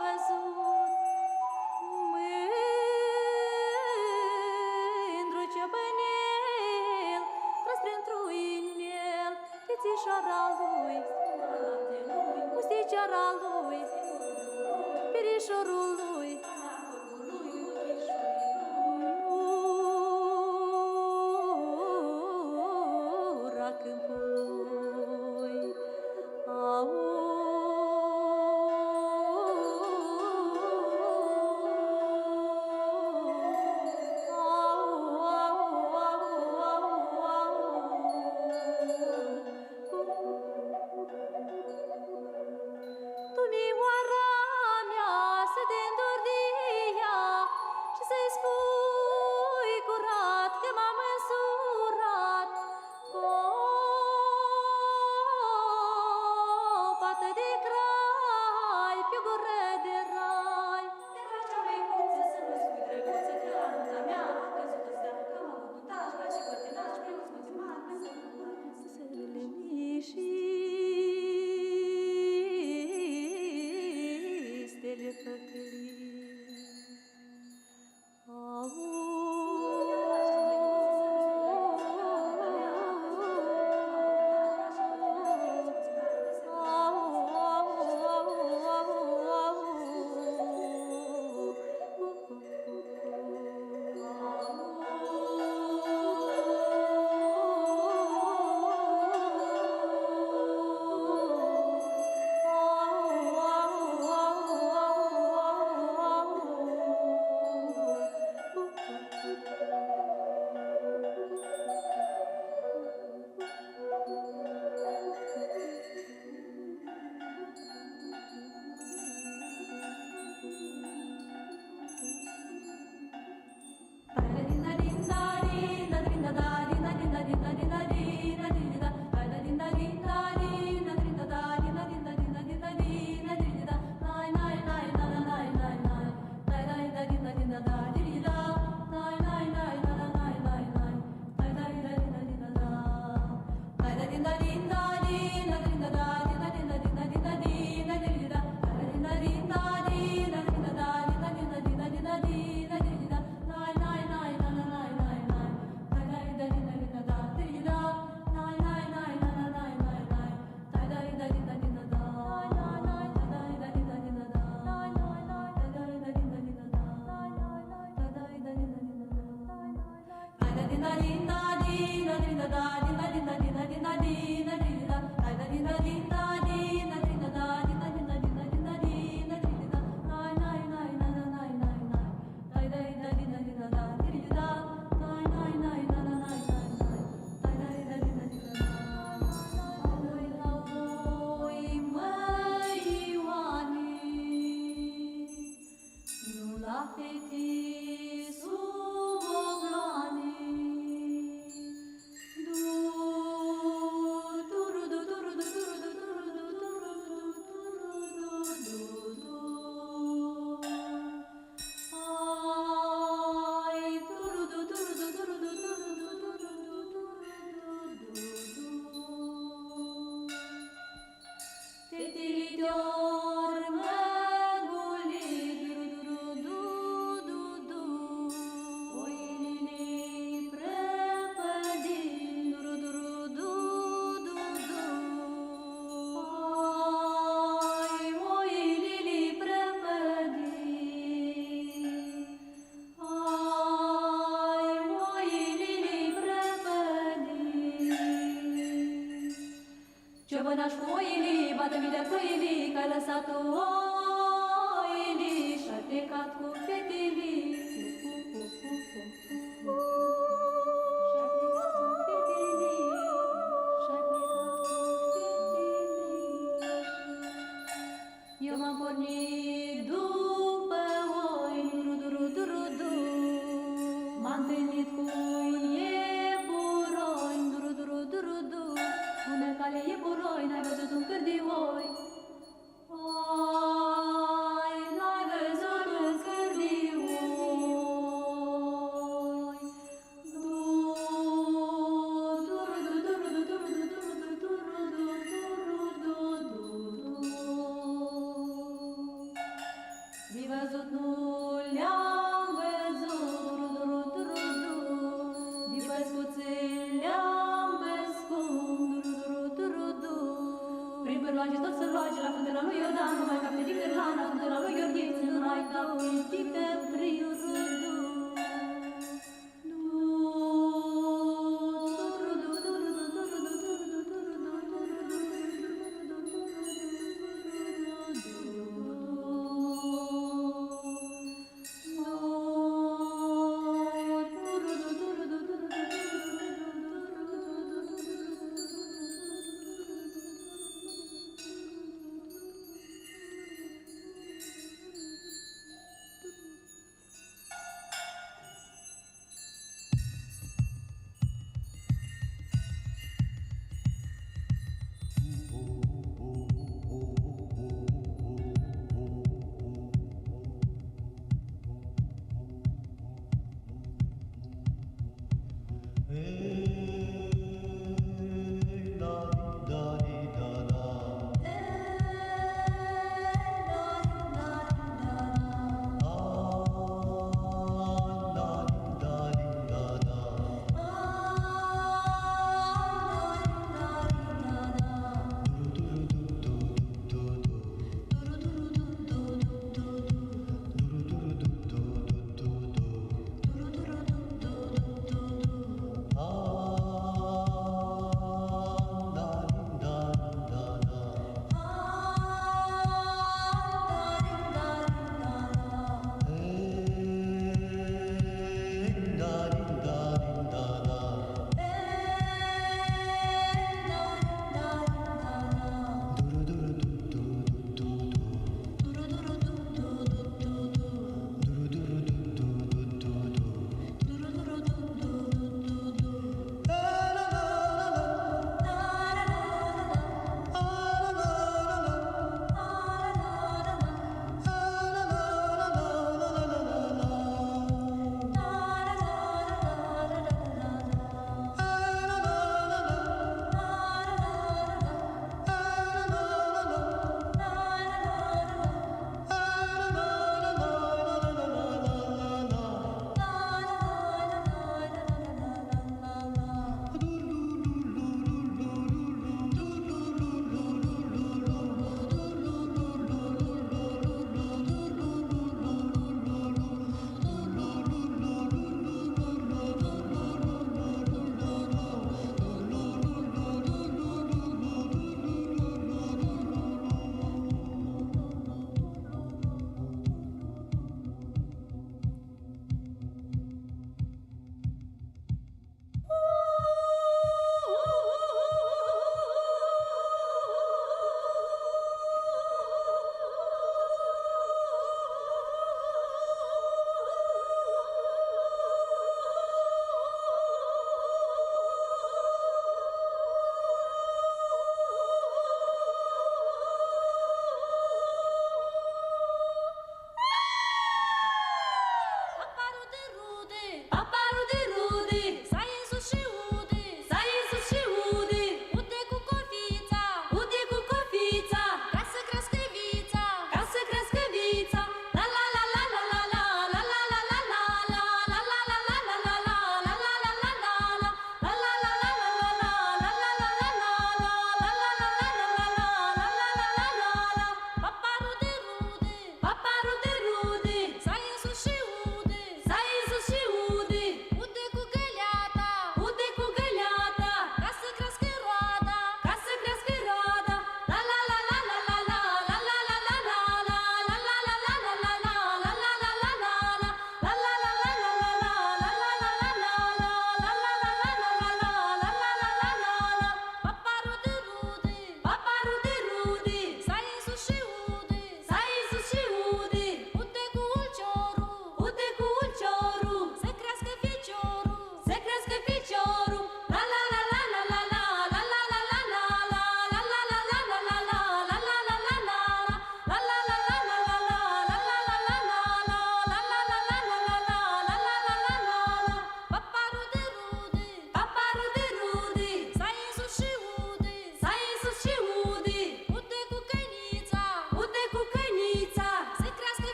văzut. Mândru ciobănel, tras printr-un inel, chițișoara lui, musticioara lui, perișorul lui. Ura câmpului, Ciobănaș cu oilii, bată-mi de pâilii, că-ai lăsat tu oilii și-ai plecat cu fetilii. Și-ai plecat cu fetilii, și-ai plecat cu fetilii. Eu m-am pornit după oi, duru-duru-duru-du. M-am întâlnit cu un iepuroi, duru-duru-duru-du. Bună cale iepuroi, n-ai văzut un cârdioi? Oi, n-ai văzut un cârdioi? prin pârloage tot să roage la fântâna lui Iordan, nu mai capte din Cârlan, la fântâna lui Gheorghiț, nu mai capte din Căpriț.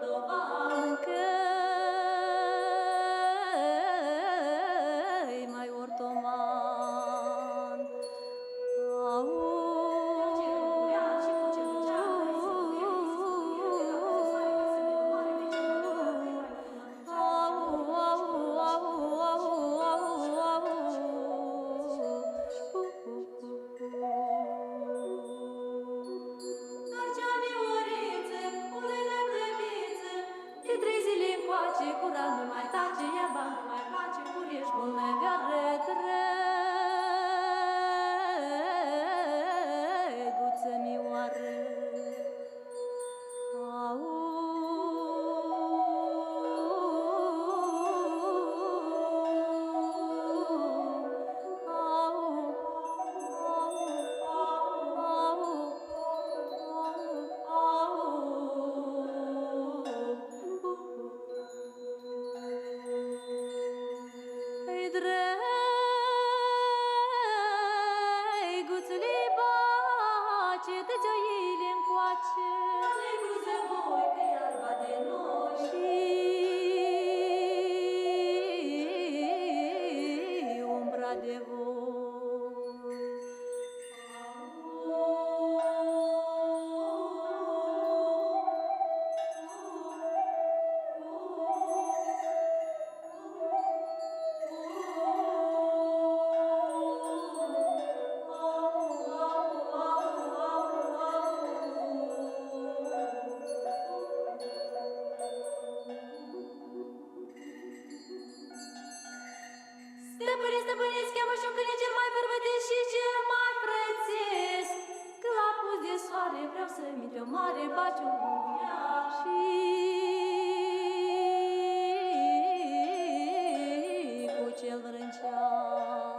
Moldovan părinți stăpâniți, cheamă și-un câine cel mai bărbătesc și cel mai prețes. Că la pus de soare vreau să-mi te-o mare baciu și cu cel vrâncean.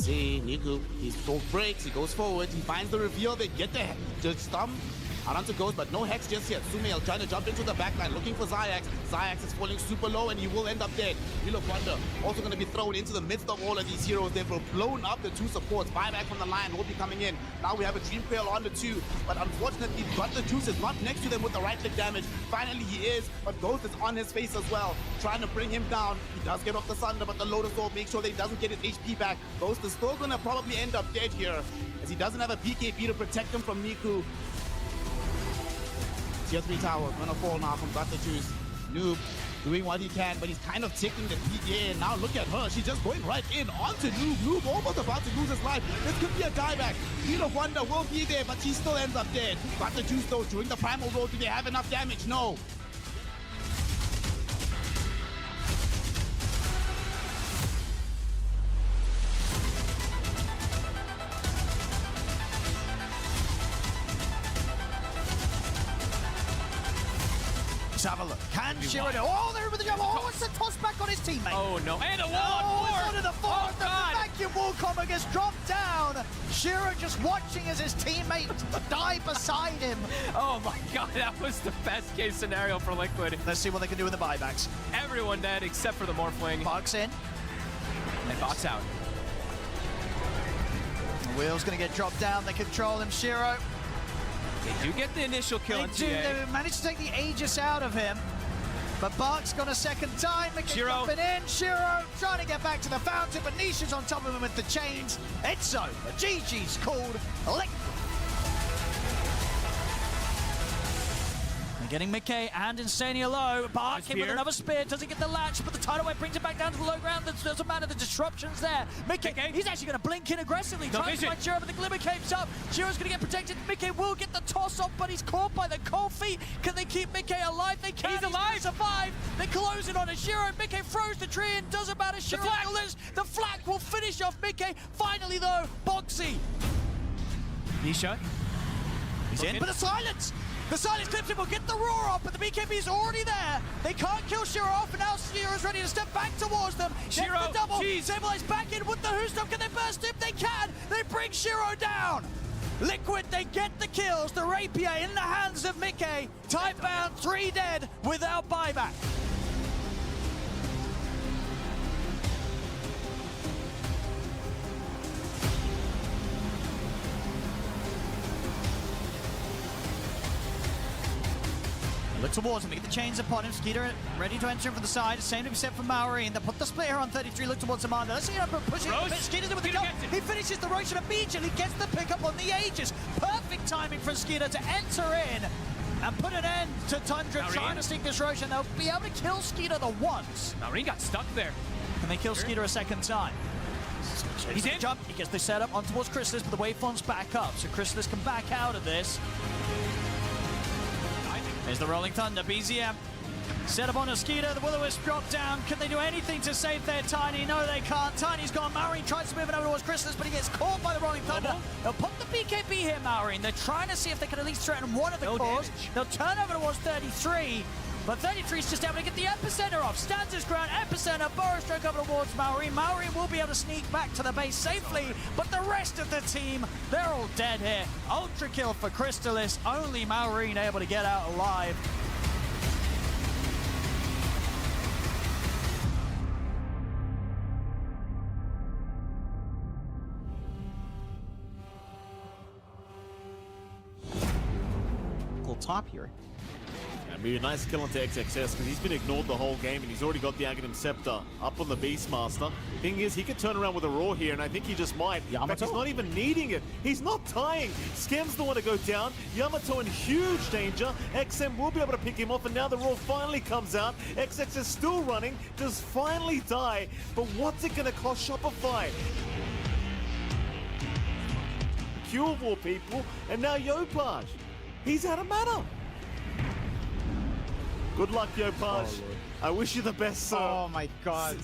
See, Niku, he both breaks, he goes forward, he finds the reveal, they get the stomp. Out onto Ghost, but no Hex just yet. Sumail trying to jump into the backline, looking for Xayax. Xayax is falling super low and he will end up dead. Wheel of Wonder also going to be thrown into the midst of all of these heroes. They've blown up the two supports. Buyback from the line will be coming in. Now we have a Dream Trail on the two, but unfortunately, but the Juice is not next to them with the right click damage. Finally, he is, but Ghost is on his face as well, trying to bring him down. He does get off the Sunder, but the Lotus Orb makes sure that he doesn't get his HP back. Ghost is still going to probably end up dead here, as he doesn't have a BKB to protect him from Niku. Tier 3 tower gonna fall now from Butter Juice. Noob doing what he can, but he's kind of taking the PGA. And now look at her, she's just going right in onto Noob. Noob almost about to lose his life. This could be a dieback. Wheel of Wonder will be there, but she still ends up dead. Butter Juice though, during the primal roll, do they have enough damage? No. Let's have a look. Can Shiro do? Oh, there with the jump. Oh, it's a toss back on his teammate. Oh, no. And a wall. Oh, it's onto the fourth. The God. vacuum wall combo gets dropped down. Shiro just watching as his teammate die beside him. Oh, my God. That was the best case scenario for Liquid. Let's see what they can do in the buybacks. Everyone dead except for the Morphling. Bugs in. And box out. The wheel's going to get dropped down. They control him. Shiro. They do get the initial kill They on do. TA. They managed to take the Aegis out of him. But Bark's gone a second time. Shiro. Jumping in. Shiro trying to get back to the fountain, but Nisha's on top of him with the chains. It's over. GG's called. getting Mickey and Insania low. Bark in with another spear. Doesn't get the latch, but the tidal wave brings it back down to the low ground. Doesn't matter. The disruption's there. Mickey, he's actually going to blink in aggressively. Trying to find Shiro, but the Glimmer caves up. Shiro's going to get protected. Mickey will get the toss off, but he's caught by the cold feet. Can they keep Mickey alive? They can. He's alive. Survive. They close it on a Shiro. Mickey throws the tree and doesn't matter. Shiro the flak will finish off Mickey. Finally, though, Boxy. Nisha. He's in, but the silence! The silence clips him, will get the roar off, but the BKB is already there. They can't kill Shiro off, and now Shiro's ready to step back towards them. Shiro, the double, Stabilize back in with the Who's-Stop. Can they burst him? They can! They bring Shiro down! Liquid, they get the kills. The Rapier in the hands of Mickey. Tidebound, 3 dead without buyback. Look towards him, they get the chains upon him. Skeeter ready to enter him from the side. Same to be set for Maori. And they put the split here on 33. Look towards Amanda. Let's see him pushing. Skeeter's in with the kill. He finishes the Roshan immediately. Gets the pickup on the Aegis. Perfect timing for Skeeter to enter in and put an end to Tundra trying to sneak this Roshan. They'll be able to kill Skeeter the once. Maureen got stuck there. Can they kill Skeeter a second time? He's in. Jump. He gets the setup on towards Chrysalis, but the waveform's back up. So Chrysalis can back out of this. There's the Rolling Thunder, BZM. Set up on a Skeeter, the Will-O-Wisp drop down. Can they do anything to save their Tiny? No, they can't. Tiny's gone. Maureen tries to move it over towards Chrysalis, but he gets caught by the Rolling Thunder. They'll put the BKB here, Maureen. They're trying to see if they can at least threaten one of the cores. They'll turn over towards 33, but 33's just able to get the Epicenter off. Stands his ground, Epicenter, Burrow stroke over towards Maureen. Maureen will be able to sneak back to the base safely, but the rest of the team, they're all dead here. Ultra kill for Chrysalis, only Maureen able to get out alive. Top here. And maybe a nice kill onto XXS because he's been ignored the whole game and he's already got the Aghanim Scepter up on the Beastmaster. Thing is, he could turn around with a Roar here, and I think he just might. Yamato? He's not even needing it. He's not tying. Skem's the one to go down. Yamato in huge danger. XM will be able to pick him off, and now the Roar finally comes out. XX is still running, does finally die, but what's it going to cost Shopify? Q of all people, and now Yopaj. He's out of mana. Good luck, Yopaj. I wish you the best, sir. Oh my god.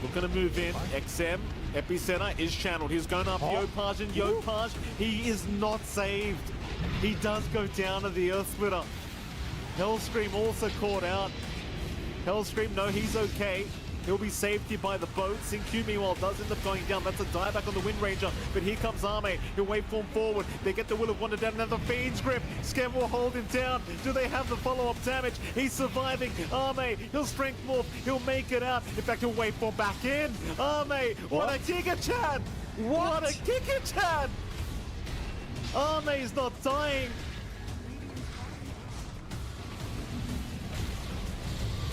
We're going to move in. XM, Epicenter is channeled. He's going up Yopaj, and Yopaj, he is not saved. He does go down to the Earth Splitter. Hellscream also caught out. Hellscream, no, he's okay. He'll be saved here by the boat. Sinq meanwhile does end up going down. That's a dieback on the Wind Ranger. But here comes Arme. He'll waveform forward. They get the Will of Wonder down. Now the Fiend's grip. Skem will hold him down. Do they have the follow-up damage? He's surviving. Arme, he'll strength morph. He'll make it out. In fact, he'll waveform back in. Arme, what a Giga Chan! What a Giga Chan! Arme's not dying.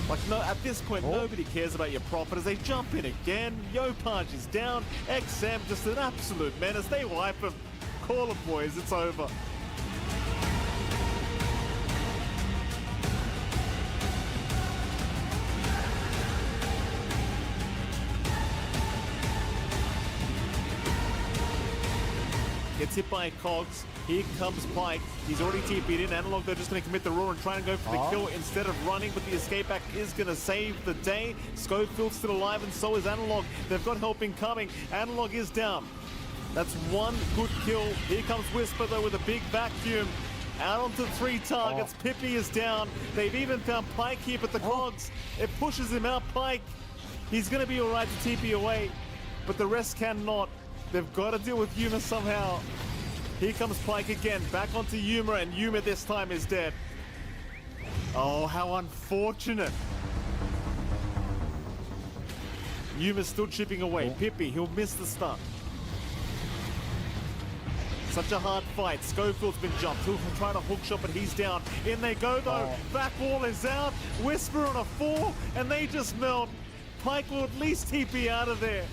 Like, no, at this point, nobody cares about your profit as they jump in again. Yopaj is down. XM, just an absolute menace. They wipe him. Call it, boys. It's over. Gets hit by Cogs. Here comes Pike. He's already TP'd in. Analog, they're just going to commit the Roar and try and go for the kill instead of running, but the escape back is going to save the day. Schofield's still alive, and so is Analog. They've got help incoming. Analog is down. That's one good kill. Here comes Whisper, though, with a big vacuum. Out onto 3 targets. Pippi is down. They've even found Pike here, but the Cogs, it pushes him out. Pike, he's going to be all right to TP away, but the rest cannot. They've got to deal with Yuma somehow. Here comes Pike again, back onto Yuma, and Yuma this time is dead. Oh, how unfortunate. Yuma's still chipping away. Pippi, he'll miss the stun. Such a hard fight. Schofield's been jumped. He'll try to hook shot, but he's down. In they go, though. Back wall is out. Whisper on a 4, and they just melt. Pike will at least TP out of there.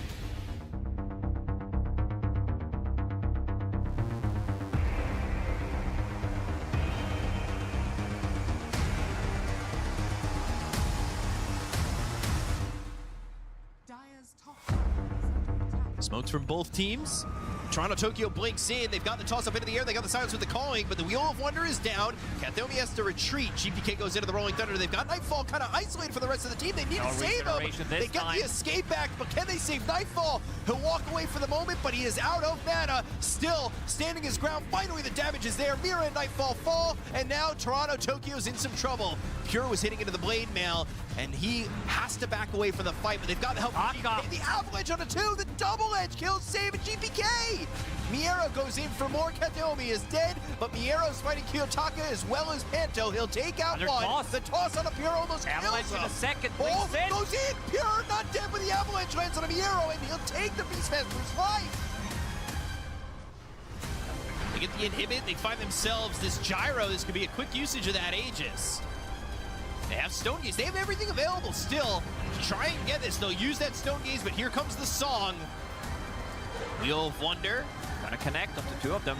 Smokes from both teams. Toronto Tokyo blinks in. They've got the toss up into the air. They got the silence with the calling, but the Wheel of Wonder is down. Kathomi has to retreat. GPK goes into the Rolling Thunder. They've got Nightfall kind of isolated for the rest of the team. They need to save him. They get the escape back, but can they save Nightfall? He'll walk away for the moment, but he is out of mana. Still standing his ground. Finally, the damage is there. Mira and Nightfall fall, and now Toronto Tokyo's in some trouble. Pure was hitting into the blade mail, and he has to back away from the fight, but they've got the help from GPK. The avalanche on a 2, the double edge kills Save and GPK. Miero goes in for more. Kathomi is dead, but Miero's fighting Kiyotaka as well as Panto. He'll take out one. Toss. The toss on a Pure almost Avalanche kills in him. a second. Ball Blinks in. goes in. Pure not dead, but the avalanche lands on a Miero, and he'll take the Beastmaster's life. They get the inhibit. They find themselves this gyro. This could be a quick usage of that Aegis. They have Stone Gaze. They have everything available still to try and get this. They'll use that Stone Gaze, but here comes the song. Wheel of Wonder. Gonna connect up to 2 of them.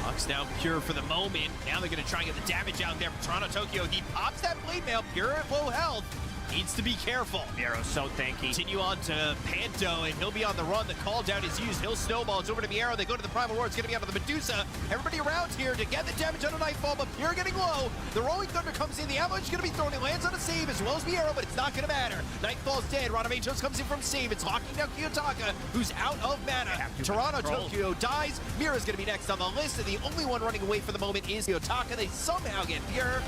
Knocks down Pure for the moment. Now they're going to try and get the damage out there from Toronto Tokyo. He pops that blade mail. Pure at low health. Needs to be careful. Miero's so tanky. Continue on to Panto, and he'll be on the run. The call down is used. He'll snowball. It's over to Miero. They go to the Primal Roar. It's going to be out of the Medusa. Everybody around here to get the damage on a Nightfall, but Pure getting low. The Rolling Thunder comes in. The Avalanche is going to be thrown. It lands on a save as well as Miero, but it's not going to matter. Nightfall's dead. Rod of Angels comes in from save. It's locking down Kiyotaka, who's out of mana. Toronto Tokyo dies. Miera's going to be next on the list, and the only one running away for the moment is Kiyotaka. They somehow get Pure.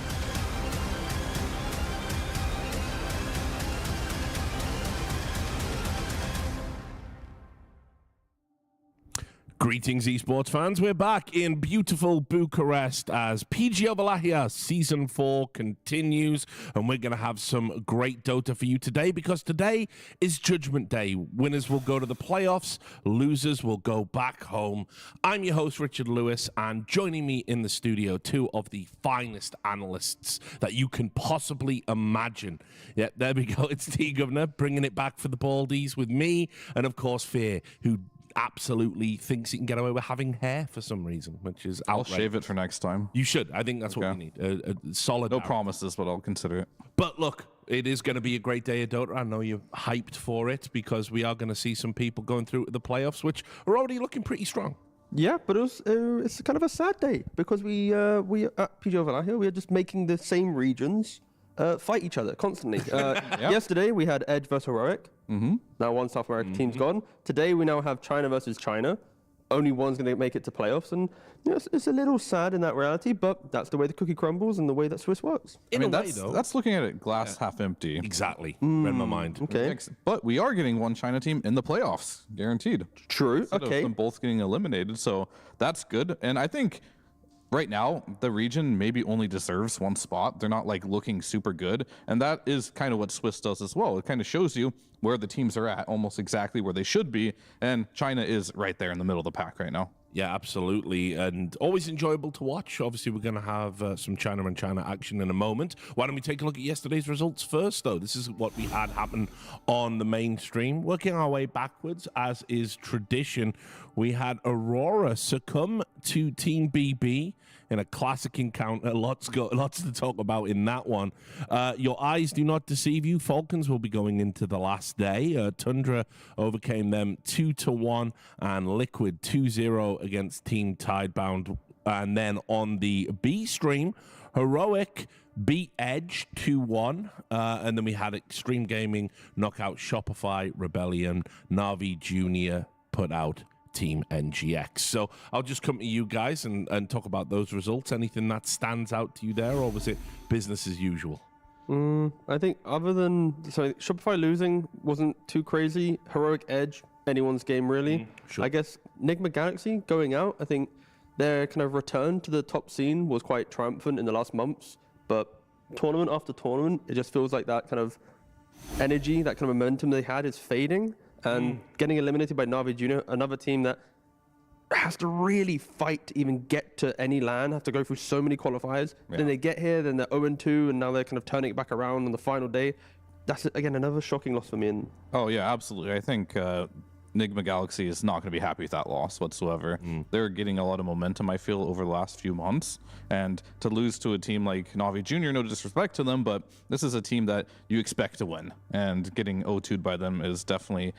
Greetings, esports fans. We're back in beautiful Bucharest as PGL Wallachia Season 4 continues, and we're going to have some great Dota for you today because today is Judgment Day. Winners will go to the playoffs, losers will go back home. I'm your host, Richard Lewis, and joining me in the studio, 2 of the finest analysts that you can possibly imagine. Yeah, there we go. It's T-Governor bringing it back for the Baldies with me, and of course, Fear, who absolutely thinks he can get away with having hair for some reason, which is outrageous. I'll shave it for next time. You should. I think that's what we need. A solid. No promises, but I'll consider it. But look, it is going to be a great day of Dota. I know you're hyped for it because we are going to see some people going through to the playoffs, which are already looking pretty strong. Yeah, but it's kind of a sad day because we at PGL Wallachia, we are just making the same regions fight each other constantly. Yesterday we had Edge versus Heroic. Now one South American team's gone. Today we now have China versus China. Only one's going to make it to playoffs, and you know, it's a little sad in that reality, but that's the way the cookie crumbles and the way that Swiss works. I mean, that's looking at it glass half empty. Exactly. Read my mind. Okay. But we are getting one China team in the playoffs, guaranteed. True. Instead of them both getting eliminated, so that's good. And I think right now, the region maybe only deserves one spot. They're not like looking super good. And that is kind of what Swiss does as well. It kind of shows you where the teams are at, almost exactly where they should be. And China is right there in the middle of the pack right now. Yeah, absolutely. And always enjoyable to watch. Obviously, we're going to have some China and China action in a moment. Why don't we take a look at yesterday's results first, though? This is what we had happen on the mainstream. Working our way backwards, as is tradition, we had Aurora succumb to Team BB in a classic encounter. Lots to talk about in that one. Your eyes do not deceive you. Falcons will be going into the last day. Tundra overcame them 2-1 and Liquid 2-0 against Team Tidebound. And then on the B stream, Heroic beat Edge 2-1. And then we had Xtreme Gaming knock out Shopify Rebellion. NAVI Junior put out Team NGX. So I'll just come to you guys and talk about those results. Anything that stands out to you there, or was it business as usual? I think other than Shopify losing wasn't too crazy. Heroic Edge, anyone's game really. Sure. I guess Nigma Galaxy going out, I think their kind of return to the top scene was quite triumphant in the last months, but tournament after tournament, it just feels like that kind of energy, that kind of momentum they had is fading. And getting eliminated by NAVI Junior, another team that has to really fight to even get to any LAN, have to go through so many qualifiers. Yeah. Then they get here, then they're 0-2, and now they're kind of turning it back around on the final day. That's, again, another shocking loss for me. Oh, yeah, absolutely. I think Nigma Galaxy is not going to be happy with that loss whatsoever. They're getting a lot of momentum, I feel, over the last few months. And to lose to a team like NAVI Junior, no disrespect to them, but this is a team that you expect to win. And getting 0-2'd by them is definitely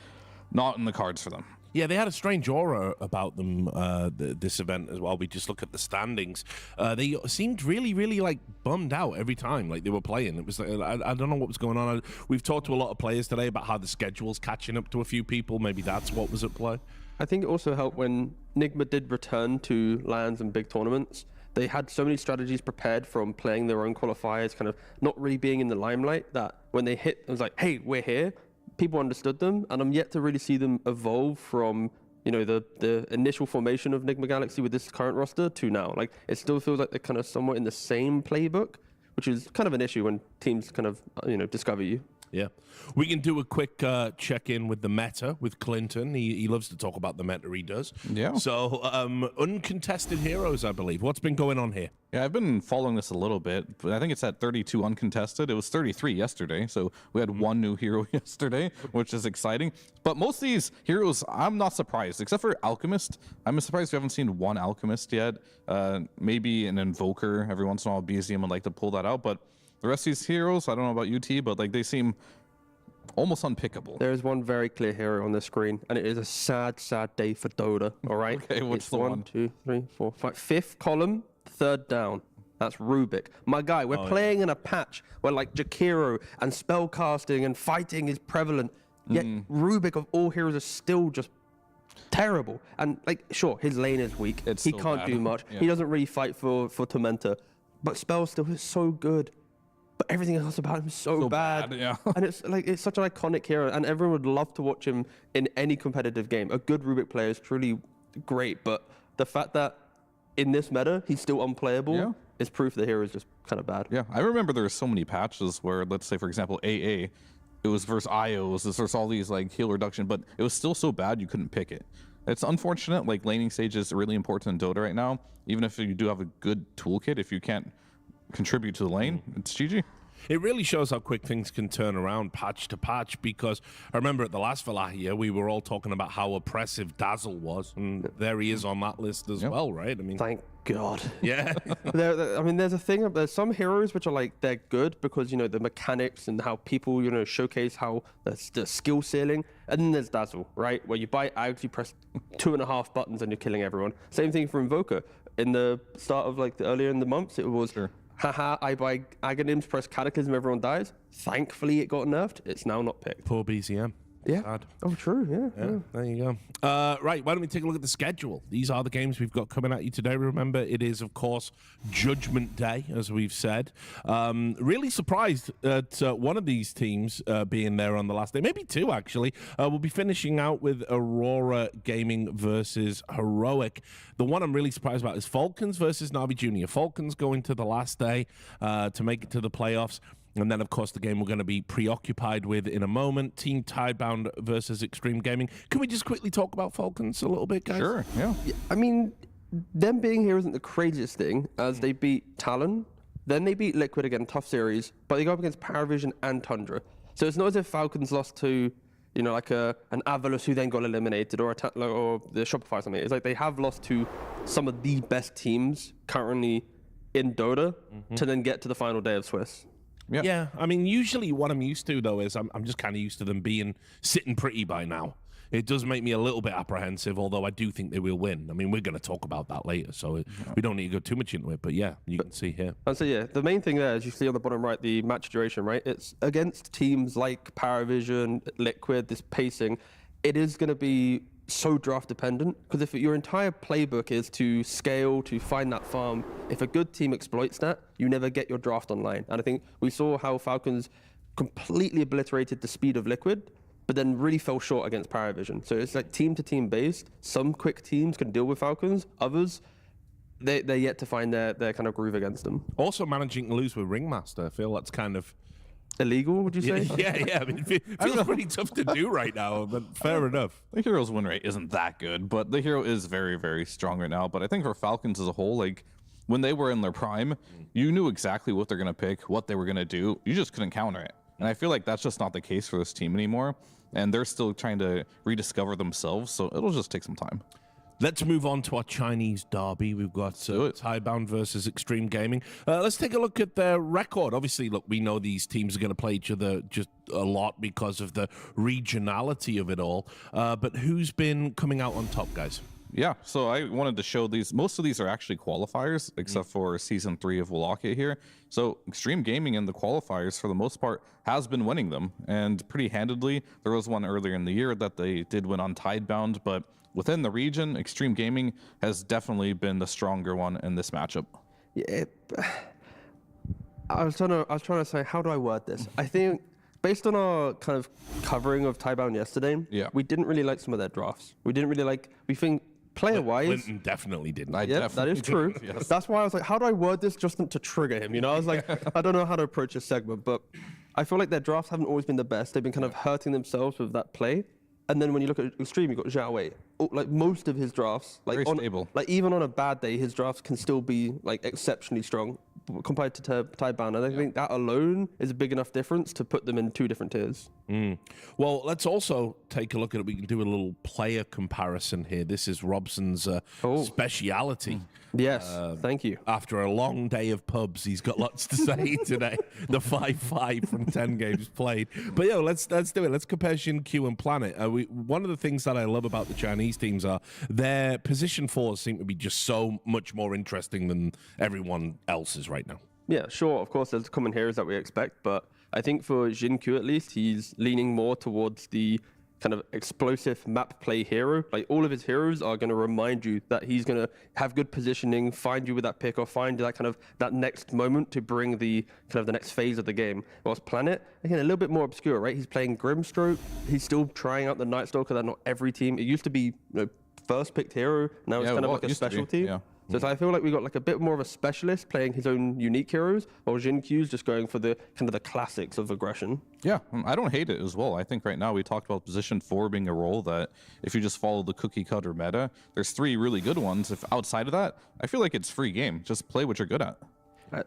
not in the cards for them. Yeah, they had a strange aura about them this event as well. We just look at the standings. They seemed really, really like bummed out every time like they were playing. It was like, I don't know what was going on. We've talked to a lot of players today about how the schedule's catching up to a few people. Maybe that's what was at play. I think it also helped when Nigma did return to LANs and big tournaments. They had so many strategies prepared from playing their own qualifiers, kind of not really being in the limelight, that when they hit, it was like, hey, we're here. People understood them, and I'm yet to really see them evolve from, you know, the initial formation of Nigma Galaxy with this current roster to now. Like, it still feels like they're kind of somewhat in the same playbook, which is kind of an issue when teams kind of, you know, discover you. Yeah. We can do a quick check-in with the meta with Clinton. He loves to talk about the meta, he does. Yeah. So, uncontested heroes, I believe. What's been going on here? Yeah, I've been following this a little bit, but I think it's at 32 uncontested. It was 33 yesterday, so we had one new hero yesterday, which is exciting. But most of these heroes, I'm not surprised, except for Alchemist. I'm surprised we haven't seen one Alchemist yet. Maybe an Invoker. Every once in a while, BZM would like to pull that out, but the rest of these heroes, I don't know about UT, but like they seem almost unpickable. There is one very clear hero on the screen, and it is a sad, sad day for Dota. All right. Okay, what's the one? 1, 2, 3, 4, 5. Fifth column, third down. That's Rubik. My guy, we're playing in a patch where like Jakiro and spellcasting and fighting is prevalent. Yet Rubik of all heroes is still just terrible. And like, sure, his lane is weak. He can't do much. Yeah. He doesn't really fight for Tormenta. But Spell still is so good. But everything else about him is so bad. Yeah. And it's like, it's such an iconic hero, and everyone would love to watch him in any competitive game. A good Rubik player is truly great, but the fact that in this meta he's still unplayable is proof the hero is just kind of bad. Yeah, I remember there were so many patches where, let's say for example, AA, it was versus IO, it was versus all these like heal reduction, but it was still so bad you couldn't pick it. It's unfortunate. Like, laning stage is really important in Dota right now. Even if you do have a good toolkit, if you can't contribute to the lane, it's GG. It really shows how quick things can turn around patch to patch, because I remember at the last Wallachia, we were all talking about how oppressive Dazzle was, and there he is on that list as well, right? I mean, thank God. Yeah. I mean, there's a thing, there's some heroes which are like, they're good because, you know, the mechanics and how people, you know, showcase how the skill ceiling. And then there's Dazzle, right? Where you buy Ags, you press 2.5 buttons and you're killing everyone. Same thing for Invoker. In the start of like earlier in the months, it was, haha, I buy Aghanims, press Cataclysm, everyone dies. Thankfully, it got nerfed. It's now not picked. Poor BZM. Yeah. Sad. Oh, true. Yeah. There you go. Right, why don't we take a look at the schedule? These are the games we've got coming at you today. Remember, it is, of course, Judgment Day, as we've said. Really surprised at one of these teams being there on the last day. Maybe two, actually. We'll be finishing out with Aurora Gaming versus Heroic. The one I'm really surprised about is Falcons versus NAVI Junior. Falcons going to the last day to make it to the playoffs. And then, of course, the game we're going to be preoccupied with in a moment, Team Tidebound versus Xtreme Gaming. Can we just quickly talk about Falcons a little bit, guys? Sure, yeah. I mean, them being here isn't the craziest thing, as they beat Talon, then they beat Liquid again, tough series, but they go up against PARIVISION and Tundra. So it's not as if Falcons lost to, you know, like an AVULUS who then got eliminated, or the Shopify or something. It's like they have lost to some of the best teams currently in Dota to then get to the final day of Swiss. Yeah, I mean, usually what I'm used to, though, is I'm just kind of used to them sitting pretty by now. It does make me a little bit apprehensive, although I do think they will win. I mean, we're going to talk about that later, so we don't need to go too much into it. But yeah, you can see here. And so yeah, the main thing there, as you see on the bottom right, the match duration, right? It's against teams like PARIVISION, Liquid, this pacing. It is going to be so draft dependent, because if your entire playbook is to scale, to find that farm, if a good team exploits that, you never get your draft online. And I think we saw how Falcons completely obliterated the speed of Liquid, but then really fell short against PARIVISION. So it's like team to team based. Some quick teams can deal with Falcons, others they're yet to find their kind of groove against them. Also managing to lose with Ringmaster, I feel that's kind of illegal, would you say? Yeah. I mean, it feels pretty tough to do right now, but fair enough. The hero's win rate isn't that good, but the hero is very, very strong right now. But I think for Falcons as a whole, like, when they were in their prime, you knew exactly what they're going to pick, what they were going to do. You just couldn't counter it. And I feel like that's just not the case for this team anymore. and they're still trying to rediscover themselves. So it'll just take some time. Let's move on to our Chinese derby. We've got Tidebound versus Xtreme Gaming. Let's take a look at their record. Obviously, look, we know these teams are going to play each other just a lot because of the regionality of it all. But who's been coming out on top, guys? Yeah, so I wanted to show these. Most of these are actually qualifiers, except for Season 3 of Wallachia here. So Xtreme Gaming in the qualifiers, for the most part, has been winning them, and pretty handedly. There was one earlier in the year that they did win on Tidebound, but within the region, Xtreme Gaming has definitely been the stronger one in this matchup. Yeah, I was trying to say, how do I word this? I think based on our kind of covering of Tidebound yesterday, we didn't really like some of their drafts. We didn't really like. We think player-wise, Clinton definitely didn't. That is true. Yes. That's why I was like, how do I word this just to trigger him? You know, I was like, I don't know how to approach this segment, but I feel like their drafts haven't always been the best. They've been kind of hurting themselves with that play. And then when you look at Xtreme, you've got Zhao Wei. Like most of his drafts, like very stable. Like even on a bad day, his drafts can still be like exceptionally strong compared to Tidebound. And I think that alone is a big enough difference to put them in two different tiers. Well, let's also take a look at it. We can do a little player comparison here. This is Robson's speciality. Yes, thank you. After a long day of pubs, he's got lots to say today. The 5-5 from 10 games played. But let's do it. Let's compare Xinq and Planet. One of the things that I love about the Chinese teams are their position 4s seem to be just so much more interesting than everyone else's right now. Yeah, sure. Of course, there's common heroes that we expect, but I think for Xinq at least, he's leaning more towards the kind of explosive map play hero. Like all of his heroes are going to remind you that he's going to have good positioning, find you with that pick, or find that kind of that next moment to bring the kind of the next phase of the game. Whilst Planet, again, a little bit more obscure, right? He's playing Grimstroke. He's still trying out the Night Stalker that not every team. It used to be first picked hero. Now it's kind of like a specialty. So I feel like we got like a bit more of a specialist playing his own unique heroes, while Xinq's just going for the kind of the classics of aggression. Yeah, I don't hate it as well. I think right now we talked about position 4 being a role that if you just follow the cookie cutter meta, there's 3 really good ones. If outside of that, I feel like it's free game. Just play what you're good at.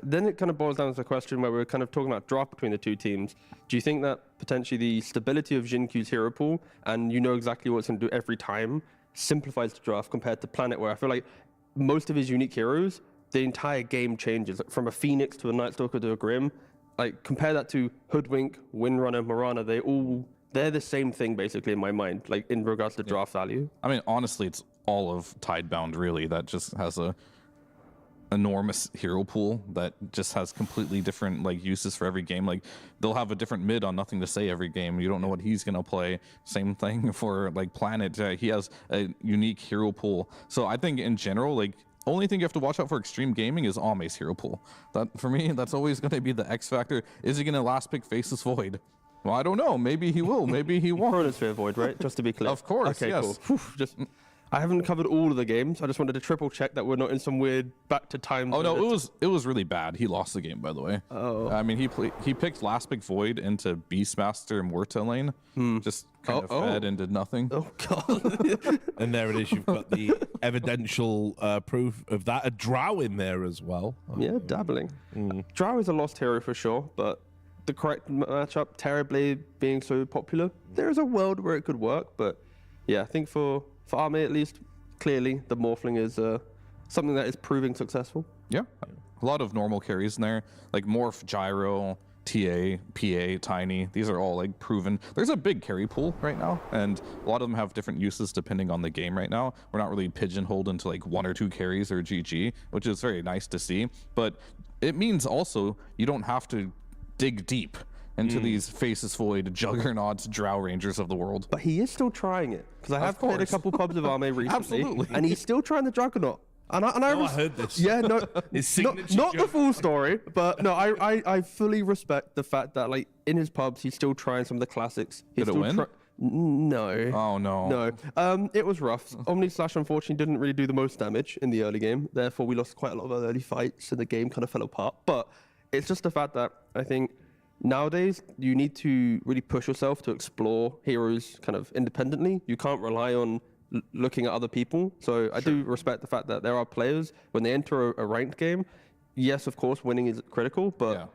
Then it kind of boils down to the question where we're kind of talking about draft between the two teams. Do you think that potentially the stability of Xinq's hero pool, and you know exactly what it's going to do every time, simplifies the draft compared to Planet, where I feel like most of his unique heroes, the entire game changes. Like from a Phoenix to a Night Stalker to a Grim. Like compare that to Hoodwink, Windrunner, Morana. They're the same thing basically in my mind, like in regards to draft value. I mean, honestly, it's all of Tidebound really that just has a enormous hero pool that just has completely different like uses for every game. Like they'll have a different mid on Nothing to Say every game. You don't know what he's gonna play. Same thing for like Planet. He has a unique hero pool. So I think in general, like only thing you have to watch out for Xtreme Gaming is Ame's hero pool. That for me, that's always gonna be the X factor. Is he gonna last pick Faceless Void? Well, I don't know. Maybe he will. Maybe he won't. Chronosphere Void, right? Just to be clear. Of course. Okay, yes. cool. I haven't covered all of the games. I just wanted to triple check that we're not in some weird back to time. Oh no, it was really bad. He lost the game, by the way. Oh. I mean, he picked last pick Void into Beastmaster Morta lane. Just kind of fed and did nothing. Oh god. And there it is. You've got the evidential proof of that. A Drow in there as well. Yeah, dabbling. Drow is a lost hero for sure, but the correct matchup, Terrorblade being so popular, there is a world where it could work. But yeah, I think for Ame at least, clearly the Morphling is something that is proving successful. Yeah, a lot of normal carries in there, like Morph, Gyro, TA, PA, Tiny. These are all like proven. There's a big carry pool right now, and a lot of them have different uses depending on the game right now. We're not really pigeonholed into like 1 or 2 carries or GG, which is very nice to see. But it means also you don't have to dig deep into these Faceless Void, Juggernauts, Drow Rangers of the world. But he is still trying it, because I have played a couple pubs of Ame recently. Absolutely. And he's still trying the Juggernaut. And I heard this. Yeah, no, His not signature the full story, but no, I fully respect the fact that like in his pubs he's still trying some of the classics. He's Did it win? No. Oh no. No. It was rough. Omni Slash unfortunately didn't really do the most damage in the early game. Therefore, we lost quite a lot of early fights, and the game kind of fell apart. But it's just the fact that I think nowadays you need to really push yourself to explore heroes kind of independently. You can't rely on looking at other people. So I do respect the fact that there are players when they enter a ranked game. Yes, of course, winning is critical, but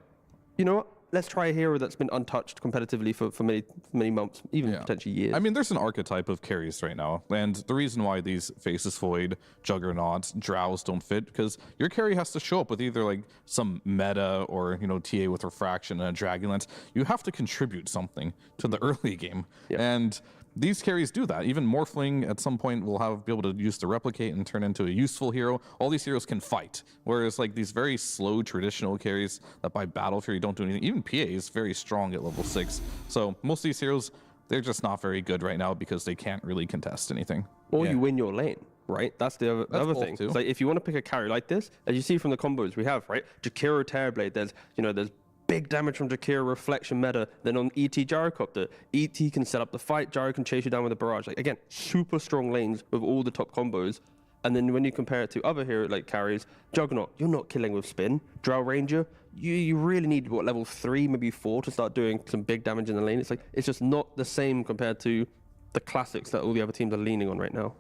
you know what? let's try a hero that's been untouched competitively for many months, even potentially years. I mean, there's an archetype of carries right now, and the reason why these Faceless Void, Juggernauts, Drows don't fit, because your carry has to show up with either like some meta or, you know, TA with Refraction and a Dragonlance. You have to contribute something to the early game, and these carries do that. Even Morphling at some point will be able to use to replicate and turn into a useful hero. All these heroes can fight, whereas like these very slow traditional carries that by Battle Fury don't do anything. Even PA is very strong at level 6. So most of these heroes, they're just not very good right now because they can't really contest anything. Or you win your lane, right? That's the other thing. It's like if you want to pick a carry like this, as you see from the combos we have, right? Jakiro Terrorblade, there's big damage from Jakiro, Reflection meta. Then on ET Gyrocopter, ET can set up the fight, Gyro can chase you down with a barrage. Like again, super strong lanes with all the top combos. And then when you compare it to other hero like carries, Juggernaut, you're not killing with spin. Drow Ranger, you really need level 3, maybe 4 to start doing some big damage in the lane. It's just not the same compared to the classics that all the other teams are leaning on right now.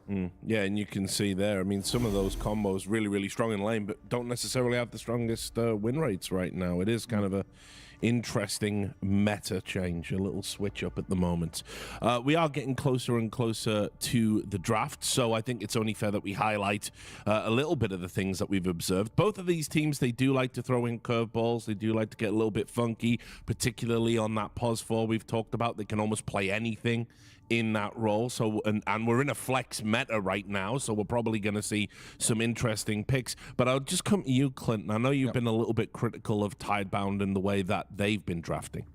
Yeah, and you can see there, I mean, some of those combos really strong in lane, but don't necessarily have the strongest win rates right now. It is kind of a interesting meta change, a little switch up at the moment. We are getting closer and closer to the draft, so I think it's only fair that we highlight a little bit of the things that we've observed. Both of these teams, they do like to throw in curveballs. They do like to get a little bit funky, particularly on that pos 4 we've talked about. They can almost play anything in that role. So and we're in a flex meta right now, so we're probably going to see some interesting picks. But I'll just come to you, Clinton. I know you've been a little bit critical of Tidebound and the way that they've been drafting.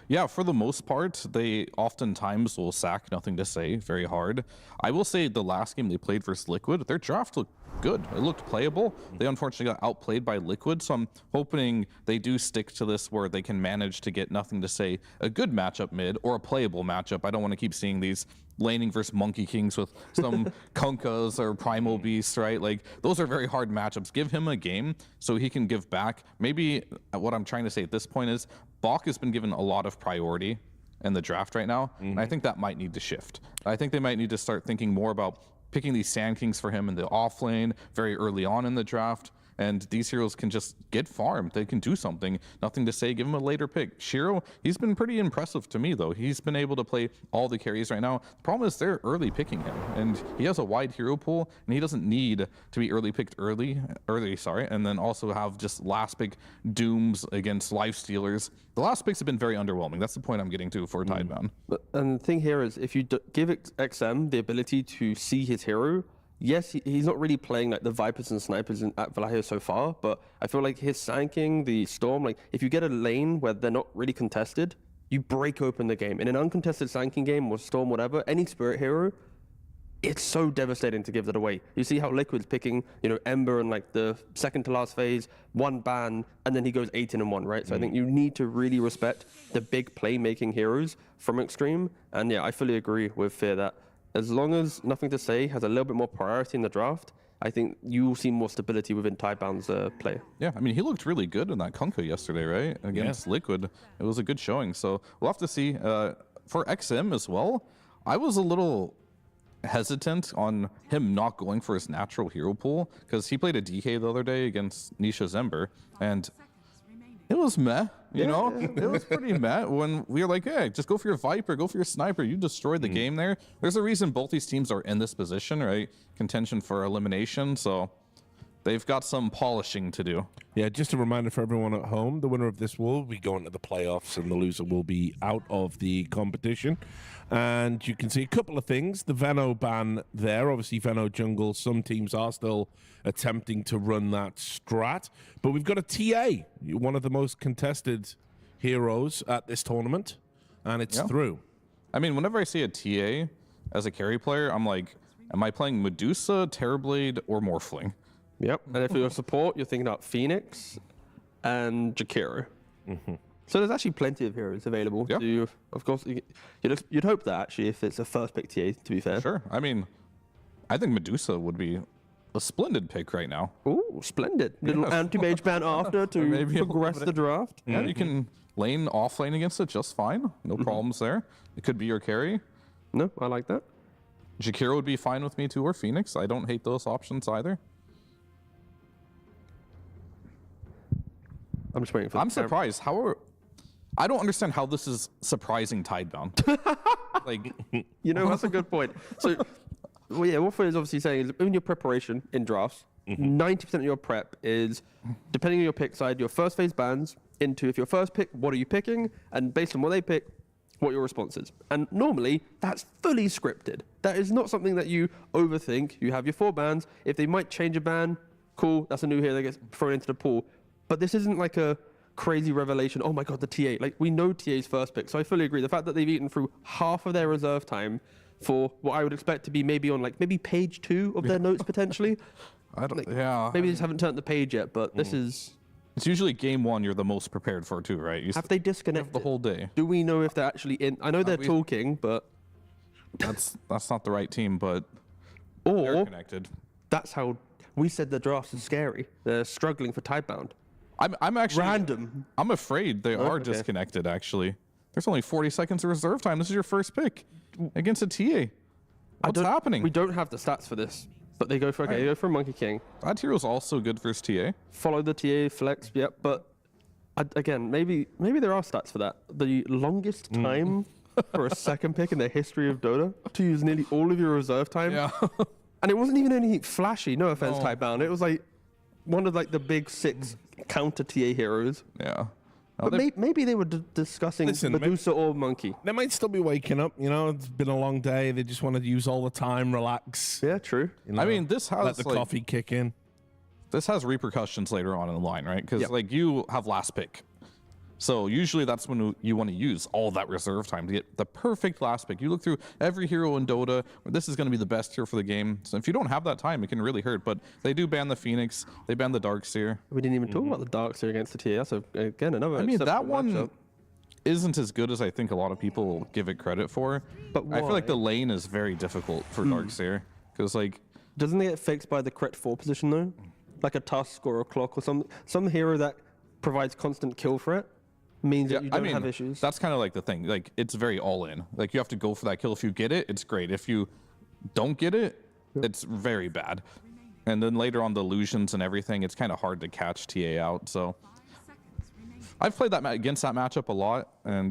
Yeah, for the most part, they oftentimes will sack Nothing to Say very hard. I will say the last game they played versus Liquid, their draft looked good. It looked playable. They unfortunately got outplayed by Liquid, so I'm hoping they do stick to this where they can manage to get Nothing to Say a good matchup mid or a playable matchup. I don't want to keep seeing these laning versus Monkey Kings with some Kunkas or Primal Beasts, right? Like, those are very hard matchups. Give him a game so he can give back. Maybe what I'm trying to say at this point is Bach has been given a lot of priority in the draft right now, and I think that might need to shift. I think they might need to start thinking more about picking these Sand Kings for him in the off lane very early on in the draft, and these heroes can just get farmed. They can do something. Nothing to Say, give him a later pick. Shiro, he's been pretty impressive to me, though. He's been able to play all the carries right now. The problem is they're early picking him, and he has a wide hero pool, and he doesn't need to be early picked early, and then also have just last pick dooms against Lifestealers. The last picks have been very underwhelming. That's the point I'm getting to for Tidebound. And the thing here is, if you give XM the ability to see his hero, yes, he's not really playing like the Vipers and Snipers at Wallachia so far, but I feel like his Sanking, the Storm, like if you get a lane where they're not really contested, you break open the game. In an uncontested Sanking game or Storm, whatever, any Spirit hero, it's so devastating to give that away. You see how Liquid's picking, Ember in like the second to last phase, one ban, and then he goes 18-1, right? So I think you need to really respect the big playmaking heroes from Xtreme. And yeah, I fully agree with Fear that as long as Nothing to Say has a little bit more priority in the draft, I think you will see more stability within Tidebound's play. Yeah, I mean, he looked really good in that Kunka yesterday, right? Against Liquid. It was a good showing. So we'll have to see. For XM as well, I was a little hesitant on him not going for his natural hero pool, because he played a DK the other day against Nisha Zember, and it was meh, you know? It was pretty meh when we were like, hey, just go for your Viper, go for your Sniper. You destroyed the game there. There's a reason both these teams are in this position, right? Contention for elimination, so they've got some polishing to do. Yeah, just a reminder for everyone at home, the winner of this will be going to the playoffs and the loser will be out of the competition. And you can see a couple of things. The Veno ban there, obviously Veno jungle. Some teams are still attempting to run that strat. But we've got a TA, one of the most contested heroes at this tournament, and it's through. I mean, whenever I see a TA as a carry player, I'm like, am I playing Medusa, Terrorblade, or Morphling? Yep, and if you're support, you're thinking about Phoenix and Jakiro. So there's actually plenty of heroes available to you. Of course, you'd hope that actually if it's a first pick TA, to be fair. Sure. I mean, I think Medusa would be a splendid pick right now. Ooh, splendid. Little anti-mage ban after to maybe progress the draft. Yeah, you can lane off lane against it just fine. No problems there. It could be your carry. No, I like that. Jakiro would be fine with me too, or Phoenix. I don't hate those options either. I'm just waiting for I'm surprised. How are I don't understand how this is surprising Tidebound. Like, You know, that's a good point. So, well, yeah, what Fred is obviously saying is in your preparation in drafts, 90% of your prep is, depending on your pick side, your first phase bans into if your first pick, what are you picking? And based on what they pick, what your response is. And normally, that's fully scripted. That is not something that you overthink. You have your 4 bans. If they might change a ban, cool, that's a new hero that gets thrown into the pool. But this isn't like a crazy revelation. Oh my God, the TA. Like, we know TA's first pick. So I fully agree. The fact that they've eaten through half of their reserve time for what I would expect to be maybe on like maybe page 2 of their notes potentially. I don't. Like, yeah. Maybe they just haven't turned the page yet, but this is. It's usually game 1 you're the most prepared for too, right? Have they disconnected the whole day? Do we know if they're actually in? I know they're talking, but that's not the right team, but they're or connected. that's how we said the drafts are scary. They're struggling for Tidebound. I'm actually Random. I'm afraid they are okay. disconnected. Actually, there's only 40 seconds of reserve time. This is your first pick against a TA. What's happening? We don't have the stats for this, but they go for they go for Monkey King. That hero's also good versus TA. Follow the TA flex, yep. But again, maybe there are stats for that. The longest time for a second pick in the history of Dota to use nearly all of your reserve time. Yeah. And it wasn't even any flashy. No offense, Tidebound. It was like one of like the big 6 counter TA heroes. Yeah. But maybe they were discussing Medusa or Monkey. They might still be waking up. You know, it's been a long day. They just want to use all the time, relax. Yeah, true. You know, I mean, this has let the coffee kick in. This has repercussions later on in the line, right? Because like you have last pick. So usually that's when you want to use all that reserve time to get the perfect last pick. You look through every hero in Dota, this is going to be the best hero for the game. So if you don't have that time, it can really hurt. But they do ban the Phoenix. They ban the Darkseer. We didn't even talk about the Darkseer against the TA. So again, another. I mean, that one matchup. isn't as good as I think a lot of people give it credit for. But I feel like the lane is very difficult for Darkseer. Because like... Doesn't it get fixed by the correct 4 position though? Like a Tusk or a Clock or some hero that provides constant kill threat? Means that you don't have issues. That's kind of like the thing. Like, it's very all in. Like, you have to go for that kill. If you get it, it's great. If you don't get it, it's very bad. And then later on, the illusions and everything, it's kind of hard to catch TA out. So I've played that against that matchup a lot, and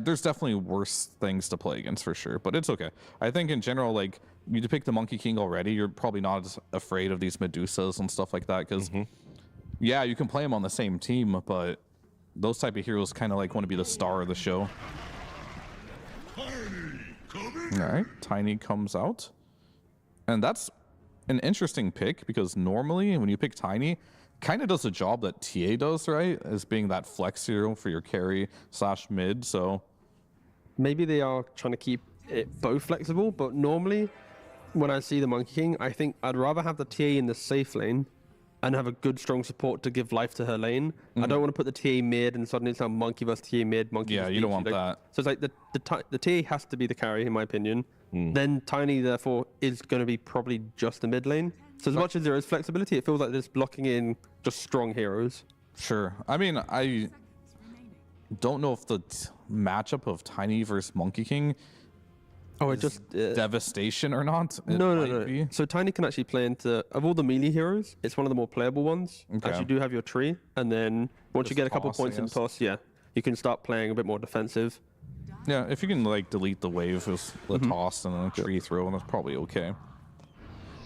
there's definitely worse things to play against for sure. But it's okay. I think in general, like, you pick the Monkey King already, you're probably not as afraid of these Medusas and stuff like that. Because, yeah, you can play them on the same team, but those type of heroes kind of like want to be the star of the show. All right, Tiny comes out. And that's an interesting pick because normally when you pick Tiny, kind of does the job that TA does, right? As being that flex hero for your carry / mid, so. Maybe they are trying to keep it both flexible, but normally when I see the Monkey King, I think I'd rather have the TA in the safe lane and have a good, strong support to give life to her lane. I don't want to put the TA mid and suddenly it's now Monkey versus TA mid, Monkey versus you don't DT. want that. So it's like the TA has to be the carry, in my opinion. Then Tiny, therefore, is going to be probably just the mid lane. So as much as there is flexibility, it feels like there's blocking in just strong heroes. Sure. I mean, I don't know if the matchup of Tiny versus Monkey King devastation or not. No. So Tiny can actually play into, of all the melee heroes, it's one of the more playable ones. Okay. As you do have your tree, and then once you get a couple points in toss, you can start playing a bit more defensive. Yeah, if you can like delete the wave with the toss and a tree throw, and that's probably okay.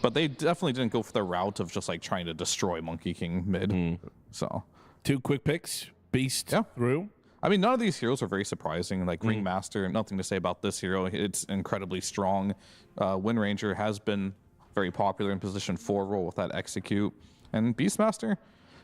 But they definitely didn't go for the route of just like trying to destroy Monkey King mid. So 2 quick picks. Beast through. I mean, none of these heroes are very surprising. Like Ringmaster, nothing to say about this hero. It's incredibly strong. Wind Ranger has been very popular in position 4 role with that execute. And Beastmaster,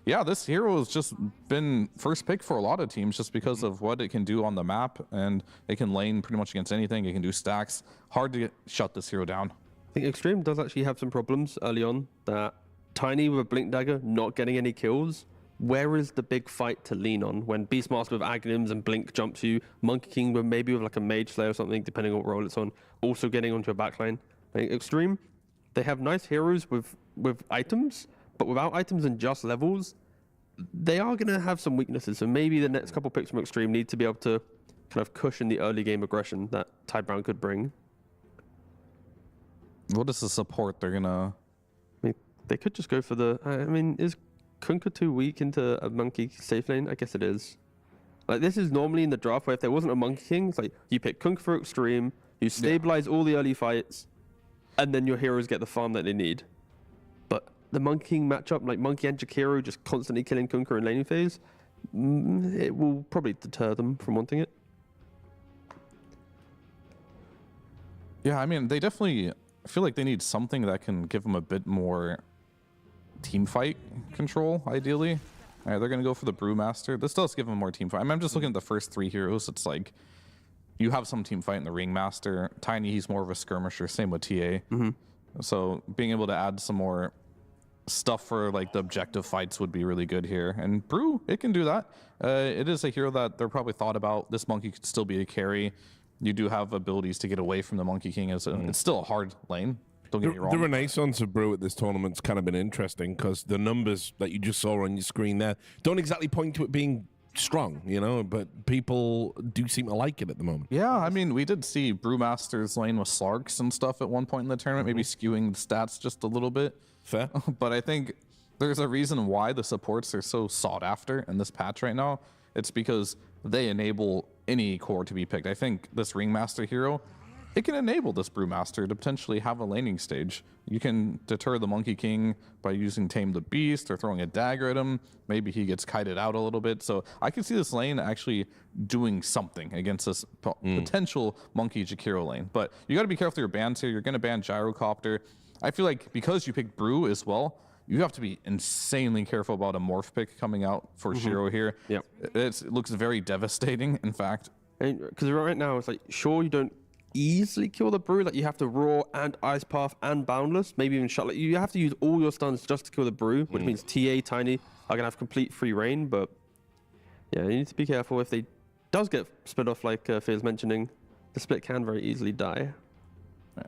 yeah, this hero has just been first pick for a lot of teams just because of what it can do on the map. And it can lane pretty much against anything. It can do stacks. Hard to shut this hero down. I think Xtreme does actually have some problems early on. That Tiny with a Blink Dagger not getting any kills. Where is the big fight to lean on when Beastmaster with Aghanims and Blink jumps you, Monkey King with maybe with like a Mage Slayer or something, depending on what role it's on, also getting onto a backline? I think Xtreme, they have nice heroes with items, but without items and just levels, they are going to have some weaknesses. So maybe the next couple picks from Xtreme need to be able to kind of cushion the early game aggression that Tidebound could bring. What is the support they're gonna? I mean, they could just go for the. I mean, is Kunkka too weak into a Monkey safe lane? I guess it is. Like, this is normally in the draft where if there wasn't a Monkey King, it's like you pick Kunkka for Xtreme, you stabilize all the early fights, and then your heroes get the farm that they need. But the Monkey King matchup, like Monkey and Jakiro just constantly killing Kunkka in laning phase, it will probably deter them from wanting it. Yeah, I mean, they definitely feel like they need something that can give them a bit more team fight control, ideally. All right, they're going to go for the Brewmaster. This does give them more team fight. I mean, I'm just looking at the first 3 heroes. It's like you have some team fight in the Ringmaster. Tiny, he's more of a skirmisher. Same with TA. So being able to add some more stuff for like the objective fights would be really good here. And Brew, it can do that. It is a hero that they're probably thought about. This monkey could still be a carry. You do have abilities to get away from the Monkey King. It's still a hard lane. Don't get me wrong. The renaissance of Brew at this tournament's kind of been interesting because the numbers that you just saw on your screen there don't exactly point to it being strong, you know, but people do seem to like it at the moment. Yeah, I mean, we did see Brewmaster's lane with Slarks and stuff at one point in the tournament, maybe skewing the stats just a little bit. Fair. But I think there's a reason why the supports are so sought after in this patch right now. It's because they enable any core to be picked. I think this Ringmaster hero, it can enable this Brewmaster to potentially have a laning stage. You can deter the Monkey King by using Tame the Beast or throwing a dagger at him. Maybe he gets kited out a little bit. So I can see this lane actually doing something against this potential Monkey Jakiro lane. But you got to be careful with your bans here. You're going to ban Gyrocopter. I feel like because you picked Brew as well, you have to be insanely careful about a morph pick coming out for Shiro here. Yep. It looks very devastating, in fact. Because right now, it's like, sure, you don't easily kill the Brew. Like, you have to Raw and Ice Path and Boundless, maybe even Shut. Like, you have to use all your stuns just to kill the Brew, which means TA, Tiny are going to have complete free reign. But yeah, you need to be careful. If they does get split off, like Fear's mentioning, the split can very easily die. Yeah.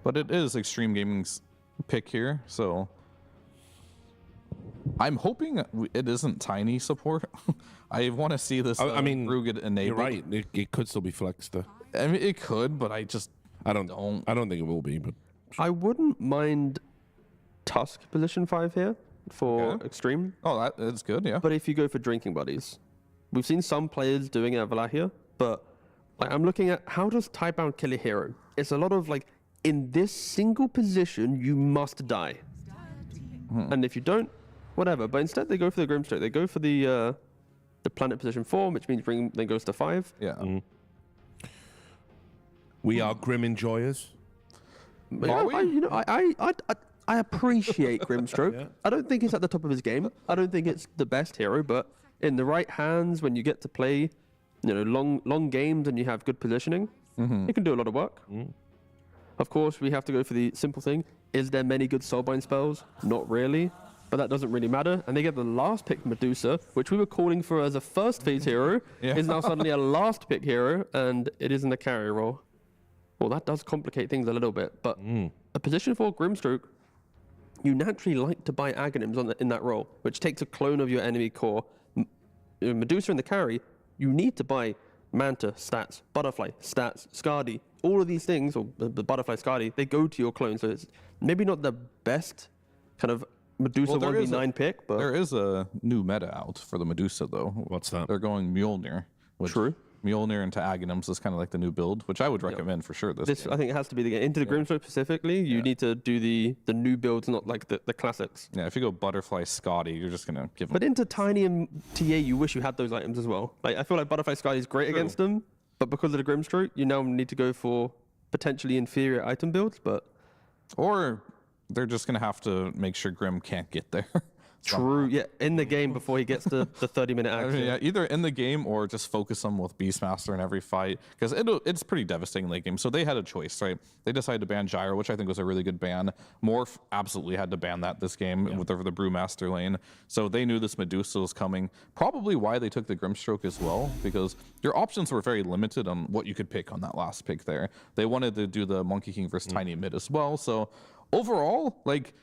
But it is Xtreme Gaming's pick here, so I'm hoping it isn't Tiny support. I want to see this. I mean, Brew get enabled. You're right. It could still be flexed. I mean, it could, but I don't think it will be. But I wouldn't mind Tusk position 5 here for Xtreme. Oh, that's good. Yeah. But if you go for drinking buddies, we've seen some players doing it at Wallachia, but like, I'm looking at how does Tidebound kill a hero? It's a lot of like, in this single position, you must die. And if you don't, whatever. But instead, they go for the Grimstroke. They go for the planet position 4, which means Ring then goes to 5. Yeah. We are Grim enjoyers. I appreciate Grimstroke. I don't think it's at the top of his game. I don't think it's the best hero, but in the right hands, when you get to play, long games and you have good positioning, you can do a lot of work. Of course, we have to go for the simple thing. Is there many good Soulbind spells? Not really, but that doesn't really matter. And they get the last pick Medusa, which we were calling for as a first phase hero, is now suddenly a last pick hero, and it is in the carry role. Well, that does complicate things a little bit, but a position for Grimstroke, you naturally like to buy Aghanims in that role, which takes a clone of your enemy core. Medusa in the carry, you need to buy Manta stats, Butterfly stats, Skadi. All of these things, or the Butterfly Skadi, they go to your clone. So it's maybe not the best kind of Medusa 1v9 pick, but there is a new meta out for the Medusa, though. What's that? They're going Mjolnir. True. Mjolnir into Aghanims is kind of like the new build, which I would recommend for sure. This I think it has to be the game. Into the Grimstroke specifically, you need to do the new builds, not like the classics. Yeah, if you go Butterfly Scotty, you're just going to give them... But into Tiny and TA, you wish you had those items as well. Like, I feel like Butterfly Scotty is great against them, but because of the Grimstroke, you now need to go for potentially inferior item builds, but... Or they're just going to have to make sure Grim can't get there. True, yeah, in the game before he gets the 30-minute action. Yeah, either in the game or just focus them with Beastmaster in every fight, because it's pretty devastating late game. So they had a choice, right? They decided to ban Gyro, which I think was a really good ban. Morph absolutely had to ban that this game with the Brewmaster lane. So they knew this Medusa was coming. Probably why they took the Grimstroke as well, because your options were very limited on what you could pick on that last pick there. They wanted to do the Monkey King versus Tiny mid as well. So overall, like,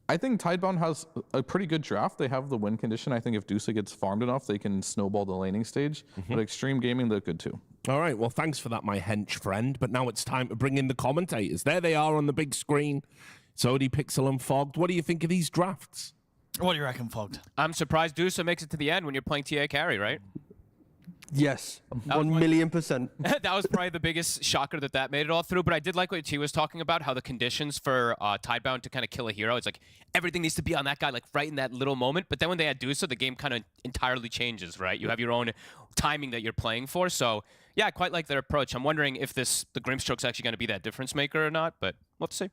I think Tidebound has a pretty good draft. They have the win condition. I think if Dusa gets farmed enough, they can snowball the laning stage. But Xtreme Gaming, they're good too. All right. Well, thanks for that, my hench friend. But now it's time to bring in the commentators. There they are on the big screen. Sodi, Pixel, and Fogged. What do you think of these drafts? What do you reckon, Fogged? I'm surprised Dusa makes it to the end when you're playing TA carry, right? Yes, 1,000,000%. That was probably the biggest shocker that made it all through. But I did like what T was talking about, how the conditions for Tidebound to kind of kill a hero, it's like everything needs to be on that guy, like right in that little moment. But then when they add Dusa, the game kind of entirely changes, right? You have your own timing that you're playing for. So yeah, I quite like their approach. I'm wondering if the Grimstroke's actually going to be that difference maker or not, but we'll have to see.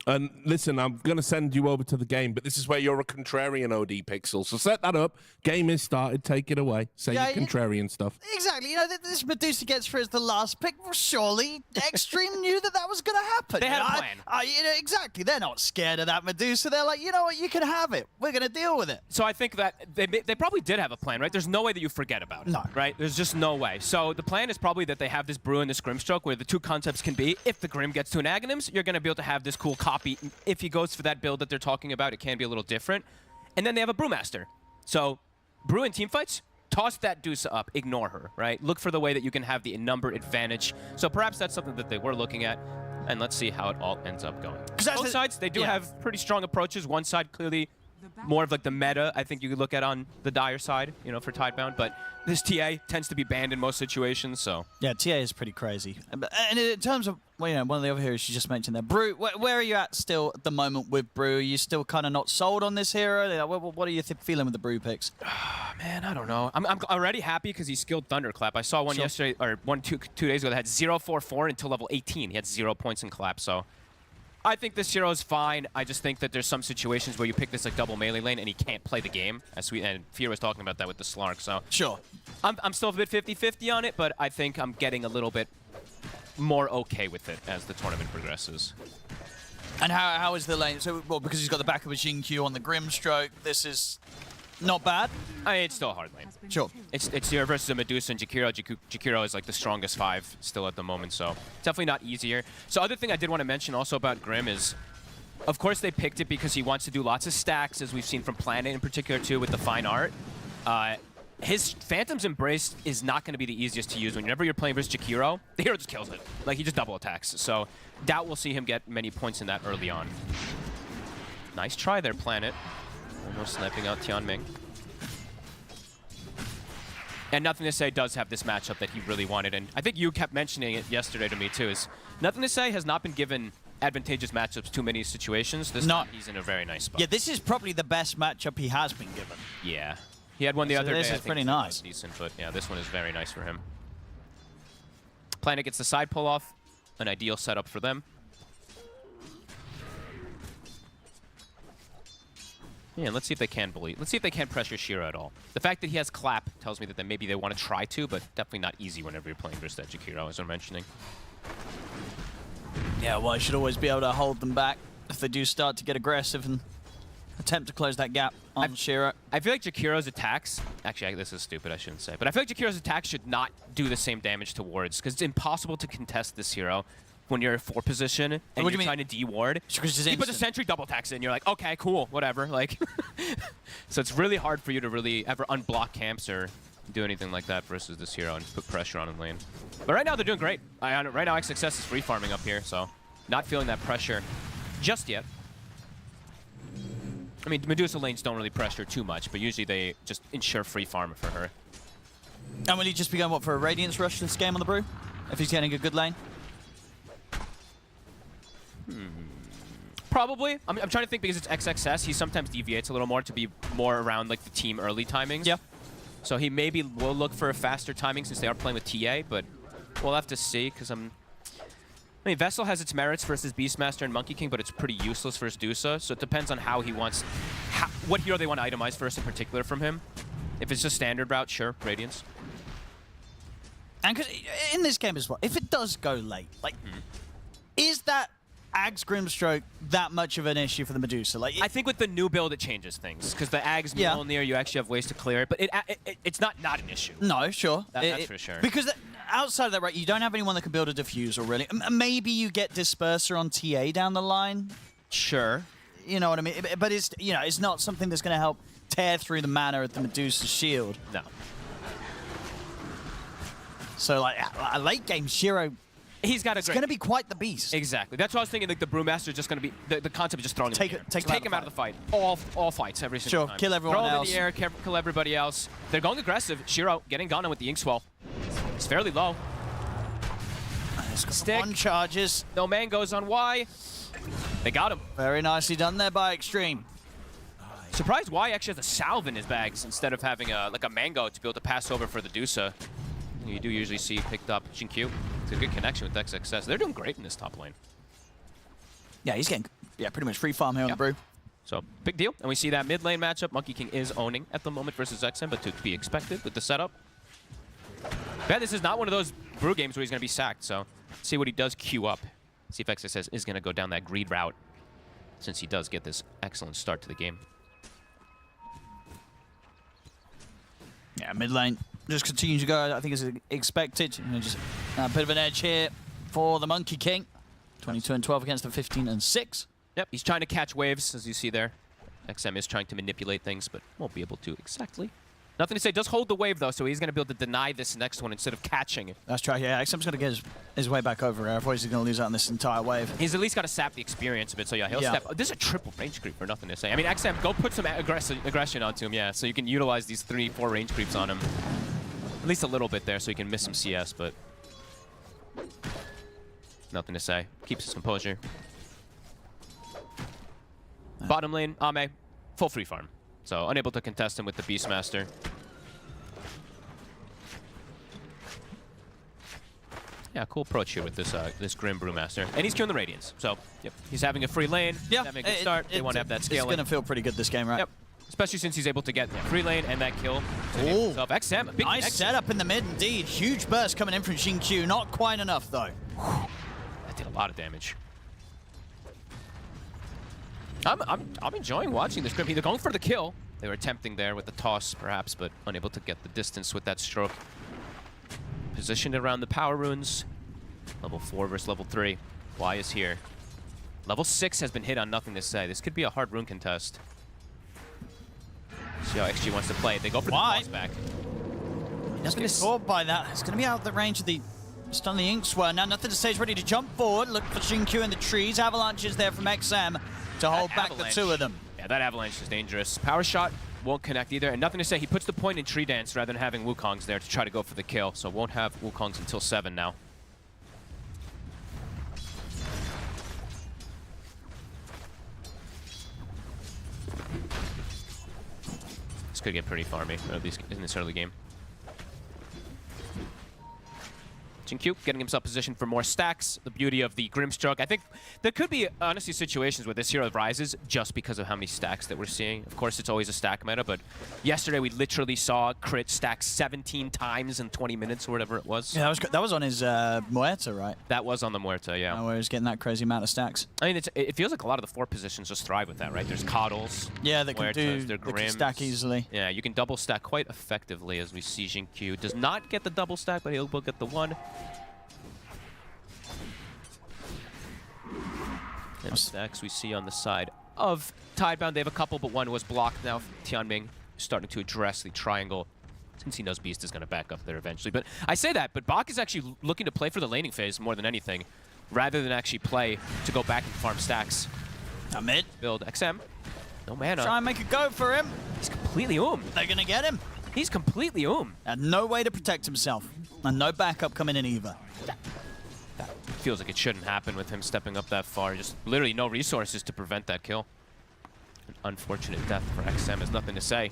And listen, I'm going to send you over to the game, but this is where you're a contrarian, OD Pixel. So set that up. Game is started. Take it away. Say your contrarian stuff. Exactly. You know, this Medusa gets through as the last pick. Well, surely Xtreme knew that was going to happen. They had a plan. You know, exactly. They're not scared of that Medusa. They're like, you know what? You can have it. We're going to deal with it. So I think that they probably did have a plan, right? There's no way that you forget about it. No. Right? There's just no way. So the plan is probably that they have this Brew and this Grimstroke, where the two concepts can be, if the Grim gets to an Aghanims, you're going to be able to have this cool copy. If he goes for that build that they're talking about, it can be a little different. And then they have a Brewmaster. So Brew in teamfights, toss that Dusa up, ignore her, right? Look for the way that you can have the number advantage. So perhaps that's something that they were looking at. And let's see how it all ends up going. Both sides, they do have pretty strong approaches. One side clearly more of like the meta, I think you could look at on the Dire side, you know, for Tidebound. But this TA tends to be banned in most situations, so. Yeah, TA is pretty crazy. And in terms of, well, you know, one of the other heroes you just mentioned there, Brew, where are you at still at the moment with Brew? Are you still kind of not sold on this hero? What are you feeling with the Brew picks? Man, I don't know. I'm already happy because he skilled Thunderclap. I saw one yesterday, or two days ago that had 0-4-4 until level 18. He had 0 points in Clap, so. I think this hero is fine. I just think that there's some situations where you pick this like double melee lane and he can't play the game. And Fear was talking about that with the Slark, so. Sure. I'm still a bit 50-50 on it, but I think I'm getting a little bit more okay with it as the tournament progresses. And how is the lane? So, well, because he's got the back of a Jin-Q on the Grimstroke, this is not bad. I mean, it's still a hard lane. Sure. It's here versus a Medusa and Jakiro. Jakiro is like the strongest 5 still at the moment, so definitely not easier. So other thing I did want to mention also about Grim is, of course they picked it because he wants to do lots of stacks, as we've seen from Planet in particular too with the fine art. His Phantom's Embrace is not going to be the easiest to use. Whenever you're playing versus Jakiro, the hero just kills it. Like, he just double attacks. So doubt we'll see him get many points in that early on. Nice try there, Planet. Almost sniping out Tianming. And Nothing to Say does have this matchup that he really wanted. And I think you kept mentioning it yesterday to me, too, is Nothing to Say has not been given advantageous matchups too many situations. This time he's in a very nice spot. Yeah, this is probably the best matchup he has been given. Yeah. He had one the other day. This is pretty nice. Decent, but yeah, this one is very nice for him. Planet gets the side pull off. An ideal setup for them. Yeah, let's see if they can bully. Let's see if they can pressure Shira at all. The fact that he has Clap tells me that maybe they want to try to, but definitely not easy whenever you're playing versus that Jakiro, as I'm mentioning. Yeah, well, I should always be able to hold them back if they do start to get aggressive and attempt to close that gap on Shira. I feel like Jakiro's attacks, actually this is stupid, I shouldn't say, but I feel like Jakiro's attacks should not do the same damage to wards, because it's impossible to contest this hero when you're in 4 position and you're trying to de-ward. He puts a sentry double attacks in, you're like, okay, cool, whatever. Like, so it's really hard for you to really ever unblock camps or do anything like that versus this hero and put pressure on in lane. But right now they're doing great. Right now XXS is free farming up here, so not feeling that pressure just yet. I mean, Medusa lanes don't really pressure too much, but usually they just ensure free farm for her. And will he just be going, what, for a Radiance rush this game on the Brew? If he's getting a good lane? Probably. I'm trying to think because it's XXS. He sometimes deviates a little more to be more around like the team early timings. Yeah. So he maybe will look for a faster timing since they are playing with TA, but we'll have to see because I mean, Vessel has its merits versus Beastmaster and Monkey King, but it's pretty useless versus Dusa, so it depends on how he wants, what hero they want to itemize first in particular from him. If it's a standard route, sure, Radiance. And because in this game as well, if it does go late, like, is that Ag's Grimstroke that much of an issue for the Medusa? Like, I think with the new build it changes things, because the Ag's Mjolnir, you actually have ways to clear it, but it's not an issue. No, sure. That's for sure. Because outside of that, right, you don't have anyone that can build a diffuser, really. Maybe you get Disperser on TA down the line. Sure. You know what I mean? But it's, you know, it's not something that's going to help tear through the mana of the Medusa's shield. No. So, like, a late game Shiro He's got a It's great... going to be quite the beast. Exactly. That's what I was thinking. Like the Brewmaster is just going to be the concept of just throwing him in the air. Take him out of the fight. All fights every single time. Kill everyone Throw him else. in the air, kill everybody else. They're going aggressive. Shiro getting gone with the Inkswell. It's fairly low. Stick. 1 charges. No man goes on Y. They got him. Very nicely done there by Xtreme. Surprised Y actually has a salve in his bags instead of having like a mango to be able to pass over for the Dusa. You do usually see picked up Jinq. It's a good connection with XXS. They're doing great in this top lane. Yeah, he's getting pretty much free farm here on the Brew. So, big deal. And we see that mid lane matchup. Monkey King is owning at the moment versus XM, but to be expected with the setup. Bet this is not one of those Brew games where he's going to be sacked, so see what he does queue up. See if XXS is going to go down that greed route, since he does get this excellent start to the game. Yeah, mid lane just continues to go, I think, as expected. You know, just a bit of an edge here for the Monkey King. 22 and 12 against the 15 and 6. Yep, he's trying to catch waves, as you see there. XM is trying to manipulate things, but won't be able to exactly. Nothing to say. Does hold the wave, though, so he's going to be able to deny this next one instead of catching it. That's true. Yeah, XM's going to get his way back over here. Otherwise, he's going to lose out on this entire wave. He's at least got to sap the experience a bit, so yeah, he'll step. Oh, this is a triple range creep for nothing to say. I mean, XM, go put some aggression onto him, yeah, so you can utilize these 3-4 range creeps on him. At least a little bit there, so he can miss some CS, but nothing to say. Keeps his composure. Bottom lane, Ame, full free farm. So unable to contest him with the Beastmaster. Yeah, cool approach here with this this Grim Brewmaster. And he's killing the Radiants. So, yep, he's having a free lane. Yeah, having a good start. They want to have that scaling. It's going to feel pretty good this game, right? Yep. Especially since he's able to get free lane and that kill. Oh, XM, a big nice setup in the mid indeed. Huge burst coming in from Jinq. Not quite enough, though. That did a lot of damage. I'm enjoying watching this Grim. They're going for the kill. They were attempting there with the toss, perhaps, but unable to get the distance with that stroke. Positioned around the power runes. Level 4 versus level 3. Y is here. Level 6 has been hit on nothing to say. This could be a hard rune contest. See how XG wants to play it. They go for the toss back. He doesn't get caught by that. It's going to be out of the range of the stun the Inkswell. Now nothing to say. He's ready to jump forward. Look for Jinq in the trees. Avalanche is there from XM to hold back the two of them. Yeah, that avalanche is dangerous. Power shot won't connect either, and nothing to say. He puts the point in Tree Dance rather than having Wukongs there to try to go for the kill, so won't have Wukongs until 7 now. This could get pretty farmy, or at least in this early game. Jinq getting himself positioned for more stacks. The beauty of the Grimstroke. I think there could be, honestly, situations where this hero rises just because of how many stacks that we're seeing. Of course, it's always a stack meta, but yesterday we literally saw Crit stack 17 times in 20 minutes or whatever it was. Yeah, that was on his Muerta, right? That was on the Muerta, yeah. Where he's getting that crazy amount of stacks. I mean, it feels like a lot of the 4 positions just thrive with that, right? There's Coddles. Yeah, they can Muertas, they can stack easily. Yeah, you can double stack quite effectively, as we see Jinq does not get the double stack, but he'll get the 1. And stacks we see on the side of Tidebound. They have a couple, but one was blocked now. Tianming starting to address the triangle since he knows Beast is going to back up there eventually. But I say that, but Bach is actually looking to play for the laning phase more than anything, rather than actually play to go back and farm stacks. Now mid. Build XM. No mana. Try and make a go for him. He's completely They're going to get him. He's completely And no way to protect himself. And no backup coming in either. That feels like it shouldn't happen with him stepping up that far. Just literally no resources to prevent that kill. An unfortunate death for XM is nothing to say.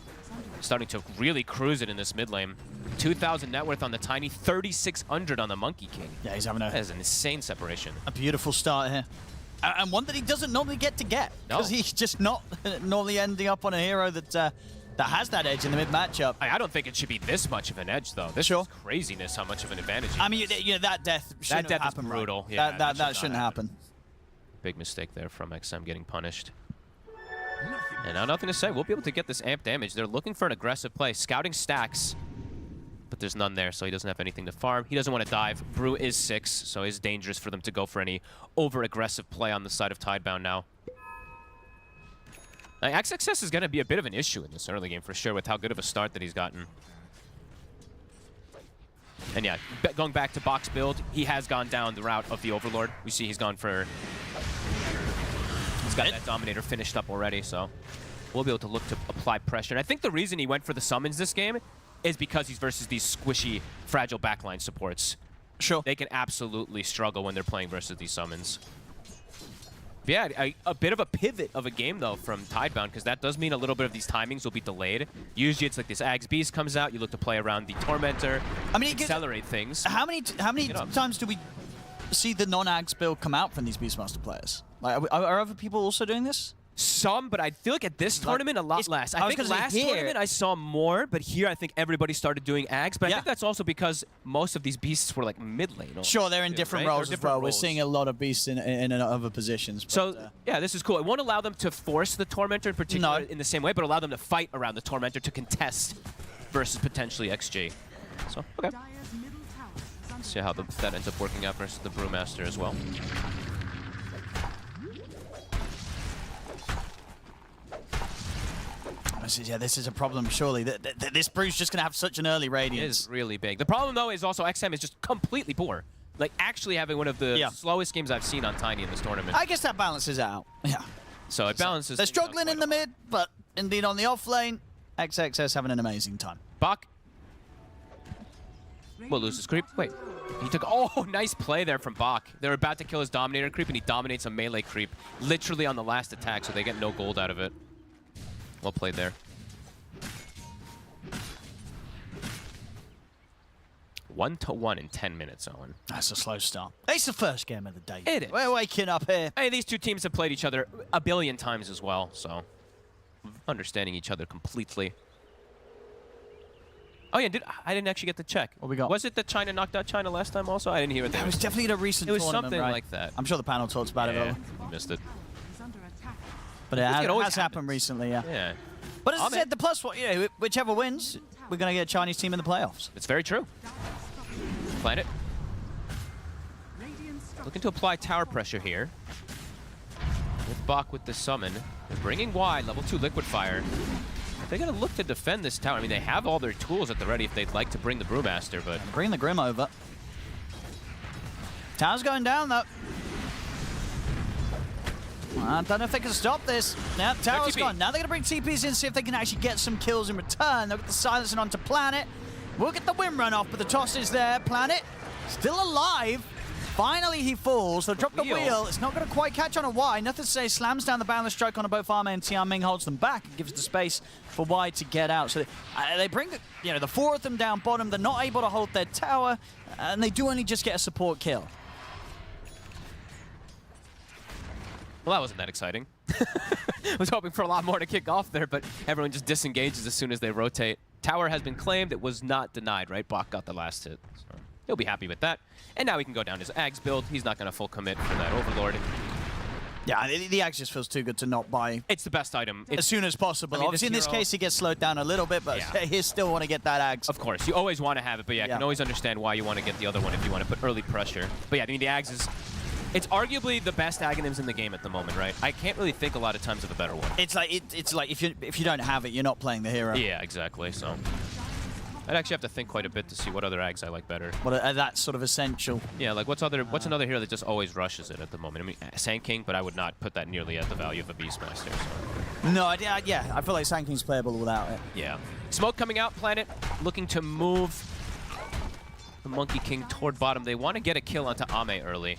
Starting to really cruise it in this mid lane. 2,000 net worth on the Tiny, 3,600 on the Monkey King. Yeah, he's having that is an insane separation. A beautiful start here. And one that he doesn't normally get to get. Because he's just not normally ending up on a hero that has that edge in the mid matchup. I don't think it should be this much of an edge, though. This is craziness how much of an advantage. I mean, that death shouldn't happen. Is brutal. Right? Yeah, that shouldn't happen. Big mistake there from XM getting punished. And now nothing to say. We'll be able to get this amp damage. They're looking for an aggressive play. Scouting stacks, but there's none there, so he doesn't have anything to farm. He doesn't want to dive. Brew is 6, so it's dangerous for them to go for any over-aggressive play on the side of Tidebound now. XXS is going to be a bit of an issue in this early game for sure with how good of a start that he's gotten. And yeah, going back to box build, he has gone down the route of the Overlord. We see he's gone for... He's got that Dominator finished up already, so we'll be able to look to apply pressure. And I think the reason he went for the summons this game is because he's versus these squishy, fragile backline supports. Sure. They can absolutely struggle when they're playing versus these summons. But yeah, a bit of a pivot of a game, though, from Tidebound, because that does mean a little bit of these timings will be delayed. Usually it's like this Ags Beast comes out, you look to play around the Tormentor, I mean, accelerate things. How many times do we see the non-Ags build come out from these Beastmaster players? Like, are other people also doing this? Some, but I feel like at this tournament, a lot less. I think last here, tournament I saw more, but here I think everybody started doing Ags. But Yeah. I think that's also because most of these beasts were like mid lane. Sure, they're in different roles as well. We're seeing a lot of beasts in other positions. But, So, yeah, this is cool. It won't allow them to force the Tormentor in particular in the same way, but allow them to fight around the Tormentor to contest versus potentially XG. So, okay. Let's see how that ends up working out versus the Brewmaster as well. This is a problem, surely. This Brew's just going to have such an early radiance. It is really big. The problem, though, is also XM is just completely poor. Like, actually having one of the slowest games I've seen on Tiny in this tournament. I guess that balances out. Yeah. So it balances. They're struggling in the mid, but indeed on the off lane, XXS having an amazing time. Bach will lose his creep. Wait. He took... Oh, nice play there from Bach. They're about to kill his Dominator creep, and he dominates a melee creep literally on the last attack, so they get no gold out of it. Well played there. 1-1 in 10 minutes, Owen. That's a slow start. It's the first game of the day. It is. We're waking up here. Hey, these two teams have played each other a billion times as well, so understanding each other completely. Oh yeah, I didn't actually get to check. What we got? Was it that China knocked out China last time also? I didn't hear it. It was definitely a recent tournament, something right? like that. I'm sure the panel talks about it. Yeah, missed it. But it has happened recently, yeah. Yeah. But as I said, the plus one, whichever wins, we're going to get a Chinese team in the playoffs. It's very true. Planet. Looking to apply tower pressure here. With Bach with the summon. They're bringing wide, level 2 Liquid Fire. They're going to look to defend this tower. I mean, they have all their tools at the ready if they'd like to bring the Brewmaster, but... Bring the Grim over. Tower's going down, though. I don't know if they can stop this. Now, Tower's gone. Now they're going to bring TPs in, see if they can actually get some kills in return. They'll get the silencing onto Planet. We'll get the win run off, but the toss is there. Planet still alive. Finally, he falls. They'll drop the wheel. It's not going to quite catch on a Y. Nothing to say. Slams down the boundless strike on both Arme and Tianming, holds them back and gives the space for Y to get out. So they bring the four of them down bottom. They're not able to hold their tower, and they do only just get a support kill. Well, that wasn't that exciting. I was hoping for a lot more to kick off there, but everyone just disengages as soon as they rotate. Tower has been claimed. It was not denied, right? Bach got the last hit. So he'll be happy with that. And now he can go down his Ags build. He's not going to full commit for that Overlord. Yeah, the Ags just feels too good to not buy. It's the best item. As soon as possible. I mean, obviously, in this case, he gets slowed down a little bit, but he still want to get that Ags. Of course. You always want to have it, but yeah, I can always understand why you want to get the other one if you want to put early pressure. But yeah, I mean, the Ags is... It's arguably the best Aghanims in the game at the moment, right? I can't really think a lot of times of a better one. It's like if you don't have it, you're not playing the hero. Yeah, exactly. So I'd actually have to think quite a bit to see what other Ags I like better. What are that's sort of essential. Yeah, like what's another hero that just always rushes it at the moment? I mean, Sand King, but I would not put that nearly at the value of a Beastmaster. So. No, yeah, I feel like Sand King's playable without it. Yeah. Smoke coming out, Planet looking to move the Monkey King toward bottom. They want to get a kill onto Ame early.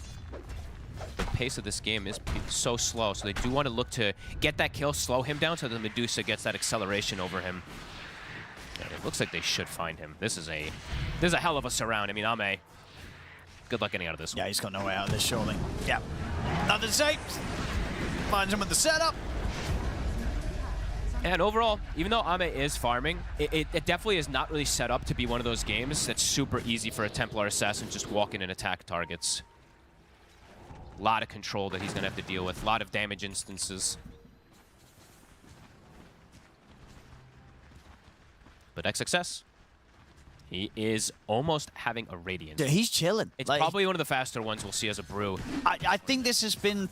The pace of this game is so slow, so they do want to look to get that kill, slow him down, so that Medusa gets that acceleration over him. Yeah, it looks like they should find him. This is a hell of a surround. I mean, Ame, good luck getting out of this one. Yeah, he's got no way out of this, surely. Yeah. Nothing safe. Finds him with the setup. And overall, even though Ame is farming, it definitely is not really set up to be one of those games that's super easy for a Templar Assassin just walk in and attack targets. A lot of control that he's going to have to deal with. A lot of damage instances. But XXS, he is almost having a Radiant. Yeah, he's chilling. It's probably one of the faster ones we'll see as a Brew. I think this has been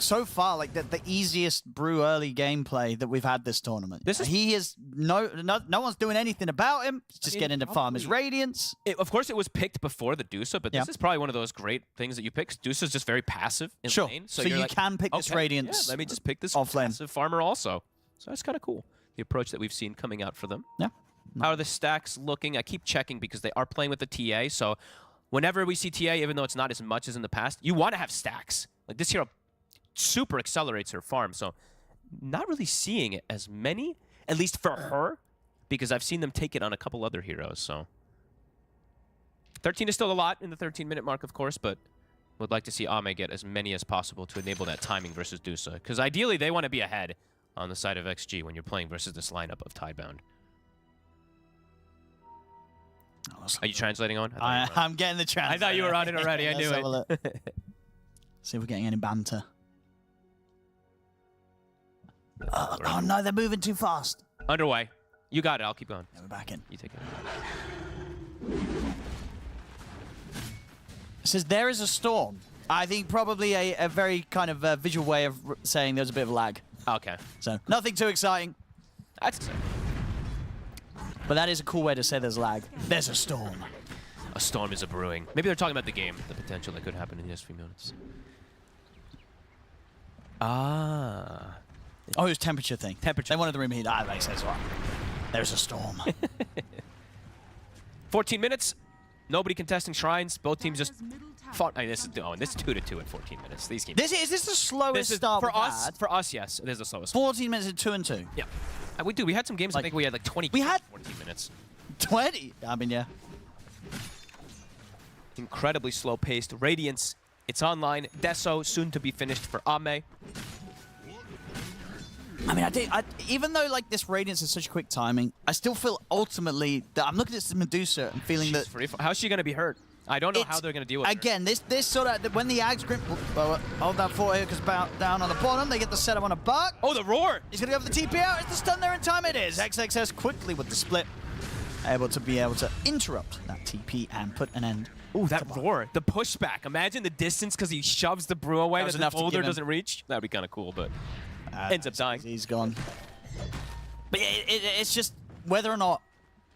so far like the easiest brew early gameplay that we've had this tournament. He is no one's doing anything about him. He's just getting to farm his Radiance. Of course, it was picked before the Dusa, but this is probably one of those great things that you pick. Dusa's just very passive in lane. So you can pick this Radiance. Yeah, let me just pick this off lane. passive farmer also. So that's kind of cool. The approach that we've seen coming out for them. Yeah. How are the stacks looking? I keep checking because they are playing with the TA. So whenever we see TA, even though it's not as much as in the past, you want to have stacks. Like this hero super accelerates her farm. So not really seeing it as many, at least for her, because I've seen them take it on a couple other heroes. So 13 is still a lot in the 13-minute mark, of course, but would like to see Ame get as many as possible to enable that timing versus Dusa. Because ideally, they want to be ahead on the side of XG when you're playing versus this lineup of Tidebound. Are you translating on? I'm getting the translator. I thought you were on it already. I knew it. See if we're getting any banter. Oh no, they're moving too fast. Underway. You got it. I'll keep going. Yeah, we're back in. You take it. It says there is a storm. I think probably a very kind of visual way of saying there's a bit of lag. Okay. So nothing too exciting. That's exciting. But that is a cool way to say there's lag. There's a storm. A storm is a brewing. Maybe they're talking about the game, the potential that could happen in the next few minutes. Ah. Oh, it was temperature thing. Temperature. They wanted the room heat. That makes sense. Well, there's a storm. 14 minutes. Nobody contesting shrines. Both teams just fought. I mean, this is 2-2 in 14 minutes. These games. Is this the slowest start for we've us? had? For us, yes, it is the slowest. 14 minutes at 2-2. Yeah. We had some games. I think we had like 20. We had 14 minutes. 20. I mean, yeah. Incredibly slow-paced. Radiance. It's online. Deso soon to be finished for Ame. I mean, even though like this Radiance is such quick timing, I still feel ultimately that I'm looking at this Medusa and feeling that how's she going to be hurt? I don't know how they're going to deal with again, her. this sort of when the Ags grip hold that fort here because down on the bottom, they get the setup on a buck. Oh, the roar! He's going to go for the TP out. Is the stun there in time? It is. XXS quickly with the split, able to interrupt that TP and put an end. Ooh, that roar, the pushback. Imagine the distance because he shoves the brew away that the boulder doesn't reach. That'd be kind of cool, but ends up dying. He's gone. But it's just whether or not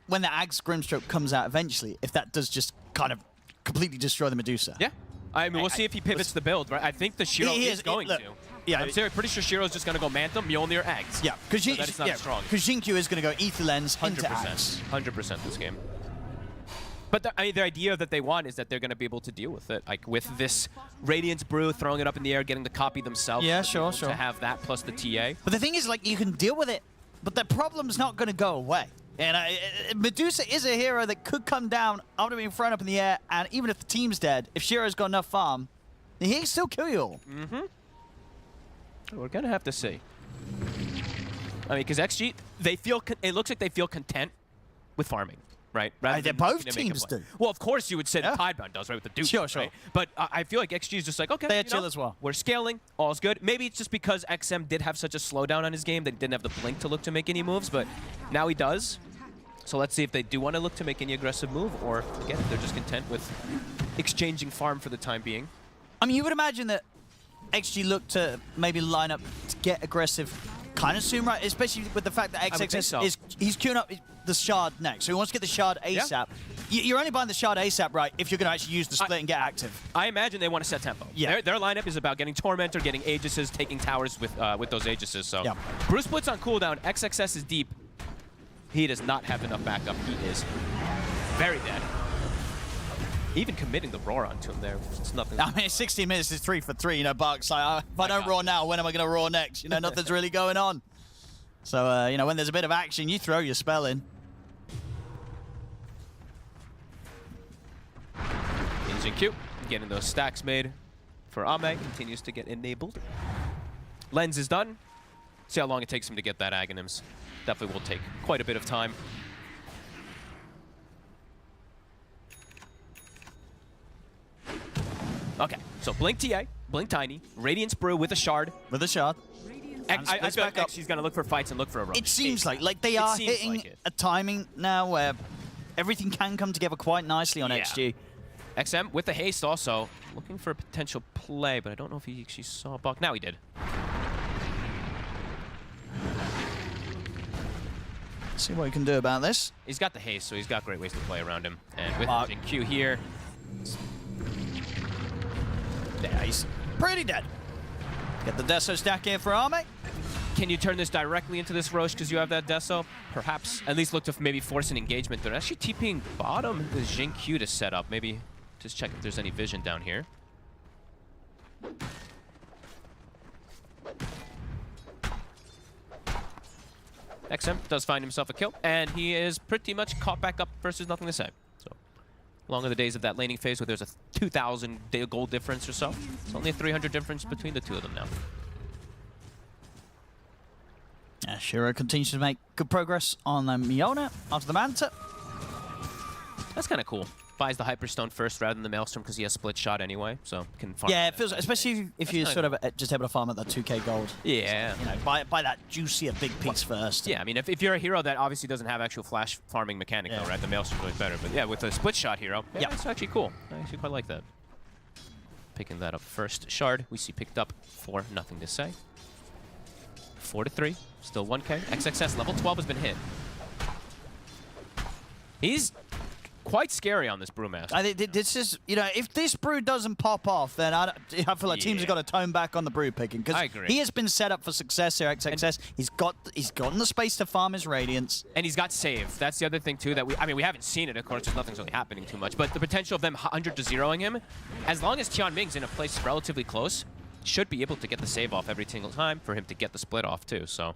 when the Ags Grimstroke comes out eventually, if that does just kind of completely destroy the Medusa. Yeah. I mean, we'll see if he pivots the build, right? I think the Shiro is going to. Yeah, I'm pretty sure Shiro's just going to go Mantha, Mjolnir, Ags. Yeah, because it's not strong. Jinkyu is going to go Ether Lens into Ags. 100% this game. But the idea that they want is that they're going to be able to deal with it, like with this Radiance Brew, throwing it up in the air, getting the copy themselves. Yeah, sure. To have that plus the TA. But the thing is, like, you can deal with it, but the problem's not going to go away. And Medusa is a hero that could come down after being thrown up in the air, and even if the team's dead, if Shiro's got enough farm, he can still kill you all. We're going to have to see. I mean, because XG, it looks like they feel content with farming. Right? Both teams do. Well, of course you would say the Tidebound does, right? With the Duke. Sure. Right? But I feel like XG is just like, okay, they chill as well. We're scaling, all's good. Maybe it's just because XM did have such a slowdown on his game that he didn't have the blink to look to make any moves, but now he does. So let's see if they do want to look to make any aggressive move, or again, they're just content with exchanging farm for the time being. I mean, you would imagine that XG look to maybe line up to get aggressive kind of soon, right? Especially with the fact that XXS he's queuing up the Shard next, so he wants to get the Shard ASAP. Yeah. You're only buying the Shard ASAP, right, if you're going to actually use the split and get active. I imagine they want to set tempo. Yeah. Their lineup is about getting Tormentor, getting Aegises, taking towers with those Aegises. So Bruce Split's on cooldown. XXS is deep. He does not have enough backup. He is very dead. Even committing the roar onto him there, it's nothing. I mean, 16 minutes is 3 for 3, you know, Bucks. Like, if I don't roar now, when am I going to roar next? You know, nothing's really going on. So, you know, when there's a bit of action, you throw your spell in. Jinkyu getting those stacks made for Ame. Continues to get enabled. Lens is done. See how long it takes him to get that Aghanims. Definitely will take quite a bit of time. Okay, so Blink TA, Blink Tiny, Radiance Brew with a Shard. With a Shard. I feel like she's going to look for fights and look for a rush. It seems like they are hitting a timing now where everything can come together quite nicely on XG. XM with the haste also. Looking for a potential play, but I don't know if he actually saw Buck. Now he did. See what we can do about this. He's got the haste, so he's got great ways to play around him. And with Q here, yeah, he's pretty dead. Get the Deso stack here for Arme. can you turn this directly into this Roche because you have that Deso? Perhaps at least look to maybe force an engagement. They're actually TPing bottom with Jin Q to set up. Maybe just check if there's any vision down here. XM does find himself a kill, and he is pretty much caught back up versus nothing to say. So, long are the days of that laning phase where there's a 2,000 gold difference or so. It's only a 300 difference between the two of them now. Shiro continues to make good progress on Miona after the Manta. That's kind of cool. Buys the Hyperstone first rather than the Maelstrom because he has split shot anyway, so can farm. Yeah, it feels, especially if you're sort of just able to farm at that 2k gold. Yeah. You know, buy that juicier big piece first. Yeah, I mean, if you're a hero that obviously doesn't have actual flash farming mechanic, though, right? The Maelstrom's really better. But yeah, with a split shot hero, yeah, it's actually cool. I actually quite like that. Picking that up first. Shard, we see picked up for nothing to say. 4-3, still 1k. XXS level 12 has been hit. He's quite scary on this Brewmaster. I think this is, you know, if this brew doesn't pop off, then I feel like teams have got to tone back on the brew picking because he has been set up for success here. XXS, he's gotten the space to farm his Radiance, and he's got save. That's the other thing too. That we haven't seen it. Of course, there's nothing's really happening too much, but the potential of them 100-0ing him, as long as Tianming's in a place relatively close, should be able to get the save off every single time for him to get the split off too. So.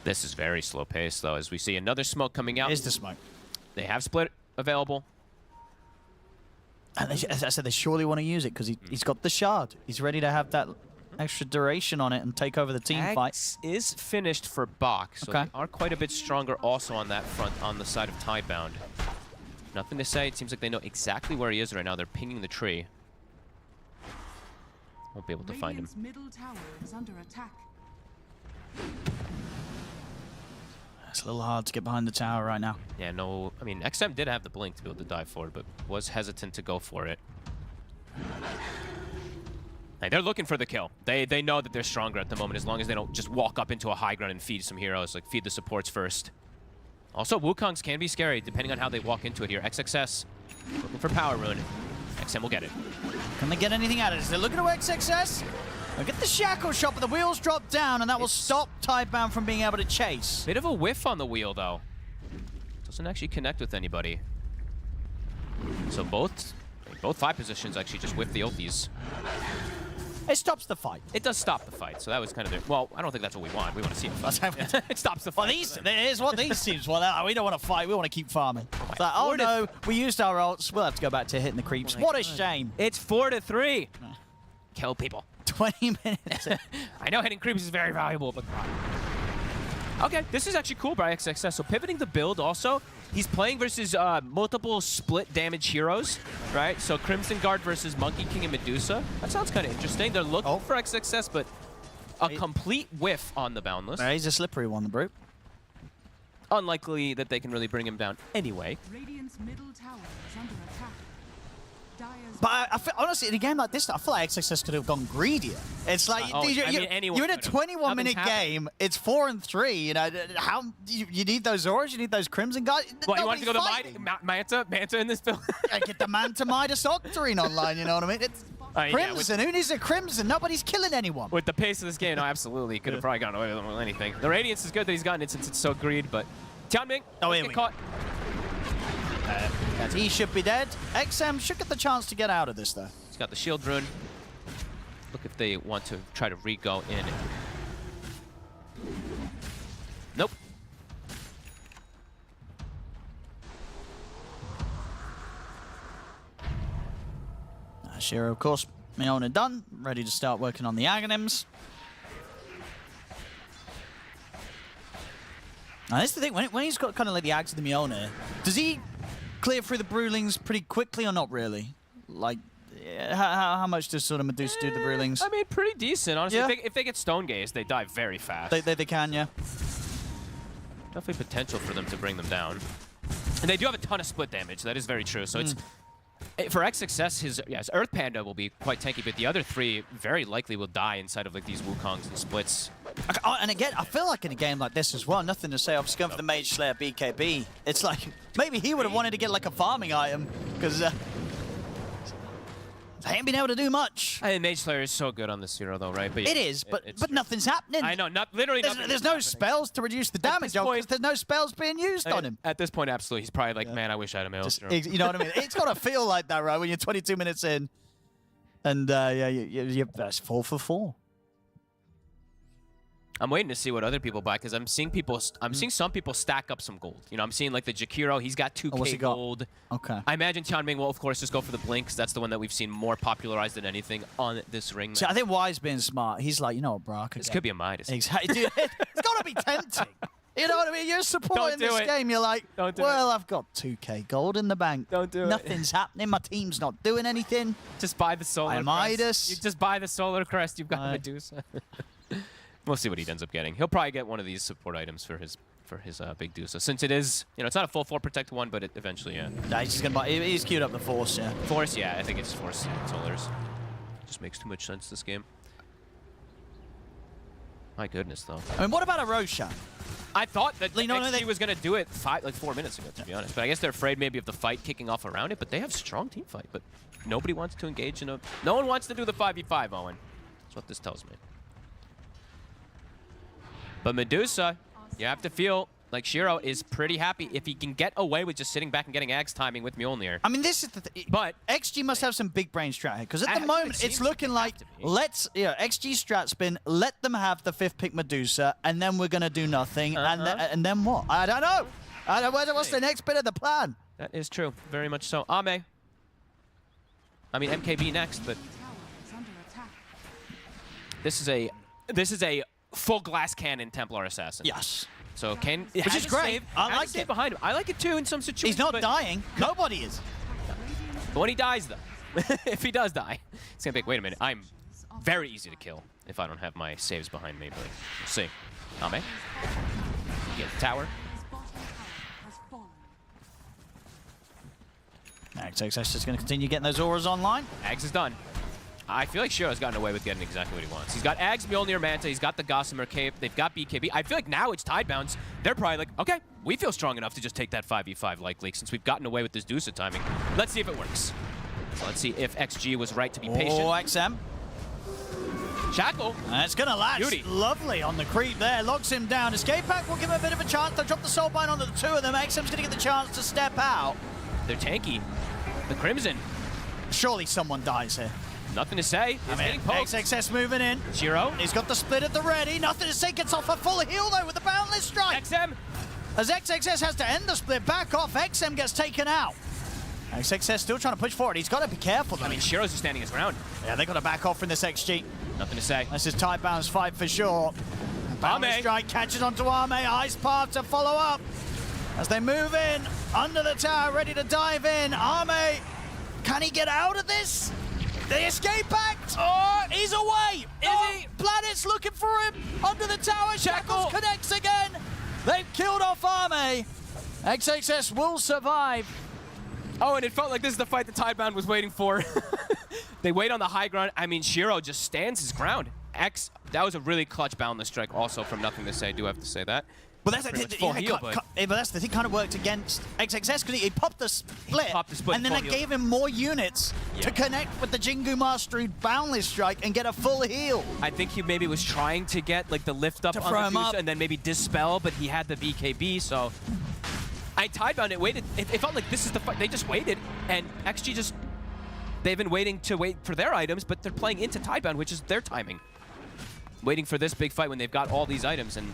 This is very slow pace, though, as we see another smoke coming out. Here's the smoke. They have split available. And as I said, they surely want to use it because he's got the shard. He's ready to have that extra duration on it and take over the team fight. Is finished for Bach, so they are quite a bit stronger also on that front, on the side of Tidebound. Nothing to say. It seems like they know exactly where he is right now. They're pinging the tree. Won't be able to find him. Middle tower is under attack. It's a little hard to get behind the tower right now. Yeah, no, I mean, XM did have the blink to be able to dive for it, but was hesitant to go for it. Hey, they're looking for the kill. They know that they're stronger at the moment as long as they don't just walk up into a high ground and feed some heroes, like feed the supports first. Also, Wukongs can be scary depending on how they walk into it here. XXS looking for Power Rune. XM will get it. Can they get anything out of this? They're looking at XXS. They'll get the shackle shot, but the wheels drop down, and that will stop Tidebound from being able to chase. Bit of a whiff on the wheel, though. Doesn't actually connect with anybody. So both 5 positions actually just whiff the ultis. It stops the fight. It does stop the fight, so that was kind of well, I don't think that's what we want. We want to see it fight. It stops the fight. Well, here's what these teams want. We don't want to fight. We want to keep farming. It's like, oh no, we used our ults. We'll have to go back to hitting the creeps. What a shame. It's 4-3. Kill people. 20 minutes. I know hitting creeps is very valuable, but okay, this is actually cool by XXS. So pivoting the build also, he's playing versus multiple split damage heroes, right? So Crimson Guard versus Monkey King and Medusa. That sounds kind of interesting. They're looking for XXS, but a complete whiff on the Boundless. He's a slippery one, the brute. Unlikely that they can really bring him down anyway. Radiant's middle tower is under attack. But I feel, honestly, in a game like this, I feel like XXS could have gone greedier. It's like you're in a 21-minute game. It's 4-3. You know how you need those Auras, you need those Crimson guys. Well, you want to go to Manta in this build? Get the Manta Midas Octarine online. You know what I mean? It's Crimson. Who needs a Crimson? Nobody's killing anyone. With the pace of this game, no, absolutely. Could have probably gone away with anything. The Radiance is good that he's gotten it since it's so greed, but Tianming get caught. He should be dead. XM should get the chance to get out of this, though. He's got the shield rune. Look if they want to try to re-go in. Nope. Shiro, of course, Miona done. Ready to start working on the Aghanims. Now, this is the thing. When he's got kind of like the Ags of the Miona, does he clear through the Brewlings pretty quickly or not really? Like, how much does sort of Medusa do the Brewlings? I mean, pretty decent, honestly. Yeah. If they get stone gazed, they die very fast. They can, yeah. Definitely potential for them to bring them down. And they do have a ton of split damage. That is very true. So it's for XXS, his Earth Panda will be quite tanky, but the other 3 very likely will die inside of like these Wukongs and splits. And again, I feel like in a game like this as well, nothing to say. Obviously going for the Mage Slayer BKB. It's like maybe he would have wanted to get like a farming item because they ain't been able to do much. I think Mage Slayer is so good on this hero though, right? But it is, but nothing's happening. I know, literally nothing. There's no spells to reduce the damage because there's no spells being used on him. At this point, absolutely. He's probably like, man, I wish I had a Maelstrom. You know what I mean? It's got to feel like that, right? When you're 22 minutes in. And that's 4 for 4. I'm waiting to see what other people buy because I'm seeing some people stack up some gold. You know, I'm seeing like the Jakiro, he's got 2K gold. Okay. I imagine Tianming will, of course, just go for the blink because that's the one that we've seen more popularized than anything on this ring. See, I think Y's being smart. He's like, you know what, bro? This could be a Midas. Exactly. Dude, it's got to be tempting. You know what I mean? You're supporting this game. You're like, well, I've got 2K gold in the bank. Don't do it. Nothing's happening. My team's not doing anything. Just buy the Solar Crest. Midas. You just buy the Solar Crest. You've got Medusa. We'll see what he ends up getting. He'll probably get one of these support items for his big Dusa. Since it is, you know, it's not a full 4 protect one, but it eventually, yeah. Nah, he's just gonna buy. He's queued up the Force, yeah. Force, yeah. I think it's Force Solars. Just makes too much sense this game. My goodness, though. I mean, what about a Roshan? I thought that XG was going to do it 4 minutes ago, to be honest. But I guess they're afraid maybe of the fight kicking off around it. But they have strong team fight. But nobody wants to engage in a... No one wants to do the 5v5, Owen. That's what this tells me. But Medusa, you have to feel like Shiro is pretty happy if he can get away with just sitting back and getting Axe timing with Mjolnir. I mean, this is the thing. But XG must have some big brain strat here, because at the moment it's looking like XG strat spin, let them have the 5th pick Medusa, and then we're gonna do nothing, and then what? I don't know. What's the next bit of the plan? That is true, very much so. Ame. I mean MKB next, but this is a full glass cannon Templar assassin. Yes. So which is great. I like it behind him. I like it too in some situations. He's not dying. Nobody is. But when he dies, though, if he does die, it's gonna be. Wait a minute. I'm very easy to kill if I don't have my saves behind me. But we'll see. Ame. Get the tower. XXS just going to continue getting those auras online. Ags is done. I feel like Shiro's gotten away with getting exactly what he wants. He's got Ags, Mjolnir, Manta, he's got the Gossamer Cape, they've got BKB. I feel like now it's Tidebounds. They're probably like, okay, we feel strong enough to just take that 5v5 likely since we've gotten away with this Dusa timing. Let's see if it works. So let's see if XG was right to be patient. Oh, XM. Shackle. It's going to latch. Beauty. Lovely on the creep there. Locks him down. Escape pack will give him a bit of a chance. They'll drop the Soulbind onto the 2 of them. XM's going to get the chance to step out. They're tanky. The Crimson. Surely someone dies here. Nothing to say. He's getting poked. XXS moving in. Shiro. He's got the split at the ready. Nothing to say. Gets off a full heal though with the Boundless Strike. XM. As XXS has to end the split, back off. XM gets taken out. XXS still trying to push forward. He's got to be careful though. I mean, Shiro's just standing his ground. Yeah, they got to back off from this XG. Nothing to say. This is Tidebound's fight for sure. Boundless Strike catches onto Ame. Ice Path to follow up. As they move in, under the tower, ready to dive in. Ame, can he get out of this? The escape act! Oh, he's away! Is he? Planet's looking for him! Under the tower, Shackles connects again! They've killed off Ame! XXS will survive. Oh, and it felt like this is the fight that Tidebound was waiting for. They wait on the high ground. I mean, Shiro just stands his ground. That was a really clutch Boundless Strike also from Nothing to Say, I do have to say that. But that's the thing, kind of worked against XXS because he popped the split, and then it gave him more units to connect with the Jingu Mastery Boundless Strike and get a full heal. I think he maybe was trying to get like the lift up on the Dusa and then maybe dispel, but he had the BKB, so Tidebound it waited. It felt like this is the fight. They just waited, and XG just they've been waiting to wait for their items, but they're playing into Tidebound, which is their timing, waiting for this big fight when they've got all these items and.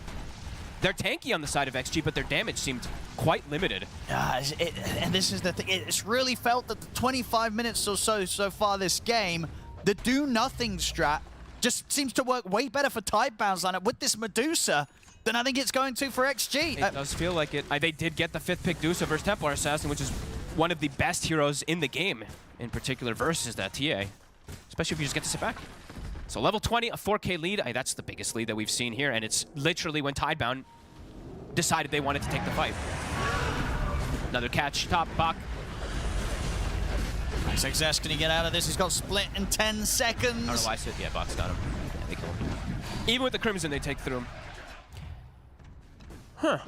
They're tanky on the side of XG, but their damage seemed quite limited. And this is the thing. It's really felt that the 25 minutes or so far this game, the do-nothing strat just seems to work way better for Tidebound's lineup with this Medusa than I think it's going to for XG. It does feel like it. They did get the 5th pick Dusa versus Templar Assassin, which is one of the best heroes in the game, in particular versus that TA, especially if you just get to sit back. So level 20, a 4K lead. That's the biggest lead that we've seen here, and it's literally when Tidebound decided they wanted to take the fight. Another catch, top, Bach. Success, can he get out of this? He's got split in 10 seconds. I don't know why I said, yeah, Bach's got him. Yeah, they kill him. Even with the Crimson, they take through him. Huh.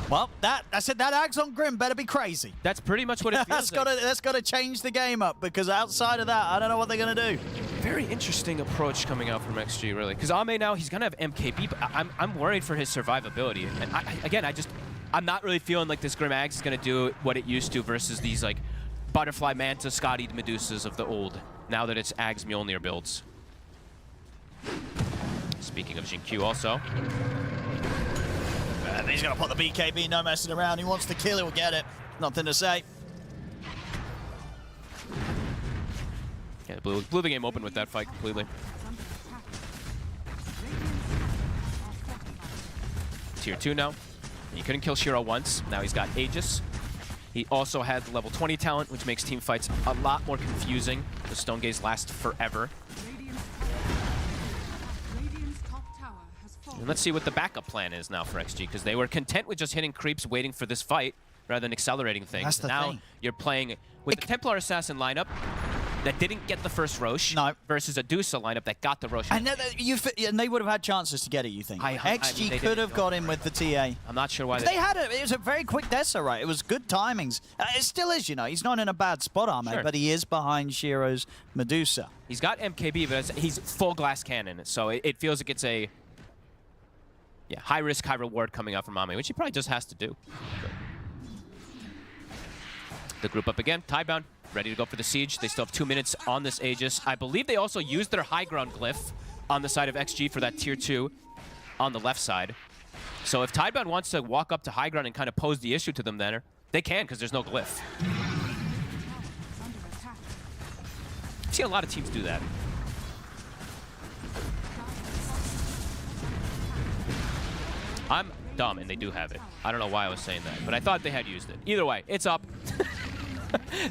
Well, I said that Ags on Grim better be crazy. That's pretty much what it feels like. That's got to change the game up, because outside of that, I don't know what they're going to do. Very interesting approach coming out from XG, really. Because Ame now, he's going to have MKB, but I'm worried for his survivability. And I'm not really feeling like this Grim Ags is going to do what it used to versus these, like, Butterfly Manta, Scotty Medusas of the old, now that it's Ags Mjolnir builds. Speaking of Jin-Q also. He's going to put the BKB, no messing around. He wants to kill, he'll get it. Nothing to say. Yeah, blew the game open with that fight completely. Tier 2 now. He couldn't kill Shiro once. Now he's got Aegis. He also had the level 20 talent, which makes team fights a lot more confusing. The Stone Gaze last forever. And let's see what the backup plan is now for XG, because they were content with just hitting creeps, waiting for this fight, rather than accelerating things. That's the now thing. You're playing with the Templar Assassin lineup that didn't get the first Roche, versus a Dusa lineup that got the Roche. And they would have had chances to get it, you think? XG could have got in with the TA. I'm not sure why they had it. It was a very quick Dessa, right? It was good timings. It still is, you know. He's not in a bad spot, Ahmed, but he is behind Shiro's Medusa. He's got MKB, but he's full glass cannon, so it feels like it's a high risk, high reward coming out from Ame, which he probably just has to do. The group up again, Tidebound, ready to go for the siege. They still have 2 minutes on this Aegis. I believe they also used their high ground glyph on the side of XG for that tier 2 on the left side. So if Tidebound wants to walk up to high ground and kind of pose the issue to them there, they can, because there's no glyph. I've seen a lot of teams do that. I'm dumb, and they do have it. I don't know why I was saying that, but I thought they had used it. Either way, it's up.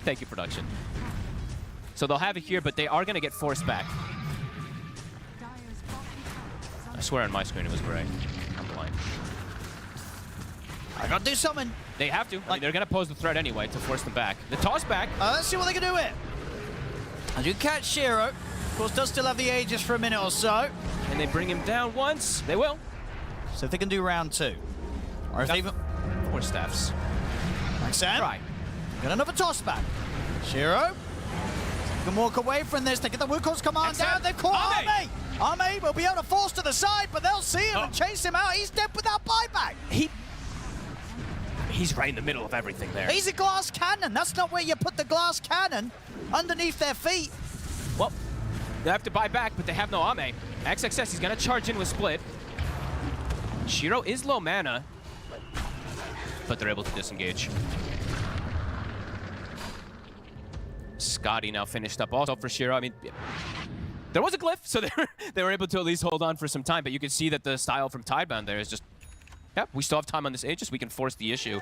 Thank you, production. So they'll have it here, but they are going to get forced back. I swear on my screen it was gray. I'm blind. I gotta do something. They have to. I mean, they're going to pose the threat anyway to force them back. The toss back. Let's see what they can do with it. I do catch Shiro. Of course, does still have the Aegis for a minute or so. And they bring him down once. They will. So if they can do round 2. Or if they even... 4 staffs. Like Sam. Right. Got another toss back. Shiro can walk away from this. They get the Wukong's command down. They've caught Ame. Ame will be able to force to the side, but they'll see him and chase him out. He's dead without buyback. He's right in the middle of everything there. He's a glass cannon. That's not where you put the glass cannon, underneath their feet. Well, they have to buy back, but they have no Ame. XXS, he's going to charge in with Split. Shiro is low mana, but they're able to disengage. Scotty now finished up also for Shiro. I mean, there was a glyph, so they were able to at least hold on for some time, but you can see that the style from Tidebound there is just, we still have time on this Aegis, we can force the issue.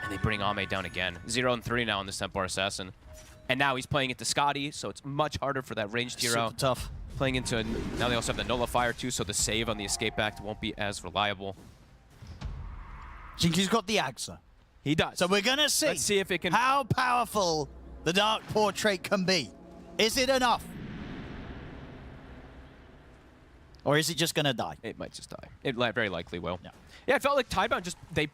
And they bring Ame down again. 0-3 now on this Templar Assassin. And now he's playing into Scotty, so it's much harder for that ranged hero. Super tough. Playing into, now they also have the Nullifier too, so the save on the Escape Act won't be as reliable. Jinky's got the Axa. He does. So we're gonna see. Let's see if it can. How powerful the Dark Portrait can be. Is it enough? Or is it just gonna die? It might just die. It very likely will. Yeah, it felt like Tidebound just, they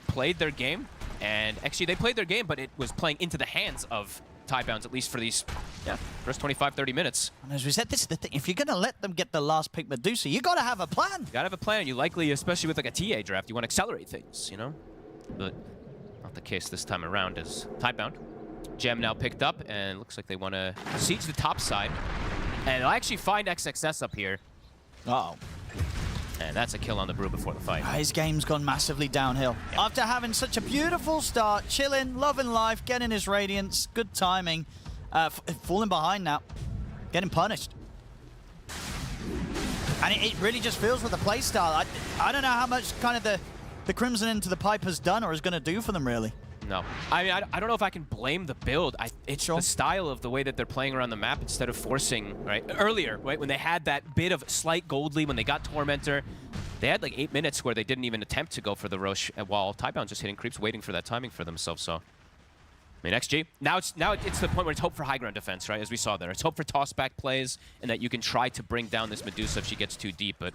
played their game, and actually they played their game, but it was playing into the hands of Tidebounds, at least for these first 25-30 minutes. And as we said, this is the thing. If you're going to let them get the last pick Medusa, you got to have a plan. You got to have a plan. You likely, especially with like a TA draft, you want to accelerate things, you know? But not the case this time around as Tidebound. Gem now picked up, and looks like they want to siege the top side. And they'll actually find XXS up here. Uh-oh. And that's a kill on the Brew before the fight. His game's gone massively downhill. Yeah. After having such a beautiful start, chilling, loving life, getting his radiance, good timing, falling behind now, getting punished. And it really just feels with the playstyle. I don't know how much kind of the Crimson into the Pipe has done or is going to do for them, really. No. I mean, I don't know if I can blame the build. It's the style of the way that they're playing around the map instead of forcing, right? Earlier, right, when they had that bit of slight gold lead, when they got Tormentor, They had like 8 minutes where they didn't even attempt to go for the Roche while Tidebound just hitting creeps, waiting for that timing for themselves. So, I mean, XG, now it's the point where it's hope for high ground defense, right? As we saw there. It's hope for toss-back plays and that you can try to bring down this Medusa if she gets too deep, but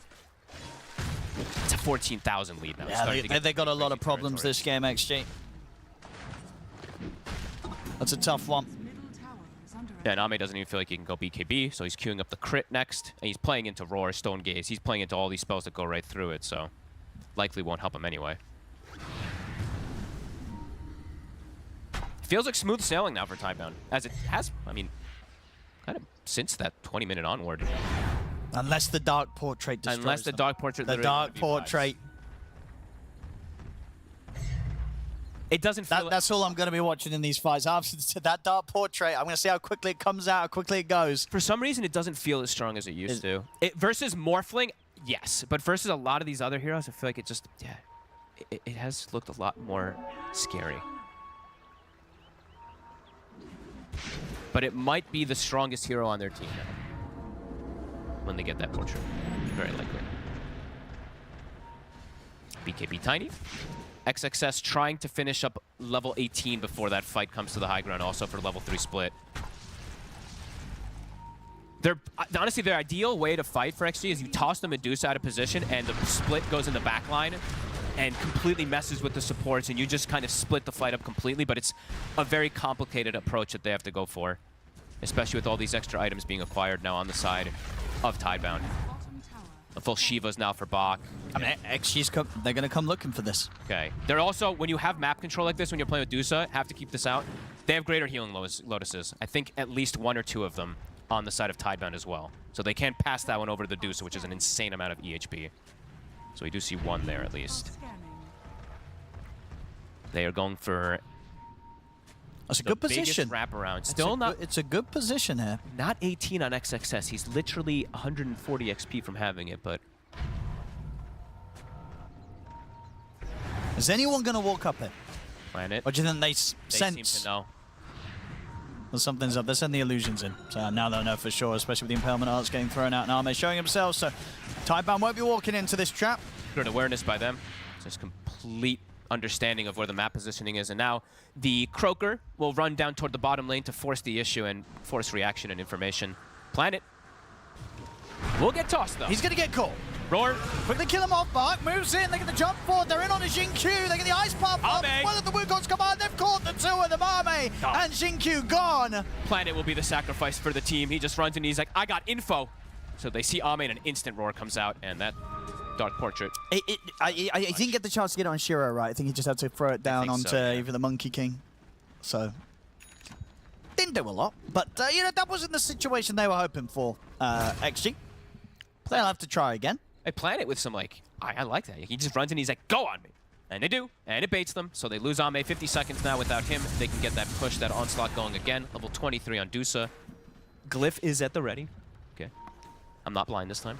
it's a 14,000 lead now. Yeah, they got a lot of problems this game, XG. That's a tough one. Yeah, and Ame doesn't even feel like he can go BKB, so he's queuing up the crit next, and he's playing into Roar, Stone Gaze. He's playing into all these spells that go right through it, so likely won't help him anyway. Feels like smooth sailing now for Tidebound, as it has, I mean, kind of since that 20-minute onward. Unless the Dark Portrait destroys Unless the them. Dark Portrait The Dark Portrait. It doesn't feel that's all I'm going to be watching in these fights. After that Dark Portrait, I'm going to see how quickly it comes out, how quickly it goes. For some reason, it doesn't feel as strong as it used to. Versus Morphling, yes. But versus a lot of these other heroes, I feel like it just, yeah, it has looked a lot more scary. But it might be the strongest hero on their team now. When they get that portrait. Very likely. BKB Tiny. XXS trying to finish up level 18 before that fight comes to the high ground, also for level 3 split. Honestly, their ideal way to fight for XG is you toss the Medusa out of position and the split goes in the back line and completely messes with the supports and you just kind of split the fight up completely, but it's a very complicated approach that they have to go for, especially with all these extra items being acquired now on the side of Tidebound. A full Shivas now for Bach. I mean, XG's they're going to come looking for this. Okay. They're also, when you have map control like this, when you're playing with Dusa, have to keep this out. They have greater healing lotuses. I think at least 1 or 2 of them on the side of Tidebound as well. So they can't pass that one over to the Dusa, which is an insane amount of EHP. So we do see 1 there at least. They are going for that's a good position. Wraparound. Still not. It's a good position here. Not 18 on XXS. He's literally 140 XP from having it, but is anyone going to walk up it? Planet. Or do you think they sense? They seem to know. Well, something's up. They're sending the illusions in. So now they'll know for sure, especially with the Impalement Arts getting thrown out and Ame showing himself. So Tidebound won't be walking into this trap. Good awareness by them. Just complete understanding of where the map positioning is. And now the Croaker will run down toward the bottom lane to force the issue and force reaction and information. Planet will get tossed, though. He's going to get caught. Roar. Quickly kill him off. Bach moves in. They get the jump forward. They're in on a Xingqiu. They get the ice pump. One of the Wukongs come on. They've caught the 2 of them. Ame and Xingqiu gone. Planet will be the sacrifice for the team. He just runs and he's like, I got info. So they see Ame and an instant Roar comes out, and that Dark Portrait. I didn't get the chance to get it on Shiro, right? I think he just had to throw it down onto either the Monkey King. So didn't do a lot, but you know, that wasn't the situation they were hoping for. XG. They'll have to try again. They plan it with some, like, I like that. He just runs and he's like, go on me. And they do, and it baits them. So they lose Ame 50 seconds now without him. They can get that push, that onslaught going again. Level 23 on Dusa. Glyph is at the ready. Okay. I'm not blind this time.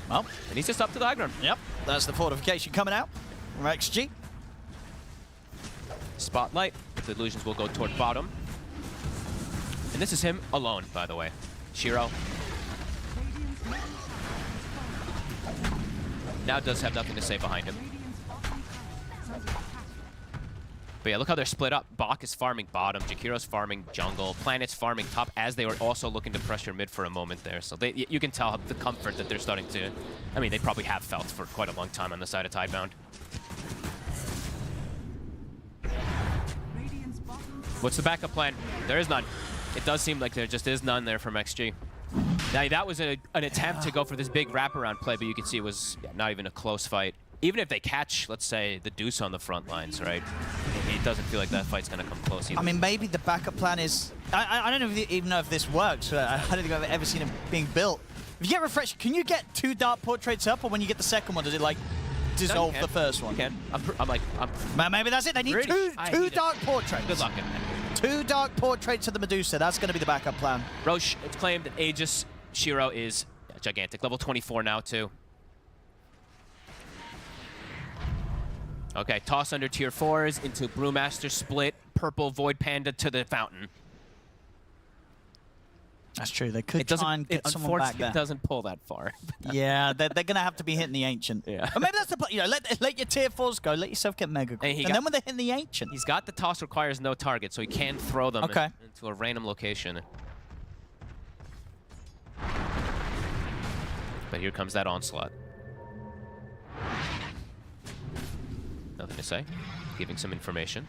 Well, and he's just up to the high ground. Yep, that's the fortification coming out from XG. Spotlight. The illusions will go toward bottom. And this is him alone, by the way. Shiro. Now does have nothing to say behind him. But yeah, look how they're split up. Bach is farming bottom, Jakiro's farming jungle, Planet's farming top, as they were also looking to pressure mid for a moment there. So you can tell the comfort that they're starting to, I mean, they probably have felt for quite a long time on the side of Tidebound. What's the backup plan? There is none. It does seem like there just is none there from XG. Now, that was an attempt to go for this big wraparound play, but you can see it was not even a close fight. Even if they catch, let's say, the Deuce on the front lines, right? It doesn't feel like that fight's going to come close either. I mean, maybe the backup plan is... I don't even know if this works. I don't think I've ever seen it being built. If you get refreshed, can you get 2 Dark Portraits up, or when you get the second one, does it, like, dissolve the first one? You can. I'm like... Maybe that's it. They need two Dark Portraits. Good luck. 2 Dark Portraits of the Medusa. That's going to be the backup plan. Roche, it's claimed that Aegis Shiro is gigantic. Level 24 now, too. Okay, toss under tier 4s into Brewmaster split, purple Void Panda to the fountain. That's true. They could try and get someone back there. It doesn't pull that far. Yeah, they're going to have to be hitting the Ancient. Yeah. Or maybe that's the you know, let your tier 4s go. Let yourself get Mega Quick. And then when they're hitting the Ancient. He's got the toss requires no target, so he can throw them into a random location. But here comes that onslaught. Nothing to say. Giving some information.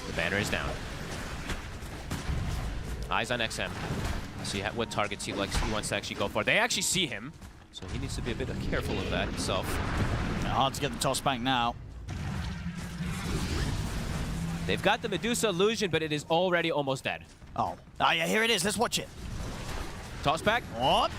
The banner is down. Eyes on XM. See what targets he wants to actually go for. They actually see him, so he needs to be a bit careful of that himself. Hard to get the toss back now. They've got the Medusa illusion, but it is already almost dead. Oh yeah, here it is. Let's watch it. Toss back. What?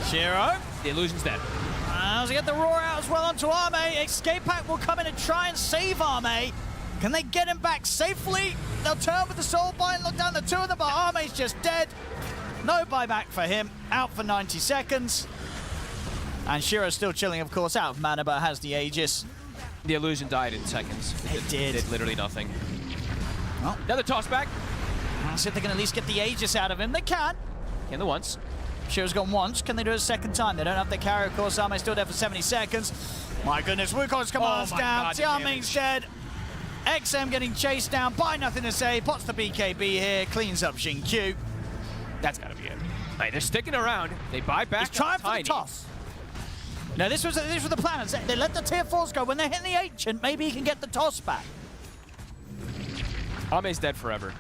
Shiro. The illusion's dead. As we get the roar out as well onto Arme. Escape Pack will come in and try and save Arme. Can they get him back safely? They'll turn with the Soul Bind, look down the two of them, but Arme's just dead. No buyback for him, out for 90 seconds. And Shiro's still chilling, of course, out of mana, but has the Aegis. The illusion died in seconds. It did. Did literally nothing. Well, another toss back. See if they can at least get the Aegis out of him. They can. Can the once. Shiro's gone once. Can they do it a second time? They don't have the carry, of course. Arme's still dead for 70 seconds. My goodness, Wukong's commands down. Xiaoming's dead. XM getting chased down by Nothing to Say. Pots the BKB here. Cleans up Xin Q. That's got to be it. Right, they're sticking around. They buy back. He's trying for the toss. Now, this was the plan. They let the tier 4s go. When they're hitting the Ancient, maybe he can get the toss back. Ame's dead forever.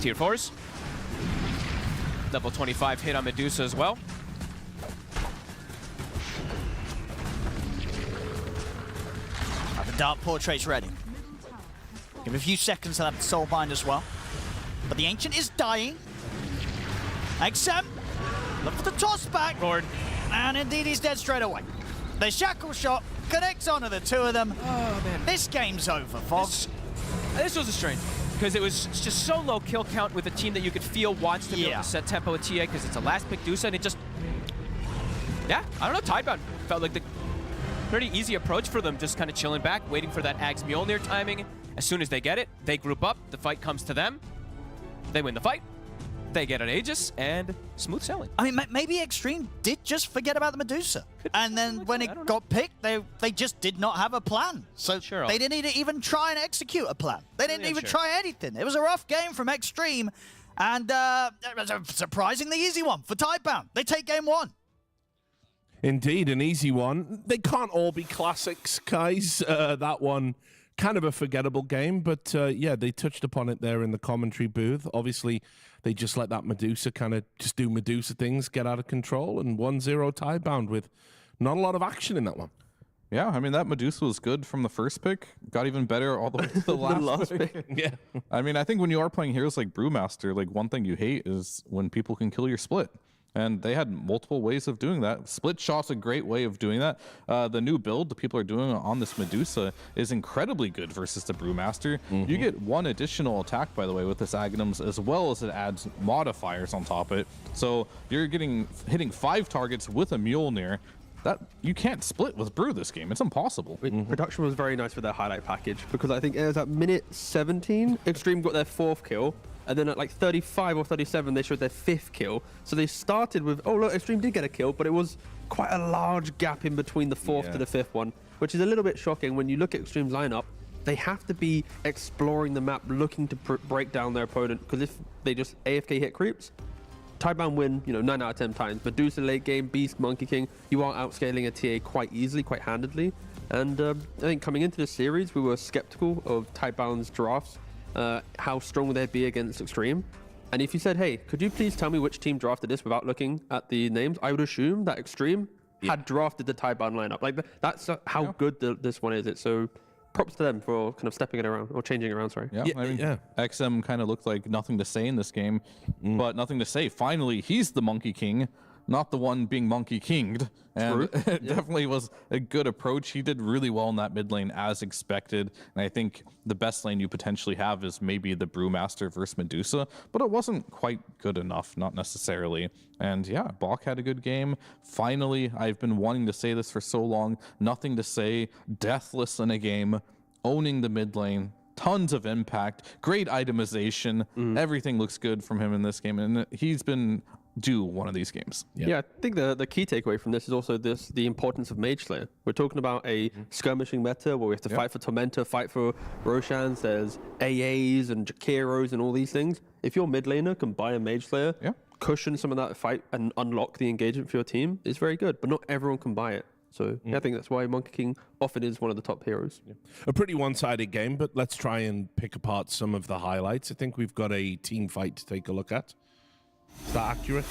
Tier 4s. Level 25 hit on Medusa as well. The Dark Portrait's ready. Give it a few seconds to have the Soul Bind as well. But the Ancient is dying. XM, look for the toss back. Lord. And indeed, he's dead straight away. The Shackle Shot connects onto the two of them. Oh, man. This game's over, Fox. This was a strange, because it was just so low kill count with a team that you could feel wants to be able to set tempo with TA, because it's a last pick Dusa, and it just... Yeah, I don't know, Tidebound felt like the pretty easy approach for them, just kind of chilling back, waiting for that Ags Mjolnir timing. As soon as they get it, they group up, the fight comes to them, they win the fight, they get an Aegis, and smooth sailing. I mean, maybe Xtreme did just forget about the Medusa. And then when it got picked, they just did not have a plan. So they didn't even try and execute a plan. They didn't even try anything. It was a rough game from Xtreme, and it was a surprisingly easy one for Tidebound. They take game one. Indeed, an easy one. They can't all be classics, guys. That one, kind of a forgettable game, but yeah, they touched upon it there in the commentary booth. Obviously, they just let that Medusa kind of just do Medusa things, get out of control, and 1-0 Tidebound with not a lot of action in that one. Yeah, I mean, that Medusa was good from the first pick. Got even better all the way to the last pick. Yeah. I mean, I think when you are playing heroes like Brewmaster, like one thing you hate is when people can kill your split. And they had multiple ways of doing that. Split shot's a great way of doing that. The new build that people are doing on this Medusa is incredibly good versus the Brewmaster. You get one additional attack, by the way, with this Aghanims, as well as it adds modifiers on top of it. So you're hitting 5 targets with a Mjolnir. That you can't split with Brew this game. It's impossible. Production was very nice with their highlight package, because I think it was at minute 17, Xtreme got their 4th kill. And then at like 35 or 37, they showed their 5th kill. So they started with, oh look, Xtreme did get a kill, but it was quite a large gap in between the 4th to the 5th one, which is a little bit shocking. When you look at Xtreme's lineup, they have to be exploring the map, looking to break down their opponent, because if they just AFK hit creeps, Tidebound win, 9 out of 10 times. Medusa late game, Beast, Monkey King, you are outscaling a TA quite easily, quite handedly. And I think coming into this series, we were skeptical of Tidebound's drafts. How strong would they be against Xtreme? And if you said, hey, could you please tell me which team drafted this without looking at the names, I would assume that Xtreme had drafted the Tidebound lineup. Like that's how good this one is. It's so props to them for kind of stepping it around, or changing it around, sorry. Yeah, I mean, XM kind of looked like nothing to say in this game, but nothing to say. Finally, he's the Monkey King, not the one being Monkey Kinged. And it definitely was a good approach. He did really well in that mid lane as expected. And I think the best lane you potentially have is maybe the Brewmaster versus Medusa, but it wasn't quite good enough, not necessarily. And yeah, Bach had a good game. Finally, I've been wanting to say this for so long, nothing to say, deathless in a game. owning the mid lane, tons of impact, great itemization. Everything looks good from him in this game, and he's been due one of these games. Yeah, I think the key takeaway from this is also the importance of Mage Slayer. We're talking about a skirmishing meta where we have to fight for Tormentor, fight for Roshans, there's AAs and Jakiros and all these things. If your mid laner can buy a Mage Slayer, cushion some of that fight and unlock the engagement for your team, it's very good, but not everyone can buy it. So I think that's why Monkey King often is one of the top heroes. A pretty one-sided game, but let's try and pick apart some of the highlights. I think we've got a team fight to take a look at. Is that accurate?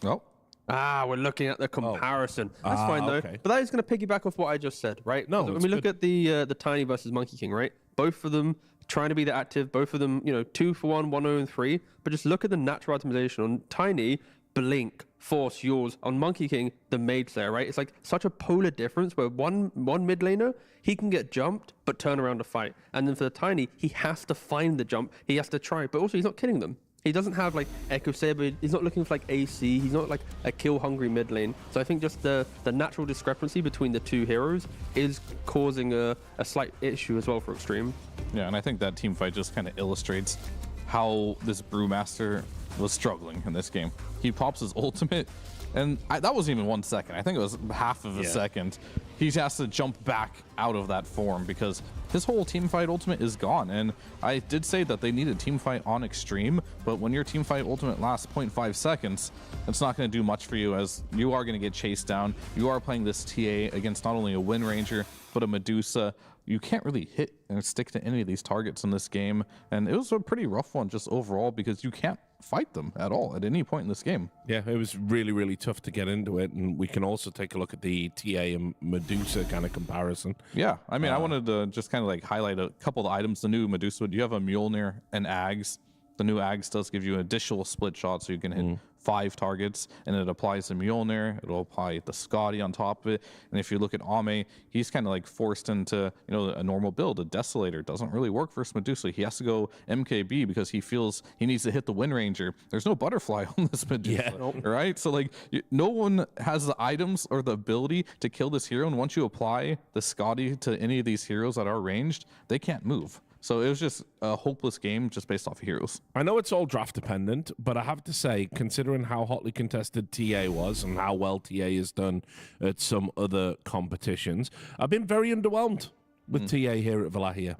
No. We're looking at the comparison. That's fine though. Okay. But that is going to piggyback off what I just said, right? No, when it's we look good. at the Tiny versus Monkey King, right? Both of them trying to be the active, both of them, 2 for 1, 1 0 and 3. But just look at the natural itemization on Tiny, Blink, Force, yours. On Monkey King, the Mage Slayer, right? It's like such a polar difference where one mid laner, he can get jumped but turn around to fight. And then for the Tiny, he has to find the jump. He has to try, but also he's not killing them. He doesn't have like Echo Saber. He's not looking for like AC. He's not like a kill-hungry mid lane. So I think just the natural discrepancy between the two heroes is causing a slight issue as well for Xtreme. Yeah, and I think that team fight just kind of illustrates how this Brewmaster was struggling in this game. He pops his ultimate, and that wasn't even 1 second. I think it was half of a second. He has to jump back out of that form because his whole team fight ultimate is gone. And I did say that they needed team fight on Xtreme, but when your team fight ultimate lasts 0.5 seconds, it's not going to do much for you, as you are going to get chased down. You are playing this TA against not only a Wind Ranger, but a Medusa. You can't really hit and stick to any of these targets in this game. And it was a pretty rough one just overall because you can't fight them at all at any point in this game. Yeah, it was really, really tough to get into it. And we can also take a look at the TA and Medusa kind of comparison. Yeah, I mean, I wanted to just kind of like highlight a couple of the items. The new Medusa, you have a Mjolnir and Ags. The new Ags does give you an additional split shot, so you can hit 5 targets, and it applies to Mjolnir. It'll apply the Scotty on top of it. And if you look at Ame, he's kind of like forced into a normal build. A Desolator doesn't really work versus Medusa. He has to go MKB because he feels he needs to hit the Wind Ranger. There's no butterfly on this Medusa, right? So like no one has the items or the ability to kill this hero. And once you apply the Scotty to any of these heroes that are ranged, they can't move. So it was just a hopeless game just based off of heroes. I know it's all draft dependent, but I have to say, considering how hotly contested TA was and how well TA has done at some other competitions, I've been very underwhelmed with TA here at Wallachia.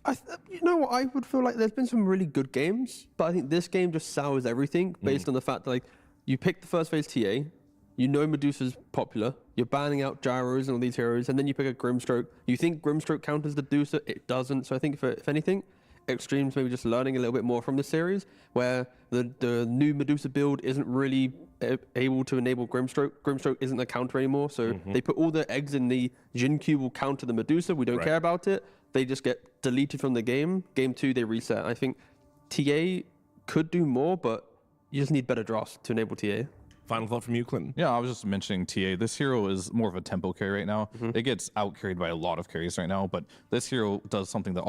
I would feel like there's been some really good games, but I think this game just sours everything based on the fact that like you pick the first phase TA, Medusa's popular, you're banning out Gyros and all these heroes, and then you pick a Grimstroke. You think Grimstroke counters the Medusa, it doesn't. So I think if anything, Xtreme's maybe just learning a little bit more from the series, where the new Medusa build isn't really able to enable Grimstroke. Grimstroke isn't a counter anymore, so they put all the eggs in the Jin Q will counter the Medusa. We don't care about it. They just get deleted from the game. Game 2, they reset. I think TA could do more, but you just need better drafts to enable TA. Final thought from you, Clinton? Yeah, I was just mentioning TA. This hero is more of a tempo carry right now. It gets out carried by a lot of carries right now, but this hero does something that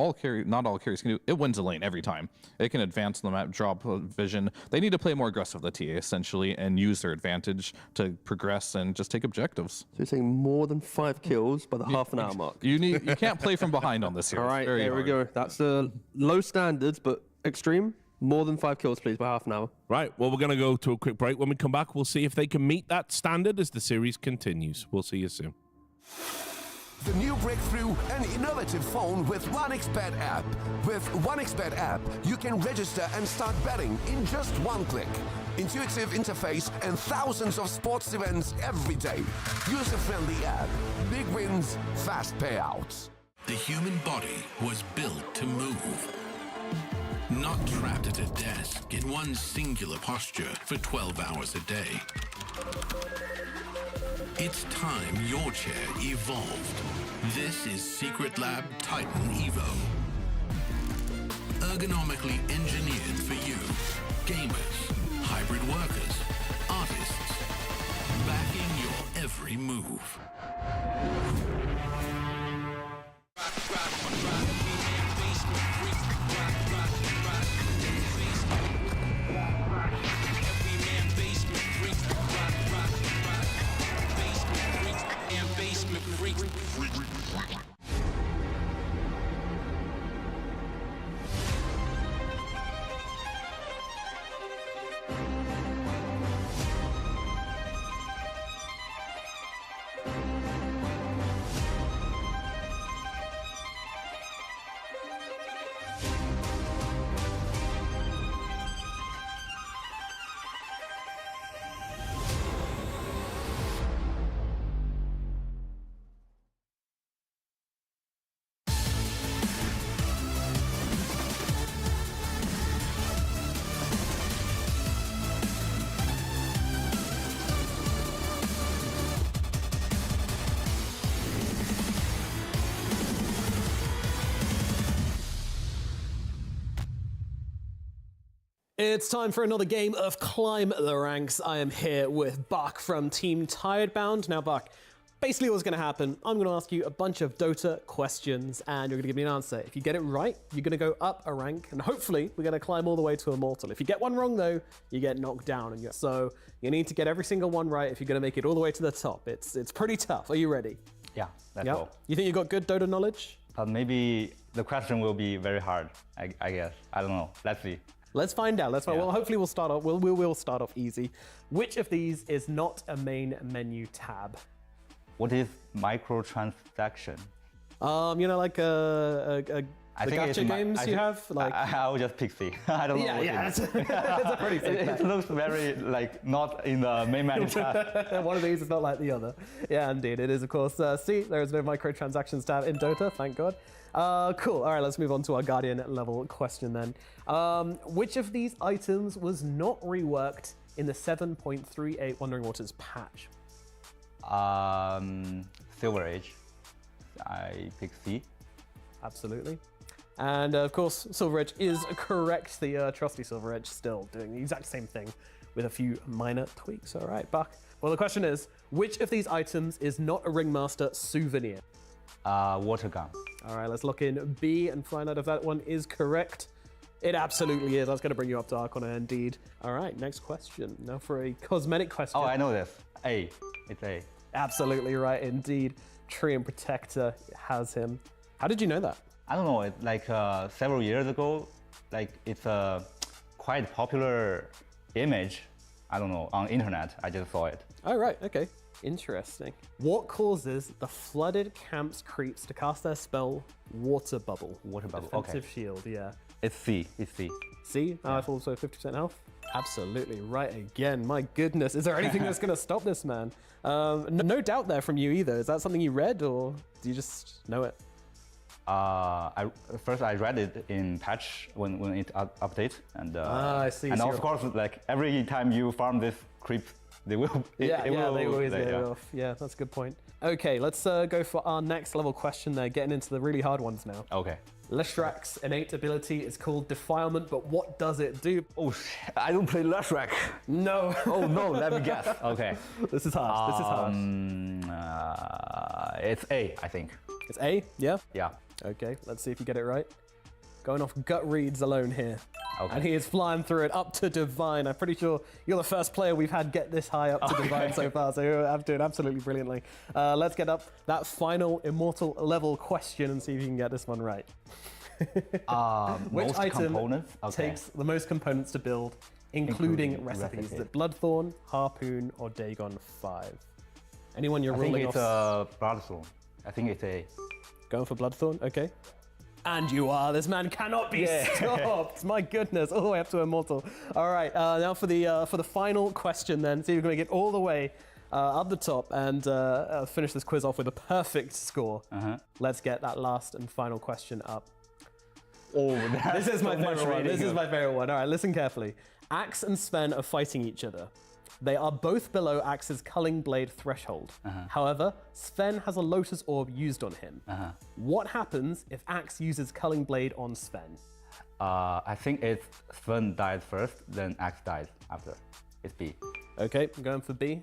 not all carries can do. It wins a lane every time. It can advance on the map, drop vision. They need to play more aggressive, the TA, essentially, and use their advantage to progress and just take objectives. So you're saying more than 5 kills by the half an hour mark. You can't play from behind on this hero. All right, there we go. That's the low standards, but Xtreme, more than 5 kills, please, by half an hour. Right, well, we're going to go to a quick break. When we come back, we'll see if they can meet that standard as the series continues. We'll see you soon. The new breakthrough and innovative phone with 1xBet app. With 1xBet app, you can register and start betting in just one click. Intuitive interface and thousands of sports events every day. User-friendly app. Big wins, fast payouts. The human body was built to move. Not trapped at a desk in one singular posture for 12 hours a day. It's time your chair evolved. This is Secret Lab Titan Evo. Ergonomically engineered for you, gamers, hybrid workers, artists, backing your every move. It's time for another game of Climb the Ranks. I am here with Buck from Team Tidebound. Now, Buck, basically what's going to happen, I'm going to ask you a bunch of Dota questions, and you're going to give me an answer. If you get it right, you're going to go up a rank, and hopefully we're going to climb all the way to Immortal. If you get one wrong, though, you get knocked down. So you need to get every single one right if you're going to make it all the way to the top. It's pretty tough. Are you ready? Yeah, let's go. You think you got good Dota knowledge? Maybe the question will be very hard, I guess. I don't know. Let's see. Let's find out. Let's find. Well, hopefully we'll start off. We'll start off easy. Which of these is not a main menu tab? What is microtransaction? You know, like the gacha games you have. Like I will just pick C. I don't know. Yeah, it's a pretty simple. It looks very like not in the main menu tab. One of these is not like the other. Yeah, indeed, it is of course C. There is no microtransactions tab in Dota. Thank God. Cool. All right, let's move on to our Guardian level question then. Which of these items was not reworked in the 7.38 Wandering Waters patch? Silver Age. I pick C. Absolutely. And of course, Silver Edge is correct. The trusty Silver Edge still doing the exact same thing with a few minor tweaks. All right, Buck. Well, the question is, which of these items is not a Ringmaster souvenir? Water gun. All right, let's lock in B and find out if that one is correct. It absolutely is. That's going to bring you up to Arcana indeed. All right, next question. Now for a cosmetic question. Oh, I know this. A. It's A. Absolutely right indeed. Treant Protector has him. How did you know that? I don't know. It's like several years ago, like it's a quite popular image. I don't know, on internet. I just saw it. Oh, right. Okay. Interesting. What causes the flooded camp's creeps to cast their spell Water Bubble? Water Bubble. Defensive okay. shield, yeah. It's C. It's C. C? Yeah. I thought so. 50% health? Absolutely right again. My goodness. Is there anything that's going to stop this man? No doubt there from you either. Is that something you read or do you just know it? First I read it in patch when it updates, and I see. And so of course, like every time you farm this creep, they will. They always get it off. Yeah, that's a good point. Okay, let's go for our next level question. There, getting into the really hard ones now. Okay. Leshrak's innate ability is called Defilement, but what does it do? Oh, I don't play Leshrak. No. Oh no, let me guess. Okay. This is hard. This is hard. It's A, I think. It's A? Yeah? Yeah. Okay, let's see if you get it right. Going off gut reads alone here. Okay. And he is flying through it up to Divine. I'm pretty sure you're the first player we've had get this high up to Divine so far, so you're doing absolutely brilliantly. Let's get up that final Immortal level question and see if you can get this one right. Which most item components? Okay. takes the most components to build, including recipes? Is it Bloodthorn, Harpoon, or Dagon 5? Anyone you're ruling off? I think it's Bloodthorn. I think it's A. Going for Bloodthorn, okay. And you are. This man cannot be stopped. My goodness, all the way up to Immortal. All right, now for the final question then. See if we're going to get all the way up the top and finish this quiz off with a perfect score. Let's get that last and final question up. Oh, this is my favorite one. This is my favorite one. All right, listen carefully. Axe and Sven are fighting each other. They are both below Axe's Culling Blade threshold. However, Sven has a Lotus Orb used on him. What happens if Axe uses Culling Blade on Sven? I think it's Sven dies first, then Axe dies after. It's B. Okay, I'm going for B.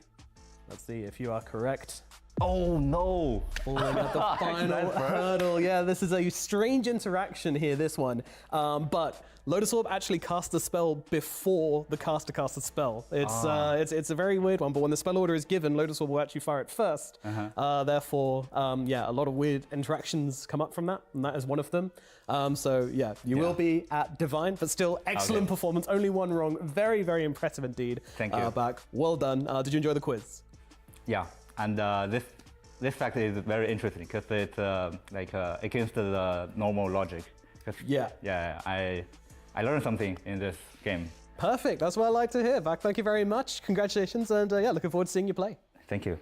Let's see if you are correct. Oh no! Falling at the final hurdle. Yeah, this is a strange interaction here, this one. But Lotus Orb actually casts the spell before the caster casts the spell. It's a very weird one, but when the spell order is given, Lotus Orb will actually fire it first. Therefore, yeah, a lot of weird interactions come up from that, and that is one of them. So yeah, you will be at Divine, but still excellent performance. Only one wrong. Very, very impressive indeed. Thank you. Back. Well done. Did you enjoy the quiz? Yeah. And this fact is very interesting because it's like against the normal logic. Yeah, I learned something in this game. Perfect. That's what I like to hear. Back, thank you very much. Congratulations, and yeah, looking forward to seeing you play. Thank you.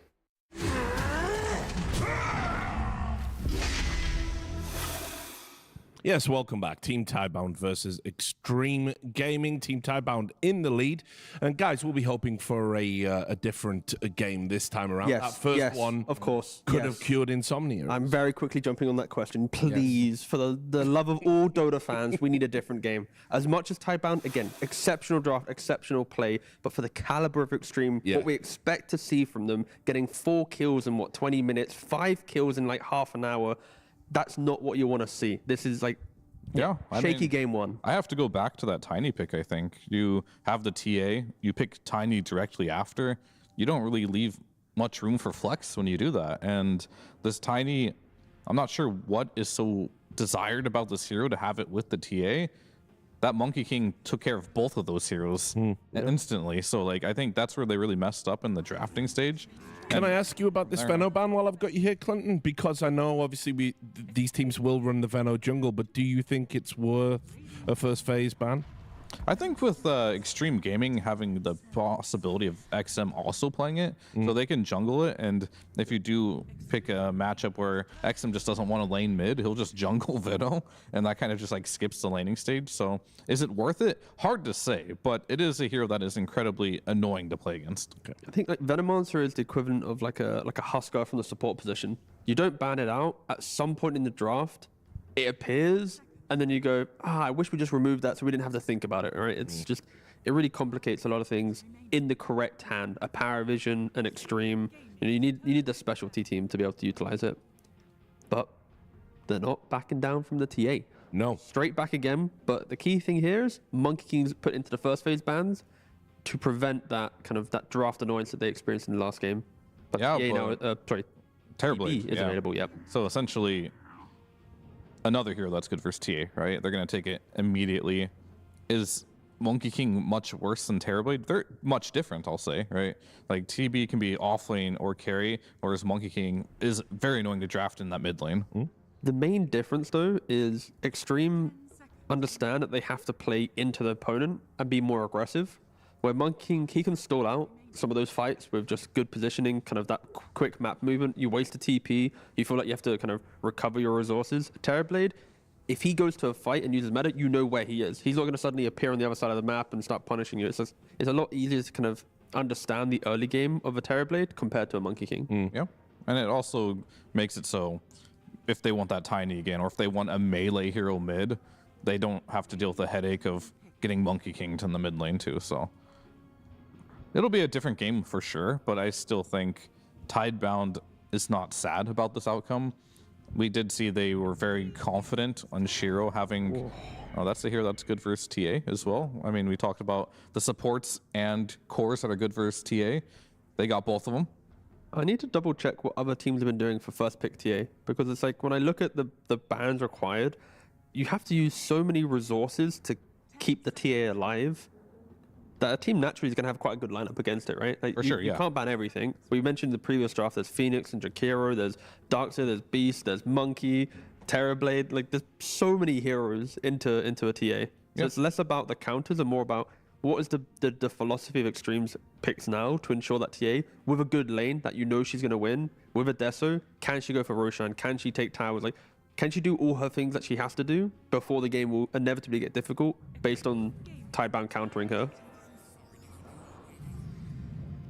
Yes, welcome back. Team Tidebound versus Xtreme Gaming. Team Tidebound in the lead. And guys, we'll be hoping for a different game this time around. Yes, that first one, of course, could have cured insomnia. I'm very quickly jumping on that question. Please, for the love of all Dota fans, we need a different game. As much as Tidebound, again, exceptional draft, exceptional play, but for the caliber of Xtreme, what we expect to see from them, getting 4 kills in, 20 minutes, 5 kills in like half an hour, that's not what you want to see. This is like shaky game one. I have to go back to that Tiny pick, I think. You have the TA, you pick Tiny directly after. You don't really leave much room for flex when you do that. And this Tiny, I'm not sure what is so desired about this hero to have it with the TA. That Monkey King took care of both of those heroes instantly. So like I think that's where they really messed up in the drafting stage. Can I ask you about this Veno ban while I've got you here, Clinton? Because I know obviously these teams will run the Veno jungle, but do you think it's worth a first phase ban? I think with Xtreme Gaming having the possibility of XM also playing it, so they can jungle it, and if you do pick a matchup where XM just doesn't want to lane mid, he'll just jungle Veno, and that kind of just like skips the laning stage. So is it worth it? Hard to say, but it is a hero that is incredibly annoying to play against. I think like Venomancer is the equivalent of like a Husker from the support position. You don't ban it out. At some point in the draft, it appears, and then you go, I wish we just removed that so we didn't have to think about it, right? It's just, it really complicates a lot of things in the correct hand. A PARIVISION, an Xtreme, you need the specialty team to be able to utilize it. But they're not backing down from the TA. No. Straight back again, but the key thing here is Monkey King's put into the first phase bans to prevent that kind of that draft annoyance that they experienced in the last game. But TA now, Terribly is available, yep. So essentially, another hero that's good versus TA, right? They're going to take it immediately. Is Monkey King much worse than Terrorblade? They're much different, I'll say, right? Like TB can be off lane or carry, whereas Monkey King is very annoying to draft in that mid lane. The main difference, though, is Xtreme understand that they have to play into the opponent and be more aggressive. Where Monkey King, he can stall out some of those fights with just good positioning, kind of that quick map movement. You waste a TP, you feel like you have to kind of recover your resources. Terrorblade, if he goes to a fight and uses meta, you know where he is. He's not going to suddenly appear on the other side of the map and start punishing you. It's a lot easier to kind of understand the early game of a Terrorblade compared to a Monkey King. Yeah, and it also makes it so if they want that Tiny again, or if they want a melee hero mid, they don't have to deal with the headache of getting Monkey King to the mid lane too, so. It'll be a different game for sure, but I still think Tidebound is not sad about this outcome. We did see they were very confident on Shiro having... Oh, that's the hero that's good versus TA as well. I mean, we talked about the supports and cores that are good versus TA. They got both of them. I need to double check what other teams have been doing for first pick TA, because it's like when I look at the bans required, you have to use so many resources to keep the TA alive that a team naturally is going to have quite a good lineup against it, right? Like For sure, yeah. You can't ban everything. We mentioned the previous draft, there's Phoenix and Jakiro, there's Darkseer, there's Beast, there's Monkey, Terrorblade. Like, there's so many heroes into a TA. So it's less about the counters and more about what is the philosophy of Xtreme's picks now to ensure that TA, with a good lane that you know she's going to win, with a Deso, can she go for Roshan? Can she take towers? Like, can she do all her things that she has to do before the game will inevitably get difficult based on Tidebound countering her?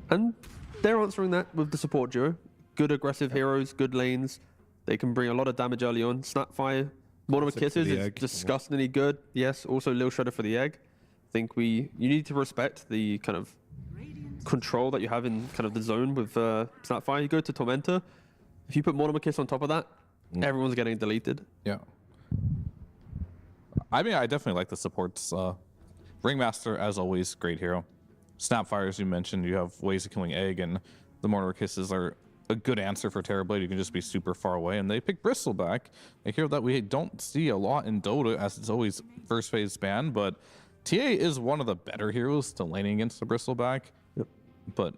And they're answering that with the support duo. Good aggressive heroes, good lanes. They can bring a lot of damage early on. Snapfire, Mortimer Kisses is disgustingly good. Yes, also Lil Shredder for the egg. I think you need to respect the kind of control that you have in kind of the zone with Snapfire. You go to Tormentor. If you put Mortimer Kiss on top of that, everyone's getting deleted. Yeah. I mean, I definitely like the supports. Ringmaster, as always, great hero. Snapfire, as you mentioned, you have ways of killing Egg, and the Mortar Kisses are a good answer for Terrorblade. You can just be super far away, and they pick Bristleback, a hero that we don't see a lot in Dota, as it's always first phase ban, but TA is one of the better heroes to laning against the Bristleback. But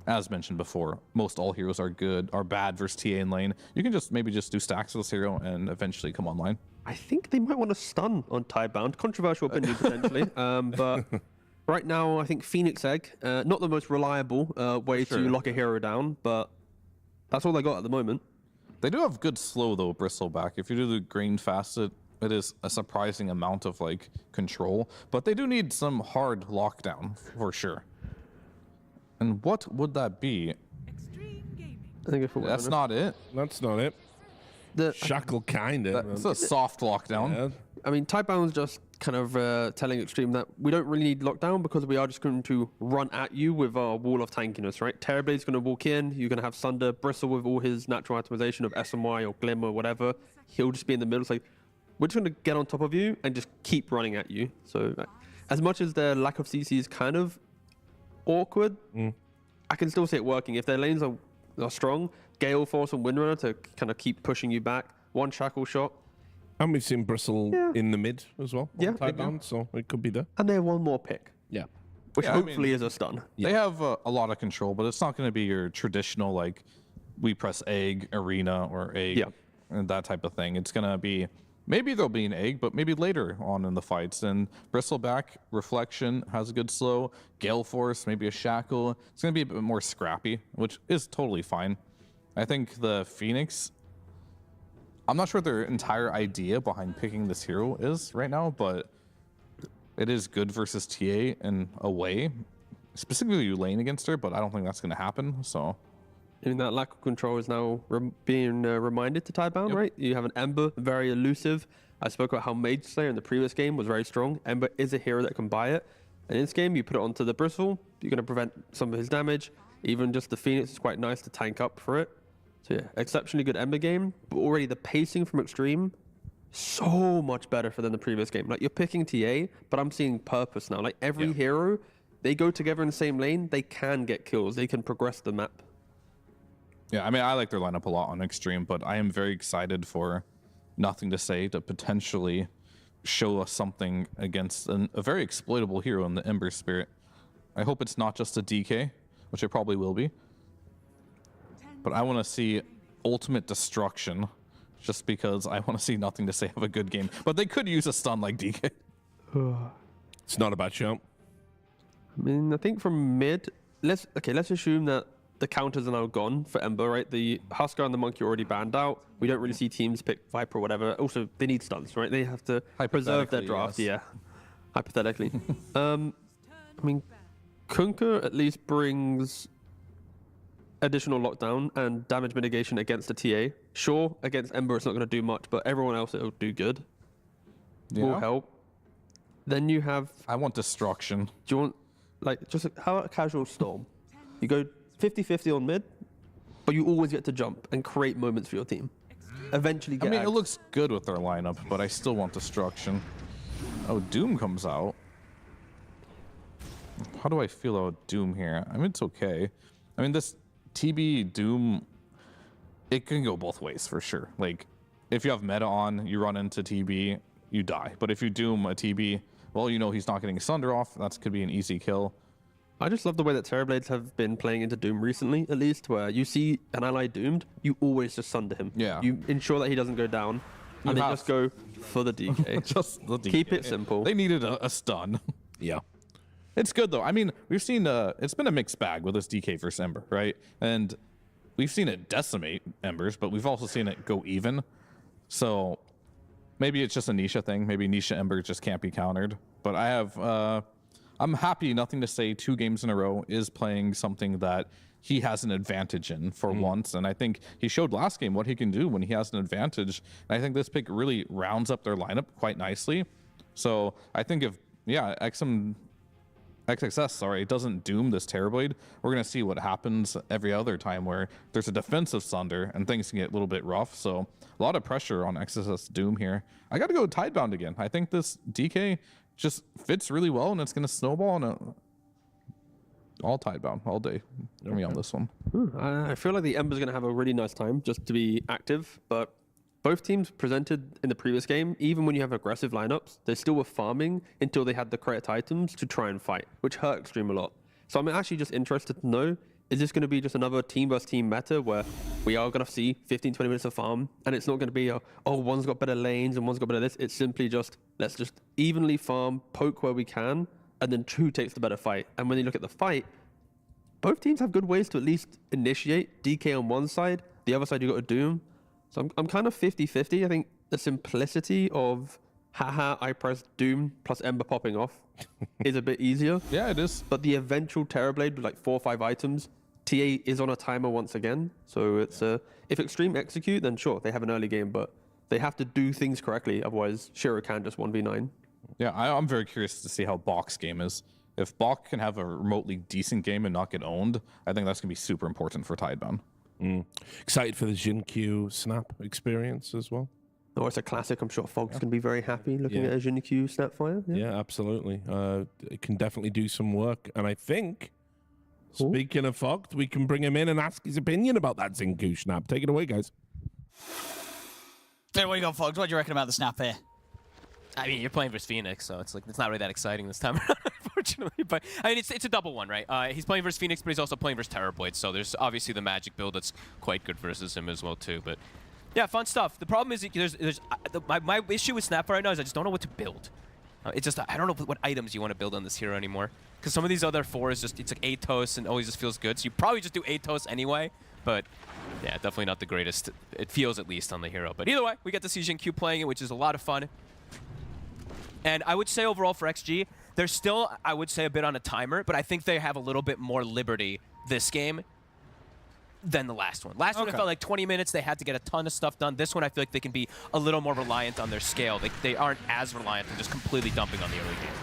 as mentioned before, most all heroes are bad versus TA in lane. You can just maybe just do stacks with this hero and eventually come online. I think they might want to stun on Tidebound. Controversial opinion potentially, but right now I think Phoenix Egg, not the most reliable way to lock a hero down, but that's all they got at the moment. They do have good slow though, Bristleback. If you do the green facet it is a surprising amount of like control, but they do need some hard lockdown for sure. And what would that be? I think that's not it. That's not it. The shackle kind of. It's a soft lockdown. Yeah. I mean, Tidebound's just kind of telling Xtreme that we don't really need lockdown because we are just going to run at you with our wall of tankiness, right? Terrorblade's going to walk in. You're going to have Sunder, Bristle with all his natural itemization of SMY or Glimmer or whatever. He'll just be in the middle. It's like, we're just going to get on top of you and just keep running at you. So as much as their lack of CC is kind of awkward, I can still see it working. If their lanes are strong, Gale Force and Windrunner to kind of keep pushing you back. One shackle shot. And we've seen Bristle in the mid as well. Yeah. Tidebound, so it could be there. And they have one more pick. Yeah. Which Yeah, hopefully is a stun. They have a lot of control, but it's not going to be your traditional, like, we press egg, arena, or egg, and that type of thing. It's going to be, maybe there'll be an egg, but maybe later on in the fights. And Bristleback, Reflection, has a good slow. Gale Force, maybe a shackle. It's going to be a bit more scrappy, which is totally fine. I think the Phoenix, I'm not sure what their entire idea behind picking this hero is right now, but it is good versus TA in a way. Specifically, you lane against her, but I don't think that's going to happen. So, I mean, that lack of control is now being reminded to Tidebound, right? You have an Ember, very elusive. I spoke about how Mage Slayer in the previous game was very strong. Ember is a hero that can buy it. And in this game, you put it onto the Bristle, you're going to prevent some of his damage. Even just the Phoenix is quite nice to tank up for it. So yeah, exceptionally good Ember game, but already the pacing from Xtreme, so much better than the previous game. Like, you're picking TA, but I'm seeing purpose now. Like, every hero, they go together in the same lane, they can get kills, they can progress the map. yeah, I mean, I like their lineup a lot on Xtreme, but I am very excited for Nothing to Say to potentially show us something against a very exploitable hero in the Ember Spirit. I hope it's not just a DK, which it probably will be. But I want to see ultimate destruction, just because I want to see Nothing to Say have a good game. But they could use a stun like DK. It's not a bad shout. I mean, I think from mid, let's assume that the counters are now gone for Ember, right? The Husker and the Monkey are already banned out. We don't really see teams pick Viper or whatever. Also, they need stuns, right? They have to preserve their draft. Yes. Yeah, hypothetically. I mean, Kunkka at least brings additional lockdown and damage mitigation against the TA. Sure, against Ember it's not going to do much, but everyone else it'll do good. Will help. Then you have... I want destruction. Do you want, like, just how about a casual Storm? You go 50-50 on mid, but you always get to jump and create moments for your team. Eventually get I mean, it looks good with their lineup, but I still want destruction. Oh, Doom comes out. How do I feel about Doom here? I mean, it's okay. I mean, this TB Doom, it can go both ways for sure. Like, if you have meta on, you run into TB, you die. But if you Doom a TB, well, you know he's not getting Sunder off. That could be an easy kill. I just love the way that Terrorblades have been playing into Doom recently, at least, where you see an ally doomed, you always just Sunder him. Yeah. You ensure that he doesn't go down, and then just go for the DK. Just the DK. Keep it simple. They needed a stun. Yeah. It's good, though. I mean, we've seen it's been a mixed bag with this DK versus Ember, right? And we've seen it decimate Embers, but we've also seen it go even. So maybe it's just a Nisha thing. Maybe Nisha Ember just can't be countered. But I have... I'm happy Nothing to Say 2 games in a row is playing something that he has an advantage in for once. And I think he showed last game what he can do when he has an advantage. And I think this pick really rounds up their lineup quite nicely. So I think if, XXS doesn't doom this Terrorblade, we're going to see what happens every other time where there's a defensive Sunder and things can get a little bit rough. So a lot of pressure on XXS Doom here. I got to go Tidebound again. I think this DK just fits really well, and it's going to snowball on all Tidebound all day. Me on this one. I feel like the Ember's going to have a really nice time just to be active, but both teams presented in the previous game, even when you have aggressive lineups, they still were farming until they had the correct items to try and fight, which hurt Xtreme a lot. So I'm actually just interested to know, is this going to be just another team versus team meta where we are going to see 15-20 minutes of farm, and it's not going to be, one's got better lanes and one's got better this. It's simply just, let's just evenly farm, poke where we can, and then who takes the better fight. And when you look at the fight, both teams have good ways to at least initiate. DK on one side, the other side you got a Doom. So I'm kind of 50-50. I think the simplicity of haha, I pressed Doom plus Ember popping off is a bit easier. Yeah, it is. But the eventual Terrorblade with like 4 or 5 items, TA is on a timer once again. So it's if Xtreme execute, then sure, they have an early game, but they have to do things correctly. Otherwise, Shiro can just 1v9. Yeah, I'm very curious to see how Bok's game is. If Bok can have a remotely decent game and not get owned, I think that's going to be super important for Tidebound. Excited for the Jin-Q Snap experience as well? Oh, it's a classic. I'm sure folks can be very happy looking at a Jin-Q Snapfire. Yeah, absolutely. It can definitely do some work. And I think, speaking of Fogt, we can bring him in and ask his opinion about that Jin-Q Snap. Take it away, guys. Hey, what you got, Fogs? What do you reckon about the snap here? I mean, you're playing versus Phoenix, so it's like it's not really that exciting this time around, unfortunately. But I mean, it's a double one, right? He's playing versus Phoenix, but he's also playing versus Terrorblade, so there's obviously the magic build that's quite good versus him as well too. But yeah, fun stuff. The problem is my issue with Snapfire right now is I just don't know what to build. It's just I don't know what items you want to build on this hero anymore. Because some of these other 4 is just it's like Atos and always just feels good. So you probably just do Atos anyway. But yeah, definitely not the greatest. It feels at least on the hero. But either way, we get to see Jin-Q playing it, which is a lot of fun. And I would say overall for XG, they're still, I would say, a bit on a timer, but I think they have a little bit more liberty this game than the last one. Last one, it felt like 20 minutes. They had to get a ton of stuff done. This one, I feel like they can be a little more reliant on their scale. They aren't as reliant on just completely dumping on the early game.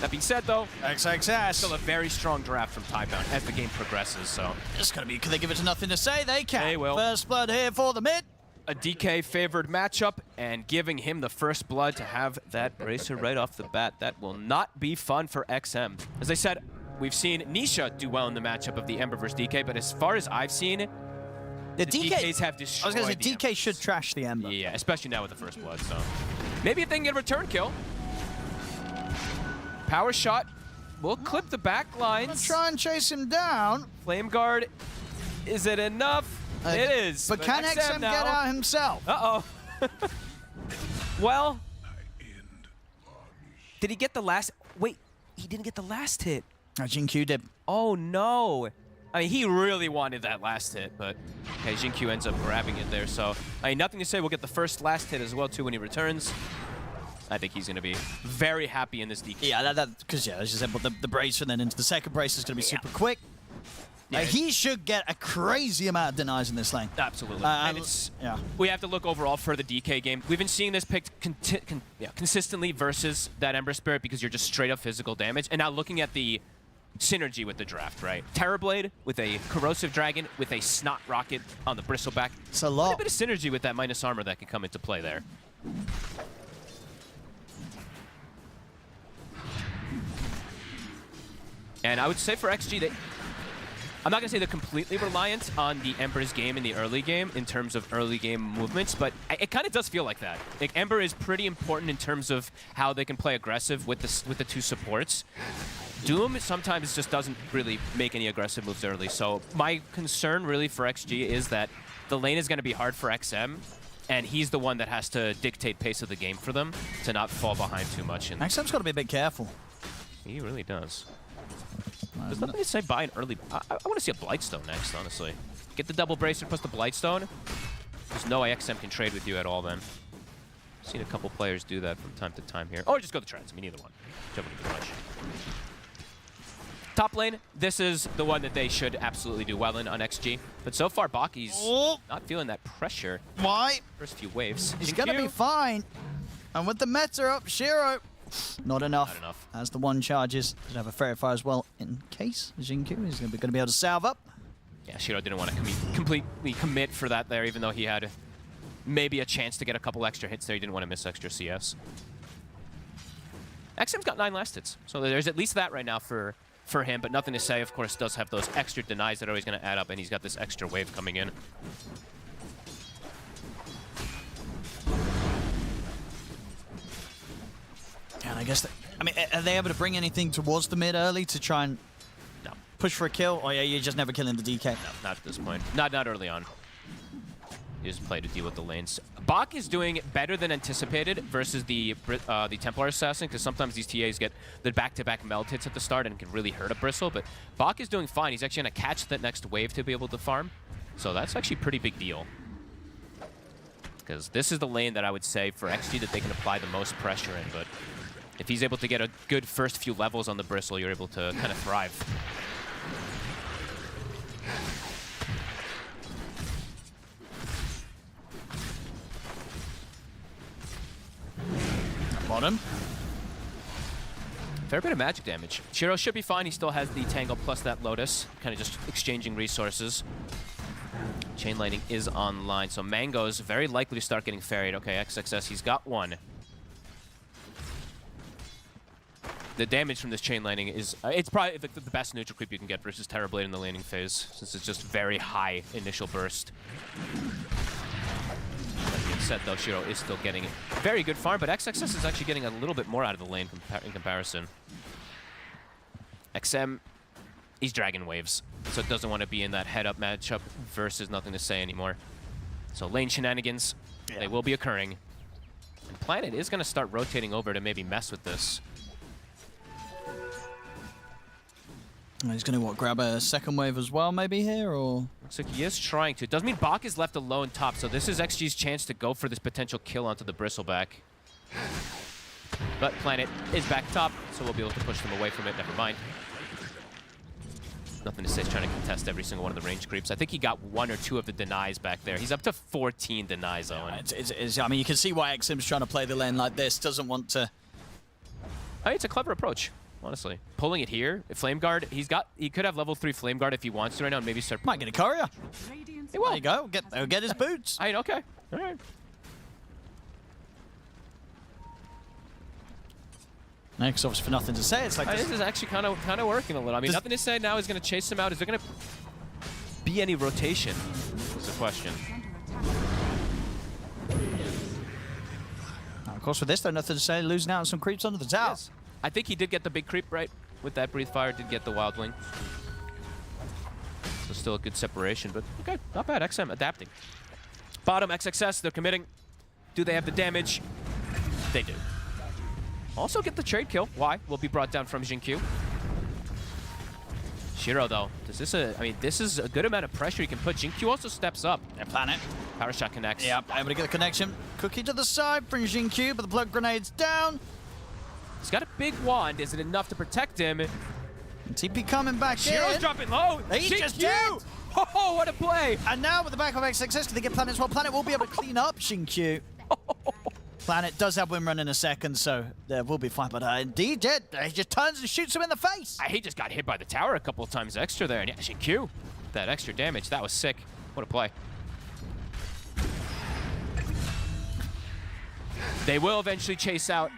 That being said, though, XXS. Still a very strong draft from Tidebound as the game progresses, so. It's going to be, can they give it to nothing to say? They can. They will. First blood here for the mid. A DK favored matchup and giving him the first blood to have that bracer right off the bat. That will not be fun for XM. As I said, we've seen Nisha do well in the matchup of the Ember versus DK, but as far as I've seen, the DKs have destroyed. I was going to say, DK should trash the Ember. Yeah, especially now with the first blood, so. Maybe if they can get a return kill. Power shot will clip the back lines. Try and chase him down. Flame Guard, is it enough? It is. But can XM get out himself? Uh-oh. Well, did he get the last? Wait, he didn't get the last hit. Jin-Q did. Oh, no. I mean, he really wanted that last hit, but okay, Jin-Q ends up grabbing it there. So, I mean, nothing to say. We'll get the first last hit as well, too, when he returns. I think he's going to be very happy in this DK. Yeah, because, as you said, but the brace and then into the second brace is going to be super quick. Yeah, he should get a crazy amount of denies in this lane. Absolutely. And it's, we have to look overall for the DK game. We've been seeing this picked consistently versus that Ember Spirit because you're just straight up physical damage. And now looking at the synergy with the draft, right? Terrorblade with a Corrosive Dragon with a Snot Rocket on the Bristleback. It's a lot. A bit of synergy with that minus armor that can come into play there. And I would say for XG, I'm not going to say they're completely reliant on the Ember's game in the early game in terms of early game movements, but it kind of does feel like that. Like Ember is pretty important in terms of how they can play aggressive with the 2 supports. Doom sometimes just doesn't really make any aggressive moves early, so my concern really for XG is that the lane is going to be hard for XM, and he's the one that has to dictate pace of the game for them to not fall behind too much. And XM's got to be a bit careful. He really does. There's nothing to say buy an early. I want to see a Blightstone next, honestly. Get the double bracer plus the Blightstone. There's no way XM can trade with you at all then. I've seen a couple players do that from time to time here. Or just go the treads. I mean, either one. Whichever you much. Top lane, this is the one that they should absolutely do well in on XG. But so far, Baki's not feeling that pressure. Why? First few waves. He's going to be fine. And with the meta up, Shiro. Not enough. Not enough. As the one charges, does have a Fairy Fire as well in case Jin-Q is going to be able to salve up. Yeah, Shiro didn't want to completely commit for that there, even though he had maybe a chance to get a couple extra hits there. He didn't want to miss extra CS. XM's got 9 last hits, so there's at least that right now for him, but nothing to say. Of course, does have those extra denies that are always going to add up, and he's got this extra wave coming in. And I guess, are they able to bring anything towards the mid early to try and push for a kill? Or you're just never killing the DK? No, not at this point. Not early on. You just play to deal with the lanes. Bak is doing better than anticipated versus the Templar Assassin, because sometimes these TAs get the back-to-back melt hits at the start and can really hurt a Bristle, but Bak is doing fine. He's actually going to catch that next wave to be able to farm, so that's actually a pretty big deal. Because this is the lane that I would say for XG that they can apply the most pressure in, but if he's able to get a good first few levels on the Bristle, you're able to kind of thrive. Bottom. Fair bit of magic damage. Shiro should be fine. He still has the Tangle plus that Lotus, kind of just exchanging resources. Chain lightning is online, so Mango's very likely to start getting ferried. Okay, XXS, he's got one. The damage from this chain lightning is, it's probably the best neutral creep you can get versus Terrorblade in the laning phase, since it's just very high initial burst. That being said, though, Shiro is still getting very good farm, but XXS is actually getting a little bit more out of the lane in comparison. XM, he's dragging waves, so it doesn't want to be in that head-up matchup versus Nothing to Say anymore. So lane shenanigans, they will be occurring. And Planet is going to start rotating over to maybe mess with this. He's going to, what, grab a second wave as well, maybe here, or? Looks like he is trying to. It does mean Bach is left alone top, so this is XG's chance to go for this potential kill onto the Bristleback. But Planet is back top, so we'll be able to push them away from it. Never mind. Nothing to Say is trying to contest every single one of the range creeps. I think he got 1 or 2 of the denies back there. He's up to 14 denies, Owen. I mean, you can see why XM's trying to play the lane like this. Doesn't want to... I mean, it's a clever approach, honestly. Pulling it here, Flame Guard, he could have level 3 Flame Guard if he wants to right now and maybe start... Might get a courier. He will. There you go. Get his boots. I mean, okay. All right. Next, obviously, for Nothing to Say, it's like this is actually kind of working a little. I mean, Nothing to Say now is going to chase him out. Is there going to be any rotation? Is the question. Of course, with this, though, Nothing to Say losing out on some creeps under the tower. Yes. I think he did get the big creep right with that Breathe Fire. Did get the Wild Wing. So still a good separation, but okay, not bad. XM adapting. Bottom XXS, they're committing. Do they have the damage? They do. Also get the trade kill. Why? Will be brought down from Jinkyu. Shiro, though, I mean, this is a good amount of pressure he can put. Jinkyu also steps up. And Planet. Power shot connects. Yep, able to get the connection. Cookie to the side from Jinkyu, but the plug grenade's down. He's got a big wand. Is it enough to protect him? TP coming back Shiro's in. dropping low. He's just dead. Oh, what a play. And now with the back of XXS, can they get Planet as well? Planet will be able to clean up Jinkyu. Planet does have Windrun in a second, so there will be fine. But indeed, he just turns and shoots him in the face. He just got hit by the tower a couple of times extra there. And yeah, Jinkyu, that extra damage, that was sick. What a play. They will eventually chase out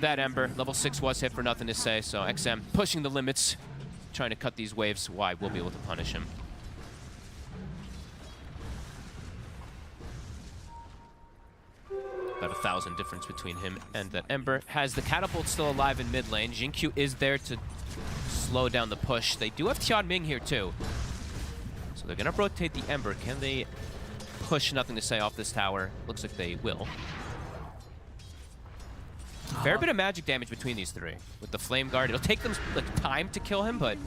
that Ember. Level 6 was hit for Nothing to Say, so XM pushing the limits, trying to cut these waves. Why? We'll be able to punish him. About 1,000 difference between him and that Ember. Has the Catapult still alive in mid lane. Jinkyu is there to slow down the push. They do have Tianming here too. So they're going to rotate the Ember. Can they push Nothing to Say off this tower? Looks like they will. Fair bit of magic damage between these three. With the Flame Guard, it'll take them time to kill him, but...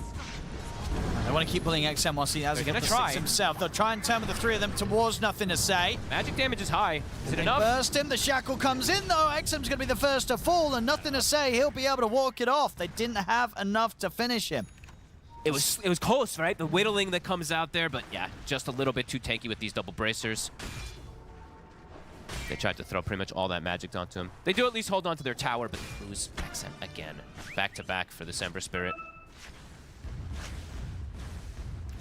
They want to keep pulling XM whilst he has himself. They'll try and turn with the 3 of them towards Nothing to Say. Magic damage is high. Is it enough? Burst him. The shackle comes in, though. XM's going to be the first to fall, and Nothing to Say. He'll be able to walk it off. They didn't have enough to finish him. It was close, right? The whittling that comes out there, but yeah, just a little bit too tanky with these double bracers. They tried to throw pretty much all that magic onto him. They do at least hold on to their tower, but they lose XM again. Back to back for this Ember Spirit.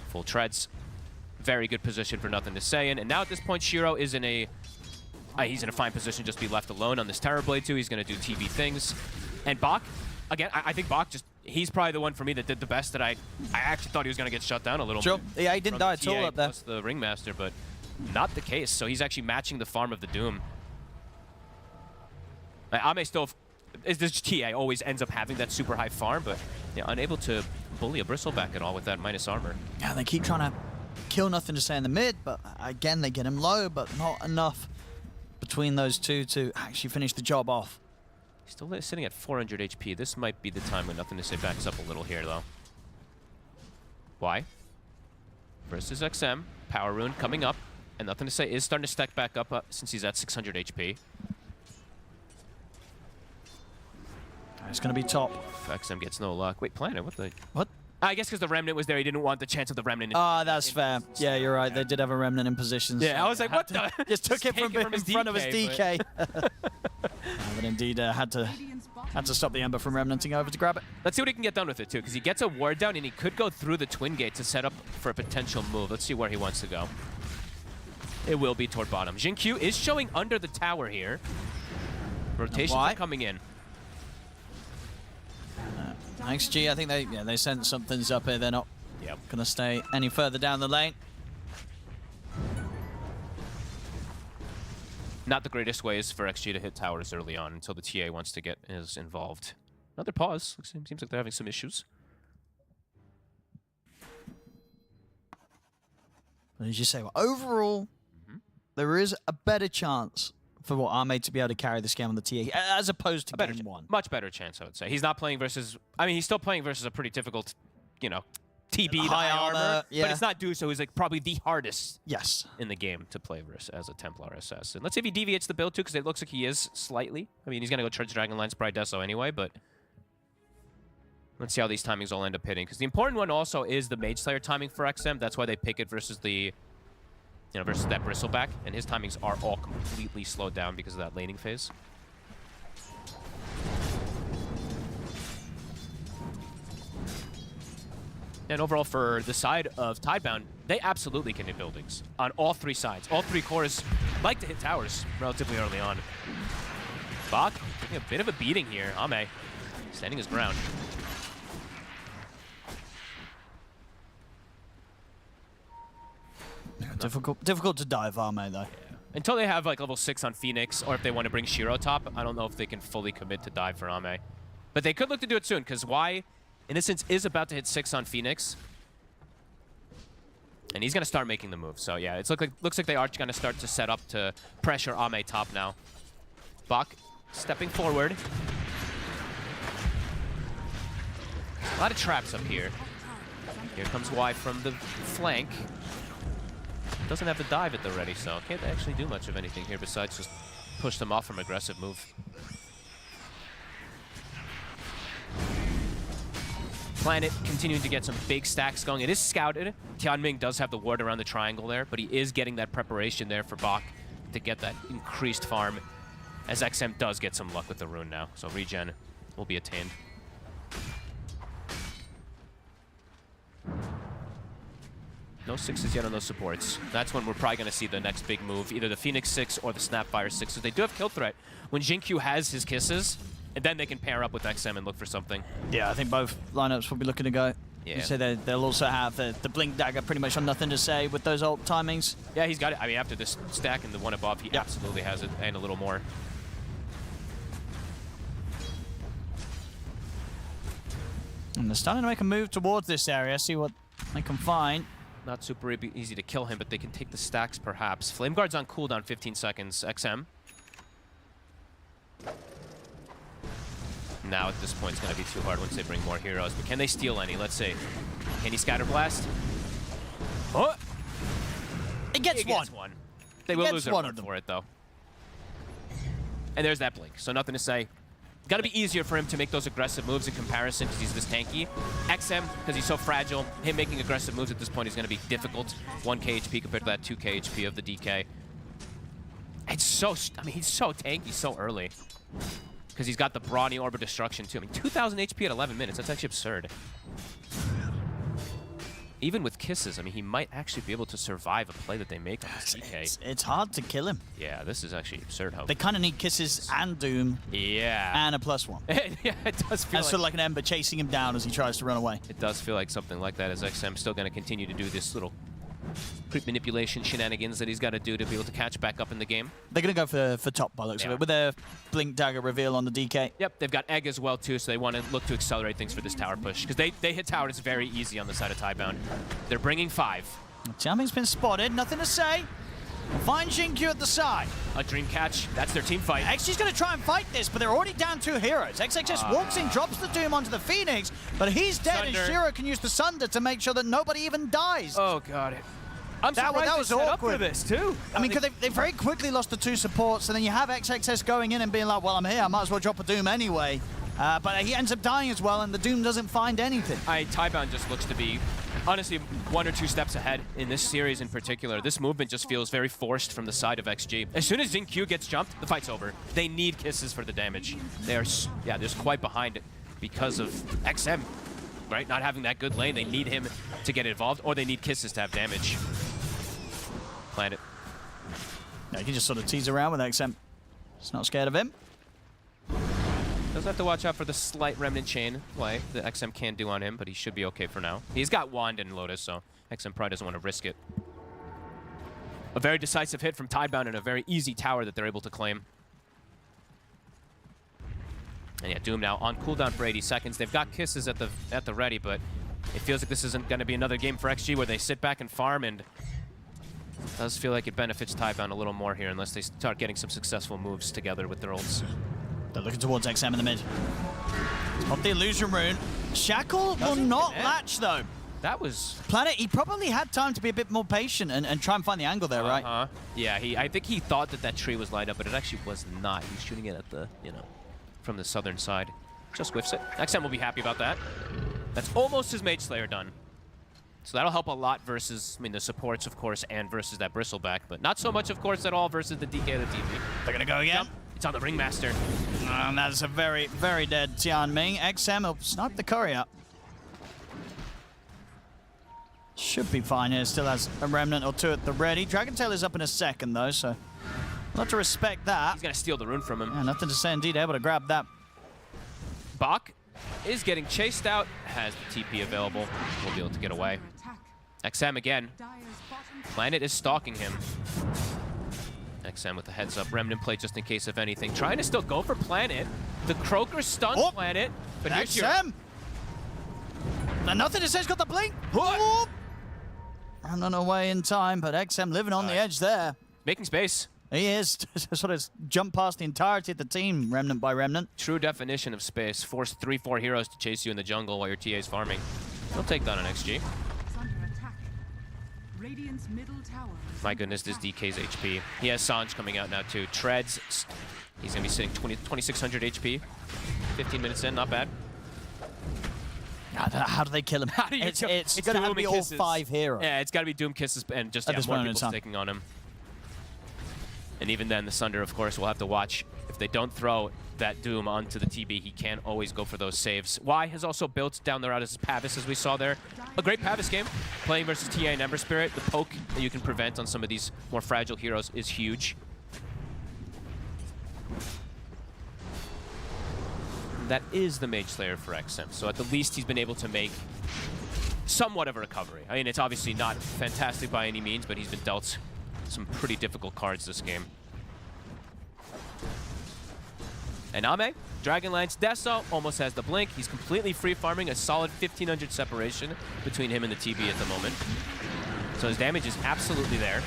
Full treads. Very good position for Nothing to Say. And now at this point, Shiro is in a... he's in a fine position just to be left alone on this Terrorblade too. He's going to do TV things. And Bach, again, I think Bach just... He's probably the one for me that did the best that I actually thought he was going to get shut down a little. Sure. Yeah, he didn't die at all up there. Plus the Ringmaster, but not the case. So he's actually matching the farm of the Doom. Ame still... This TA always ends up having that super high farm, but yeah, unable to bully a Bristleback at all with that minus armor. Yeah, they keep trying to kill Nothing to Say in the mid, but again, they get him low, but not enough between those two to actually finish the job off. He's still sitting at 400 HP. This might be the time when Nothing to Say backs up a little here, though. Why? Versus XM. Power Rune coming up. And nothing to say is starting to stack back up since he's at 600 HP. It's going to be top. XM gets no luck. Wait, Planet, what the? What? I guess because the Remnant was there, he didn't want the chance of the Remnant. Ah, that's fair. Yeah, you're right. They did have a Remnant in position. Yeah, so I was like, what the? Just took it from in front of his DK. But indeed had to stop the Ember from Remnanting over to grab it. Let's see what he can get done with it, too, because he gets a ward down, and he could go through the Twin Gate to set up for a potential move. Let's see where he wants to go. It will be toward bottom. Jinkyu is showing under the tower here. Rotations are coming in. XG, I think they sent some things up here. They're not going to stay any further down the lane. Not the greatest ways for XG to hit towers early on until the TA wants to get involved. Another pause. Seems like they're having some issues. As you say, well, overall, there is a better chance for Arme to be able to carry this game on the TA as opposed to game one. Much better chance, I would say. He's not playing versus... I mean, he's still playing versus a pretty difficult, you know, TB, high armor. Yeah. But it's not Duso, who's like probably the hardest in the game to play versus as a Templar SS. And let's see if he deviates the build too, because it looks like he is slightly. I mean, he's going to go charge Dragonlance, probably Deso anyway, but... Let's see how these timings all end up hitting. Because the important one also is the Mage Slayer timing for XM. That's why they pick it versus the... You know, versus that Bristleback, and his timings are all completely slowed down because of that laning phase. And overall, for the side of Tidebound, they absolutely can hit buildings on all three sides. All three cores like to hit towers relatively early on. Bach taking a bit of a beating here. Ame standing his ground. Difficult to dive Arme though. Yeah. Until they have like level 6 on Phoenix, or if they want to bring Shiro top, I don't know if they can fully commit to dive for Ame. But they could look to do it soon, because Y, Innocence is about to hit 6 on Phoenix. And he's going to start making the move. So yeah, it looks like they are going to start to set up to pressure Ame top now. Bach stepping forward. A lot of traps up here. Here comes Y from the flank. Doesn't have to dive at the ready, so can't actually do much of anything here besides just push them off from aggressive move. Planet continuing to get some big stacks going. It is scouted. Tianming does have the ward around the triangle there, but he is getting that preparation there for Bach to get that increased farm, as XM does get some luck with the rune now, so regen will be attained. No 6s yet on those supports. That's when we're probably going to see the next big move, either the Phoenix 6 or the Snapfire 6. So they do have kill threat. When Jinkyu has his kisses, and then they can pair up with XM and look for something. Yeah, I think both lineups will be looking to go. Yeah. You say they'll also have the Blink Dagger pretty much on nothing to say with those ult timings. Yeah, he's got it. I mean, after this stack and the one above, he absolutely has it, and a little more. And they're starting to make a move towards this area, see what they can find. Not super easy to kill him, but they can take the stacks perhaps. Flame Guard's on cooldown 15 seconds. XM. Now at this point it's going to be too hard once they bring more heroes. But can they steal any? Let's see. Can he Scatter Blast? Oh! It gets one. They will lose their ward for it though. And there's that Blink. So nothing to say. Got to be easier for him to make those aggressive moves in comparison because he's this tanky. XM, because he's so fragile, him making aggressive moves at this point is going to be difficult. 1k HP compared to that 2k HP of the DK. It's so, I mean, he's so tanky so early. Because he's got the Brawny Orb of Destruction too. I mean, 2,000 HP at 11 minutes, that's actually absurd. Even with kisses, I mean, he might actually be able to survive a play that they make on this DK. It's hard to kill him. Yeah, this is actually absurd how... They kind of need kisses and Doom. Yeah. And a +1. Yeah, it does feel and sort of like an Ember chasing him down as he tries to run away. It does feel like something like that, as XM still going to continue to do this little creep manipulation shenanigans that he's got to do to be able to catch back up in the game. They're going to go for top by looks of it, with their Blink Dagger reveal on the DK. Yep, they've got Egg as well too, so they want to look to accelerate things for this tower push, because they hit towers very easy on the side of Tidebound. They're bringing 5. Tianming's been spotted, nothing to say. Find Jinkyu at the side. A Dream Catch, that's their team fight. XG's going to try and fight this, but they're already down 2 heroes. XXS walks in, drops the Doom onto the Phoenix, but he's dead, and Shiro can use the Sunder to make sure that nobody even dies. Oh, God. I'm that surprised was they set up awkward for this too. I mean, because they very quickly lost the 2 supports, and then you have XXS going in and being like, well, I'm here, I might as well drop a Doom anyway. But he ends up dying as well, and the Doom doesn't find anything. Tidebound just looks to be, honestly, 1 or 2 steps ahead in this series in particular. This movement just feels very forced from the side of XG. As soon as XinQ gets jumped, the fight's over. They need kisses for the damage. They're just quite behind it because of XM, right? Not having that good lane. They need him to get involved, or they need kisses to have damage. Plant it. Yeah, he can just sort of tease around with XM. He's not scared of him. Does have to watch out for the slight Remnant chain play that XM can do on him, but he should be okay for now. He's got Wand and Lotus, so XM probably doesn't want to risk it. A very decisive hit from Tidebound and a very easy tower that they're able to claim. And yeah, Doom now on cooldown for 80 seconds. They've got kisses at the ready, but it feels like this isn't going to be another game for XG where they sit back and farm, and it does feel like it benefits Tidebound a little more here unless they start getting some successful moves together with their ults. They're looking towards XM in the mid. Pop the illusion rune. Shackle will not latch though. That was... Planet, he probably had time to be a bit more patient and try and find the angle there, right? Yeah, I think he thought that tree was lined up, but it actually was not. He was shooting it at the, from the southern side. Just whiffs it. XM will be happy about that. That's almost his Mage Slayer done. So that'll help a lot versus, the supports, of course, and versus that Bristleback, but not so much, of course, at all versus the DK of the TV. They're gonna go again. Yep. It's on the Ringmaster. And that's a very, very dead Tianming. XM will snipe the courier. Should be fine here. Still has a Remnant or 2 at the ready. Dragon Tail is up in a second, though, so we'll have to respect that. He's going to steal the rune from him. Yeah, nothing to say indeed. Able to grab that. Bach is getting chased out. Has the TP available. We'll be able to get away. XM again. Planet is stalking him. XM with the heads up. Remnant play just in case of anything. Trying to still go for Planet. The Croaker stuns Planet. But here's XM. Now nothing to say. He's got the blink. Running away in time, but XM living on the edge there. Making space. He is. Sort of jump past the entirety of the team, Remnant by Remnant. True definition of space. Force 3-4 heroes to chase you in the jungle while your TA is farming. He'll take down an XG. Radiant's middle tower. My goodness, this DK's HP. He has Sanj coming out now too. Treads. He's going to be sitting 2600 HP. 15 minutes in, not bad. How do they kill him? It's going to have to be all 5 heroes. Yeah, it's got to be Doom Kisses and just more people sticking on him. And even then, the Sunder, of course, will have to watch. If they don't throw that Doom onto the TB, he can always go for those saves. Y has also built down the route as Pavis, as we saw there. A great Pavis game. Playing versus TA and Ember Spirit, the poke that you can prevent on some of these more fragile heroes is huge. That is the Mage Slayer for XM, so at the least he's been able to make somewhat of a recovery. I mean, it's obviously not fantastic by any means, but he's been dealt some pretty difficult cards this game. And Ame, Dragonlance Deso almost has the blink. He's completely free farming, a solid 1500 separation between him and the TB at the moment. So his damage is absolutely there.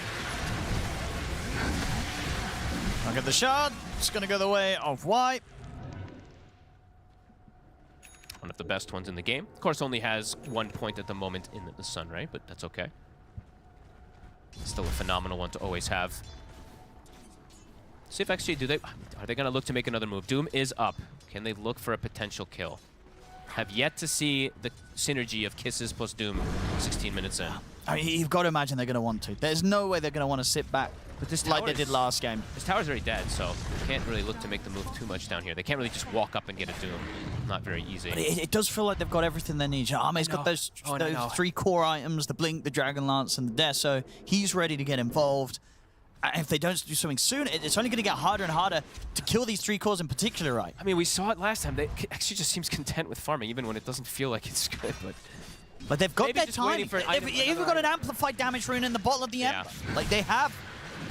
Look at the shard. It's going to go the way of Y. One of the best ones in the game. Of course, only has 1 point at the moment in the sun, right? But that's okay. Still a phenomenal one to always have. See if XG, are they going to look to make another move? Doom is up. Can they look for a potential kill? Have yet to see the synergy of Kisses plus Doom 16 minutes in. I mean, you've got to imagine they're going to want to. There's no way they're going to want to sit back but this like they did last game. This tower's already dead, so they can't really look to make the move too much down here. They can't really just walk up and get a Doom. Not very easy. But it does feel like they've got everything they need. Ame's got those 3 core items, the Blink, the Dragonlance, and the Deso. He's ready to get involved. And if they don't do something soon, it's only going to get harder and harder to kill these 3 cores in particular, right? I mean, we saw it last time. They actually just seems content with farming, even when it doesn't feel like it's good. But they've got their time. They've even got an amplified damage rune in the bottle of the Ember. Like, they have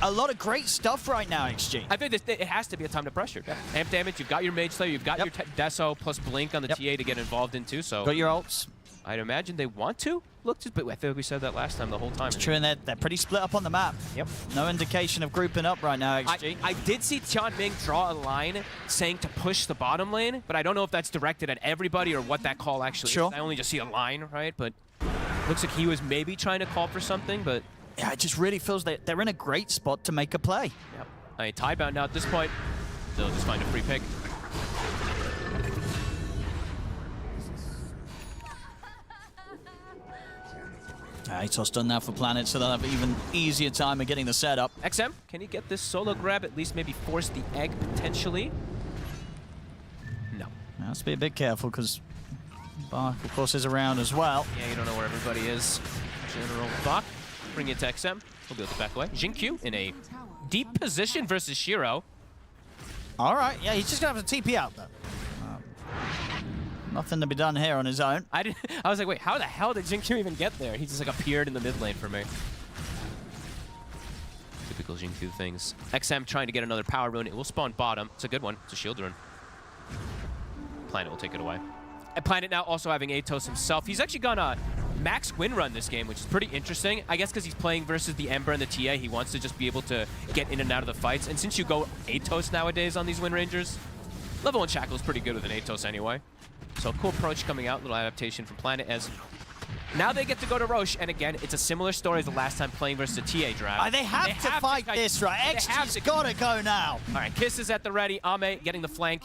a lot of great stuff right now, XG. I think it has to be a time to pressure. Amp damage, you've got your Mage Slayer, you've got your Deso plus Blink on the TA to get involved in too, so... Got your ults. I'd imagine they want to look to, but I feel like we said that last time the whole time. It's true, and they're pretty split up on the map. Yep. No indication of grouping up right now, XG. I did see Tianming draw a line saying to push the bottom lane, but I don't know if that's directed at everybody or what that call actually is. I only just see a line, right? But looks like he was maybe trying to call for something, but Yeah, it just really feels that they're in a great spot to make a play. Yep. I mean, Tidebound now at this point, they'll just find a free pick. Atos done that for Planet, so they'll have an even easier time of getting the setup. XM, can he get this solo grab, at least maybe force the egg potentially? No. Now, let's be a bit careful, because Bach, of course, is around as well. Yeah, you don't know where everybody is. General Bach, bring it to XM. He'll be able to back away. Jinkyu in a deep position versus Shiro. All right, yeah, he's just going to have to TP out, though. Nothing to be done here on his own. I was like, wait, how the hell did Jinkyu even get there? He just like appeared in the mid lane for me. Typical Jinkyu things. XM trying to get another power rune. It will spawn bottom. It's a good one. It's a shield rune. Planet will take it away. And Planet now also having Atos himself. He's actually gone a max win run this game, which is pretty interesting. I guess because he's playing versus the Ember and the TA, he wants to just be able to get in and out of the fights. And since you go Atos nowadays on these Wind Rangers, level 1 Shackle is pretty good with an Atos anyway. So cool approach coming out, little adaptation from Planet as now they get to go to Roche, and again, it's a similar story as the last time playing versus a TA draft. They have to fight this, right? XG's gotta go now. All right, Kiss is at the ready. Ame getting the flank.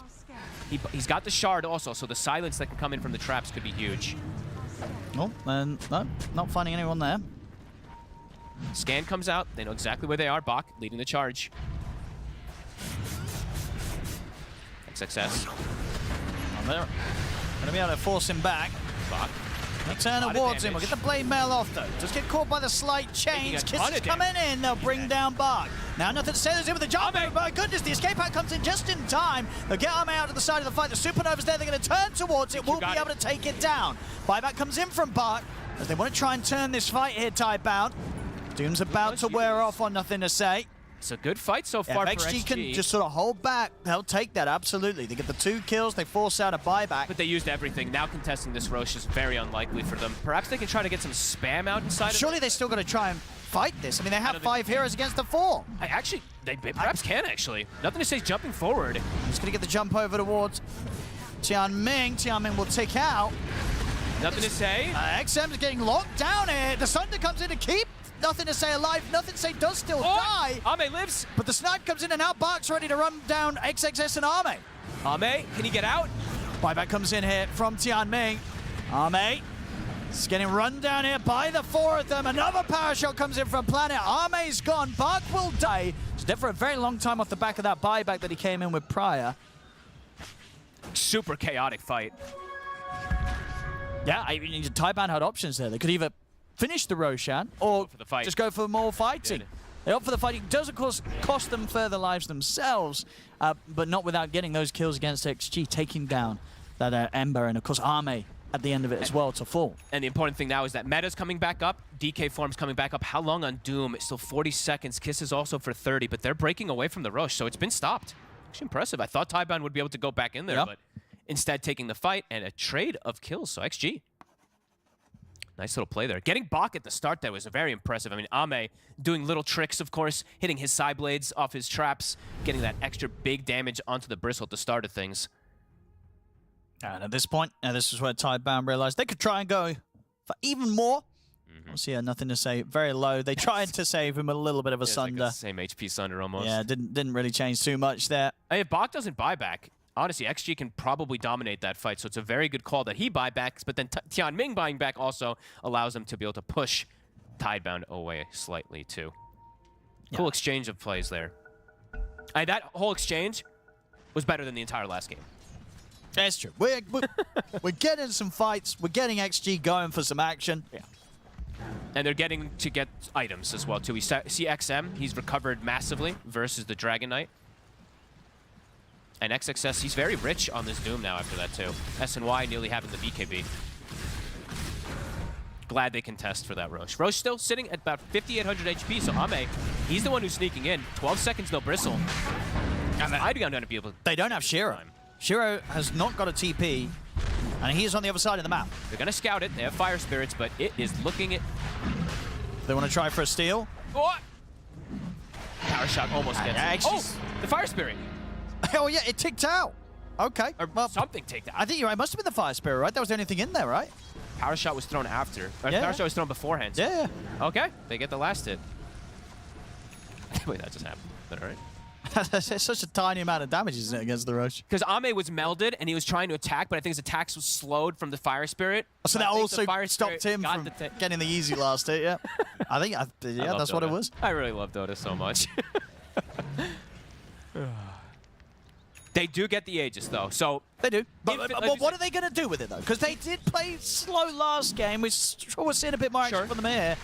He's got the shard also, so the silence that can come in from the traps could be huge. Oh, and no, not finding anyone there. Scan comes out. They know exactly where they are. Bach leading the charge. XXS. They're gonna be able to force him back. Bach. They turn towards him. We'll get the blade mail off though. Just get caught by the slight chains. Kiss is coming in. They'll bring down Bach. Now nothing to say. There's in with the jump. Oh my goodness, the escape out comes in just in time. They'll get Ame out to the side of the fight. The Supernova's there. They're going to turn towards it. We'll be able to take it down. Buyback comes in from Bach as they want to try and turn this fight here, Tidebound. Doom's about to wear off on nothing to say. It's a good fight so far if for XG can just sort of hold back, they'll take that, absolutely. They get the 2 kills, they force out a buyback. But they used everything. Now contesting this Roche is very unlikely for them. Perhaps they can try to get some spam out inside. Surely they still got to try and fight this. I mean, they have 5 heroes against the 4. They perhaps can, actually. Nothing to say jumping forward. He's going to get the jump over towards Tianming. Tianming will take out. Nothing to say. XM's getting locked down here. The Sunder comes in to keep Nothing to say alive, Nothing to say does still die. Ame lives. But the snipe comes in and out. Bach's ready to run down XXS and Ame. Ame, can he get out? Buyback comes in here from Tianming. Ame is getting run down here by the 4 of them. Another power shot comes in from Planet. Ame's gone. Bach will die. He's dead for a very long time off the back of that buyback that he came in with prior. Super chaotic fight. Yeah, I mean, Tidebound had options there. They could either finish the Roshan or just go for more fighting. They opt for the fighting. It does, of course, cost them further lives themselves, but not without getting those kills against XG, taking down that Ember and, of course, Ame at the end of it as well to fall. And the important thing now is that meta's coming back up, DK form's coming back up. How long on Doom? It's still 40 seconds. Kiss is also for 30, but they're breaking away from the Roche, so it's been stopped. Actually impressive. I thought Tidebound would be able to go back in there, but instead taking the fight and a trade of kills, so XG. Nice little play there. Getting Bach at the start there was very impressive. I mean, Ame doing little tricks, of course, hitting his side blades off his traps, getting that extra big damage onto the bristle at the start of things. And at this point, this is where Tidebound realized they could try and go for even more. We'll see, nothing to say. Very low. They tried to save him a little bit of a Sunder. Like same HP Sunder almost. Yeah, didn't really change too much there. If Bach doesn't buy back, honestly, XG can probably dominate that fight, so it's a very good call that he buybacks, but then Tianming buying back also allows him to be able to push Tidebound away slightly, too. Cool exchange of plays there. That whole exchange was better than the entire last game. That's true. We're getting some fights. We're getting XG going for some action. Yeah. And they're getting to get items as well, too. We see XM. He's recovered massively versus the Dragon Knight. And XXS, he's very rich on this Doom now after that, too. SNY nearly having the BKB. Glad they can test for that Roche. Roche still sitting at about 5,800 HP, so Ame, he's the one who's sneaking in. 12 seconds, no bristle. And I'm going to be able to... They don't have Shiro. Shiro has not got a TP, and he is on the other side of the map. They're going to scout it. They have Fire Spirits, but it is looking at... They want to try for a steal. Oh! Power shot almost gets it. Oh! The Fire Spirit! Oh, yeah, it ticked out. Okay. Or something ticked out. I think you're right. It must have been the Fire Spirit, right? That was the only thing in there, right? Power shot was thrown after. Or Yeah. Power shot was thrown beforehand. So. Yeah. Okay, they get the last hit. Wait, that just happened. But all right. It's such a tiny amount of damage, isn't it, against the Roche? Because Ame was melded and he was trying to attack, but I think his attacks was slowed from the Fire Spirit. So that also stopped him from getting the easy last hit, yeah. I think, yeah, that's what it was. I really love Dota so much. They do get the Aegis, though, so... They do. But what are they going to do with it, though? Because they did play slow last game. We're seeing a bit more action from them here.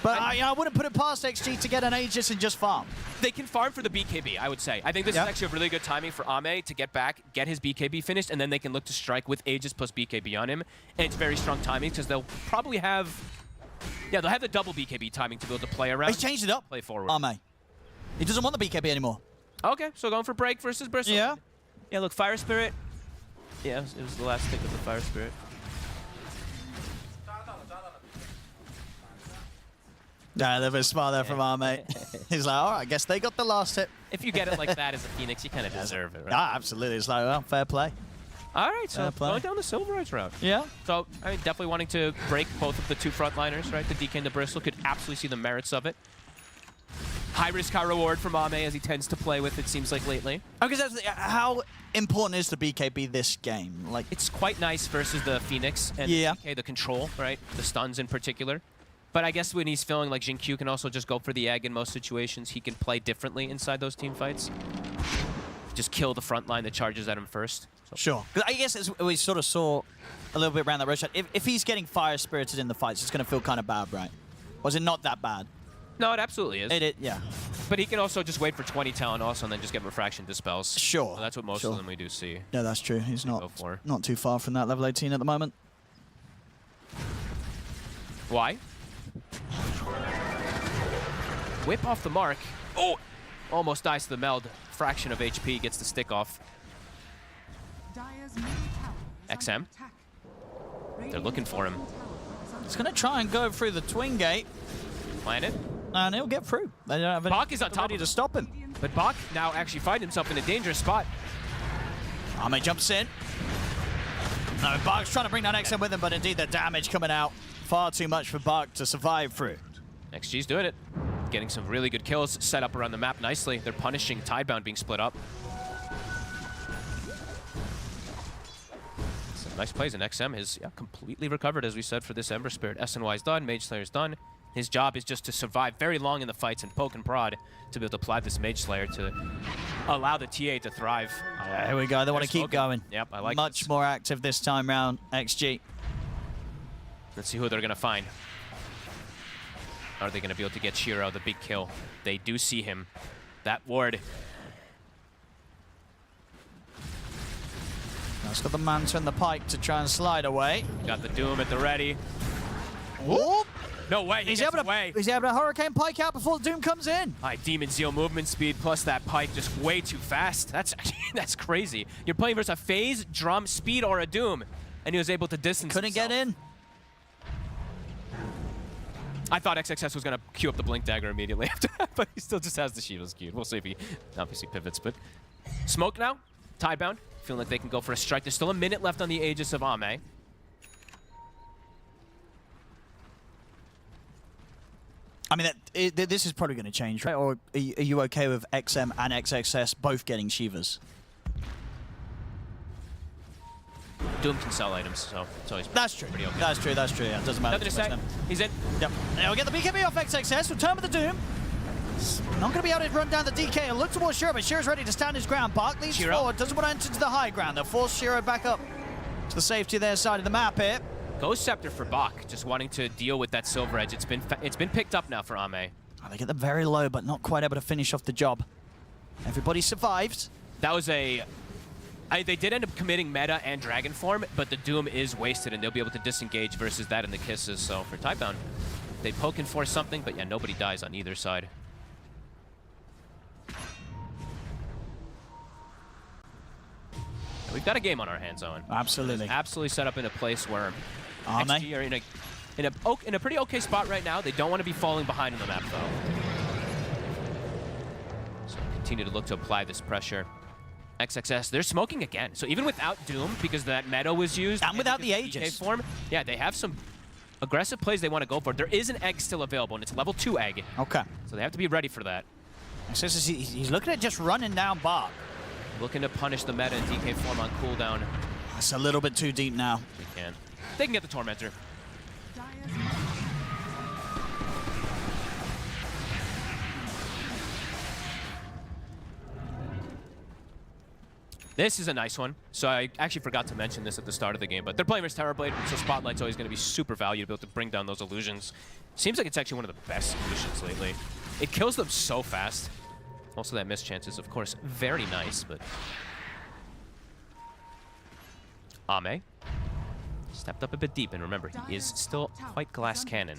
But I wouldn't put it past XG to get an Aegis and just farm. They can farm for the BKB, I would say. I think this is actually a really good timing for Ame to get back, get his BKB finished, and then they can look to strike with Aegis plus BKB on him. And it's very strong timing because they'll probably have... Yeah, they'll have the double BKB timing to be able to play around. He's changed it up, play forward. Ame. He doesn't want the BKB anymore. Okay, so going for Break versus Bristle. Yeah. Yeah, look, Fire Spirit. Yeah, it was the last pick of the Fire Spirit. Yeah, they're very smart there from Ame. He's like, all right, I guess they got the last hit. If you get it like that as a Phoenix, you kind of deserve it, right? Yeah, absolutely. It's like, well, fair play. All right, so going down the Silver Eyes route. Yeah. So, I mean, definitely wanting to break both of the two frontliners, right? The DK and the Bristle could absolutely see the merits of it. High risk, high reward from Ame as he tends to play with, it seems like, lately. Because how important is the BKB this game? Like, it's quite nice versus the Phoenix and the DK, the control, right? The stuns in particular. But I guess when he's feeling like Jin Q can also just go for the egg in most situations, he can play differently inside those team fights. Just kill the front line that charges at him first. So. Sure. Because I guess as we sort of saw a little bit around that rush, if he's getting fire-spirited in the fights, it's going to feel kind of bad, right? Was it not that bad? No, it absolutely is. Yeah. But he can also just wait for 20 talent also and then just get refraction dispels. Sure. So that's what most of them we do see. Yeah, that's true. He's not too far from that level 18 at the moment. Why? Whip off the mark. Oh! Almost dies to the meld. Fraction of HP gets the stick off. XM. They're looking for him. He's going to try and go through the twin gate. Plan it. And he'll get through. They don't have Bach is on top to stop him. But Bach now actually finds himself in a dangerous spot. Ame jumps in. No, Bach's trying to bring down XM with him, but indeed the damage coming out. Far too much for Bach to survive through. XG's doing it. Getting some really good kills set up around the map nicely. They're punishing Tidebound being split up. Some nice plays, and XM is completely recovered, as we said, for this Ember Spirit. SNY's done, Mage Slayer's done. His job is just to survive very long in the fights and poke and prod to be able to apply this Mage Slayer to allow the TA to thrive. Here we go. They want to keep going. Yep, I like Much more active this time round, XG. Let's see who they're going to find. Are they going to be able to get Shiro the big kill? They do see him. That ward. Now it's got the Manta and the Pike to try and slide away. Got the Doom at the ready. Whoop. No way, He's able to Hurricane Pike out before the Doom comes in. Demon Zeal movement speed plus that Pike just way too fast. That's that's crazy. You're playing versus a Phase, Drum, Speed, or a Doom, and he was able to distance Couldn't himself. get in. I thought XXS was going to queue up the Blink Dagger immediately after that, but he still just has the Shields queued. We'll see if he obviously pivots, but... Smoke now, Tidebound, feeling like they can go for a strike. There's still a minute left on the Aegis of Ame. I mean, this is probably going to change, right? Or are you okay with XM and XXS both getting Shivas? Doom can sell items, so it's always pretty okay. That's true, yeah. It doesn't matter. Nothing to say. He's in. Yep. Now we'll get the BKB off XXS. Return with the Doom. Not going to be able to run down the DK and look towards Shiro, but Shiro's ready to stand his ground. Bach leads forward, doesn't want to enter to the high ground. They'll force Shiro back up to the safety of their side of the map here. Ghost Scepter for Bach, just wanting to deal with that Silver Edge. It's been picked up now for Ame. Oh, they get them very low, but not quite able to finish off the job. Everybody survived. That was a... they did end up committing meta and Dragon Form, but the Doom is wasted, and they'll be able to disengage versus that in the Kisses. So for Tidebound, they poke and force something, but yeah, nobody dies on either side. We've got a game on our hands, Owen. Absolutely. Absolutely set up in a place where XG are in a pretty okay spot right now. They don't want to be falling behind in the map, though. So continue to look to apply this pressure. XXS, they're smoking again. So even without Doom, because that meta was used, and without the BK Aegis form, yeah, they have some aggressive plays they want to go for. There is an egg still available, and it's a level 2 egg. Okay. So they have to be ready for that. He's looking at just running down Bark. Looking to punish the meta in DK form on cooldown. That's a little bit too deep now. They can. They can get the Tormentor. This is a nice one. So I actually forgot to mention this at the start of the game, but they're playing versus Terrorblade, so Spotlight's always going to be super valuable to bring down those illusions. Seems like it's actually one of the best solutions lately. It kills them so fast. Also, that miss chance is, of course, very nice, but... Ame stepped up a bit deep, and remember, he is still quite glass cannon.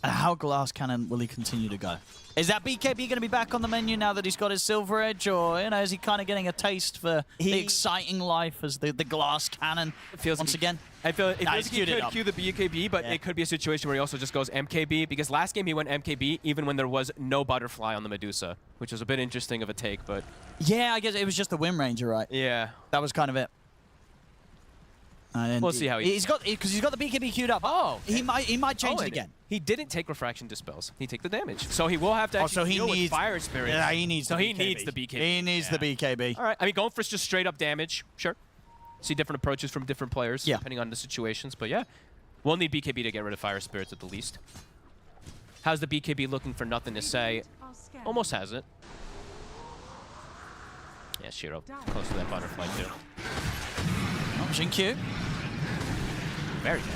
And how glass cannon will he continue to go? Is that BKB going to be back on the menu now that he's got his Silver Edge, or is he kind of getting a taste for the exciting life as the glass cannon once again? I feel it feels he could cue the BKB, but it could be a situation where he also just goes MKB, because last game he went MKB even when there was no butterfly on the Medusa, which was a bit interesting of a take, but... Yeah, I guess it was just the Wind Ranger, right? Yeah. That was kind of it. We'll see how he's got the BKB queued up. Oh, he might change it again. He didn't take Refraction Dispels. He took the damage, so he will have to actually deal with Fire Spirit. Yeah, he needs. So he needs the BKB. He needs the BKB. All right. I mean, going for just straight up damage, sure. See different approaches from different players, depending on the situations. But yeah, we'll need BKB to get rid of Fire Spirits at the least. How's the BKB looking for nothing to say? Almost has it. Yeah, Shiro close to that butterfly too. Oh, Jinkyu. Very nice.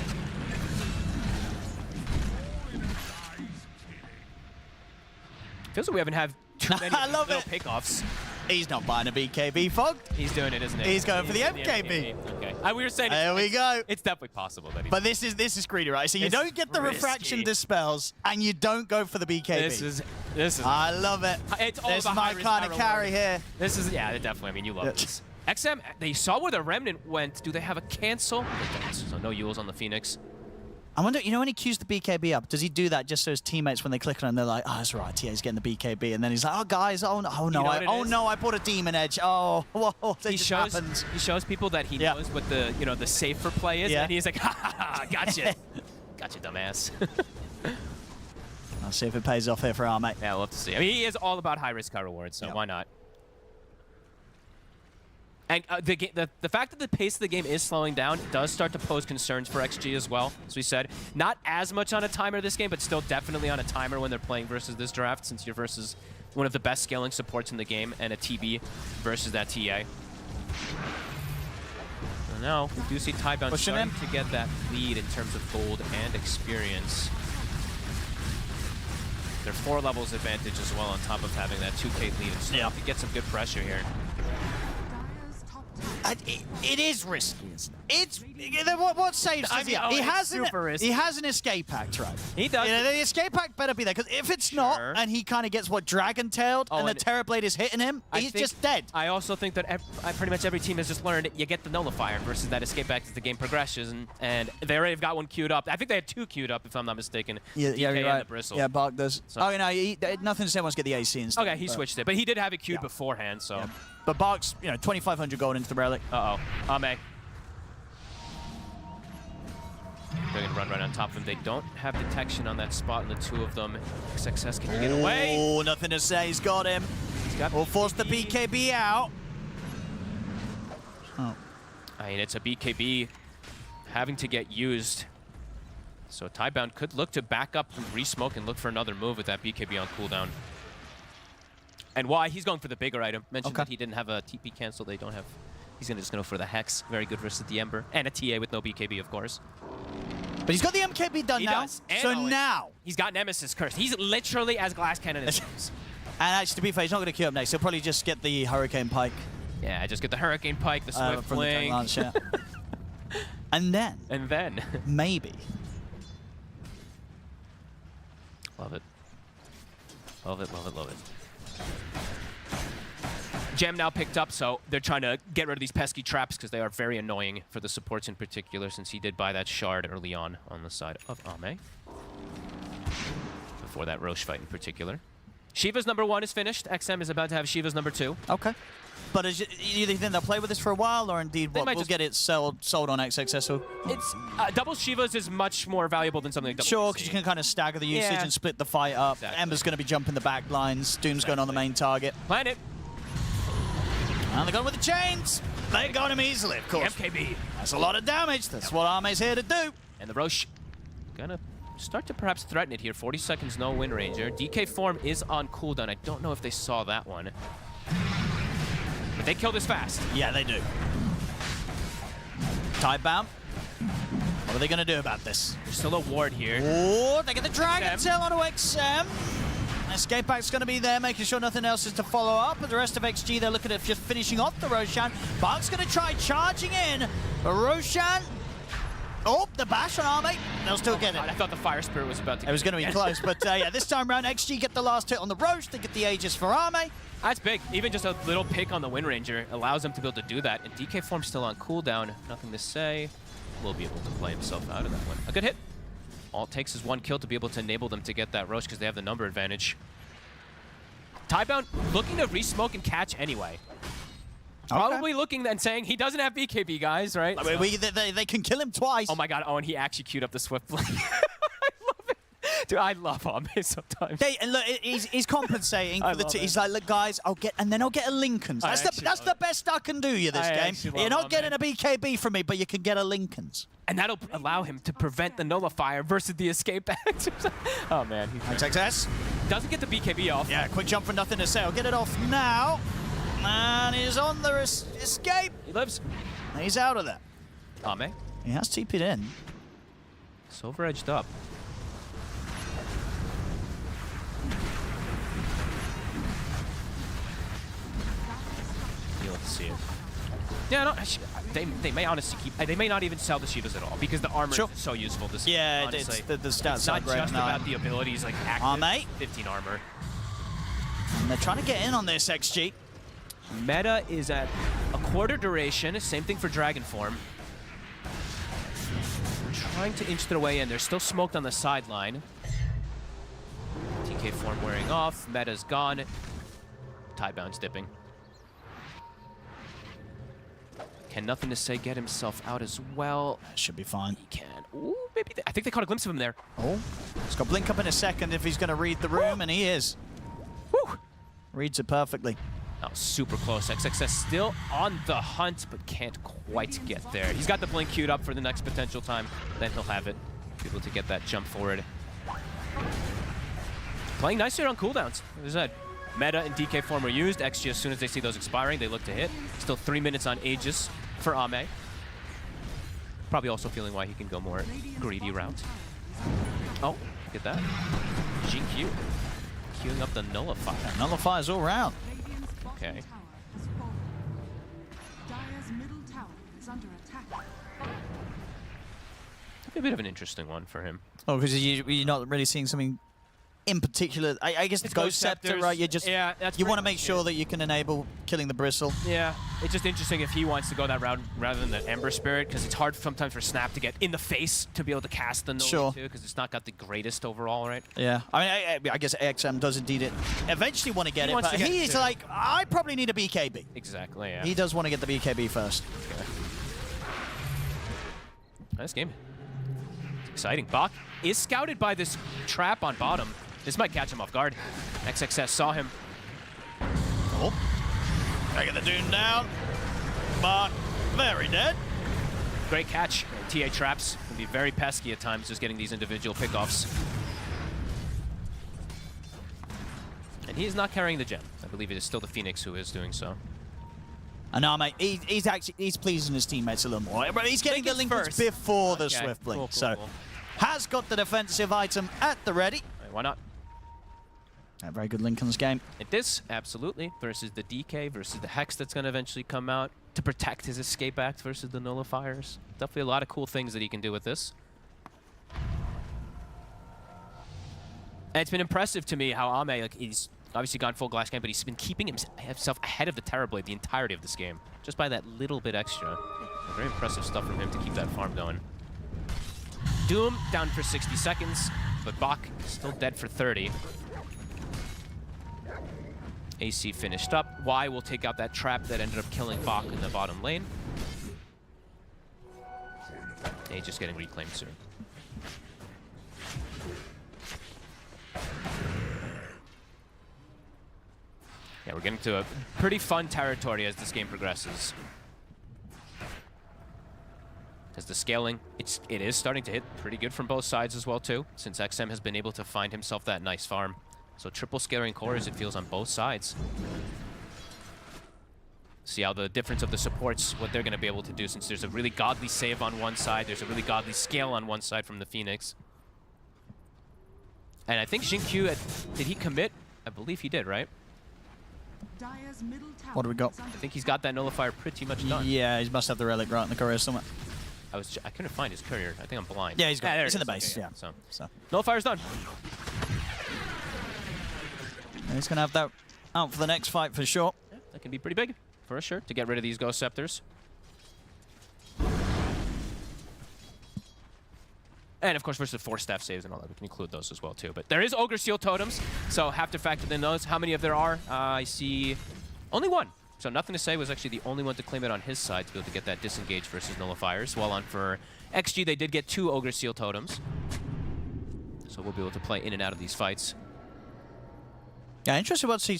Feels like we haven't had too many little pickoffs. He's not buying a BKB, Fog. He's doing it, isn't it? He's going for the MKB. Okay. We were saying there we go. It's definitely possible that. But this is greedy, right? So you don't get the refraction dispels, and you don't go for the BKB. This is. I love it. It's all this is the my kind of carry here. This is definitely. I mean, you love this. XM, they saw where the Remnant went. Do they have a cancel? They don't. So no Yules on the Phoenix. I wonder, when he queues the BKB up, does he do that just so his teammates, when they click on him, they're like, oh, that's right, TA's getting the BKB, and then he's like, oh, guys, oh, no, I bought a Demon Edge. Oh, whoa, he shows people that he knows what the safer play is, and he's like, ha, ha, ha, gotcha. Gotcha, dumbass. I'll see if it pays off here for our mate. Yeah, we'll have to see. I mean, he is all about high risk, high reward, so why not? And the fact that the pace of the game is slowing down does start to pose concerns for XG as well, as we said. Not as much on a timer this game, but still definitely on a timer when they're playing versus this draft, since you're versus one of the best scaling supports in the game, and a TB versus that TA. So now, we do see Tidebound starting to get that lead in terms of gold and experience. They're 4 levels advantage as well on top of having that 2K lead. So you get some good pressure here. It is risky, isn't it? What saves does he have? He has an escape act, right? He does. The escape act better be there, because if it's not, and he kind of gets Dragon-tailed, and the Terrorblade is hitting him, he's just dead. I also think that pretty much every team has just learned you get the Nullifier versus that escape act as the game progresses, and they already have got one queued up. I think they had 2 queued up, if I'm not mistaken. Yeah, DK you're right. And the Bristle. Yeah, Bark does. So. Oh, no, nothing to say wants to get the AC and stuff. Okay, he switched it, but he did have it queued beforehand, so. Yeah. But Bark's, 2,500 gold into the relic. Uh-oh. Ame. They're going to run right on top of him. They don't have detection on that spot, and the 2 of them. XXS can get away. Oh, nothing to say. He's got him. We'll force the BKB out. Oh. I mean, it's a BKB having to get used. So Tidebound could look to back up and re-smoke and look for another move with that BKB on cooldown. And why? He's going for the bigger item. Mentioned that he didn't have a TP cancel. They don't have... He's going to just go for the Hex. Very good versus the Ember. And a TA with no BKB, of course. But he's got the MKB done now. So now... He's got Nemesis Curse. He's literally as glass cannon as him. And actually, to be fair, he's not going to queue up next. He'll probably just get the Hurricane Pike. Yeah, just get the Hurricane Pike, the Swift Fling. Lance, yeah. And then... Maybe. Love it. Love it, love it, love it. Gem now picked up, so they're trying to get rid of these pesky traps because they are very annoying for the supports in particular, since he did buy that shard early on the side of Ame. Before that Roche fight in particular. Shiva's number 1 is finished. XM is about to have Shiva's number 2. Okay. But you think they'll play with this for a while, or indeed we'll just get it sold on XXS? It's double Shivas is much more valuable than something like double. Sure, because you can kind of stagger the usage and split the fight up. Exactly. Ember's going to be jumping the back lines. Doom's going on the main target. Plan it. And they're going with the chains. They got him easily, of course. MKB. That's a lot of damage. That's what Arme's here to do. And the Roche gonna start to perhaps threaten it here. 40 seconds, no Wind Ranger. DK form is on cooldown. I don't know if they saw that one. But they kill this fast. Yeah, they do. Tidebound. What are they going to do about this? There's still a ward here. Oh, they get the Dragon Tail onto XM. Escape Pack's going to be there, making sure nothing else is to follow up. But the rest of XG, they're looking at just finishing off the Roshan. Buck's going to try charging in. But Roshan. Oh, the bash on Arme. They'll still get it. I thought the Fire Spirit was about to get it. Was going to be close, but yeah, this time around, XG get the last hit on the Roche. They get the Aegis for Arme. That's big. Even just a little pick on the Wind Ranger allows him to be able to do that. And DK form's still on cooldown. Nothing to say. Will be able to play himself out of that one. A good hit. All it takes is one kill to be able to enable them to get that Roche because they have the number advantage. Tidebound looking to re-smoke and catch anyway. Probably looking and saying he doesn't have BKB, guys, right? I mean, they can kill him twice. Oh my god, oh, and he actually queued up the Swift Blade. I love it. Dude, I love Ame sometimes. And look, he's compensating for the He's like, look, guys, I'll get a Lincoln's. That's the best I can do you this game. You're not getting a BKB from me, but you can get a Lincoln's. And that'll allow him to prevent the Nullifier versus the Escape Axe. Oh man, XXS doesn't get the BKB off. Yeah, quick jump for nothing to say. I'll get it off now. And he's on the escape. He lives. He's out of there. Ame. He has TP'd in. It's over-edged up. You'll have to see it. Yeah, no, they may honestly keep. They may not even sell the Shivas at all because the armor is so useful. This yeah, honestly. the stats it's not just about the abilities like active. 15 armor. And they're trying to get in on this XG. Meta is at a quarter duration. Same thing for Dragon Form. Trying to inch their way in. They're still smoked on the sideline. TK Form wearing off. Meta's gone. Tidebound's dipping. Can nothing to say get himself out as well. That should be fine. He can. Ooh, maybe. I think they caught a glimpse of him there. Oh, he's got blink up in a second if he's going to read the room, and he is. Woo! Reads it perfectly. That was super close. XXS still on the hunt, but can't quite get there. He's got the blink queued up for the next potential time. Then he'll have it. Be able to get that jump forward. Playing nice here on cooldowns. As I said, Meta and DK form were used. XG, as soon as they see those expiring, they look to hit. Still 3 minutes on Aegis for Ame. Probably also feeling why he can go more greedy route. Oh, look at that. GQ. Queuing up the Nullifier. Yeah, Nullifiers all round. Okay. Dire's middle tower is under attack. A bit of an interesting one for him. Oh, because you're not really seeing something in particular. I guess it's Ghost Scepter, right? You just you want to make sure that you can enable killing the Bristle. Yeah, it's just interesting if he wants to go that route rather than the Ember Spirit, because it's hard sometimes for Snap to get in the face to be able to cast the Nova too, because it's not got the greatest overall, right? Yeah, I mean, I guess XM does indeed eventually want to get it, but he's like, I probably need a BKB. Exactly, yeah. He does want to get the BKB first. Okay. Nice game. It's exciting. Bach is scouted by this trap on bottom. This might catch him off guard. XXS saw him. Oh. Back at the Dune down. Bach very dead. Great catch. TA traps can be very pesky at times, just getting these individual pickoffs. And he is not carrying the gem. I believe it is still the Phoenix who is doing so. And now, mate, he's pleasing his teammates a little more. But he's getting the Lincolns before the Swift Blink. Cool. Has got the defensive item at the ready. Why not? A very good Lincoln's game. It is, absolutely. Versus the DK, versus the Hex that's going to eventually come out to protect his Escape Act versus the Nullifiers. Definitely a lot of cool things that he can do with this. And it's been impressive to me how Ame, like, he's obviously gone full glass game, but he's been keeping himself ahead of the Terrorblade the entirety of this game, just by that little bit extra. Very impressive stuff from him to keep that farm going. Doom down for 60 seconds, but Bach still dead for 30. AC finished up. Y will take out that trap that ended up killing Bach in the bottom lane. A just getting reclaimed soon. Yeah, we're getting to a pretty fun territory as this game progresses. As the scaling, it is starting to hit pretty good from both sides as well too, since XM has been able to find himself that nice farm. So triple scaling cores, it feels, on both sides. See how the difference of the supports, what they're going to be able to do, since there's a really godly save on one side, there's a really godly scale on one side from the Phoenix. And I think Xingqiu, did he commit? I believe he did, right? What do we got? I think he's got that nullifier pretty much done. Yeah, he must have the relic right in the courier somewhere. I couldn't find his courier. I think I'm blind. Yeah, he's got there it's it in the is. base. Okay, yeah. So nullifier's done. And he's going to have that out for the next fight for sure. Yeah, that can be pretty big for sure to get rid of these Ghost Scepters. And of course, versus 4 staff saves and all that, we can include those as well too. But there is Ogre Seal Totems, so have to factor in those. How many of there are? I see only one. So Nothing to Say was actually the only one to claim it on his side to be able to get that disengage versus nullifiers. While on for XG, they did get 2 Ogre Seal Totems. So we'll be able to play in and out of these fights. Yeah, interesting what to see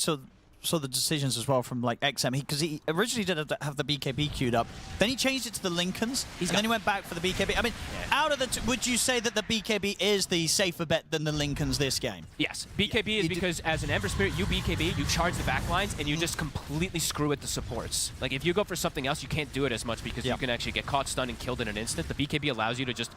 saw the decisions as well from like XM, because he originally did have the BKB queued up, then he changed it to the Lincolns, and then he went back for the BKB. I mean, out of the would you say that the BKB is the safer bet than the Lincolns this game? Yes, BKB is because as an Ember Spirit, you BKB, you charge the backlines, and you just completely screw with the supports. Like if you go for something else, you can't do it as much because you can actually get caught, stunned, and killed in an instant. The BKB allows you to just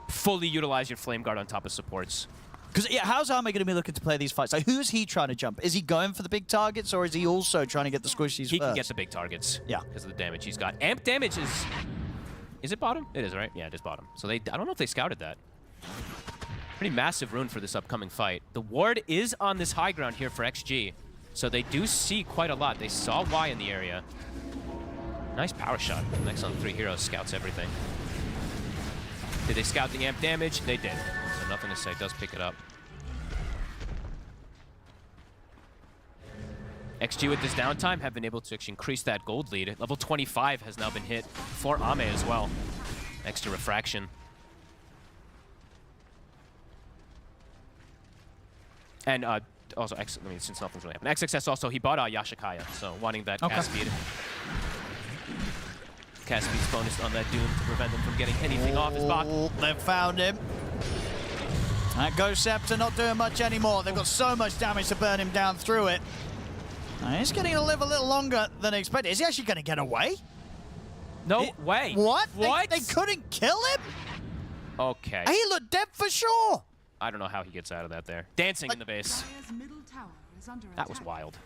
fully utilize your Flame Guard on top of supports. Because how's Arme going to be looking to play these fights? Like, who's he trying to jump? Is he going for the big targets, or is he also trying to get the squishies He first? can get the big targets. Yeah. Because of the damage he's got. Amp damage is... Is it bottom? It is, right? Yeah, it is bottom. So I don't know if they scouted that. Pretty massive rune for this upcoming fight. The ward is on this high ground here for XG. So they do see quite a lot. They saw Y in the area. Nice power shot. Next on 3 heroes scouts everything. Did they scout the amp damage? They did. So Nothing to Say does pick it up. XG with this downtime have been able to actually increase that gold lead. Level 25 has now been hit for Ame as well. Extra refraction. And also, since nothing's really happened, XXS also, he bought Yashikaya, so wanting that cast speed. Cast speed's bonus on that Doom to prevent him from getting anything off his box. They've found him. That Ghost Scepter not doing much anymore. They've got so much damage to burn him down through it. He's getting to live a little longer than expected. Is he actually going to get away? No way. What? What? They couldn't kill him? Okay. He looked dead for sure. I don't know how he gets out of that there. Dancing in the base. That was wild.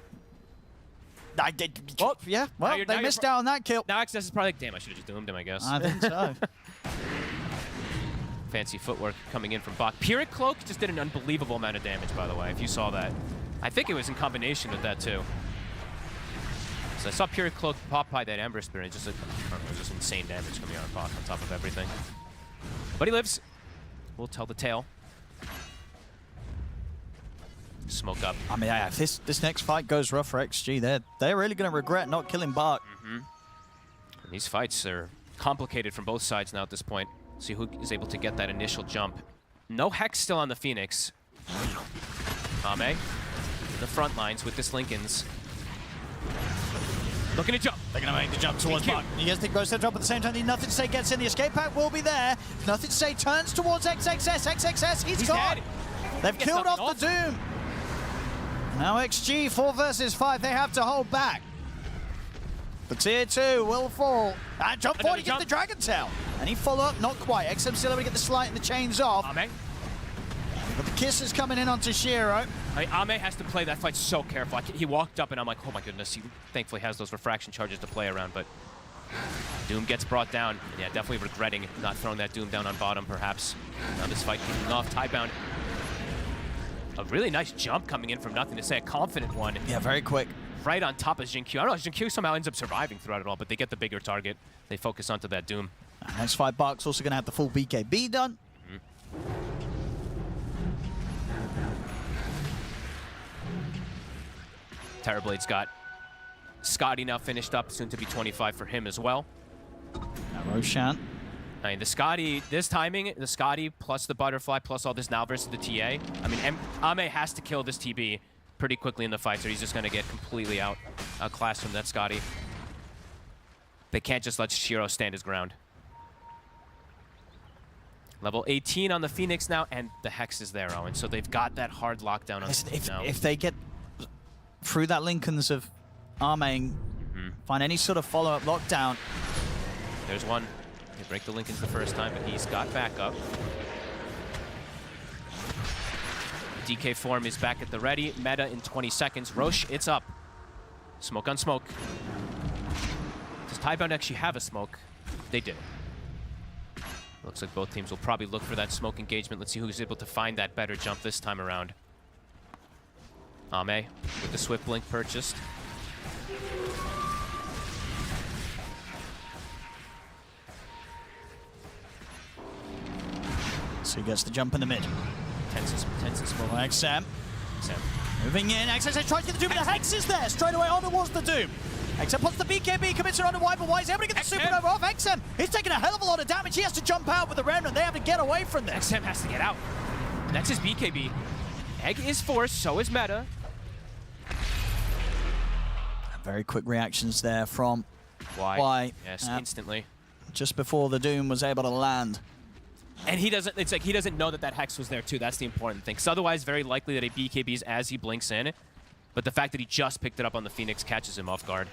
I did. Oh, yeah. Well, they missed out on that kill. Now XS is probably like, damn, I should have just doomed him, I guess. I think so. Fancy footwork coming in from Bach. Pyrrhic Cloak just did an unbelievable amount of damage, by the way, if you saw that. I think it was in combination with that, too. So I saw Pyrrhic Cloak pop by that Ember Spirit. Just, it was just insane damage coming out of Bach on top of everything. But he lives. We'll tell the tale. Smoke up. I mean, yeah, if this next fight goes rough for XG, they're really going to regret not killing Bach. These fights are complicated from both sides now at this point. See who is able to get that initial jump. No Hex still on the Phoenix. Ame, the front lines with this Lincolns. Looking to jump. They're going to make the jump towards Bach. He gets the Ghost Scepter up at the same time. Nothing to Say gets in. The escape pack will be there. Nothing to Say turns towards XXS. XXS, he's gone. Dead. They've killed off the Doom. Now XG, 4 versus 5. They have to hold back. The tier 2 will fall. And jump forward, he gets the Dragon Tail. And he follow up, not quite. XM still able to get the slight and the chains off. Ame. But the kiss is coming in onto Shiro. Ame has to play that fight so careful. He walked up and I'm like, oh my goodness. He thankfully has those refraction charges to play around, but Doom gets brought down. And yeah, definitely regretting not throwing that Doom down on bottom, perhaps. Now this fight kicking off. Tidebound. A really nice jump coming in from Nothing to Say. A confident one. Yeah, very quick. Right on top of Xingqiu. I don't know, Xingqiu somehow ends up surviving throughout it all, but they get the bigger target. They focus onto that Doom. Next fight, Bach's also going to have the full BKB done. Terrorblade's got Scotty now finished up, soon to be 25 for him as well. Roshan. I mean, the Scotty, this timing, the Scotty plus the Butterfly plus all this now versus the TA. I mean, Ame has to kill this TB pretty quickly in the fight, so he's just going to get completely outclassed from that Scotty. They can't just let Shiro stand his ground. Level 18 on the Phoenix now, and the Hex is there, Owen. So they've got that hard lockdown on now. If they get through that Lincolns of Arming, find any sort of follow-up lockdown. There's one. They break the Lincolns the first time, but he's got backup. DK form is back at the ready. Meta in 20 seconds. Roche, it's up. Smoke on smoke. Does Tidebound actually have a smoke? They do. Looks like both teams will probably look for that smoke engagement. Let's see who's able to find that better jump this time around. Ame with the Swift Blink purchased. So he gets the jump in the mid. Tense and smoke. XM. Moving in. XM tries to get the Doom, but the Hex is there. Straight away on towards the Doom. XM puts the BKB, commits it on the Y, but Y's able to get the Supernova off. XM, he's taking a hell of a lot of damage. He has to jump out with the Remnant. They have to get away from this. XM has to get out. That's his BKB. Egg is forced, so is Meta. Very quick reactions there from Y. Yes, instantly. Just before the Doom was able to land. And he doesn't, it's like he doesn't know that that Hex was there too. That's the important thing. Because otherwise, very likely that he BKBs as he blinks in. But the fact that he just picked it up on the Phoenix catches him off guard.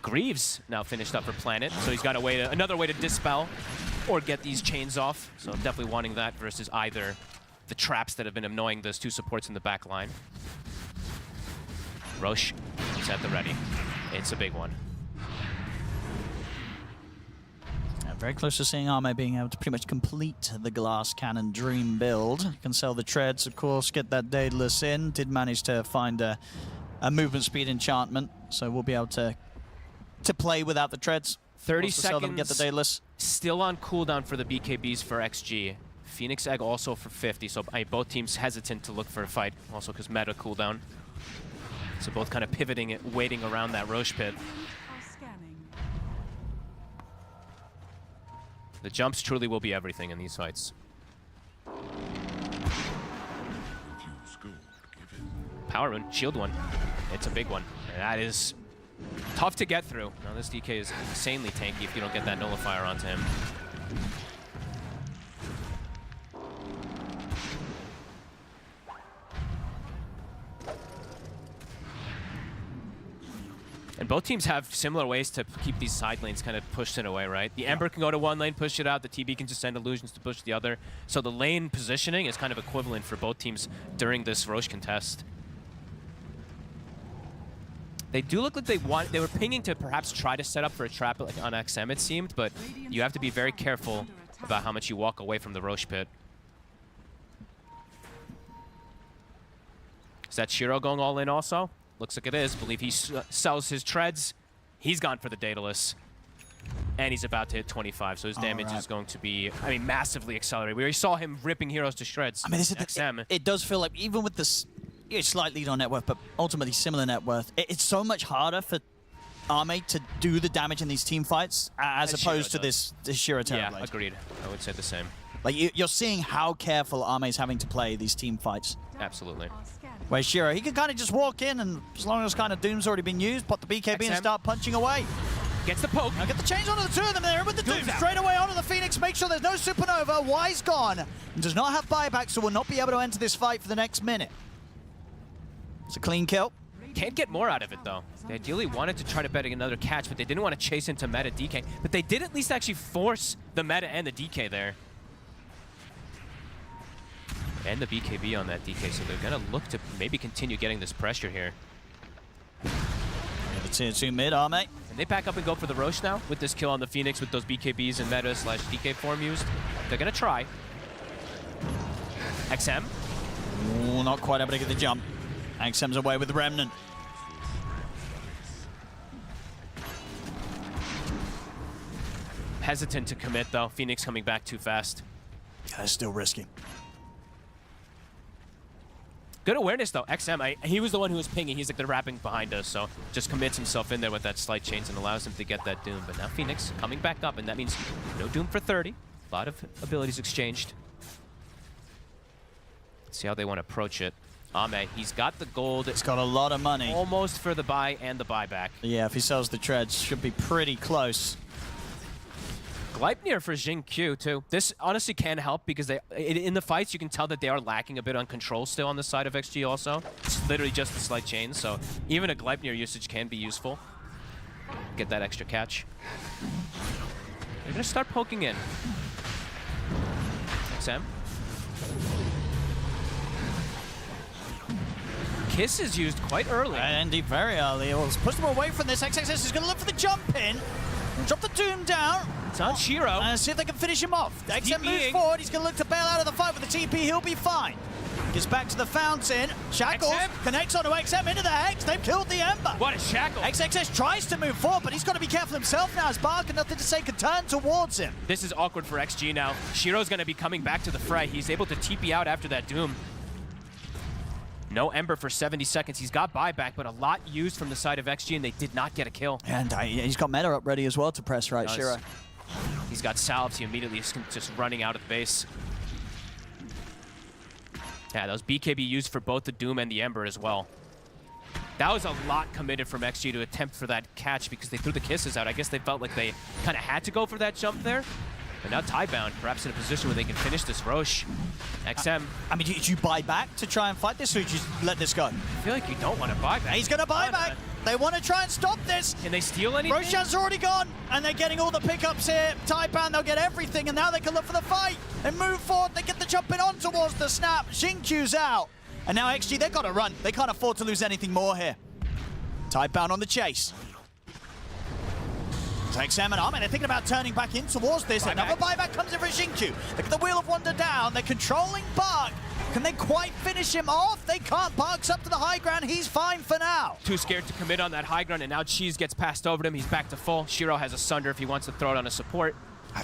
Greaves now finished up for Planet, so he's got a way to, another way to dispel or get these chains off. So I'm definitely wanting that versus either the traps that have been annoying those two supports in the back line. Roche is at the ready. It's a big one. Very close to seeing Arme being able to pretty much complete the Glass Cannon Dream build. Can sell the treads, of course, get that Daedalus in. Did manage to find a movement speed enchantment, so we'll be able to play without the treads. 30 also seconds. Sell them, get the Daedalus. Still on cooldown for the BKBs for XG. Phoenix Egg also for 50, so both teams hesitant to look for a fight, also because meta cooldown. So both kind of pivoting it, waiting around that Roche pit. The jumps truly will be everything in these fights. Power rune, shield one. It's a big one. And that is tough to get through. Now this DK is insanely tanky if you don't get that nullifier onto him. And both teams have similar ways to keep these side lanes kind of pushed in a way, right? The Ember can go to one lane, push it out. The TB can just send illusions to push the other. So the lane positioning is kind of equivalent for both teams during this Roche contest. They do look like they were pinging to perhaps try to set up for a trap like on XM, it seemed, but you have to be very careful about how much you walk away from the Roche pit. Is that Shiro going all in also? Looks like it is. Believe he sells his treads. He's gone for the Daedalus. And he's about to hit 25, so his damage is going to be, I mean, massively accelerated. We already saw him ripping heroes to shreds. I mean, this is it does feel like, even with this slight lead on net worth, but ultimately similar net worth, it's so much harder for Arme to do the damage in these team fights as opposed to this Shiro Terrorblade. Yeah, agreed. I would say the same. Like, you're seeing how careful Arme's having to play these team fights. Absolutely. Where Shiro, he can kind of just walk in, and as long as kind of Doom's already been used, put the BKB and start punching away. Gets the poke. Now get the chains onto the two of them there with the Doom. Straight away onto the Phoenix. Make sure there's no Supernova. Y's gone. And does not have buyback, so will not be able to enter this fight for the next minute. It's a clean kill. Can't get more out of it, though. They ideally wanted to try to bet another catch, but they didn't want to chase into meta DK. But they did at least actually force the meta and the DK there. And the BKB on that DK, so they're going to look to maybe continue getting this pressure here. The tier 2 mid, Arme. And they back up and go for the Roche now with this kill on the Phoenix with those BKBs and meta / DK form used. They're going to try. XM. Ooh, not quite able to get the jump. XM's away with the Remnant. Hesitant to commit, though. Phoenix coming back too fast. That's still risky. Good awareness, though. XM, he was the one who was pinging. He's like, they're wrapping behind us, so just commits himself in there with that slight chains and allows him to get that Doom. But now Phoenix coming back up, and that means no Doom for 30. A lot of abilities exchanged. Let's see how they want to approach it. Ame, he's got the gold. It's got a lot of money. Almost for the buy and the buyback. Yeah, if he sells the treads, should be pretty close. Gleipnir for Xingqiu, too. This honestly can help because in the fights, you can tell that they are lacking a bit on control still on the side of XG also. It's literally just the slight chains, so even a Gleipnir usage can be useful. Get that extra catch. They're going to start poking in. XM. Kiss is used quite early. And indeed, very early. It was pushed them away from this. XXS is going to look for the jump in. Drop the Doom down. It's on Shiro. And see if they can finish him off. XM moves forward. He's going to look to bail out of the fight with the TP. He'll be fine. Gets back to the fountain. Shackles connects onto XM into the Hex. They've killed the Ember. What a shackle. XXS tries to move forward, but he's got to be careful himself now as Bark and Nothing to Say can turn towards him. This is awkward for XG now. Shiro's going to be coming back to the fray. He's able to TP out after that Doom. No Ember for 70 seconds. He's got buyback, but a lot used from the side of XG, and they did not get a kill. And he's got meta up ready as well to press right, Shiro. He's got salves. He immediately is just running out of the base. Yeah, that was BKB used for both the Doom and the Ember as well. That was a lot committed from XG to attempt for that catch because they threw the kisses out. I guess they felt like they kind of had to go for that jump there. But now Tidebound, perhaps in a position where they can finish this Roche. XM. I mean, did you buy back to try and fight this, or did you let this go? I feel like you don't want to buy back. He's going to buy back. They want to try and stop this. Can they steal anything? Roshan's already gone, and they're getting all the pickups here. Tidebound, they'll get everything, and now they can look for the fight. They move forward, they get the jumping on towards the snap. Xingqiu's out. And now XG, they've got to run. They can't afford to lose anything more here. Tidebound on the chase. XM and Armin, they're thinking about turning back in towards this. Another buyback comes in for Xingqiu. They get the Wheel of Wonder down. They're controlling Bark. Can they quite finish him off? They can't. Bark's up to the high ground. He's fine for now. Too scared to commit on that high ground, and now Cheese gets passed over to him. He's back to full. Shiro has a Sunder if he wants to throw it on a support.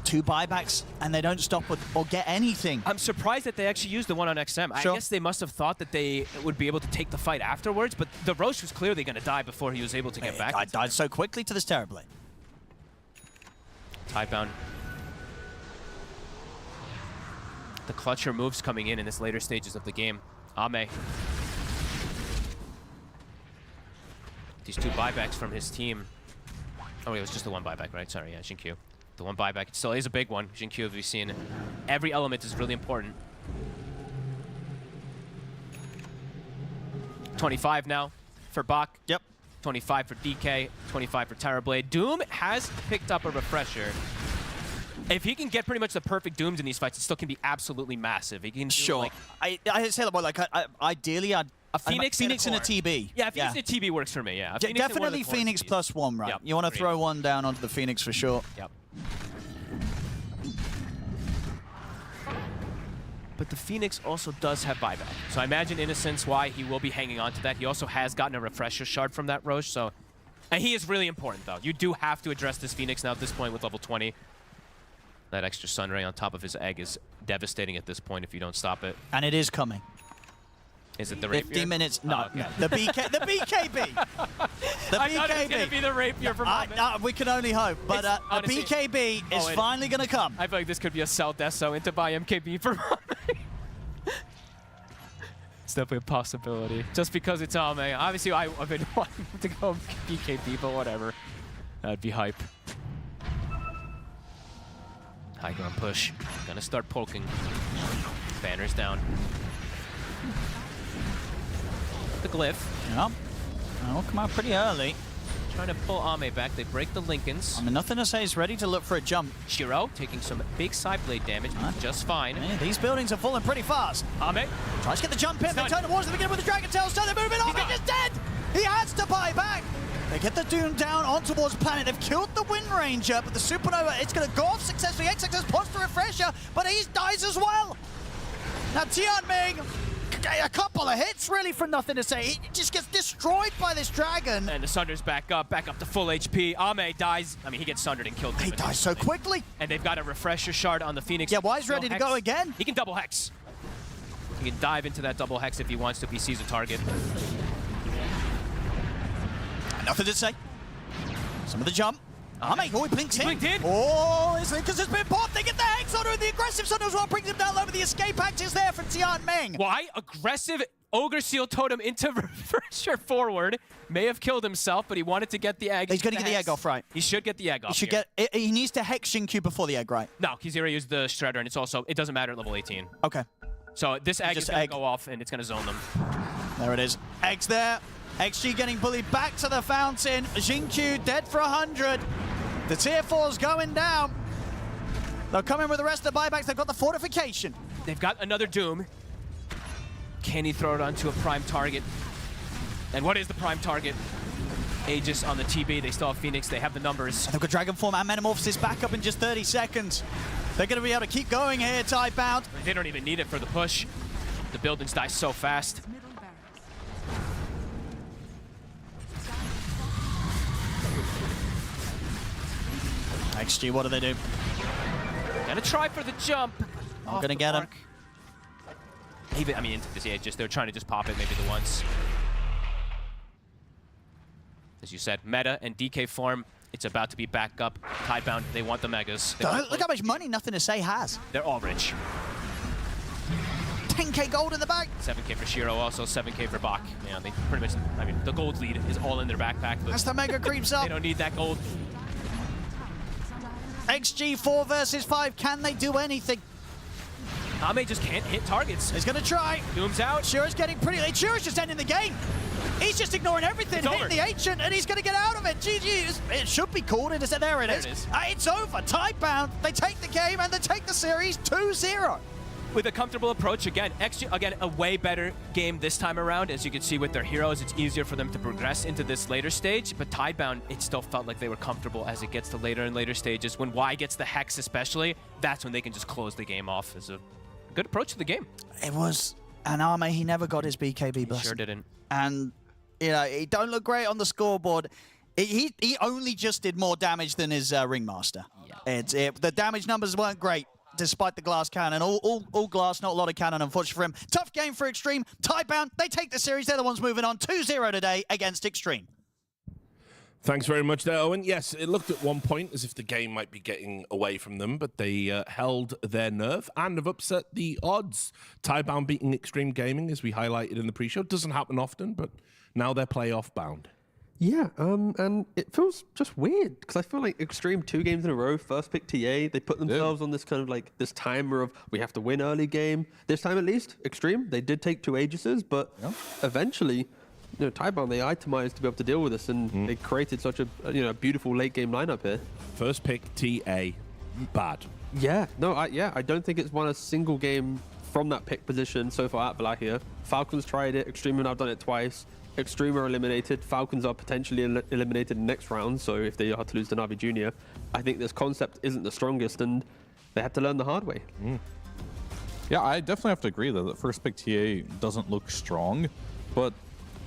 2 buybacks, and they don't stop or get anything. I'm surprised that they actually used the one on XM. I guess they must have thought that they would be able to take the fight afterwards, but the Roche was clearly going to die before he was able to get back. I died so quickly to this Terrorblade. Tidebound. The clutcher moves coming in this later stages of the game. Ame. These 2 buybacks from his team. Oh, it was just the 1 buyback, right? Sorry, yeah, Xingqiu. The 1 buyback. It still is a big one. Xingqiu, as we've seen, every element is really important. 25 now for Bach. Yep. 25 for DK, 25 for Terrorblade. Doom has picked up a refresher. If he can get pretty much the perfect Dooms in these fights, it still can be absolutely massive. He can do like, I say that, like, ideally, a Phoenix and a TB. Yeah, Phoenix and a TB works for me, yeah. Definitely Phoenix plus 1, right? Yep. You want to throw 1 down onto the Phoenix for sure. Yep. But the Phoenix also does have buyback. So I imagine, in a sense, why he will be hanging on to that. He also has gotten a refresher shard from that Roche, so... And he is really important, though. You do have to address this Phoenix now at this point with level 20. That extra Sunray on top of his egg is devastating at this point if you don't stop it. And it is coming. Is it the rapier? 50 minutes. No, okay. the BKB. The BKB. I thought it was going to be the rapier from we can only hope. But the BKB is finally going to come. I feel like this could be a sell Deso into buy MKB for Ame. It's definitely a possibility. Just because it's Ame. Obviously, I've been wanting to go BKB, but whatever. That'd be hype. High ground push. Gonna start poking. Banners down. The glyph. Yep. I'll come out pretty early. Trying to pull Ame back. They break the Lincolns. I mean, Nothing to Say is ready to look for a jump. Shiro taking some big side blade damage, just fine. Yeah, these buildings are falling pretty fast. Ame tries to get the jump in. They turn towards the beginning with the Dragon Tail. So they're moving on. He's dead. He has to buy back. They get the Doom down on towards Planet. They've killed the Wind Ranger, but the Supernova, it's going to go off successfully. XXS pops the refresher, but he dies as well. Now Tianming, a couple of hits really from Nothing to Say. He just gets destroyed by this dragon. And the Sunder's back up to full HP. Ame dies. I mean, he gets sundered and killed. He dies so quickly. And they've got a refresher shard on the Phoenix. Yeah, Wise ready to go again. He can double hex. He can dive into that double hex if he wants to, if he sees a target. Nothing to say. Some of the jump. Ame, oh, he blinks in. Blinked in. Oh, it's because it's been popped. They get the hex on the aggressive Sun as well, brings him down low, but the escape act is there for Tian Meng. Why? Aggressive Ogre Seal Totem into refresher forward. May have killed himself, but he wanted to get the egg. He's going to get the egg off, right? He should get the egg off. He needs to hex Xingqiu before the egg, right? No, he's already used the Shredder, and it's also, it doesn't matter at level 18. Okay. So this egg is going to go off, and it's going to zone them. There it is. Egg's there. XG getting bullied back to the fountain. Xingqiu dead for 100. The tier 4's going down. They'll come in with the rest of the buybacks. They've got the fortification. They've got another Doom. Can he throw it onto a prime target? And what is the prime target? Aegis on the TB. They still have Phoenix. They have the numbers. And they've got Dragon Form and Metamorphosis back up in just 30 seconds. They're going to be able to keep going here, Tidebound. They don't even need it for the push. The buildings die so fast. XG, what do they do? Gonna try for the jump. I'm gonna get him. Even, I mean, into this Aegis, they're trying to just pop it maybe the once. As you said, meta and DK form, it's about to be back up. Tidebound, they want the megas. Look how much money Nothing to Say has. They're all rich. 10k gold in the bag. 7k for Shiro, also 7k for Bach. Man, they pretty much, I mean, the gold lead is all in their backpack. But as the mega creeps up. They don't need that gold. XG 4 versus 5. Can they do anything? Ame just can't hit targets. He's gonna try. Doom's out. Shiro's getting pretty late. Shiro's just ending the game. He's just ignoring everything, hitting the Ancient, and he's gonna get out of it. GG. It should be called. There it is. It's over. Tidebound. They take the game and they take the series 2-0. With a comfortable approach, again, XG, again, a way better game this time around. As you can see with their heroes, it's easier for them to progress into this later stage. But Tidebound, it still felt like they were comfortable as it gets to later and later stages. When Y gets the Hex especially, that's when they can just close the game off. As a good approach to the game. It was an Ame. He never got his BKB blessing. He sure didn't. And, you know, he don't look great on the scoreboard. He only just did more damage than his Ringmaster. Yeah. The damage numbers weren't great. Despite the glass cannon, all glass, not a lot of cannon, unfortunately for him. Tough game for Xtreme. Tidebound, they take the series. They're the ones moving on 2-0 today against Xtreme. Thanks very much there, Owen. Yes, it looked at one point as if the game might be getting away from them, but they held their nerve and have upset the odds. Tidebound beating Xtreme Gaming, as we highlighted in the pre-show. Doesn't happen often, but now they're playoff bound. Yeah, and it feels just weird because I feel like Xtreme 2 games in a row, first pick TA, they put themselves on this kind of like this timer of we have to win early game. This time at least, Xtreme, they did take 2 Aegises, but eventually, you know, Tidebound, they itemized to be able to deal with this, and they created such a beautiful late game lineup here. First pick TA, bad. Yeah, no, I don't think it's won a single game from that pick position so far at Wallachia. Falcons tried it, Xtreme have now done it twice. Xtreme are eliminated. Falcons are potentially eliminated in the next round, so if they are to lose to NAVI Junior, I think this concept isn't the strongest, and they had to learn the hard way. Yeah, I definitely have to agree that the first pick TA doesn't look strong, but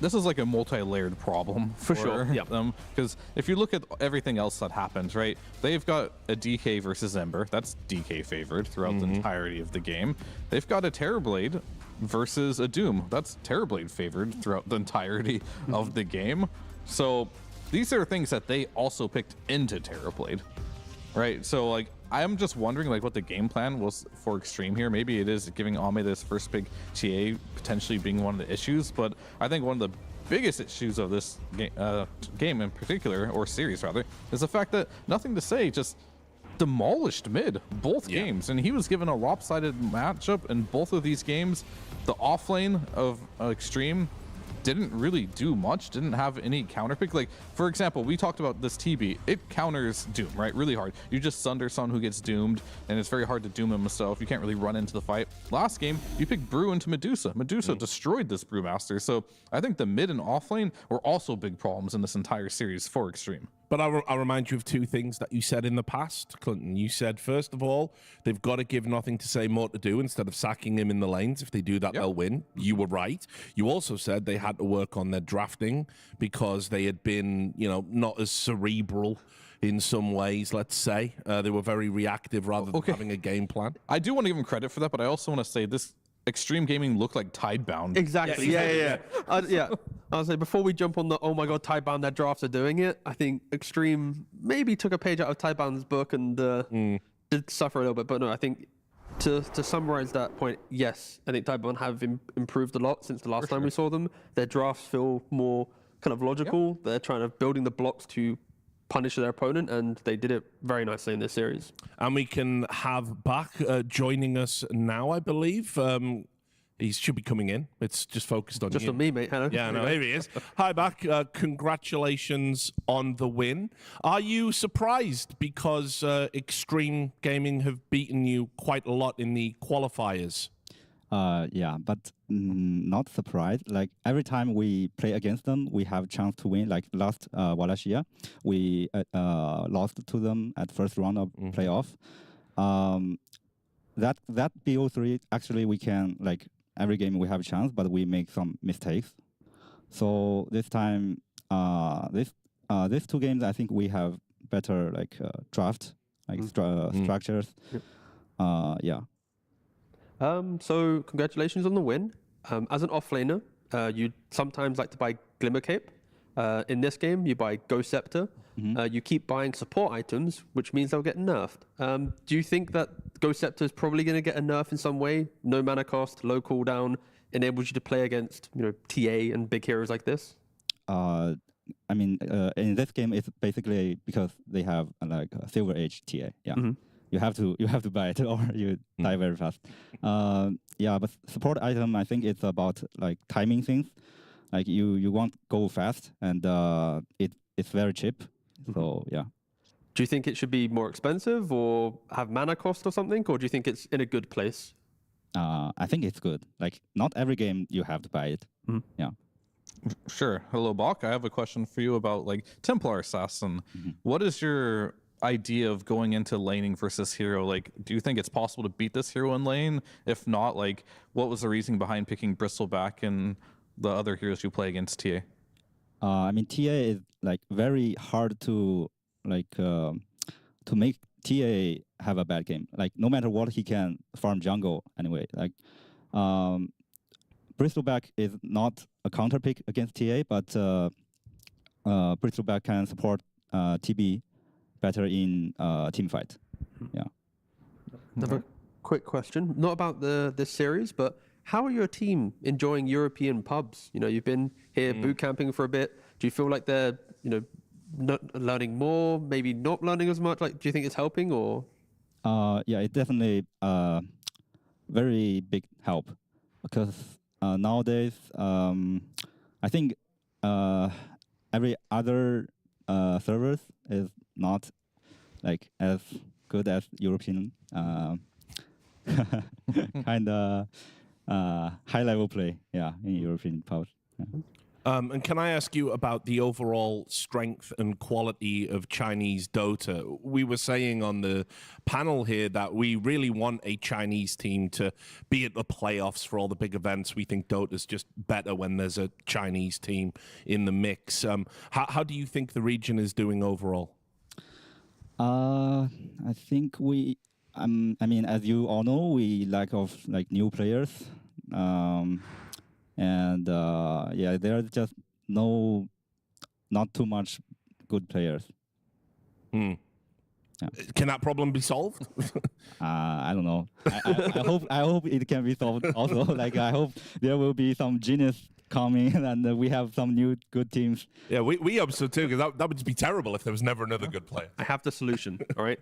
this is like a multi-layered problem for sure. them, because if you look at everything else that happens, right, they've got a DK versus Ember. That's DK favored throughout the entirety of the game. They've got a Terrorblade versus a Doom. That's Terrorblade favored throughout the entirety of the game. So these are things that they also picked into Terrorblade, right? So like, I'm just wondering like what the game plan was for Xtreme here. Maybe it is giving Ame this first pick TA potentially being one of the issues, but I think one of the biggest issues of this game in particular, or series rather, is the fact that Nothing to Say just demolished mid both games, and he was given a lopsided matchup in both of these games. The offlane of Xtreme didn't really do much, didn't have any counter pick. Like, for example, we talked about this TB. It counters Doom, right? Really hard. You just sunder someone who gets doomed, and it's very hard to doom himself. You can't really run into the fight. Last game, you picked Brew into Medusa. Medusa destroyed this Brewmaster. So I think the mid and offlane were also big problems in this entire series for Xtreme. But I'll remind you of 2 things that you said in the past, Clinton. You said, first of all, they've got to give Nothing to Say more to do instead of sacking him in the lanes. If they do that, they'll win. You were right. You also said they had to work on their drafting because they had been, you know, not as cerebral in some ways, let's say. They were very reactive rather than having a game plan. I do want to give them credit for that, but I also want to say this Xtreme Gaming looked like Tidebound. Exactly. Yeah. I was like, before we jump on the oh my god, Tidebound, their drafts are doing it. I think Xtreme maybe took a page out of Tidebound's book and did suffer a little bit. But no, I think to summarize that point, yes, I think Tidebound have improved a lot since the last time we saw them. Their drafts feel more kind of logical. They're trying to building the blocks to punish their opponent, and they did it very nicely in this series. And we can have Bach joining us now, I believe. He should be coming in. It's just focused on just you. on me, mate. Hello. Yeah, no, here he is. Hi, Bach. Congratulations on the win. Are you surprised because Xtreme Gaming have beaten you quite a lot in the qualifiers? Yeah, but not surprised. Like every time we play against them, we have chance to win. Like last Wallachia, we lost to them at first round of playoff. That BO3 actually we can like every game we have a chance, but we make some mistakes. So this time, these 2 games, I think we have better like draft, like structures. Yeah. So congratulations on the win. As an offlaner, you sometimes like to buy Glimmer Cape. In this game, you buy Ghost Scepter. You keep buying support items, which means they'll get nerfed. Do you think that Ghost Scepter is probably going to get a nerf in some way? No mana cost, low cooldown, enables you to play against TA and big heroes like this? I mean, in this game, it's basically because they have like a Silver Age TA. Yeah. You have to buy it or you die very fast. Yeah, but support item, I think it's about like timing things. Like you want go fast and it's very cheap. So yeah. Do you think it should be more expensive or have mana cost or something, or do you think it's in a good place? I think it's good. Like not every game you have to buy it. Yeah. Sure. Hello, Bach. I have a question for you about like Templar Assassin. What is your idea of going into laning versus hero? Like, do you think it's possible to beat this hero in lane? If not, like, what was the reasoning behind picking Bristleback and the other heroes you play against TA? I mean, TA is like very hard to like to make TA have a bad game. Like no matter what, he can farm jungle anyway. Like Bristleback is not a counter pick against TA, but Bristleback can support TB better in team fight. Yeah. Another quick question, not about this series, but how are your team enjoying European pubs? You've been here boot camping for a bit. Do you feel like they're, not learning more, maybe not learning as much? Like, do you think it's helping or? Yeah, it's definitely very big help because nowadays, I think every other servers is not like as good as European kind of high level play, in European pubs. Yeah. And can I ask you about the overall strength and quality of Chinese Dota? We were saying on the panel here that we really want a Chinese team to be at the playoffs for all the big events. We think Dota's just better when there's a Chinese team in the mix. How do you think the region is doing overall? I think we, I mean, as you all know, we lack of like new players. And yeah, there are just not too much good players. Yeah. Can that problem be solved? I don't know. I hope it can be solved also. Like I hope there will be some genius coming and we have some new good teams. Yeah, we hope so too, because that would just be terrible if there was never another good player. I have the solution, all right?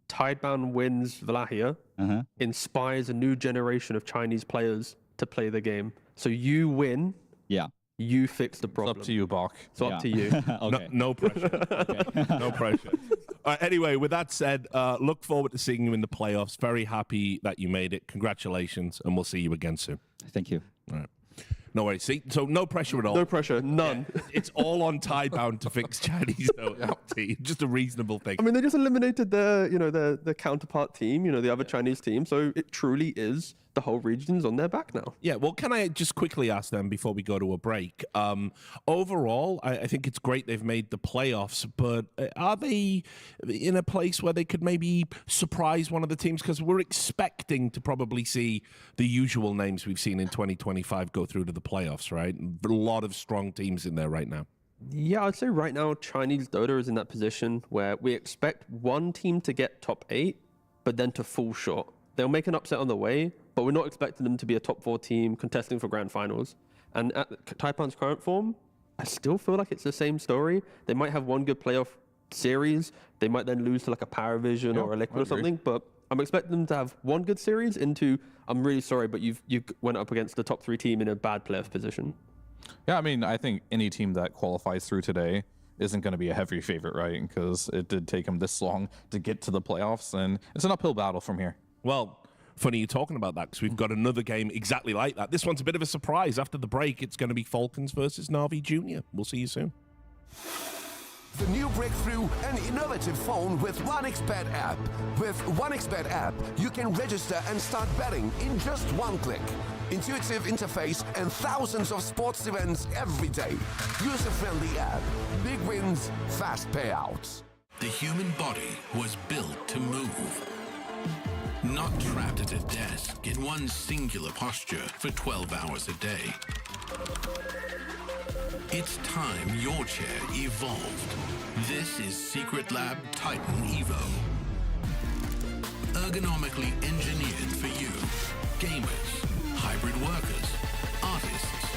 Tidebound wins Wallachia, inspires a new generation of Chinese players to play the game. So you win. Yeah. You fix the problem. It's up to you, Bach. It's up to you. Okay. No pressure. No pressure. Anyway, with that said, look forward to seeing you in the playoffs. Very happy that you made it. Congratulations, and we'll see you again soon. Thank you. All right. No worries. See, so no pressure at all. No pressure, none. Yeah, it's all on Tidebound to fix Chinese team. Just a reasonable thing. I mean, they just eliminated their counterpart team, the other Chinese team. So it truly is the whole region's on their back now. Yeah, well, can I just quickly ask them before we go to a break? Overall, I think it's great they've made the playoffs, but are they in a place where they could maybe surprise one of the teams? Because we're expecting to probably see the usual names we've seen in 2025 go through to the playoffs, right? A lot of strong teams in there right now. Yeah, I'd say right now Chinese Dota is in that position where we expect one team to get top 8, but then to fall short. They'll make an upset on the way, but we're not expecting them to be a top 4 team contesting for grand finals. And at Taipan's current form, I still feel like it's the same story. They might have one good playoff series. They might then lose to like a PARIVISION or a Liquid or something, but I'm expecting them to have one good series into, I'm really sorry, but you went up against the top 3 team in a bad playoff position. Yeah, I mean, I think any team that qualifies through today isn't going to be a heavy favorite, right? Because it did take them this long to get to the playoffs, and it's an uphill battle from here. Well, funny you're talking about that, because we've got another game exactly like that. This one's a bit of a surprise. After the break, it's going to be Falcons versus NAVI Junior. We'll see you soon. The new breakthrough and innovative phone with 1xBet app. With 1xBet app, you can register and start betting in just one click. Intuitive interface and thousands of sports events every day. User-friendly app. Big wins, fast payouts. The human body was built to move. Not trapped at a desk in one singular posture for 12 hours a day. It's time your chair evolved. This is Secret Lab Titan Evo. Ergonomically engineered for you. Gamers, hybrid workers, artists.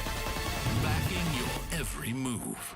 Backing your every move.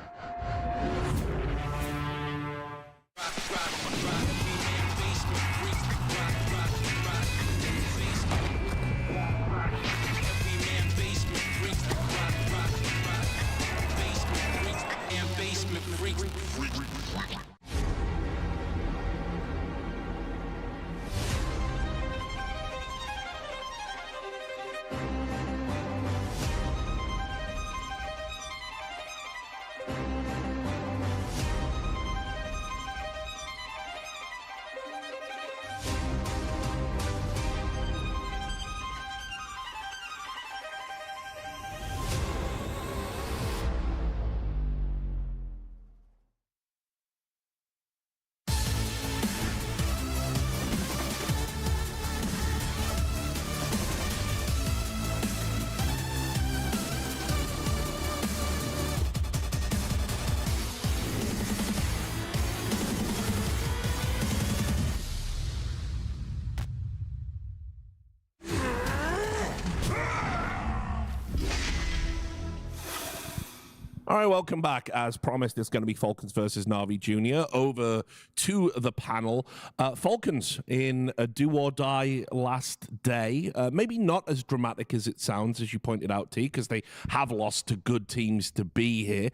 All right, welcome back. As promised, it's going to be Falcons versus NAVI Junior. Over to the panel. Falcons in a do-or-die last day. Maybe not as dramatic as it sounds, as you pointed out, T, because they have lost to good teams to be here.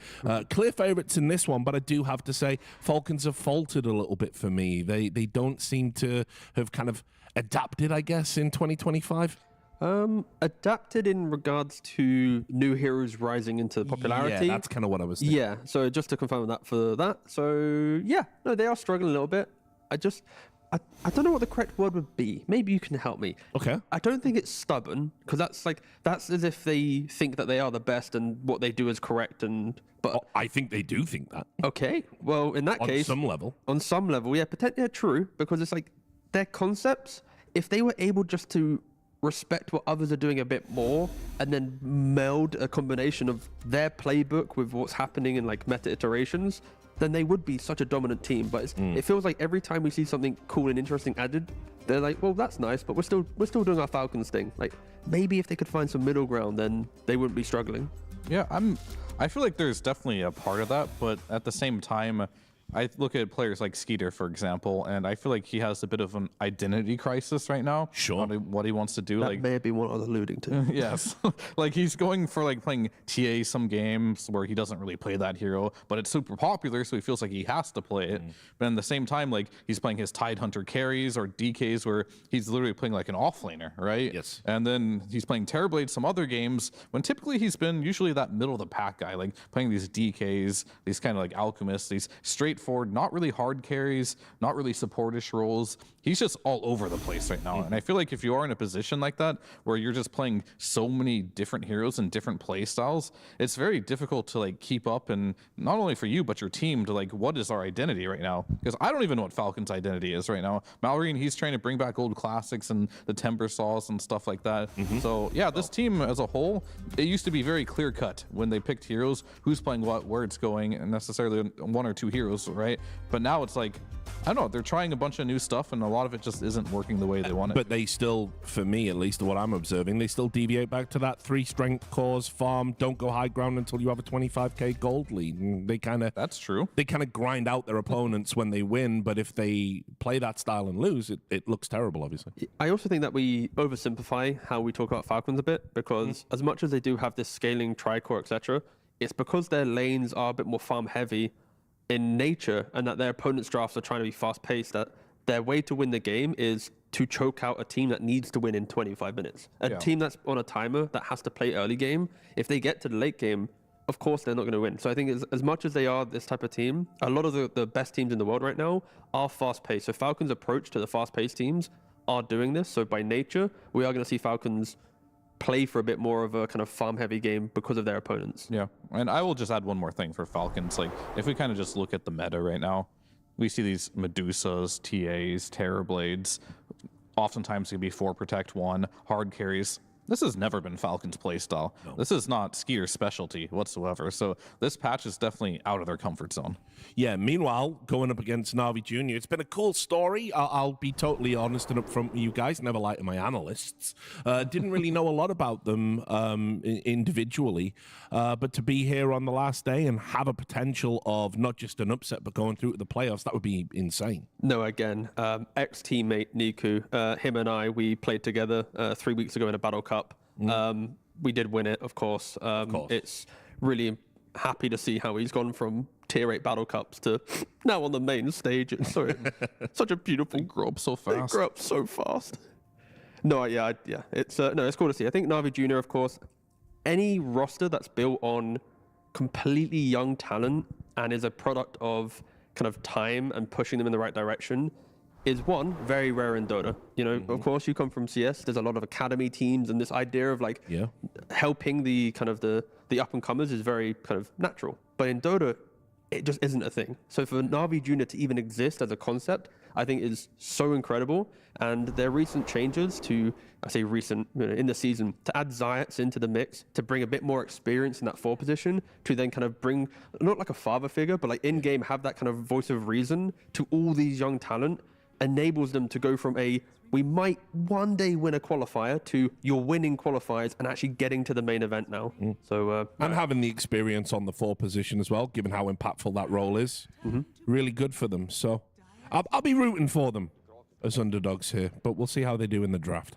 Clear favorites in this one, but I do have to say Falcons have faltered a little bit for me. They don't seem to have kind of adapted, I guess, in 2025. Adapted in regards to new heroes rising into popularity. Yeah, that's kind of what I was thinking. Yeah, so just to confirm that for that. So, yeah, no, they are struggling a little bit. I don't know what the correct word would be. Maybe you can help me. Okay. I don't think it's stubborn, because that's as if they think that they are the best and what they do is correct. But I think they do think that. Okay, well, in that case... On some level, yeah, potentially true, because it's like their concepts, if they were able just to respect what others are doing a bit more and then meld a combination of their playbook with what's happening in like meta iterations, then they would be such a dominant team. But it feels like every time we see something cool and interesting added, they're like, well, that's nice, but we're still doing our Falcons thing. Like, maybe if they could find some middle ground, then they wouldn't be struggling. Yeah, I feel like there's definitely a part of that, but at the same time, I look at players like Skeeter, for example, and I feel like he has a bit of an identity crisis right now. Sure. What he wants to do. That may be what I was alluding to. Yes. Like he's going for like playing TA some games where he doesn't really play that hero, but it's super popular, so he feels like he has to play it. But at the same time, like he's playing his Tidehunter carries or DKs where he's literally playing like an offlaner, right? Yes. And then he's playing Terrorblade some other games when typically he's been usually that middle of the pack guy, like playing these DKs, these kind of like alchemists, these straight straightforward, not really hard carries, not really supportish roles. He's just all over the place right now. And I feel like if you are in a position like that, where you're just playing so many different heroes and different play styles, it's very difficult to like keep up, and not only for you, but your team to like, what is our identity right now? Because I don't even know what Falcons' identity is right now. Mallory, he's trying to bring back old classics and the Timber Saws and stuff like that. So yeah, this team as a whole, it used to be very clear cut when they picked heroes, who's playing what, where it's going, and necessarily one or two heroes, right? But now it's like, I don't know, they're trying a bunch of new stuff and a lot of it just isn't working the way they want it. But they still, for me at least, what I'm observing, they still deviate back to that 3 strength cores, farm, don't go high ground until you have a 25k gold lead. And they kind of, that's true. They kind of grind out their opponents when they win, but if they play that style and lose, it looks terrible, obviously. I also think that we oversimplify how we talk about Falcons a bit, because as much as they do have this scaling tricore, etc., it's because their lanes are a bit more farm heavy in nature, and that their opponents' drafts are trying to be fast-paced, that their way to win the game is to choke out a team that needs to win in 25 minutes. A team that's on a timer that has to play early game, if they get to the late game, of course they're not going to win. So I think as much as they are this type of team, a lot of the best teams in the world right now are fast-paced. So Falcons' approach to the fast-paced teams are doing this. So by nature, we are going to see Falcons play for a bit more of a kind of farm-heavy game because of their opponents. Yeah, and I will just add one more thing for Falcons. Like, if we kind of just look at the meta right now, we see these Medusas, TAs, Terrorblades. Oftentimes it can be 4 protect 1, hard carries. This has never been Falcons' playstyle. No. This is not Skeeter's specialty whatsoever. So this patch is definitely out of their comfort zone. Yeah, meanwhile, going up against NAVI Junior, it's been a cool story. I'll be totally honest and upfront with you guys. Never lied to my analysts. Didn't really know a lot about them individually. But to be here on the last day and have a potential of not just an upset, but going through to the playoffs, that would be insane. No, again, ex-teammate Niku, him and I, we played together 3 weeks ago in a Battle Cup. We did win it, of course. It's really happy to see how he's gone from tier 8 Battle Cups to now on the main stage. It's such a beautiful. They grow up so fast. They grow up so fast. No, yeah. It's it's cool to see. I think NAVI Junior, of course, any roster that's built on completely young talent and is a product of kind of time and pushing them in the right direction is one, very rare in Dota. You know, of course, you come from CS, there's a lot of academy teams, and this idea of like helping the kind of the up-and-comers is very kind of natural. But in Dota, it just isn't a thing. So for NAVI Junior to even exist as a concept, I think is so incredible. And their recent changes to, I say recent, in the season, to add Zayats into the mix, to bring a bit more experience in that 4 position, to then kind of bring, not like a father figure, but like in-game have that kind of voice of reason to all these young talent, enables them to go from we might one day win a qualifier to you're winning qualifiers and actually getting to the main event now. So and having the experience on the 4 position as well, given how impactful that role is, really good for them. So I'll be rooting for them as underdogs here, but we'll see how they do in the draft.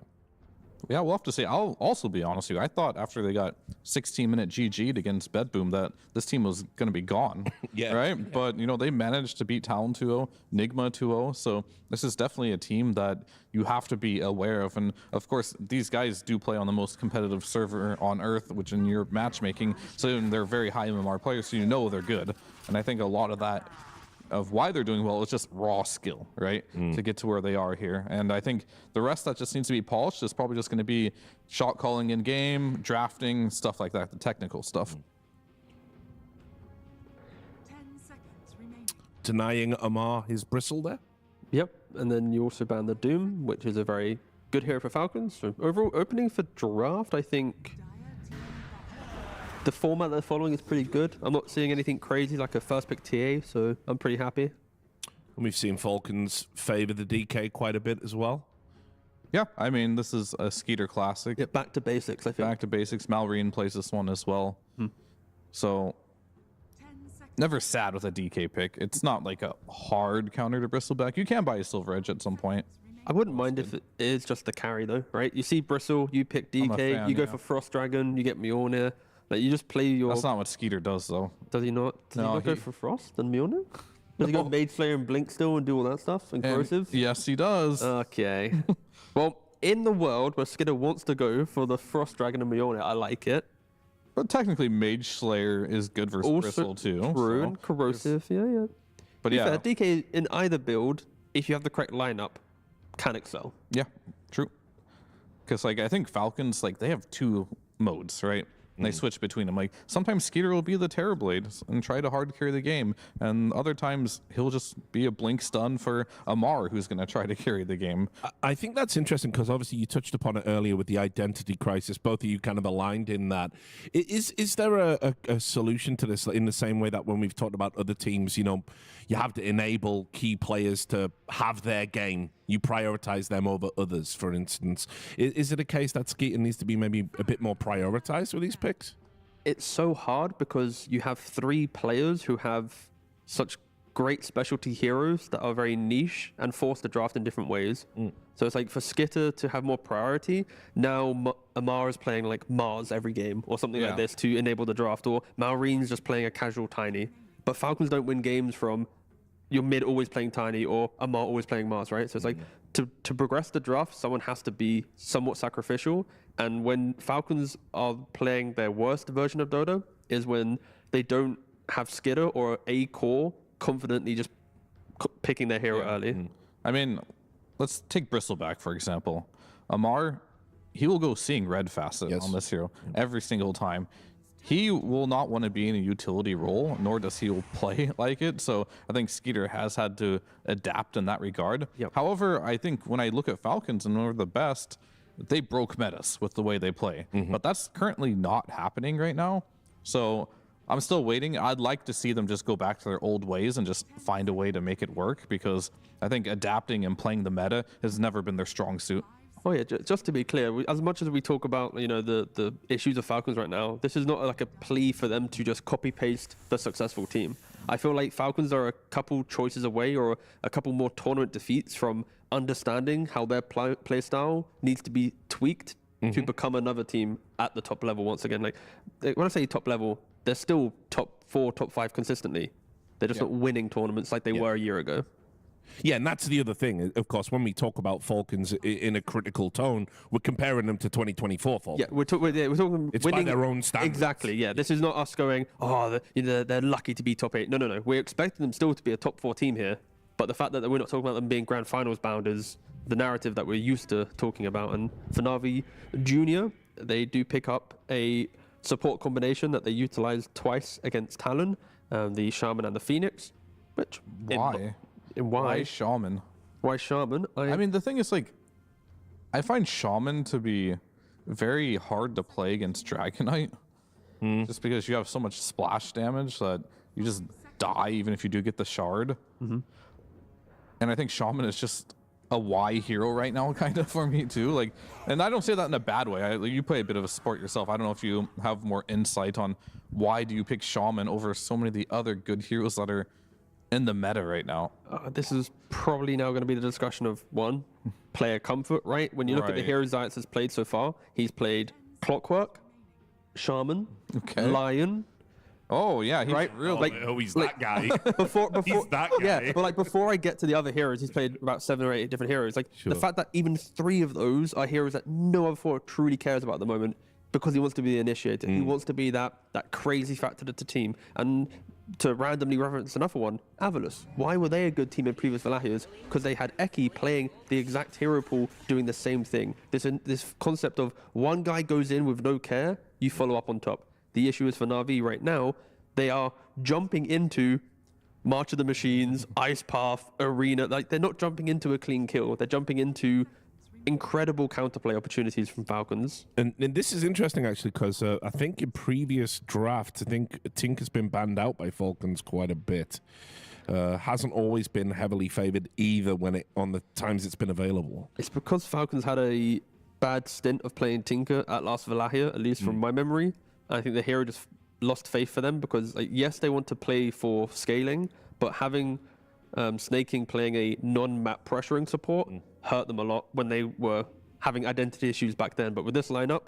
Yeah, we'll have to see. I'll also be honest with you. I thought after they got 16-minute GG'd against BetBoom that this team was going to be gone. Right? But, you know, they managed to beat Talon 2-0, Nigma 2-0. So this is definitely a team that you have to be aware of. And, of course, these guys do play on the most competitive server on Earth, which in your matchmaking, so they're very high MMR players, so you know they're good. And I think a lot of that of why they're doing well is just raw skill, right? To get to where they are here. And I think the rest that just needs to be polished is probably just going to be shot calling in game, drafting, stuff like that, the technical stuff. 10 seconds remaining. Denying Amar his bristle there. Yep, and then you also ban the Doom, which is a very good hero for Falcons. So overall opening for draft, I think the format they're following is pretty good. I'm not seeing anything crazy like a first pick TA, so I'm pretty happy. And we've seen Falcons favor the DK quite a bit as well. Yeah, I mean, this is a Skeeter classic. Yeah, back to basics, I think. Back to basics. Malrine plays this one as well. So, never sad with a DK pick. It's not like a hard counter to Bristleback. You can buy a Silver Edge at some point. I wouldn't mind if it is just the carry, though, right? You see Bristle, you pick DK, fan, you go for Frost Dragon, you get Mjolnir. Like, you just play your... That's not what Skeeter does, though. Does he not? Does he not go for Frost and Mjolnir? Does he go Mage Slayer and Blink still and do all that stuff? And Corrosive? Yes, he does. Okay. Well, in the world where Skeeter wants to go for the Frost Dragon and Mjolnir, I like it. But technically, Mage Slayer is good versus also Bristle, too. True, and Corrosive, yeah. But To be yeah, fair, DK in either build, if you have the correct lineup, can excel. yeah, true. Because like I think Falcons, like they have 2 modes, right? And they switch between them. Like sometimes Skeeter will be the Terrorblade and try to hard carry the game, and other times he'll just be a blink stun for Amar, who's going to try to carry the game. I think that's interesting because obviously you touched upon it earlier with the identity crisis. Both of you kind of aligned in that. Is there a solution to this in the same way that when we've talked about other teams, you know, you have to enable key players to have their game. You prioritize them over others, for instance. Is it a case that Skeeter needs to be maybe a bit more prioritized with these picks? It's so hard because you have 3 players who have such great specialty heroes that are very niche and forced to draft in different ways. So it's like for Skitter to have more priority, now Amar is playing like Mars every game or something like this to enable the draft, or Maureen's just playing a casual Tiny. But Falcons don't win games from your mid always playing Tiny or Amar always playing Mars, right? So it's like to progress the draft, someone has to be somewhat sacrificial. And when Falcons are playing their worst version of Dota is when they don't have Skitter or a core confidently just picking their hero early. I mean, let's take Bristleback, for example. Amar, he will go seeing red facet on this hero every single time. He will not want to be in a utility role, nor does he play like it. So I think Skeeter has had to adapt in that regard. However, I think when I look at Falcons and they're the best, they broke metas with the way they play. But that's currently not happening right now. So I'm still waiting. I'd like to see them just go back to their old ways and just find a way to make it work, because I think adapting and playing the meta has never been their strong suit. Oh yeah, just to be clear, as much as we talk about, you know, the issues of Falcons right now, this is not like a plea for them to just copy paste the successful team. I feel like Falcons are a couple choices away or a couple more tournament defeats from understanding how their play style needs to be tweaked to become another team at the top level once again. Like when I say top level, they're still top 4, top 5 consistently. They're just not winning tournaments like they were a year ago. Yeah, and that's the other thing. Of course, when we talk about Falcons in a critical tone, we're comparing them to 2024 Falcons. Yeah, we're talking it's winning by their own standards. Exactly, yeah. This is not us going, oh, they're lucky to be top 8. No. We're expecting them still to be a top 4 team here. But the fact that we're not talking about them being grand finals bound is the narrative that we're used to talking about. And for NAVI Junior, they do pick up a support combination that they utilized twice against Talon, the Shaman and the Phoenix. Which Why Shaman? Why Shaman? I mean, the thing is, like, I find Shaman to be very hard to play against Dragonite, just because you have so much splash damage that you just die even if you do get the shard. And I think Shaman is just a Y hero right now, kind of, for me too. Like, and I don't say that in a bad way. You play a bit of a sport yourself. I don't know if you have more insight on why do you pick Shaman over so many of the other good heroes that are in the meta right now. This is probably now going to be the discussion of player comfort, right? When you look at the heroes Zayats has played so far, he's played Clockwork, Shaman, Lion. Oh yeah, he's real. He's that guy. Before he's that guy. Yeah, but like before I get to the other heroes, he's played about 7 or 8 different heroes. Like the fact that even 3 of those are heroes that no other forward truly cares about at the moment, because he wants to be the initiator. He wants to be that crazy factor to the team. And to randomly reference another one, AVULUS. Why were they a good team in previous Wallachias? Because they had Eki playing the exact hero pool doing the same thing. This concept of one guy goes in with no care, you follow up on top. The issue is for NAVI right now, they are jumping into March of the Machines, Ice Path, Arena. Like, they're not jumping into a clean kill. They're jumping into incredible counterplay opportunities from Falcons. And this is interesting, actually, because I think in previous drafts, I think Tink has been banned out by Falcons quite a bit. Hasn't always been heavily favored either on the times it's been available. It's because Falcons had a bad stint of playing Tinker at last Wallachia, at least from my memory. I think the hero just lost faith for them because, like, yes, they want to play for scaling, but having Snaking playing a non-map pressuring support hurt them a lot when they were having identity issues back then. But with this lineup,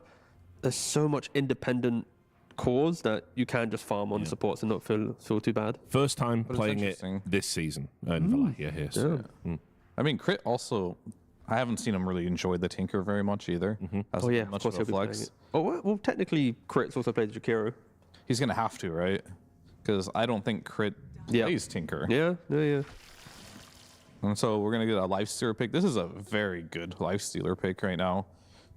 there's so much independent cores that you can just farm on supports and not feel too bad. First time playing it this season in Wallachia here. So. I mean, Crit also, I haven't seen him really enjoy the Tinker very much either. Oh yeah, of course he'll be playing it. Oh well, technically Crit's also played Jakiro. He's gonna have to, right? Because I don't think Crit plays Tinker. Yeah. And so we're going to get a Lifestealer pick. This is a very good Lifestealer pick right now.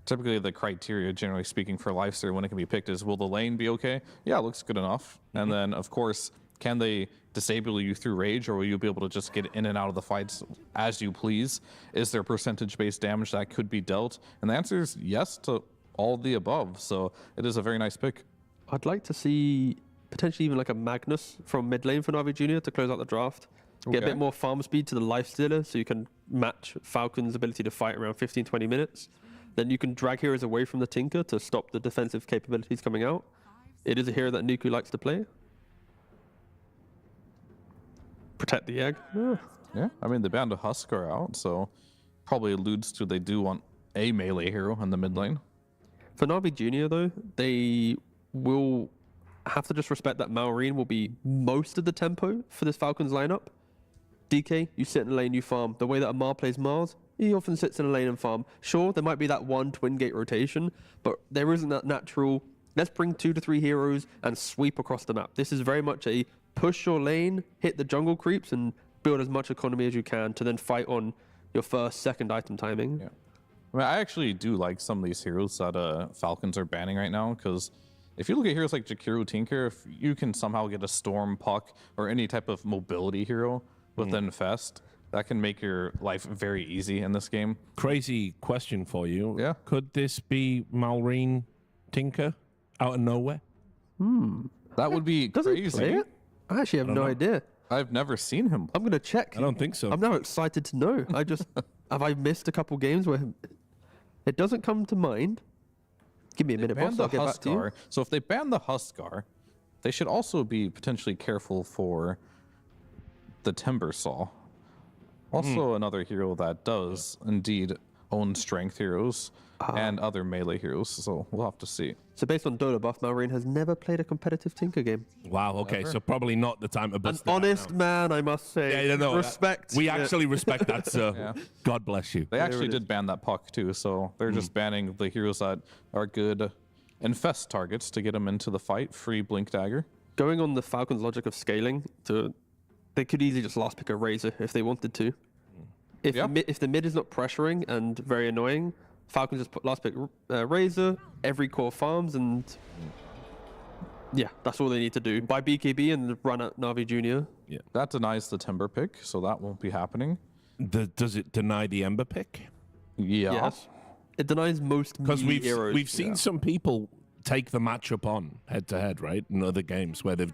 Typically, the criteria, generally speaking, for Lifestealer when it can be picked is, will the lane be okay? Yeah, it looks good enough. And then, of course, can they disable you through rage, or will you be able to just get in and out of the fights as you please? Is there percentage-based damage that could be dealt? And the answer is yes to all the above. So it is a very nice pick. I'd like to see potentially even like a Magnus from mid lane for NAVI Junior to close out the draft. Get a bit more farm speed to the Lifestealer so you can match Falcon's ability to fight around 15-20 minutes. Then you can drag heroes away from the Tinker to stop the defensive capabilities coming out. It is a hero that Nuku likes to play. Protect the egg. Yeah, I mean, they banned a Huskar out, so probably alludes to they do want a melee hero in the mid lane. For NAVI Junior, though, they will have to just respect that Maureen will be most of the tempo for this Falcons lineup. DK, you sit in the lane, you farm. The way that Amar plays Mars, he often sits in a lane and farm. Sure, there might be that one twin gate rotation, but there isn't that natural, let's bring 2 to 3 heroes and sweep across the map. This is very much a push your lane, hit the jungle creeps, and build as much economy as you can to then fight on your first, second item timing. Yeah. I mean, I actually do like some of these heroes that Falcons are banning right now, because if you look at heroes like Jakiru Tinker, if you can somehow get a Storm Puck or any type of mobility hero within Fest, that can make your life very easy in this game. Crazy question for you. Yeah. Could this be Maureen Tinker out of nowhere? That would be Does crazy. he play it? I actually have no idea. I've never seen him. I'm going to check. I don't think so. I'm now excited to know. I just, have I missed a couple games where it doesn't come to mind? Give me a minute, boss. I'll get back to you. So if they ban the Huskar, they should also be potentially careful for the Timbersaw. Also another hero that does indeed own strength heroes and other melee heroes, so we'll have to see. So based on Dota buff, Maureen has never played a competitive Tinker game. Wow, okay, so probably not the time to bust An honest man, I must say. Yeah, no, respect. We actually respect that, sir. God bless you. They actually did ban that puck too, so they're just banning the heroes that are good infest targets to get them into the fight. Free Blink Dagger. Going on the Falcons' logic of scaling, they could easily just last pick a Razor if they wanted to. If the mid is not pressuring and very annoying, Falcons just put last pick Razor, every core farms, and yeah, that's all they need to do. Buy BKB and run at NAVI Junior. Yeah, that denies the Timber pick, so that won't be happening. Does it deny the Ember pick? Yeah. Yes. It denies most because heroes. we've seen some people take the matchup on head to head, right? In other games where they've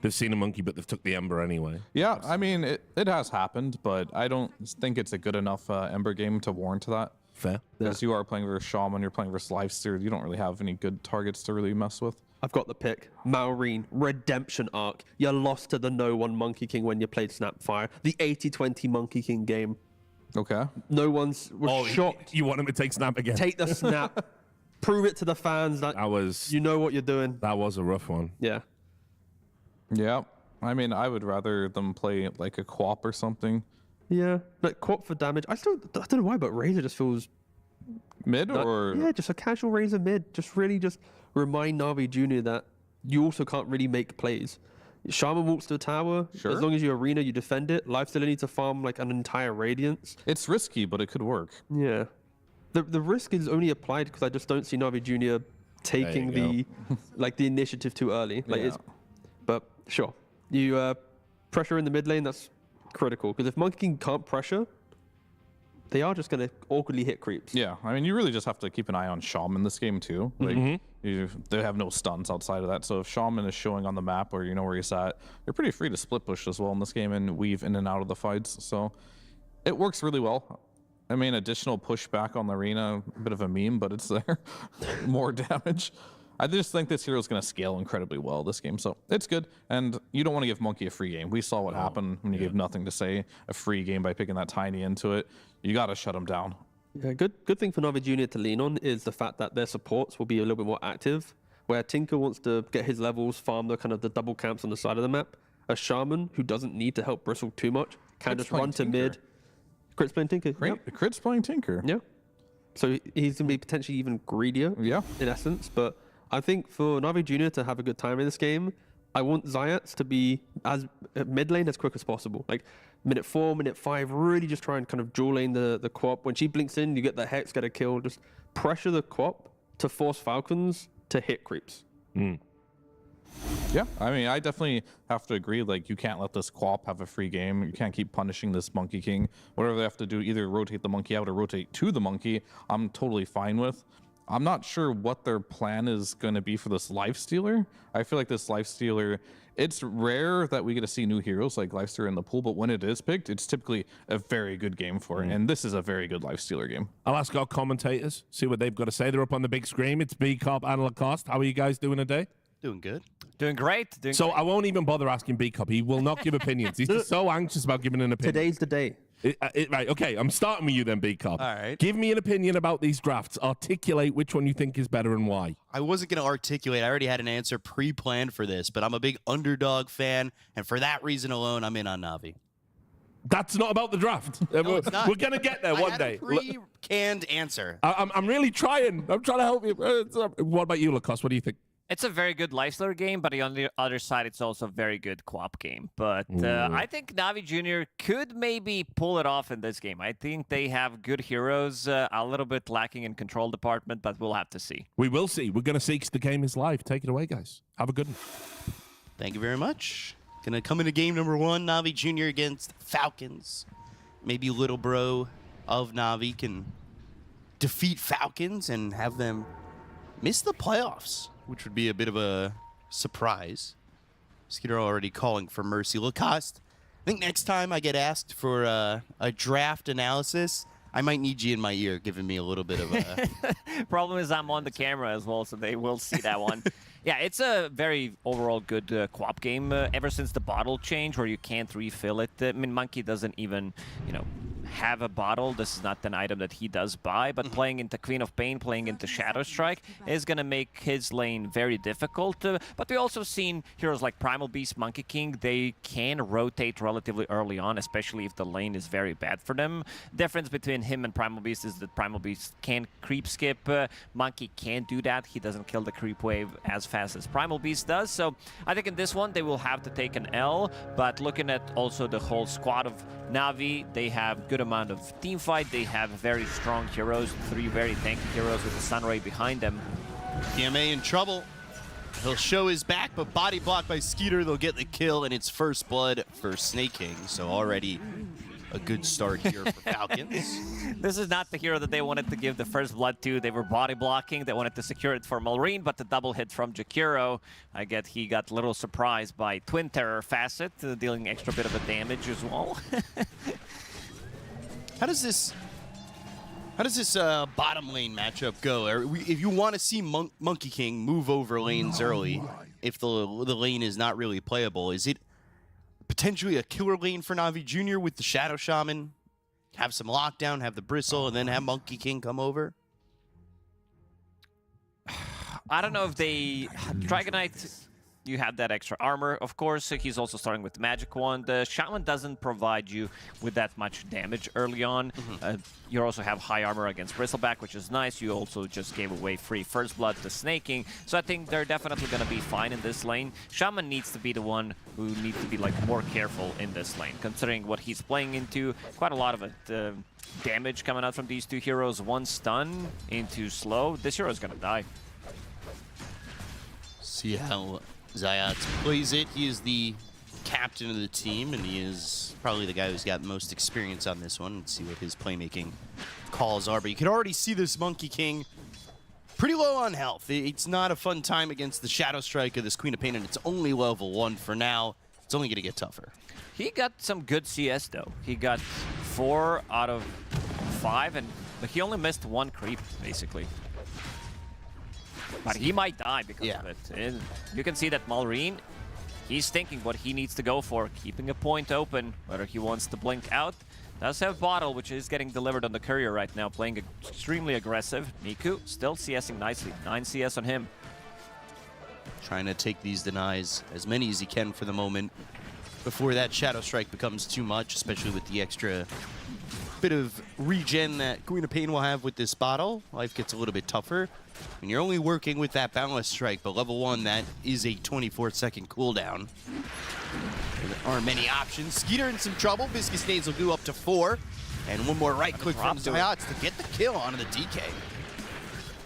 seen a monkey but they've took the Ember anyway. Yeah, I mean it has happened, but I don't think it's a good enough Ember game to warrant that. Fair. Because you are playing versus Shaman, you're playing versus Lifestealer, you don't really have any good targets to really mess with. I've got the pick. Maureen, Redemption Arc. You lost to the no-one Monkey King when you played Snapfire. The 80-20 Monkey King game. Okay. No one's shocked. You want him to take Snap again? Take the Snap. Prove it to the fans that you know what you're doing. That was a rough one. Yeah. Yeah. I mean, I would rather them play like a Quap or something. Yeah. Like Quap for damage. I don't know why, but Razor just feels mid or yeah, just a casual Razor mid. Just really just remind NAVI Junior that you also can't really make plays. Shaman walks to the tower. Sure. As long as you arena, you defend it. Lifestealer needs to farm like an entire Radiance. It's risky, but it could work. Yeah. The risk is only applied because I just don't see NAVI Junior taking the the initiative too early. But sure, you pressure in the mid lane. That's critical because if Monkey King can't pressure, they are just going to awkwardly hit creeps. Yeah, I mean you really just have to keep an eye on Shaman in this game too. Like they have no stuns outside of that. So if Shaman is showing on the map or you know where he's at, you're pretty free to split push as well in this game and weave in and out of the fights. So it works really well. I mean, additional pushback on the arena, a bit of a meme, but it's there. More damage. I just think this hero is going to scale incredibly well this game, so it's good. And you don't want to give Monkey a free game. We saw what happened when you gave nothing to say, a free game by picking that Tiny into it. You got to shut him down. Yeah, good thing for NAVI Junior to lean on is the fact that their supports will be a little bit more active. Where Tinker wants to get his levels, farm the the double camps on the side of the map. A Shaman who doesn't need to help Bristle too much can just run to mid. Crit's playing Tinker. Crit's playing Tinker. Yeah. So he's going to be potentially even greedier. Yeah. In essence. But I think for NAVI Junior to have a good time in this game, I want Zayats to be as mid lane as quick as possible. Like minute 4, minute 5, really just try and kind of dual lane the Quap. When she blinks in, you get the Hex, get a kill. Just pressure the Quap to force Falcons to hit creeps. Yeah, I mean, I definitely have to agree. Like, you can't let this Quap have a free game. You can't keep punishing this Monkey King. Whatever they have to do, either rotate the monkey out or rotate to the monkey, I'm totally fine with. I'm not sure what their plan is going to be for this Lifestealer. I feel like this Lifestealer, it's rare that we get to see new heroes like Lifestealer in the pool, but when it is picked, it's typically a very good game for it, and this is a very good Lifestealer game. I'll ask our commentators, see what they've got to say. They're up on the big screen. It's B-Cop and Lacoste. How are you guys doing today? Doing good. Doing great. So I won't even bother asking B-Cop. He will not give opinions. He's just so anxious about giving an opinion. Today's the day. Right, okay, I'm starting with you then, B-Cop. All right. Give me an opinion about these drafts. Articulate which one you think is better and why. I wasn't going to articulate. I already had an answer pre-planned for this, but I'm a big underdog fan, and for that reason alone, I'm in on Navi. That's not about the draft. No, it's not. We're going to get there one day. I had a pre-canned answer. I'm really trying. I'm trying to help you. What about you, Lacoste? What do you think? It's a very good Lifestealer game, but on the other side, it's also a very good Quap game. But I think NAVI Junior could maybe pull it off in this game. I think they have good heroes, a little bit lacking in control department, but we'll have to see. We will see. We're going to see 'cause the game is live. Take it away, guys. Have a good one. Thank you very much. Gonna come into game number 1, NAVI Junior against Falcons. Maybe little bro of NAVI can defeat Falcons and have them miss the playoffs, which would be a bit of a surprise. Skeeter already calling for mercy. Lacoste, I think next time I get asked for a draft analysis, I might need you in my ear giving me a little bit of a... Problem is I'm on the camera as well, so they will see that one. Yeah, it's a very overall good Quap game. Ever since the bottle change where you can't refill it. I mean, Monkey doesn't even, have a bottle. This is not an item that he does buy, but playing into Queen of Pain, playing into Shadow Strike is going to make his lane very difficult. But we also seen heroes like Primal Beast, Monkey King. They can rotate relatively early on, especially if the lane is very bad for them. Difference between him and Primal Beast is that Primal Beast can creep skip. Monkey can't do that. He doesn't kill the creep wave as fast as Primal Beast does. So I think in this one, they will have to take an L. But looking at also the whole squad of NAVI, they have good amount of team fight. They have very strong heroes, 3 very tanky heroes with the Sunray behind them. DMA in trouble. He'll show his back, but body blocked by Skeeter. They'll get the kill, and it's first blood for Snake King. So already a good start here for Falcons. This is not the hero that they wanted to give the first blood to. They were body blocking. They wanted to secure it for Malrine, but the double hit from Jakiro, I get he got a little surprised by Twin Terror Facet, dealing extra bit of a damage as well. How does this bottom lane matchup go? If you want to see Monkey King move over lanes early, if the lane is not really playable, is it potentially a killer lane for NAVI Junior with the Shadow Shaman? Have some lockdown, have the Bristle, and then have Monkey King come over? I don't know if they... Dragonite, you have that extra armor, of course. He's also starting with the Magic Wand. The Shaman doesn't provide you with that much damage early on. You also have high armor against Bristleback, which is nice. You also just gave away free First Blood to Snake King. So I think they're definitely going to be fine in this lane. Shaman needs to be the one who needs to be more careful in this lane, considering what he's playing into. Quite a lot of it. Damage coming out from these 2 heroes. 1 stun into slow. This hero is going to die. See how Zayats plays it. He is the captain of the team, and he is probably the guy who's got most experience on this one. Let's see what his playmaking calls are. But you can already see this Monkey King pretty low on health. It's not a fun time against the Shadow Strike of this Queen of Pain, and it's only level 1 for now. It's only going to get tougher. He got some good CS, though. He got 4 out of 5, but he only missed 1 creep, basically. But he might die because of it. And you can see that Malrine, he's thinking what he needs to go for, keeping a point open, whether he wants to blink out. Does have Bottle, which is getting delivered on the Courier right now, playing extremely aggressive. Niku still CSing nicely, 9 CS on him. Trying to take these denies, as many as he can for the moment, before that Shadow Strike becomes too much, especially with the extra bit of regen that Queen of Pain will have with this bottle. Life gets a little bit tougher. And you're only working with that Boundless Strike, but level 1, that is a 24-second cooldown. There aren't many options. Skeeter in some trouble. Viscous Nasal Goo up to 4. And one more right click from Zayats to get the kill onto the DK.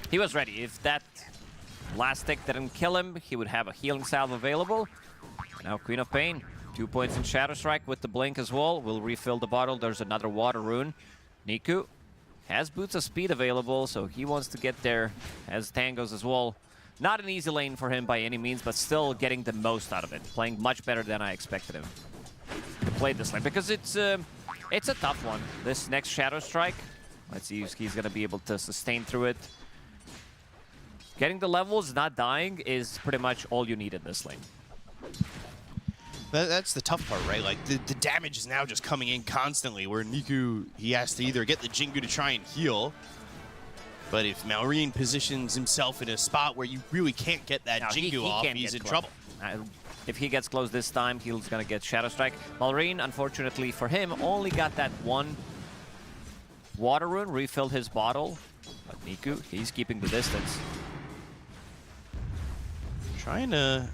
He was ready. If that last stick didn't kill him, he would have a healing salve available. Now Queen of Pain, 2 points in Shadow Strike with the blink as well. Will refill the bottle. There's another water rune. Niku has Boots of Speed available, so he wants to get there as Tangos as well. Not an easy lane for him by any means, but still getting the most out of it. Playing much better than I expected him to play this lane, because it's a tough one. This next Shadow Strike, let's see if he's going to be able to sustain through it. Getting the levels, not dying, is pretty much all you need in this lane. That's the tough part, right? Like, the damage is now just coming in constantly, where Niku, he has to either get the Jingu to try and heal, but if Malrine positions himself in a spot where you really can't get that Jingu off, he's in trouble. If he gets close this time, he's going to get Shadow Strike. Malrine, unfortunately for him, only got that one water rune, refilled his bottle, but Niku, he's keeping the distance. Trying to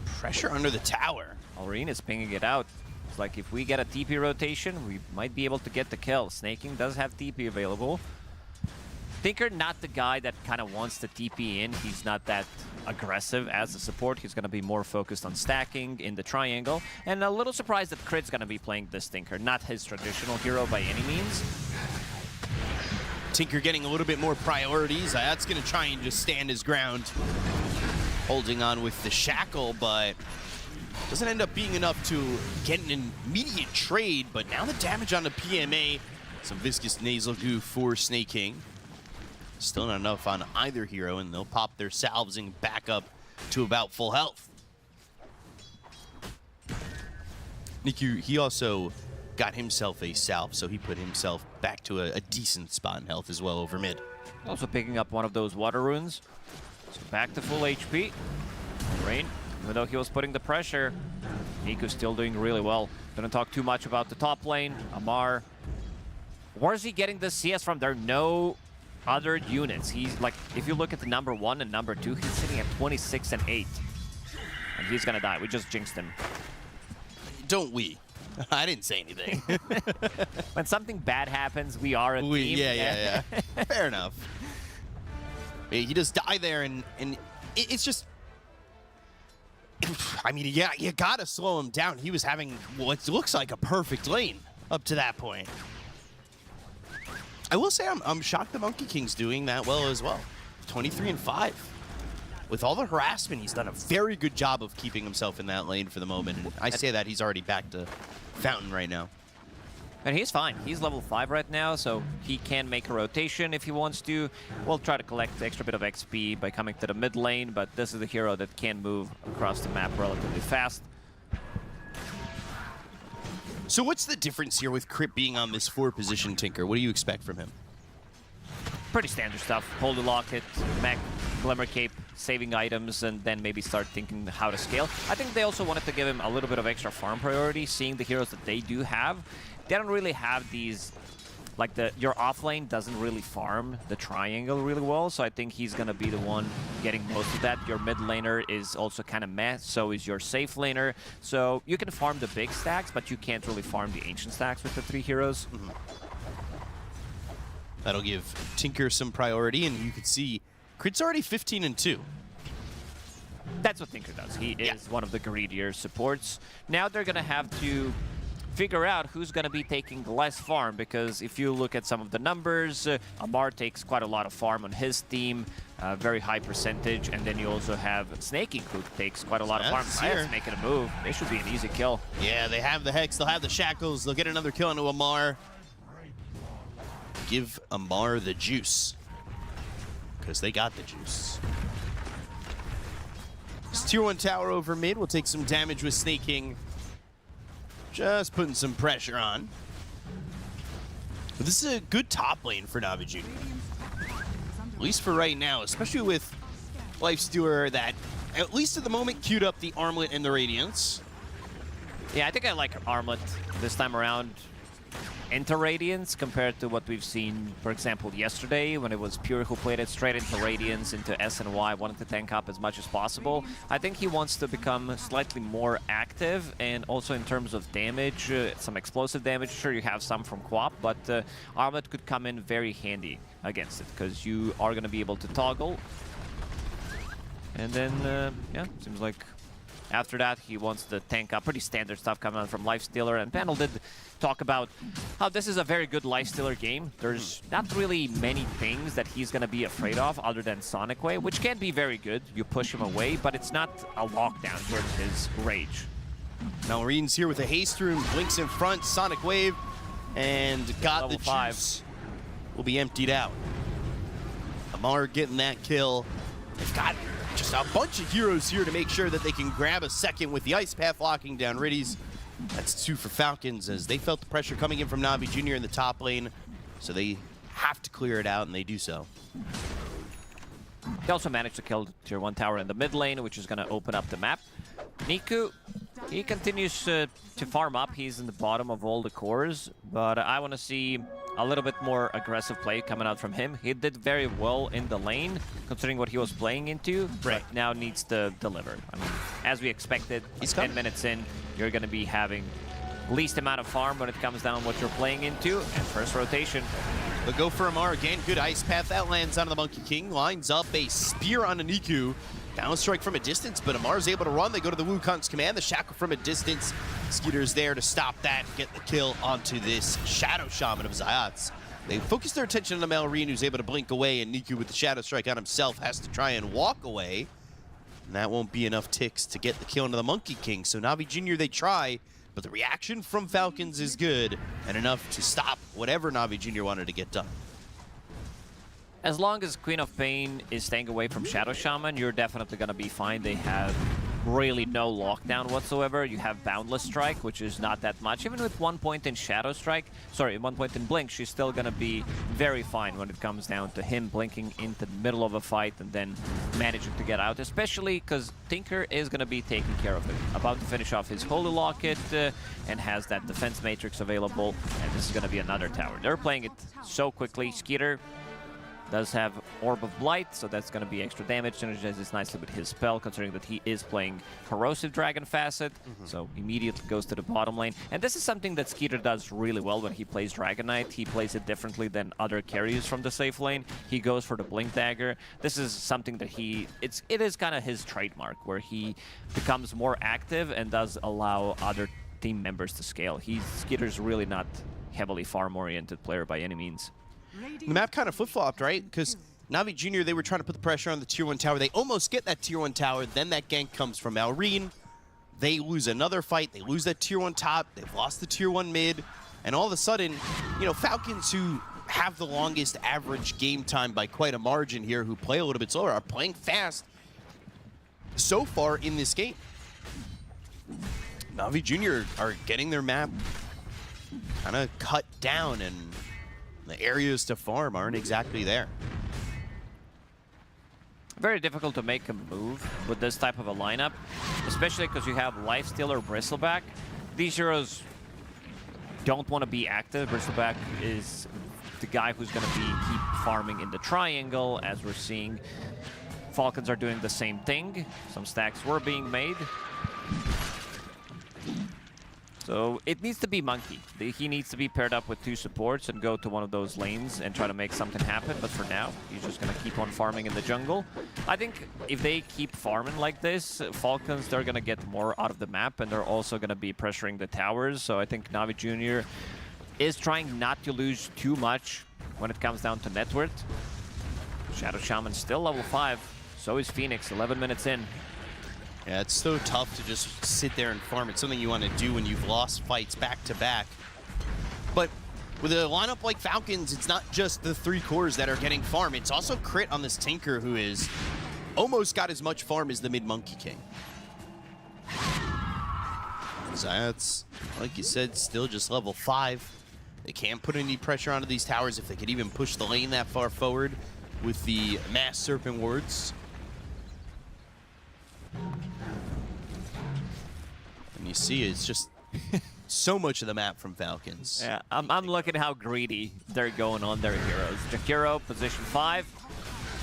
pressure under the tower. Malrine is pinging it out. It's like if we get a TP rotation, we might be able to get the kill. Snaking does have TP available. Tinker, not the guy that kind of wants to TP in. He's not that aggressive as a support. He's going to be more focused on stacking in the triangle. And a little surprised that Crit's going to be playing this Tinker. Not his traditional hero by any means. Tinker getting a little bit more priorities. That's going to try and just stand his ground. Holding on with the shackle, but doesn't end up being enough to get an immediate trade. But now the damage on the PMA. Some Viscous Nasal Goo for Snaking. Still not enough on either hero, and they'll pop their salves and back up to about full health. Niku, he also got himself a salve, so he put himself back to a decent spot in health as well over mid. Also picking up one of those water runes. So back to full HP. Rain, even though he was putting the pressure, Niku's still doing really well. Didn't talk too much about the top lane. Amar. Where's he getting this CS from? There are no other units. He's like, if you look at the number 1 and number 2, he's sitting at 26 and 8. And he's gonna die. We just jinxed him. Don't we? I didn't say anything. When something bad happens, we are a team. Yeah. Fair enough. He does die there, and it's just... I mean, yeah, you gotta slow him down. He was having what looks like a perfect lane up to that point. I will say I'm shocked the Monkey King's doing that well as well. 23 and 5. With all the harassment, he's done a very good job of keeping himself in that lane for the moment. And I say that he's already back to Fountain right now. And he's fine. He's level 5 right now, so he can make a rotation if he wants to. We'll try to collect the extra bit of XP by coming to the mid lane, but this is the hero that can move across the map relatively fast. So what's the difference here with Crit being on this 4-position Tinker? What do you expect from him? Pretty standard stuff. Holy Locket, Mech, Glimmer Cape, saving items, and then maybe start thinking how to scale. I think they also wanted to give him a little bit of extra farm priority, seeing the heroes that they do have. They don't really have these, like your offlane doesn't really farm the triangle really well, so I think he's going to be the one getting most of that. Your mid laner is also kind of meh, so is your safe laner. So you can farm the big stacks, but you can't really farm the ancient stacks with the 3 heroes. Mm-hmm. That'll give Tinker some priority, and you can see Crit's already 15 and 2. That's what Tinker does. He is one of the greedier supports. Now they're going to have to figure out who's going to be taking less farm, because if you look at some of the numbers, Amar takes quite a lot of farm on his team, very high percentage, and then you also have Snaking, who takes quite a lot of farm. Zayats making a move. They should be an easy kill. Yeah, they have the Hex, they'll have the Shackles, they'll get another kill into Amar. Give Amar the juice, because they got the juice. This tier 1 tower over mid will take some damage with Snaking. Just putting some pressure on. But this is a good top lane for NAVI Junior. At least for right now, especially with Lifestealer that, at least at the moment, queued up the Armlet and the Radiance. Yeah, I think I like Armlet this time around. into Radiance compared to what we've seen, for example, yesterday when it was Pure who played it straight into Radiance, into SNY, wanted to tank up as much as possible. I think he wants to become slightly more active, and also in terms of damage, some explosive damage. Sure, you have some from Quap, but Armlet could come in very handy against it because you are going to be able to toggle. And then, yeah, seems like after that, he wants to tank up. Pretty standard stuff coming out from Lifestealer. And Panel did talk about how this is a very good Lifestealer game. There's not really many things that he's going to be afraid of other than Sonic Wave, which can be very good. You push him away, but it's not a lockdown towards his rage. Now Marine's here with a haste room, blinks in front, Sonic Wave, and got Level the 5. juice. Will be emptied out. Amar getting that kill. They've got just a bunch of heroes here to make sure that they can grab a second with the Ice Path locking down Riddies. That's 2 for Falcons as they felt the pressure coming in from NAVI Junior in the top lane. So they have to clear it out, and they do so. He also managed to kill the Tier 1 tower in the mid lane, which is going to open up the map. Niku, he continues to farm up. He's in the bottom of all the cores, but I want to see a little bit more aggressive play coming out from him. He did very well in the lane, considering what he was playing into, but now needs to deliver. I mean, as we expected, 10 minutes in, you're going to be having least amount of farm when it comes down what you're playing into, and first rotation. But go for Amar again. Good Ice Path. That lands on the Monkey King. Lines up a spear on a Niku. Down strike from a distance, but Amar's able to run. They go to the Wukong's command. The Shackle from a distance. Skeeter's there to stop that and get the kill onto this Shadow Shaman of Zayats. They focus their attention on Malrine, who's able to blink away, and Niku with the Shadow Strike on himself has to try and walk away. And that won't be enough ticks to get the kill into the Monkey King. So NAVI Junior, they try, but the reaction from Falcons is good and enough to stop whatever NAVI Junior wanted to get done. As long as Queen of Pain is staying away from Shadow Shaman, you're definitely going to be fine. They have really no lockdown whatsoever. You have Boundless Strike, which is not that much. Even with 1 point in Shadow Strike, sorry, 1 point in Blink, she's still going to be very fine when it comes down to him blinking into the middle of a fight and then managing to get out, especially because Tinker is going to be taking care of it. About to finish off his Holy Locket and has that Defense Matrix available, and this is going to be another tower. They're playing it so quickly. Skeeter does have Orb of Blight, so that's going to be extra damage. Synergizes nicely with his spell, considering that he is playing Corrosive Dragon Facet, so immediately goes to the bottom lane. And this is something that Skeeter does really well when he plays Dragon Knight. He plays it differently than other carriers from the safe lane. He goes for the Blink Dagger. This is something that it is kind of his trademark, where he becomes more active and does allow other team members to scale. Skeeter's really not heavily farm-oriented player by any means. The map kind of flip-flopped, right? Because NAVI Junior, they were trying to put the pressure on the Tier 1 tower. They almost get that Tier 1 tower. Then that gank comes from Malrine. They lose another fight. They lose that Tier 1 top. They've lost the Tier 1 mid. And all of a sudden, you know, Falcons, who have the longest average game time by quite a margin here, who play a little bit slower, are playing fast so far in this game. NAVI Junior are getting their map kind of cut down, and the areas to farm aren't exactly there. Very difficult to make a move with this type of a lineup, especially because you have Lifestealer, Bristleback. These heroes don't want to be active. Bristleback is the guy who's going to keep farming in the triangle, as we're seeing. Falcons are doing the same thing. Some stacks were being made. So it needs to be Monkey. He needs to be paired up with 2 supports and go to one of those lanes and try to make something happen. But for now, he's just going to keep on farming in the jungle. I think if they keep farming like this, Falcons, they're going to get more out of the map, and they're also going to be pressuring the towers. So I think NAVI Junior is trying not to lose too much when it comes down to net worth. Shadow Shaman still level 5. So is Phoenix, 11 minutes in. Yeah, it's so tough to just sit there and farm. It's something you want to do when you've lost fights back to back. But with a lineup like Falcons, it's not just the 3 cores that are getting farm. It's also crit on this Tinker, who is almost got as much farm as the mid Monkey King. So that's, like you said, still just level 5. They can't put any pressure onto these towers if they could even push the lane that far forward with the Mass Serpent Wards. And you see it's just so much of the map from Falcons. Yeah, I'm looking at how greedy they're going on their heroes. Jakiro, position 5.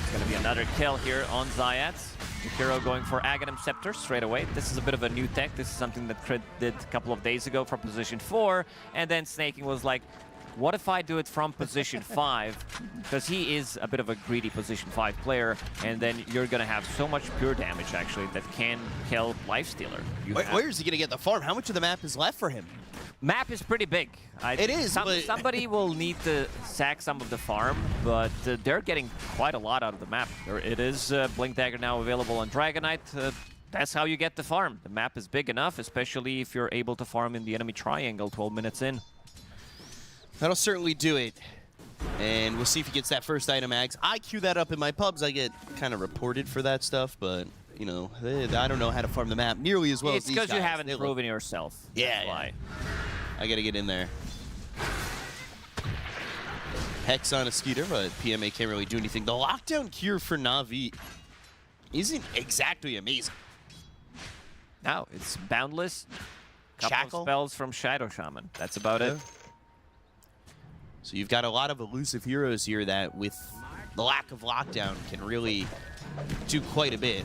It's going to be another kill here on Zayats. Jakiro going for Aghanim Scepter straight away. This is a bit of a new tech. This is something that Crit did a couple of days ago from position 4. And then Snaking was like, what if I do it from position 5? Because he is a bit of a greedy position 5 player, and then you're going to have so much pure damage, actually, that can kill Lifestealer. Where is he going to get the farm? How much of the map is left for him? Map is pretty big. It is, but somebody will need to sack some of the farm, but they're getting quite a lot out of the map. It is Blink Dagger now available on Dragonite. That's how you get the farm. The map is big enough, especially if you're able to farm in the enemy triangle 12 minutes in. That'll certainly do it. And we'll see if he gets that first item, Ags. I queue that up in my pubs. I get kind of reported for that stuff, but, you know, I don't know how to farm the map nearly as well as these guys. It's because you haven't proven yourself. Yeah, why. I got to get in there. Hex on a Skeeter, but PMA can't really do anything. The lockdown cure for Na'Vi isn't exactly amazing. No, it's Boundless. Couple of spells from Shadow Shaman. That's about it. So you've got a lot of elusive heroes here that, with the lack of lockdown, can really do quite a bit.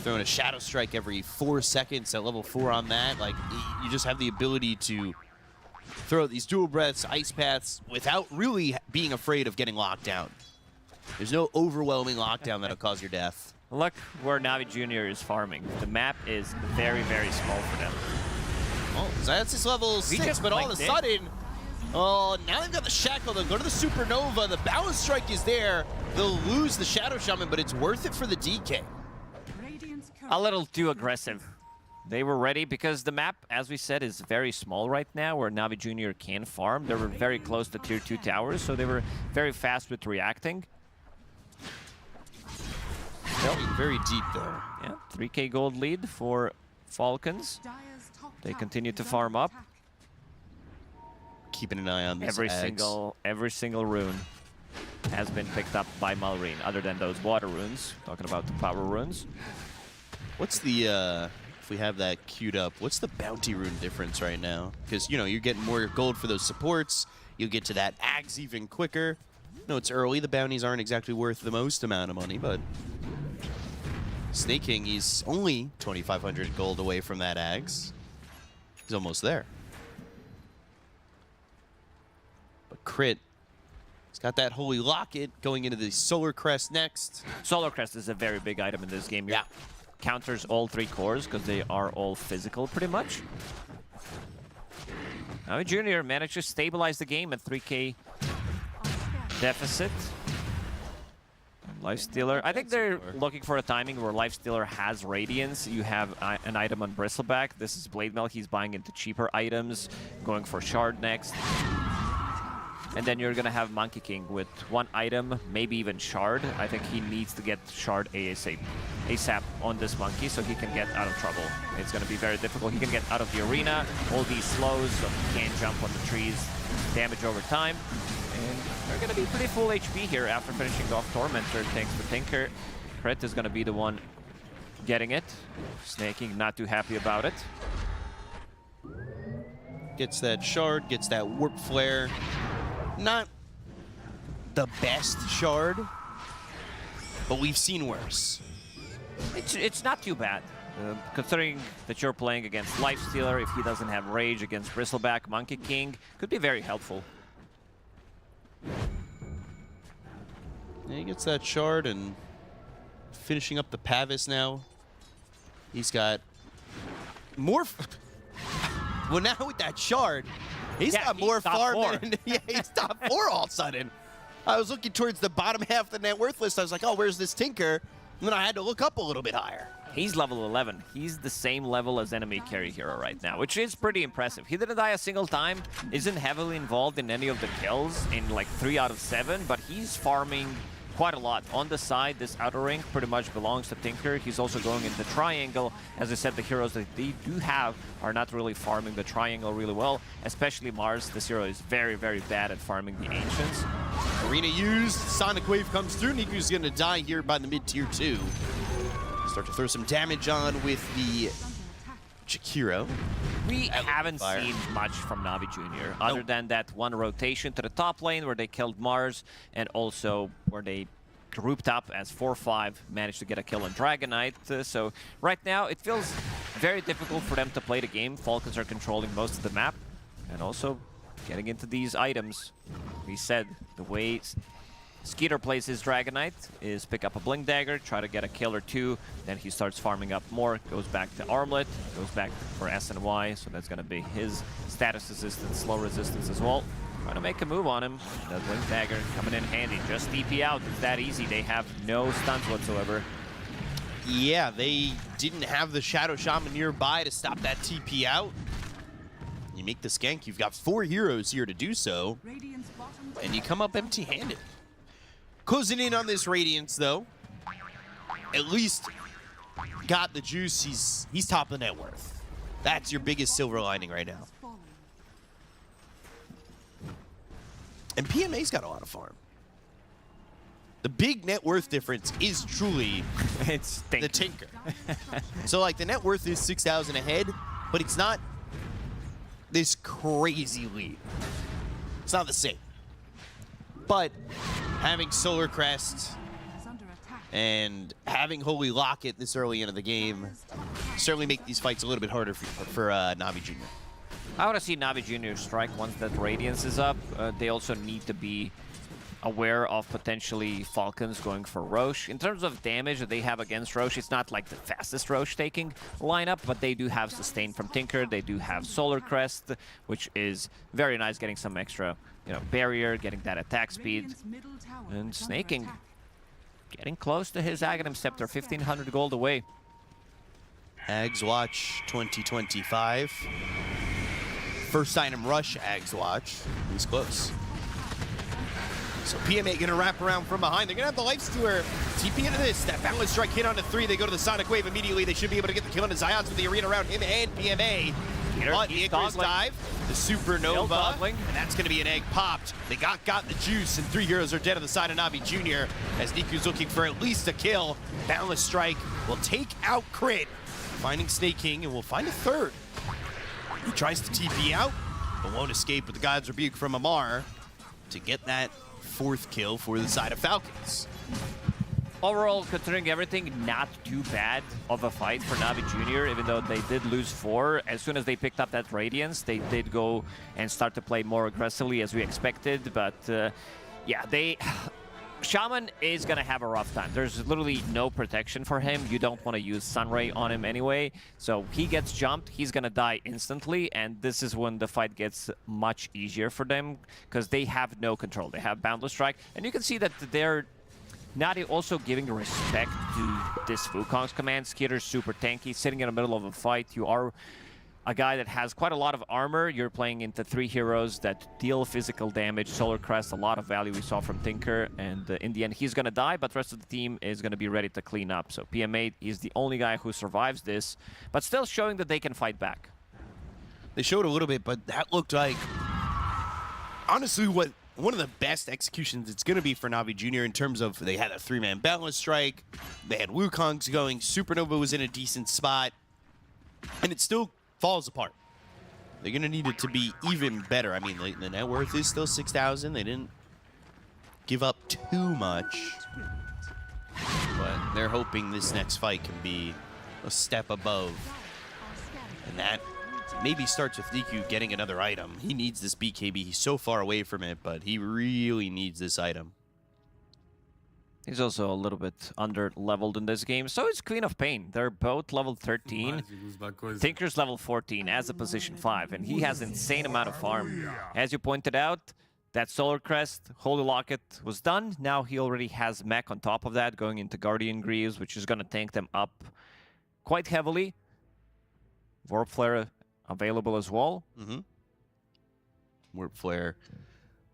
Throwing a Shadow Strike every 4 seconds at level 4 on that, like, you just have the ability to throw out these dual breaths, ice paths, without really being afraid of getting locked down. There's no overwhelming lockdown that'll cause your death. Look where NAVI Junior is farming. The map is very, very small for them. Oh, that's his level 6, but all of a sudden, oh, now they've got the Shackle. They'll go to the Supernova. The Balance Strike is there. They'll lose the Shadow Shaman, but it's worth it for the DK. A little too aggressive. They were ready because the map, as we said, is very small right now where NAVI Junior can farm. They were very close to tier 2 towers, so they were very fast with reacting. Very deep there. Yeah, 3k gold lead for Falcons. They continue to farm up. Keeping an eye on this every single rune has been picked up by Malrine, other than those water runes. Talking about the power runes. What's the, if we have that queued up, what's the bounty rune difference right now? Because, you know, you're getting more gold for those supports. You'll get to that Ags even quicker. No, it's early. The bounties aren't exactly worth the most amount of money, but Snake King, he's only 2,500 gold away from that Ags. He's almost there. But Crit, he's got that Holy Locket going into the Solar Crest next. Solar Crest is a very big item in this game. Yeah. Counters all 3 cores because they are all physical pretty much. NAVI Junior managed to stabilize the game at 3k deficit. Lifestealer, I think they're looking for a timing where Lifestealer has Radiance. You have an item on Bristleback. This is Blade Milk. He's buying into cheaper items, going for Shard next. And then you're going to have Monkey King with 1 item, maybe even Shard. I think he needs to get Shard ASAP on this Monkey so he can get out of trouble. It's going to be very difficult. He can get out of the arena, all these slows, so he can't jump on the trees, damage over time. And they're going to be pretty full HP here after finishing off Tormentor thanks to Tinker. Crit is going to be the one getting it. Snaking not too happy about it. Gets that Shard, gets that Warp Flare. Not the best Shard, but we've seen worse. It's not too bad. Considering that you're playing against Lifestealer, if he doesn't have Rage against Bristleback, Monkey King, could be very helpful. Yeah, he gets that Shard and finishing up the Pavis now. He's got more... well, now with that Shard, he's got more farm than... yeah, he's top 4 all of a sudden. I was looking towards the bottom half of the net worth list. I was like, oh, where's this Tinker? And then I had to look up a little bit higher. He's level 11. He's the same level as enemy carry hero right now, which is pretty impressive. He didn't die a single time, isn't heavily involved in any of the kills in like 3 out of 7, but he's farming quite a lot. On the side, this outer ring pretty much belongs to Tinker. He's also going into triangle. As I said, the heroes that they do have are not really farming the triangle really well, especially Mars. This hero is very, very bad at farming the Ancients. Arena used, Sonic Wave comes through. Niku's gonna die here by the mid-tier 2. Start to throw some damage on with the Chikiro. We haven't seen much from NAVI Junior, other than that one rotation to the top lane where they killed Mars, and also where they grouped up as 4-5, managed to get a kill on Dragon Knight. So right now, it feels very difficult for them to play the game. Falcons are controlling most of the map, and also getting into these items. We said the way Skeeter plays his Dragon Knight is pick up a Blink Dagger, try to get a kill or two, then he starts farming up more, goes back to Armlet, goes back for SNY, so that's going to be his status resistance, slow resistance as well. Trying to make a move on him. The Blink Dagger coming in handy. Just TP out. It's that easy. They have no stuns whatsoever. Yeah, they didn't have the Shadow Shaman nearby to stop that TP out. You make the skank. You've got 4 heroes here to do so, and you come up empty-handed. Closing in on this Radiance, though. At least got the juice. He's top of net worth. That's your biggest silver lining right now. And PMA's got a lot of farm. The big net worth difference is truly it's the Tinker. So, like, the net worth is 6,000 ahead, but it's not this crazy lead. It's not the same. But having Solar Crest and having Holy Locket this early into the game certainly make these fights a little bit harder for NAVI Junior. I want to see NAVI Junior strike once that Radiance is up. They also need to be aware of potentially Falcons going for Roche. In terms of damage that they have against Roche, it's not like the fastest Roche taking lineup, but they do have Sustain from Tinker. They do have Solar Crest, which is very nice, getting some extra, barrier, getting that attack speed. And Snaking getting close to his Aghanim Scepter, 1,500 gold away. Ags Watch 2025. First item rush, Ags Watch. He's close. So PMA gonna wrap around from behind. They're gonna have the Lifestealer TP into this. That Balance Strike hit onto 3. They go to the Sonic Wave immediately. They should be able to get the kill into Ziots with the arena around him and PMA. But the Icarus dive, the Supernova, and that's gonna be an egg popped. They got the juice, and 3 heroes are dead on the side of NAVI Junior as Niku's looking for at least a kill. Boundless Strike will take out Crit, finding Snake King, and we'll find a third. He tries to TP out, but won't escape with the God's Rebuke from Amar to get that 4th kill for the side of Falcons. Overall, considering everything, not too bad of a fight for NAVI Junior, even though they did lose 4. As soon as they picked up that Radiance, they did go and start to play more aggressively as we expected, but yeah, Shaman is going to have a rough time. There's literally no protection for him. You don't want to use Sunray on him anyway. So he gets jumped, he's going to die instantly, and this is when the fight gets much easier for them because they have no control. They have Boundless Strike, and you can see that they're not also giving respect to this Wukong's command. Skeeter's super tanky, sitting in the middle of a fight. You are a guy that has quite a lot of armor. You're playing into 3 heroes that deal physical damage. Solar Crest, a lot of value we saw from Tinker, and in the end he's gonna die, but the rest of the team is gonna be ready to clean up. So PMA is the only guy who survives this, but still showing that they can fight back. They showed a little bit, but that looked like, honestly, one of the best executions it's going to be for NAVI Junior in terms of they had a 3-man Balance Strike, they had Wukong's going, Supernova was in a decent spot, and it still falls apart. They're going to need it to be even better. I mean, the net worth is still 6,000. They didn't give up too much, but they're hoping this next fight can be a step above, and that maybe starts with Niku getting another item. He needs this BKB. He's so far away from it, but he really needs this item. He's also a little bit under-leveled in this game. So is Queen of Pain. They're both level 13. Tinker's level 14 as a position 5, and he has insane amount of farm. As you pointed out, that Solar Crest, Holy Locket was done. Now he already has mech on top of that, going into Guardian Greaves, which is going to tank them up quite heavily. Warp Flare available as well. Warp Flare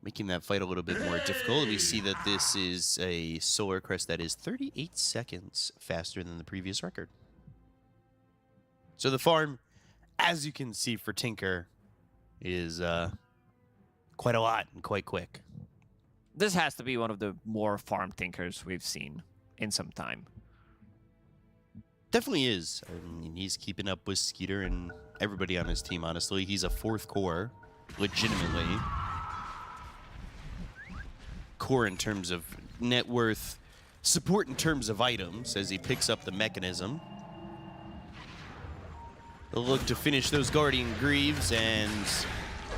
making that fight a little bit more difficult. We see that this is a Solar Crest that is 38 seconds faster than the previous record. So the farm, as you can see for Tinker, is quite a lot and quite quick. This has to be one of the more farm Tinkers we've seen in some time. Definitely is. I mean, mean, he's keeping up with Skeeter and everybody on his team, honestly. He's a 4th core, legitimately. Core in terms of net worth, support in terms of items as he picks up the mechanism. They'll look to finish those Guardian Greaves, and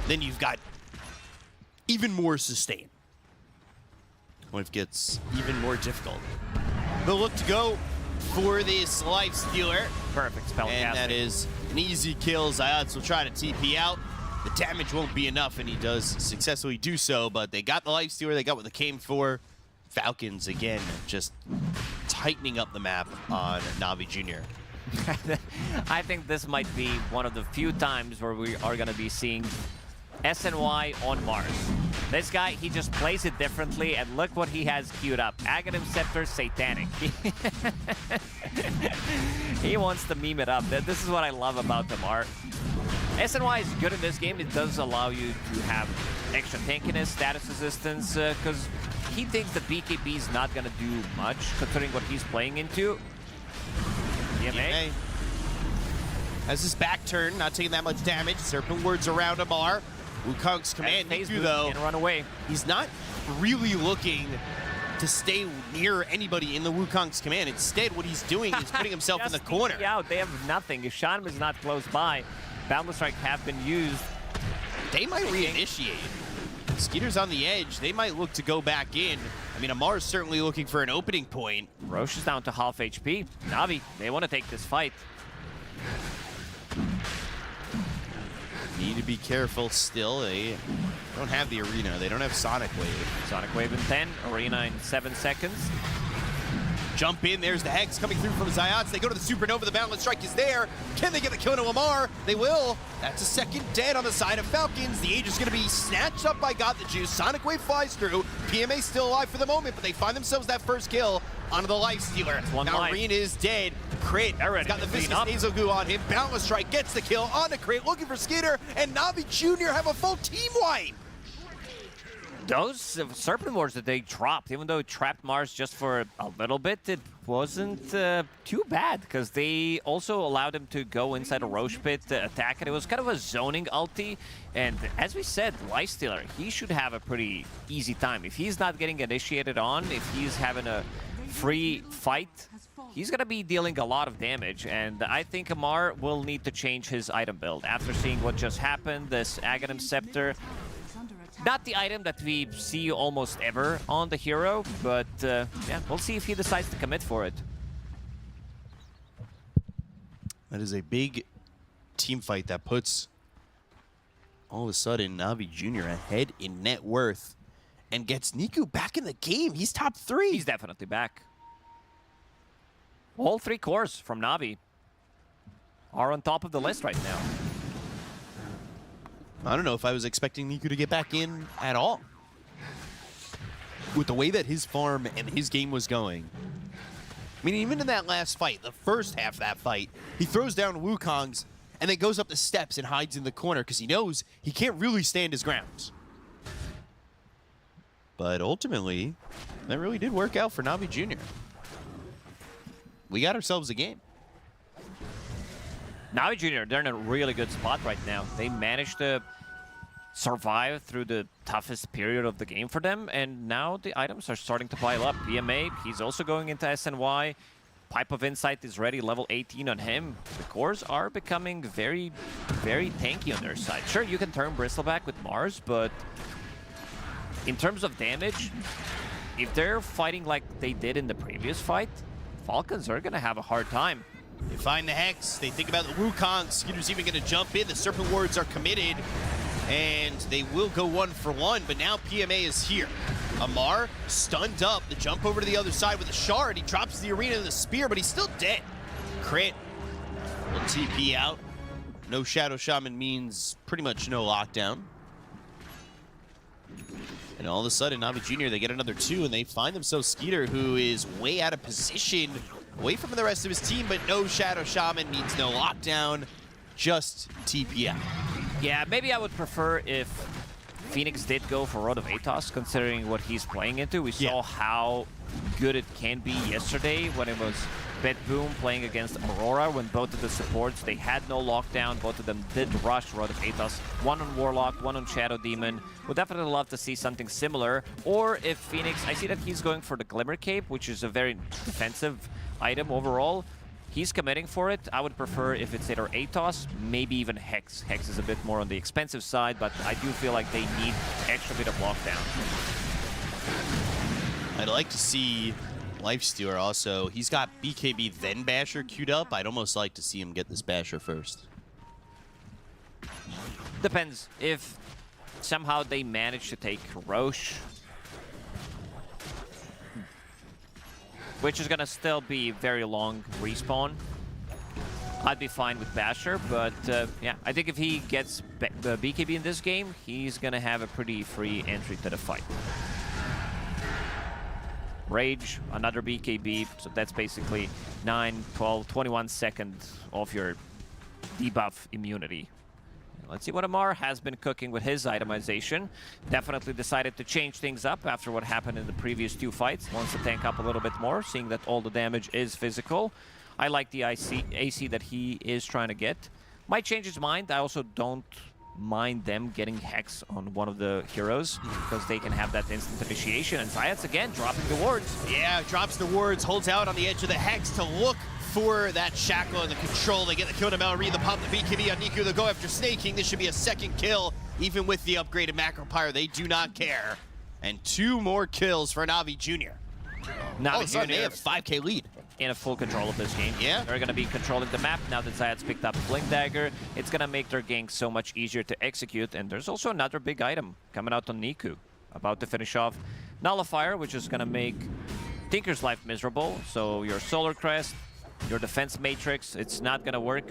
then you've got even more sustain. Life gets even more difficult. They'll look to go for this Life Stealer. Perfect spell and that is an easy kill. Zayats will try to TP out. The damage won't be enough, and he does successfully do so, but they got the Life Stealer. They got what they came for. Falcons, again, just tightening up the map on NAVI Junior. I think this might be one of the few times where we are going to be seeing SNY on Mars. This guy, he just plays it differently, and look what he has queued up. Aghanim Scepter Satanic. He wants to meme it up. This is what I love about Damar. SNY is good in this game. It does allow you to have extra tankiness, status resistance, because he thinks that BKB is not going to do much, considering what he's playing into. PMA has his back turn, not taking that much damage. Serpent Words around Amar. Wukong's command, though, and run away. He's not really looking to stay near anybody in the Wukong's command. Instead, what he's doing is putting himself in the corner. Out. They have nothing. If Shanm is not close by, Boundless Strike have been used. They might reinitiate. Skeeter's on the edge. They might look to go back in. I mean, Amar's certainly looking for an opening point. Roche is down to half HP. Navi, they want to take this fight. Need to be careful still. They don't have the arena. They don't have Sonic Wave. Sonic Wave in 10, arena in 7 seconds. Jump in, there's the Hex coming through from Zayats. They go to the Supernova, the Boundless Strike is there. Can they get the kill to Amar? They will. That's a second dead on the side of Falcons. The Age is gonna be snatched up by Got the Juice. Sonic Wave flies through. PMA still alive for the moment, but they find themselves that first kill onto the Life Stealer. Now Reen is dead. Crit has got the Viscous Nasal Goo on him. Boundless Strike gets the kill onto Crit, looking for Skeeter, and Navi Junior have a full team wipe. Those Serpent Wars that they dropped, even though it trapped Mars just for a little bit, it wasn't too bad, because they also allowed him to go inside a Roche pit to attack it. It was kind of a zoning ulti, and as we said, Lifestealer, he should have a pretty easy time. If he's not getting initiated on, if he's having a free fight, he's going to be dealing a lot of damage, and I think Amar will need to change his item build. After seeing what just happened, this Aghanim Scepter, not the item that we see almost ever on the hero, but yeah, we'll see if he decides to commit for it. That is a big team fight that puts, all of a sudden, Navi Junior ahead in net worth and gets Niku back in the game. He's top 3. He's definitely back. All 3 cores from Navi are on top of the list right now. I don't know if I was expecting Niku to get back in at all. With the way that his farm and his game was going. I mean, even in that last fight, the first half of that fight, he throws down Wukong's and then goes up the steps and hides in the corner because he knows he can't really stand his ground. But ultimately, that really did work out for Navi Junior. We got ourselves a game. Navi Junior, they're in a really good spot right now. They managed to survive through the toughest period of the game for them, and now the items are starting to pile up. PMA, he's also going into SNY. Pipe of Insight is ready, level 18 on him. The cores are becoming very, very tanky on their side. Sure, you can turn Bristleback with Mars, but in terms of damage, if they're fighting like they did in the previous fight, Falcons are going to have a hard time. They find the Hex. They think about the Wukong. Skeeter's even going to jump in. The Serpent Wards are committed, and they will go 1 for 1, but now PMA is here. Amar stunned up. The jump over to the other side with a shard. He drops the arena in the spear, but he's still dead. Crit will TP out. No Shadow Shaman means pretty much no lockdown. And all of a sudden, Navi Junior, they get another 2, and they find themselves Skeeter, who is way out of position, away from the rest of his team, but no Shadow Shaman means no lockdown, just TP out. Yeah, maybe I would prefer if Phoenix did go for Road of Atos, considering what he's playing into. We saw how good it can be yesterday when it was BetBoom playing against Aurora when both of the supports, they had no lockdown. Both of them did rush Rod of Athos. One on Warlock, one on Shadow Demon. Would definitely love to see something similar. Or if Phoenix, I see that he's going for the Glimmer Cape, which is a very defensive item overall. He's committing for it. I would prefer if it's either Athos, maybe even Hex. Hex is a bit more on the expensive side, but I do feel like they need extra bit of lockdown. I'd like to see Lifestealer also. He's got BKB then Basher queued up. I'd almost like to see him get this Basher first. Depends. If somehow they manage to take Roche, which is gonna still be very long respawn, I'd be fine with Basher, but yeah, I think if he gets BKB in this game, he's gonna have a pretty free entry to the fight. Rage, another BKB, so that's basically 9, 12, 21 seconds of your debuff immunity. Let's see what Amar has been cooking with his itemization. Definitely decided to change things up after what happened in the previous 2 fights. Wants to tank up a little bit more, seeing that all the damage is physical. I like the AC that he is trying to get. Might change his mind. I also don't mind them getting Hex on one of the heroes because they can have that instant initiation. And Zayats again dropping the wards. Yeah, drops the wards, holds out on the edge of the Hex to look for that Shackle and the control. They get the kill to Mallory, the pop, the BKB on Niku. They'll go after Snaking. This should be a second kill. Even with the upgraded Macro Pyre, they do not care. And 2 more kills for NAVI Junior. NAVI Junior, Junior they have 5K lead. In a full control of this game. Yeah. They're going to be controlling the map now that Zayat's picked up Blink Dagger. It's going to make their gank so much easier to execute. And there's also another big item coming out on Niku. About to finish off Nullifier, which is going to make Tinker's life miserable. So your Solar Crest, your Defense Matrix, it's not going to work.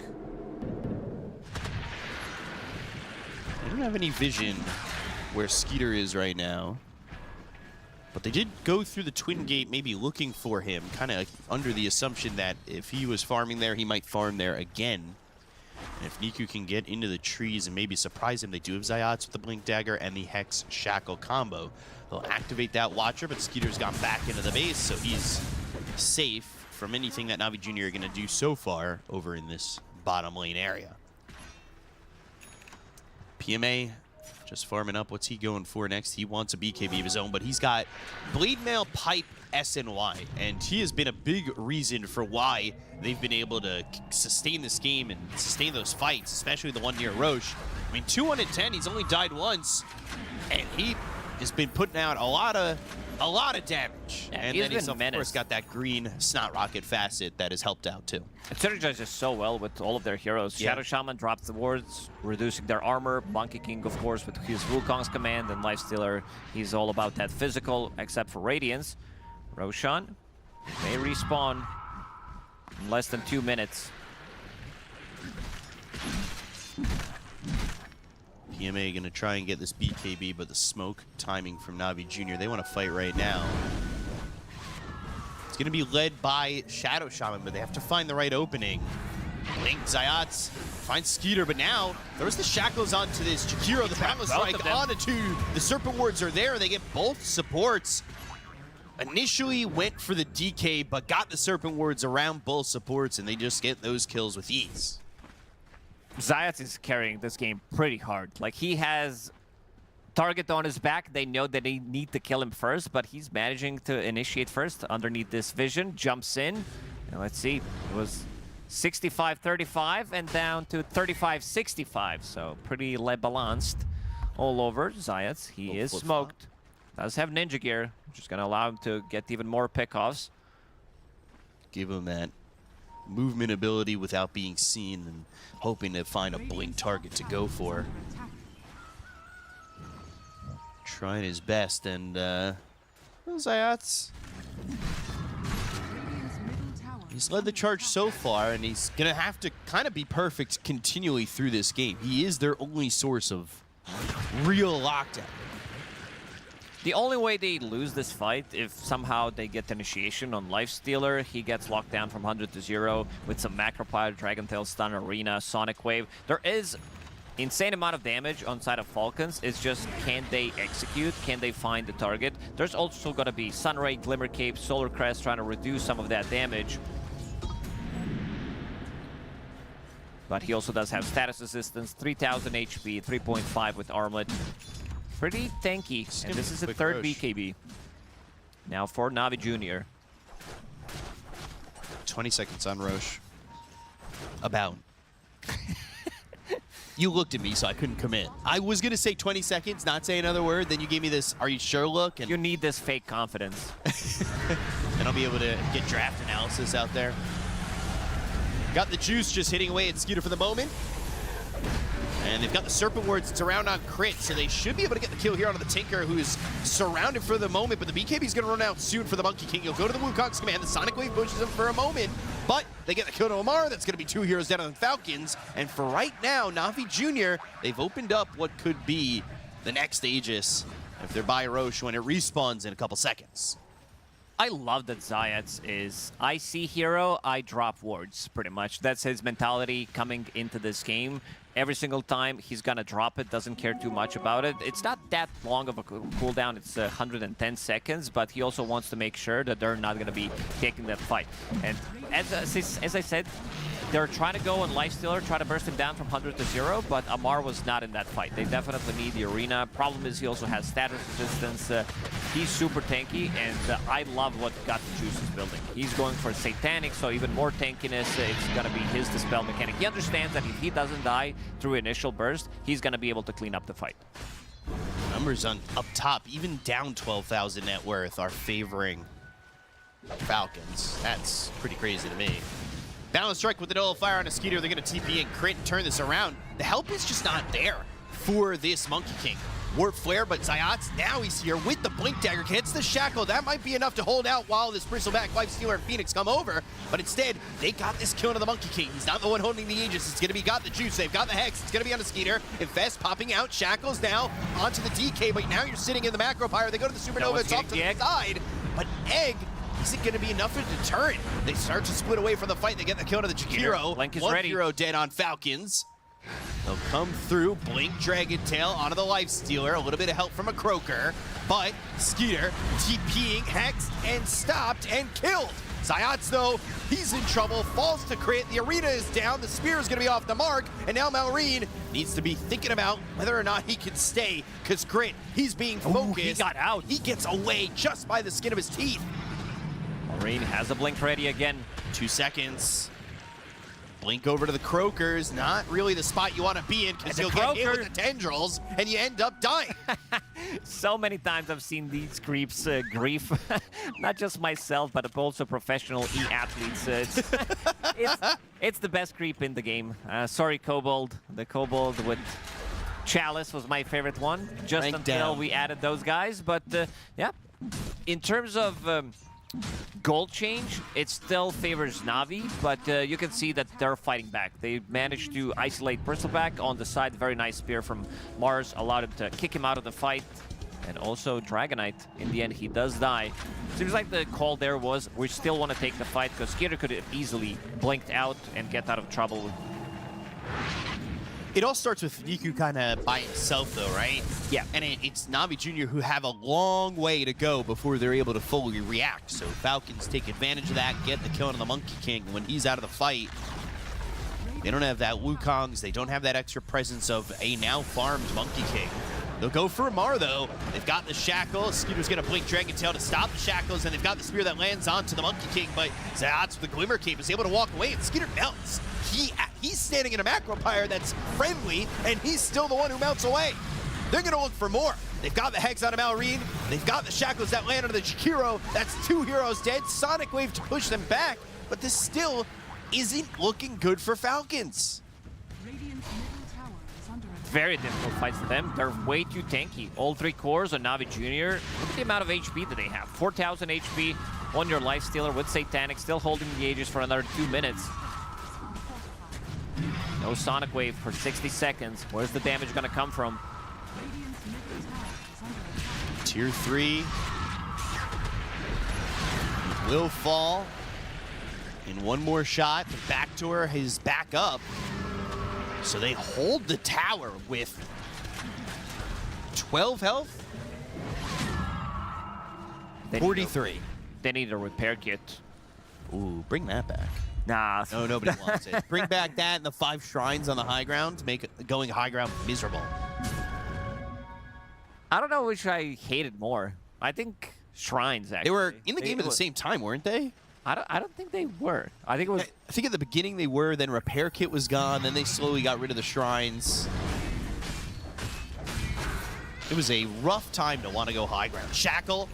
I don't have any vision where Skeeter is right now. But they did go through the Twin Gate, maybe looking for him, kind of under the assumption that if he was farming there, he might farm there again. And if Niku can get into the trees and maybe surprise him, they do have Zayats with the Blink Dagger and the Hex Shackle combo. They'll activate that Watcher, but Skeeter's gone back into the base, so he's safe from anything that NAVI Junior are going to do so far over in this bottom lane area. PMA just farming up. What's he going for next? He wants a BKB of his own, but he's got Blade Mail, Pipe, SNY, and he has been a big reason for why they've been able to sustain this game and sustain those fights, especially the one near Roche. I mean, 2-1-10, he's only died once, and he has been putting out a lot of damage. Yeah, and then he's, of course, got that green Snot Rocket facet that has helped out, too. It synergizes so well with all of their heroes. Yeah. Shadow Shaman drops the wards, reducing their armor. Monkey King, of course, with his Wukong's command, and Lifestealer, he's all about that physical, except for Radiance. Roshan may respawn in less than 2 minutes. PMA going to try and get this BKB, but the smoke timing from NAVI Junior, they want to fight right now. It's going to be led by Shadow Shaman, but they have to find the right opening. Blink, Zayats, finds Skeeter, but now throws the Shackles onto this Jakiro, the Boundless Strike onto the Serpent Wards are there. They get both supports. Initially went for the DK, but got the Serpent Wards around both supports, and they just get those kills with ease. Zayats is carrying this game pretty hard. Like, he has target on his back. They know that they need to kill him first, but he's managing to initiate first underneath this vision. Jumps in. And let's see. It was 65-35 and down to 35-65. So pretty balanced all over. Zayats, he is smoked. Does have ninja gear, which is going to allow him to get even more pickoffs. Give him that movement ability without being seen and hoping to find a blink target to go for. Trying his best, and Zayats, he's led the charge so far, and he's going to have to kind of be perfect continually through this game. He is their only source of real lockdown. The only way they lose this fight if somehow they get initiation on Lifestealer. He gets locked down from 100 to 0 with some Macro Pyre, Dragon Tail Stun, Arena, Sonic Wave. There is insane amount of damage on side of Falcons. It's just, can they execute? Can they find the target? There's also going to be Sunray, Glimmer Cape, Solar Crest trying to reduce some of that damage. but he also does have status resistance, 3000 HP, 3.5 with armlet. Pretty tanky, and this is the third BKB. Now for NAVI Junior. 20 seconds on Roche. About. You looked at me, so I couldn't commit. I was going to say 20 seconds, not say another word. Then you gave me this, are you sure look? And you need this fake confidence. and I'll be able to get draft analysis out there. Got the juice just hitting away at Skeeter for the moment. And they've got the Serpent Wards. It's around on crit, so they should be able to get the kill here onto the Tinker, who is surrounded for the moment, but the BKB is going to run out soon for the Monkey King. He'll go to the Wukong's command. The Sonic Wave pushes him for a moment, but they get the kill to Omar. That's going to be 2 heroes down on the Falcons. And for right now, NAVI Junior, they've opened up what could be the next Aegis if they're by Roche when it respawns in a couple seconds. I love that Zayats is, I see hero, I drop wards, pretty much. That's his mentality coming into this game. Every single time he's gonna drop it, doesn't care too much about it. It's not that long of a cooldown, it's 110 seconds, but he also wants to make sure that they're not gonna be taking that fight. And as I said, they're trying to go on Lifestealer, try to burst him down from 100 to 0, but Amar was not in that fight. They definitely need the arena. Problem is he also has status resistance. He's super tanky, and I love what Got the Juice is building. He's going for Satanic, so even more tankiness. It's going to be his Dispel mechanic. He understands that if he doesn't die through initial burst, he's going to be able to clean up the fight. Numbers on up top, even down 12,000 net worth, are favoring Falcons. That's pretty crazy to me. Balance strike with the Nullifier on a Skeeter. They're going to TP and crit and turn this around. The help is just not there for this Monkey King. Warp Flare, but Zayats, now he's here with the Blink Dagger. Hits the Shackle. That might be enough to hold out while this Bristleback, Lifestealer, and Phoenix come over. But instead, they got this kill to the Monkey King. He's not the one holding the Aegis. It's going to be Got the Juice. They've got the Hex. It's going to be on the Skeeter. Infest popping out. Shackles now onto the DK, but now you're sitting in the Macro Pyre. They go to the Supernova. It's off to the side. But Egg isn't going to be enough to deter it. They start to split away from the fight. They get the kill to the Jakiro. Blink is one ready. hero dead on Falcons. They'll come through, Blink Dragon Tail onto the Lifestealer, a little bit of help from a Croaker, but Skeeter TPing, hexed, and stopped, and killed. Zayats, though, he's in trouble, falls to crit, the arena is down, the spear is going to be off the mark, and now Malrine needs to be thinking about whether or not he can stay, because Crit, he's being focused. He got out. He gets away just by the skin of his teeth. Malrine has a Blink ready again. 2 seconds. Blink over to the Croakers, not really the spot you want to be in because you'll get hit with the tendrils and you end up dying. So many times I've seen these creeps grief, not just myself, but also professional e-athletes. It's the best creep in the game. Sorry, Kobold. The Kobold with Chalice was my favorite one, just Rank until down. we added those guys. But yeah, in terms of goal change, it still favors Navi, but you can see that they're fighting back. They managed to isolate Bristleback on the side. Very nice spear from Mars, allowed him to kick him out of the fight. And also Dragonite, in the end, he does die. Seems like the call there was, we still want to take the fight, because Skeeter could have easily blinked out and get out of trouble. It all starts with Niku kind of by himself, though, right? Yeah. And it's NAVI Junior who have a long way to go before they're able to fully react. So Falcons take advantage of that, get the kill on the Monkey King when he's out of the fight. They don't have that Wukongs. They don't have that extra presence of a now farmed Monkey King. They'll go for Amar, though. They've got the Shackle. Skeeter's going to blink Dragon Tail to stop the Shackles, and they've got the Spear that lands onto the Monkey King, but Zayats with the Glimmer Cape is able to walk away, and Skeeter melts. He's standing in a Macro Pyre that's friendly, and he's still the one who melts away. They're going to look for more. They've got the Hex on Malrine. They've got the Shackles that land on the Jakiro. That's 2 heroes dead. Sonic Wave to push them back, but this still isn't looking good for Falcons. Very difficult fights for them. They're way too tanky. All 3 cores on NAVI Junior. Look at the amount of HP that they have. 4,000 HP on your Lifestealer with Satanic, still holding the Aegis for another 2 minutes. No Sonic Wave for 60 seconds. Where's the damage going to come from? Tier 3 will fall in one more shot. The backdoor is back up. So they hold the tower with 12 health. 43. They need a repair kit. Ooh, bring that back. Nah. No, nobody wants it. Bring back that and the 5 shrines on the high ground to make going high ground miserable. I don't know which I hated more. I think shrines, actually. They were in the game at the same time, weren't they? I don't think they were. I think it was... I think at the beginning they were, then Repair Kit was gone, then they slowly got rid of the shrines. It was a rough time to want to go high ground. Shackle.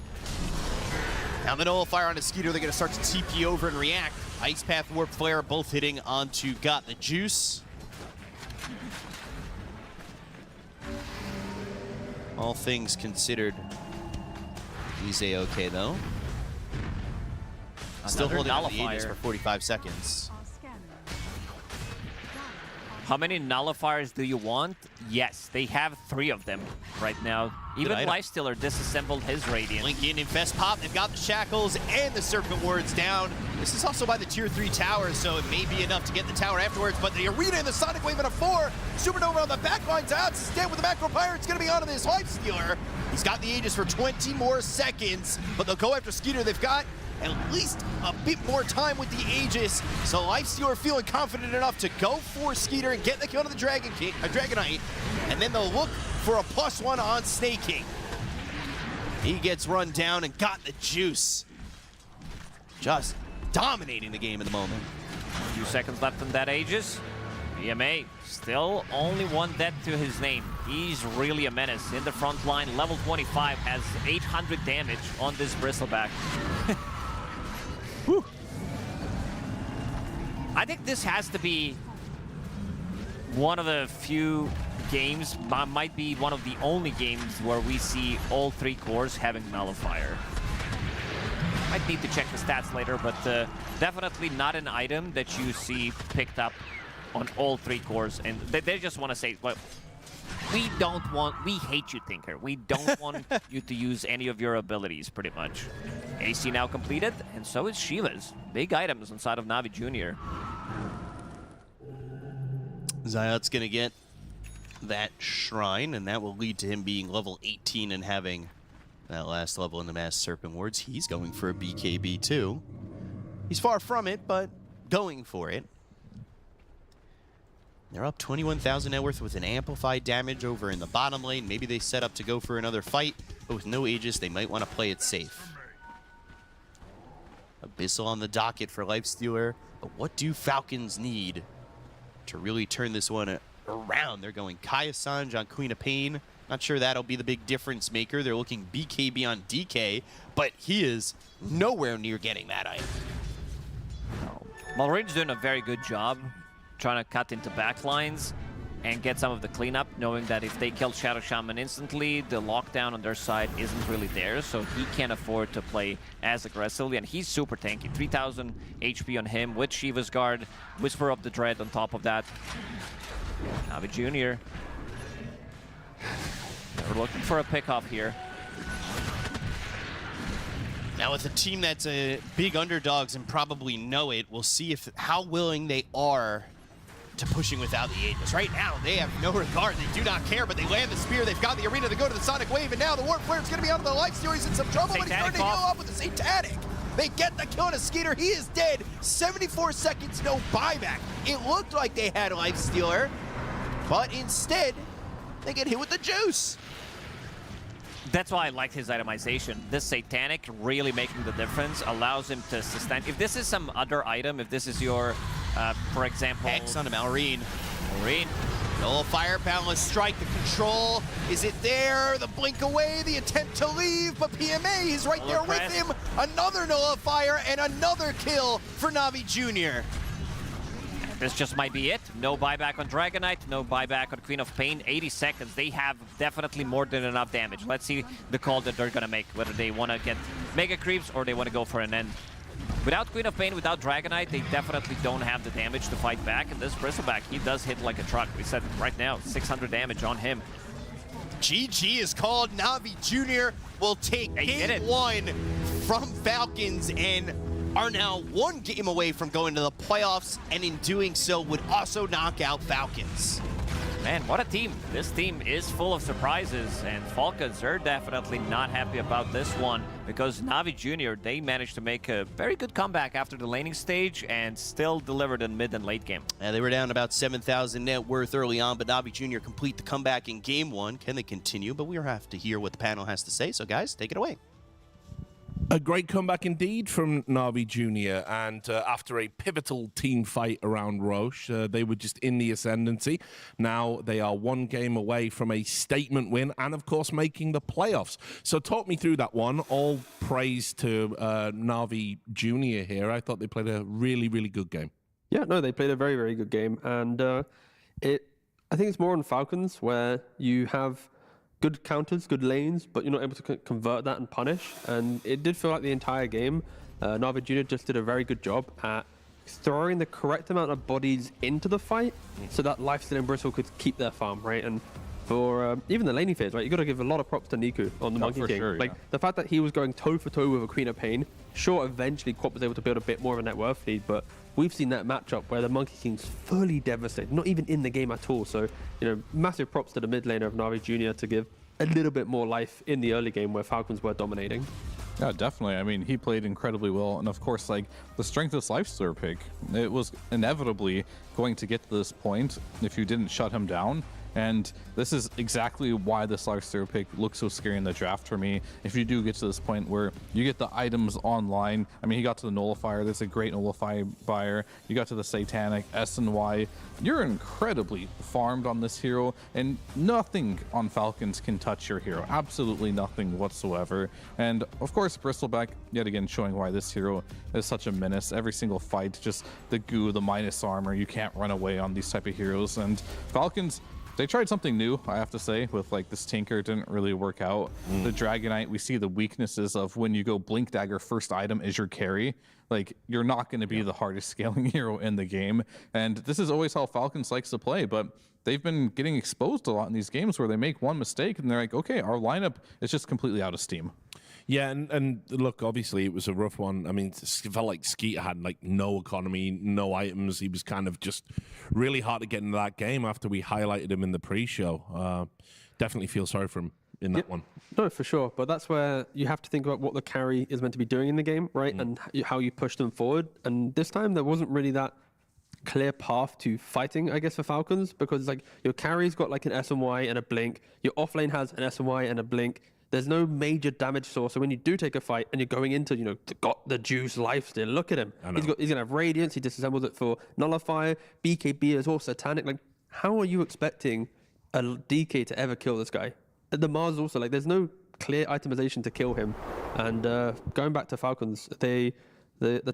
Now the Nullifier on a Skeeter, they're going to start to TP over and react. Ice Path, Warp Flare, both hitting onto Got the Juice. All things considered, he's A-okay though. Still holding on to the Aegis for 45 seconds. How many nullifiers do you want? Yes, they have 3 of them right now. Even Lifestealer disassembled his Radiant. Link in, Infest Pop, they've got the Shackles and the Serpent Wards down. This is also by the Tier 3 tower, so it may be enough to get the tower afterwards, but the Arena and the Sonic Wave in a 4. Supernova on the back lines out, stand with the Macro Pirate, it's gonna be onto this Lifestealer. He's got the Aegis for 20 more seconds, but they'll go after Skeeter. They've got at least a bit more time with the Aegis, so Lifestealer feeling confident enough to go for Skeeter and get the kill to the Dragonite, and then they'll look for a +1 on Snake King. He gets run down and got the juice. Just dominating the game at the moment. A few seconds left in that Aegis. PMA still only 1 death to his name. He's really a menace in the front line. Level 25 has 800 damage on this Bristleback. Whew. I think this has to be one of the few games, might be one of the only games where we see all 3 cores having Nullifier. Might need to check the stats later, but definitely not an item that you see picked up on all 3 cores. And they just want to say, well, we hate you, Tinker. We don't want you to use any of your abilities, pretty much. AC now completed, and so is Shiva's. Big items inside of NAVI Junior. Zayat's going to get that shrine, and that will lead to him being level 18 and having that last level in the Mass Serpent Wards. He's going for a BKB too. He's far from it, but going for it. They're up 21,000 net worth with an amplified damage over in the bottom lane. Maybe they set up to go for another fight, but with no Aegis, they might want to play it safe. Abyssal on the docket for Lifestealer, but what do Falcons need to really turn this one around? They're going Kaya Sanj on Queen of Pain. Not sure that'll be the big difference maker. They're looking BKB on DK, but he is nowhere near getting that item. Malrain's doing a very good job trying to cut into backlines and get some of the cleanup, knowing that if they kill Shadow Shaman instantly, the lockdown on their side isn't really there, so he can't afford to play as aggressively, and he's super tanky. 3,000 HP on him with Shiva's Guard, Whisper of the Dread on top of that. NAVI Junior. We're looking for a pick-off here. Now with a team that's big underdogs and probably know it, we'll see how willing they are to pushing without the Aegis. Right now, they have no regard. They do not care, but they land the spear. They've got the Arena to go to the Sonic Wave, and now the Warp Flare is going to be out of the Lifestealer. He's in some trouble, but he's starting to heal up with the Satanic. They get the kill on a Skeeter. He is dead. 74 seconds, no buyback. It looked like they had a Lifestealer, but instead, they get hit with the juice. That's why I liked his itemization. This Satanic really making the difference, allows him to sustain. If this is some other item, if this is your, for example... Hex on the Malrine. Malrine. Nullifier, Boundless Strike, the control. Is it there? The blink away, the attempt to leave, but PMA is right there with him. Another Nullifier and another kill for NAVI Junior. This just might be it. No buyback on Dragonite, no buyback on Queen of Pain. 80 seconds. They have definitely more than enough damage. Let's see the call that they're going to make, whether they want to get Mega Creeps or they want to go for an end. Without Queen of Pain, without Dragonite, they definitely don't have the damage to fight back. And this Bristleback, he does hit like a truck. We said right now, 600 damage on him. GG is called. NAVI Junior will take game 1 from Falcons and are now 1 game away from going to the playoffs, and in doing so would also knock out Falcons. Man, what a team. This team is full of surprises, and Falcons are definitely not happy about this one because NAVI Junior, they managed to make a very good comeback after the laning stage and still delivered in mid and late game. Yeah, they were down about 7,000 net worth early on, but NAVI Junior complete the comeback in game 1. Can they continue? But we'll have to hear what the panel has to say. So guys, take it away. A great comeback indeed from NAVI Junior, and after a pivotal team fight around Roche, they were just in the ascendancy. Now they are one game away from a statement win and, of course, making the playoffs. So talk me through that one. All praise to NAVI Junior here. I thought they played a really, really good game. Yeah, no, they played a very, very good game, and I think it's more on Falcons where you have good counters, good lanes, but you're not able to convert that and punish. And it did feel like the entire game, NAVI Junior just did a very good job at throwing the correct amount of bodies into the fight so that Lifesteal and Bristle could keep their farm, right? And for even the laning phase, right, you got to give a lot of props to Niku on the Monkey King. Sure, like the fact that he was going toe-for-toe with a Queen of Pain, sure, eventually Quap was able to build a bit more of a net worth lead, but we've seen that matchup where the Monkey King's fully devastated, not even in the game at all. So, you know, massive props to the mid laner of NAVI Junior to give a little bit more life in the early game where Falcons were dominating. Yeah, definitely. I mean, he played incredibly well. And of course, like the strength of this Lifestealer pick, it was inevitably going to get to this point if you didn't shut him down. And this is exactly why this Lifestealer pick looks so scary in the draft for me. If you do get to this point where you get the items online, I mean, he got to the Nullifier. That's a great Nullifier. You got to the Satanic, S&Y. You're incredibly farmed on this hero, and nothing on Falcons can touch your hero. Absolutely nothing whatsoever. And of course, Bristleback, yet again, showing why this hero is such a menace. Every single fight, just the goo, the minus armor. You can't run away on these type of heroes. And Falcons, they tried something new, I have to say, with like this Tinker. Didn't really work out. The Dragonite, we see the weaknesses of when you go Blink Dagger first item is your carry. Like, you're not going to be the hardest scaling hero in the game. And this is always how Falcons likes to play, but they've been getting exposed a lot in these games where they make one mistake and they're like, okay, our lineup is just completely out of steam. Yeah, and look, obviously it was a rough one. I mean, it felt like Skeeter had like no economy, no items. He was kind of just really hard to get into that game after we highlighted him in the pre-show. Definitely feel sorry for him in that one. No, for sure. But that's where you have to think about what the carry is meant to be doing in the game, right? And how you push them forward. And this time there wasn't really that clear path to fighting, I guess, for Falcons, because like your carry's got like an S&Y and a blink. Your offlane has an S&Y and a blink. There's no major damage source. So when you do take a fight and you're going into, you know, got the juice Lifesteal, look at him. He's going to have Radiance. He disassembles it for Nullifier. BKB is all Satanic. Like, how are you expecting a DK to ever kill this guy? The Mars also, like, there's no clear itemization to kill him. And going back to Falcons, the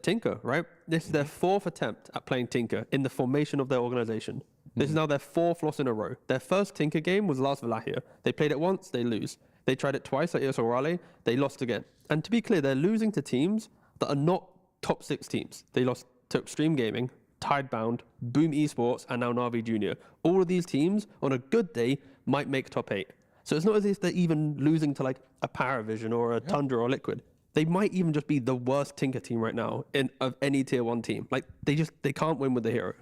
Tinker, right? This is their fourth attempt at playing Tinker in the formation of their organization. This is now their fourth loss in a row. Their first Tinker game was last Wallachia. They played it once, they lose. They tried it twice at EOS Orale, they lost again. And to be clear, they're losing to teams that are not top 6 teams. They lost to Xtreme Gaming, Tidebound, BetBoom Esports, and now NAVI Junior. All of these teams, on a good day, might make top 8. So it's not as if they're even losing to like a PARIVISION or a Tundra or Liquid. They might even just be the worst Tinker team right now of any tier 1 team. Like, they can't win with the hero.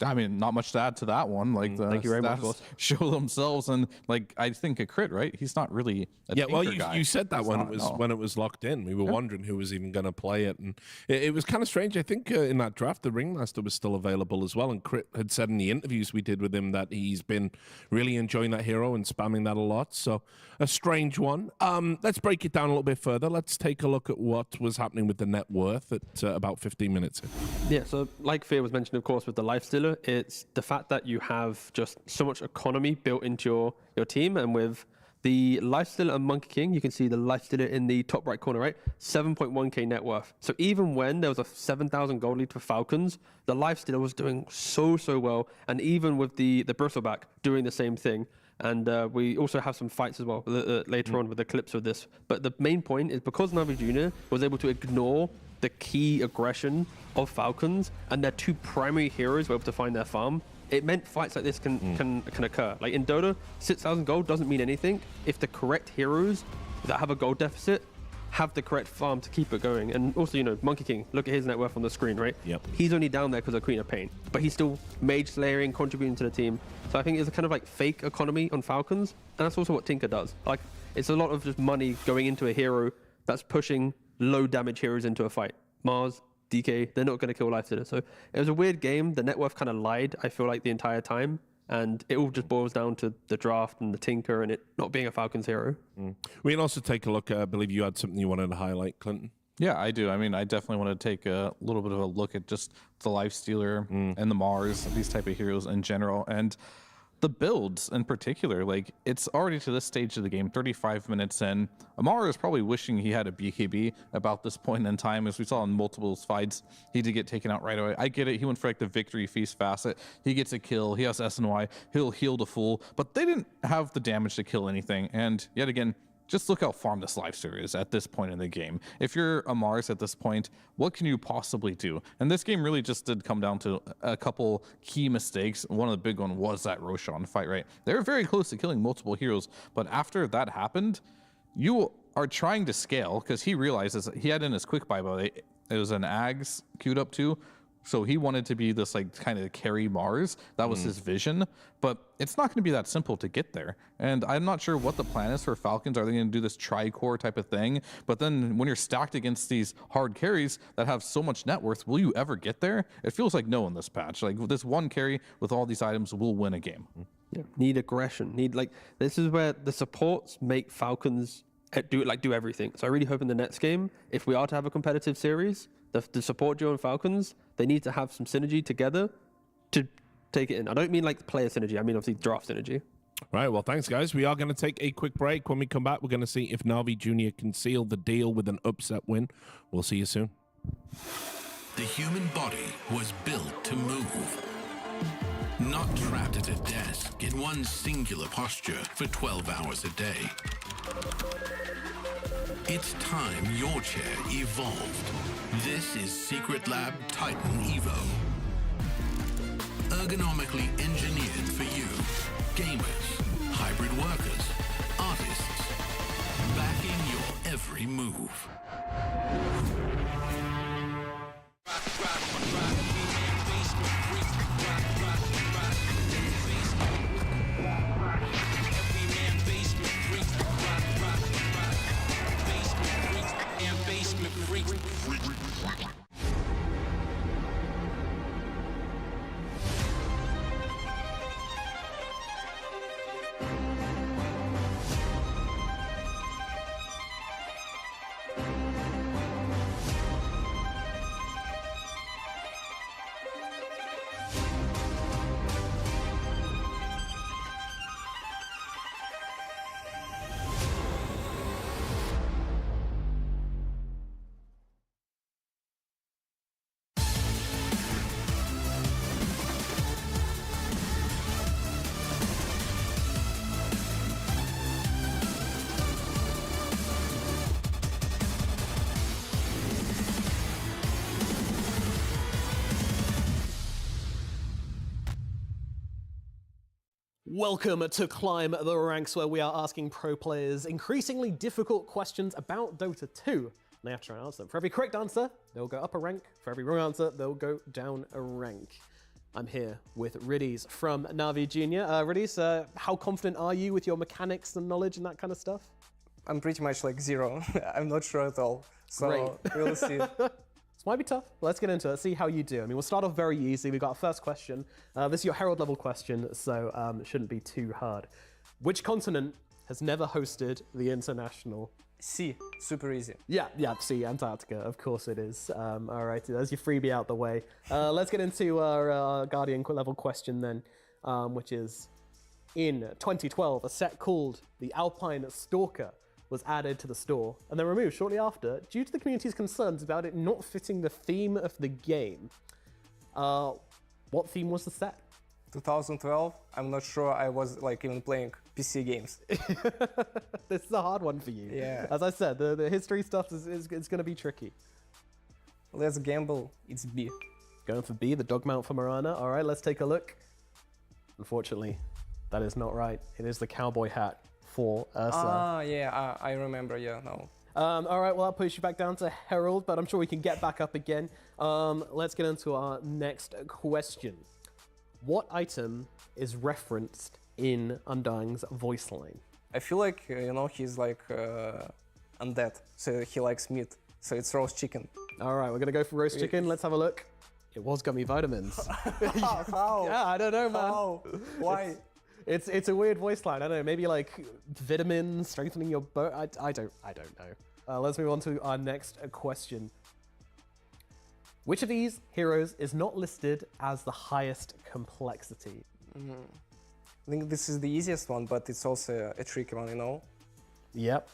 I mean, not much to add to that one. Like, the thank you very much, boss. show themselves, and like, I think a crit, right? He's not really a Tinker guy. You said that when it was locked in. We were wondering who was even going to play it, and it was kind of strange. I think in that draft, the Ringmaster was still available as well, and Crit had said in the interviews we did with him that he's been really enjoying that hero and spamming that a lot. So a strange one. Let's break it down a little bit further. Let's take a look at what was happening with the net worth at about 15 minutes. Yeah, so like Fear was mentioned, of course, with the Lifestealer, it's the fact that you have just so much economy built into your team. And with the Lifestealer and Monkey King, you can see the Lifestealer in the top right corner, right? 7.1k net worth. So even when there was a 7,000 gold lead for Falcons, the Lifestealer was doing so well. And even with the Bristleback doing the same thing. And we also have some fights as well later on with the clips of this. But the main point is because NAVI Junior was able to ignore the key aggression of Falcons and their 2 primary heroes were able to find their farm, it meant fights like this can occur. Like in Dota, 6,000 gold doesn't mean anything if the correct heroes that have a gold deficit have the correct farm to keep it going. And also, you know, Monkey King, look at his net worth on the screen, right? Yep. He's only down there because of Queen of Pain, but he's still mage slayering, contributing to the team. So I think it's a kind of like fake economy on Falcons, and that's also what Tinker does. Like, it's a lot of just money going into a hero that's pushing low damage heroes into a fight. Mars, DK, they're not going to kill life today. So it was a weird game. The net worth kind of lied, I feel like, the entire time. And it all just boils down to the draft and the Tinker and it not being a Falcons hero. We can also take a look. I believe you had something you wanted to highlight, Clinton. Yeah, I do. I mean, I definitely want to take a little bit of a look at just the Lifestealer and the Mars, these type of heroes in general. And the builds in particular, like, it's already to this stage of the game, 35 minutes in. Amara is probably wishing he had a BKB about this point in time. As we saw in multiple fights, he did get taken out right away. I get it. He went for like the victory feast facet. He gets a kill. He has SNY. He'll heal the full, but they didn't have the damage to kill anything. And yet again, just look how farmed this Lifestealer is at this point in the game. If you're a Mars at this point, what can you possibly do? And this game really just did come down to a couple key mistakes. One of the big one was that Roshan fight, right? They were very close to killing multiple heroes, but after that happened, you are trying to scale because he realizes he had in his quick buy, but it was an Ags queued up too. So he wanted to be this like kind of carry Mars. That was his vision, but it's not going to be that simple to get there. And I'm not sure what the plan is for Falcons. Are they going to do this tri-core type of thing? But then when you're stacked against these hard carries that have so much net worth, will you ever get there? It feels like no in this patch. Like this one carry with all these items will win a game. Yeah. Need aggression. Need like, this is where the supports make Falcons do everything. So I really hope in the next game, if we are to have a competitive series, the support duo and Falcons, they need to have some synergy together to take it in. I don't mean like player synergy. I mean obviously draft synergy. Right, well, thanks, guys. We are going to take a quick break. When we come back, we're going to see if NAVI Junior can seal the deal with an upset win. We'll see you soon. The human body was built to move. Not trapped at a desk in one singular posture for 12 hours a day. It's time your chair evolved. This is Secret Lab Titan Evo. Ergonomically engineered for you. Gamers, hybrid workers, artists. Backing your every move. Welcome to Climb the Ranks, where we are asking pro players increasingly difficult questions about Dota 2. They have to try and answer them. For every correct answer, they'll go up a rank. For every wrong answer, they'll go down a rank. I'm here with Riddies from NAVI Junior. Riddies, how confident are you with your mechanics and knowledge and that kind of stuff? I'm pretty much like zero. I'm not sure at all. So we'll see. This might be tough. Let's get into it. See how you do. I mean, we'll start off very easy. We've got our first question. This is your Herald level question, so it shouldn't be too hard. Which continent has never hosted the international? C. Super easy. Yeah, C. Antarctica. Of course it is. All right, there's your freebie out the way. Let's get into our Guardian level question then, which is, in 2012, a set called the Alpine Stalker was added to the store and then removed shortly after due to the community's concerns about it not fitting the theme of the game. What theme was the set? 2012. I'm not sure I was like even playing PC games. This is a hard one for you. Yeah. As I said, the history stuff is going to be tricky. Let's gamble. It's B. Going for B, the dog mount for Marana. All right, let's take a look. Unfortunately, that is not right. It is the cowboy hat for Ursa. Yeah, I remember, yeah, no. All right, well, that puts you back down to Herald, but I'm sure we can get back up again. Let's get into our next question. What item is referenced in Undying's voice line? I feel like, he's like undead, so he likes meat. So it's roast chicken. All right, we're going to go for roast chicken. Let's have a look. It was gummy vitamins. How? Yeah, I don't know, man. How? Why? It's a weird voice line. I don't know. Maybe like vitamins, strengthening your bone. I don't know. Let's move on to our next question. Which of these heroes is not listed as the highest complexity? I think this is the easiest one, but it's also a tricky one, Yep.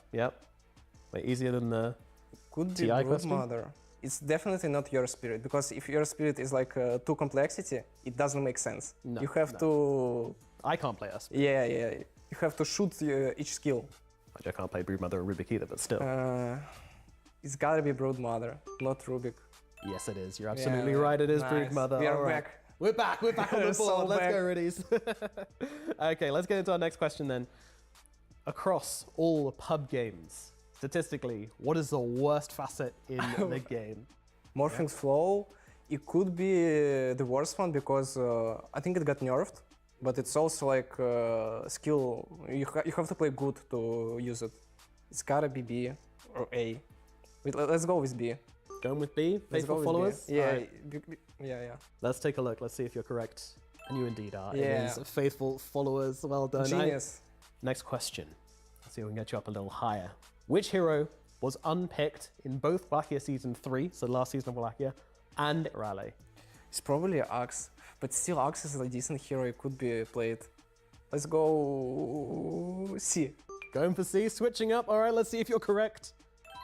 Wait, easier than the Could be TI question? Broodmother. It's definitely not your spirit, because if your spirit is like 2 complexity, it doesn't make sense. No, you have to... I can't play us. Yeah. You have to shoot each skill. I can't play Broodmother or Rubik either, but still. It's gotta be Broodmother, not Rubik. Yes, it is. You're absolutely right. It is nice. Broodmother. We are All right. back. We're back on the board. So Let's back. go, Riddies. Okay, let's get into our next question then. Across all pub games, statistically, what is the worst facet in the game? Morphing's Flow, it could be the worst one because I think it got nerfed, but it's also like skill. You have to play good to use it. It's gotta be B or A. Wait, let's go with B. Going with B? Let's go Faithful with followers? B. Yeah, All right. yeah. Let's take a look. Let's see if you're correct. And you indeed are. Yeah. It is faithful followers. Well done. Genius. Next question. Let's see if we can get you up a little higher. Which hero was unpicked in both Wallachia Season 3, so the last season of Wallachia, and Raleigh? It's probably Axe, but still Axe is a decent hero. It could be played. Let's go C. Going for C, switching up. All right, let's see if you're correct.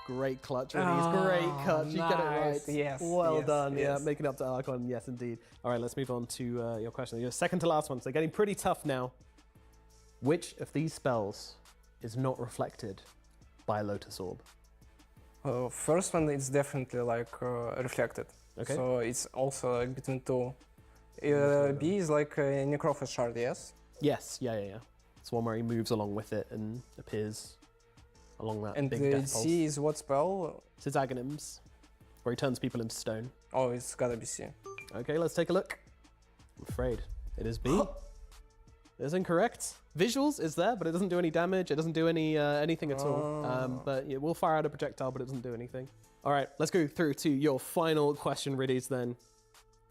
Great clutch, Riddies. Great clutch. You get it right. Nice. Yes. Well yes, done. yes. Yeah, making up to Archon. Yes, indeed. All right, let's move on to your question. Your second to last one. So getting pretty tough now. Which of these spells is not reflected by Lotus Orb? First one, it's definitely like reflected. Okay. So it's also like between 2. B is like a Necrophos shard, yes? Yes. Yeah. It's one where he moves along with it and appears along that And big the death pulse. C is what spell? It's his Aghanims, where he turns people into stone. Oh, it's gotta be C. Okay, let's take a look. I'm afraid it is B. It is incorrect. Visuals is there, but it doesn't do any damage. It doesn't do any anything at all. But it will fire out a projectile, but it doesn't do anything. All right, let's go through to your final question, Riddies, then.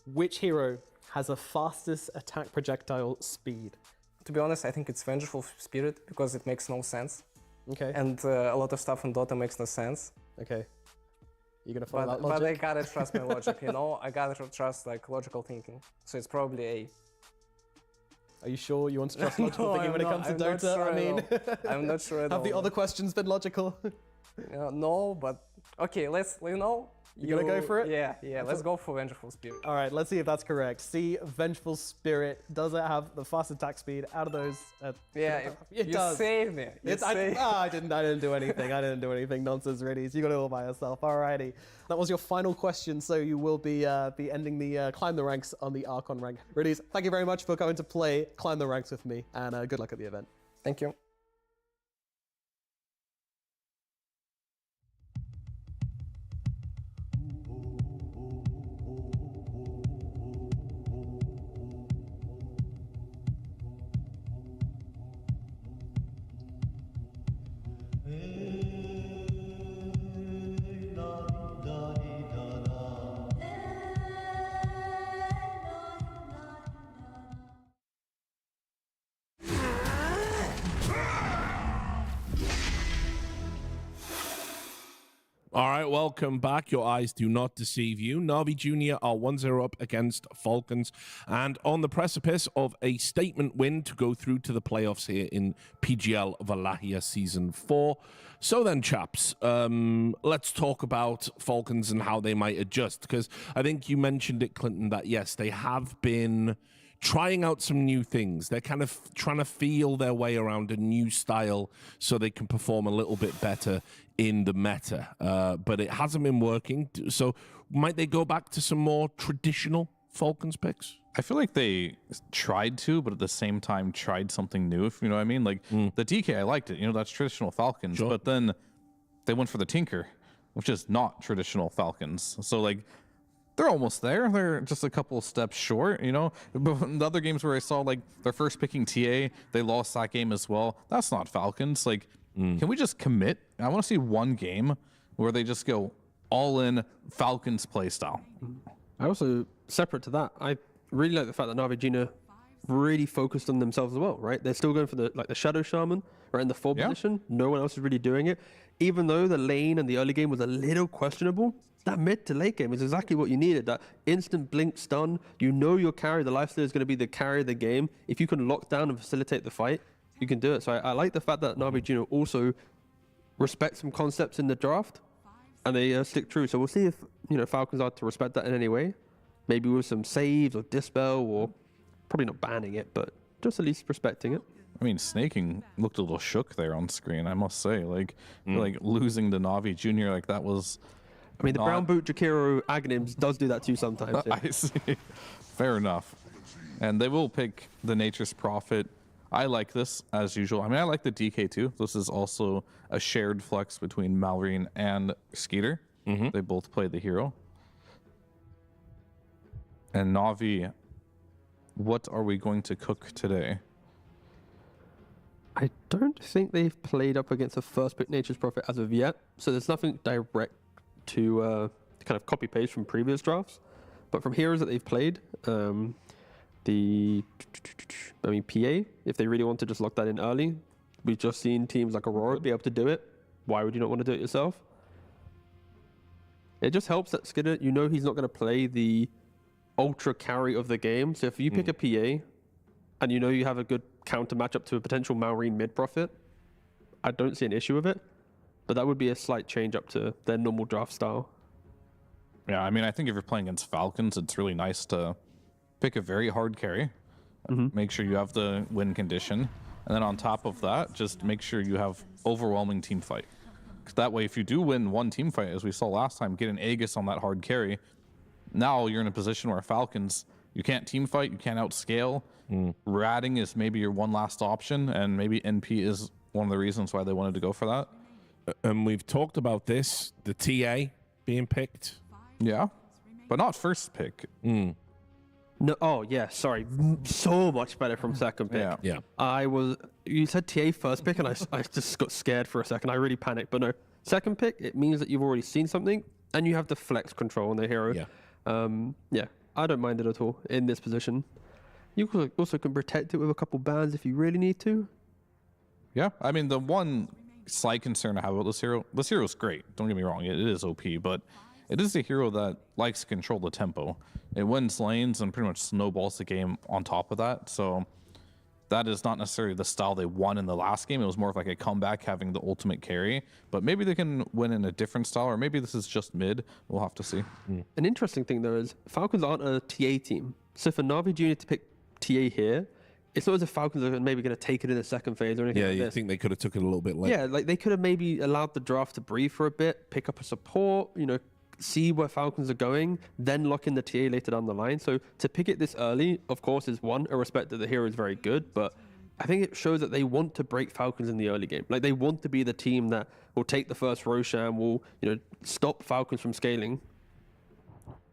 Which hero has the fastest attack projectile speed? To be honest, I think it's Vengeful Spirit because it makes no sense. Okay. And a lot of stuff in Dota makes no sense. Okay. You're gonna follow that logic? But I gotta trust my logic, I gotta trust like logical thinking. So it's probably A. Are you sure you want to trust logical thinking when it comes to I'm not Dota? sure I mean, I'm not sure at all. have the other questions been logical? No, but okay, let's, You gonna go for it? Yeah, let's go for Vengeful Spirit. All right, let's see if that's correct. C, Vengeful Spirit. Does it have the fast attack speed out of those? Yeah, it you does. saved me. I didn't do anything. I didn't do anything. Nonsense, Riddies. You got it all by yourself. Alrighty. That was your final question, so you will be ending the Climb the Ranks on the Archon rank. Riddies, thank you very much for coming to play Climb the Ranks with me, and good luck at the event. Thank you. All right, welcome back. Your eyes do not deceive you. NAVI Junior are 1-0 up against Falcons and on the precipice of a statement win to go through to the playoffs here in PGL Wallachia Season 4. So then, chaps, let's talk about Falcons and how they might adjust, because I think you mentioned it, Clinton, that yes, they have been trying out some new things. They're kind of trying to feel their way around a new style so they can perform a little bit better in the meta. But it hasn't been working. So might they go back to some more traditional Falcons picks? I feel like they tried to, but at the same time tried something new, if you know what I mean. Like the DK, I liked it. That's traditional Falcons. But then they went for the Tinker, which is not traditional Falcons. So like, they're almost there. They're just a couple of steps short, you know. But in the other games where I saw like they're first picking TA, they lost that game as well. That's not Falcons. Like, can we just commit? I want to see one game where they just go all in Falcons play style. I also, separate to that, I really like the fact that NAVI Junior really focused on themselves as well, right? They're still going for the Shadow Shaman, right, in the 4 position. No one else is really doing it. Even though the lane and the early game was a little questionable, that mid to late game is exactly what you needed. That instant blink stun. You know your carry, the lifesteal is going to be the carry of the game. If you can lock down and facilitate the fight, you can do it. So I like the fact that NAVI Junior also respect some concepts in the draft, and they stick true. So we'll see if Falcons are to respect that in any way. Maybe with some saves or dispel, or probably not banning it, but just at least respecting it. I mean, Snaking looked a little shook there on screen, I must say. Like losing to NAVI Junior, like that was. I mean, the brown boot Jakiro Aghanim's does do that too sometimes. Yeah. I see. Fair enough. And they will pick the Nature's Prophet. I like this as usual. I mean, I like the DK too. This is also a shared flex between Malrine and Skeeter. They both play the hero. And Navi, what are we going to cook today? I don't think they've played up against a first pick Nature's Prophet as of yet. So there's nothing direct to kind of copy paste from previous drafts, but from heroes that they've played, PA, if they really want to just lock that in early, we've just seen teams like Aurora be able to do it. Why would you not want to do it yourself? It just helps that Skidder, he's not going to play the ultra carry of the game. So if you pick a PA and you have a good counter matchup to a potential Malrine mid prophet, I don't see an issue with it. But that would be a slight change up to their normal draft style. Yeah, I mean, I think if you're playing against Falcons, it's really nice to pick a very hard carry. Make sure you have the win condition. And then on top of that, just make sure you have overwhelming team fight. 'Cause that way, if you do win one team fight, as we saw last time, get an Aegis on that hard carry, now you're in a position where Falcons, you can't team fight, you can't outscale. Ratting is maybe your one last option, and maybe NP is one of the reasons why they wanted to go for that. And we've talked about this, the TA being picked. Yeah, but not first pick. No, oh yeah, sorry. So much better from second pick. Yeah. You said TA first pick, and I just got scared for a second. I really panicked, but no. Second pick, it means that you've already seen something, and you have the flex control on the hero. Yeah, I don't mind it at all in this position. You also can protect it with a couple bans if you really need to. Yeah, I mean, the one slight concern I have about this hero is great. Don't get me wrong, it is OP, but it is a hero that likes to control the tempo. It wins lanes and pretty much snowballs the game on top of that. So that is not necessarily the style they won in the last game. It was more of like a comeback, having the ultimate carry. But maybe they can win in a different style, or maybe this is just mid. We'll have to see. An interesting thing, though, is Falcons aren't a TA team. So for NAVI Junior to pick TA here, it's not as if Falcons are maybe going to take it in the second phase or anything like this. Yeah, you think they could have took it a little bit later. Yeah, like they could have maybe allowed the draft to breathe for a bit, pick up a support, see where Falcons are going, then lock in the TA later down the line. So to pick it this early, of course, is one, a respect that the hero is very good, but I think it shows that they want to break Falcons in the early game. Like they want to be the team that will take the first Roshan, will stop Falcons from scaling.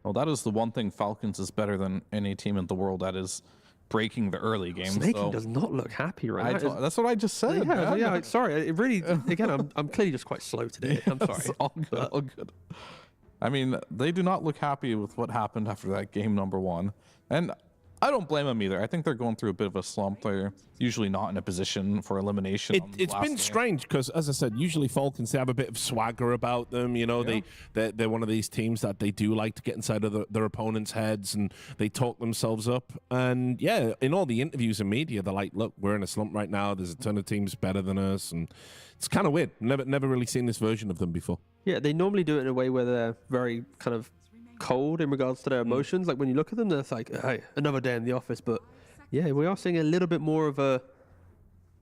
Well, that is the one thing Falcons is better than any team in the world, that is breaking the early game. Snaking does not look happy right now. That's what I just said. Yeah, sorry. It really, again, I'm clearly just quite slow today. I'm sorry. It's all good, all good. I mean, they do not look happy with what happened after that game number one. And I don't blame them either. I think they're going through a bit of a slump. They're usually not in a position for elimination. It's been strange because, as I said, usually Falcons, they have a bit of swagger about them. They're one of these teams that they do like to get inside of their opponents' heads and they talk themselves up. And yeah, in all the interviews and media, they're like, look, we're in a slump right now. There's a ton of teams better than us. And it's kind of weird. Never really seen this version of them before. Yeah, they normally do it in a way where they're very kind of cold in regards to their emotions. Like when you look at them, they're like, hey, another day in the office. But yeah, we are seeing a little bit more of a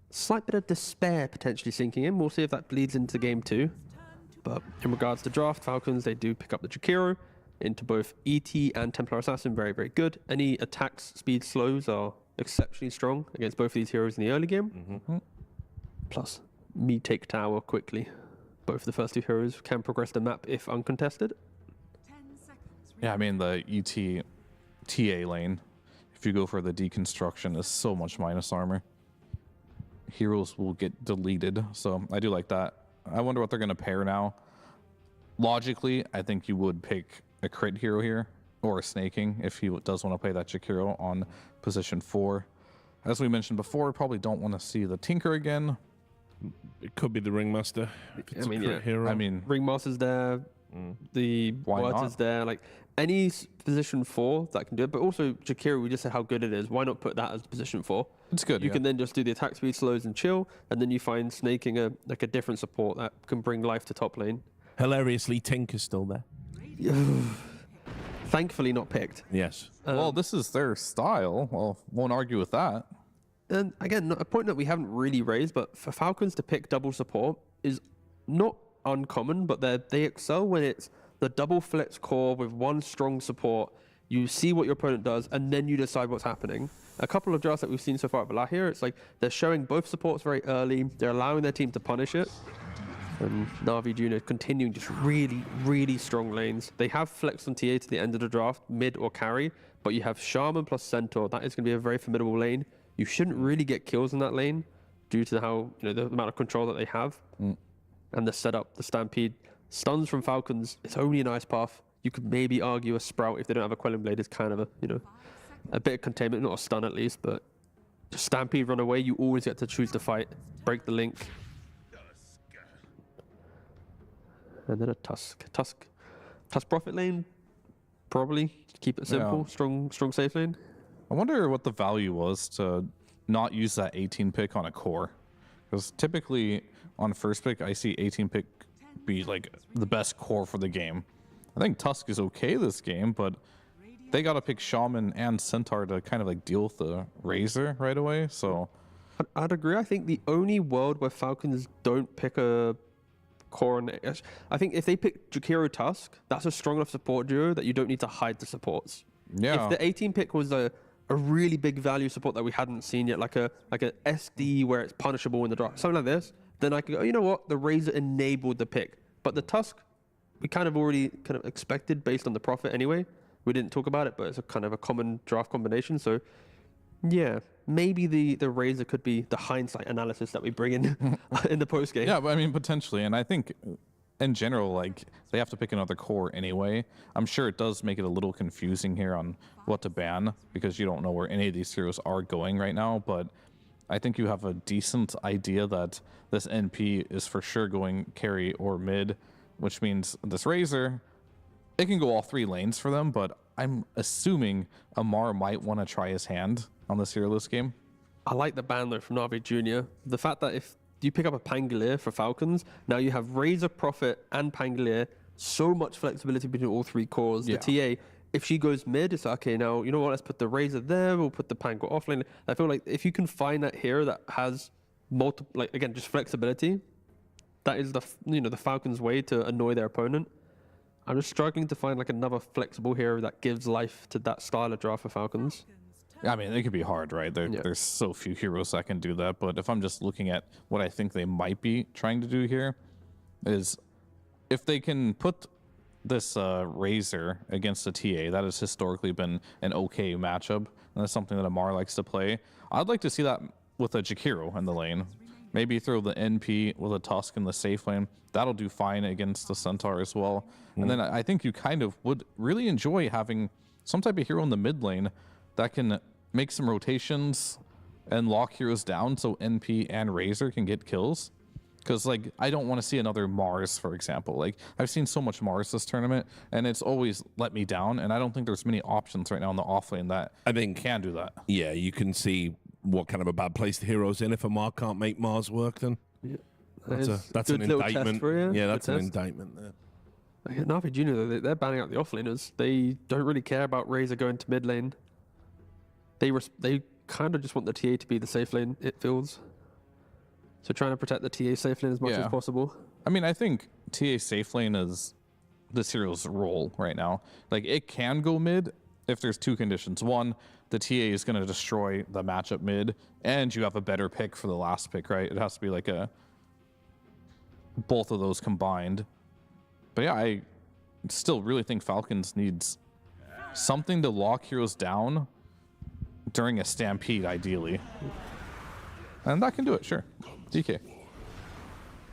slight bit of despair potentially sinking in. We'll see if that bleeds into game two. But in regards to draft, Falcons, they do pick up the Jakiro into both ET and Templar Assassin. Very, very good. Any attacks, speed, slows are exceptionally strong against both of these heroes in the early game. Plus, me take tower quickly. both the first two heroes can progress the map if uncontested. Yeah, I mean, the TA lane, if you go for the deconstruction, is so much minus armor. Heroes will get deleted, so I do like that. I wonder what they're going to pair now. Logically, I think you would pick a crit hero here, or a snaking if he does want to play that Jakiro on position 4. As we mentioned before, probably don't want to see the Tinker again. It could be the Ringmaster. If it's a crit hero. I mean, Ringmaster's there. The Word is there. Like any position 4 that can do it, but also Jakiro, we just said how good it is. Why not put that as position 4? It's good. You can then just do the attack speed slows and chill, and then you find snaking a different support that can bring life to top lane. Hilariously, Tinker's still there. Thankfully not picked. Yes. Well, this is their style. Well, won't argue with that. And again, a point that we haven't really raised, but for Falcons to pick double support is not uncommon, but they excel when it's the double flex core with one strong support. You see what your opponent does, and then you decide what's happening. A couple of drafts that we've seen so far at Wallachia, it's like they're showing both supports very early. They're allowing their team to punish it. And NAVI Junior continuing just really, really strong lanes. They have flex on TA to the end of the draft, mid or carry, but you have Shaman plus Centaur. That is going to be a very formidable lane. You shouldn't really get kills in that lane due to how, the amount of control that they have. And the setup, the Stampede. Stuns from Falcons, it's only an ice path. You could maybe argue a Sprout if they don't have a Quelling Blade is kind of a bit of containment, not a stun at least, but just Stampede, run away. You always get to choose to fight, break the link. And then a Tusk Prophet lane, probably keep it simple. Yeah. Strong safe lane. I wonder what the value was to not use that 18 pick on a core, because typically on first pick I see 18 pick be like the best core for the game. I think Tusk is okay this game, but they got to pick Shaman and Centaur to kind of like deal with the Razor right away. So I'd agree. I think the only world where Falcons don't pick a core, I think if they pick Jakiro Tusk, that's a strong enough support duo that you don't need to hide the supports. Yeah. If the 18 pick was a really big value support that we hadn't seen yet, like a SD where it's punishable in the draft, something like this, then I could go, you know what, the Razor enabled the pick. But the Tusk, we kind of already expected based on the Prophet anyway. We didn't talk about it, but it's a kind of a common draft combination. So yeah, maybe the Razor could be the hindsight analysis that we bring in in the post game. Yeah, but I mean potentially, and I think in general, like they have to pick another core anyway. I'm sure it does make it a little confusing here on what to ban because you don't know where any of these heroes are going right now. But I think you have a decent idea that this NP is for sure going carry or mid, which means this Razor, it can go all 3 lanes for them, but I'm assuming Amar might want to try his hand on this hero this game. I like the ban though from NAVI Junior. The fact that if you pick up a Pangolier for Falcons, now you have Razor, Prophet, and Pangolier, so much flexibility between all 3 cores. Yeah. The TA, if she goes mid, it's like, okay, now, you know what, let's put the Razor there, we'll put the Pangol offlane. I feel like if you can find that hero that has multiple, like, again, just flexibility, that is the Falcons' way to annoy their opponent. I'm just struggling to find like another flexible hero that gives life to that style of draft for Falcons. I mean, it could be hard, right? There's so few heroes that can do that. But if I'm just looking at what I think they might be trying to do here, is if they can put this Razor against the TA, that has historically been an okay matchup, and that's something that Amar likes to play. I'd like to see that with a Jakiro in the lane. Maybe throw the NP with a Tusk in the safe lane. That'll do fine against the Centaur as well. And then I think you kind of would really enjoy having some type of hero in the mid lane that can make some rotations and lock heroes down so NP and Razor can get kills. Because, like, I don't want to see another Mars, for example. Like, I've seen so much Mars this tournament, and it's always let me down, and I don't think there's many options right now in the offlane that I think can do that. Yeah, you can see what kind of a bad place the hero's in. If Amar can't make Mars work, then that's an indictment. Yeah, that's an indictment there. Like, NAVI Junior, they're banning out the offlaners. They don't really care about Razor going to mid lane. They kind of just want the TA to be the safe lane, it feels. So trying to protect the TA safe lane as much as possible. I mean, I think TA safe lane is this hero's role right now. Like, it can go mid if there's 2 conditions. One, the TA is going to destroy the matchup mid, and you have a better pick for the last pick, right? It has to be like a both of those combined. But yeah, I still really think Falcons needs something to lock heroes down during a stampede, ideally. And that can do it, sure. DK.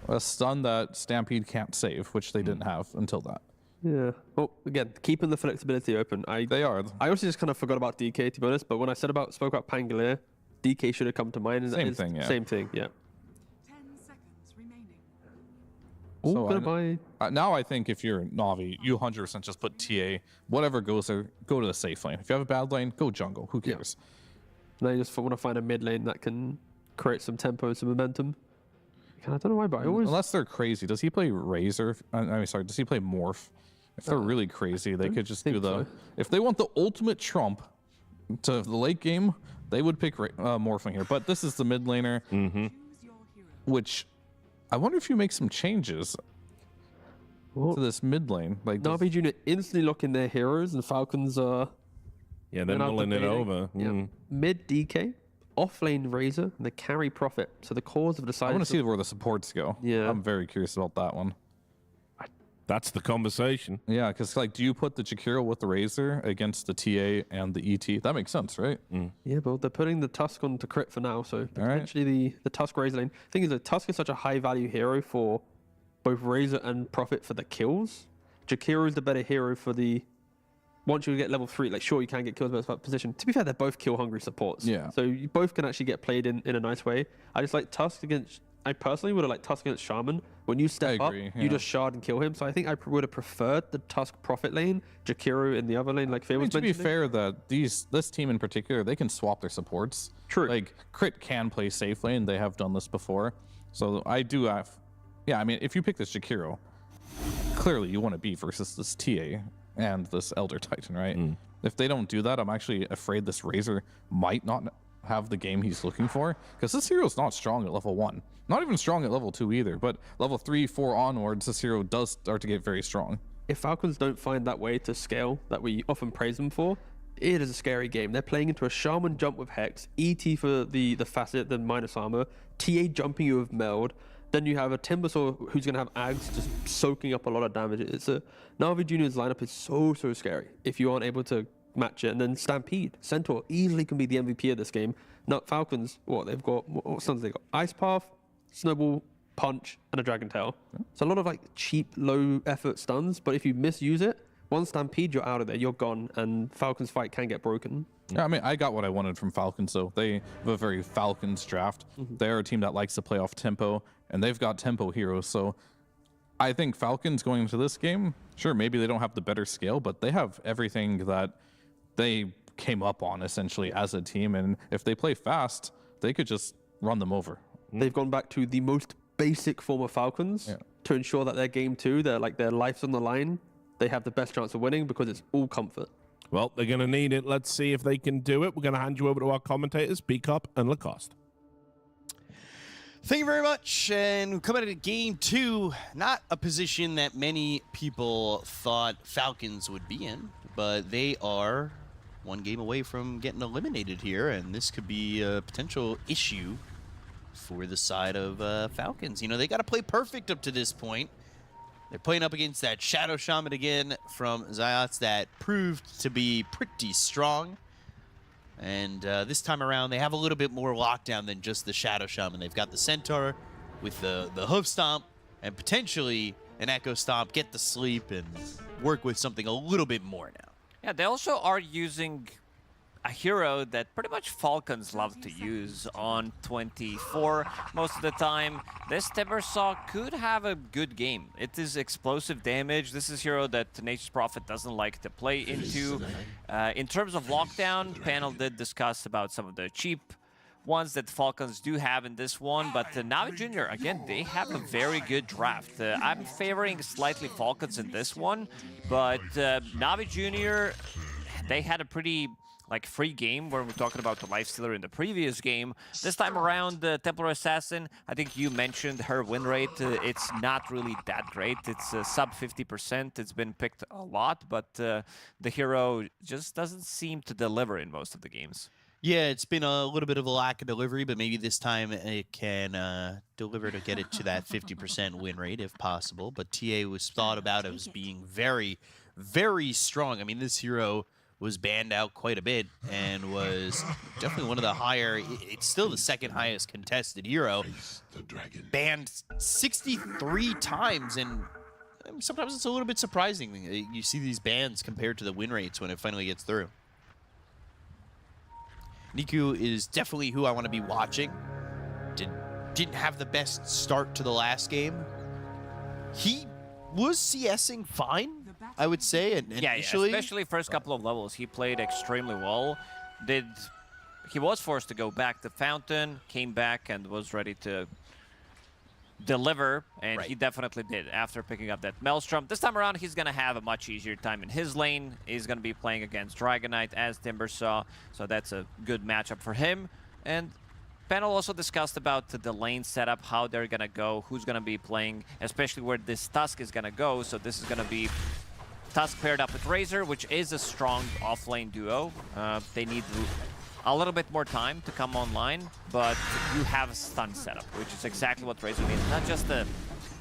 A stun that Stampede can't save, which they didn't have until that. Yeah. Well, again, keeping the flexibility open. They are. I also just kind of forgot about DK, to be honest, but when I spoke about Pangolier, DK should have come to mind. And Same thing, yeah. Same thing, yeah. 10 seconds remaining. So now I think if you're Navi, you 100% just put TA. Whatever goes there, go to the safe lane. If you have a bad lane, go jungle. Who cares? Yeah. Now you just want to find a mid lane that can create some tempo and some momentum. I don't know why, but I always... Unless they're crazy. Does he play Razor? I mean, sorry, does he play Morph? If they're really crazy, they could just do the... If they want the ultimate trump to the late game, they would pick Morphing here. But this is the mid laner, which I wonder if you make some changes to this mid lane. Like NAVI Junior instantly lock in their heroes, and Falcons are... Yeah, they're mulling it over. Yeah. Mid DK, off lane Razor, and the carry Prophet. So the cause of deciding... I want to see where the supports go. Yeah. I'm very curious about that one. That's the conversation. Yeah, because like, do you put the Jakiro with the Razor against the TA and the ET? That makes sense, right? Yeah, but they're putting the Tusk on to crit for now, so potentially the Tusk Razor lane. The thing is that Tusk is such a high value hero for both Razor and Prophet for the kills. Jakiro is the better hero for the... Once you get level 3, like sure you can get kills in that position. To be fair, they're both kill hungry supports. Yeah. So you both can actually get played in a nice way. I just like Tusk against... I personally would have liked Tusk against Shaman. When you step up, you just shard and kill him. So I think I would have preferred the Tusk Prophet lane, Jakiro in the other lane, like Faye was mentioning. To be fair, that this team in particular, they can swap their supports. True. Like Crit can play safe lane. They have done this before. So I do have... Yeah, I mean, if you pick this Jakiro, clearly you want to be versus this TA and this Elder Titan, right? If they don't do that, I'm actually afraid this Razor might not have the game he's looking for, because this hero's not strong at level 1. Not even strong at level 2 either, but level 3, 4 onwards, this hero does start to get very strong. If Falcons don't find that way to scale that we often praise them for, it is a scary game. They're playing into a Shaman jump with Hex, ET for the facet, the minus armor, TA jumping you with Meld, then you have a Timbersaw who's going to have Ags just soaking up a lot of damage. It's a... NAVI Junior's lineup is so scary if you aren't able to match it. And then Stampede, Centaur easily can be the MVP of this game. Not Falcons, they've got... What stuns they got? Ice Path, Snowball, Punch, and a Dragon Tail. So a lot of like cheap, low effort stuns, but if you misuse it, one Stampede, you're out of there, you're gone, and Falcons fight can get broken. Yeah, I mean, I got what I wanted from Falcons, though. They have a very Falcons draft. They're a team that likes to play off tempo, and they've got tempo heroes, so I think Falcons going into this game, sure, maybe they don't have the better scale, but they have everything that they came up on, essentially, as a team, and if they play fast, they could just run them over. They've gone back to the most basic form of Falcons to ensure that their game 2, their life's on the line, they have the best chance of winning because it's all comfort. Well, they're going to need it. Let's see if they can do it. We're going to hand you over to our commentators, B-Cup and Lacoste. Thank you very much. And coming into game 2, not a position that many people thought Falcons would be in, but they are one game away from getting eliminated here, and this could be a potential issue for the side of Falcons. You know, they got to play perfect up to this point. They're playing up against that Shadow Shaman again from Zayats that proved to be pretty strong. And this time around, they have a little bit more lockdown than just the Shadow Shaman. They've got the Centaur with the Hoof Stomp and potentially an Echo Stomp, get the sleep, and work with something a little bit more now. Yeah, they also are using a hero that pretty much Falcons love to use on 24 most of the time. This Timbersaw could have a good game. It is explosive damage. This is a hero that Nature's Prophet doesn't like to play into. In terms of lockdown, panel did discuss about some of the cheap ones that Falcons do have in this one, but NAVI Junior, again, they have a very good draft. I'm favoring slightly Falcons in this one, but NAVI Junior, they had a pretty free game where we're talking about the Lifestealer in the previous game. This time around, the Templar Assassin, I think you mentioned her win rate. It's not really that great. It's sub 50%. It's been picked a lot, but the hero just doesn't seem to deliver in most of the games. Yeah, it's been a little bit of a lack of delivery, but maybe this time it can deliver to get it to that 50% win rate if possible. But TA was thought about as being very, very strong. I mean, this hero was banned out quite a bit and was definitely one of the higher, it's still the second highest contested hero. Banned 63 times, and sometimes it's a little bit surprising. You see these bans compared to the win rates when it finally gets through. Niku is definitely who I want to be watching. Didn't have the best start to the last game. He was CSing fine, I would say, initially. Yeah, especially first couple of levels. He played extremely well. He was forced to go back to Fountain, came back and was ready to deliver, and he definitely did after picking up that Maelstrom. This time around, he's going to have a much easier time in his lane. He's going to be playing against Dragonite, as Timber saw, so that's a good matchup for him. And panel also discussed about the lane setup, how they're going to go, who's going to be playing, especially where this Tusk is going to go. So this is going to be Tusk paired up with Razor, which is a strong off-lane duo. They need a little bit more time to come online, but you have a stun setup, which is exactly what Razor needs. Not just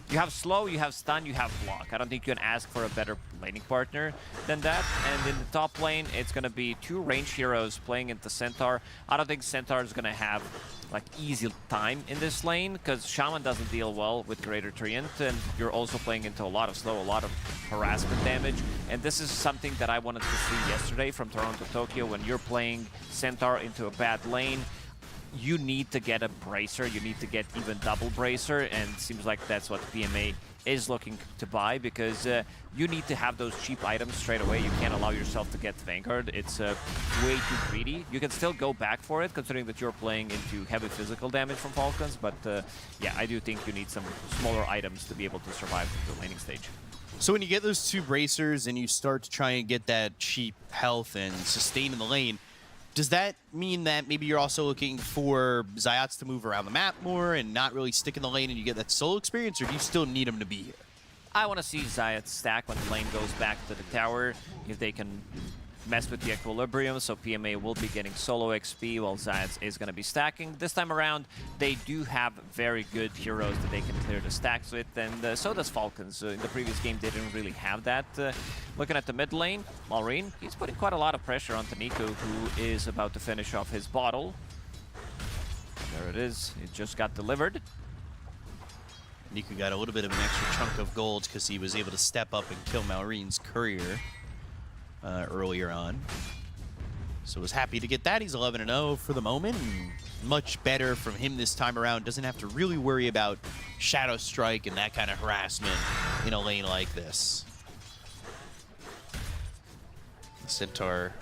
you have slow, you have stun, you have block. I don't think you can ask for a better laning partner than that. And in the top lane, it's going to be two range heroes playing into Centaur. I don't think Centaur is going to have like easy time in this lane, because Shaman doesn't deal well with Greater Treant, and you're also playing into a lot of slow, a lot of harassment damage. And this is something that I wanted to see yesterday from Toronto Tokyo. When you're playing Centaur into a bad lane, you need to get a Bracer, you need to get even double Bracer, and it seems like that's what PMA is looking to buy, because you need to have those cheap items straight away. You can't allow yourself to get Vanguard. It's way too greedy. You can still go back for it, considering that you're playing into heavy physical damage from Falcons, but yeah, I do think you need some smaller items to be able to survive the laning stage. So when you get those two Bracers and you start to try and get that cheap health and sustain in the lane, does that mean that maybe you're also looking for Zayats to move around the map more and not really stick in the lane and you get that solo experience, or do you still need him to be here? I want to see Zayats stack when the lane goes back to the tower, if they can mess with the equilibrium, so PMA will be getting solo XP while Zayats is going to be stacking. This time around, they do have very good heroes that they can clear the stacks with, and so does Falcons. In the previous game, they didn't really have that. Looking at the mid lane, Malrine, he's putting quite a lot of pressure onto Niku, who is about to finish off his bottle. There it is. It just got delivered. Niku got a little bit of an extra chunk of gold because he was able to step up and kill Malrine's courier earlier on. So was happy to get that. He's 11-0 for the moment. And much better from him this time around. Doesn't have to really worry about Shadow Strike and that kind of harassment in a lane like this. The Centaur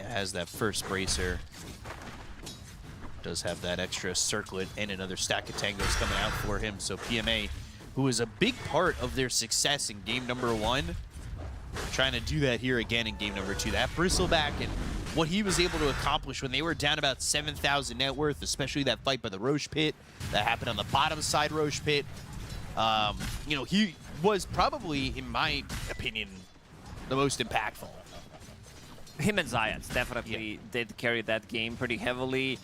has that first Bracer. Does have that extra circlet and another stack of tangos coming out for him. So PMA, who was a big part of their success in game number 1, trying to do that here again in game number 2. That Bristleback and what he was able to accomplish when they were down about 7,000 net worth, especially that fight by the Roche Pit that happened on the bottom side Roche Pit. You know, he was probably, in my opinion, the most impactful. Him and Zayats definitely did carry that game pretty heavily.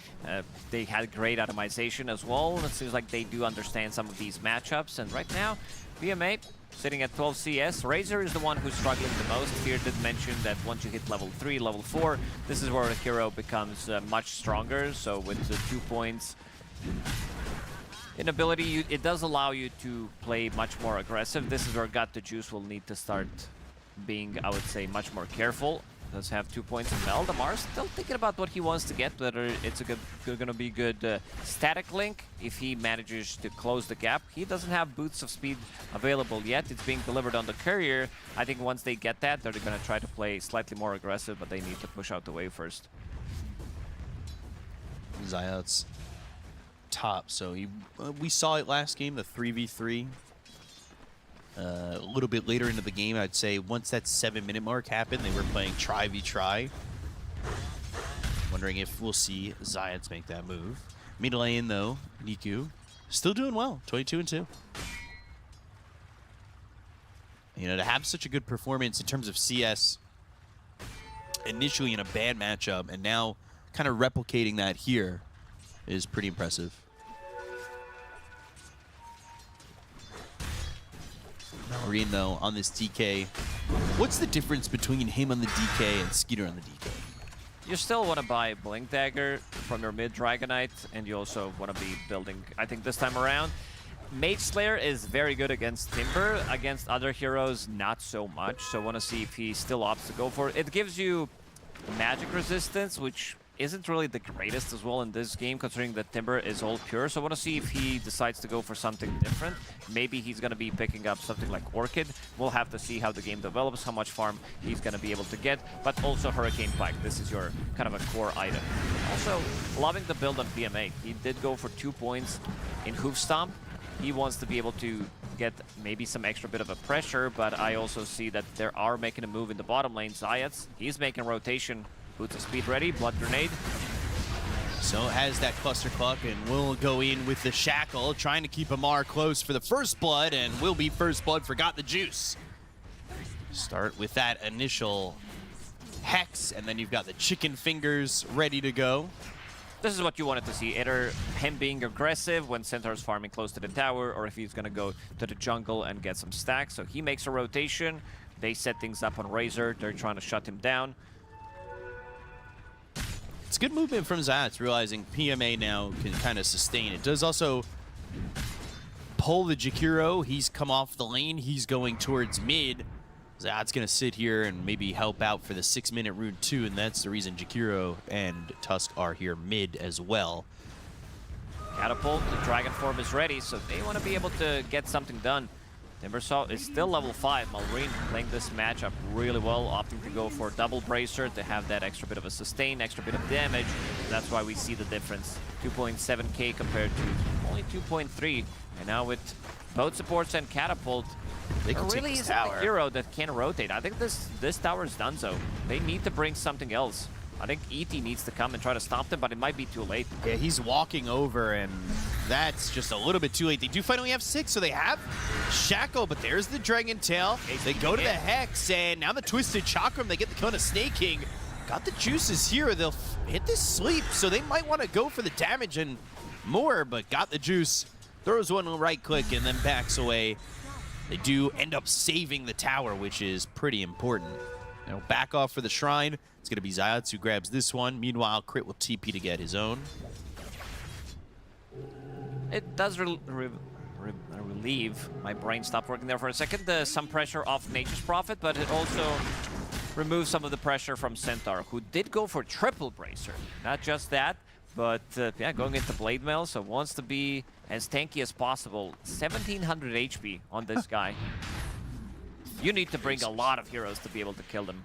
They had great atomization as well. It seems like they do understand some of these matchups. And right now, PMA sitting at 12 CS. Razor is the one who's struggling the most. Fear did mention that once you hit level 3, level 4, this is where a hero becomes much stronger. So with the 2 points in ability, it does allow you to play much more aggressive. This is where Got the Juice will need to start being, I would say, much more careful. Does have 2 points in Mel. Damar still thinking about what he wants to get, whether it's gonna be good static link if he manages to close the gap. He doesn't have Boots of Speed available yet. It's being delivered on the courier. I think once they get that, they're gonna try to play slightly more aggressive, but they need to push out the wave first. Zayat's top, so we saw it last game, the 3v3. A little bit later into the game, I'd say once that 7-minute mark happened, they were playing try v try. Wondering if we'll see Zayats make that move. Mid lane though, Niku still doing well, 22-2. You know, to have such a good performance in terms of CS initially in a bad matchup, and now kind of replicating that here is pretty impressive. Marine, though, on this DK. What's the difference between him on the DK and Skeeter on the DK? You still want to buy Blink Dagger from your mid Dragonite, and you also want to be building, I think this time around. Mage Slayer is very good against Timber. Against other heroes, not so much. So I want to see if he still opts to go for it. It gives you magic resistance, which isn't really the greatest as well in this game, considering that Timber is all pure. So I want to see if he decides to go for something different. Maybe he's going to be picking up something like Orchid. We'll have to see how the game develops, how much farm he's going to be able to get. But also Hurricane Pike. This is your kind of a core item. Also, loving the build on PMA. He did go for 2 points in Hoof Stomp. He wants to be able to get maybe some extra bit of a pressure, but I also see that they are making a move in the bottom lane. Zayats, he's making rotation. Boots of speed ready, Blood Grenade. So has that Cluster Cluck and will go in with the Shackle, trying to keep Amar close for the first blood, and will be first blood for Got the Juice. Start with that initial Hex, and then you've got the Chicken Fingers ready to go. This is what you wanted to see, either him being aggressive when Centaur's farming close to the tower, or if he's going to go to the jungle and get some stacks. So he makes a rotation, they set things up on Razor, they're trying to shut him down. It's good movement from Zayats, realizing PMA now can kind of sustain. It does also pull the Jakiro. He's come off the lane. He's going towards mid. Zayats going to sit here and maybe help out for the 6-minute rune 2, and that's the reason Jakiro and Tusk are here mid as well. Catapult, the Dragon Form is ready, so they want to be able to get something done. Timbersaw is still level 5. Malrine playing this matchup really well, opting to go for double bracer to have that extra bit of a sustain, extra bit of damage. That's why we see the difference. 2.7k compared to only 2.3. And now with both supports and Catapult, they can really isn't a hero that can rotate. I think this tower is done so. They need to bring something else. I think ET needs to come and try to stop them, but it might be too late. Yeah, he's walking over, and that's just a little bit too late. They do finally have 6, so they have Shackle, but there's the Dragon Tail. They go to the Hex, and now the Twisted Chakram. They get the Kona Snake King. Got the juices here. They'll hit this sleep, so they might want to go for the damage and more, but Got the Juice. Throws one right click and then backs away. They do end up saving the tower, which is pretty important. Now back off for the Shrine. It's going to be Zayats who grabs this one. Meanwhile, Crit will TP to get his own. It does relieve. My brain stopped working there for a second. Some pressure off Nature's Prophet, but it also removes some of the pressure from Centaur, who did go for triple bracer. Not just that, but yeah, going into Blade Mail, so wants to be as tanky as possible. 1700 HP on this guy. You need to bring a lot of heroes to be able to kill them.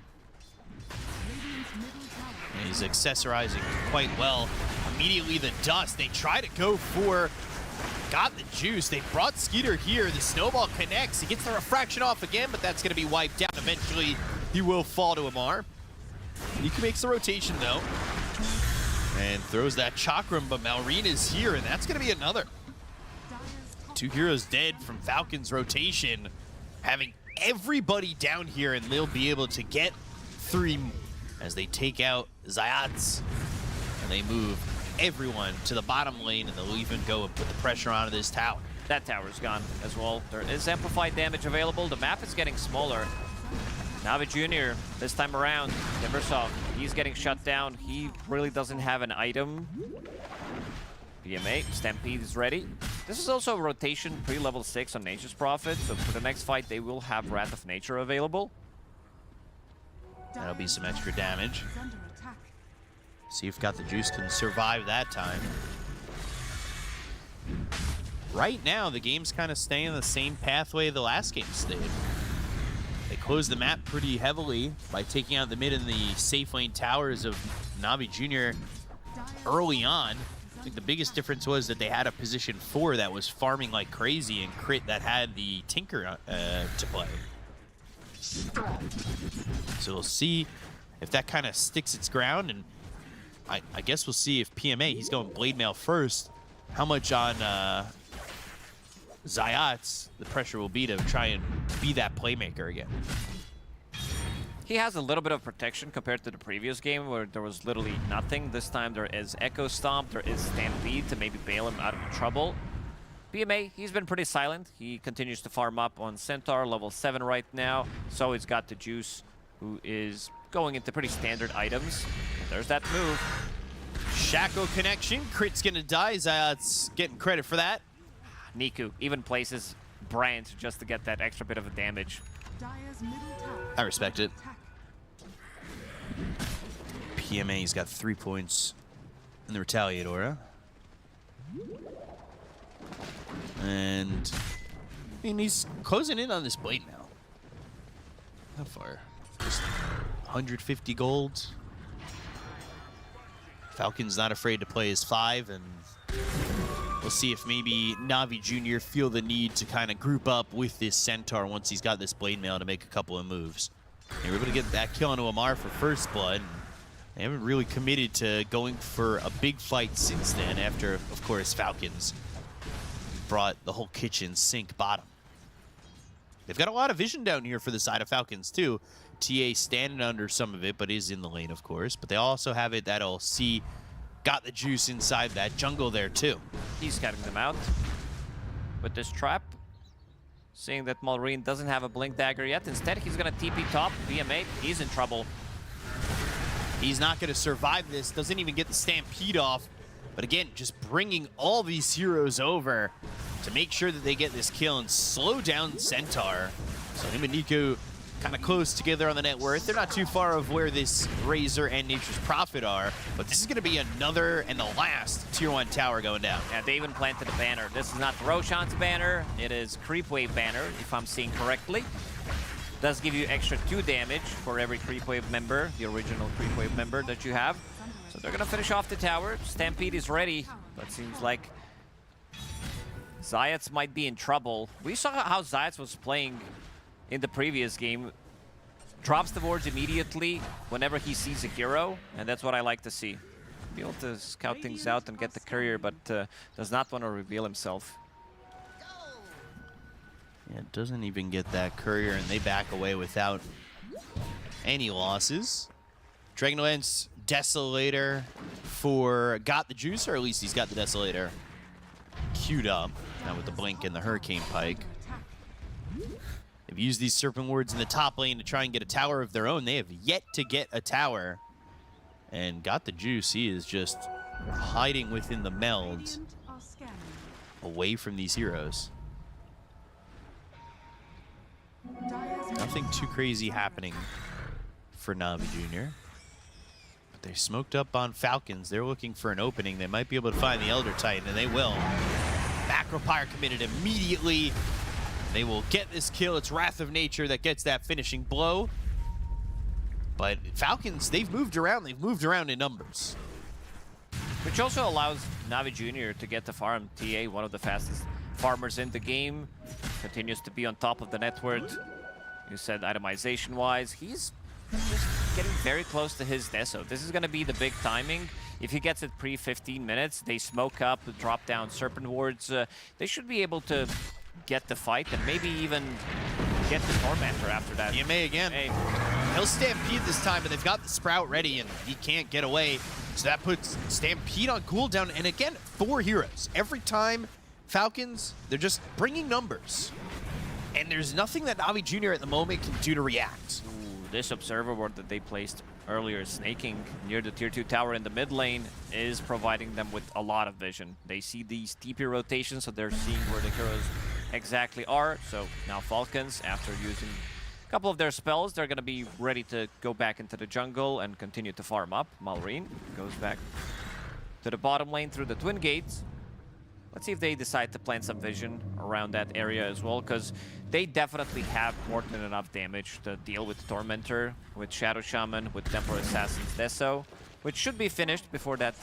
And he's accessorizing quite well. Immediately the Dust. They try to go for Got the Juice. They brought Skeeter here. The Snowball connects. He gets the Refraction off again, but that's going to be wiped out. Eventually, he will fall to Amar. He makes the rotation, though. And throws that Chakram, but Malrine is here, and that's going to be another. 2 heroes dead from Falcons rotation. Having everybody down here, and they'll be able to get 3 as they take out Zayats. And they move everyone to the bottom lane, and they'll even go and put the pressure onto this tower. That tower's gone as well. There is amplified damage available. The map is getting smaller. NAVI Junior, this time around, Timbersaw, he's getting shut down. He really doesn't have an item. PMA, Stampede is ready. This is also a rotation pre-level 6 on Nature's Prophet, so for the next fight, they will have Wrath of Nature available. That'll be some extra damage. See if Got the Juice can survive that time. Right now, the game's kind of staying the same pathway the last game stayed. They closed the map pretty heavily by taking out the mid and the safe lane towers of NAVI Junior early on. I think the biggest difference was that they had a position 4 that was farming like crazy, and Crit that had the Tinker to play. So we'll see if that kind of sticks its ground, and I guess we'll see if PMA, he's going Blade Mail first, how much on Zayats the pressure will be to try and be that playmaker again. He has a little bit of protection compared to the previous game where there was literally nothing. This time there is Echo Stomp, there is Stampede to maybe bail him out of trouble. PMA, he's been pretty silent. He continues to farm up on Centaur, level 7 right now. So he's got the Juice, who is going into pretty standard items. And there's that move. Shackle connection. Crit's gonna die. Zayat's getting credit for that. Niku even places Brand just to get that extra bit of a damage. I respect it. PMA's got 3 points in the Retaliator. And I mean, he's closing in on this blade now. How far? Just 150 gold. Falcon's not afraid to play his 5, and we'll see if maybe NAVI Junior feel the need to kind of group up with this Centaur once he's got this blade mail to make a couple of moves. They were able to get that kill onto Amar for first blood. They haven't really committed to going for a big fight since then, after, of course, Falcons brought the whole kitchen sink bottom. They've got a lot of vision down here for the side of Falcons, too. TA standing under some of it, but is in the lane, of course. But they also have it that'll see, got the Juice inside that jungle there, too. He's cutting them out with this trap. Seeing that Malrine doesn't have a Blink Dagger yet. Instead, he's going to TP top. BMA, he's in trouble. He's not going to survive this. Doesn't even get the Stampede off. But again, just bringing all these heroes over to make sure that they get this kill and slow down Centaur. So him and Niku kind of close together on the net worth. They're not too far of where this Razor and Nature's Prophet are, but this is going to be another and the last Tier 1 tower going down. Yeah, they even planted a banner. This is not Roshan's banner. It is Creepwave banner, if I'm seeing correctly. Does give you extra 2 damage for every Creepwave member, the original Creepwave member that you have. So they're going to finish off the tower. Stampede is ready, but seems like Zayats might be in trouble. We saw how Zayats was playing in the previous game. Drops the wards immediately whenever he sees a hero, and that's what I like to see. Be able to scout things out and get the courier, but does not want to reveal himself. Yeah, doesn't even get that courier, and they back away without any losses. Dragonlance Desolator got the Juice, or at least he's got the Desolator queued up. Now with the Blink and the Hurricane Pike. They've used these Serpent Wards in the top lane to try and get a tower of their own. They have yet to get a tower. And got the Juice. He is just hiding within the meld away from these heroes. Nothing too crazy happening for NAVI Junior. But they're smoked up on Falcons. They're looking for an opening. They might be able to find the Elder Titan, and they will. Macropyre committed immediately. They will get this kill. It's Wrath of Nature that gets that finishing blow. But Falcons, they've moved around. They've moved around in numbers. Which also allows NAVI Junior to get the farm. TA, one of the fastest farmers in the game, continues to be on top of the net worth. You said itemization-wise, he's just getting very close to his Deso. This is going to be the big timing. If he gets it pre-15 minutes, they smoke up, drop down Serpent Wards. They should be able to get the fight and maybe even get the Tormentor after that. PMA again. Hey. He'll Stampede this time, but they've got the Sprout ready, and he can't get away. So that puts Stampede on cooldown. And again, 4 heroes. Every time Falcons, they're just bringing numbers. And there's nothing that NAVI Junior at the moment can do to react. Ooh, this Observer Ward that they placed earlier, snaking near the Tier 2 tower in the mid lane, is providing them with a lot of vision. They see these TP rotations, so they're seeing where the heroes exactly are. So now Falcons, after using a couple of their spells, they're going to be ready to go back into the jungle and continue to farm up. Malrine goes back to the bottom lane through the Twin Gates. Let's see if they decide to plant some vision around that area as well, because they definitely have more than enough damage to deal with Tormentor, with Shadow Shaman, with Temporal Assassin's Deso, which should be finished before that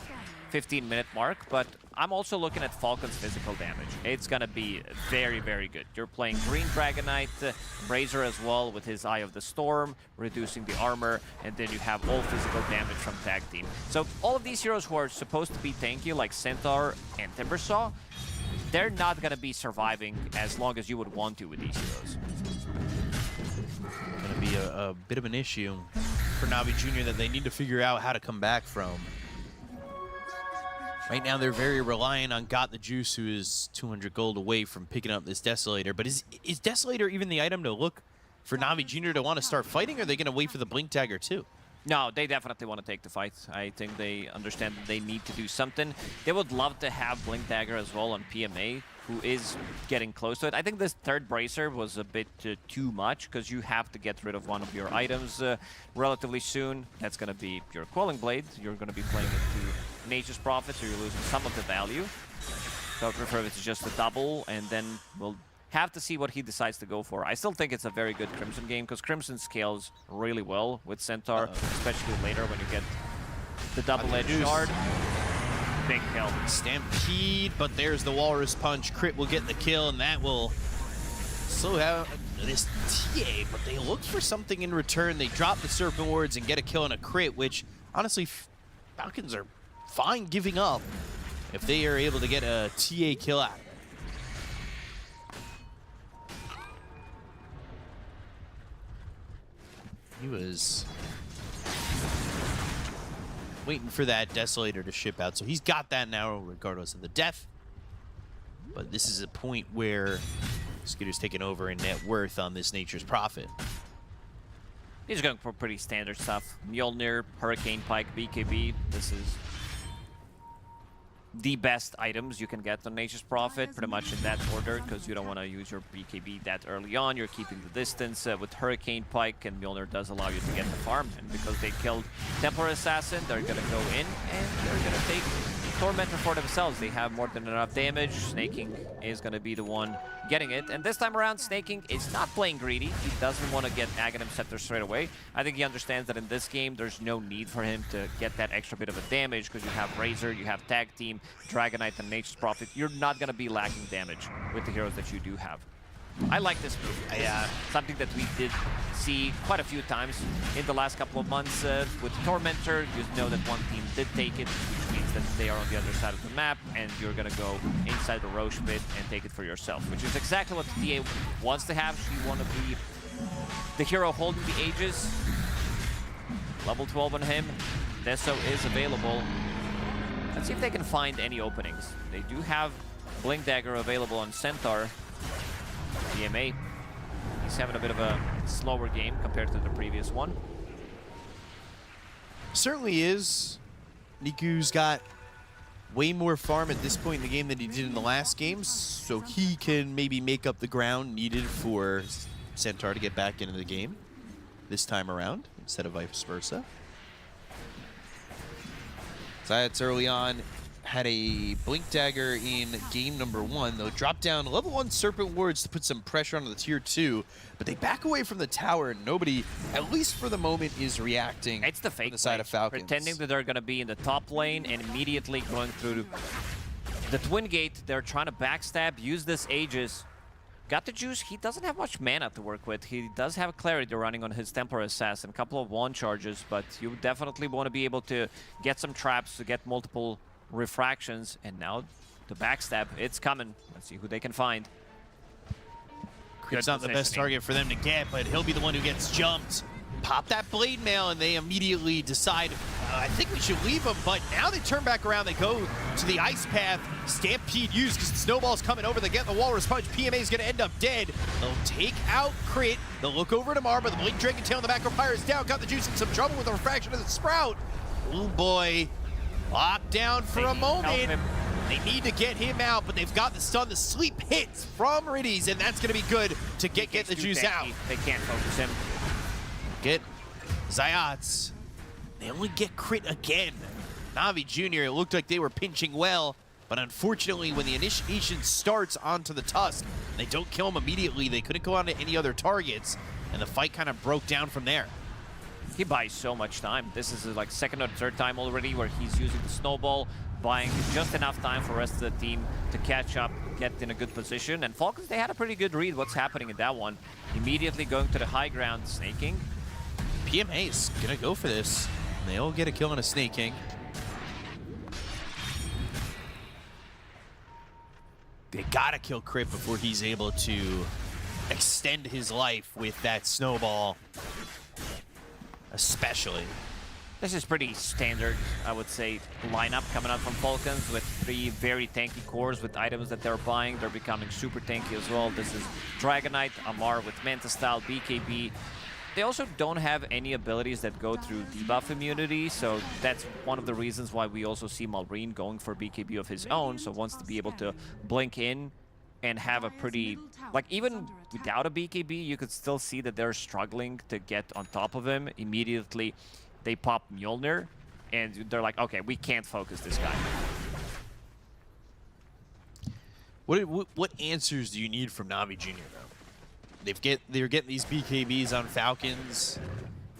15-minute mark. But I'm also looking at Falcon's physical damage. It's going to be very, very good. You're playing Green Dragonite, Razor as well with his Eye of the Storm, reducing the armor, and then you have all physical damage from Tag Team. So all of these heroes who are supposed to be tanky, like Centaur and Timbersaw, they're not going to be surviving as long as you would want to with these heroes. Going to to be a bit of an issue for NAVI Junior that they need to figure out how to come back from. Right now, they're very reliant on Got the Juice, who is 200 gold away from picking up this Desolator. But is Desolator even the item to look for NAVI Junior to want to start fighting, or are they going to wait for the Blink Dagger too? No, they definitely want to take the fight. I think they understand that they need to do something. They would love to have Blink Dagger as well on PMA, who is getting close to it. I think this third Bracer was a bit too much, because you have to get rid of one of your items relatively soon. That's going to be your Quelling Blade. You're going to be playing it to Nature's Prophet, so you're losing some of the value. So I prefer if it's just a double, and then we'll have to see what he decides to go for. I still think it's a very good Crimson game, because Crimson scales really well with Centaur, especially later when you get the double-edged shard. Big kill. Stampede, but there's the Walrus Punch. Crit will get the kill, and that will slow out this TA, but they look for something in return. They drop the Serpent Wards and get a kill and a crit, which, honestly, Falcons are fine giving up if they are able to get a TA kill out. He was waiting for that Desolator to ship out, so he's got that now regardless of the death. But this is a point where Skitter's taking over in net worth on this Nature's Prophet. He's going for pretty standard stuff. Mjolnir, Hurricane Pike, BKB. This is the best items you can get on Nature's Prophet, pretty much in that order, because you don't want to use your BKB that early on. You're keeping the distance with Hurricane Pike, and Mjolnir does allow you to get the farm. And because they killed Templar Assassin, they're going to go in and they're going to take Tormentor for themselves. They have more than enough damage. Snaking is going to be the one getting it. And this time around, Snaking is not playing greedy. He doesn't want to get Aghanim Scepter straight away. I think he understands that in this game, there's no need for him to get that extra bit of a damage, because you have Razor, you have Tag Team, Dragonite, and Nature's Prophet. You're not going to be lacking damage with the heroes that you do have. I like this move. It's something that we did see quite a few times in the last couple of months with Tormentor. You know that one team did take it, which means that they are on the other side of the map, and you're going to go inside the Roche pit and take it for yourself, which is exactly what the TA wants to have. She want to be the hero holding the Aegis. Level 12 on him. Deso is available. Let's see if they can find any openings. They do have Blink Dagger available on Centaur. PMA, he's having a bit of a slower game compared to the previous one. Certainly is. Niku's got way more farm at this point in the game than he did in the last games, so he can maybe make up the ground needed for Centaur to get back into the game this time around, instead of vice versa. Zayats early on had a Blink Dagger in game number 1, though dropped down level 1 Serpent Wards to put some pressure onto the tier 2, but they back away from the tower, and nobody, at least for the moment, is reacting. It's the fake on the side of Falcons. Pretending that they're going to be in the top lane and immediately going through the Twin Gate. They're trying to backstab, use this Aegis. Got the Juice. He doesn't have much mana to work with. He does have Clarity running on his Templar Assassin, a couple of wand charges, but you definitely want to be able to get some traps to get multiple refractions, and now the backstab, it's coming. Let's see who they can find. It's not the best target for them to get, but he'll be the one who gets jumped. Pop that blade mail, and they immediately decide, I think we should leave him, but now they turn back around. They go to the Ice Path. Stampede used because the snowball's coming over. They get the Walrus Punch. PMA is going to end up dead. They'll take out Crit. They'll look over to Marba. The Blink Dragon Tail in the back. Fire is down. Got the Juice in some trouble with the refraction of the Sprout. Oh boy. Locked down for a moment. They need to get him out, but they've got the stun. The sleep hits from Riddies, and that's going to be good to get the Juice out. They can't focus him. Get Zayats. They only get Crit again. NAVI Junior, it looked like they were pinching well, but unfortunately, when the initiation starts onto the Tusk, they don't kill him immediately. They couldn't go on to any other targets, and the fight kind of broke down from there. He buys so much time. This is like second or third time already where he's using the snowball, buying just enough time for the rest of the team to catch up, get in a good position. And Falcons, they had a pretty good read what's happening in that one. Immediately going to the high ground, Snaking. PMA is gonna go for this. They'll get a kill on a Snaking. They gotta kill Crit before he's able to extend his life with that snowball, especially. This is pretty standard, I would say, lineup coming out from Falcons with 3 very tanky cores with items that they're buying. They're becoming super tanky as well. This is Dragonite, Amar with Manta Style, BKB. They also don't have any abilities that go through debuff immunity, so that's one of the reasons why we also see Malrine going for BKB of his own, so wants to be able to blink in and have a pretty, like, even without a BKB, you could still see that they're struggling to get on top of him. Immediately, they pop Mjolnir, and they're like, okay, we can't focus this guy. What answers do you need from NAVI Junior, though? They're getting these BKBs on Falcons.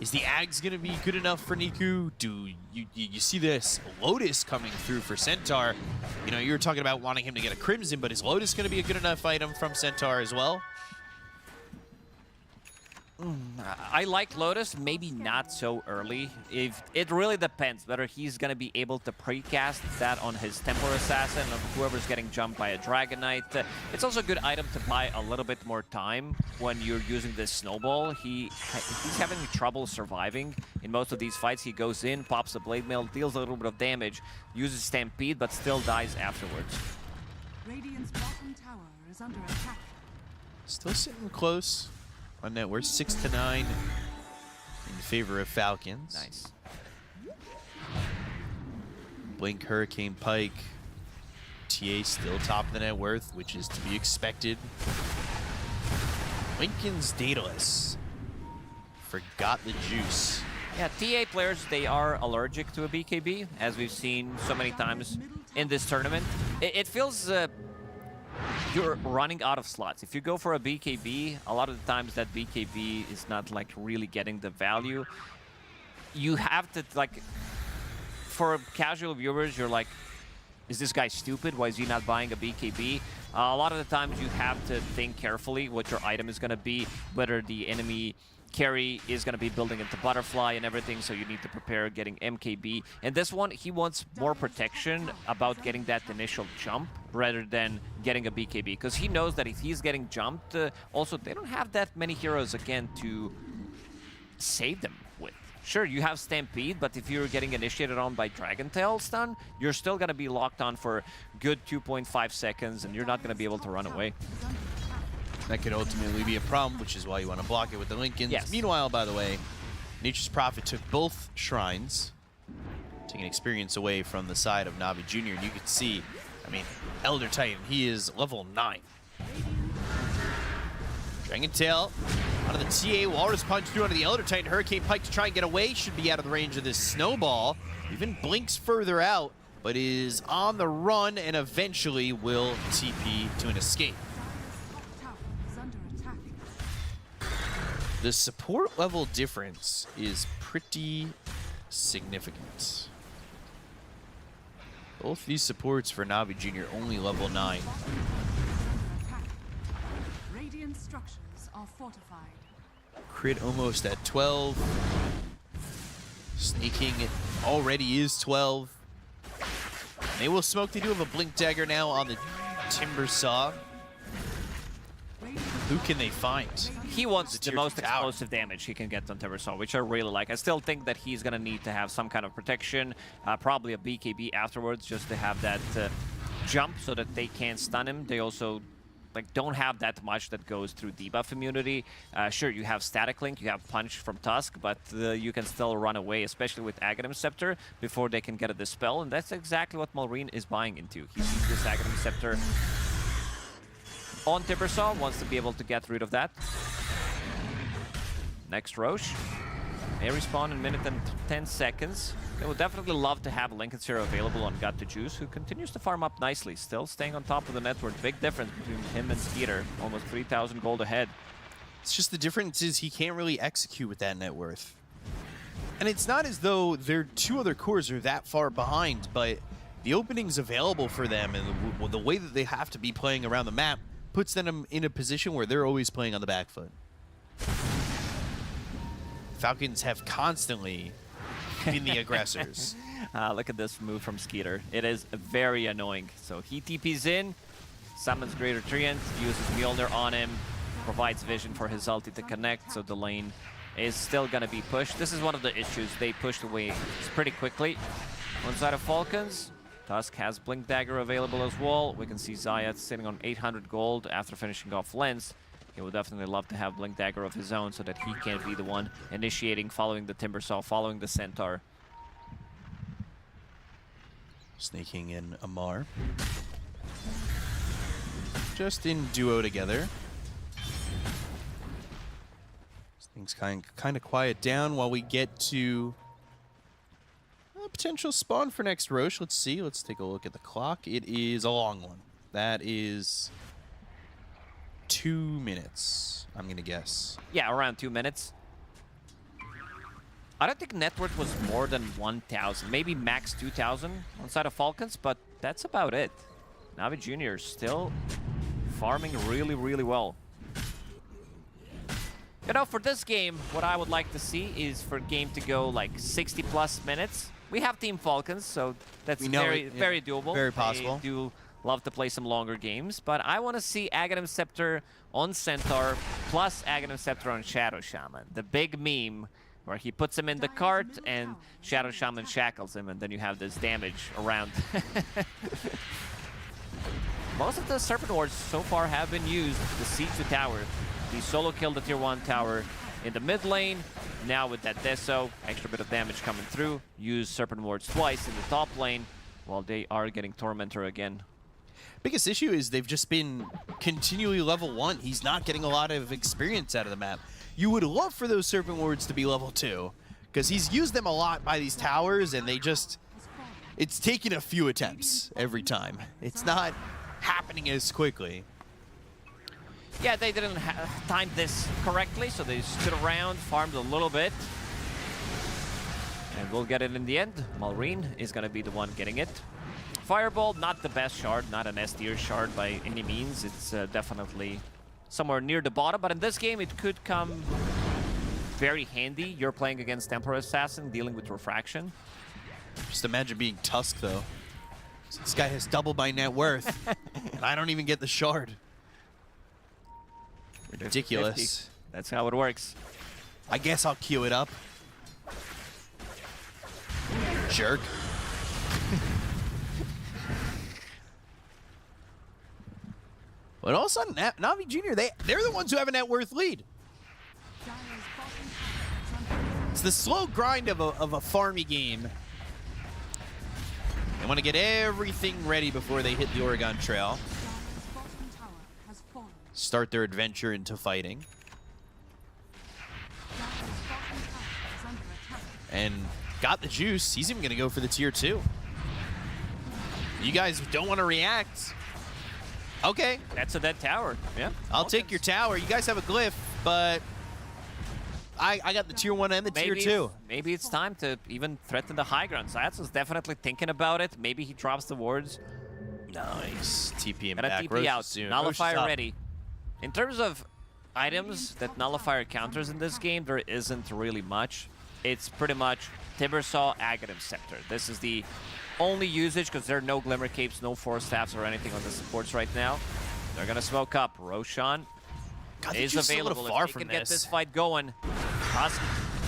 Is the Ags going to be good enough for Niku? Do you see this Lotus coming through for Centaur? You know, you were talking about wanting him to get a Crimson, but is Lotus going to be a good enough item from Centaur as well? I like Lotus, maybe not so early. It really depends whether he's going to be able to precast that on his Tempo Assassin or whoever's getting jumped by a Dragonite. It's also a good item to buy a little bit more time when you're using this Snowball. He's having trouble surviving in most of these fights. He goes in, pops a Blade Mail, deals a little bit of damage, uses Stampede, but still dies afterwards. Radiant's bottom tower is under attack. Still sitting close on net worth, 6-9 in favor of Falcons. Nice. Blink, Hurricane Pike. TA still top of the net worth, which is to be expected. Lincoln's Daedalus forgot the juice. Yeah, TA players, they are allergic to a BKB, as we've seen so many times in this tournament. It feels you're running out of slots. If you go for a BKB, a lot of the times that BKB is not like really getting the value. You have to, like, for casual viewers, you're like, is this guy stupid? Why is he not buying a BKB? A lot of the times you have to think carefully what your item is going to be, whether the enemy carry is going to be building into Butterfly and everything, so you need to prepare getting MKB. And this one, he wants more protection about getting that initial jump rather than getting a BKB, because he knows that if he's getting jumped, also they don't have that many heroes again to save them with. Sure, you have Stampede, but if you're getting initiated on by Dragon Tail stun, you're still going to be locked on for good 2.5 seconds, and you're not going to be able to run away. That could ultimately be a problem, which is why you want to block it with the Lincolns. Yes. Meanwhile, by the way, Nature's Prophet took both shrines, taking experience away from the side of NAVI Junior. And you can see, I mean, Elder Titan, he is level 9. Dragon Tail out of the TA, Walrus Punch through onto the Elder Titan. Hurricane Pike to try and get away, should be out of the range of this Snowball. Even blinks further out, but is on the run and eventually will TP to an escape. The support level difference is pretty significant. Both these supports for NAVI Junior only level 9. Radiant structures are fortified. Crit almost at 12. Sneaking already is 12. They will smoke. They do have a Blink Dagger now on the Timber Saw. Who can they find? He wants the most explosive damage he can get on Timber Saw, which I really like. I still think that he's going to need to have some kind of protection, probably a BKB afterwards, just to have that jump so that they can't stun him. They also don't have that much that goes through debuff immunity. Sure, you have Static Link, you have Punch from Tusk, but you can still run away, especially with Aghanim Scepter, before they can get a Dispel, and that's exactly what Malrine is buying into. He sees this Aghanim Scepter on Timbersaw, wants to be able to get rid of that. Next Roche. May respawn in a minute and 10 seconds. They would definitely love to have Lincoln's here available on Got to Juice, who continues to farm up nicely, still staying on top of the network. Big difference between him and Skeeter, almost 3,000 gold ahead. It's just the difference is he can't really execute with that net worth. And it's not as though their 2 other cores are that far behind, but the openings available for them and the way that they have to be playing around the map puts them in a position where they're always playing on the back foot. Falcons have constantly been the aggressors. Look at this move from Skeeter. It is very annoying. So he TPs in, summons Greater Treant, uses Mjolnir on him, provides vision for his ulti to connect, so the lane is still gonna be pushed. This is one of the issues. They pushed away pretty quickly. On side of Falcons, Tusk has Blink Dagger available as well. We can see Zayat sitting on 800 gold after finishing off Lens. He would definitely love to have Blink Dagger of his own so that he can't be the one initiating, following the Timbersaw, following the Centaur. Snaking in Amar. Just in duo together. Things kind of quiet down while we get to a potential spawn for next Roche. Let's see. Let's take a look at the clock. It is a long one. That is 2 minutes, I'm going to guess. Yeah, around 2 minutes. I don't think net worth was more than 1,000. Maybe max 2,000 on side of Falcons, but that's about it. NAVI Junior still farming really, really well. You know, for this game, what I would like to see is for game to go like 60 plus minutes. We have Team Falcons, so that's very doable. Very possible. They do love to play some longer games, but I want to see Aghanim Scepter on Centaur plus Aghanim Scepter on Shadow Shaman. The big meme where he puts him in the cart and Shadow Shaman shackles him, and then you have this damage around. Most of the Serpent Wards so far have been used to siege the tower. He solo killed the tier 1 tower in the mid lane. Now with that Deso, extra bit of damage coming through. Use Serpent Wards twice in the top lane while they are getting Tormentor again. Biggest issue is they've just been continually level 1. He's not getting a lot of experience out of the map. You would love for those Serpent Wards to be level 2, because he's used them a lot by these towers, and they just... It's taken a few attempts every time. It's not happening as quickly. Yeah, they didn't time this correctly, so they stood around, farmed a little bit. And we'll get it in the end. Malrine is going to be the one getting it. Fireball, not the best shard, not an S-tier shard by any means. It's definitely somewhere near the bottom, but in this game it could come very handy. You're playing against Temporary Assassin, dealing with Refraction. Just imagine being Tusk, though. This guy has double my net worth, and I don't even get the shard. Ridiculous. 50. That's how it works. I guess I'll queue it up. Jerk. But all of a sudden, NAVI Junior, they're the ones who have a net worth lead. It's the slow grind of a farmy game. They want to get everything ready before they hit the Oregon Trail. Start their adventure into fighting. And got the juice. He's even going to go for the tier 2. You guys don't want to react. Okay. That's a dead tower. Yeah. I'll take your tower. You guys have a glyph, but I got the tier 1 and the tier 2. Maybe it's time to even threaten the high ground. Zayats was definitely thinking about it. Maybe he drops the wards. Nice. TP him Gotta back. TP out. Nullifier ready. In terms of items that Nullifier counters in this game, there isn't really much. It's pretty much Timbersaw, Aghanim Scepter. This is the only usage because there are no Glimmer Capes, no Force Staffs or anything on the supports right now. They're going to smoke up. Roshan is available. Far if they from can get this fight going.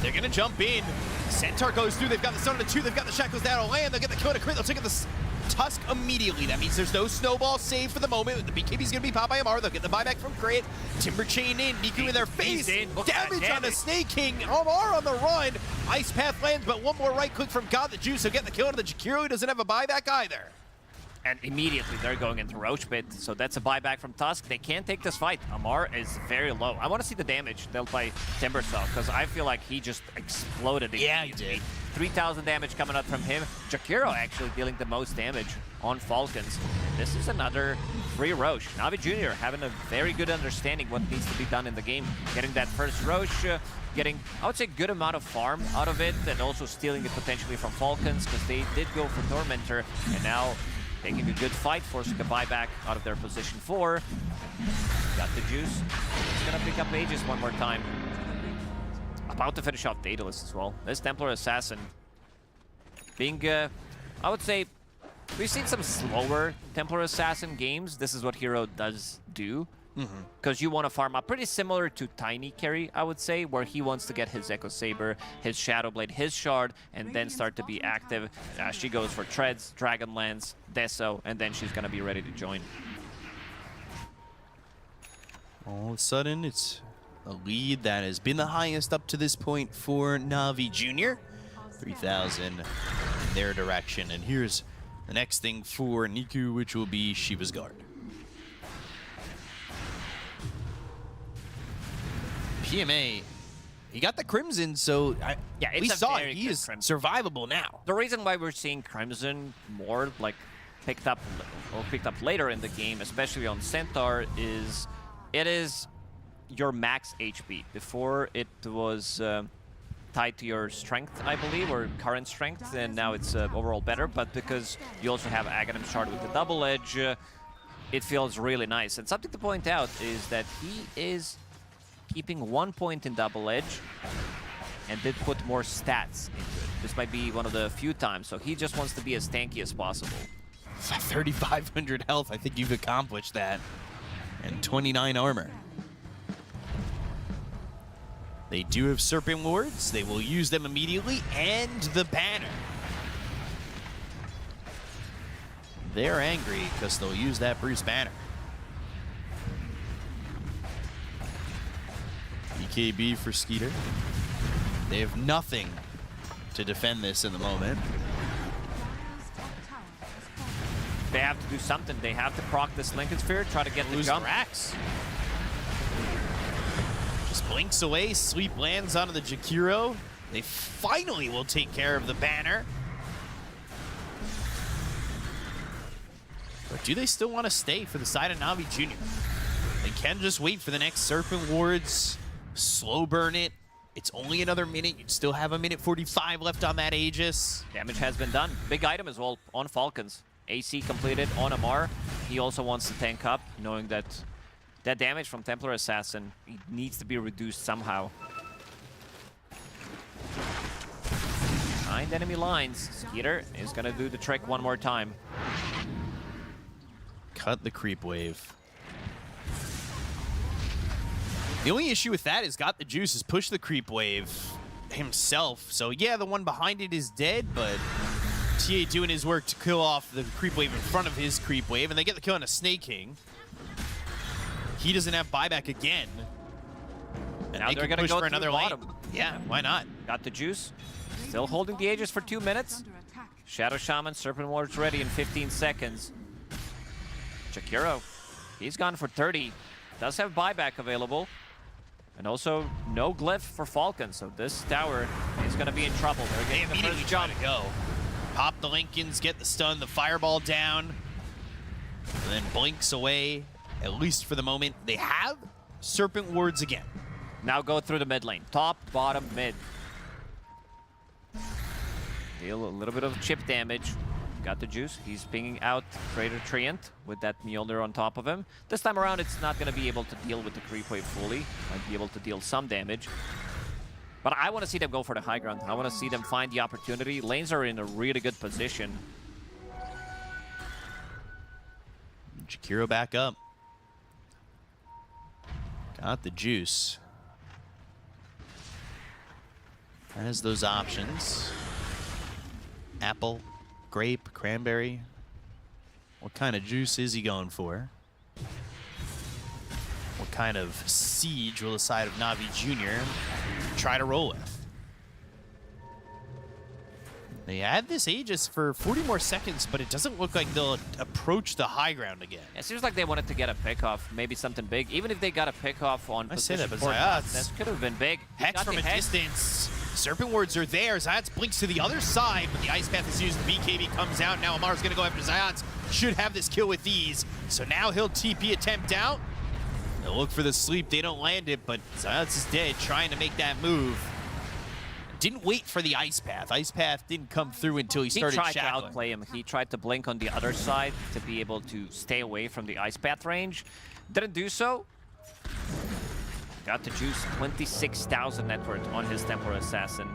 They're going to jump in. Centaur goes through. They've got the stun on the 2. They've got the shackles down on land. They'll get the kill to crit. They'll take the Tusk immediately. That means there's no snowball save for the moment. The BKB's going to be popped by Amar. They'll get the buyback from Crit. Timber chain in. Niku in their face. Damage on the Snake King. Amar on the run. Ice Path lands, but one more right click from God the Juice. He'll get the kill to the Jakiro, who doesn't have a buyback either. And immediately they're going into Roach Pit, so that's a buyback from Tusk. They can't take this fight. Amar is very low. I want to see the damage dealt by Timbersaw, because I feel like he just exploded. Yeah, he did. 3,000 damage coming out from him. Jakiro actually dealing the most damage on Falcons. This is another free Roche. NAVI Junior having a very good understanding what needs to be done in the game. Getting that first Roche, getting, I would say, good amount of farm out of it, and also stealing it potentially from Falcons, because they did go for Tormentor, and now taking a good fight, forcing a buyback out of their position 4. Got the juice. He's gonna pick up Aegis one more time. About to finish off Daedalus as well. This Templar Assassin being, I would say, we've seen some slower Templar Assassin games. This is what Hero does do. Because you want to farm up. Pretty similar to Tiny carry, I would say, where he wants to get his Echo Saber, his Shadow Blade, his Shard, and then start to be active. She goes for Treads, Dragonlance, Deso, and then she's going to be ready to join. All of a sudden, it's a lead that has been the highest up to this point for NAVI Junior. 3,000 in their direction. And here's the next thing for Niku, which will be Shiva's Guard. PMA, he got the Crimson, so yeah, we saw it. He is survivable now. The reason why we're seeing Crimson more like picked up later in the game, especially on Centaur, is it is your max HP. Before it was tied to your strength, I believe, or current strength, and now it's overall better. But because you also have Aghanim Shard with the double edge, it feels really nice. And something to point out is that he is keeping 1 point in double edge and did put more stats into it. This might be one of the few times, so he just wants to be as tanky as possible. 3,500 health, I think you've accomplished that. And 29 armor. They do have Serpent Wards. They will use them immediately, and the banner. They're angry because they'll use that Bruce banner. BKB for Skeeter. They have nothing to defend this in the moment. They have to do something. They have to proc this Lincoln Sphere, try to get the jump. Rax. Just blinks away. Sweep lands onto the Jakiro. They finally will take care of the banner. But do they still want to stay for the side of NAVI Junior? They can just wait for the next Serpent Wards. Slow burn it. It's only another minute. You'd still have a minute 45 left on that Aegis. Damage has been done. Big item as well on Falcons. AC completed on Amar. He also wants to tank up, knowing that that damage from Templar Assassin needs to be reduced somehow. Behind enemy lines, Skeeter is going to do the trick one more time. Cut the creep wave. The only issue with that is Got the Juice has pushed the creep wave himself. So yeah, the one behind it is dead, but TA doing his work to kill off the creep wave in front of his creep wave, and they get the kill on a Snake King. He doesn't have buyback again. And now they they're can going to push go for another lane. bottom. Yeah, why not? Got the Juice. Still holding the Aegis for 2 minutes. Shadow Shaman, Serpent Wards ready in 15 seconds. Jakiro, he's gone for 30. Does have buyback available. And also no glyph for Falcon, so this tower is going to be in trouble. They're getting the first jump. To go. Pop the Lincolns, get the stun, the fireball down, and then blinks away, at least for the moment. They have Serpent Wards again. Now go through the mid lane. Top, bottom, mid. Deal a little bit of chip damage. Got the Juice. He's pinging out Crater Treant with that Mjolnir on top of him. This time around, it's not going to be able to deal with the creep wave fully. Might be able to deal some damage. But I want to see them go for the high ground. I want to see them find the opportunity. Lanes are in a really good position. Jakiro back up. Got the Juice. Has those options. Apple, grape, cranberry. What kind of juice is he going for? What kind of siege will the side of NAVI Junior try to roll with? They had this Aegis for 40 more seconds, but it doesn't look like they'll approach the high ground again. It seems like they wanted to get a pick off, maybe something big. Even if they got a pick off on position but 4, Zayats, that could have been big. Hex from a distance. Serpent Wards are there. Zayats blinks to the other side, but the Ice Path is used. The BKB comes out. Now Amar's going to go after Zayats. Should have this kill with ease. So now he'll TP attempt out. They'll look for the sleep. They don't land it, but Zayats is dead, trying to make that move. Didn't wait for the Ice Path. Ice Path didn't come through until he started tried shackling. to outplay him. He tried to blink on the other side to be able to stay away from the Ice Path range. Didn't do so. Got the Juice, 26,000 net worth on his Templar Assassin.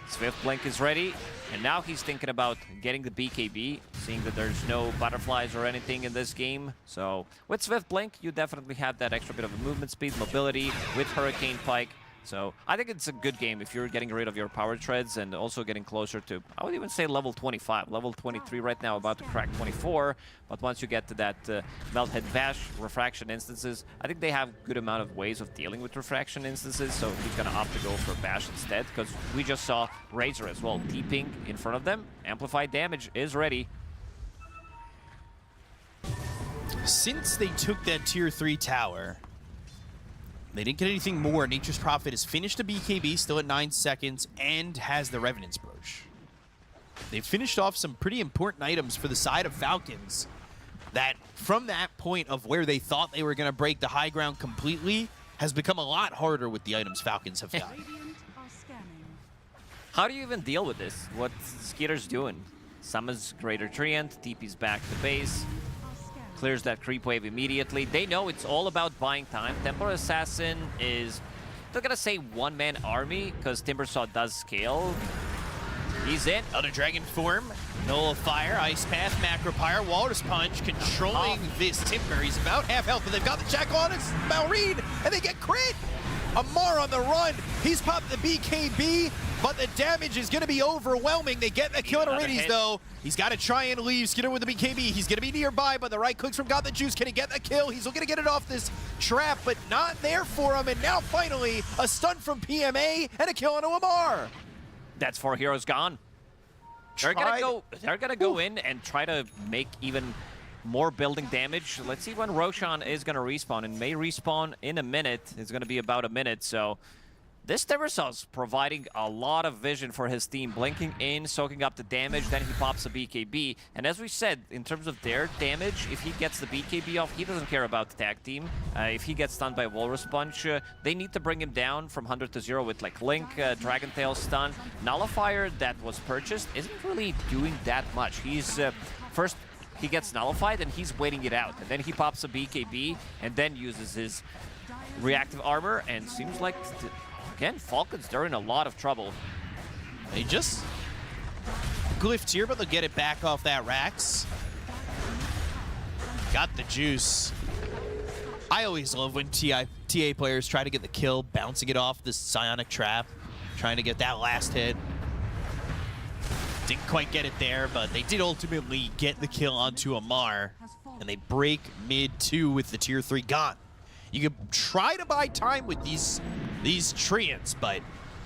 Swift Blink is ready, and now he's thinking about getting the BKB, seeing that there's no butterflies or anything in this game. So with Swift Blink, you definitely have that extra bit of movement speed, mobility with Hurricane Pike. So I think it's a good game if you're getting rid of your power treads and also getting closer to, I would even say level 25. Level 23 right now, about to crack 24. But once you get to that Melt Head Bash refraction instances, I think they have good amount of ways of dealing with refraction instances. So he's going to opt to go for Bash instead, because we just saw Razor as well TPing in front of them. Amplified damage is ready. Since they took that tier 3 tower, they didn't get anything more. Nature's Prophet has finished a BKB, still at 9 seconds, and has the Revenant's Brooch. They've finished off some pretty important items for the side of Falcons that, from that point of where they thought they were going to break the high ground completely, has become a lot harder with the items Falcons have got. How do you even deal with this? What Skeeter's doing? Summons Greater Treant, TP's back to base. Clears that creep wave immediately. They know it's all about buying time. Templar Assassin is not gonna say one-man army, because Timbersaw does scale. He's in. Elder Dragon form, Nullifier, Ice Path, Macropyre, Walrus Punch, controlling this Timber. He's about half health, but they've got the check on it. Malrine, and they get crit. Amar on the run. He's popped the BKB, but the damage is going to be overwhelming. They get the kill on Irides, though. He's got to try and leave Skinner with the BKB. He's going to be nearby, but the right clicks from Got the Juice. Can he get the kill? He's looking to get it off this trap, but not there for him. And now, finally, a stun from PMA and a kill on Amar. That's 4 heroes gone. They're gonna go in and try to make even more building damage. Let's see when Roshan is going to respawn, and may respawn in a minute. It's going to be about a minute, so this Timbersaw's providing a lot of vision for his team, blinking in, soaking up the damage, then he pops a BKB. And as we said, in terms of their damage, if he gets the BKB off, he doesn't care about the tag team. If he gets stunned by Walrus Punch, they need to bring him down from 100 to 0 with like Link, Dragon Tail stun. Nullifier that was purchased isn't really doing that much. He's first he gets nullified and he's waiting it out, and then he pops a BKB and then uses his reactive armor, and seems like again, Falcons, they're in a lot of trouble. They just glyphed here, but they'll get it back off that Rax. Got the juice. I always love when TA players try to get the kill, bouncing it off this psionic trap, trying to get that last hit. Didn't quite get it there, but they did ultimately get the kill onto Amar, and they break mid 2 with the tier 3 gone. You could try to buy time with these treants, but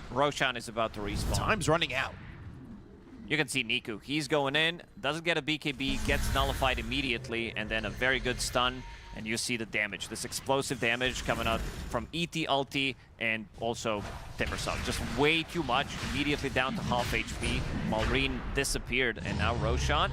Roshan is about to respawn. Time's running out. You can see Niku. He's going in, doesn't get a BKB, gets nullified immediately, and then a very good stun. And you see the damage, this explosive damage coming out from ET ulti and also Timbersaw. Just way too much, immediately down to half HP. Malrine disappeared, and now Roshan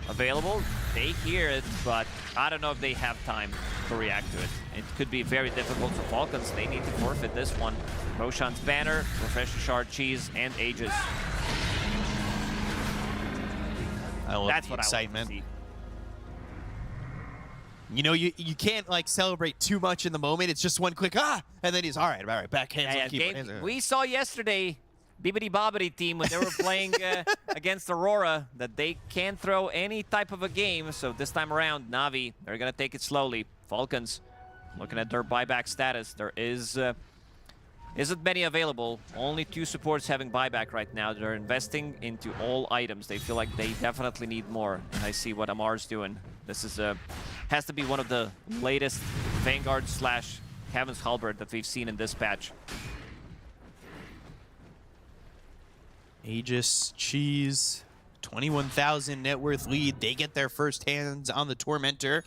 available. They hear it, but I don't know if they have time to react to it. It could be very difficult for Falcons. They need to forfeit this one. Roshan's banner, Refreshing Shard Cheese, and Aegis. I love the excitement. You know, you can't like celebrate too much in the moment. It's just one quick and then he's all right, back hands on keyboard. We saw yesterday, Bibbidi Bobbidi team, when they were playing against Aurora, that they can't throw any type of a game. So this time around, Navi, they're gonna take it slowly. Falcons, looking at their buyback status, there isn't many available. Only 2 supports having buyback right now. They're investing into all items. They feel like they definitely need more. And I see what Amar's doing. This is has to be one of the latest Vanguard / Heaven's Halberd that we've seen in this patch. Aegis, Cheese, 21,000 net worth lead. They get their first hands on the Tormentor.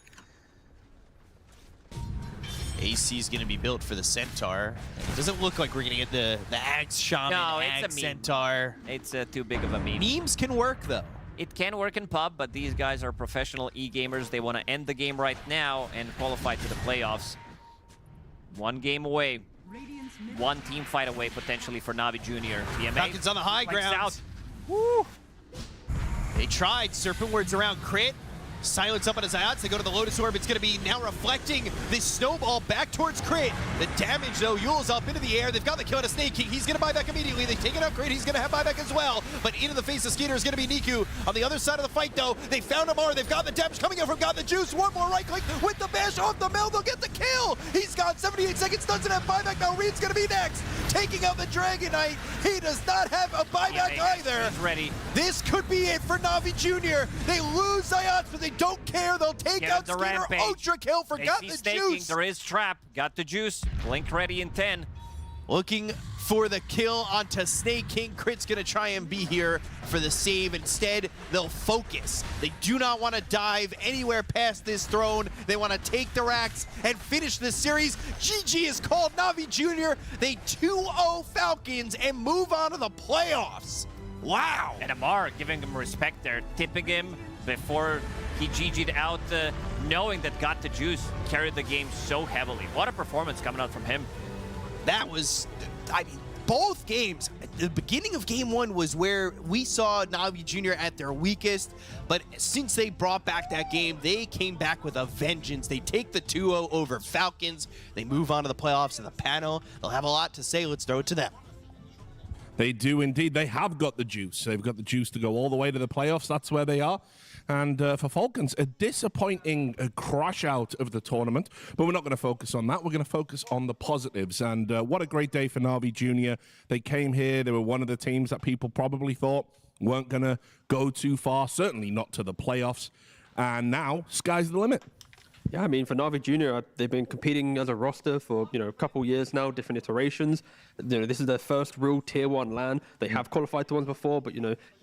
AC is going to be built for the Centaur. It doesn't look like we're going to get the Axe Shaman, Axe Centaur. It's too big of a meme. Memes can work, though. It can work in pub, but these guys are professional e-gamers. They want to end the game right now and qualify to the playoffs. 1 game away. 1 team fight away, potentially, for NAVI Junior. PMA Falcons on the high ground. Out. Woo! They tried. Serpent Words around crit. Silence up on his Ayats. They go to the Lotus Orb. It's going to be now reflecting this snowball back towards Crit. The damage, though, Yule's up into the air. They've got the kill on a Snake King. He's going to buy back immediately. They take it out Crit. He's going to have buyback as well. But into the face of Skeeter is going to be Niku. On the other side of the fight, though, they found Amar. They've got the damage coming in from Got the Juice. One more right click with the bash off the mill. They'll get the kill. He's got 78 seconds. Doesn't have buyback. Now Reed's going to be next. Taking out the Dragon Knight. He does not have a buyback either. He's ready. This could be it for NAVI Junior. They lose Zayats, but they don't care. They'll take out Skeeter. Rampage. Ultra kill for They Got see the staking. Juice. There is trap. Got the Juice. Blink ready in 10. Looking for the kill onto Snake King. Crit's gonna try and be here for the save. Instead, they'll focus. They do not want to dive anywhere past this throne. They want to take the racks and finish this series. GG is called NAVI Junior. They 2-0 Falcons and move on to the playoffs. Wow. And Amar giving him respect there, tipping him before he GG'd out, knowing that Got the Juice carried the game so heavily. What a performance coming out from him. That was, I mean, both games. The beginning of game one was where we saw NAVI Junior at their weakest, but since they brought back that game, they came back with a vengeance. They take the 2-0 over Falcons. They move on to the playoffs and the panel. They'll have a lot to say. Let's throw it to them. They do indeed. They have got the juice. They've got the juice to go all the way to the playoffs. That's where they are. And for Falcons, a disappointing crash out of the tournament. But we're not going to focus on that. We're going to focus on the positives. And what a great day for NAVI Junior. They came here. They were one of the teams that people probably thought weren't going to go too far. Certainly not to the playoffs. And now, sky's the limit. Yeah, I mean, for NAVI Junior, they've been competing as a roster for, a couple years now, different iterations. This is their first real Tier 1 LAN. They have qualified to ones before, but,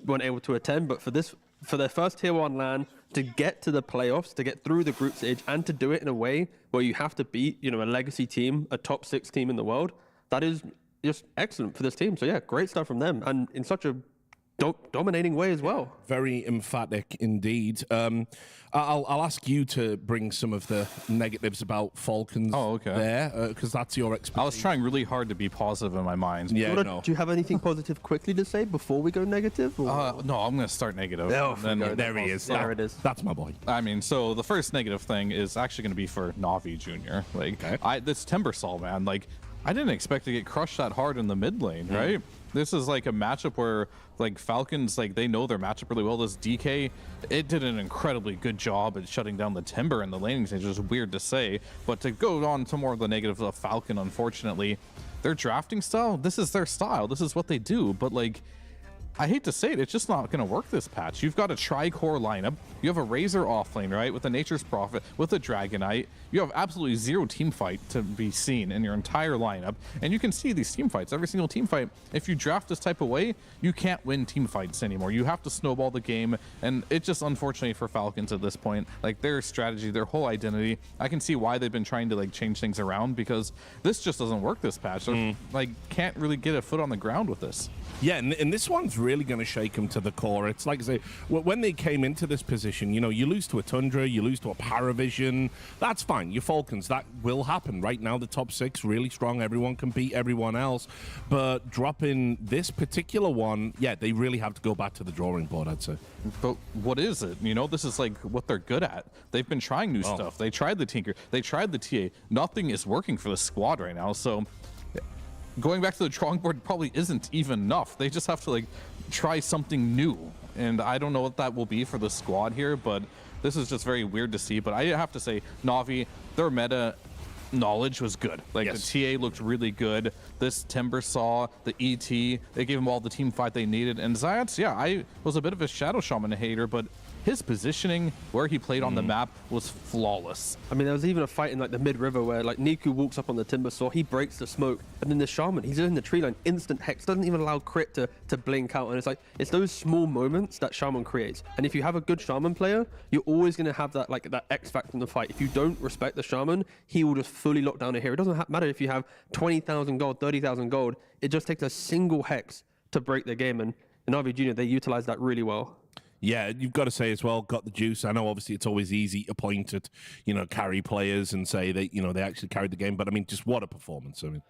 weren't able to attend. But for their first Tier 1 LAN, to get to the playoffs, to get through the group stage, and to do it in a way where you have to beat, a legacy team, a top 6 team in the world, that is just excellent for this team. So, yeah, great stuff from them. And in such a dominating way as well. Very emphatic indeed. I'll ask you to bring some of the negatives about Falcons there, because that's your expertise. I was trying really hard to be positive in my mind. Yeah, Do you have anything positive quickly to say before we go negative? No, I'm going to start negative. There he is. There it is. That's my boy. I mean, so the first negative thing is actually going to be for NAVI Junior. This Timbersaw, man, I didn't expect to get crushed that hard in the mid lane, right? This is like a matchup where Falcons, they know their matchup really well. This DK, it did an incredibly good job at shutting down the Timber in the laning stage. It's weird to say, but to go on to more of the negatives of Falcon, unfortunately, their drafting style, this is their style. This is what they do, but I hate to say it, it's just not going to work this patch. You've got a tri-core lineup. You have a Razor offlane, right, with a Nature's Prophet, with a Dragon Knight. You have absolutely zero team fight to be seen in your entire lineup. And you can see these team fights, every single team fight. If you draft this type of way, you can't win team fights anymore. You have to snowball the game. And it's just unfortunately for Falcons at this point, their strategy, their whole identity, I can see why they've been trying to change things around, because this just doesn't work this patch. They can't really get a foot on the ground with this. Yeah, and this one's really going to shake them to the core. It's like I say, when they came into this position, you lose to a Tundra, you lose to a PARIVISION. That's fine. Your Falcons, that will happen. Right now, the top 6 really strong. Everyone can beat everyone else. But dropping this particular one, yeah, they really have to go back to the drawing board, I'd say. But what is it? This is what they're good at. They've been trying new stuff. They tried the Tinker. They tried the TA. Nothing is working for the squad right now. So going back to the drawing board probably isn't even enough. They just have to try something new, and I don't know what that will be for the squad here, but this is just very weird to see. But I have to say, NAVI, their meta knowledge was good. The TA looked really good. This Timbersaw, the ET, they gave them all the team fight they needed. And Zayats, yeah, I was a bit of a Shadow Shaman hater, but his positioning, where he played on the map, was flawless. I mean, there was even a fight in the mid-river where Niku walks up on the Timbersaw, he breaks the smoke, and then the Shaman, he's in the tree line, instant hex, doesn't even allow Crit to blink out, and it's those small moments that Shaman creates. And if you have a good Shaman player, you're always going to have that that X factor in the fight. If you don't respect the Shaman, he will just fully lock down a hero. It doesn't matter if you have 20,000 gold, 30,000 gold, it just takes a single hex to break the game, and in NAVI Junior, they utilize that really well. Yeah, you've got to say as well, got the juice. I know obviously it's always easy to point at, carry players and say that, they actually carried the game. But I mean, just what a performance. I mean,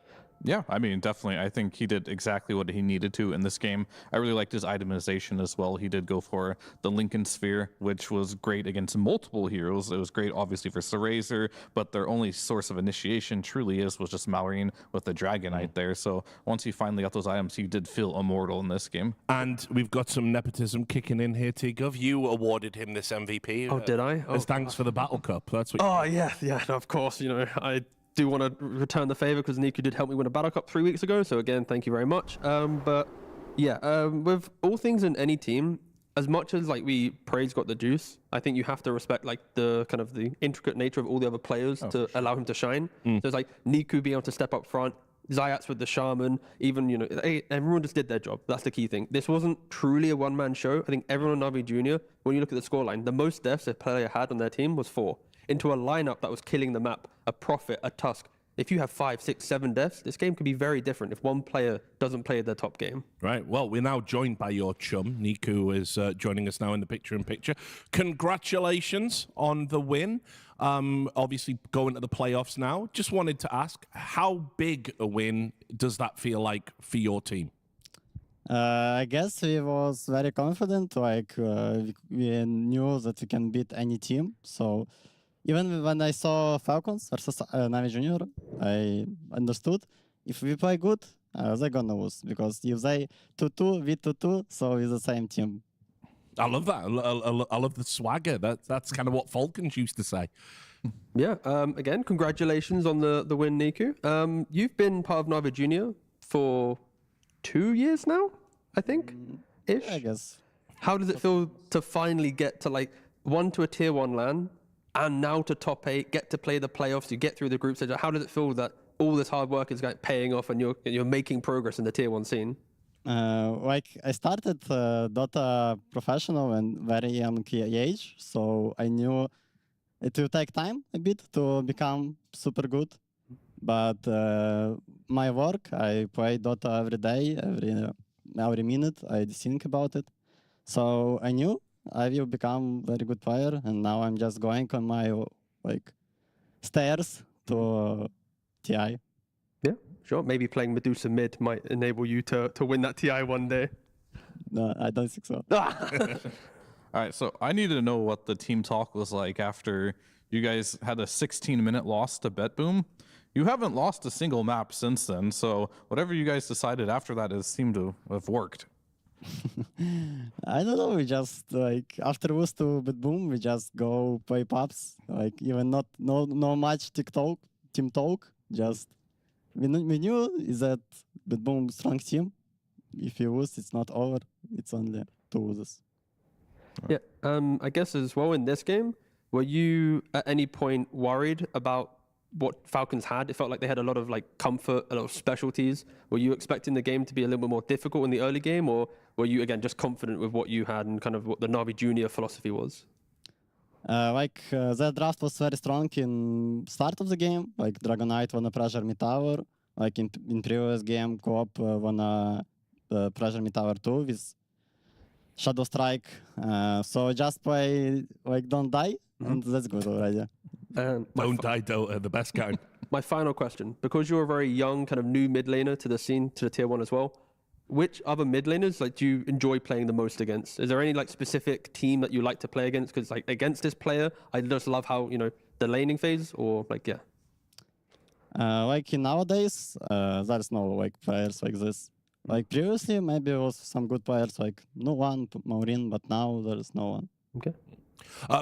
Yeah, I mean, definitely. I think he did exactly what he needed to in this game. I really liked his itemization as well. He did go for the Lincoln Sphere, which was great against multiple heroes. It was great, obviously, for Serazer, but their only source of initiation truly was just Malrine with the Dragonite there. So once he finally got those items, he did feel immortal in this game. And we've got some nepotism kicking in here, T-Gov. You awarded him this MVP. Oh, did I? As thanks for the Battle Cup. That's what. Oh, yeah, no, of course. You know, I do want to return the favor because Niku did help me win a Battle Cup 3 weeks ago. So again, thank you very much. But yeah, with all things in any team, as much as like Praise got the juice, I think you have to respect like the kind of the intricate nature of all the other players to allow him to shine. So it's like Niku being able to step up front, Zayats with the Shaman, even, you know, everyone just did their job. That's the key thing. This wasn't truly a one-man show. I think everyone on NAVI Junior, when you look at the scoreline, the most deaths a player had on their team was 4. Into a lineup that was killing the map, a Prophet, a Tusk. If you have 5, 6, 7 deaths, this game could be very different if one player doesn't play their top game. Right. Well, we're now joined by your chum. Niku is joining us now in the picture-in-picture. Congratulations on the win. Obviously going to the playoffs now. Just wanted to ask, how big a win does that feel like for your team? I guess we was very confident. Like we knew that we can beat any team. So even when I saw Falcons versus NAVI Junior, I understood if we play good, they're gonna lose because if they 2-2, we 2-2, so it's the same team. I love that. I love the swagger. That's kind of what Falcons used to say. Yeah. Again, congratulations on the win, Niku. You've been part of NAVI Junior for 2 years now, I think. Ish. I guess. How does it feel to finally get to like to a tier 1 LAN and now to top 8, get to play the playoffs, you get through the group stage? How does it feel that all this hard work is paying off and you're making progress in the tier 1 scene? Like I started Dota professional and very young age, so I knew it will take time a bit to become super good. But my work, I play Dota every day, every minute. I think about it, so I knew I will become very good player. And now I'm just going on my stairs to TI. Yeah, sure. Maybe playing Medusa mid might enable you to win that TI one day. No, I don't think so. All right, so I need to know what the team talk was like after you guys had a 16-minute loss to BetBoom. You haven't lost a single map since then, so whatever you guys decided after that has seemed to have worked. I don't know, we just after lose to BetBoom, we just go play pubs, even no much team talk, just we knew is that BetBoom strong team. If you lose, it's not over, it's only 2 losses. Yeah, I guess as well in this game, were you at any point worried about what Falcons had? It felt like they had a lot of comfort, a lot of specialties. Were you expecting the game to be a little bit more difficult in the early game, or were you again just confident with what you had and kind of what the NAVI Junior philosophy was? That draft was very strong in start of the game. Dragonite wanna pressure mid tower. In previous game, Co-op wanna pressure mid tower too with Shadow Strike. So just play don't die, and that's good already. Don't die, Dota, the best kind. My final question, because you're a very young kind of new mid laner to the scene, to the tier 1 as well, which other mid laners do you enjoy playing the most against? Is there any specific team that you like to play against? Because against this player, I just love how, the laning phase, or yeah. In nowadays, there's no players like this. Previously, maybe there was some good players no one, Maureen, but now there's no one. Okay.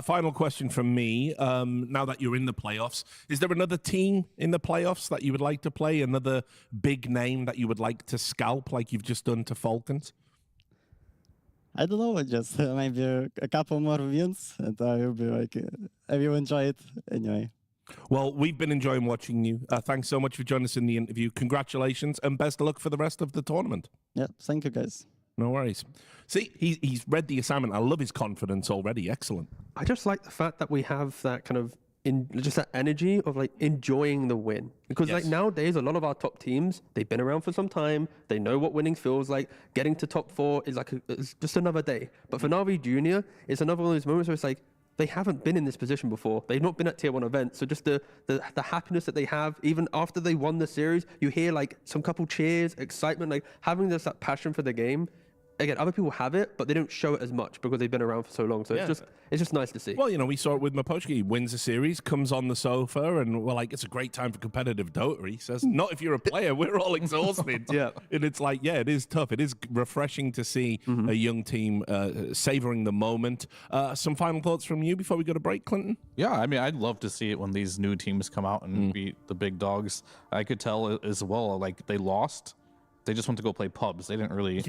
Final question from me. Now that you're in the playoffs, is there another team in the playoffs that you would like to play? Another big name that you would like to scalp like you've just done to Falcons? I don't know, just maybe a couple more wins and I will be I will enjoy it anyway. Well, we've been enjoying watching you. Thanks so much for joining us in the interview. Congratulations and best of luck for the rest of the tournament. Yeah, thank you guys. No worries. See, he's read the assignment. I love his confidence already. Excellent. I just like the fact that we have that kind of just that energy of enjoying the win. Because nowadays, a lot of our top teams, they've been around for some time. They know what winning feels like. Getting to top 4 is it's just another day. But for NAVI Junior, it's another one of those moments where it's they haven't been in this position before. They've not been at tier 1 events. So just the happiness that they have, even after they won the series, you hear like some couple cheers, excitement, like having that passion for the game. Again, other people have it, but they don't show it as much because they've been around for so long. So it's just nice to see. Well, you know, we saw it with Mapochki. He wins a series, comes on the sofa, and we're like, it's a great time for competitive Dota. He says, not if you're a player. We're all exhausted. Yeah. And it's like, yeah, it is tough. It is refreshing to see a young team savoring the moment. Some final thoughts from you before we go to break, Clinton? Yeah, I mean, I'd love to see it when these new teams come out and beat the big dogs. I could tell as well, like, they lost. They just went to go play pubs. They didn't really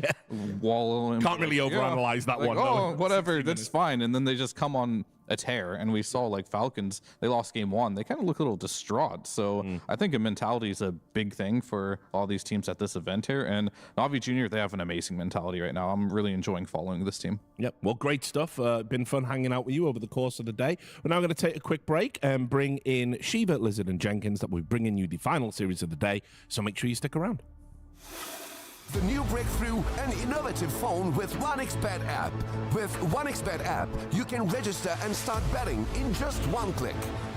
wallow in. Can't really overanalyze that like, one. Oh, whatever, that's fine. And then they just come on a tear. And we saw like Falcons, they lost game 1. They kind of look a little distraught. So I think a mentality is a big thing for all these teams at this event here. And NAVI Junior, they have an amazing mentality right now. I'm really enjoying following this team. Yep. Well, great stuff. Been fun hanging out with you over the course of the day. We're now going to take a quick break and bring in Shiva, Lizard, and Jenkins that will be bringing you the final series of the day. So make sure you stick around. The new breakthrough and innovative phone with 1xBet app. With 1xBet app, you can register and start betting in just one click.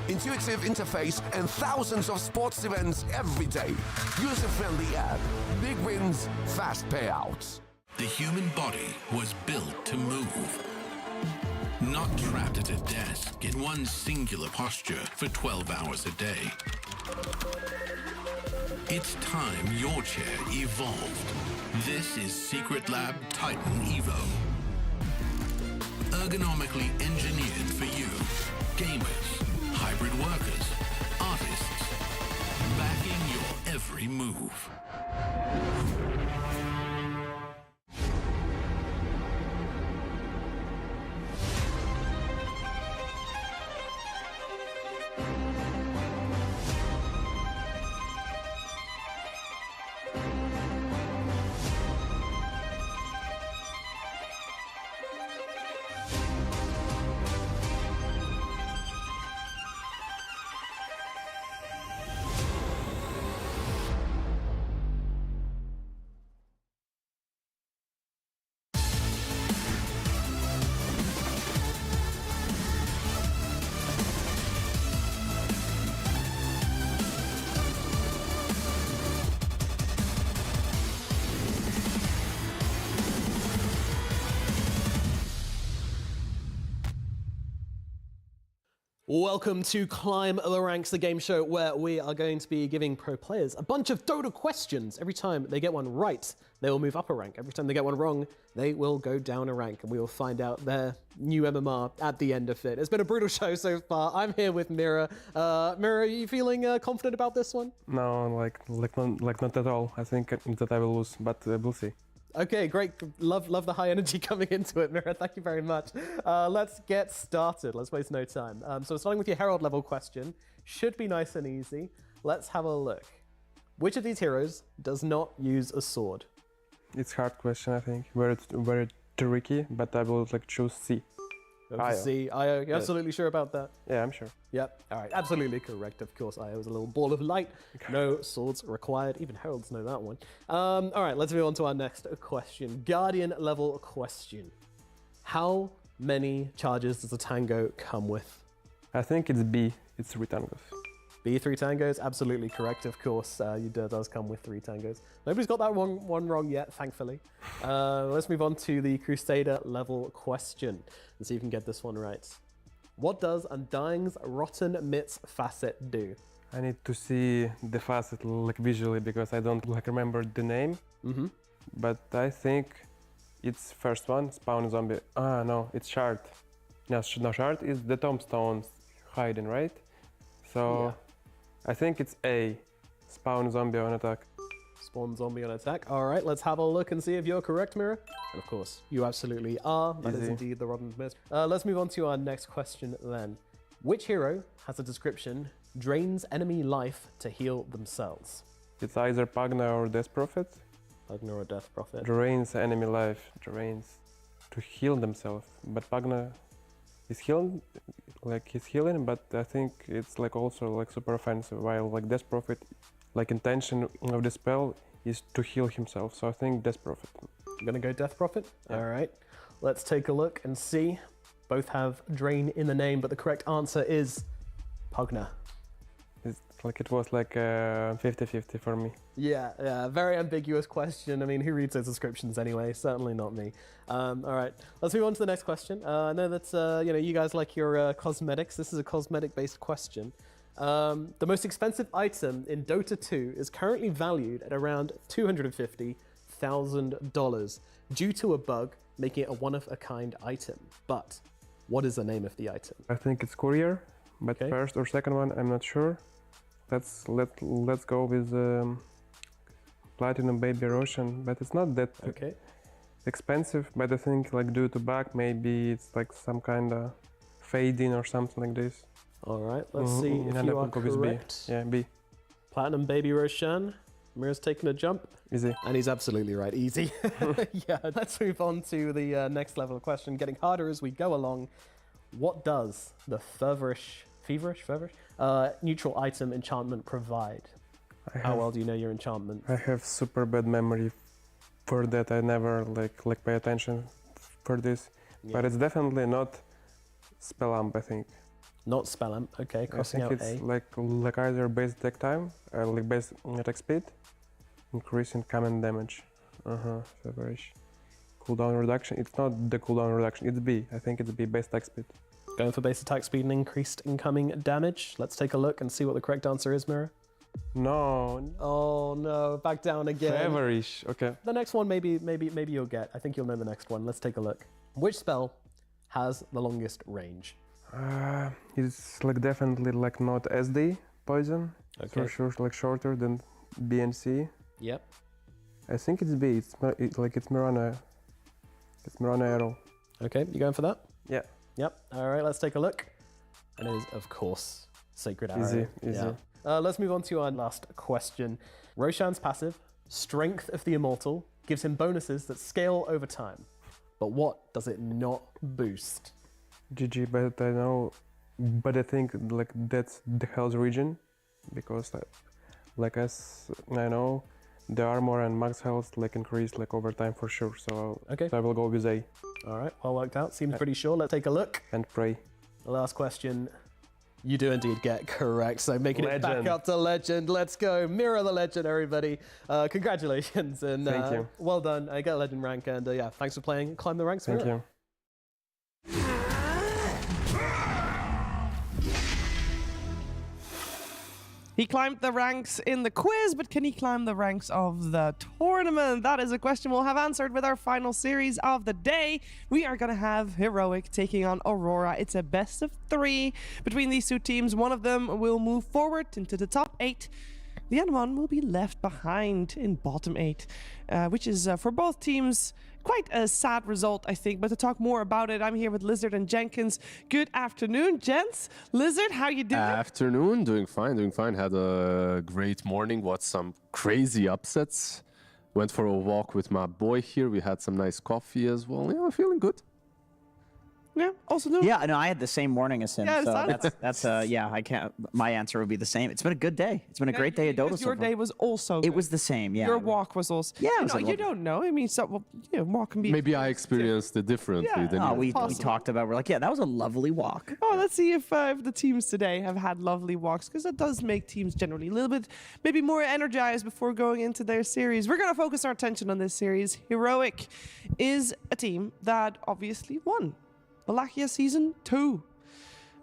Intuitive interface and thousands of sports events every day. User-friendly app. Big wins, fast payouts. The human body was built to move. Not trapped at a desk in one singular posture for 12 hours a day. It's time your chair evolved. This is Secret Lab Titan Evo. Ergonomically engineered for you. Gamers, hybrid workers, artists. Backing your every move. Welcome to Climb the Ranks, the game show where we are going to be giving pro players a bunch of Dota questions. Every time they get one right, they will move up a rank. Every time they get one wrong, they will go down a rank, and we will find out their new MMR at the end of it. It's been a brutal show so far. I'm here with Mira. Mira, are you feeling confident about this one? No, like not at all. I think that I will lose, but we'll see. Okay, great. Love the high energy coming into it, Mira. Thank you very much. Let's get started. Let's waste no time. So starting with your Herald level question, should be nice and easy. Let's have a look. Which of these heroes does not use a sword? It's a hard question, I think. Very tricky, but I will choose C. C. Io, you absolutely sure about that? Yeah, I'm sure. Yep. All right. Absolutely correct. Of course, Io is a little ball of light. No swords required. Even heralds know that one. All right. Let's move on to our next question. Guardian level question. How many charges does a tango come with? I think it's B. It's 3 tangos. B, 3 tangos. Absolutely correct. Of course, does come with 3 tangos. Nobody's got that one wrong yet, thankfully. Let's move on to the Crusader level question and see if you can get this one right. What does Undying's Rotten Mitts facet do? I need to see the facet visually because I don't remember the name. But I think it's first one, spawn zombie. No, it's shard. No, shard is the tombstones hiding, right? So I think it's A, spawn zombie on attack. Spawn zombie on attack. All right, let's have a look and see if you're correct, Mira. And of course, you absolutely are. That is indeed the Rotten Mitts. Let's move on to our next question then. Which hero has a description, drains enemy life to heal themselves? It's either Pagna or Death Prophet. Pagna or Death Prophet. Drains enemy life, drains to heal themselves. But Pagna is healing, he's healing, but I think it's also super offensive, while Death Prophet, intention of the spell is to heal himself. So I think Death Prophet. I'm gonna go Death Prophet. Yeah. All right, let's take a look and see. Both have Drain in the name, but the correct answer is Pugna. It was like 50-50 for me. Yeah, very ambiguous question. I mean, who reads those descriptions anyway? Certainly not me. All right, let's move on to the next question. I know that you guys like your cosmetics. This is a cosmetic-based question. The most expensive item in Dota 2 is currently valued at around $250,000 due to a bug making it a one-of-a-kind item. But what is the name of the item? I think it's Courier, but first or second one, I'm not sure. Let's go with Platinum Baby Roshan, but it's not that expensive. But I think like due to bug, maybe it's like some kind of fading or something like this. All right, let's see if you are correct. B. Yeah, B. Platinum Baby Roshan. Mira's taking a jump. Easy. And he's absolutely right, easy. Yeah, let's move on to the next level of question, getting harder as we go along. What does the feverish neutral item enchantment provide? How well do you know your enchantment? I have super bad memory for that. I never like pay attention for this, but it's definitely not spell amp, I think. Not spell amp. Okay, crossing out I think A. it's like either base attack time or like base attack speed, increasing command damage. Feverish. Cooldown reduction. It's not the cooldown reduction. It's B. I think it's B, base attack speed. Going for base attack speed and increased incoming damage. Let's take a look and see what the correct answer is, Mira. No. Oh no, back down again. Feverish. Okay. The next one, maybe you'll get. I think you'll know the next one. Let's take a look. Which spell has the longest range? It's like definitely like not SD poison. Okay. For sure, like shorter than B and C. Yep. I think it's B. It's Mirana. It's Mirana Arrow. Okay, you going for that? Yeah. Yep. All right, let's take a look. And it is, of course, Sacred Arrow. Easy. Yeah. Let's move on to our last question. Roshan's passive, Strength of the Immortal, gives him bonuses that scale over time. But what does it not boost? GG, but I know, but I think like that's the Hell's region, because like as I know, the armor and max health like increase like over time for sure. So okay, so I will go with A. All right, well worked out. Seems pretty sure. Let's take a look. And pray. The last question, you do indeed get correct. So making it back up to legend. Let's go, Mira the legend, everybody. Congratulations and thank you. Well done. I get a legend rank and yeah, thanks for playing. Climb the ranks. Thank Mira. you. He climbed the ranks in the quiz, but can he climb the ranks of the tournament? That is a question we'll have answered with our final series of the day. We are going to have Heroic taking on Aurora. It's a best of 3 between these two teams. One of them will move forward into the top 8. The other one will be left behind in bottom 8, which is for both teams quite a sad result, I think. But to talk more about it, I'm here with Lizard and Jenkins. Good afternoon, gents. Lizard, how you doing? Afternoon, doing fine. Had a great morning, watched some crazy upsets. Went for a walk with my boy here. We had some nice coffee as well. Yeah, I'm feeling good. Yeah, also doing. Yeah, no, I had the same morning as him. Yeah, so that's yeah, I can't. My answer would be the same. It's been a good day. It's been a great day at Dota. Your day was also good. It was the same. Yeah. Your walk was also. Yeah. You don't know. I mean, walk can be. Maybe I experienced it differently than you. We talked about. We're like, yeah, that was a lovely walk. Oh, let's see if the teams today have had lovely walks, because that does make teams generally a little bit maybe more energized before going into their series. We're gonna focus our attention on this series. Heroic is a team that obviously won Wallachia Season 2.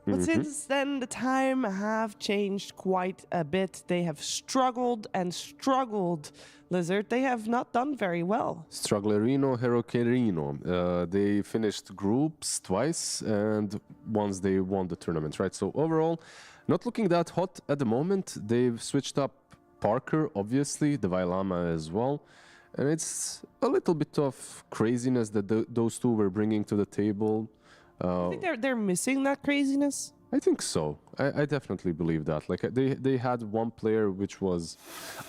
But since then, the time have changed quite a bit. They have struggled and struggled, Lizard. They have not done very well. Strugglerino, Heroicerino. They finished groups twice, and once they won the tournament, right? So overall, not looking that hot at the moment. They've switched up Parker, obviously, the Vailama as well. And it's a little bit of craziness that those two were bringing to the table. I think they're missing that craziness. I think so. I definitely believe that. Like they had one player which was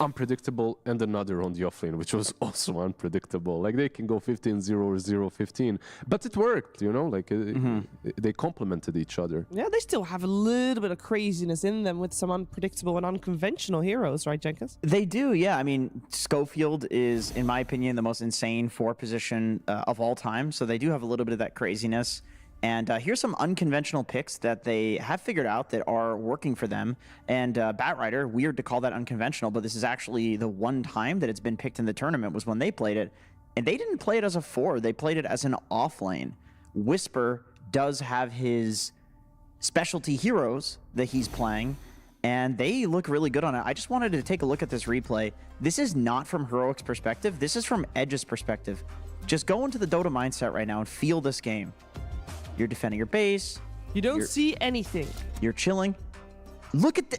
unpredictable and another on the offlane which was also unpredictable. Like they can go 15-0 or 0-15, but it worked, you know. Like they complemented each other. Yeah, they still have a little bit of craziness in them with some unpredictable and unconventional heroes, right, Jenkins? They do, yeah. I mean, Schofield is, in my opinion, the most insane 4 position of all time. So they do have a little bit of that craziness. And here's some unconventional picks that they have figured out that are working for them. And Batrider, weird to call that unconventional, but this is actually the one time that it's been picked in the tournament was when they played it. And they didn't play it as a 4, they played it as an offlane. Whisper does have his specialty heroes that he's playing, and they look really good on it. I just wanted to take a look at this replay. This is not from Heroic's perspective, this is from Edge's perspective. Just go into the Dota mindset right now and feel this game. You're defending your base. You don't see anything. You're chilling. Look at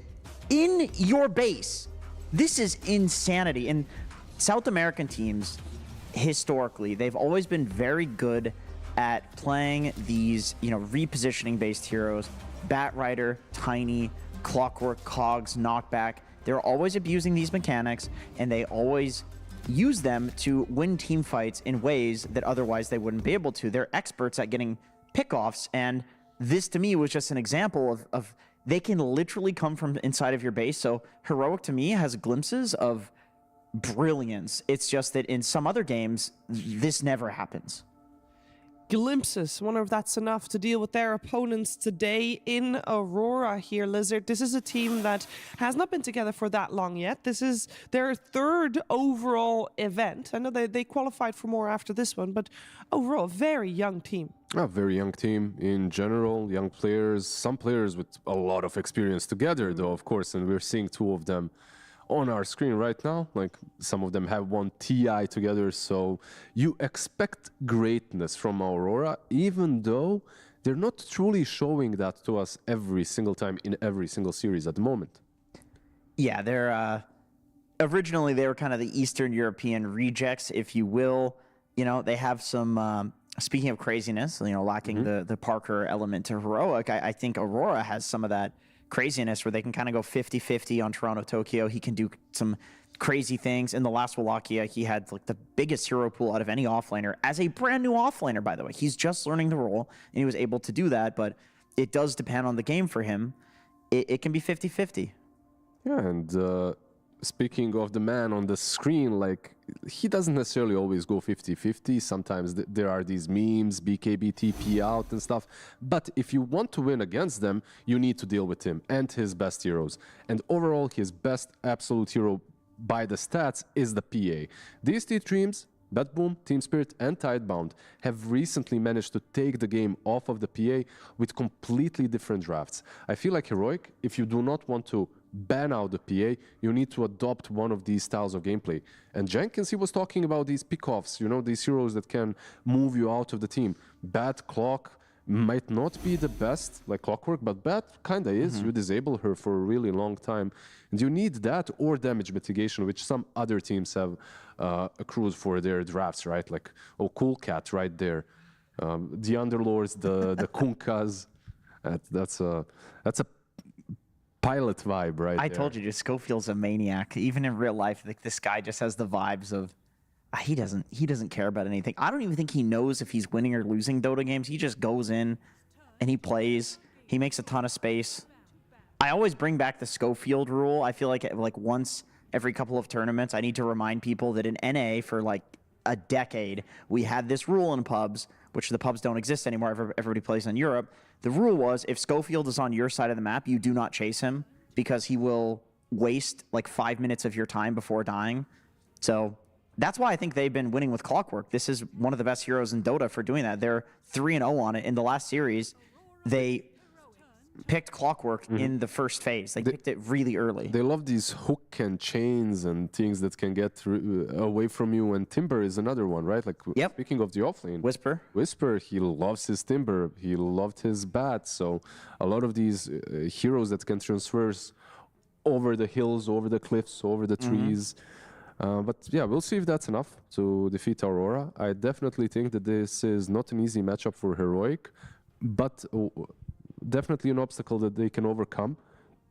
in your base. This is insanity. And South American teams, historically, they've always been very good at playing these, repositioning based heroes. Batrider, Tiny, Clockwork, Cogs, Knockback. They're always abusing these mechanics, and they always use them to win team fights in ways that otherwise they wouldn't be able to. They're experts at getting pickoffs, and this to me was just an example of they can literally come from inside of your base. So Heroic to me has glimpses of brilliance. It's just that in some other games, this never happens. Glimpses. Wonder if that's enough to deal with their opponents today in Aurora here, Lizard. This is a team that has not been together for that long yet. This is their 3rd overall event. I know they qualified for more after this one, but overall, very young team. A very young team in general, young players, some players with a lot of experience together, though, of course, and we're seeing 2 of them on our screen right now. Like, some of them have won TI together, so you expect greatness from Aurora, even though they're not truly showing that to us every single time in every single series at the moment. Yeah, they're originally they were kind of the Eastern European rejects, if you will. They have some speaking of craziness, lacking the Parker element to Heroic. I think Aurora has some of that craziness where they can kind of go 50-50 on Toronto, Tokyo. He can do some crazy things. In the last Wallachia, he had like the biggest hero pool out of any offlaner as a brand new offlaner, by the way. He's just learning the role, and he was able to do that, but it does depend on the game for him. It can be 50-50. Yeah, and speaking of the man on the screen, like, he doesn't necessarily always go 50-50. Sometimes there are these memes, BKB, TP out and stuff. But if you want to win against them, you need to deal with him and his best heroes. And overall, his best absolute hero by the stats is the PA. These 3 teams, BetBoom, Team Spirit, and Tidebound, have recently managed to take the game off of the PA with completely different drafts. I feel like Heroic, if you do not want to ban out the PA, you need to adopt one of these styles of gameplay. And Jenkins, he was talking about these pickoffs, these heroes that can move you out of the team. Bad Clock might not be the best, like Clockwork, but Bad kinda is. You disable her for a really long time. And you need that or damage mitigation, which some other teams have accrued for their drafts, right? Like, Cool Cat right there. The Underlords, the Kunkas. That's a pilot vibe right I there. told you, Schofield's a maniac. Even in real life, like, this guy just has the vibes of he doesn't care about anything. I don't even think he knows if he's winning or losing Dota games. He just goes in and he plays. He makes a ton of space. I always bring back the Schofield rule. I feel like once every couple of tournaments, I need to remind people that in NA for like a decade, we had this rule in pubs, which the pubs don't exist anymore. Everybody plays in Europe. The rule was if Schofield is on your side of the map, you do not chase him because he will waste like 5 minutes of your time before dying. So that's why I think they've been winning with Clockwork. This is one of the best heroes in Dota for doing that. They're 3-0 on it. In the last series, they picked Clockwork in the first phase. They picked it really early. They love these hook and chains and things that can get away from you. And Timber is another one, right? Like, speaking of the offlane. Whisper, he loves his Timber. He loved his Bat. So a lot of these heroes that can transverse over the hills, over the cliffs, over the trees. But yeah, we'll see if that's enough to defeat Aurora. I definitely think that this is not an easy matchup for Heroic, but definitely an obstacle that they can overcome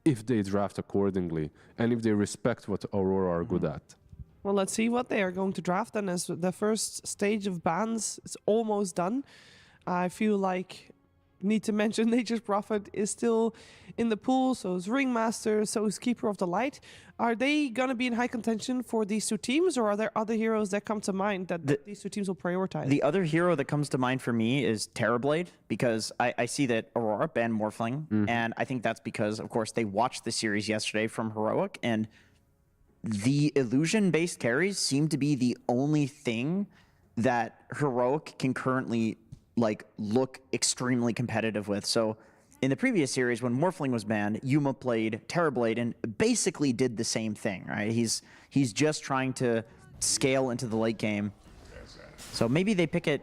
if they draft accordingly and if they respect what Aurora are good at. Well, let's see what they are going to draft then, as the first stage of bans is almost done. I feel like need to mention Nature's Prophet is still in the pool, so is Ringmaster, so is Keeper of the Light. Are they going to be in high contention for these two teams, or are there other heroes that come to mind that these two teams will prioritize? The other hero that comes to mind for me is Terrorblade, because I see that Aurora banned Morphling, and I think that's because, of course, they watched the series yesterday from Heroic, and the illusion-based carries seem to be the only thing that Heroic can currently look extremely competitive with. So in the previous series, when Morphling was banned, Yuma played Terrorblade and basically did the same thing, right? He's just trying to scale into the late game. So maybe they pick it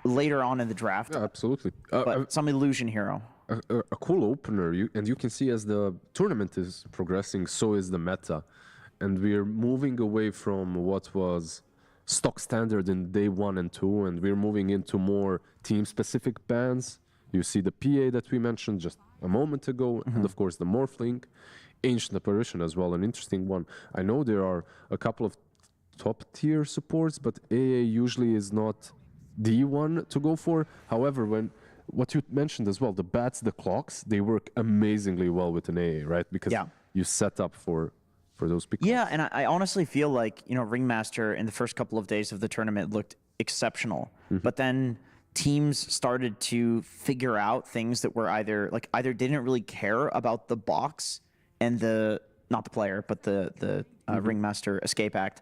later on in the draft. Yeah, absolutely. But some illusion hero. A cool opener, and you can see as the tournament is progressing, so is the meta. And we're moving away from what was stock standard in day 1 and 2, and we're moving into more team-specific bans. You see the PA that we mentioned just a moment ago, and of course the Morphling, Ancient Apparition as well, an interesting one. I know there are a couple of top-tier supports, but AA usually is not the one to go for. However, what you mentioned as well, the bats, the clocks, they work amazingly well with an AA, right? Because you set up for those big clocks. Yeah, and I honestly feel like, Ringmaster in the first couple of days of the tournament looked exceptional. But then teams started to figure out things that were either didn't really care about the box and not the player, but the Ringmaster Escape Act,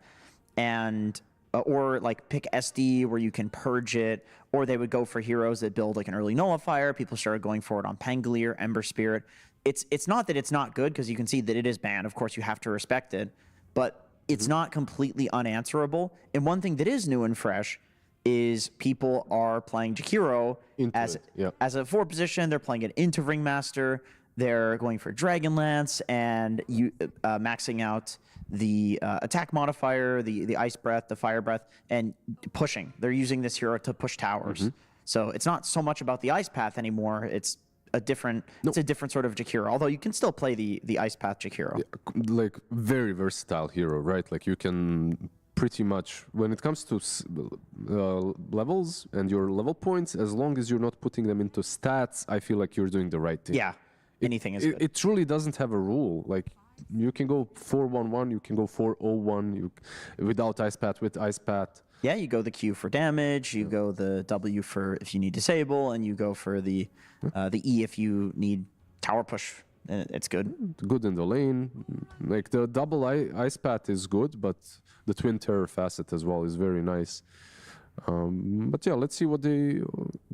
and or pick SD where you can purge it, or they would go for heroes that build an early nullifier. People started going for it on Pangolier, Ember Spirit. It's not that it's not good, because you can see that it is banned. Of course, you have to respect it, but it's not completely unanswerable. And one thing that is new and fresh is people are playing Jakiro as a forward position. They're playing it into Ringmaster. They're going for Dragonlance and maxing out the attack modifier, the Ice Breath, the Fire Breath, and pushing. They're using this hero to push towers. So it's not so much about the Ice Path anymore. It's a different sort of Jakiro, although you can still play the Ice Path Jakiro. Yeah, very versatile hero, right? You can pretty much, when it comes to levels and your level points, as long as you're not putting them into stats, I feel like you're doing the right thing. Yeah, anything is good. It truly doesn't have a rule. You can go 4-1-1, you can go 4-0-1, without Ice Path, with Ice Path. Yeah, you go the Q for damage, you go the W for if you need disable, and you go for the E if you need tower push. It's good. Good in the lane. The double Ice Path is good, but the Twin Terror facet as well is very nice. But yeah, let's see what they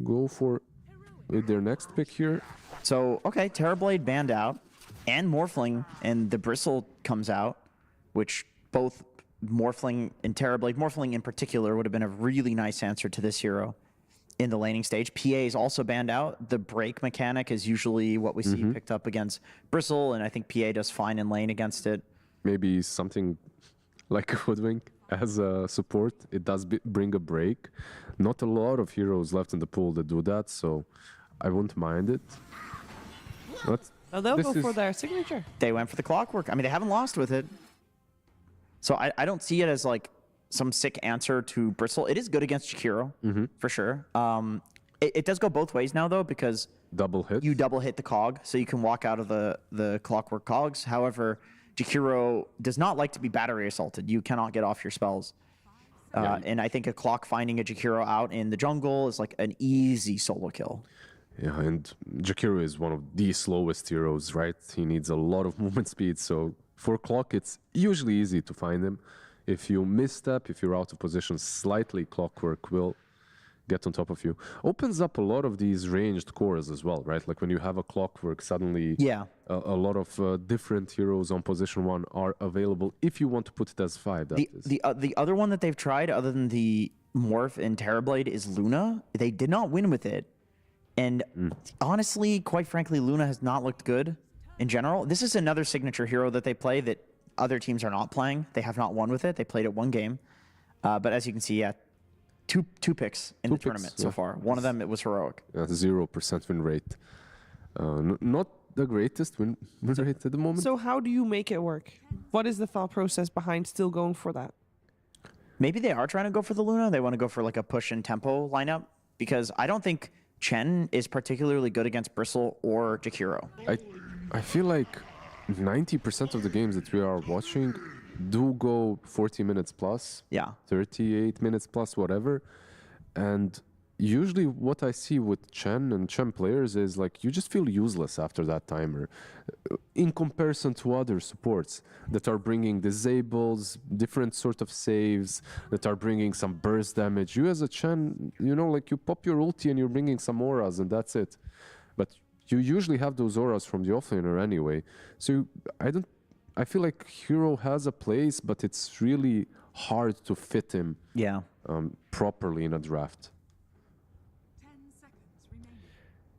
go for with their next pick here. So, okay, Terrorblade banned out, and Morphling, and the Bristle comes out, which both Morphling and Terrorblade, Morphling in particular, would have been a really nice answer to this hero in the laning stage. PA is also banned out. The break mechanic is usually what we see picked up against Bristle, and I think PA does fine in lane against it. Maybe something like Hoodwink as a support. It does bring a break. Not a lot of heroes left in the pool that do that, so I wouldn't mind it. But they'll go for their signature. They went for the Clockwork. I mean, they haven't lost with it. So I don't see it as some sick answer to Bristle. It is good against Jakiro, for sure. It does go both ways now, though, because you double hit the cog, so you can walk out of the Clockwork cogs. However, Jakiro does not like to be battery assaulted. You cannot get off your spells. And I think a clock finding a Jakiro out in the jungle is an easy solo kill. Yeah, and Jakiro is one of the slowest heroes, right? He needs a lot of movement speed, so for clock, it's usually easy to find him. If you misstep, if you're out of position slightly, Clockwork will get on top of you. Opens up a lot of these ranged cores as well, right? When you have a Clockwork, suddenly a lot of different heroes on position 1 are available if you want to put it as 5. The other one that they've tried, other than the Morph in Terrorblade, is Luna. They did not win with it. And honestly, quite frankly, Luna has not looked good in general. This is another signature hero that they play that other teams are not playing. They have not won with it. They played it one game. But as you can see, two picks in the tournament so far. One of them, it was Heroic. 0% win rate. Not the greatest win rate at the moment. So how do you make it work? What is the thought process behind still going for that? Maybe they are trying to go for the Luna. They want to go for a push and tempo lineup, because I don't think Chen is particularly good against Bristle or Jakiro. I feel like 90% of the games that we are watching do go 40 minutes plus. Yeah. 38 minutes plus, whatever. And usually what I see with Chen and Chen players is like you just feel useless after that timer in comparison to other supports that are bringing disables, different sort of saves, that are bringing some burst damage. You as a Chen, you know, like you pop your ulti and you're bringing some auras and that's it. But you usually have those auras from the offlaner anyway. So I feel like Hero has a place, but it's really hard to fit him properly in a draft.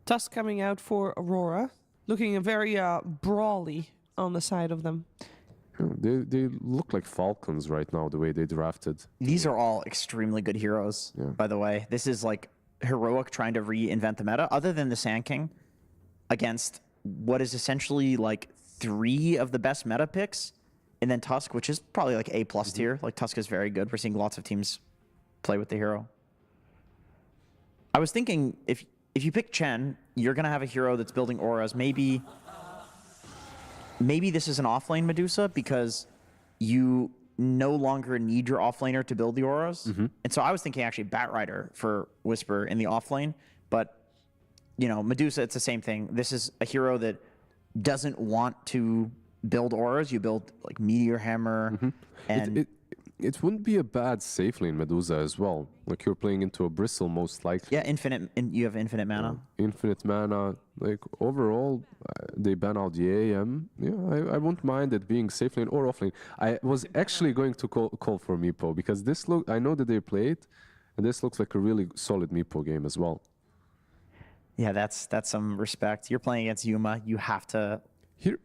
Tusk coming out for Aurora, looking very brawly on the side of them. They look like Falcons right now, the way they drafted. These are all extremely good heroes, by the way. This is like Heroic trying to reinvent the meta, other than the Sand King, against what is essentially like 3 of the best meta picks, and then Tusk, which is probably like A+ tier. Like Tusk is very good. We're seeing lots of teams play with the hero. I was thinking if you pick Chen, you're gonna have a hero that's building auras. Maybe this is an offlane Medusa because you no longer need your offlaner to build the auras. And so I was thinking actually Batrider for Whisper in the offlane, but you know, Medusa, it's the same thing. This is a hero that doesn't want to build auras. You build like Meteor Hammer and it wouldn't be a bad safe lane Medusa as well. Like you're playing into a Bristle most likely. Yeah, you have infinite mana. Infinite mana. Like overall, they ban out the AM. Yeah, I wouldn't mind it being safe lane or off lane. I was actually going to call for Meepo because I know that they play it, and this looks like a really solid Meepo game as well. Yeah, that's some respect. You're playing against Yuma. You have to. Hero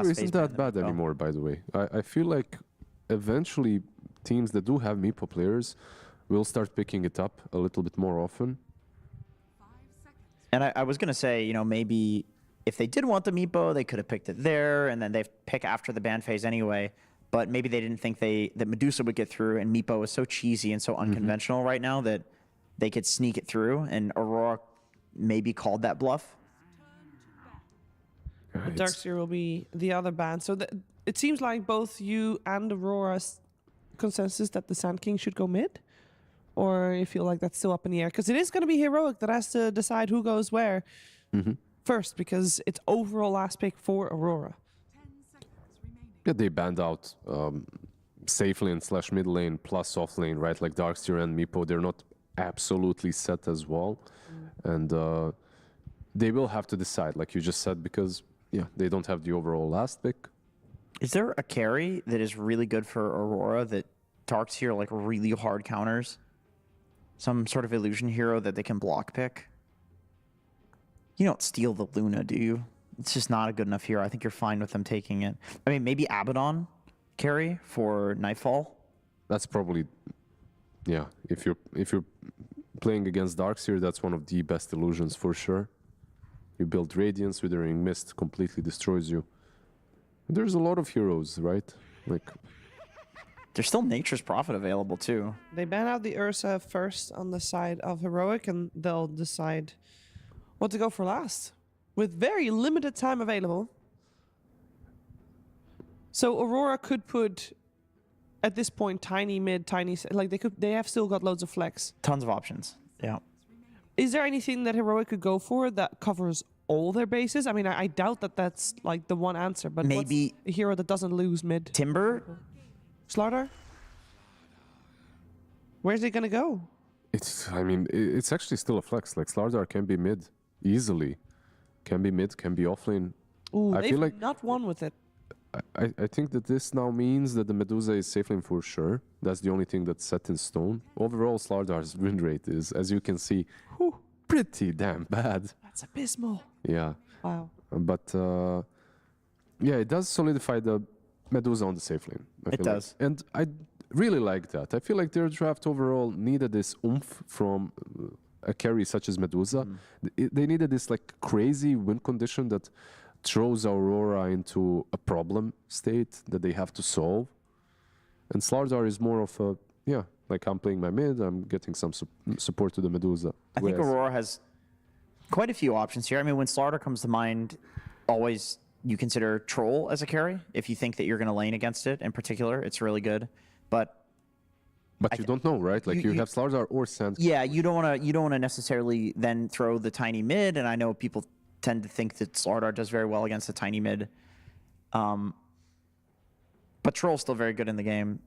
isn't that bad anymore, by the way. I feel like eventually teams that do have Meepo players will start picking it up a little bit more often. And I was going to say, you know, maybe if they did want the Meepo, they could have picked it there, and then they'd pick after the ban phase anyway. But maybe they didn't think that Medusa would get through, and Meepo is so cheesy and so unconventional right now that they could sneak it through, and Aurora maybe called that bluff. Darkseer will be the other ban. So it seems like both you and Aurora's consensus that the Sand King should go mid, or you feel like that's still up in the air? Because it is going to be Heroic that has to decide who goes where first, because it's overall last pick for Aurora. Yeah, they banned out safe lane / mid lane plus off lane, right? Like Darkseer and Meepo, they're not absolutely set as well. And they will have to decide, like you just said, because they don't have the overall last pick. Is there a carry that is really good for Aurora that Darkseer like really hard counters? Some sort of illusion hero that they can block pick? You don't steal the Luna, do you? It's just not a good enough hero. I think you're fine with them taking it. I mean, maybe Abaddon carry for Nightfall? That's probably, if you're playing against Darkseer, that's one of the best illusions for sure. You build Radiance, Withering Mist completely destroys you. There's a lot of heroes, right? Like, there's still Nature's Prophet available too. They ban out the Ursa first on the side of Heroic, and they'll decide what to go for last with very limited time available. So Aurora could put, at this point, tiny mid, tiny like they have still got loads of flex. Tons of options. Yeah. Is there anything that Heroic could go for that covers all their bases? I mean, I doubt that that's like the one answer, but maybe a hero that doesn't lose mid. Timber? Slardar? Where's it gonna go? It's actually still a flex. Like Slardar can be mid easily. Can be mid, can be offlane. Ooh, I they've feel like not won with it. I think that this now means that the Medusa is safe lane for sure. That's the only thing that's set in stone. Overall, Slardar's win rate is, as you can see, pretty damn bad. That's abysmal. Yeah. Wow. But it does solidify the Medusa on the safe lane. It does. And I really like that. I feel like their draft overall needed this oomph from a carry such as Medusa. They needed this like crazy win condition that throws Aurora into a problem state that they have to solve. And Slardar is more of a, like I'm playing my mid, I'm getting some support to the Medusa. I think Aurora has quite a few options here. I mean, when Slaughter comes to mind, always you consider Troll as a carry if you think that you're going to lane against it. In particular, it's really good. But you don't know, right? Like you have Slaughter or Sand. Yeah, you don't want to necessarily then throw the tiny mid. And I know people tend to think that Slaughter does very well against the tiny mid. But Troll's still very good in the game.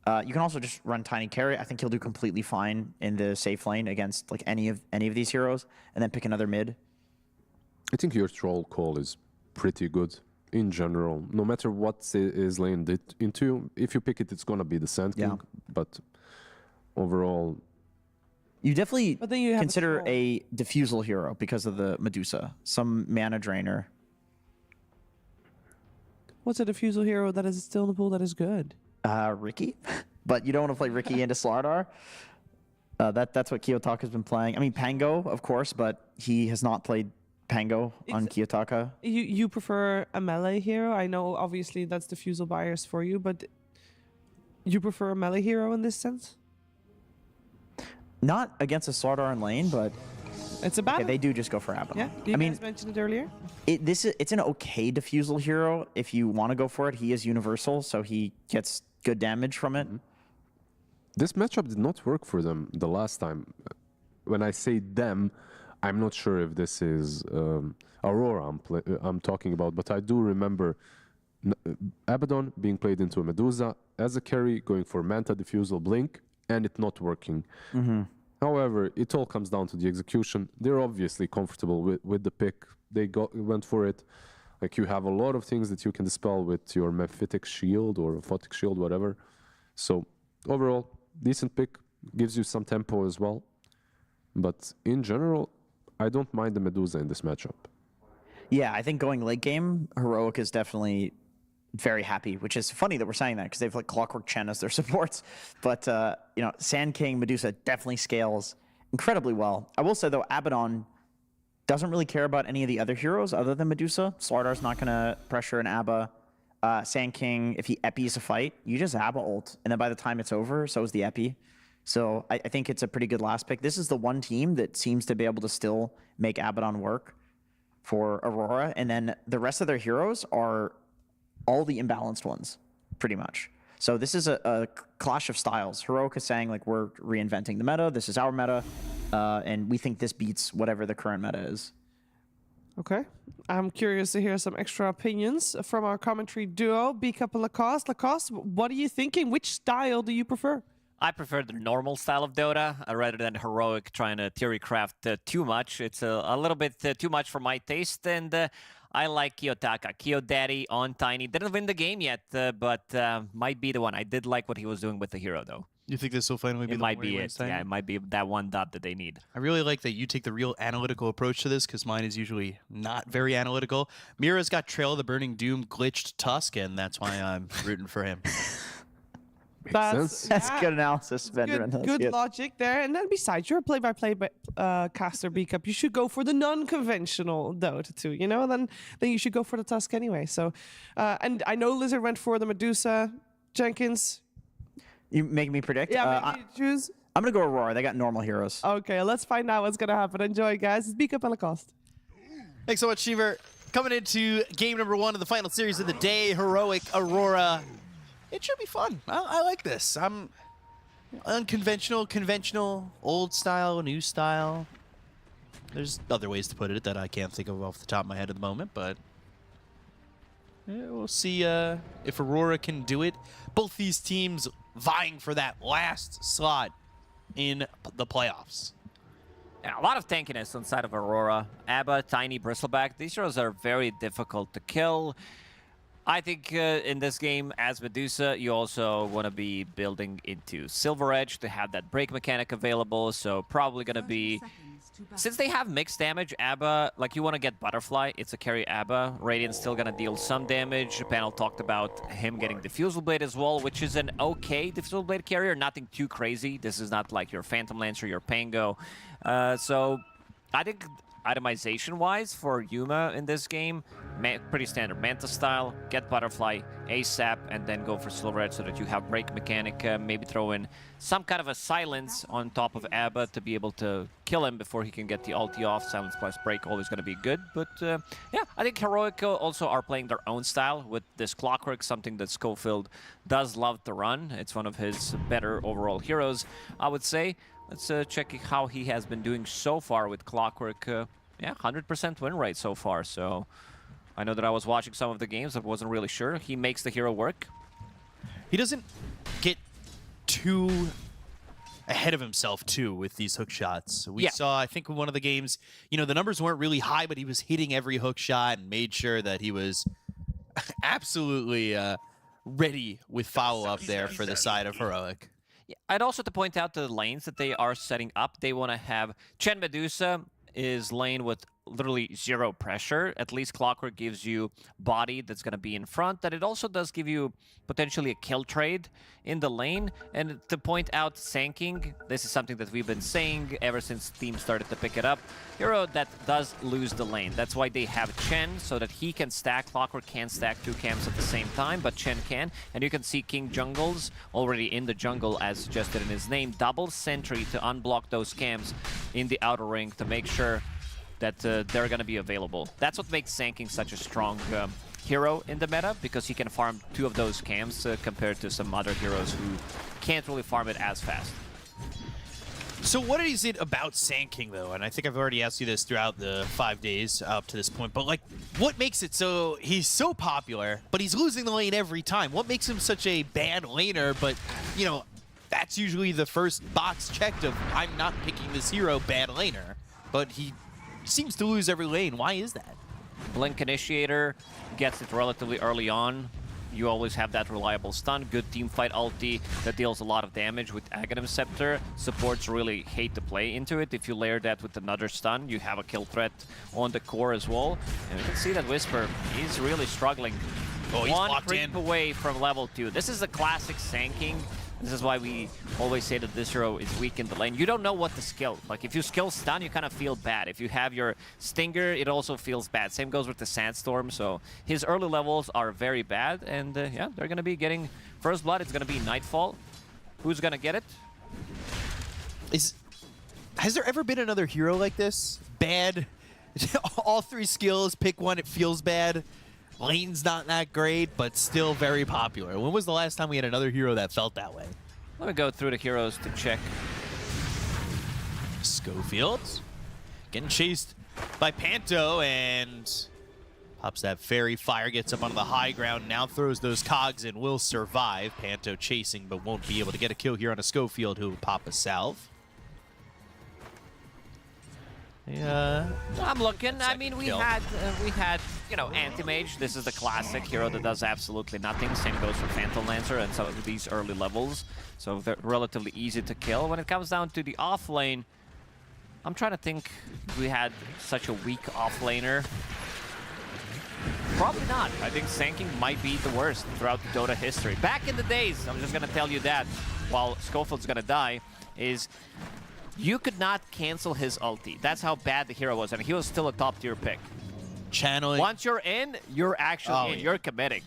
You can also just run tiny carry. I think he'll do completely fine in the safe lane against like any of these heroes, and then pick another mid. I think your Troll call is pretty good in general. No matter what is laned into, if you pick it, it's gonna be the Sand King. But overall, you definitely But then you have consider a diffusal hero because of the Medusa, some mana drainer. What's a diffusal hero that is still in the pool that is good? Ricky, but you don't want to play Ricky into Slardar. That's what Kiyotaka's been playing. I mean, Pango, of course, but he has not played Pango on Kiyotaka. You prefer a melee hero? I know, obviously, that's diffusal bias for you, but you prefer a melee hero in this sense? Not against a Slardar in lane, but it's a battle. Okay, they do just go for Abaddon. Yeah, you guys mentioned it earlier. It's an okay diffusal hero if you want to go for it. He is universal, so he gets good damage from it. This matchup did not work for them the last time. When I say them, I'm not sure if this is Aurora I'm talking about, but I do remember Abaddon being played into a Medusa as a carry, going for Manta, Diffusal, Blink, and it not working. However, it all comes down to the execution. They're obviously comfortable with the pick. They went for it. Like, you have a lot of things that you can dispel with your Mephitic Shield or Photic Shield, whatever. So overall, decent pick. Gives you some tempo as well. But in general, I don't mind the Medusa in this matchup. Yeah, I think going late game, Heroic is definitely very happy, which is funny that we're saying that because they've like Clockwork Chen as their supports. But, you know, Sand King, Medusa definitely scales incredibly well. I will say, though, Abaddon doesn't really care about any of the other heroes other than Medusa. Slardar's not going to pressure an Abba. Sand King, if he eppies a fight, you just Abba ult. And then by the time it's over, so is the epi. So I think it's a pretty good last pick. This is the one team that seems to be able to still make Abaddon work for Aurora. And then the rest of their heroes are all the imbalanced ones, pretty much. So this is a clash of styles. Heroic is saying, like, we're reinventing the meta. This is our meta. And we think this beats whatever the current meta is. Okay. I'm curious to hear some extra opinions from our commentary duo, B-Cup and Lacoste. Lacoste, what are you thinking? Which style do you prefer? I prefer the normal style of Dota rather than Heroic trying to theory craft too much. It's a little bit too much for my taste, and I like Kiyotaka. KyoDaddy on Tiny. Didn't win the game yet, but might be the one. I did like what he was doing with the hero, though. You think this will finally be it the might one be it. Yeah, it might be that one dot that they need. I really like that you take the real analytical approach to this because mine is usually not very analytical. Mira's got Trail of the Burning Doom glitched Tusk, and that's why I'm rooting for him. That's good analysis, Benjamin. Good logic there. And then besides, you're a play-by-play caster, B-Cup. You should go for the non-conventional Dota too, you know? Then you should go for the Tusk anyway. So, and I know Lizard went for the Medusa. Jenkins. You make me predict? Yeah, make me choose. I'm going to go Aurora. They got normal heroes. Okay, let's find out what's going to happen. Enjoy, guys. It's B-Cup and Lacoste. Thanks so much, Shiver. Coming into game number 1 of the final series of the day, Heroic Aurora. It should be fun. I like this. I'm unconventional, conventional, old style, new style. There's other ways to put it that I can't think of off the top of my head at the moment, but yeah, we'll see if Aurora can do it. Both these teams vying for that last slot in the playoffs. Yeah, a lot of tankiness on the side of Aurora. Abba, Tiny, Bristleback. These heroes are very difficult to kill. I think in this game, as Medusa, you also want to be building into Silver Edge to have that break mechanic available. So probably going to be, since they have mixed damage, Abba, like you want to get Butterfly. It's a carry Abba. Radiant's still going to deal some damage. The panel talked about him getting Diffusal Blade as well, which is an okay Diffusal Blade carrier. Nothing too crazy. This is not like your Phantom Lancer, your Pango. So I think itemization-wise for Yuma in this game, pretty standard. Manta style, get Butterfly, ASAP, and then go for Slow Red so that you have break mechanic. Maybe throw in some kind of a silence on top of Abba to be able to kill him before he can get the ulti off. Silence plus break always going to be good. But yeah, I think Heroic also are playing their own style with this Clockwork, something that Schofield does love to run. It's one of his better overall heroes, I would say. Let's check how he has been doing so far with Clockwork. Yeah, 100% win rate so far. So I know that I was watching some of the games. I wasn't really sure. He makes the hero work. He doesn't get too ahead of himself, too, with these hook shots. We saw, I think, in one of the games, you know, the numbers weren't really high, but he was hitting every hook shot and made sure that he was absolutely ready with follow-up there for the side of Heroic. Yeah, I'd also to point out the lanes that they are setting up. They want to have Chen Medusa is lane with literally zero pressure. At least Clockwork gives you body that's going to be in front. That it also does give you potentially a kill trade in the lane. And to point out Sanking, this is something that we've been saying ever since teams started to pick it up. Hero that does lose the lane. That's why they have Chen, so that he can stack. Clockwork can't stack 2 camps at the same time, but Chen can. And you can see King Jungles already in the jungle, as suggested in his name. Double sentry to unblock those camps in the outer ring to make sure that they're going to be available. That's what makes Sanking such a strong hero in the meta, because he can farm 2 of those camps compared to some other heroes who can't really farm it as fast. So what is it about Sanking, though? And I think I've already asked you this throughout the 5 days up to this point, but like, what makes it so he's so popular, but he's losing the lane every time? What makes him such a bad laner, but, you know, that's usually the first box checked of, I'm not picking this hero, bad laner. But he seems to lose every lane. Why is that? Blink Initiator gets it relatively early on. You always have that reliable stun. Good teamfight ulti that deals a lot of damage with Aghanim Scepter. Supports really hate to play into it. If you layer that with another stun, you have a kill threat on the core as well. And you can see that Whisper, he's really struggling. Oh, he's one locked creep in. away from level 2. This is a classic Sanking. This is why we always say that this hero is weak in the lane. You don't know what to skill. Like, if you skill stun, you kind of feel bad. If you have your Stinger, it also feels bad. Same goes with the Sandstorm. So his early levels are very bad. And yeah, they're going to be getting first blood. It's going to be Nightfall. Who's going to get it? Has there ever been another hero like this? Bad. All 3 skills, pick one, it feels bad. Lane's not that great, but still very popular. When was the last time we had another hero that felt that way? Let me go through the heroes to check. Schofield getting chased by Panto and pops that fairy fire, gets up onto the high ground, now throws those cogs and will survive. Panto chasing, but won't be able to get a kill here on a Schofield, who will pop a salve. Yeah, I'm looking. I mean, we had, you know, Anti-Mage. This is the classic hero that does absolutely nothing. Same goes for Phantom Lancer and some of these early levels. So they're relatively easy to kill. When it comes down to the off lane, I'm trying to think if we had such a weak off laner. Probably not. I think Sanking might be the worst throughout the Dota history. Back in the days, I'm just going to tell you that, while Schofield's going to die, is you could not cancel his ulti. That's how bad the hero was, and he was still a top-tier pick. Channeling. Once you're in, you're actually in. You're committing.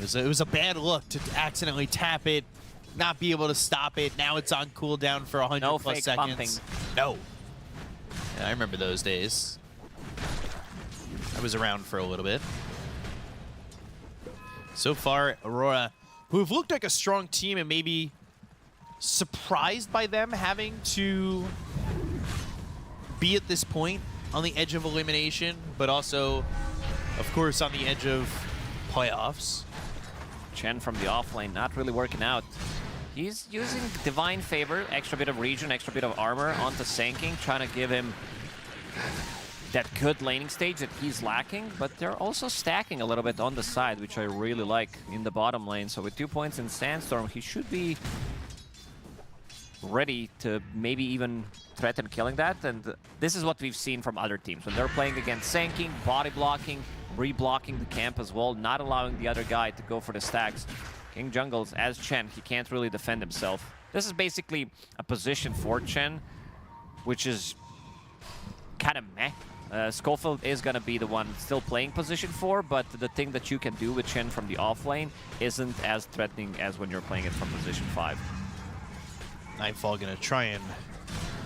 It was a bad look to accidentally tap it, not be able to stop it. Now it's on cooldown for 100 no plus fake seconds. Pumping. No. Yeah, I remember those days. I was around for a little bit. So far, Aurora, who have looked like a strong team and maybe surprised by them having to be at this point on the edge of elimination, but also, of course, on the edge of playoffs. Chen from the offlane not really working out. He's using Divine Favor, extra bit of regen, extra bit of armor onto Sanking, trying to give him that good laning stage that he's lacking, but they're also stacking a little bit on the side, which I really like in the bottom lane. So with 2 points in Sandstorm, he should be ready to maybe even threaten killing that. And this is what we've seen from other teams. When they're playing against Sanking, body blocking, re-blocking the camp as well, not allowing the other guy to go for the stacks. King Jungles, as Chen, he can't really defend himself. This is basically a position for Chen, which is kind of meh. Schofield is going to be the one still playing position 4, but the thing that you can do with Chen from the off lane isn't as threatening as when you're playing it from position 5. Nightfall going to try and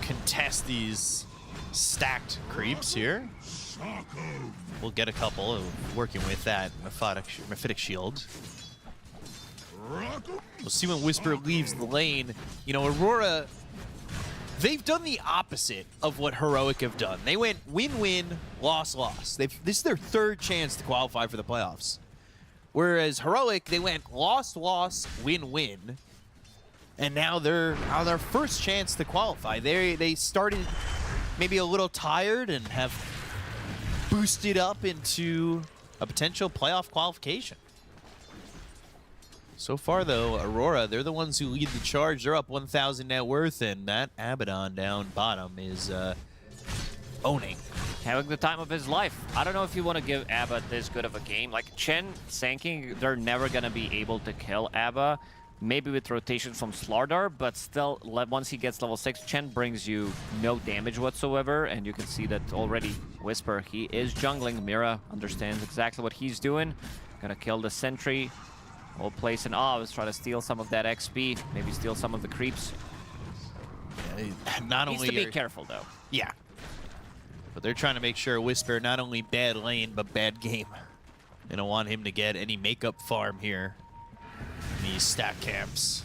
contest these stacked creeps here. We'll get a couple working with that Mephitic Shield. We'll see when Whisper leaves the lane. You know, Aurora, they've done the opposite of what Heroic have done. They went win-win, loss-loss. This is their third chance to qualify for the playoffs. Whereas Heroic, they went loss-loss, win-win. And now they're on their first chance to qualify. They started maybe a little tired and have boosted up into a potential playoff qualification. So far, though, Aurora, they're the ones who lead the charge. They're up 1,000 net worth, and that Abaddon down bottom is owning. Having the time of his life. I don't know if you want to give Abba this good of a game. Like, Chen, Sanking, they're never going to be able to kill Abba. Maybe with rotation from Slardar, but still, once he gets level 6, Chen brings you no damage whatsoever, and you can see that already. Whisper, he is jungling. Mira understands exactly what he's doing. Gonna kill the sentry. We'll place an Oz, try to steal some of that XP, maybe steal some of the creeps. Yeah, not Needs only to be careful, though. Yeah. But they're trying to make sure Whisper not only bad lane, but bad game. They don't want him to get any makeup farm here in these stack camps.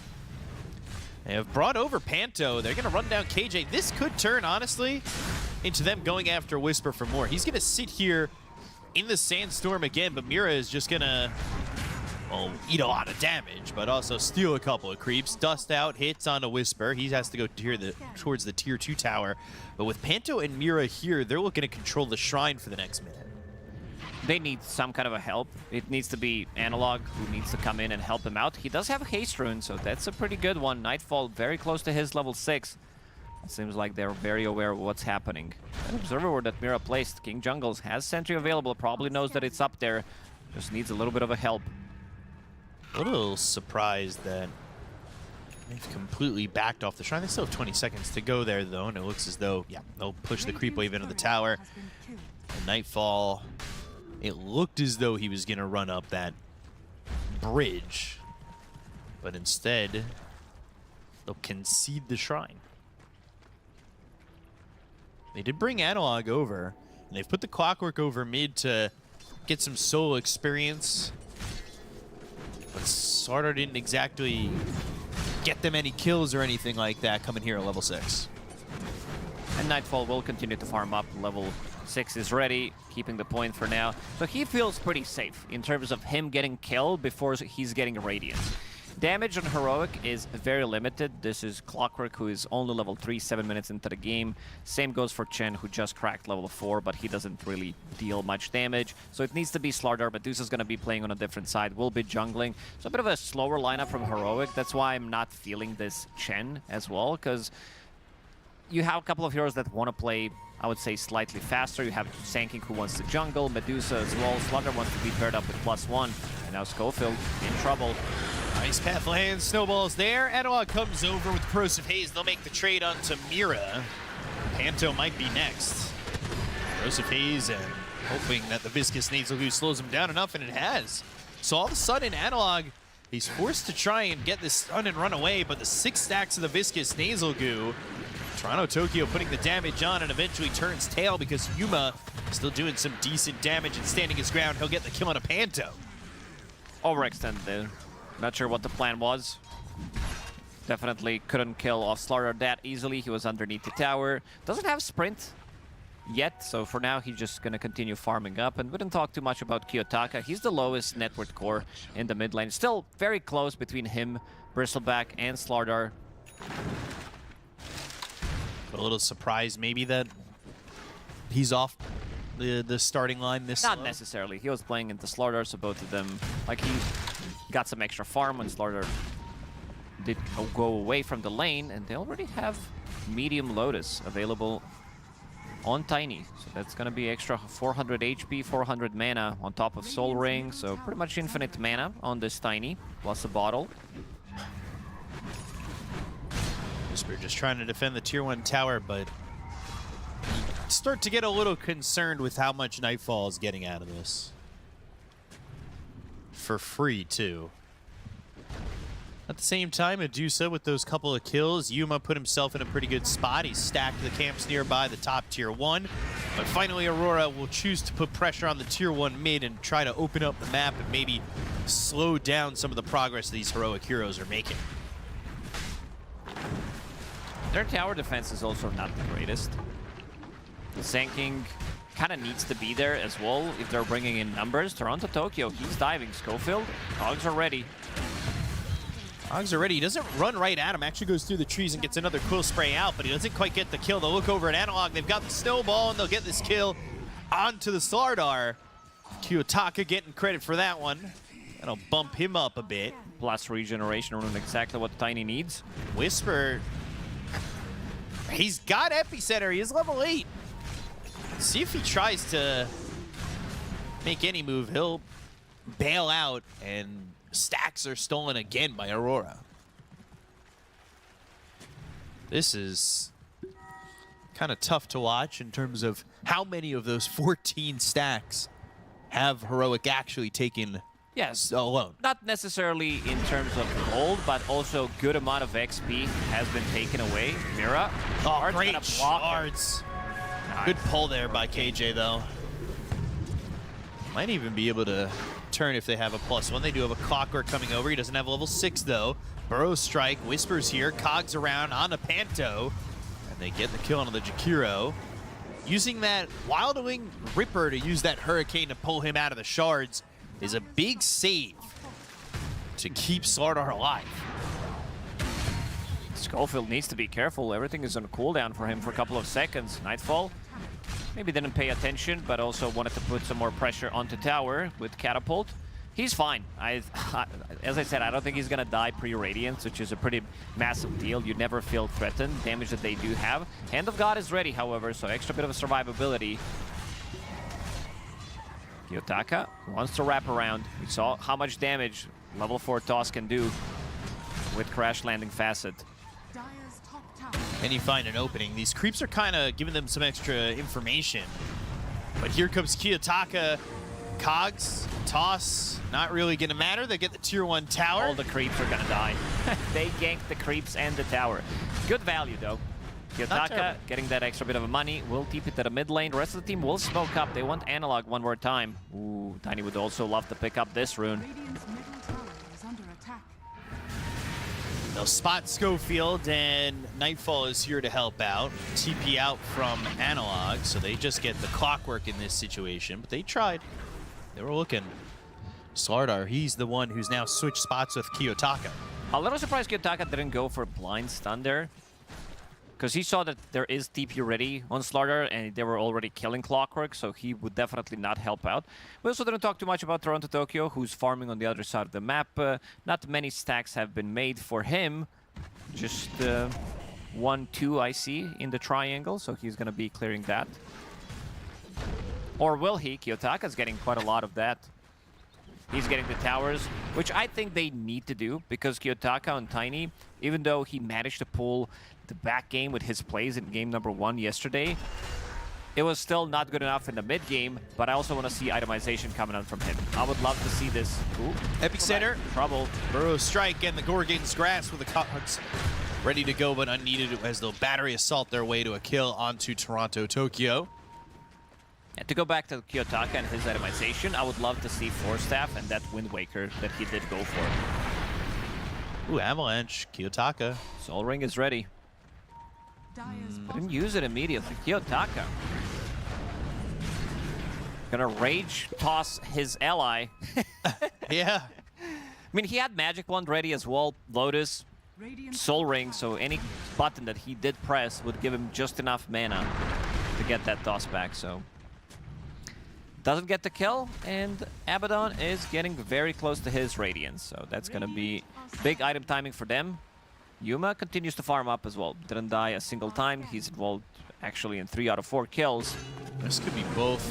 They have brought over Panto. They're going to run down KJ. This could turn, honestly, into them going after Whisper for more. He's going to sit here in the Sandstorm again, but Mira is just going to, well, eat a lot of damage, but also steal a couple of creeps. Dust out, hits on a Whisper. He has to go towards the tier 2 tower. But with Panto and Mira here, they're looking to control the shrine for the next minute. They need some kind of a help. It needs to be Analog who needs to come in and help him out. He does have a haste rune, so that's a pretty good one. Nightfall very close to his level 6. It seems like they're very aware of what's happening. An observer ward that Mira placed. King Jungles has Sentry available, probably knows that it's up there. Just needs a little bit of a help. A little surprised that they've completely backed off the shrine. They still have 20 seconds to go there, though, and it looks as though, yeah, they'll push the creep wave into the tower. And Nightfall, it looked as though he was going to run up that bridge, but instead, they'll concede the shrine. They did bring Analog over, and they've put the Clockwork over mid to get some solo experience. But Slardar didn't exactly get them any kills or anything like that coming here at level 6. And Nightfall will continue to farm up. Level 6 is ready, keeping the point for now. So he feels pretty safe in terms of him getting killed before he's getting Radiant. Damage on Heroic is very limited. This is Clockwork, who is only level 3, 7 minutes into the game. Same goes for Chen, who just cracked level 4, but he doesn't really deal much damage. So it needs to be Slardar. Medusa's going to be playing on a different side, will be jungling. So a bit of a slower lineup from Heroic. That's why I'm not feeling this Chen as well, because you have a couple of heroes that want to play, I would say, slightly faster. You have Sanking, who wants to jungle, Medusa as well. Slardar wants to be paired up with +1. And now Schofield in trouble. Nice path lands, snowballs there. Analog comes over with Corrosive Haze. They'll make the trade onto Mira. Panto might be next. Corrosive Haze and hoping that the Viscous Nasal Goo slows him down enough, and it has. So all of a sudden, Analog, he's forced to try and get this stun and run away, but the 6 stacks of the Viscous Nasal Goo, Toronto Tokyo putting the damage on, and eventually turns tail because Yuma still doing some decent damage and standing his ground. He'll get the kill on a Panto. Overextended there. Not sure what the plan was. Definitely couldn't kill off Slardar that easily. He was underneath the tower. Doesn't have sprint yet, so for now he's just going to continue farming up. And we didn't talk too much about Kiyotaka. He's the lowest net worth core in the mid lane. Still very close between him, Bristleback, and Slardar. A little surprised maybe that he's off the starting line this Not slow. necessarily. He was playing into Slardar, so both of them, like, he got some extra farm when Slardar did go away from the lane, and they already have medium Lotus available on Tiny. So that's going to be extra 400 HP, 400 mana on top of Soul Ring, so pretty much infinite mana on this Tiny, plus a bottle. Whisper just trying to defend the tier 1 tower, but start to get a little concerned with how much Nightfall is getting out of this. For free, too. At the same time, Adusa with those couple of kills, Yuma put himself in a pretty good spot. He stacked the camps nearby the top tier 1. But finally, Aurora will choose to put pressure on the tier 1 mid and try to open up the map and maybe slow down some of the progress these heroic heroes are making. Their tower defense is also not the greatest. The Sand King kind of needs to be there as well if they're bringing in numbers. Toronto Tokyo, he's diving. Schofield, Hogs are ready. Hogs are ready. He doesn't run right at him. Actually goes through the trees and gets another quill spray out, but he doesn't quite get the kill. They'll look over at Analog. They've got the snowball, and they'll get this kill onto the Slardar. Kiyotaka getting credit for that one. That'll bump him up a bit. Plus regeneration rune, exactly what Tiny needs. Whisper, he's got Epicenter. He is level 8. See if he tries to make any move. He'll bail out, and stacks are stolen again by Aurora. This is kind of tough to watch in terms of how many of those 14 stacks have Heroic actually taken alone. Not necessarily in terms of gold, but also good amount of XP has been taken away. Mira. Oh, great shards. Good pull there by KJ, though. Might even be able to turn if they have a +1. They do have a Clockwork coming over. He doesn't have level 6, though. Burrow strike. Whispers here. Cogs around on the Panto. And they get the kill onto the Jakiro. Using that Wild Wing Ripper to use that Hurricane to pull him out of the shards is a big save to keep Slardar alive. Schofield needs to be careful. Everything is on cooldown for him for a couple of seconds. Nightfall maybe didn't pay attention, but also wanted to put some more pressure onto tower with Catapult. He's fine. As I said, I don't think he's going to die pre-Radiance, which is a pretty massive deal. You never feel threatened. Damage that they do have. Hand of God is ready, however, so extra bit of survivability. Kiyotaka wants to wrap around. We saw how much damage level 4 toss can do with Crash Landing Facet. And you find an opening. These creeps are kind of giving them some extra information. But here comes Kiyotaka. Cogs, toss, not really going to matter. They get the tier 1 tower. All the creeps are going to die. They ganked the creeps and the tower. Good value, though. Kiyotaka getting that extra bit of money. Will TP it to the mid lane. The rest of the team will smoke up. They want Analog one more time. Ooh, Tiny would also love to pick up this rune. They'll spot Schofield, and Nightfall is here to help out. TP out from Analog, so they just get the Clockwork in this situation. But they tried. They were looking. Slardar, he's the one who's now switched spots with Kiyotaka. A little surprised Kiyotaka didn't go for blind stun there, because he saw that there is TP ready on Slardar, and they were already killing Clockwork, so he would definitely not help out. We also didn't talk too much about Toronto Tokyo, who's farming on the other side of the map. Not many stacks have been made for him. Just 1, 2 I see in the triangle, so he's going to be clearing that. Or will he? Kiyotaka's getting quite a lot of that. He's getting the towers, which I think they need to do, because Kiyotaka on Tiny, even though he managed to pull the back game with his plays in game number 1 yesterday, it was still not good enough in the mid game, but I also want to see itemization coming out from him. I would love to see this. Ooh, Epicenter. Trouble. Burrow strike and the Gorgon's grasp with the Cogs ready to go, but unneeded as they'll battery assault their way to a kill onto Toronto Tokyo. And to go back to Kiyotaka and his itemization, I would love to see Force Staff and that Wind Waker that he did go for. Ooh, Avalanche, Kiyotaka. Soul Ring is ready. Didn't use it immediately. Kiyotaka gonna rage toss his ally. Yeah. I mean, he had Magic Wand ready as well. Lotus, Soul Ring, so any button that he did press would give him just enough mana to get that toss back, so. Doesn't get the kill, and Abaddon is getting very close to his Radiance, so that's gonna be big item timing for them. Yuma continues to farm up as well. Didn't die a single time. He's involved actually in 3 out of 4 kills. This could be both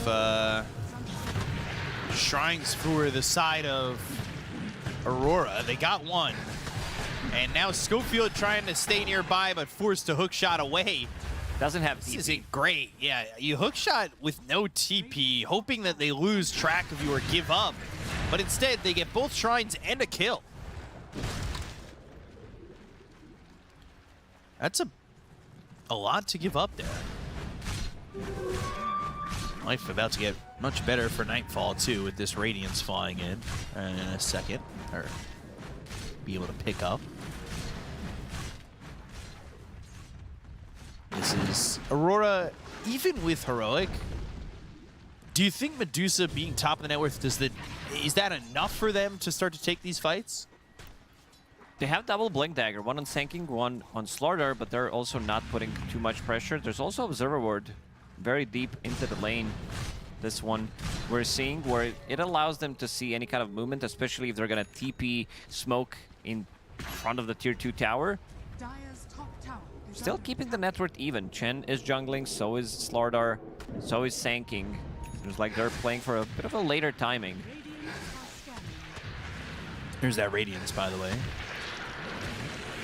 shrines for the side of Aurora. They got one. And now Schofield trying to stay nearby, but forced to hook shot away. Doesn't have This TP. isn't great. Yeah, you hookshot with no TP, hoping that they lose track of you or give up. But instead, they get both shrines and a kill. That's a lot to give up there. Life about to get much better for Nightfall, too, with this Radiance flying in a second. Or be able to pick up. This is Aurora, even with Heroic. Do you think Medusa being top of the net worth, is that enough for them to start to take these fights? They have double Blink Dagger, one on Sanking, one on Slaughter, but they're also not putting too much pressure. There's also Observer Ward very deep into the lane. This one we're seeing where it allows them to see any kind of movement, especially if they're going to TP smoke in front of the tier 2 tower. Dire's top tower is Still under keeping the net worth even. Chen is jungling, so is Slardar, so is Sanking. Seems like they're playing for a bit of a later timing. Here's that Radiance, by the way.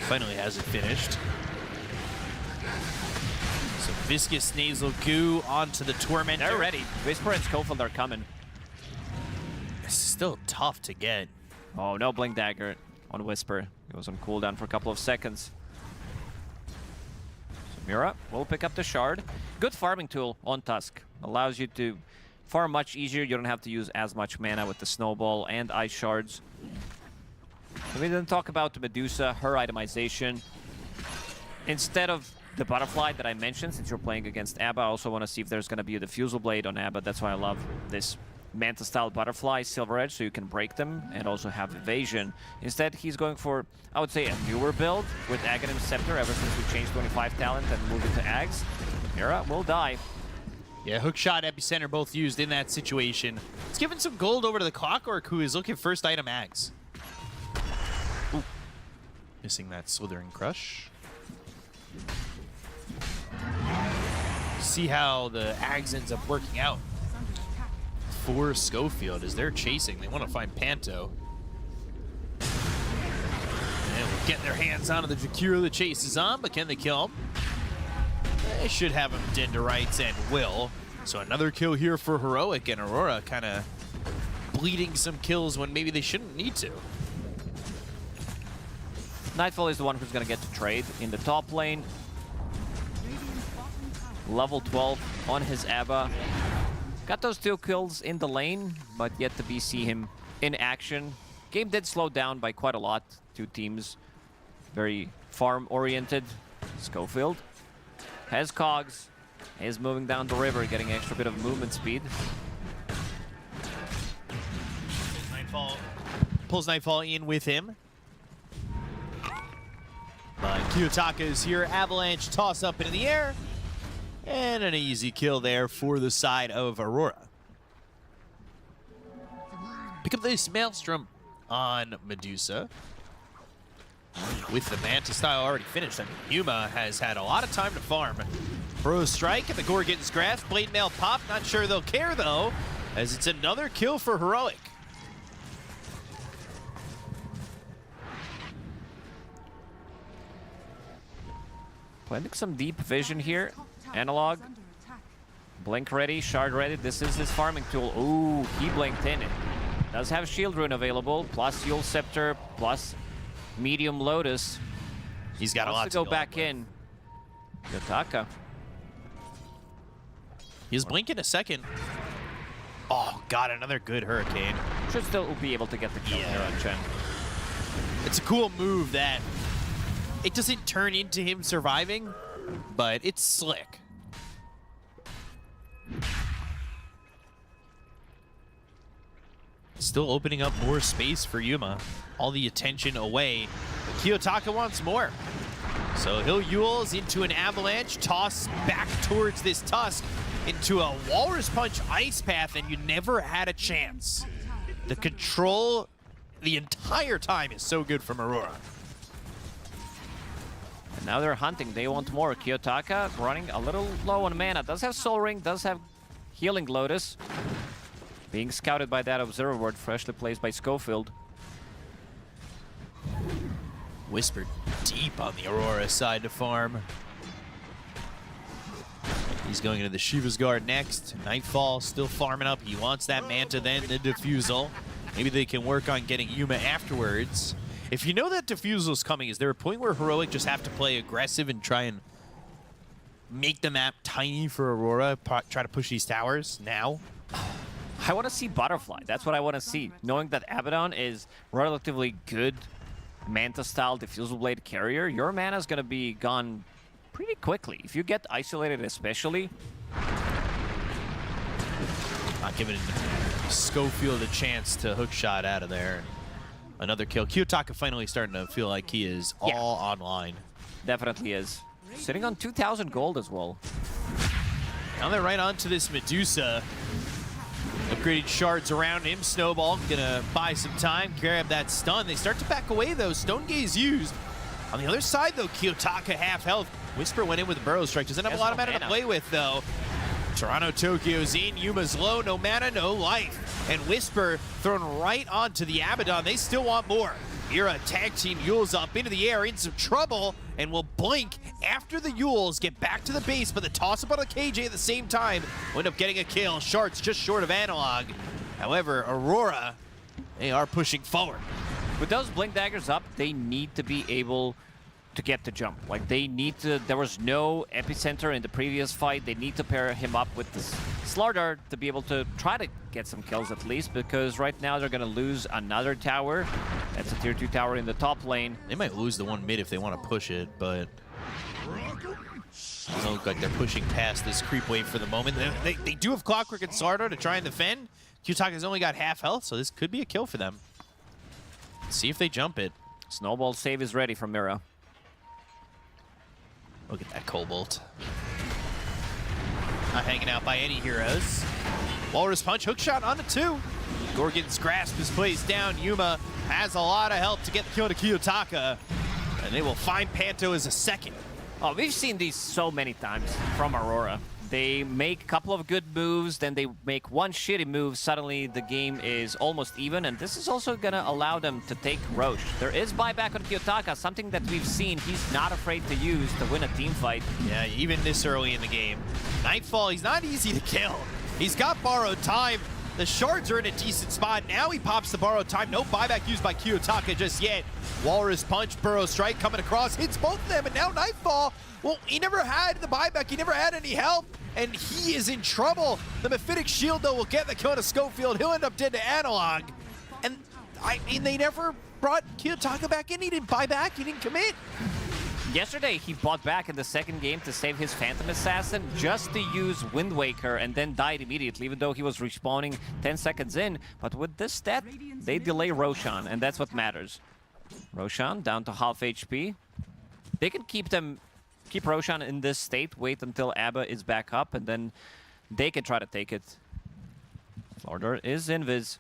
Finally has it finished. So Viscous Nasal Goo onto the Tormentor. They're ready. Whisper and Schofield are coming. It's still tough to get. Oh, no Blink Dagger on Whisper. It was on cooldown for a couple of seconds. So Mira will pick up the Shard. Good farming tool on Tusk. Allows you to farm much easier. You don't have to use as much mana with the Snowball and Ice Shards. So we didn't talk about the Medusa, her itemization. Instead of the Butterfly that I mentioned, since you're playing against Abba, I also want to see if there's going to be a Diffusal Blade on Abba. That's why I love this Manta-style Butterfly, Silver Edge, so you can break them and also have Evasion. Instead, he's going for, I would say, a newer build with Aghanim Scepter ever since we changed 25 talent and moved into Ags. Mira will die. Yeah, Hookshot, Epicenter both used in that situation. It's giving some gold over to the Clockwork, who is looking first item Ags. Ooh. Missing that Slithering Crush. See how the Ags ends up working out for Schofield as they're chasing. They want to find Panto. And will get their hands onto the Jakiro the chase is on, but can they kill him? They should have him dead to rights and will. So another kill here for Heroic, and Aurora kind of bleeding some kills when maybe they shouldn't need to. Nightfall is the one who's going to get to trade in the top lane. Level 12 on his Abba. Got those 2 kills in the lane, but yet to see him in action. Game did slow down by quite a lot. 2 teams very farm-oriented. Schofield has Cogs, is moving down the river, getting an extra bit of movement speed. Nightfall pulls Nightfall in with him. But Kiyotaka is here. Avalanche toss up into the air. And an easy kill there for the side of Aurora. Pick up this Maelstrom on Medusa. With the Manta style already finished, I mean, Yuma has had a lot of time to farm. Bro strike and the Gore getting grasped. Blade Mail pop. Not sure they'll care though, as it's another kill for Heroic. Planting some deep vision here. Analog. Blink ready, Shard ready. This is his farming tool. Ooh, he blinked in it. Does have Shield Rune available, plus Yule Scepter, plus Medium Lotus. He's got a lot to go back in. Yotaka. He's blinking a second. Oh, God, another good Hurricane. Should still be able to get the kill here on Chen. It's a cool move that it doesn't turn into him surviving, but it's slick. Still opening up more space for Yuma. All the attention away. But Kiyotaka wants more. So he'll Yules into an Avalanche, toss back towards this Tusk into a Walrus Punch Ice Path, and you never had a chance. The control the entire time is so good from Aurora. And now they're hunting. They want more. Kiyotaka running a little low on mana. Does have Soul Ring, does have Healing Lotus. Being scouted by that Observer Ward, freshly placed by Schofield. Whispered deep on the Aurora side to farm. He's going into the Shiva's Guard next. Nightfall still farming up. He wants that Manta, then the Diffusal. Maybe they can work on getting Yuma afterwards. If you know that Diffusal's coming, is there a point where Heroic just have to play aggressive and try and make the map tiny for Aurora, try to push these towers now? I want to see Butterfly. That's what I want to see. Knowing that Abaddon is relatively good Manta-style Diffusal Blade carrier, your mana is going to be gone pretty quickly. If you get isolated especially. Not giving Schofield a chance to hookshot out of there. Another kill. Kiyotaka finally starting to feel like he is all online. Definitely is. Sitting on 2,000 gold as well. Now they're right onto this Medusa. Upgraded shards around him. Snowball gonna buy some time, grab that stun. They start to back away though. Stone Gaze used. On the other side though, Kiyotaka half health. Whisper went in with a Burrow Strike. Doesn't have a lot of mana to play with though. Toronto Tokyo's in. Yuma's low. No mana, no life. And Whisper thrown right onto the Abaddon. They still want more. Mira tag team Yules up into the air, in some trouble, and will blink after the Yules get back to the base, but the toss-up on the KJ at the same time will end up getting a kill. Shards just short of Analog. However, Aurora, they are pushing forward. With those Blink Daggers up, they need to be able to get the jump. Like, they need to, there was no epicenter in the previous fight. They need to pair him up with this Slardar to be able to try to get some kills at least, because right now they're gonna lose another tower. That's a tier 2 tower in the top lane. They might lose the one mid if they want to push it, but doesn't look like they're pushing past this creep wave for the moment. They do have Clockwork and Slardar to try and defend. Kiyotaka's only got half health, so this could be a kill for them. Let's see if they jump it. Snowball save is ready from Mira. Look at that Cobalt. Not hanging out by any heroes. Walrus Punch, hookshot on the 2. Gorgon's Grasp is placed down. Yuma has a lot of help to get the kill to Kiyotaka. And they will find Panto as a second. Oh, we've seen these so many times from Aurora. They make a couple of good moves, then they make one shitty move, suddenly the game is almost even, and this is also gonna allow them to take Roche. There is buyback on Kiyotaka, something that we've seen he's not afraid to use to win a team fight. Yeah, even this early in the game. Nightfall, he's not easy to kill. He's got borrowed time. The shards are in a decent spot. Now he pops the borrowed time. No buyback used by Kiyotaka just yet. Walrus Punch, Burrow Strike coming across, hits both of them, and now Nightfall, well, he never had the buyback. He never had any help, and he is in trouble. The Mephitic Shield, though, will get the kill to Schofield. He'll end up dead to Analog. And, I mean, they never brought Kiyotaka back in. He didn't buy back. He didn't commit. Yesterday, he bought back in the second game to save his Phantom Assassin just to use Wind Waker and then died immediately, even though he was respawning 10 seconds in. But with this stat, they delay Roshan, and that's what matters. Roshan down to half HP. They can keep Roshan in this state, wait until Abba is back up, and then they can try to take it. Slardar is invis.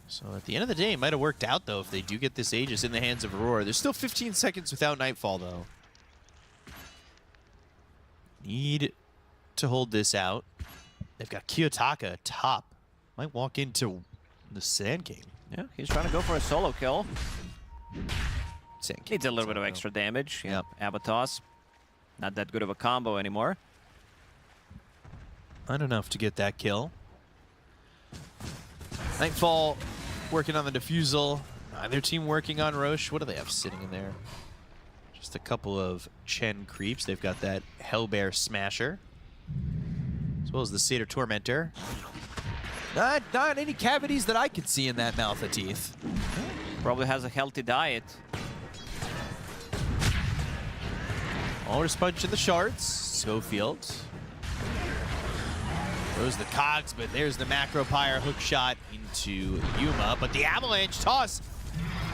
So at the end of the day, it might have worked out, though, if they do get this Aegis in the hands of Aurora. There's still 15 seconds without Nightfall, though. Need to hold this out. They've got Kiyotaka top. Might walk into the Sand King. Yeah, he's trying to go for a solo kill. Needs a little bit of extra damage. Yep. Abatos. Not that good of a combo anymore. Not enough to get that kill. Nightfall working on the Diffusal. Their team working on Roche. What do they have sitting in there? Just a couple of Chen creeps. They've got that Hellbear Smasher, as well as the Satyr Tormentor. Not any cavities that I could see in that mouth of teeth. Probably has a healthy diet. Walrus Punch in the shards. Schofield. Throws the cogs, but there's the Macro Pyre hook shot into Yuma. But the Avalanche toss,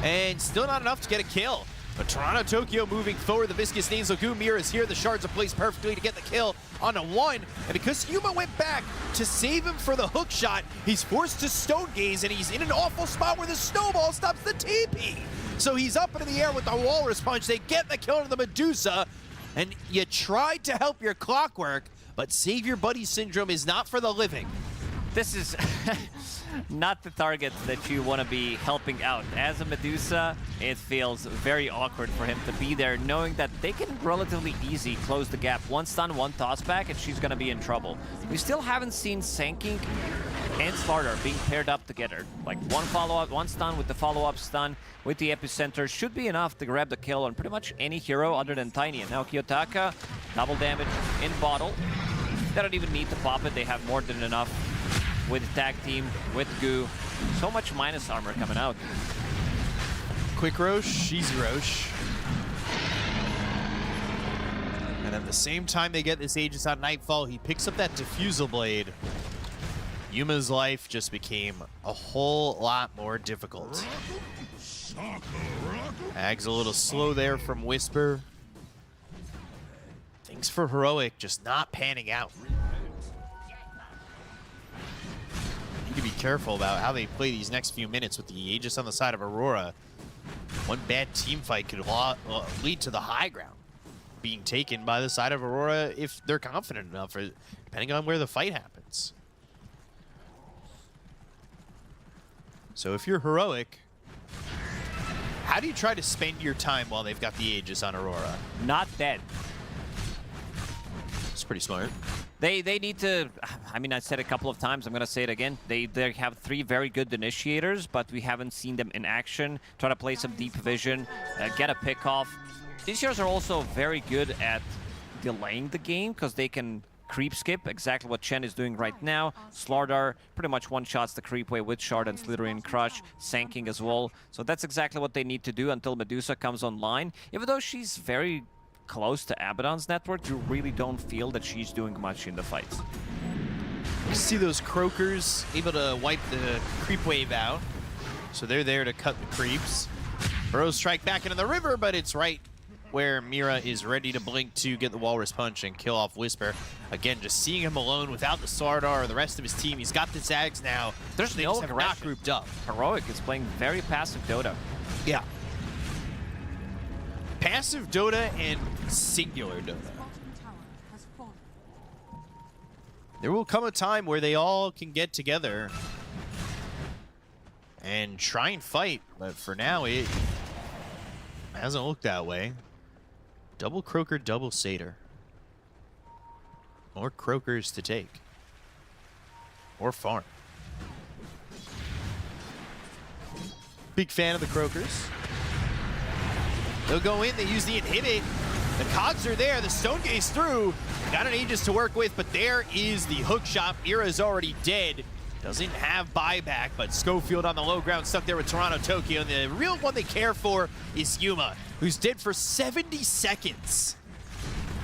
and still not enough to get a kill. But Toronto Tokyo moving forward. The Viscous Nasal Goo Mirror is here. The shards are placed perfectly to get the kill onto 1. And because Yuma went back to save him for the hook shot, he's forced to Stone Gaze, and he's in an awful spot where the Snowball stops the TP. So he's up into the air with the Walrus Punch. They get the kill to the Medusa. And you tried to help your Clockwork, but Save Your Buddy Syndrome is not for the living. This is not the target that you want to be helping out. As a Medusa, it feels very awkward for him to be there, knowing that they can relatively easy close the gap. One stun, one toss back, and she's going to be in trouble. We still haven't seen Sanking and Slardar being paired up together. Like one follow-up, one stun with the follow-up stun with the epicenter should be enough to grab the kill on pretty much any hero other than Tiny. And now Kiyotaka, double damage in bottle. They don't even need to pop it. They have more than enough with tag team, with Goo. So much minus armor coming out. Quick Roche, easy Roche. And at the same time they get this Aegis on Nightfall, he picks up that Diffusal Blade. Yuma's life just became a whole lot more difficult. Ag's a little slow there from Whisper. Things for Heroic just not panning out. Need to be careful about how they play these next few minutes with the Aegis on the side of Aurora. One bad team fight could lead to the high ground being taken by the side of Aurora if they're confident enough, or depending on where the fight happens. So if you're Heroic, how do you try to spend your time while they've got the Aegis on Aurora? Not dead. It's pretty smart. They need to, I mean, I said a couple of times, I'm going to say it again. They have 3 very good initiators, but we haven't seen them in action. Try to play some deep vision, get a pick off. These heroes are also very good at delaying the game because they can creep skip, exactly what Chen is doing right now. Slardar pretty much one-shots the creep wave with Shard and Slithering Crush, Sanking as well. So that's exactly what they need to do until Medusa comes online. Even though she's very close to Abaddon's network, you really don't feel that she's doing much in the fights. You see those Croakers able to wipe the creep wave out. So they're there to cut the creeps. Burrow strike back into the river, but it's right where Mira is ready to blink to get the Walrus Punch and kill off Whisper. Again, just seeing him alone without the Slardar or the rest of his team. He's got the Zags now. There's they no just have aggression. not grouped up. Heroic is playing very passive Dota. Yeah. Passive Dota and singular Dota. There will come a time where they all can get together and try and fight, but for now it hasn't looked that way. Double Croaker, double Satyr. More Croakers to take. Or farm. Big fan of the Croakers. They'll go in, they use the inhibit. The cogs are there, the Stone Gaze through. Got an Aegis to work with, but there is the hook shot. Mira's already dead. Doesn't have buyback, but Schofield on the low ground stuck there with Toronto Tokyo. And the real one they care for is Yuma, who's dead for 70 seconds.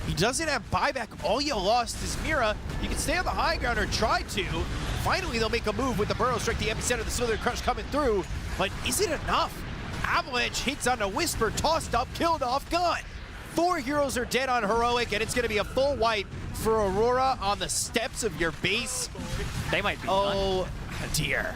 He doesn't have buyback. All you lost is Mira. You can stay on the high ground or try to. Finally, they'll make a move with the Burrow Strike, the epicenter of the Slither Crush coming through. But is it enough? Avalanche hits on a Whisper, tossed up, killed off, gun. 4 heroes are dead on Heroic, and it's going to be a full wipe for Aurora on the steps of your base. They might be done. Dear.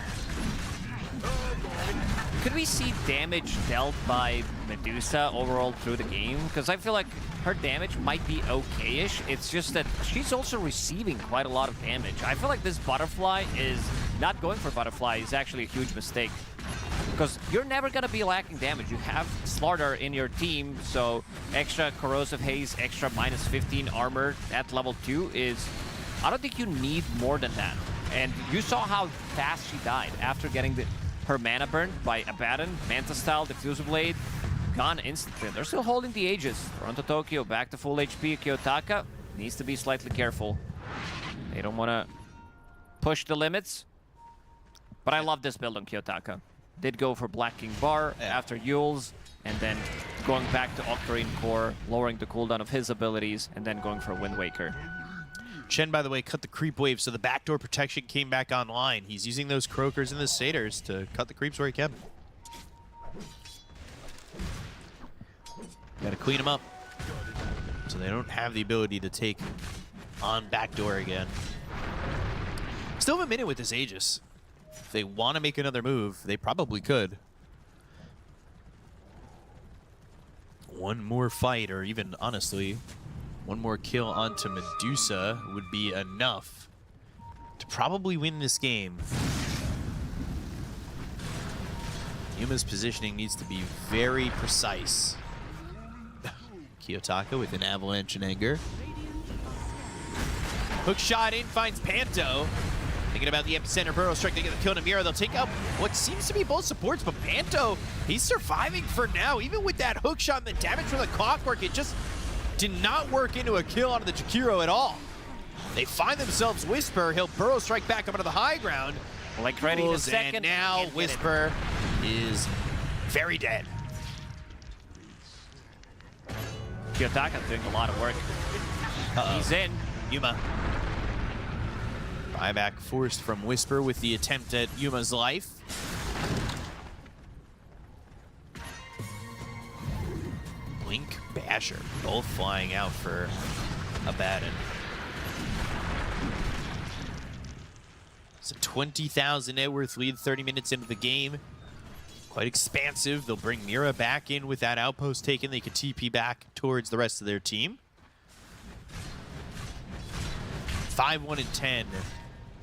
Could we see damage dealt by Medusa overall through the game? Because I feel like her damage might be okay-ish. It's just that she's also receiving quite a lot of damage. I feel like this Butterfly is not going for Butterfly is actually a huge mistake. Because you're never going to be lacking damage. You have Slardar in your team, so extra Corrosive Haze, extra minus 15 armor at level 2 is... I don't think you need more than that. And you saw how fast she died after getting her mana burned by Abaddon, Manta Style, Diffusal Blade, gone instantly. They're still holding the Aegis. Toronto Tokyo back to full HP. Kiyotaka needs to be slightly careful. They don't want to push the limits. But I love this build on Kiyotaka. Did go for Black King Bar after Yules, and then going back to Octarine Core, lowering the cooldown of his abilities, and then going for Wind Waker. Chen, by the way, cut the creep wave, so the backdoor protection came back online. He's using those Croakers and the Satyrs to cut the creeps where he can. Gotta clean them up, so they don't have the ability to take on backdoor again. Still have a minute with this Aegis. If they want to make another move, they probably could. One more fight, or even, honestly, one more kill onto Medusa would be enough to probably win this game. Yuma's positioning needs to be very precise. Kiyotaka with an avalanche and anger. Hook shot in, finds Panto. Thinking about the epicenter burrow strike, they get the kill to Mira. They'll take out what seems to be both supports, but Panto, he's surviving for now. Even with that hook shot and the damage from the clockwork, it just did not work into a kill onto the Jakiro at all. They find themselves Whisper. He'll burrow strike back up onto the high ground. Like ready in a second. And now Whisper is very dead. Kiyotaka doing a lot of work. He's in. Yuma. Buyback forced from Whisper with the attempt at Yuma's life. Blink, Basher, both flying out for Abaddon. It's a 20,000 net worth lead 30 minutes into the game. Quite expansive. They'll bring Mira back in with that outpost taken. They can TP back towards the rest of their team. 5-1-10.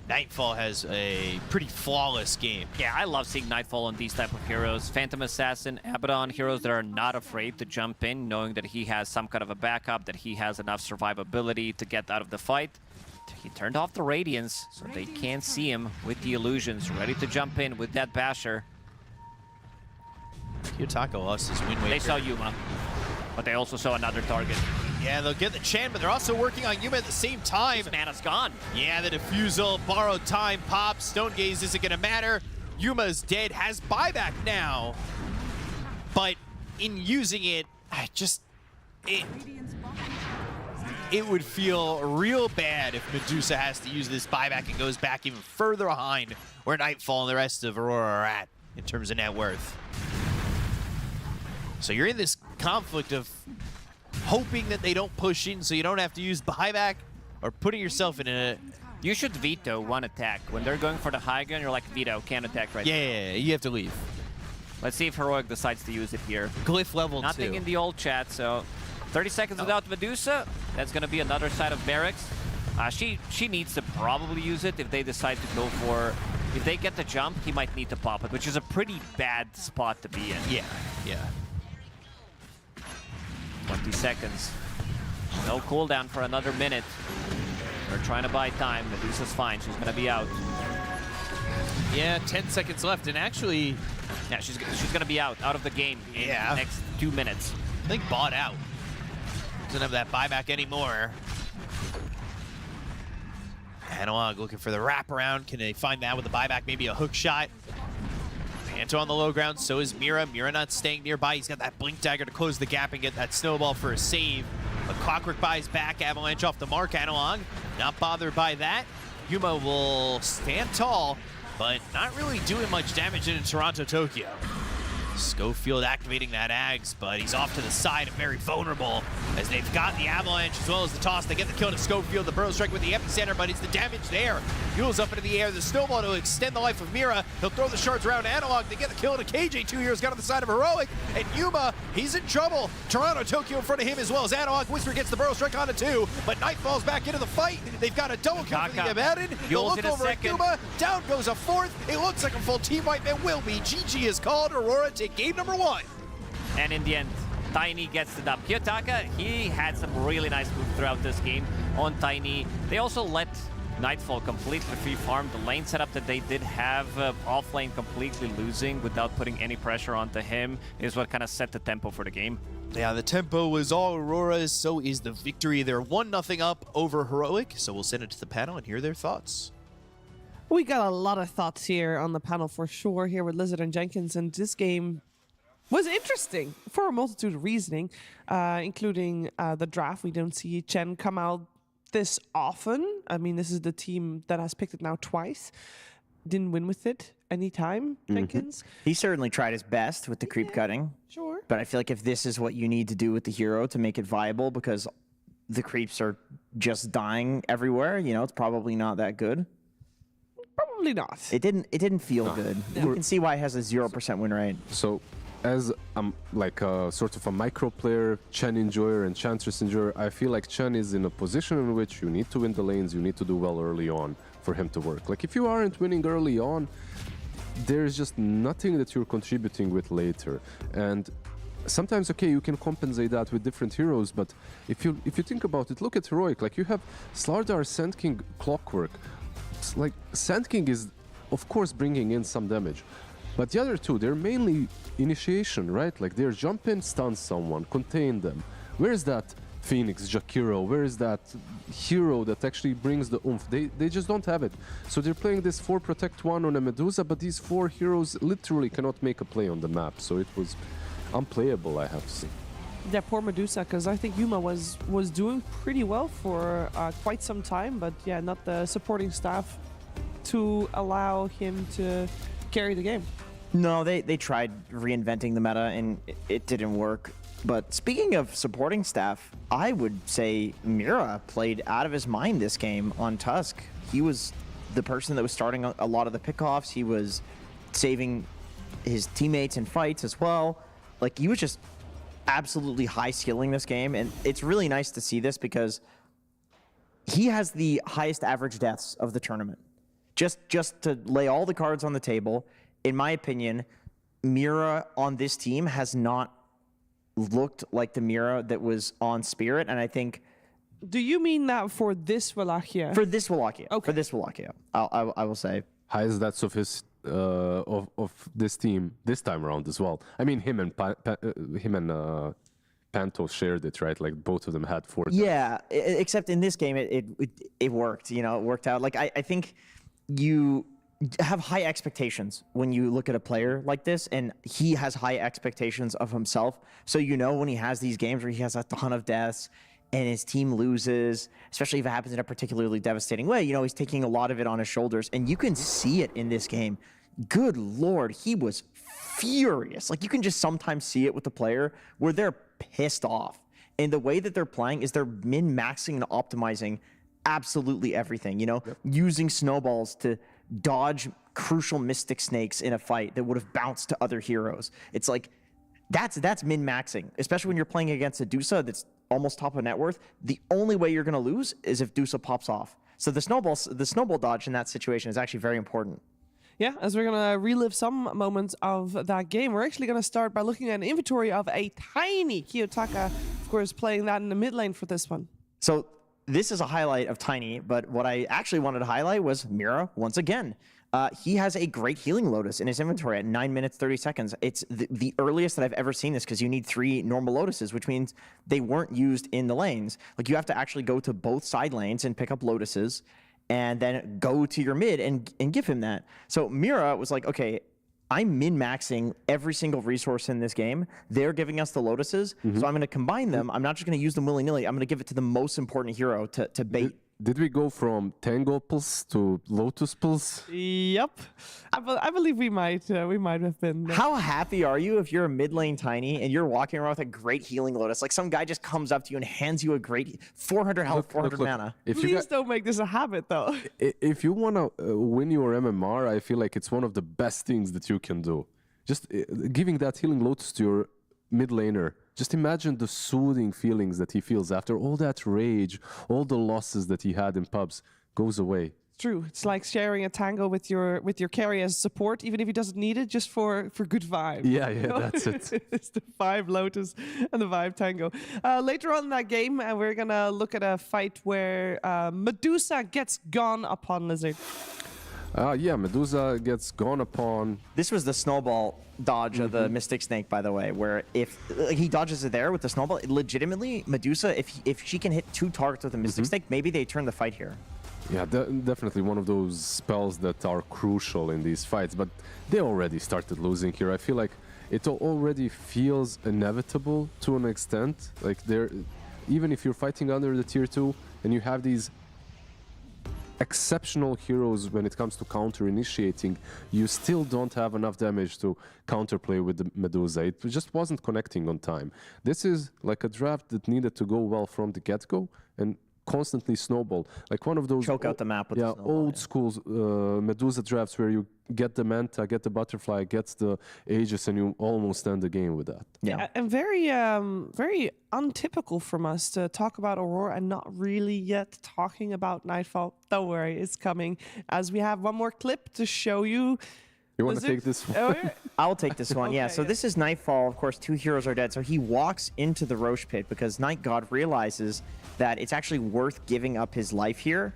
Nightfall has a pretty flawless game. Yeah, I love seeing Nightfall on these type of heroes. Phantom Assassin, Abaddon, heroes that are not afraid to jump in, knowing that he has some kind of a backup, that he has enough survivability to get out of the fight. He turned off the Radiance, so they can't see him with the illusions, ready to jump in with that Basher. Kiyotaka lost his win waker. They saw Yuma, but they also saw another target. Yeah, they'll get the Chan, but they're also working on Yuma at the same time. His mana's gone. Yeah, the Diffusal, borrowed time pops. Stone Gaze isn't going to matter. Yuma's dead, has buyback now. But in using it, it would feel real bad if Medusa has to use this buyback and goes back even further behind where Nightfall and the rest of Aurora are at in terms of net worth. So you're in this conflict of hoping that they don't push in so you don't have to use buyback, or putting yourself in a... You should veto one attack. When they're going for the high ground, you're like, veto, can't attack right now. Yeah, you have to leave. Let's see if Heroic decides to use it here. Glyph level 2. Nothing in the old chat, so 30 seconds without Medusa. That's going to be another side of Barracks. She needs to probably use it if they decide to go for... If they get the jump, he might need to pop it, which is a pretty bad spot to be in. Yeah, yeah. 20 seconds. No cooldown for another minute. They're trying to buy time. Medusa's fine. She's going to be out. Yeah, 10 seconds left, and actually... Yeah, she's going to be out of the game in the next 2 minutes. I think bought out. Doesn't have that buyback anymore. Analog looking for the wraparound. Can they find that with the buyback? Maybe a hook shot. Panto on the low ground, so is Mira. Mira not staying nearby. He's got that blink dagger to close the gap and get that snowball for a save. But Clockwork buys back. Avalanche off the mark. Analog not bothered by that. Yuma will stand tall, but not really doing much damage in Toronto, Tokyo. Schofield activating that Ags, but he's off to the side and very vulnerable as they've got the Avalanche as well as the toss. They get the kill to Schofield, the burrow strike with the epicenter, but it's the damage there. Fuels up into the air, the snowball to extend the life of Mira. He'll throw the shards around Analog. They get the kill to KJ. 2 years got on the side of Heroic, and Yuma, he's in trouble. Toronto, Tokyo in front of him as well as Analog. Whisper gets the burrow strike onto 2, but Knight falls back into the fight. They've got a double kill for the Abaddon. They'll look over at Yuma. Down goes a 4th. It looks like a full team wipe. It will be. GG is called. Aurora take game number 1. And in the end, Tiny gets the dub. Kiyotaka, he had some really nice moves throughout this game on Tiny. They also let Nightfall completely free farm. The lane setup that they did have off lane completely losing without putting any pressure onto him is what kind of set the tempo for the game. Yeah, the tempo was all Aurora's, so is the victory. They're 1-0 up over Heroic, so we'll send it to the panel and hear their thoughts. We got a lot of thoughts here on the panel for sure, here with Lizard and Jenkins, and this game was interesting for a multitude of reasoning, including the draft. We don't see Chen come out this often. I mean, this is the team that has picked it now twice. Didn't win with it anytime, Jenkins. He certainly tried his best with the creep cutting. Sure. But I feel like if this is what you need to do with the hero to make it viable, because the creeps are just dying everywhere, you know, it's probably not that good. Probably not. It didn't feel good. You can see why it has a 0% win rate. So, as like a sort of a micro player, Chen enjoyer and Chantress enjoyer, I feel like Chen is in a position in which you need to win the lanes, you need to do well early on for him to work. Like if you aren't winning early on, there's just nothing that you're contributing with later. And sometimes, okay, you can compensate that with different heroes, but if you think about it, look at Heroic. Like, you have Slardar, Sand King, Clockwork. It's like, Sand King is, of course, bringing in some damage. But the other two, they're mainly initiation, right? Like, they're jump in, stun someone, contain them. Where is that Phoenix, Jakiro? Where is that hero that actually brings the oomph? They just don't have it. So they're playing this 4 protect 1 on a Medusa, but these 4 heroes literally cannot make a play on the map. So it was unplayable, I have to say. Yeah, poor Medusa, because I think Yuma was doing pretty well for quite some time, but yeah, not the supporting staff to allow him to carry the game. No, they tried reinventing the meta and it didn't work. But speaking of supporting staff, I would say Mira played out of his mind this game on Tusk. He was the person that was starting a lot of the pickoffs. He was saving his teammates in fights as well. Like, he was just absolutely high skilling this game, and it's really nice to see this because he has the highest average deaths of the tournament. Just to lay all the cards on the table, in my opinion, Mira on this team has not looked like the Mira that was on Spirit, and I think... Do you mean that for this Wallachia? For this Wallachia. Okay. For this Wallachia, I will say. Highest deaths of his of this team this time around as well. I mean, him and Pantos shared it, right? Like, both of them had 4 deaths. Yeah, except in this game, it worked. You know, it worked out. Like, I think you have high expectations when you look at a player like this, and he has high expectations of himself. So, you know, when he has these games where he has a ton of deaths and his team loses, especially if it happens in a particularly devastating way, you know, he's taking a lot of it on his shoulders, and you can see it in this game. Good Lord, he was furious. Like, you can just sometimes see it with the player where they're pissed off. And the way that they're playing is they're min-maxing and optimizing absolutely everything, you know, using snowballs to dodge crucial Mystic Snakes in a fight that would have bounced to other heroes. It's like, that's min-maxing, especially when you're playing against a Dusa that's almost top of net worth. The only way you're going to lose is if Dusa pops off. So the snowball dodge in that situation is actually very important. Yeah, as we're going to relive some moments of that game, we're actually going to start by looking at an inventory of a tiny Kiyotaka, of course, playing that in the mid lane for this one. So this is a highlight of Tiny, but what I actually wanted to highlight was Mira once again. He has a great healing Lotus in his inventory at 9 minutes, 30 seconds. It's the earliest that I've ever seen this, because you need 3 normal Lotuses, which means they weren't used in the lanes. Like, you have to actually go to both side lanes and pick up Lotuses, and then go to your mid and give him that. So Mira was like, okay, I'm min-maxing every single resource in this game. They're giving us the Lotuses, so I'm going to combine them. I'm not just going to use them willy-nilly. I'm going to give it to the most important hero to bait. Did we go from Tango pulse to Lotus pulse? Yep, I believe we might have been. How happy are you if you're a mid lane Tiny and you're walking around with a great healing Lotus? Like, some guy just comes up to you and hands you a great 400 health, 400 mana. Please don't make this a habit, though. If you want to win your MMR, I feel like it's one of the best things that you can do. Just giving that healing Lotus to your mid laner. Just imagine the soothing feelings that he feels after all that rage, all the losses that he had in pubs goes away. True. It's like sharing a tango with your carry as support, even if he doesn't need it, just for good vibe. Yeah, that's it. It's the vibe Lotus and the vibe tango. Later on in that game, we're going to look at a fight where Medusa gets gone upon Lizard. Yeah, Medusa gets gone upon. This was the snowball dodge of the Mystic Snake, by the way, where if he dodges it there with the snowball, legitimately, Medusa, if she can hit 2 targets with the Mystic Snake, maybe they turn the fight here. Yeah, definitely one of those spells that are crucial in these fights, but they already started losing here. I feel like it already feels inevitable to an extent. Like, even if you're fighting under the tier 2 and you have these exceptional heroes when it comes to counter initiating, you still don't have enough damage to counterplay with the Medusa. It just wasn't connecting on time. This is like a draft that needed to go well from the get-go and constantly snowball. Like one of those choke out the map with the snowball, old school Medusa drafts where you get the Manta, get the Butterfly, gets the Aegis, and you almost end the game with that. Yeah, and very very untypical from us to talk about Aurora and not really yet talking about Nightfall. Don't worry, it's coming, as we have one more clip to show you You want to take this one? I'll take this one. Yeah. Okay, So yeah. this is Nightfall. Of course, 2 heroes are dead. So he walks into the Roche pit because Night God realizes that it's actually worth giving up his life here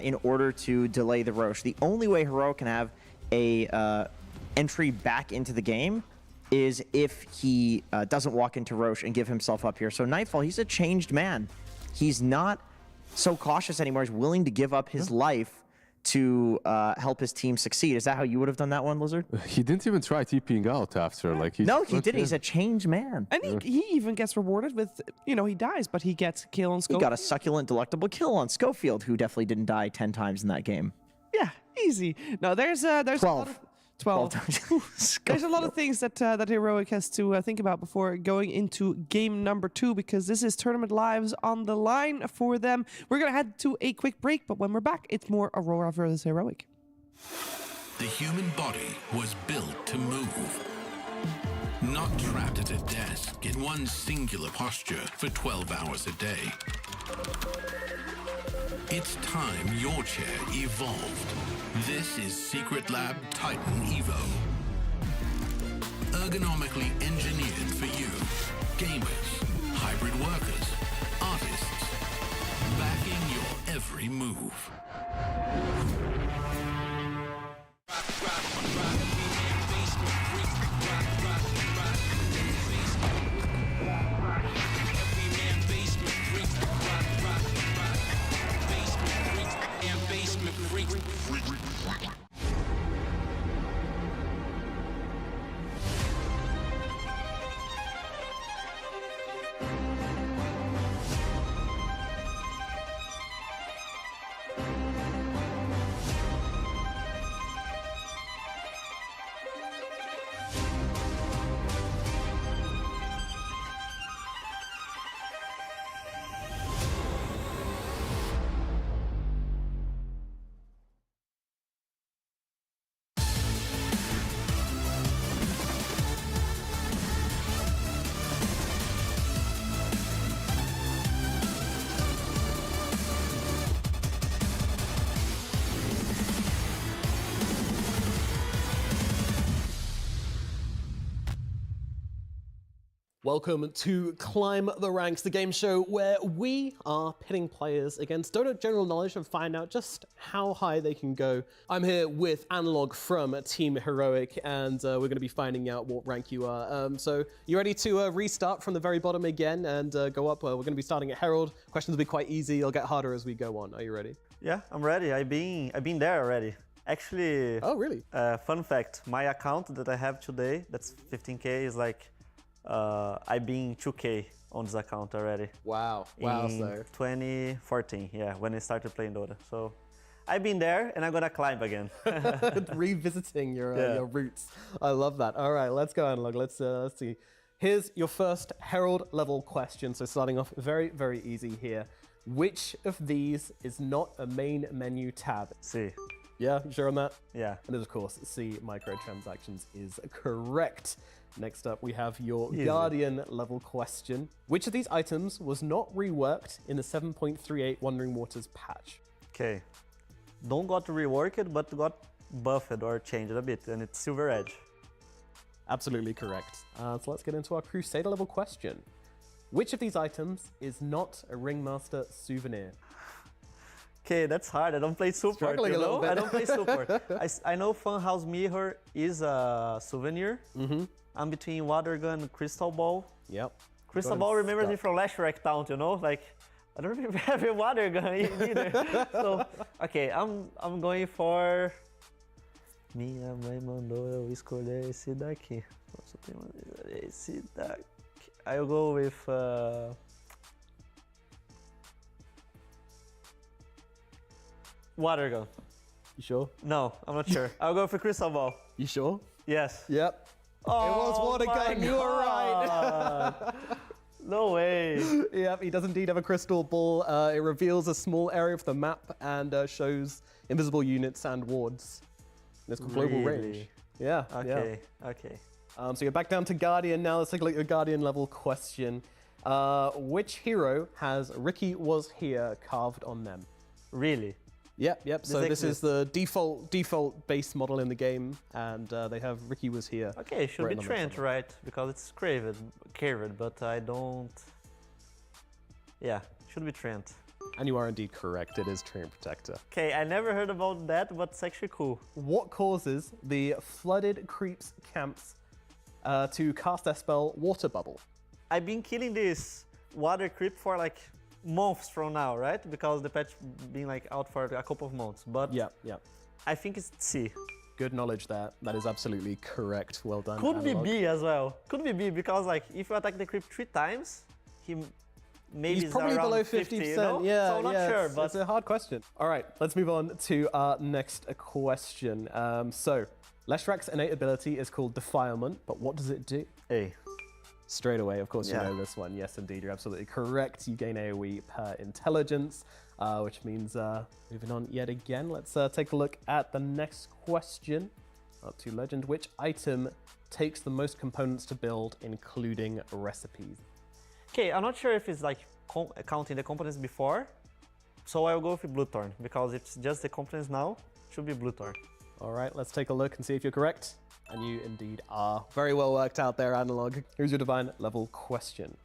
in order to delay the Roche. The only way Heroic can have a entry back into the game is if he doesn't walk into Roche and give himself up here. So Nightfall, he's a changed man. He's not so cautious anymore. He's willing to give up his life to help his team succeed. Is that how you would have done that one, Lizard? He didn't even try TPing out after. Like No, he didn't. He's a changed man. And he even gets rewarded with, he dies, but he gets a kill on He Schofield. got a succulent, delectable kill on Schofield, who definitely didn't die 10 times in that game. Yeah, easy. No, there's a lot of 12. There's a lot of things that that Heroic has to think about before going into game number 2, because this is tournament lives on the line for them. We're gonna head to a quick break, but when we're back, it's more Aurora versus Heroic. The human body was built to move. Not trapped at a desk in one singular posture for 12 hours a day. It's time your chair evolved. This is Secret Lab Titan Evo. Ergonomically engineered for you. Gamers, hybrid workers, artists. Backing your every move. Welcome to Climb the Ranks, the game show where we are pitting players against Dota general knowledge and find out just how high they can go. I'm here with Analog from Team Heroic, and we're going to be finding out what rank you are. So you ready to restart from the very bottom again and go up? We're going to be starting at Herald. Questions will be quite easy. It'll get harder as we go on. Are you ready? Yeah, I'm ready. I've been there already. Actually, oh really? Fun fact: my account that I have today, that's 15K, is like I've been 2K on this account already. Wow. In So 2014, yeah, when I started playing Dota. So I've been there, and I'm gonna climb again. revisiting your roots. I love that. All right, let's go, Analog. Let's see. Here's your first Herald level question. So starting off very, very easy here. Which of these is not a main menu tab? C. Yeah, you sure on that? Yeah. And of course, C, microtransactions is correct. Next up, we have your Easy. Guardian level question. Which of these items was not reworked in the 7.38 Wandering Waters patch? Okay. Don't got reworked, but got buffed or changed a bit, and it's Silver Edge. Absolutely correct. So let's get into our Crusader level question. Which of these items is not a Ringmaster souvenir? Okay, that's hard. I don't play support. Struggling a little bit. I don't play support. I know Funhouse Mirror is a souvenir. Mm-hmm. I'm between Water Gun and Crystal Ball. Yep. Crystal Ball remembers me from last Shrek Taunt, you know? Like, I don't remember having Water Gun either. So, okay, I'm going for... Minha mãe mandou eu escolher esse daqui. Esse daqui. I'll go with... Water Gun. You sure? No, I'm not sure. I'll go for Crystal Ball. You sure? Yes. Yep. Oh, it was Water Gun. You were right. No way. Yep, he does indeed have a crystal ball. It reveals a small area of the map and shows invisible units and wards. It's got global range. Yeah. Okay. Okay. So you're back down to Guardian now. Let's take a look at your Guardian level question. Which hero has Ricky Was Here carved on them? Really? Yep. So this is the default base model in the game, and they have Ricky was here. Okay, it should be Trent, right? Because it's curved, but I don't. Yeah, it should be Trent. And you are indeed correct. It is Treant Protector. Okay, I never heard about that, but it's actually cool. What causes the flooded creeps camps to cast their spell Water Bubble? I've been killing this water creep for like months from now, right? Because the patch being like out for a couple of months. But yeah. I think it's C. Good knowledge there. That is absolutely correct. Well done. Could Analog. be B as well. Could be B because like if you attack the creep 3 times, maybe he's probably below 50%. You know? Yeah, so I'm not sure, but it's a hard question. All right, let's move on to our next question. So, Leshrak's innate ability is called Defilement, but what does it do? A. Straight away, of course, you know this one. Yes, indeed, you're absolutely correct. You gain AoE per intelligence, which means moving on yet again. Let's take a look at the next question. Up to Legend. Which item takes the most components to build, including recipes? Okay, I'm not sure if it's like counting the components before, so I'll go with Bluethorn, because if it's just the components now, it should be Bluethorn. All right, let's take a look and see if you're correct. And you indeed are. Very well worked out there, Analog. Here's your divine level question.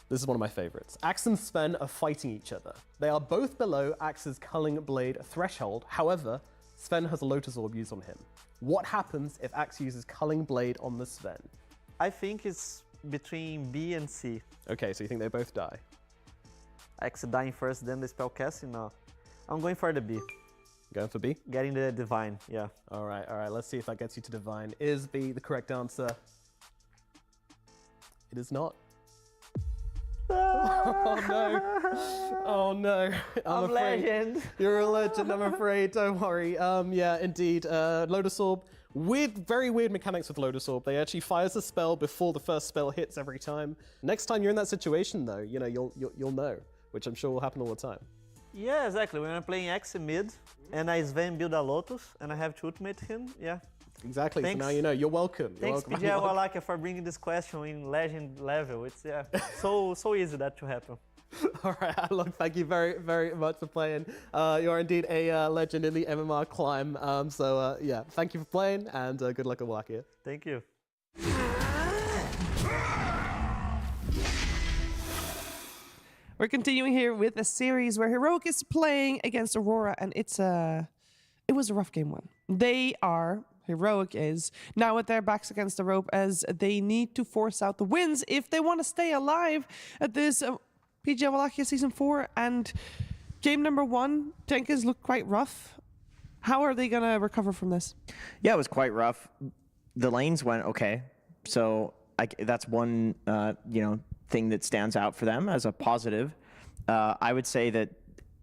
This is one of my favorites. Axe and Sven are fighting each other. They are both below Axe's Culling Blade threshold. However, Sven has a Lotus Orb used on him. What happens if Axe uses Culling Blade on the Sven? I think it's between B and C. Okay, so you think they both die? Axe dying first, then the spell casting? No. I'm going for the B. Going for B? Getting the Divine, yeah. All right. Let's see if that gets you to Divine. Is B the correct answer? It is not. Oh no. Oh no. I'm afraid. Legend. You're a legend, I'm afraid. Don't worry. Yeah, indeed. Lotus Orb. Very weird mechanics with Lotus Orb. They actually fires a spell before the first spell hits every time. Next time you're in that situation, though, you know, you'll know, which I'm sure will happen all the time. Yeah, exactly. When I'm playing Axe mid, and I Sven build a Lotus, and I have to ultimate him, yeah. Exactly. Thanks. So now you know. You're welcome. Thanks, PGL Wallachia, for bringing this question in Legend level. It's so easy that to happen. All right, Analog, thank you very, very much for playing. You are indeed a legend in the MMR climb. Yeah, thank you for playing, and good luck at Wallachia. Thank you. We're continuing here with a series where Heroic is playing against Aurora, and it was a rough game one. Heroic is now with their backs against the rope as they need to force out the wins if they want to stay alive at this PGL Wallachia Season 4. And game number 1, Jenkins looked quite rough. How are they going to recover from this? Yeah, it was quite rough. The lanes went okay. So that's one thing that stands out for them as a positive. I would say that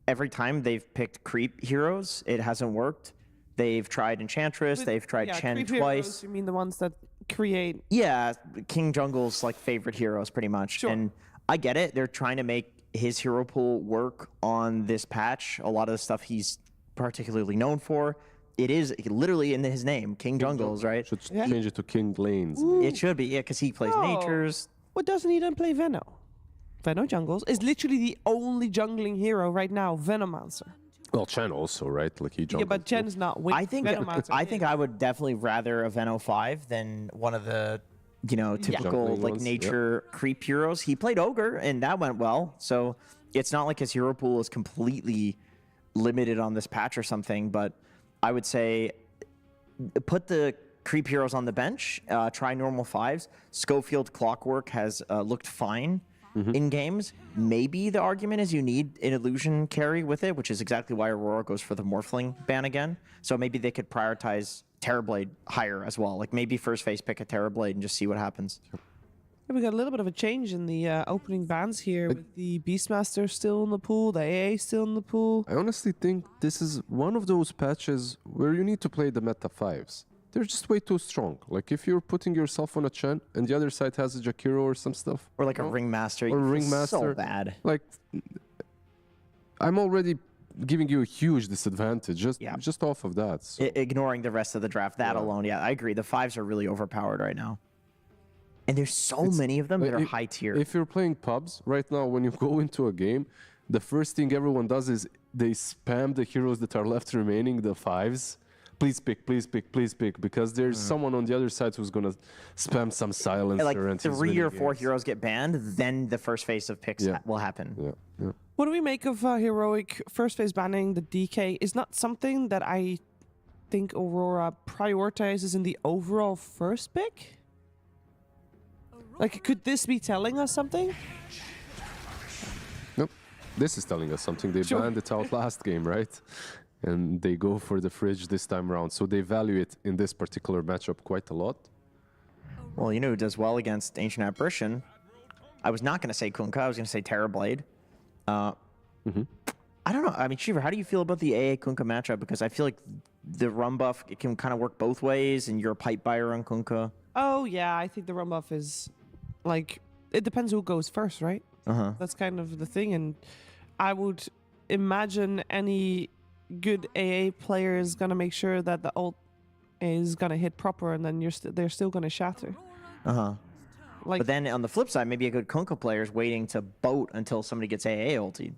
every time they've picked creep heroes, it hasn't worked. They've tried Enchantress, they've tried Chen creep twice. Heroes, you mean the ones that create... Yeah, King Jungle's like favorite heroes pretty much. Sure. And I get it. They're trying to make his hero pool work on this patch. A lot of the stuff he's particularly known for. It is literally in his name, King Jungles, right? Should change it to King Lanes. It should be, yeah, because he plays Natures. What doesn't he then play Veno? Veno Jungles is literally the only jungling hero right now, Venomancer. Well, Chen also, right? Like he jungles. Yeah, but Chen's not weak. I think I would definitely rather a Veno 5 than one of the typical Jungling like ones, nature creep heroes. He played Ogre and that went well. So it's not like his hero pool is completely limited on this patch or something, but I would say put the creep heroes on the bench, try normal 5s. Schofield Clockwork has looked fine in games. Maybe the argument is you need an illusion carry with it, which is exactly why Aurora goes for the Morphling ban again. So maybe they could prioritize Terrorblade higher as well. Like maybe first phase pick a Terrorblade and just see what happens. We got a little bit of a change in the opening bans here with the Beastmaster still in the pool, the AA still in the pool. I honestly think this is one of those patches where you need to play the meta 5s. They're just way too strong. Like if you're putting yourself on a Chen and the other side has a Jakiro or some stuff. Or like a Ringmaster. Or Ringmaster. So bad. Like I'm already giving you a huge disadvantage just off of that. So. Ignoring the rest of the draft. That alone, yeah, I agree. The 5s are really overpowered right now. And there's so many of them that are high tier. If you're playing pubs right now, when you go into a game, the first thing everyone does is they spam the heroes that are left remaining, the 5s. Please pick, please pick, please pick, because there's someone on the other side who's gonna spam some silencer. Like and he's 3 or winning 4 games. heroes get banned, then the first phase of picks will happen. Yeah. What do we make of Heroic first phase banning the DK? Is not something that I think Aurora prioritizes in the overall first pick? Like, could this be telling us something? Nope. This is telling us something. They banned it out last game, right? And they go for the fridge this time around. So they value it in this particular matchup quite a lot. Well, you know who does well against Ancient Apparition? I was not going to say Kunkka. I was going to say Terrorblade. I don't know. I mean, Shiver, how do you feel about the AA Kunkka matchup? Because I feel like the run buff, it can kind of work both ways, and you're a pipe buyer on Kunkka. Oh, yeah, I think the run buff is, like, it depends who goes first, right? That's kind of the thing, and I would imagine any good AA player is going to make sure that the ult is going to hit proper, and then they're still going to shatter. Like, but then on the flip side, maybe a good Kunkka player is waiting to boat until somebody gets AA ultied.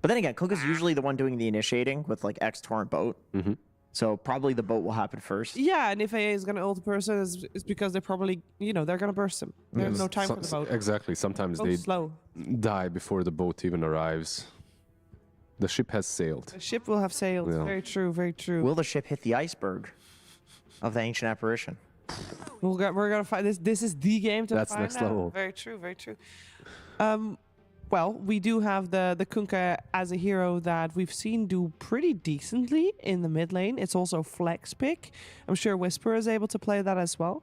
But then again, Kunkka's usually the one doing the initiating with like X torrent boat. So probably the boat will happen first. yeah, and if AA is going to ult a person, it's because they're probably, you know, they're going to burst him. There's no time for the boat. Exactly. Sometimes Boat's they slow. die before the boat even arrives. The ship has sailed. The ship will have sailed. Yeah. Very true, very true. Will the ship hit the iceberg of the Ancient Apparition? We're gonna find this. This is the game to That's find next out. level. Very true, very true. Well, we do have the Kunkka as a hero that we've seen do pretty decently in the mid lane. It's also flex pick. I'm sure Whisper is able to play that as well.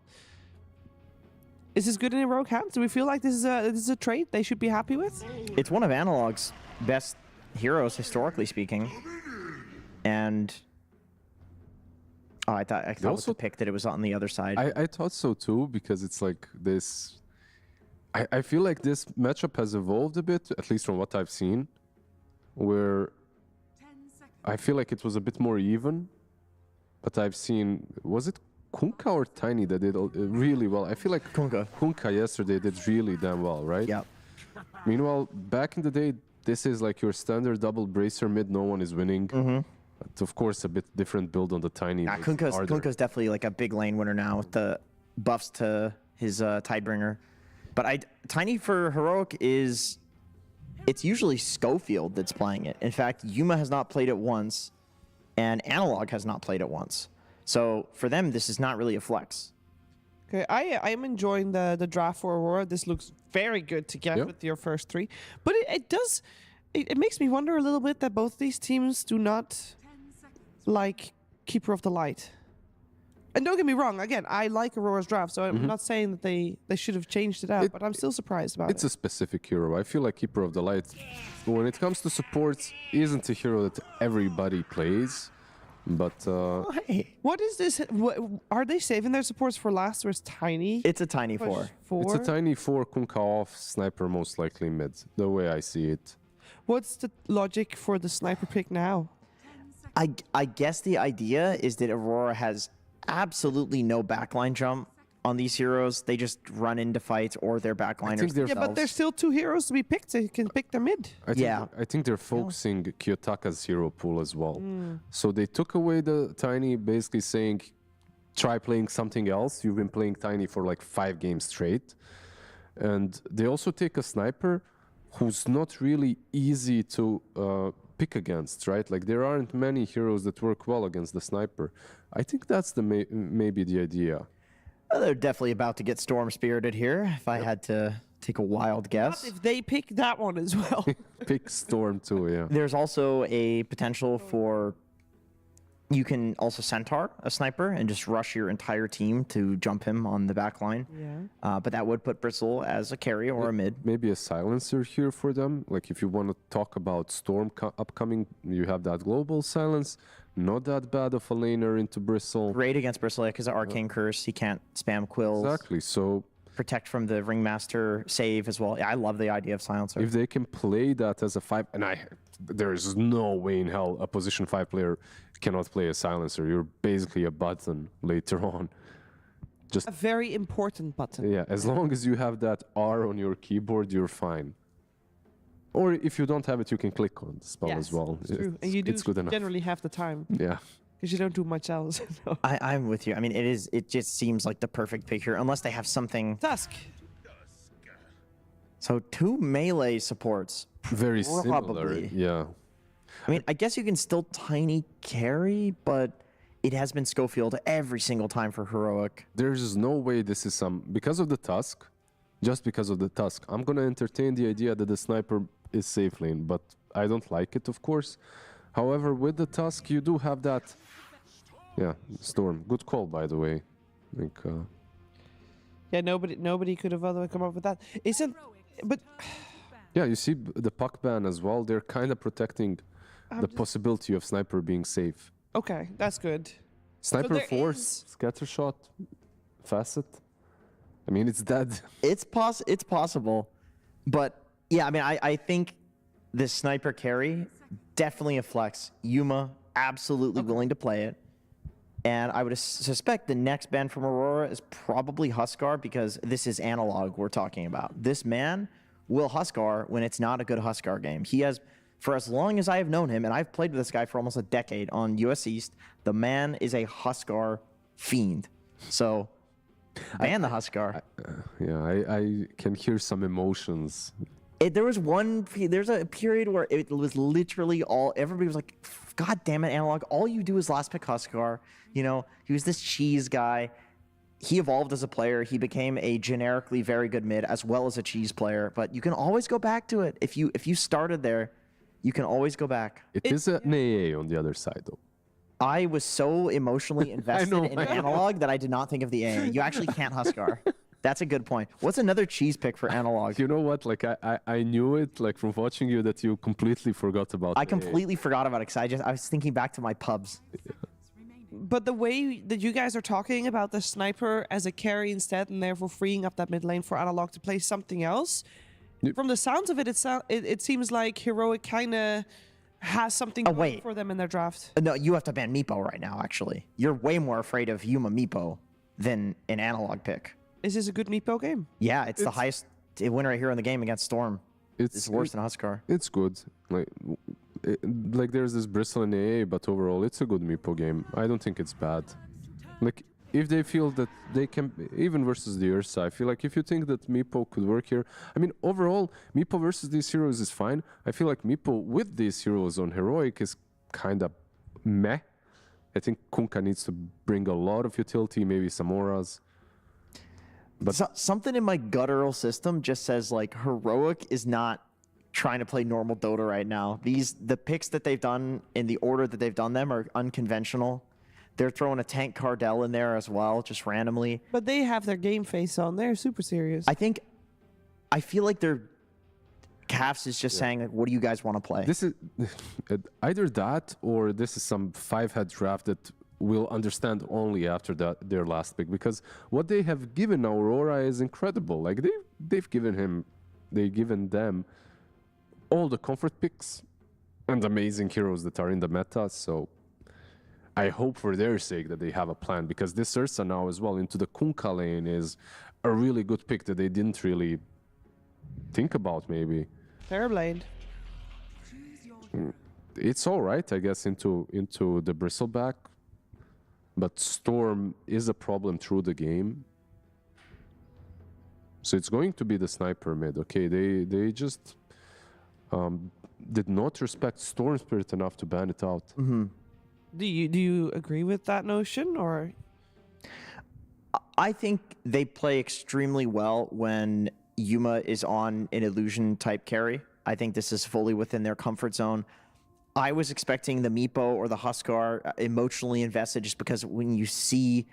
Is this good in Heroic hands? Do we feel like this is a trade they should be happy with? It's one of Analog's best heroes, historically speaking. And I thought with the pick that it was on the other side. I thought so too, because it's like this. I feel like this matchup has evolved a bit, at least from what I've seen, where I feel like it was a bit more even. But I've seen, was it Kunkka or Tiny that did really well? I feel like Kunkka yesterday did really damn well, right? Yeah. Meanwhile, back in the day, this is like your standard double bracer mid, no one is winning. But of course, a bit different build on the Tiny. Kunkka's definitely like a big lane winner now with the buffs to his Tidebringer. But Tiny for Heroic it's usually Schofield that's playing it. In fact, Yuma has not played it once, and Analog has not played it once. So for them, this is not really a flex. Okay, I am enjoying the draft for Aurora. This looks very good to get with your first 3. But it makes me wonder a little bit that both these teams do not like Keeper of the Light. And don't get me wrong, again, I like Aurora's draft, so I'm not saying that they should have changed it out, but I'm still surprised about it. It's a specific hero. I feel like Keeper of the Light, when it comes to supports, isn't a hero that everybody plays. But what is this? Are they saving their supports for last, or is Tiny? It's a Tiny 4. It's a Tiny 4, Kunkka off, Sniper most likely mid, the way I see it. What's the logic for the Sniper pick now? I guess the idea is that Aurora has absolutely no backline jump on these heroes. They just run into fights or their backliners themselves. Yeah, but there's still 2 heroes to be picked. They can pick their mid. I think they're focusing Kiyotaka's hero pool as well. So they took away the Tiny, basically saying, try playing something else. You've been playing Tiny for like 5 games straight. And they also take a Sniper who's not really easy to pick against, right? Like there aren't many heroes that work well against the Sniper. I think that's maybe the idea. Well, they're definitely about to get Storm Spirited here, if I had to take a wild guess. What if they pick that one as well? Pick Storm too, yeah. There's also a potential for... You can also Centaur a Sniper and just rush your entire team to jump him on the back line. Yeah. But that would put Bristle as a carry or a mid. Maybe a silencer here for them. Like if you want to talk about Storm upcoming, you have that global silence. Not that bad of a laner into Bristle. Great against Bristle because of Arcane Curse. He can't spam quills. Exactly. So protect from the Ringmaster save as well. Yeah, I love the idea of silencer. If they can play that as a 5, and there is no way in hell a position 5 player cannot play a silencer. You're basically a button later on. Just a very important button. Yeah, as long as you have that R on your keyboard, you're fine. Or if you don't have it, you can click on the spell as well. It's true. And you do it's good enough. generally have the time. Yeah. Because you don't do much else. So. I'm with you. I mean, it just seems like the perfect pick here, unless they have something. Tusk. So 2 melee supports. Very probably. similar. Yeah. I mean, I guess you can still tiny carry, but it has been Schofield every single time for Heroic. There's no way this is because of the Tusk, just because of the Tusk. I'm gonna entertain the idea that the sniper is safe lane, but I don't like it, of course. However, with the Tusk, you do have that. Yeah, Storm. Good call, by the way. Like. Yeah, nobody could have otherwise come up with that. Isn't, but. Yeah, you see the puck ban as well. They're kind of protecting the possibility of sniper being safe. Okay, that's good. Sniper force, scatter shot, facet. I mean, it's dead. It's possible, but yeah, I mean, I think this sniper carry definitely a flex. Yuma absolutely willing to play it, and I would suspect the next ban from Aurora is probably Huskar because this is analog we're talking about. This man will Huskar when it's not a good Huskar game. He has. For as long as I have known him, and I've played with this guy for almost a decade on US East, the man is a Huskar fiend. So, ban the Huskar. I can hear some emotions. There's a period where it was literally everybody was like, God damn it, Analog, all you do is last pick Huskar. You know, he was this cheese guy. He evolved as a player. He became a generically very good mid as well as a cheese player, but you can always go back to it. If you started there, you can always go back. It is an AA on the other side, though. I was so emotionally invested in Analog that I did not think of the AA. You actually can't Huskar. That's a good point. What's another cheese pick for Analog? You know what? Like I knew it, like from watching you, that you completely forgot about. I completely forgot about it because I was thinking back to my pubs. Yeah. But the way that you guys are talking about the sniper as a carry instead, and therefore freeing up that mid lane for Analog to play something else. From the sounds of it, it seems like Heroic kind of has something going for them in their draft. No, you have to ban Meepo right now, actually. You're way more afraid of Yuma Meepo than an Analog pick. Is this a good Meepo game? Yeah, it's the highest win right here in the game against Storm. It's worse than Huskar. It's good. Like there's this bristle in AA, but overall, it's a good Meepo game. I don't think it's bad. Like, if they feel that they can, even versus the Ursa, I feel like if you think that Meepo could work here, I mean, overall, Meepo versus these heroes is fine. I feel like Meepo with these heroes on Heroic is kind of meh. I think Kunkka needs to bring a lot of utility, maybe some auras. But something in my guttural system just says, like, Heroic is not trying to play normal Dota right now. The picks that they've done in the order that they've done them are unconventional. They're throwing a tank Cardell in there as well, just randomly. But they have their game face on. They're super serious. I feel like their Cavs is just saying, like, what do you guys want to play? This is either that or this is some 5-head draft that we'll understand only after their last pick, because what they have given Aurora is incredible. Like they've given them all the comfort picks and amazing heroes that are in the meta. So I hope for their sake that they have a plan, because this Ursa now as well into the Kunkka lane is a really good pick that they didn't really think about maybe. Fairblade. It's all right, I guess, into the Bristleback. But Storm is a problem through the game. So it's going to be the sniper mid. Okay, they just did not respect Storm Spirit enough to ban it out. Mm-hmm. Do you agree with that notion, or? I think they play extremely well when Yuma is on an illusion type carry. I think this is fully within their comfort zone. I was expecting the Meepo or the Huskar emotionally invested, just because when you see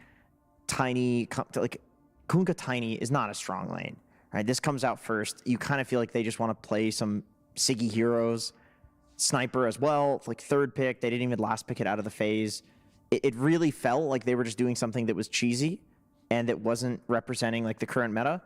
Tiny, like Kunkka Tiny is not a strong lane, right? This comes out first. You kind of feel like they just want to play some Siggy heroes. Sniper as well, like third pick. They didn't even last pick it out of the phase. It really felt like they were just doing something that was cheesy and that wasn't representing like the current meta,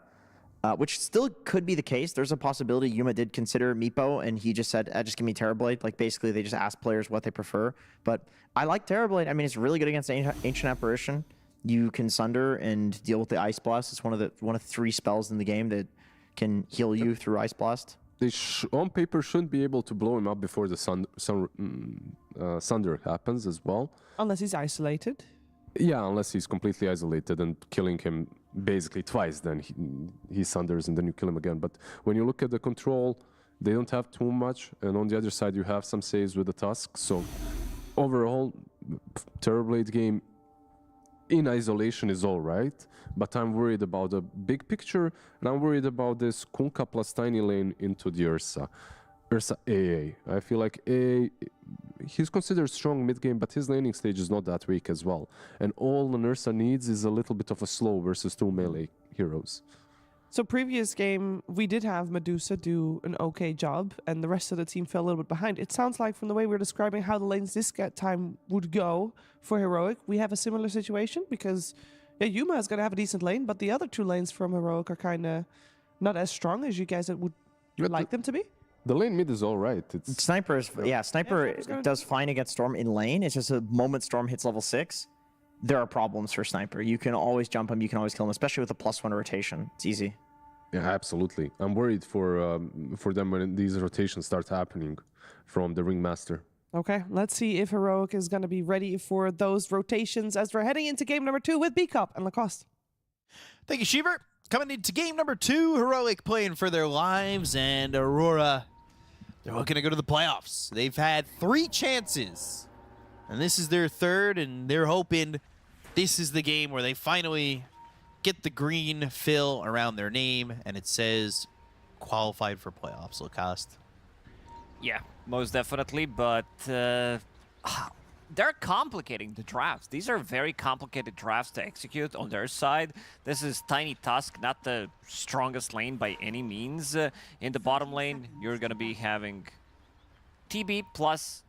which still could be the case. There's a possibility Yuma did consider Meepo and he just said, just give me Terrorblade. Like basically they just asked players what they prefer. But I like Terrorblade. I mean, it's really good against Ancient Apparition. You can Sunder and deal with the Ice Blast. It's one of 3 spells in the game that can heal you through Ice Blast. they on paper shouldn't be able to blow him up before the Sunder happens as well. Unless he's isolated. Yeah, unless he's completely isolated and killing him basically twice, then he Sunders and then you kill him again. But when you look at the control, they don't have too much, and on the other side you have some saves with the Tusk. So overall, Terrorblade game in isolation is all right, but I'm worried about the big picture, and I'm worried about this Kunkka plus Tiny lane into the Ursa AA. I feel like AA, he's considered strong mid-game, but his laning stage is not that weak as well. And all an Ursa needs is a little bit of a slow versus 2 melee heroes. So previous game, we did have Medusa do an okay job, and the rest of the team fell a little bit behind. It sounds like from the way we're describing how the lanes this time would go for Heroic, we have a similar situation, because yeah, Yuma is going to have a decent lane, but the other 2 lanes from Heroic are kind of not as strong as you guys would like them to be. The lane mid is all right. It's Sniper does fine against Storm in lane. It's just the moment Storm hits level 6, there are problems for Sniper. You can always jump him, you can always kill him, especially with a +1 rotation. It's easy. Yeah, absolutely. I'm worried for them when these rotations start happening from the Ringmaster. Okay, let's see if Heroic is going to be ready for those rotations as we're heading into game number 2 with B-Cup and Lacoste. Thank you, Sheaver. Coming into game number 2, Heroic playing for their lives, and Aurora, they're looking to go to the playoffs. They've had 3 chances, and this is their 3rd, and they're hoping this is the game where they finally get the green fill around their name, and it says qualified for playoffs, Lacoste. Yeah, most definitely, but they're complicating the drafts. These are very complicated drafts to execute on their side. This is Tiny Tusk, not the strongest lane by any means. In the bottom lane, you're going to be having TB plus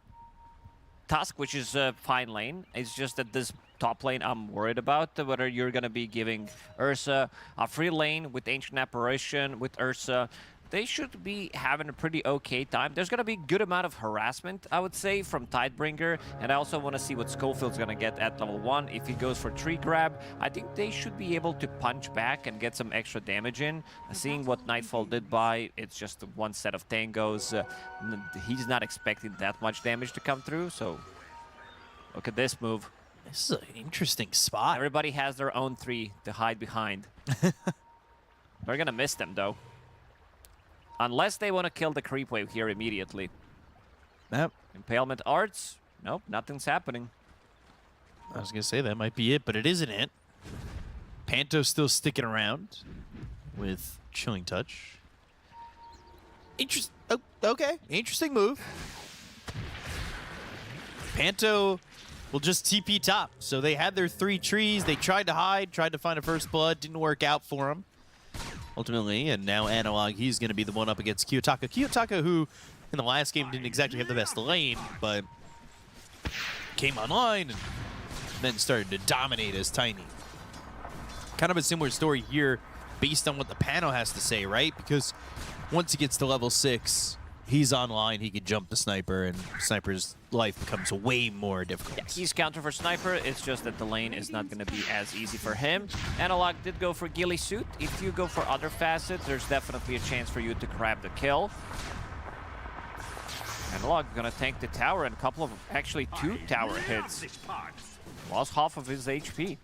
Tusk, which is a fine lane. It's just that this top lane I'm worried about, whether you're going to be giving Ursa a free lane with Ancient Apparition, with Ursa. They should be having a pretty okay time. There's going to be a good amount of harassment, I would say, from Tidebringer. And I also want to see what Schofield's going to get at level 1. If he goes for tree grab, I think they should be able to punch back and get some extra damage in. Seeing what Nightfall did by, it's just 1 set of tangos. He's not expecting that much damage to come through, so look at this move. This is an interesting spot. Everybody has their own 3 to hide behind. They're going to miss them, though. Unless they want to kill the creep wave here immediately. Yep. Impalement arts? Nope, nothing's happening. I was going to say that might be it, but it isn't it. Panto's still sticking around with Chilling Touch. Okay, interesting move. Panto will just TP top. So they had their 3 trees. They tried to hide, tried to find a first blood. Didn't work out for them. Ultimately, and now Analog, he's going to be the one up against Kiyotaka. Kiyotaka, who in the last game didn't exactly have the best lane, but came online and then started to dominate as Tiny. Kind of a similar story here based on what the panel has to say, right? Because once he gets to level 6, he's online, he can jump the Sniper, and Sniper's life becomes way more difficult. Yeah, he's counter for Sniper, it's just that the lane is not going to be as easy for him. Analog did go for Ghillie Suit. If you go for other facets, there's definitely a chance for you to grab the kill. Analog going to tank the tower and a couple of, actually 2 tower hits. Lost half of his HP.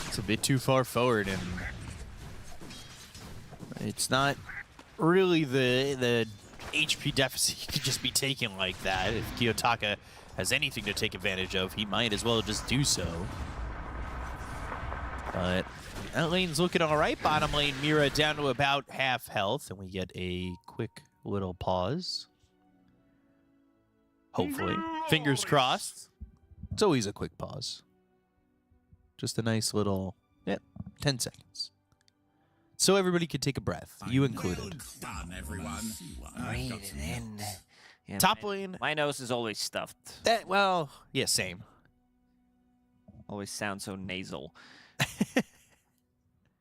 It's a bit too far forward, and it's not really the HP deficit you could just be taking like that. If Kiyotaka has anything to take advantage of, he might as well just do so. But that lane's looking all right. Bottom lane, Mira down to about half health, and we get a quick little pause. Hopefully. Fingers crossed. It's always a quick pause. Just a nice little, 10 seconds. So everybody could take a breath, you included. Done, everyone. Breathe it in. Yeah, Top lane. My nose is always stuffed. Well, yeah, same. Always sound so nasal.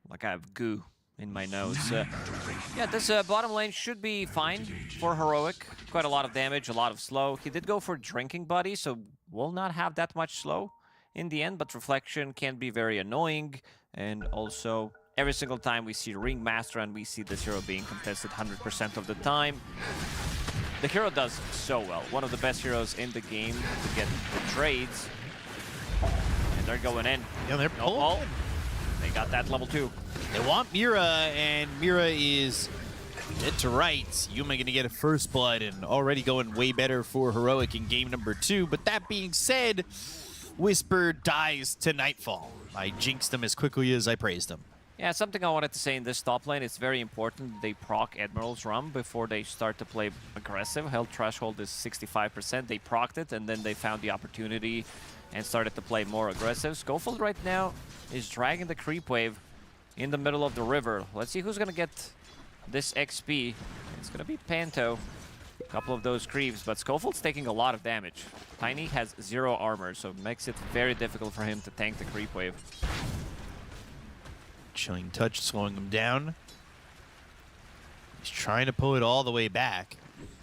Like I have goo in my nose. Yeah, this bottom lane should be fine for Heroic. Quite a lot of damage, a lot of slow. He did go for Drinking Buddy, so will not have that much slow in the end, but Reflection can be very annoying. And also, every single time we see Ringmaster and we see this hero being contested 100% of the time. The hero does so well. One of the best heroes in the game to get the trades. And they're going in. Yeah, they're pulling. They got that level 2. They want Mira, and Mira is dead to rights. Yuma gonna get a first blood and already going way better for Heroic in game number 2. But that being said, Whisper dies to Nightfall. I jinxed him as quickly as I praised him. Yeah, something I wanted to say in this top lane, it's very important they proc Admiral's Rum before they start to play aggressive. Health threshold is 65%. They procced it, and then they found the opportunity and started to play more aggressive. Schofield right now is dragging the creep wave in the middle of the river. Let's see who's going to get this XP. It's going to be Panto. A couple of those creeps, but Schofield's taking a lot of damage. Tiny has 0 armor, so it makes it very difficult for him to tank the creep wave. Chilling touch, slowing him down. He's trying to pull it all the way back.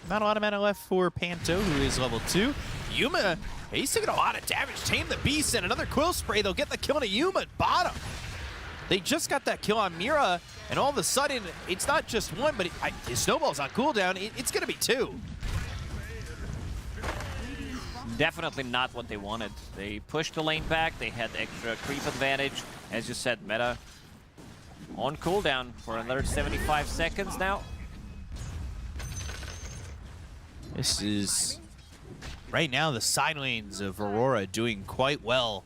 Not a lot of mana left for Panto, who is level 2. Yuma, he's taking a lot of damage. Tame the Beast and another Quill Spray. They'll get the kill on a Yuma at bottom. They just got that kill on Mira, and all of a sudden, it's not just one, but his snowball's on cooldown. It's going to be 2. Definitely not what they wanted. They pushed the lane back. They had extra creep advantage. As you said, meta on cooldown for another 75 seconds now. This is, right now, the side lanes of Aurora doing quite well.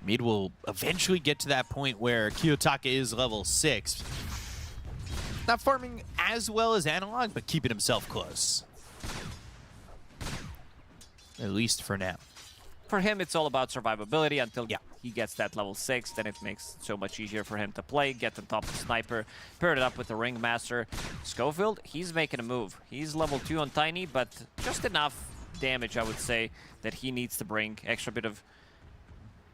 Mid will eventually get to that point where Kiyotaka is level 6. Not farming as well as Analog, but keeping himself close. At least for now. For him, it's all about survivability until he gets that level 6. Then it makes it so much easier for him to play, get on top of the sniper, pair it up with the Ringmaster. Schofield, he's making a move. He's level 2 on Tiny, but just enough damage, I would say, that he needs to bring extra bit of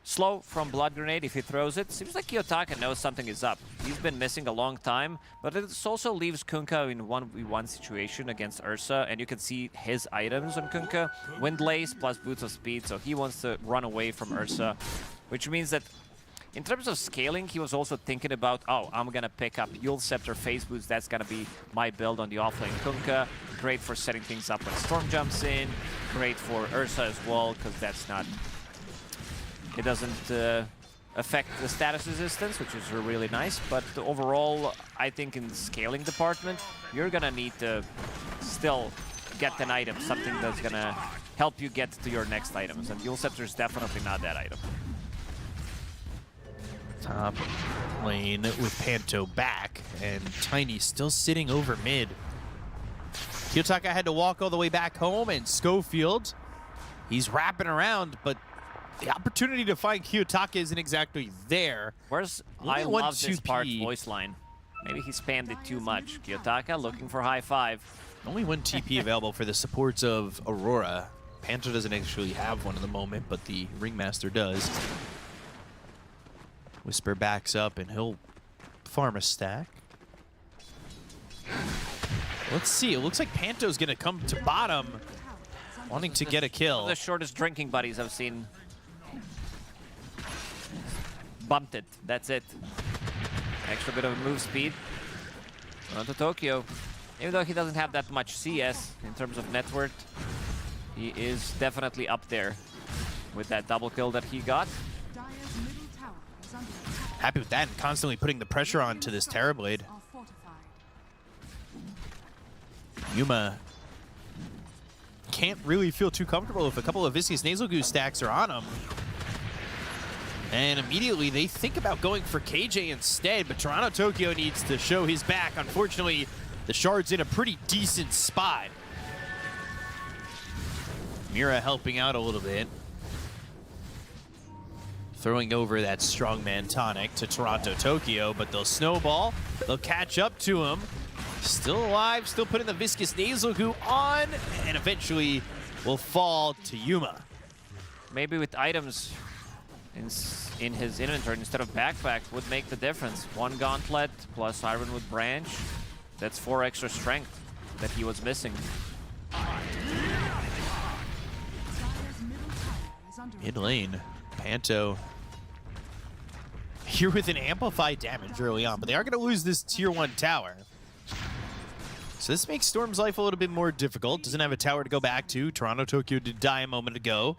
slow from Blood Grenade if he throws it. Seems like Kiyotaka knows something is up. He's been missing a long time, but it also leaves Kunkka in 1v1 situation against Ursa, and you can see his items on Kunkka. Windlace plus Boots of Speed, so he wants to run away from Ursa, which means that in terms of scaling, he was also thinking about, oh, I'm gonna pick up Yule Scepter Phase Boost. That's gonna be my build on the offlane Kunkka. Great for setting things up when Storm jumps in. Great for Ursa as well, because that's not... It doesn't affect the status resistance, which is really nice. But overall, I think in the scaling department, you're gonna need to still get an item, something that's gonna help you get to your next items. And Yule Scepter is definitely not that item. Top lane with Panto back, and Tiny still sitting over mid. Kiyotaka had to walk all the way back home, and Schofield, he's wrapping around, but the opportunity to find Kiyotaka isn't exactly there. I love this part voice line. Maybe he spammed it too much. Kiyotaka looking for high 5. Only 1 TP available for the supports of Aurora. Panto doesn't actually have one at the moment, but the Ringmaster does. Whisper backs up, and he'll farm a stack. Let's see. It looks like Panto's going to come to bottom, wanting to get a kill. One of the shortest drinking buddies I've seen. Bumped it. That's it. Extra bit of move speed. On to Tokyo. Even though he doesn't have that much CS in terms of net worth, he is definitely up there with that double kill that he got. Happy with that, and constantly putting the pressure on to this Terrorblade. Yuma can't really feel too comfortable if a couple of Viscous Nasal Goo stacks are on him. And immediately they think about going for KJ instead, but Toronto Tokyo needs to show his back. Unfortunately, the Shard's in a pretty decent spot. Mira helping out a little bit. Throwing over that strongman tonic to Toronto Tokyo, but they'll snowball. They'll catch up to him. Still alive, still putting the Viscous Nasal Goo on, and eventually will fall to Yuma. Maybe with items in his inventory instead of backpack would make the difference. 1 gauntlet plus Ironwood Branch. That's 4 extra strength that he was missing. Mid lane, Panto. here with an amplified damage early on, but they are going to lose this tier 1 tower. So this makes Storm's life a little bit more difficult. Doesn't have a tower to go back to. Toronto Tokyo did die a moment ago.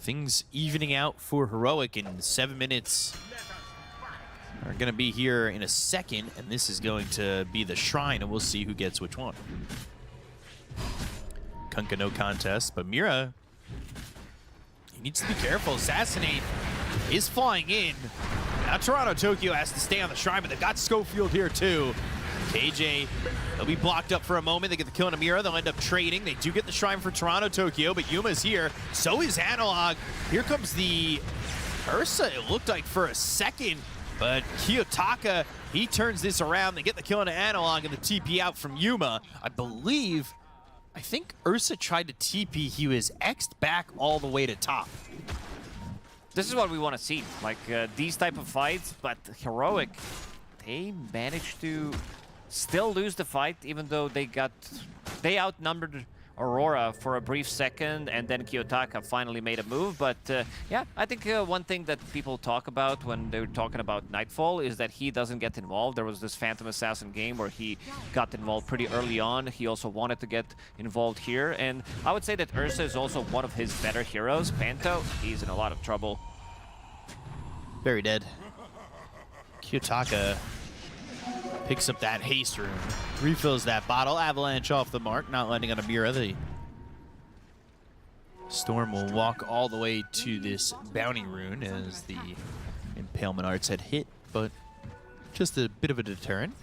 Things evening out for Heroic in 7 minutes. Are going to be here in a second, and this is going to be the Shrine, and we'll see who gets which one. Kunkka no contest, but Mira, he needs to be careful. Assassinate is flying in. Now Toronto Tokyo has to stay on the Shrine, but they've got Schofield here too. KJ, they'll be blocked up for a moment. They get the kill on Amira. They'll end up trading. They do get the Shrine for Toronto Tokyo, but Yuma's here. So is Analog. Here comes the Ursa, it looked like for a second, but Kiyotaka, he turns this around. They get the kill on Analog and the TP out from Yuma. I think Ursa tried to TP. He was X'd back all the way to top. This is what we want to see, like these type of fights, but Heroic, they managed to still lose the fight, even though they outnumbered Aurora for a brief second, and then Kiyotaka finally made a move. But yeah, I think one thing that people talk about when they're talking about Nightfall is that he doesn't get involved. There was this Phantom Assassin game where he got involved pretty early on. He also wanted to get involved here, and I would say that Ursa is also one of his better heroes. Panto, he's in a lot of trouble. Very dead. Kiyotaka picks up that haste rune, refills that bottle. Avalanche off the mark, not landing on Amira. The Storm will walk all the way to this bounty rune as the Impalement Arts had hit, but just a bit of a deterrent.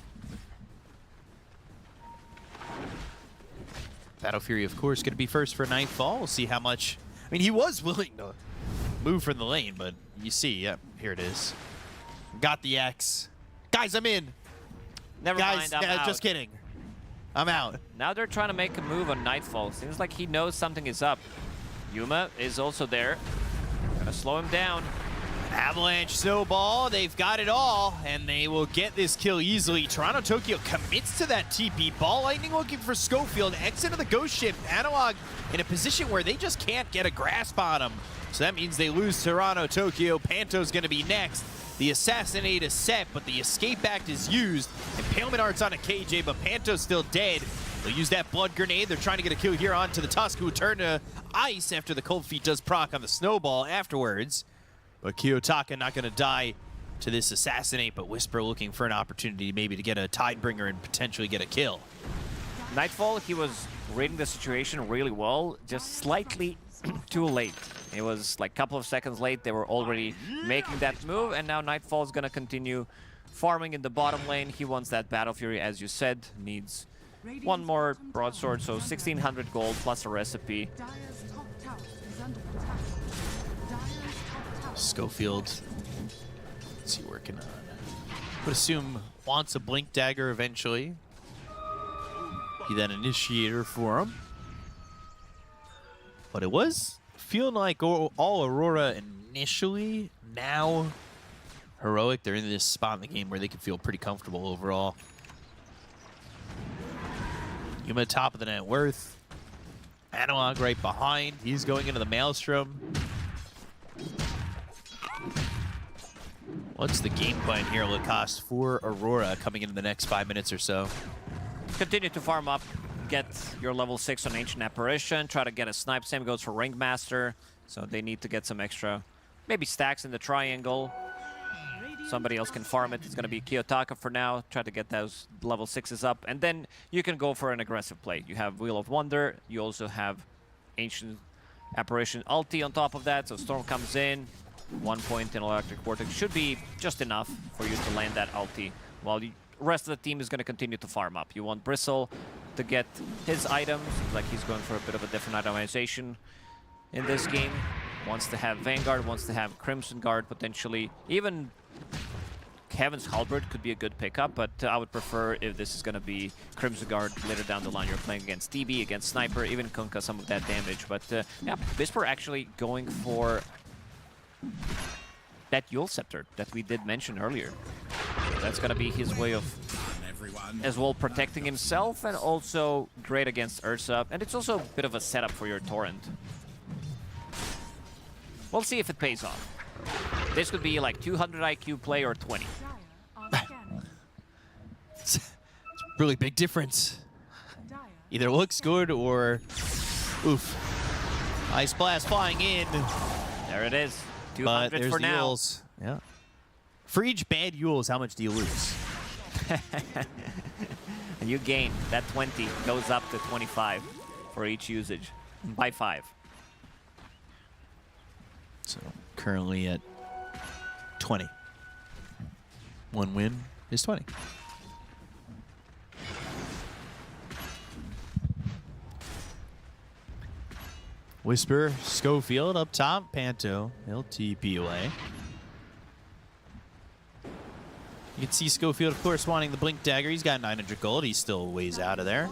Battle Fury, of course, going to be first for Nightfall. We'll see how much. I mean, he was willing to move from the lane, but you see, yep, here it is. Got the X. Guys, I'm in. Never mind, I'm out. Just kidding. I'm out. Now they're trying to make a move on Nightfall. Seems like he knows something is up. Yuma is also there. Gonna slow him down. Avalanche, Snowball, they've got it all, and they will get this kill easily. Toronto Tokyo commits to that TP. Ball Lightning looking for Schofield. Exit of the Ghost Ship. Analog in a position where they just can't get a grasp on him. So that means they lose Toronto Tokyo. Panto's gonna be next. The Assassinate is set, but the Escape Act is used. Impalement Art's on a KJ, but Panto's still dead. They'll use that Blood Grenade. They're trying to get a kill here onto the Tusk, who turn to ice after the Cold Feet does proc on the Snowball afterwards. But Kiyotaka not going to die to this Assassinate, but Whisper looking for an opportunity maybe to get a Tidebringer and potentially get a kill. Nightfall, he was reading the situation really well, just slightly too late. It was like a couple of seconds late. They were already making that move, and now Nightfall is going to continue farming in the bottom lane. He wants that Battle Fury, as you said, needs one more broadsword, so 1,600 gold plus a recipe. Schofield, what's he working on? Would assume wants a Blink Dagger eventually. Be that initiator for him. But it was feeling like all Aurora initially. Now Heroic, they're in this spot in the game where they can feel pretty comfortable overall. Yuma top of the net worth. Analog right behind. He's going into the Maelstrom. What's the game plan here, Lacoste, for Aurora coming into the next 5 minutes or so? Continue to farm up, get your level 6 on Ancient Apparition, try to get a snipe. Same goes for Ringmaster, so they need to get some extra, maybe stacks in the triangle. Somebody else can farm it. It's going to be Kiyotaka for now. Try to get those level 6s up, and then you can go for an aggressive play. You have Wheel of Wonder. You also have Ancient Apparition ulti on top of that, so Storm comes in. 1 point in Electric Vortex should be just enough for you to land that ulti, while the rest of the team is going to continue to farm up. You want Bristle to get his items. Seems like he's going for a bit of a different itemization in this game. Wants to have Vanguard, wants to have Crimson Guard potentially. Even Kevin's Halberd could be a good pickup, but I would prefer if this is going to be Crimson Guard later down the line. You're playing against TB, against Sniper, even Kunkka, some of that damage. But yeah, Whisper actually going for that Yule Scepter that we did mention earlier. That's going to be his way of as well protecting himself, and also great against Ursa. And it's also a bit of a setup for your Torrent. We'll see if it pays off. This could be like 200 IQ play or 20. It's a really big difference. Either looks good or oof. Ice Blast flying in. There it is. 200 but there's for the now. Yules. Yeah. For each bad Yules, how much do you lose? And you gain. That 20 goes up to 25 for each usage by 5. So currently at 20. One win is 20. Whisper, Schofield up top, Panto, he'll TP away. You can see Schofield, of course, wanting the Blink Dagger. He's got 900 gold. He's still ways out of there.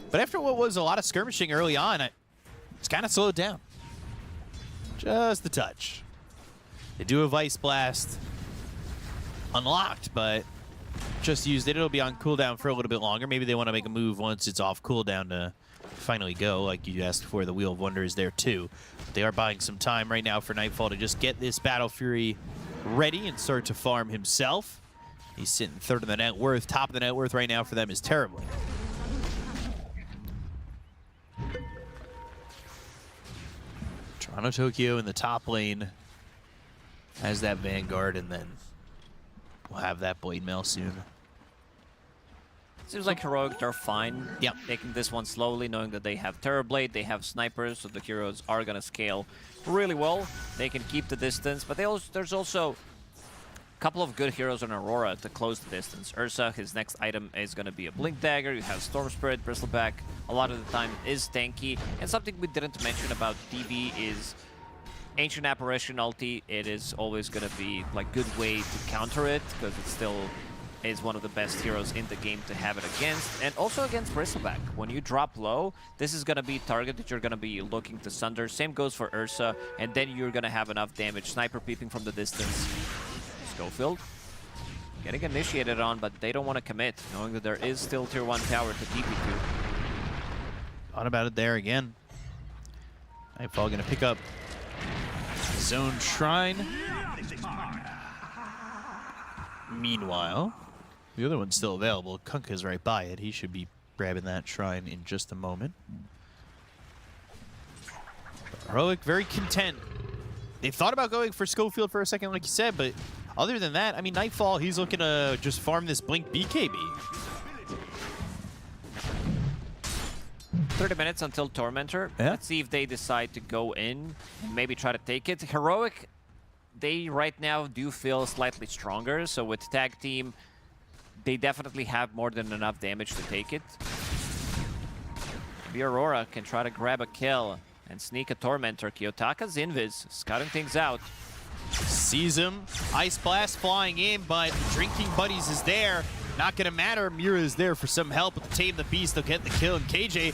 But after what was a lot of skirmishing early on, it's kind of slowed down. Just a touch. They do have Ice Blast unlocked, but just used it. It'll be on cooldown for a little bit longer. Maybe they want to make a move once it's off cooldown to finally go, like you asked for. The Wheel of Wonder is there too. But they are buying some time right now for Nightfall to just get this Battle Fury ready and start to farm himself. He's sitting third in the net worth. Top of the net worth right now for them is terribly. Toronto Tokyo in the top lane has that Vanguard, and then we'll have that Blade Mail soon. Seems like Heroic are fine. Yeah. Taking this one slowly, knowing that they have Terrorblade, they have snipers, so the heroes are gonna scale really well. They can keep the distance, but there's also a couple of good heroes on Aurora to close the distance. Ursa, his next item is gonna be a Blink Dagger. You have Storm Spirit, Bristleback. A lot of the time is tanky. And something we didn't mention about DB is Ancient Apparition ulti. It is always gonna be like good way to counter it, because it still is one of the best heroes in the game to have it against, and also against Bristleback. When you drop low, this is gonna be a target that you're gonna be looking to sunder. Same goes for Ursa, and then you're gonna have enough damage. Sniper peeping from the distance. Schofield getting initiated on, but they don't want to commit, knowing that there is still tier 1 tower to TP to. Thought about it there again. Nightfall gonna pick up Zone Shrine. Meanwhile, the other one's still available. Kunkka's right by it. He should be grabbing that shrine in just a moment. Heroic very content. They've thought about going for Schofield for a second, like you said, but other than that, I mean, Nightfall, he's looking to just farm this Blink BKB. 30 minutes until Tormentor. Yeah. Let's see if they decide to go in and maybe try to take it. Heroic, they right now do feel slightly stronger, so with tag team, they definitely have more than enough damage to take it. Maybe Aurora can try to grab a kill and sneak a Tormentor. Kiyotaka's invis, scouting things out. Sees him. Ice Blast flying in, but Drinking Buddies is there. Not gonna matter. Mira is there for some help with the Tame the Beast. They'll get the kill. And KJ,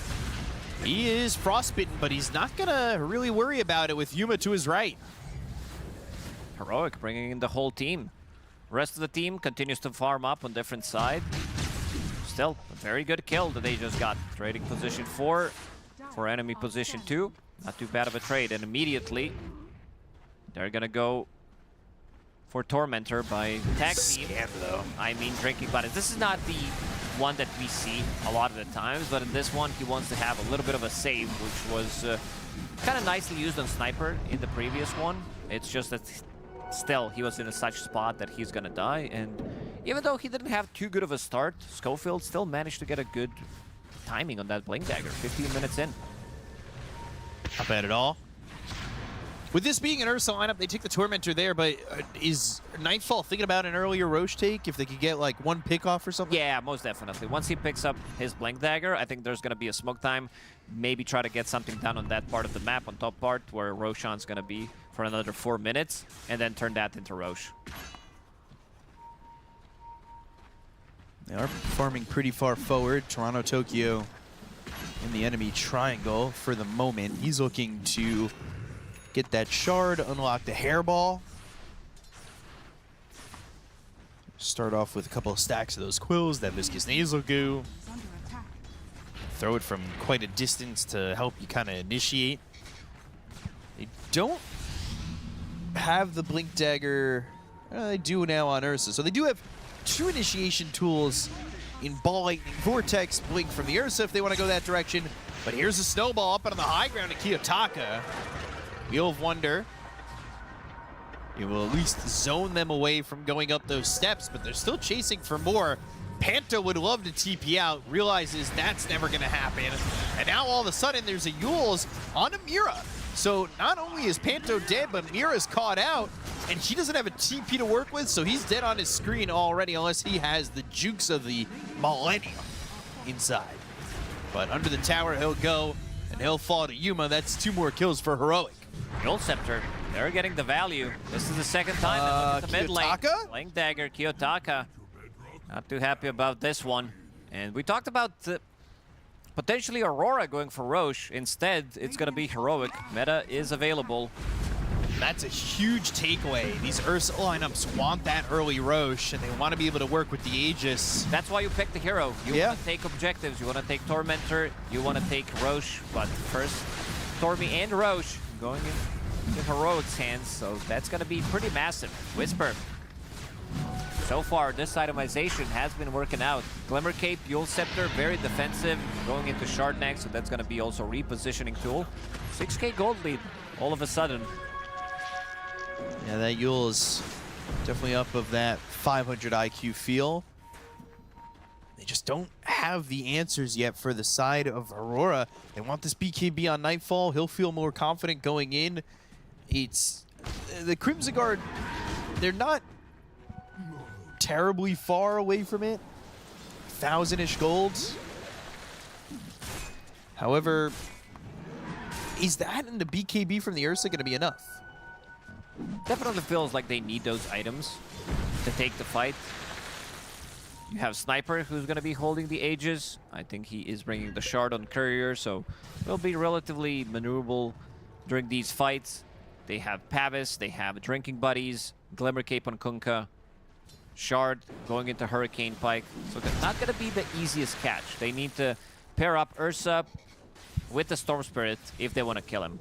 he is frostbitten, but he's not gonna really worry about it with Yuma to his right. Heroic bringing in the whole team. Rest of the team continues to farm up on different side. Still, a very good kill that they just got. Trading position 4 for enemy position 2. Not too bad of a trade. And immediately, they're gonna go for Tormentor by tag team. Scam, though. I mean, Drinking Buddies. This is not the one that we see a lot of the times, but in this one, he wants to have a little bit of a save, which was kind of nicely used on Sniper in the previous one. It's just that still, he was in a such spot that he's gonna die, and even though he didn't have too good of a start, Schofield still managed to get a good timing on that Blink Dagger, 15 minutes in. Not bad at all. With this being an Ursa lineup, they take the Tormentor there, but is Nightfall thinking about an earlier Roche take if they could get like one pick off or something? Yeah, most definitely. Once he picks up his Blink Dagger, I think there's gonna be a smoke time. Maybe try to get something done on that part of the map, on top part, where Roshan's gonna be for another 4 minutes, and then turn that into Roche. They are farming pretty far forward. Toronto Tokyo in the enemy triangle for the moment. He's looking to get that shard, unlock the hairball. Start off with a couple of stacks of those quills, that viscous nasal goo. Throw it from quite a distance to help you kind of initiate. They don't have the Blink Dagger. They do now on Ursa. So they do have 2 initiation tools in Ball Lightning Vortex, Blink from the Ursa if they want to go that direction. But here's a snowball up on the high ground to Kiyotaka. Wheel of Wonder. It will at least zone them away from going up those steps, but they're still chasing for more. Panto would love to TP out, realizes that's never going to happen. And now all of a sudden there's a Yules on a Mira. So not only is Panto dead, but Mira's caught out, and he doesn't have a TP to work with, so he's dead on his screen already unless he has the jukes of the Millennium inside. But under the tower he'll go, and he'll fall to Yuma. That's 2 more kills for Heroic. Gold Scepter, they're getting the value. This is the second time they look at the mid lane. Blink Dagger, Kiyotaka. Not too happy about this one. And we talked about potentially Aurora going for Roche. Instead, it's going to be Heroic. Meta is available. That's a huge takeaway. These Ursa lineups want that early Roche, and they want to be able to work with the Aegis. That's why you pick the hero. You want to take objectives. You want to take Tormentor. You want to take Roche. But first, Tormy and Roche going into Heroic's hands. So that's going to be pretty massive. Whisper. So far, this itemization has been working out. Glimmer Cape, Yule Scepter, very defensive. Going into Shard next, so that's going to be also a repositioning tool. 6k gold lead all of a sudden. Yeah, that Yule is definitely up of that 500 IQ feel. They just don't have the answers yet for the side of Aurora. They want this BKB on Nightfall. He'll feel more confident going in. It's the Crimson Guard, they're not terribly far away from it. 1,000-ish golds. However, is that and the BKB from the Ursa going to be enough? Definitely feels like they need those items to take the fight. You have Sniper, who's going to be holding the Aegis. I think he is bringing the Shard on Courier, so it'll be relatively maneuverable during these fights. They have Pavis, they have Drinking Buddies, Glimmer Cape on Kunkka, Shard going into Hurricane Pike. So they're not going to be the easiest catch. They need to pair up Ursa with the Storm Spirit if they want to kill him.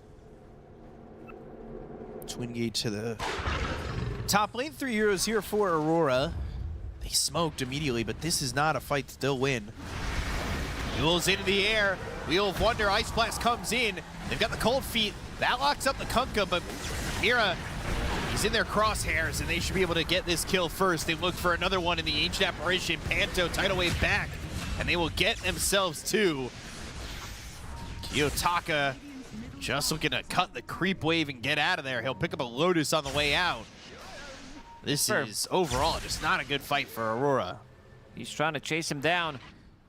Twin Gate to the top lane. 3 heroes here for Aurora. They smoked immediately, but this is not a fight to still win. Wheels into the air. Wheel of Wonder. Ice Blast comes in. They've got the Cold Feet. That locks up the Kunkka, but Mira, he's in their crosshairs, and they should be able to get this kill first. They look for another one in the Ancient Apparition. Panto, Tidal Wave back, and they will get themselves 2. Kiyotaka just looking to cut the creep wave and get out of there. He'll pick up a Lotus on the way out. This is overall just not a good fight for Aurora. He's trying to chase him down.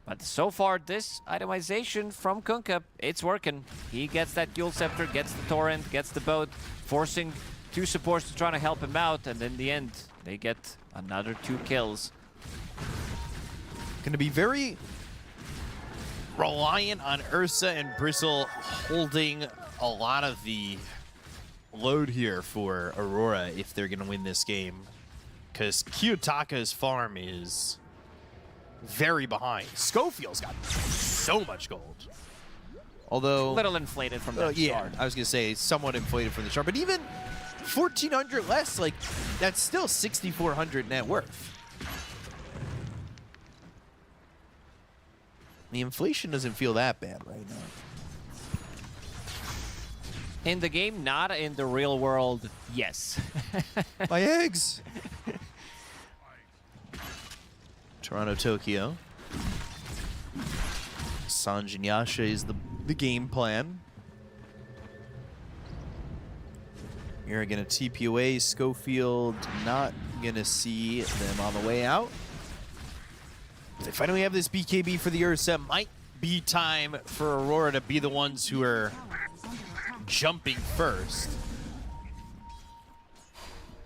But so far, this itemization from Kunkka, it's working. He gets that Yule Scepter, gets the Torrent, gets the boat, forcing 2 supports to try to help him out. And in the end, they get another 2 kills. Going to be very reliant on Ursa and Bristle holding a lot of the load here for Aurora if they're going to win this game. Because Kiyotaka's farm is very behind. Schofield's got so much gold. Although... a little inflated from that Shard. I was going to say somewhat inflated from the Shard. But even 1,400 less, like, that's still 6,400 net worth. The inflation doesn't feel that bad right now. In the game, not in the real world, yes. My eggs! Toronto, Tokyo. Sanj and Yasha is the game plan. You're going to TP away. Schofield not going to see them on the way out. They finally have this BKB for the Ursa. Might be time for Aurora to be the ones who are jumping first.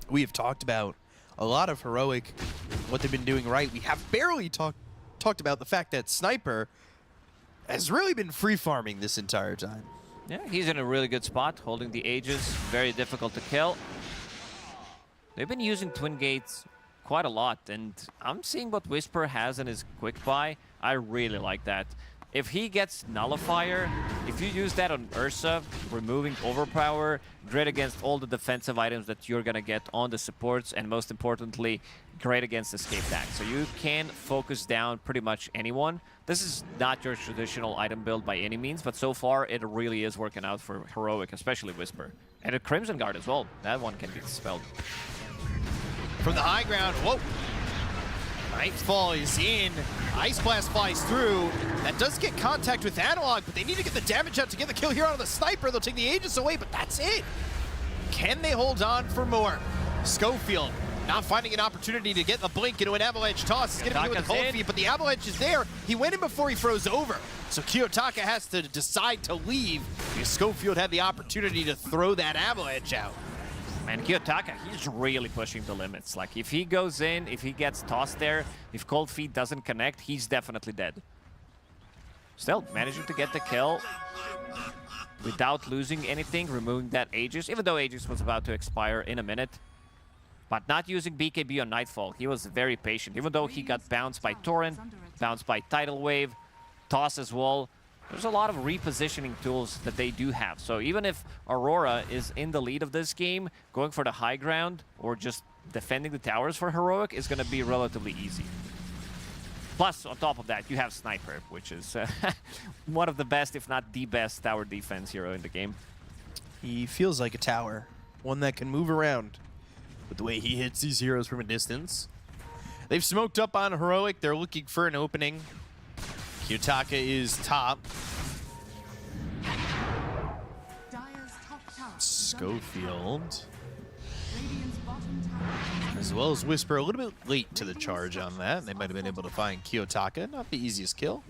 We have talked about a lot of Heroic, what they've been doing right. We have barely talked about the fact that Sniper has really been free farming this entire time. Yeah, he's in a really good spot, holding the Aegis. Very difficult to kill. They've been using Twin Gates quite a lot, and I'm seeing what Whisper has in his quick buy. I really like that. If he gets Nullifier, if you use that on Ursa, removing Overpower, great against all the defensive items that you're gonna get on the supports, and most importantly, great against Escape Tag. So you can focus down pretty much anyone. This is not your traditional item build by any means, but so far it really is working out for Heroic, especially Whisper. And a Crimson Guard as well. That one can be dispelled. From the high ground, whoa! Nightfall is in. Ice Blast flies through. That does get contact with Analog, but they need to get the damage out to get the kill here on the Sniper. They'll take the Aegis away, but that's it. Can they hold on for more? Schofield not finding an opportunity to get the blink into an Avalanche toss. He's going to do it with cold feet, but the Avalanche is there. He went in before he froze over. So Kiyotaka has to decide to leave because Schofield had the opportunity to throw that Avalanche out. And Kiyotaka, he's really pushing the limits. Like, if he goes in, if he gets tossed there, if Cold Feet doesn't connect, he's definitely dead. Still, managing to get the kill without losing anything, removing that Aegis, even though Aegis was about to expire in a minute. But not using BKB on Nightfall. He was very patient, even though he got bounced by Torrent, bounced by Tidal Wave, toss as well. There's a lot of repositioning tools that they do have. So even if Aurora is in the lead of this game, going for the high ground or just defending the towers for Heroic is going to be relatively easy. Plus, on top of that, you have Sniper, which is one of the best, if not the best, tower defense hero in the game. He feels like a tower, one that can move around with the way he hits these heroes from a distance. They've smoked up on Heroic. They're looking for an opening. Kiyotaka is top. Schofield, as well as Whisper, a little bit late to the charge on that. They might have been able to find Kiyotaka. Not the easiest kill.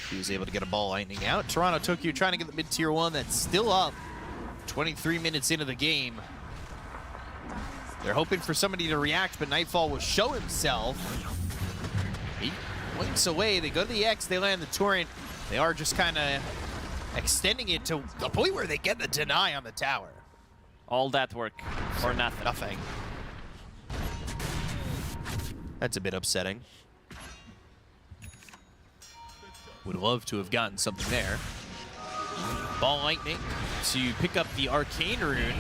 He was able to get a ball lightning out. Toronto Tokyo trying to get the mid-tier 1 that's still up 23 minutes into the game. They're hoping for somebody to react, but Nightfall will show himself. He points away. They go to the X. They land the Torrent. They are just kind of extending it to the point where they get the deny on the tower. All that work for nothing. Nothing. That's a bit upsetting. Would love to have gotten something there. Ball lightning to pick up the Arcane Rune,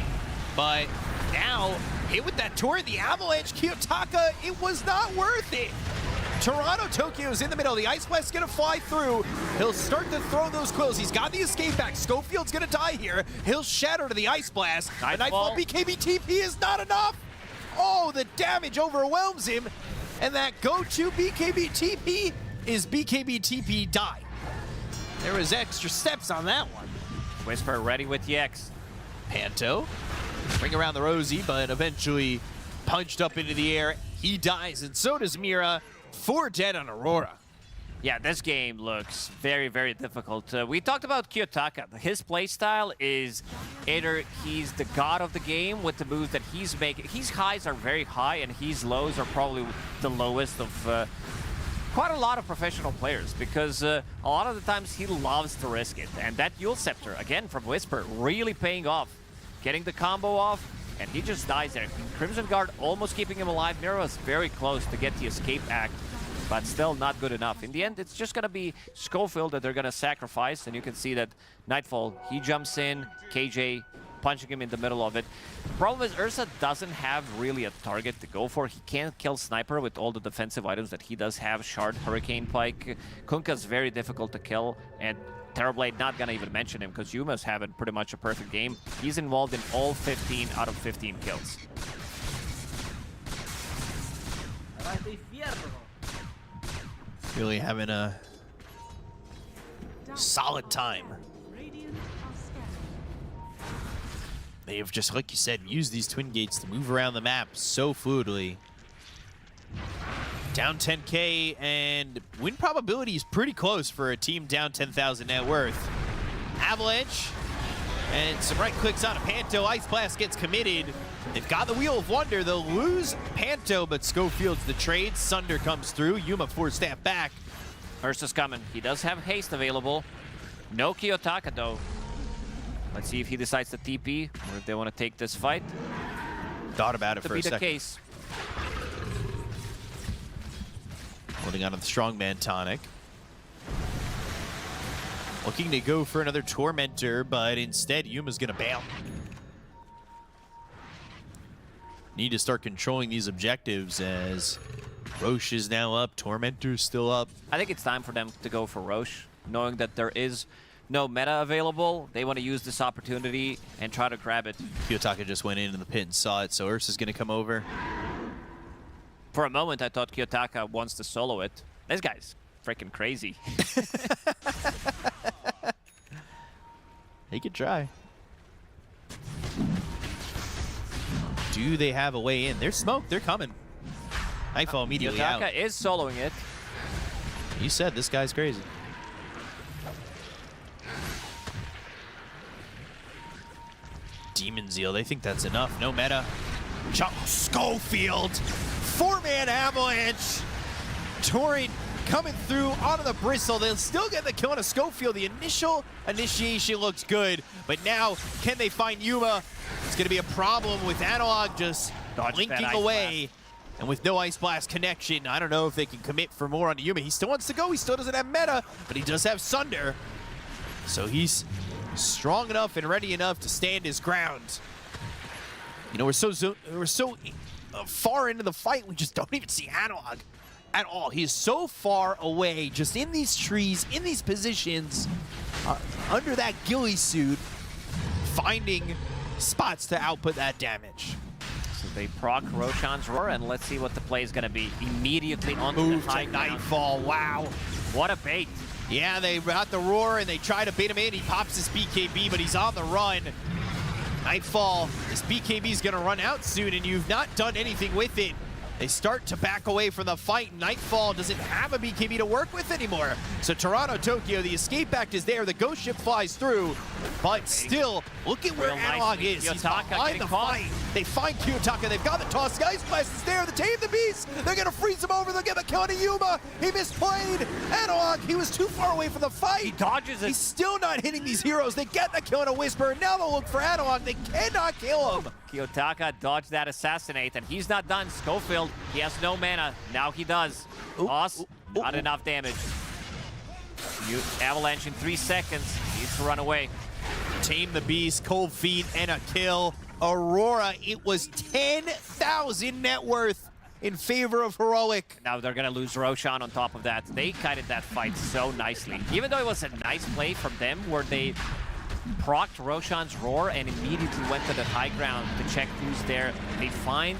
but now hit with that Torrent, the Avalanche, Kiyotaka, it was not worth it. Toronto Tokyo's in the middle. The Ice Blast's gonna fly through. He'll start to throw those quills. He's got the escape back. Schofield's gonna die here. He'll shatter to the Ice Blast. The Nightfall BKB TP is not enough. Oh, the damage overwhelms him. And that go-to BKB TP is BKB TP die. There was extra steps on that one. Whisper ready with the X. Panto, bring around the Rosie, but eventually punched up into the air. He dies, and so does Mira. 4 dead on Aurora. Yeah, this game looks very, very difficult. We talked about Kiyotaka. His playstyle is either he's the god of the game with the moves that he's making. His highs are very high, and his lows are probably the lowest of quite a lot of professional players, because a lot of the times he loves to risk it. And that Yule Scepter, again, from Whisper, really paying off. Getting the combo off, and he just dies there. Crimson Guard almost keeping him alive. Mira was very close to get the escape act, but still not good enough. In the end, it's just going to be Schofield that they're going to sacrifice, and you can see that Nightfall, he jumps in, KJ punching him in the middle of it. Problem is, Ursa doesn't have really a target to go for. He can't kill Sniper with all the defensive items that he does have. Shard, Hurricane Pike. Kunkka's very difficult to kill, and Terrorblade, not gonna even mention him because Yuma's having pretty much a perfect game. He's involved in all 15 out of 15 kills. Really having a solid time. They have just, like you said, used these twin gates to move around the map so fluidly. Down 10K, and win probability is pretty close for a team down 10,000 net worth. Avalanche, and some right clicks on a Panto. Ice Blast gets committed. They've got the Wheel of Wonder. They'll lose Panto, but Schofield's the trade. Sunder comes through. Yuma 4-step back. Ursa's coming. He does have haste available. No Kiyotaka, though. Let's see if he decides to TP, or if they want to take this fight. Thought about it for a second. To be the case. Holding on to the strongman tonic. Looking to go for another Tormentor, but instead Yuma's going to bail. Need to start controlling these objectives as Roche is now up, Tormentor's still up. I think it's time for them to go for Roche, knowing that there is no meta available. They want to use this opportunity and try to grab it. Kiyotaka just went into the pit and saw it, so Ursa's going to come over. For a moment, I thought Kiyotaka wants to solo it. This guy's freaking crazy. He could try. Do they have a way in? There's smoke. They're coming. Nightfall immediately out. Kiyotaka is soloing it. You said this guy's crazy. Demon Zeal, they think that's enough. No meta. Schofield! 4-man avalanche! Torrent coming through onto the Bristle. They'll still get the kill on a Schofield. The initial initiation looks good, but now can they find Yuma? It's going to be a problem with Analog just linking away. And with no Ice Blast connection, I don't know if they can commit for more on Yuma. He still wants to go. He still doesn't have meta, but he does have Sunder. So he's strong enough and ready enough to stand his ground. You know, we're so far into the fight, we just don't even see Analog at all. He is so far away, just in these trees, in these positions, under that ghillie suit, finding spots to output that damage. So they proc Roshan's roar, and let's see what the play is going to be. Immediately onto the high ground. Nightfall, wow. What a bait. Yeah, they got the roar and they try to bait him in. He pops his BKB, but he's on the run. Nightfall, this BKB is going to run out soon, and you've not done anything with it. They start to back away from the fight. Nightfall doesn't have a BKB to work with anymore. So Toronto, Tokyo, the escape act is there. The ghost ship flies through, but still, look at where Analog is. He's behind the fight. They find Kiyotaka. They've got the toss. The Ice Blast is there. The Tame the Beast. They're going to freeze him over. They'll get the kill on Yuma. He misplayed. Analog, he was too far away from the fight. He dodges it. He's still not hitting these heroes. They get the kill on a Whisper. Now they'll look for Analog. They cannot kill him. Kiyotaka dodged that assassinate, and he's not done. Schofield, he has no mana. Now he does. Boss, not enough damage. Avalanche in 3 seconds. Needs to run away. Tame the Beast, cold feet, and a kill. Aurora, it was 10,000 net worth in favor of Heroic. Now they're going to lose Roshan on top of that. They kited that fight so nicely. Even though it was a nice play from them where they procced Roshan's roar and immediately went to the high ground to check who's there. They find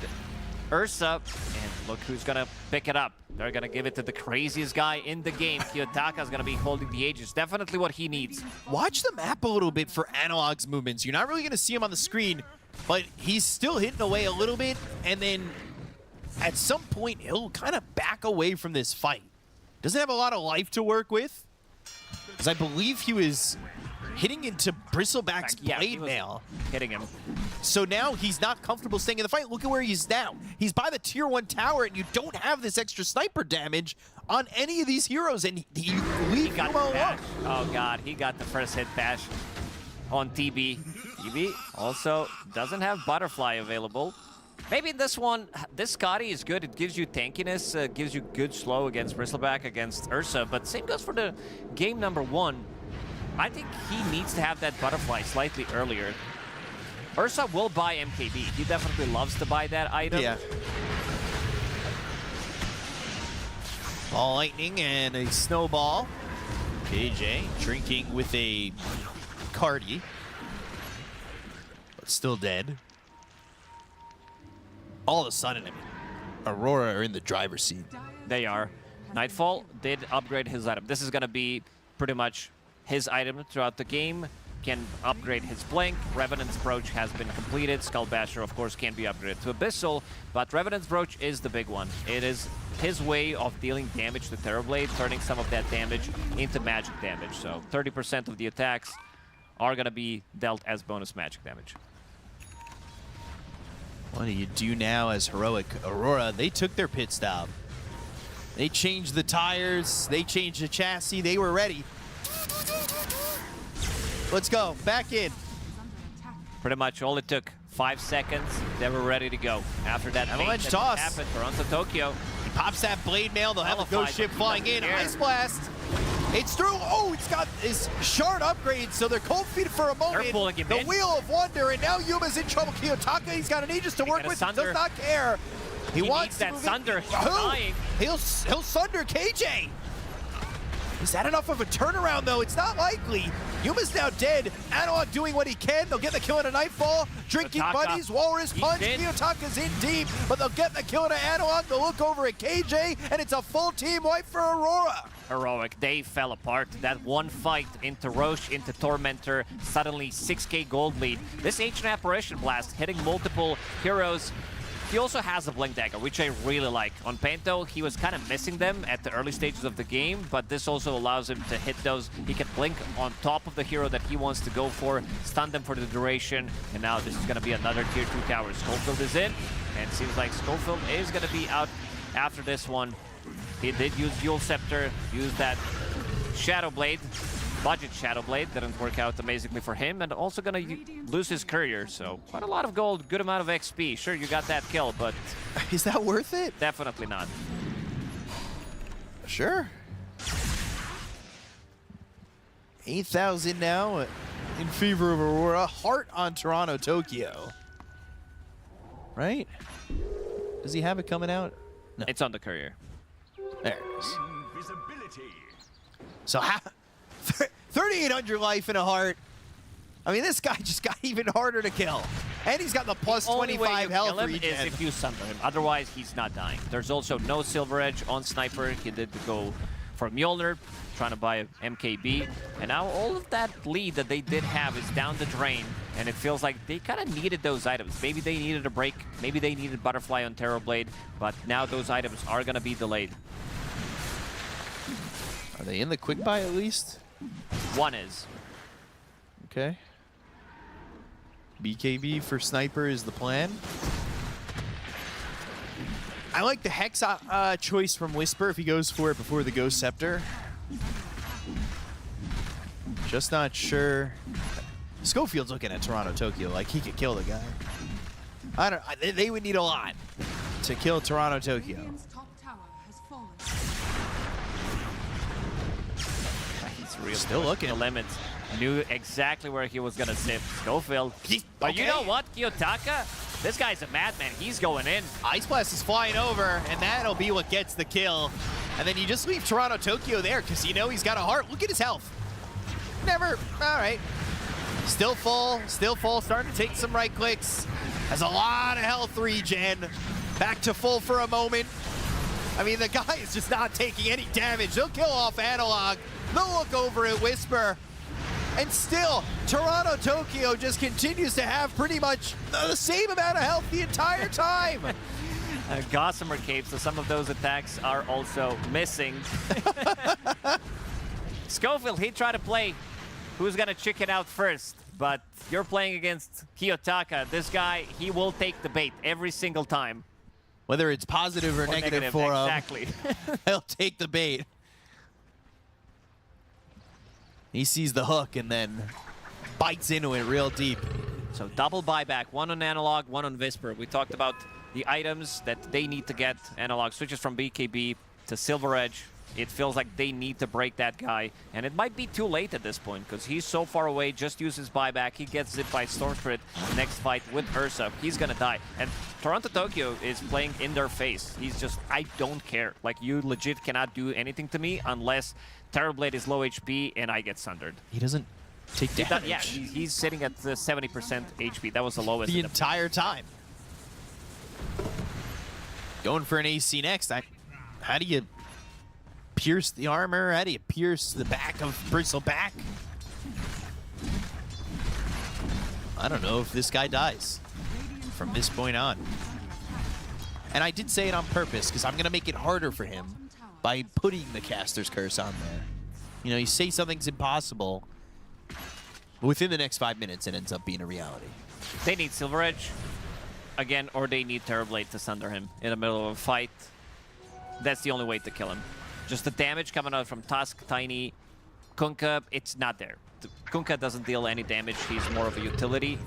Ursa, and look who's going to pick it up. They're going to give it to the craziest guy in the game. Kiyotaka's going to be holding the Aegis. Definitely what he needs. Watch the map a little bit for Analog's movements. You're not really going to see him on the screen, but he's still hitting away a little bit, and then at some point, he'll kind of back away from this fight. Doesn't have a lot of life to work with, because I believe he was hitting into Bristleback's blade mail. Hitting him. So now he's not comfortable staying in the fight. Look at where he's now. He's by the tier 1 tower, and you don't have this extra sniper damage on any of these heroes, and you leave him alone. Oh god, he got the first hit bash on TB. TB also doesn't have Butterfly available. Maybe this one, this Scotty is good. It gives you tankiness, gives you good slow against Bristleback, against Ursa, but same goes for the game number 1. I think he needs to have that Butterfly slightly earlier. Ursa will buy MKB. He definitely loves to buy that item. Yeah. Ball lightning and a snowball. KJ drinking with a Cardi, but still dead. All of a sudden, I mean, Aurora are in the driver's seat. They are. Nightfall did upgrade his item. This is going to be pretty much his item throughout the game. Can upgrade his Blink. Revenant's Brooch has been completed. Skull Basher, of course, can be upgraded to Abyssal, but Revenant's Brooch is the big one. It is his way of dealing damage to Terrorblade, turning some of that damage into magic damage. So 30% of the attacks are going to be dealt as bonus magic damage. What do you do now as Heroic? Aurora, they took their pit stop. They changed the tires. They changed the chassis. They were ready. Let's go. Back in. Pretty much all it took. 5 seconds. They were ready to go. After that avalanche that toss happened, Toronto, Tokyo. He pops that blade mail. They'll have a ghost ship flying in. Ice Blast. It's through. Oh, it's got his shard upgrade, so they're cold feet for a moment. pulling him The in. Wheel of Wonder, and now Yuma's in trouble. Kiyotaka, he's got an Aegis to work with. He does not care. He wants needs to that move Sunder. in. He's dying. He'll Sunder KJ. Is that enough of a turnaround, though? It's not likely. Yuma's now dead. Analog doing what he can. They'll get the kill into Nightfall. Drinking Kiyotaka, buddies. Walrus he's punch. dead. Kiyotaka's in deep, but they'll get the kill into Analog. They'll look over at KJ, and it's a full team wipe for Aurora. Heroic, they fell apart. That one fight into Roche, into Tormentor, suddenly 6k gold lead. This Ancient Apparition Blast hitting multiple heroes. He also has a Blink Dagger, which I really like. On Panto, he was kind of missing them at the early stages of the game, but this also allows him to hit those. He can blink on top of the hero that he wants to go for, stun them for the duration, and now this is going to be another tier 2 tower. Schofield is in, and it seems like Schofield is going to be out after this one. He did use Yule Scepter, use that Shadow Blade. Budget Shadow Blade didn't work out amazingly for him, and also gonna lose his courier, so quite a lot of gold, good amount of XP. Sure, you got that kill, but... Is that worth it? Definitely not. Sure. 8,000 now in favor of Aurora. Heart on Toronto, Tokyo. Right? Does he have it coming out? No. It's on the courier. There it is. So 3,800 life in a heart. I mean, this guy just got even harder to kill. And he's got the plus 25 health kill him regen. is if you sunder him. Otherwise, he's not dying. There's also no Silver Edge on Sniper. He did go for Mjolnir, trying to buy a MKB. And now all of that lead that they did have is down the drain. And it feels like they kind of needed those items. Maybe they needed a break. Maybe they needed Butterfly on Terrorblade. But now those items are going to be delayed. Are they in the quick buy at least? One is. Okay. BKB for Sniper is the plan. I like the Hex choice from Whisper if he goes for it before the Ghost Scepter. Just not sure. Schofield's looking at Toronto, Tokyo like he could kill the guy. I don't. They would need a lot to kill Toronto, Tokyo. Radiant's top tower has fallen. He's really Still looking. the limits. Knew exactly where he was gonna sit. Schofield. But you know what, Kiyotaka? This guy's a madman. He's going in. Ice Blast is flying over, and that'll be what gets the kill. And then you just leave Toronto, Tokyo there because you know he's got a heart. Look at his health. Never. All right. Still full. Still full. Starting to take some right clicks. Has a lot of health regen. Back to full for a moment. I mean, the guy is just not taking any damage. They'll kill off Analog. They'll look over at Whisper. And still, Toronto, Tokyo just continues to have pretty much the same amount of health the entire time. Gossamer Cape, so some of those attacks are also missing. Schofield, he tried to play who's going to chicken out first, but you're playing against Kiyotaka. This guy, he will take the bait every single time. Whether it's positive or negative for him, exactly. He'll take the bait. He sees the hook and then bites into it real deep. So double buyback, one on Analog, one on Whisper. We talked about the items that they need to get. Analog switches from BKB to Silver Edge. It feels like they need to break that guy. And it might be too late at this point because he's so far away. Just uses buyback. He gets zipped by Storm Spirit. Next fight with Ursa. He's going to die. And Toronto Tokyo is playing in their face. He's just, I don't care. Like, you legit cannot do anything to me unless Terrorblade is low HP and I get sundered. He doesn't take damage. Yeah, he's sitting at the 70% HP. That was the lowest. The entire time. Going for an AC next. How do you pierce the armor? How do you pierce the back of Bristleback? I don't know if this guy dies from this point on. And I did say it on purpose because I'm going to make it harder for him by putting the Caster's Curse on there. You know, you say something's impossible, within the next 5 minutes it ends up being a reality. They need Silver Edge again, or they need Terrorblade to sunder him in the middle of a fight. That's the only way to kill him. Just the damage coming out from Tusk, Tiny, Kunkka, it's not there. Kunkka doesn't deal any damage. He's more of a utility.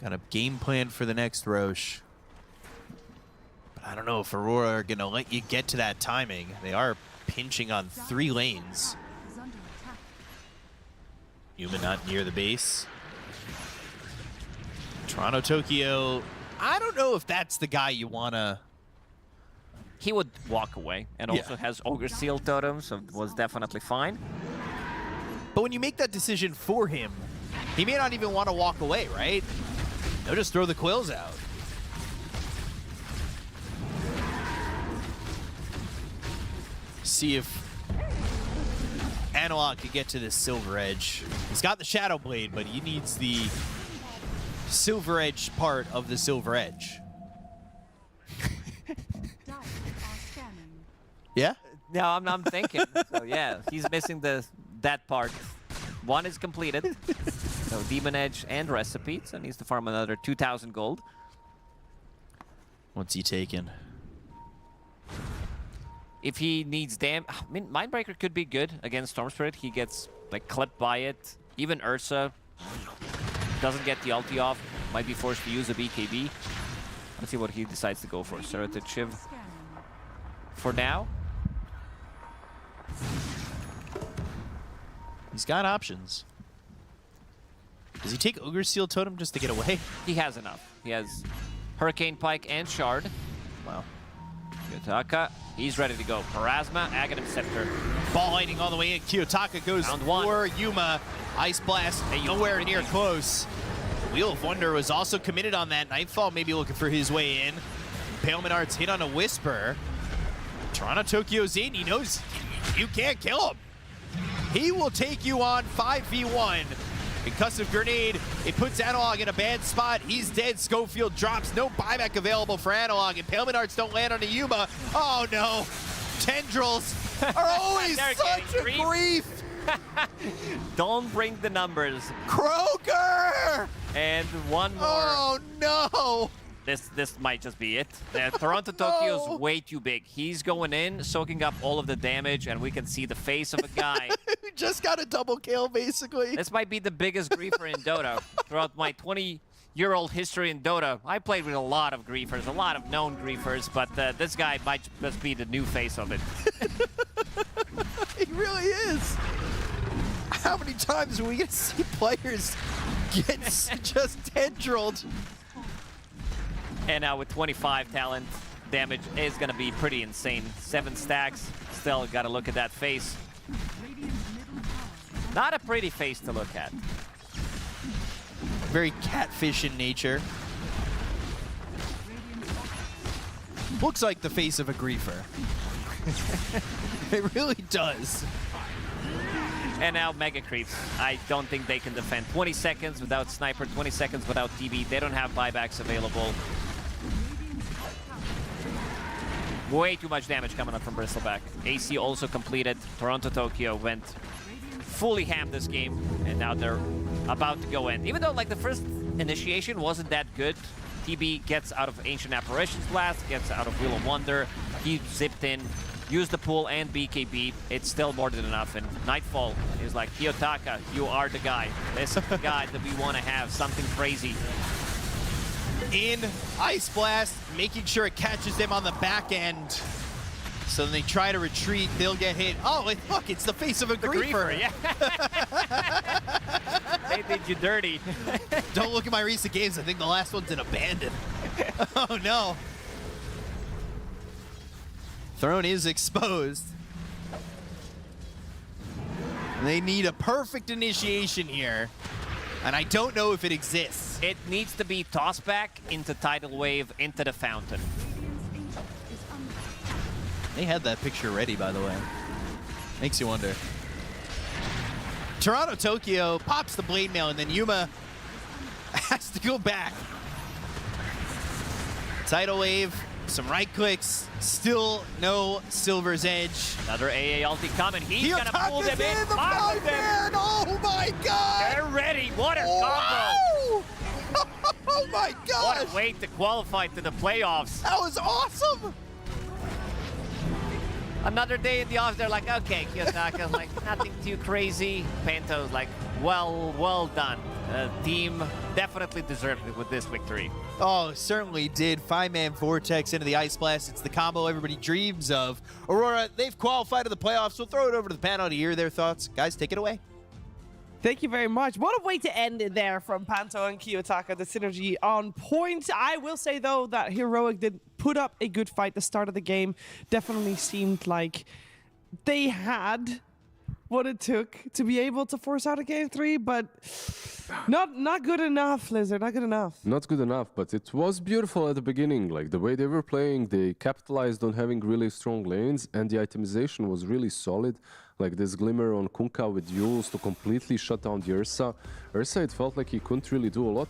Got a game plan for the next Roche. But I don't don't know if Aurora are going to let you get to that timing. They are pinching on 3 lanes. Yuma not near the base. Toronto Tokyo, I don't know if that's the guy you want to... He would walk away, and also has Ogre Seal Totem, so it was definitely fine. But when you make that decision for him, he may not even want to walk away, right? They'll just throw the quills out. See if Analog could get to this Silver Edge. He's got the Shadow Blade, but he needs the Silver Edge part of the Silver Edge. Yeah? No, I'm thinking. So yeah, he's missing that part. One is completed. So Demon Edge and Recipe, so needs to farm another 2,000 gold. What's he taking? If he needs I mean, Mindbreaker could be good against Storm Spirit. He gets like clipped by it. Even Ursa doesn't get the ulti off. Might be forced to use a BKB. Let's see what he decides to go for. Serrated Shiv for now. He's got options. Does he take Ogre Seal Totem just to get away? He has enough. He has Hurricane Pike and Shard. Wow. Kiyotaka, he's ready to go. Parasma, Aghanim Scepter. Ball lighting all the way in. Kiyotaka goes for Yuma. Ice Blast, nowhere near close. Wheel of Wonder was also committed on that. Nightfall maybe looking for his way in. Paleman Arts hit on a Whisper. Toronto Tokyo's in. He knows you can't kill him. He will take you on 5v1. Concussive Grenade, it puts Analog in a bad spot. He's dead. Schofield drops. No buyback available for Analog, and Paleman Arts don't land on a Yuma. Oh no. Tendrils are always such a grief. Don't bring the numbers. Kroger! And one more. Oh no! This might just be it. Toronto Tokyo's way too big. He's going in, soaking up all of the damage, and we can see the face of a guy. We just got a double kill, basically. This might be the biggest griefer in Dota. Throughout my 20-year-old history in Dota, I played with a lot of griefers, a lot of known griefers, but this guy might just be the new face of it. He really is. How many times are we going to see players get just tendrilled? And now with 25 talent, damage is going to be pretty insane. 7 stacks. Still got to look at that face. Not a pretty face to look at. Very catfish in nature. Looks like the face of a griefer. It really does. And now Mega Creeps. I don't think they can defend. 20 seconds without Sniper, 20 seconds without TB. They don't have buybacks available. Way too much damage coming up from Bristleback. AC also completed. Toronto Tokyo went fully ham this game, and now they're about to go in. Even though like the first initiation wasn't that good, TB gets out of Ancient Apparitions Blast, gets out of Wheel of Wonder. He zipped in, used the pool and BKB. It's still more than enough. And Nightfall is like, Kiyotaka, you are the guy. This is the guy that we want to have. Something crazy. In Ice Blast, making sure it catches them on the back end. So when they try to retreat, they'll get hit. Oh, look, it's the face of a griefer. Yeah. They did you dirty. Don't look at my recent games. I think the last one's an Abandon. Oh, no. Throne is exposed. They need a perfect initiation here. And I don't know if it exists. It needs to be tossed back into Tidal Wave, into the fountain. They had that picture ready, by the way. Makes you wonder. Toronto Tokyo pops the Blade Mail, and then Yuma has to go back. Tidal Wave, some right clicks, still no Silver's Edge. Another AA ulti coming. He's gonna pull them in. Oh my god! They're ready. What a combo! Oh my god! What a way to qualify to the playoffs. That was awesome! Another day in the office, they're like, okay, Kiyotaka's like, nothing too crazy. Panto's like, well done. team definitely deserved it with this victory. Oh, certainly did. 5-man Vortex into the Ice Blast. It's the combo everybody dreams of. Aurora, they've qualified to the playoffs. We'll throw it over to the panel to hear their thoughts. Guys, take it away. Thank you very much. What a way to end it there from Panto and Kiyotaka. The synergy on point. I will say, though, that Heroic did put up a good fight. The start of the game definitely seemed like they had what it took to be able to force out a game 3, but not good enough, Lizard. Not good enough. Not good enough, but it was beautiful at the beginning. Like the way they were playing, they capitalized on having really strong lanes, and the itemization was really solid. Like this glimmer on Kunkka with Yules to completely shut down the Ursa. Ursa, it felt like he couldn't really do a lot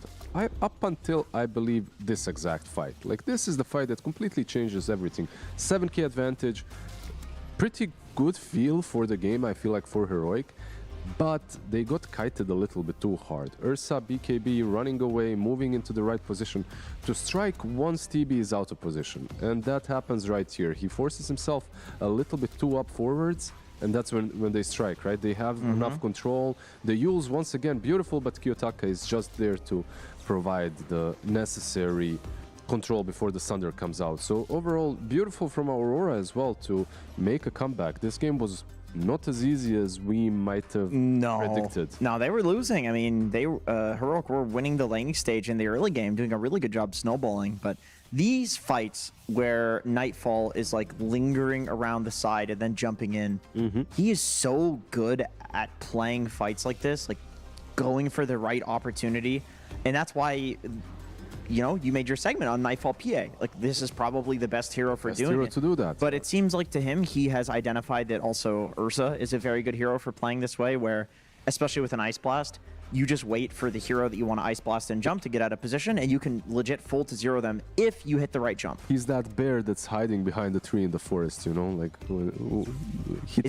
up until, I believe, this exact fight. Like this is the fight that completely changes everything. 7k advantage, pretty good feel for the game, I feel like, for Heroic. But they got kited a little bit too hard. Ursa, BKB running away, moving into the right position to strike once TB is out of position. And that happens right here. He forces himself a little bit too up forwards, and that's when they strike, right? They have enough control. The Yules, once again, beautiful, but Kiyotaka is just there to provide the necessary control before the Thunder comes out. So overall, beautiful from Aurora as well to make a comeback. This game was not as easy as we might have predicted. No, they were losing. I mean, they Heroic were winning the laning stage in the early game, doing a really good job snowballing. But these fights where Nightfall is like lingering around the side and then jumping in, he is so good at playing fights like this, like going for the right opportunity. And that's why, you know, you made your segment on Nightfall PA. Like, this is probably the best hero for doing it. To do that. But it seems like to him, he has identified that also Ursa is a very good hero for playing this way, where, especially with an Ice Blast, you just wait for the hero that you want to Ice Blast and jump to get out of position, and you can legit full to zero them if you hit the right jump. He's that bear that's hiding behind the tree in the forest, you know? Like, he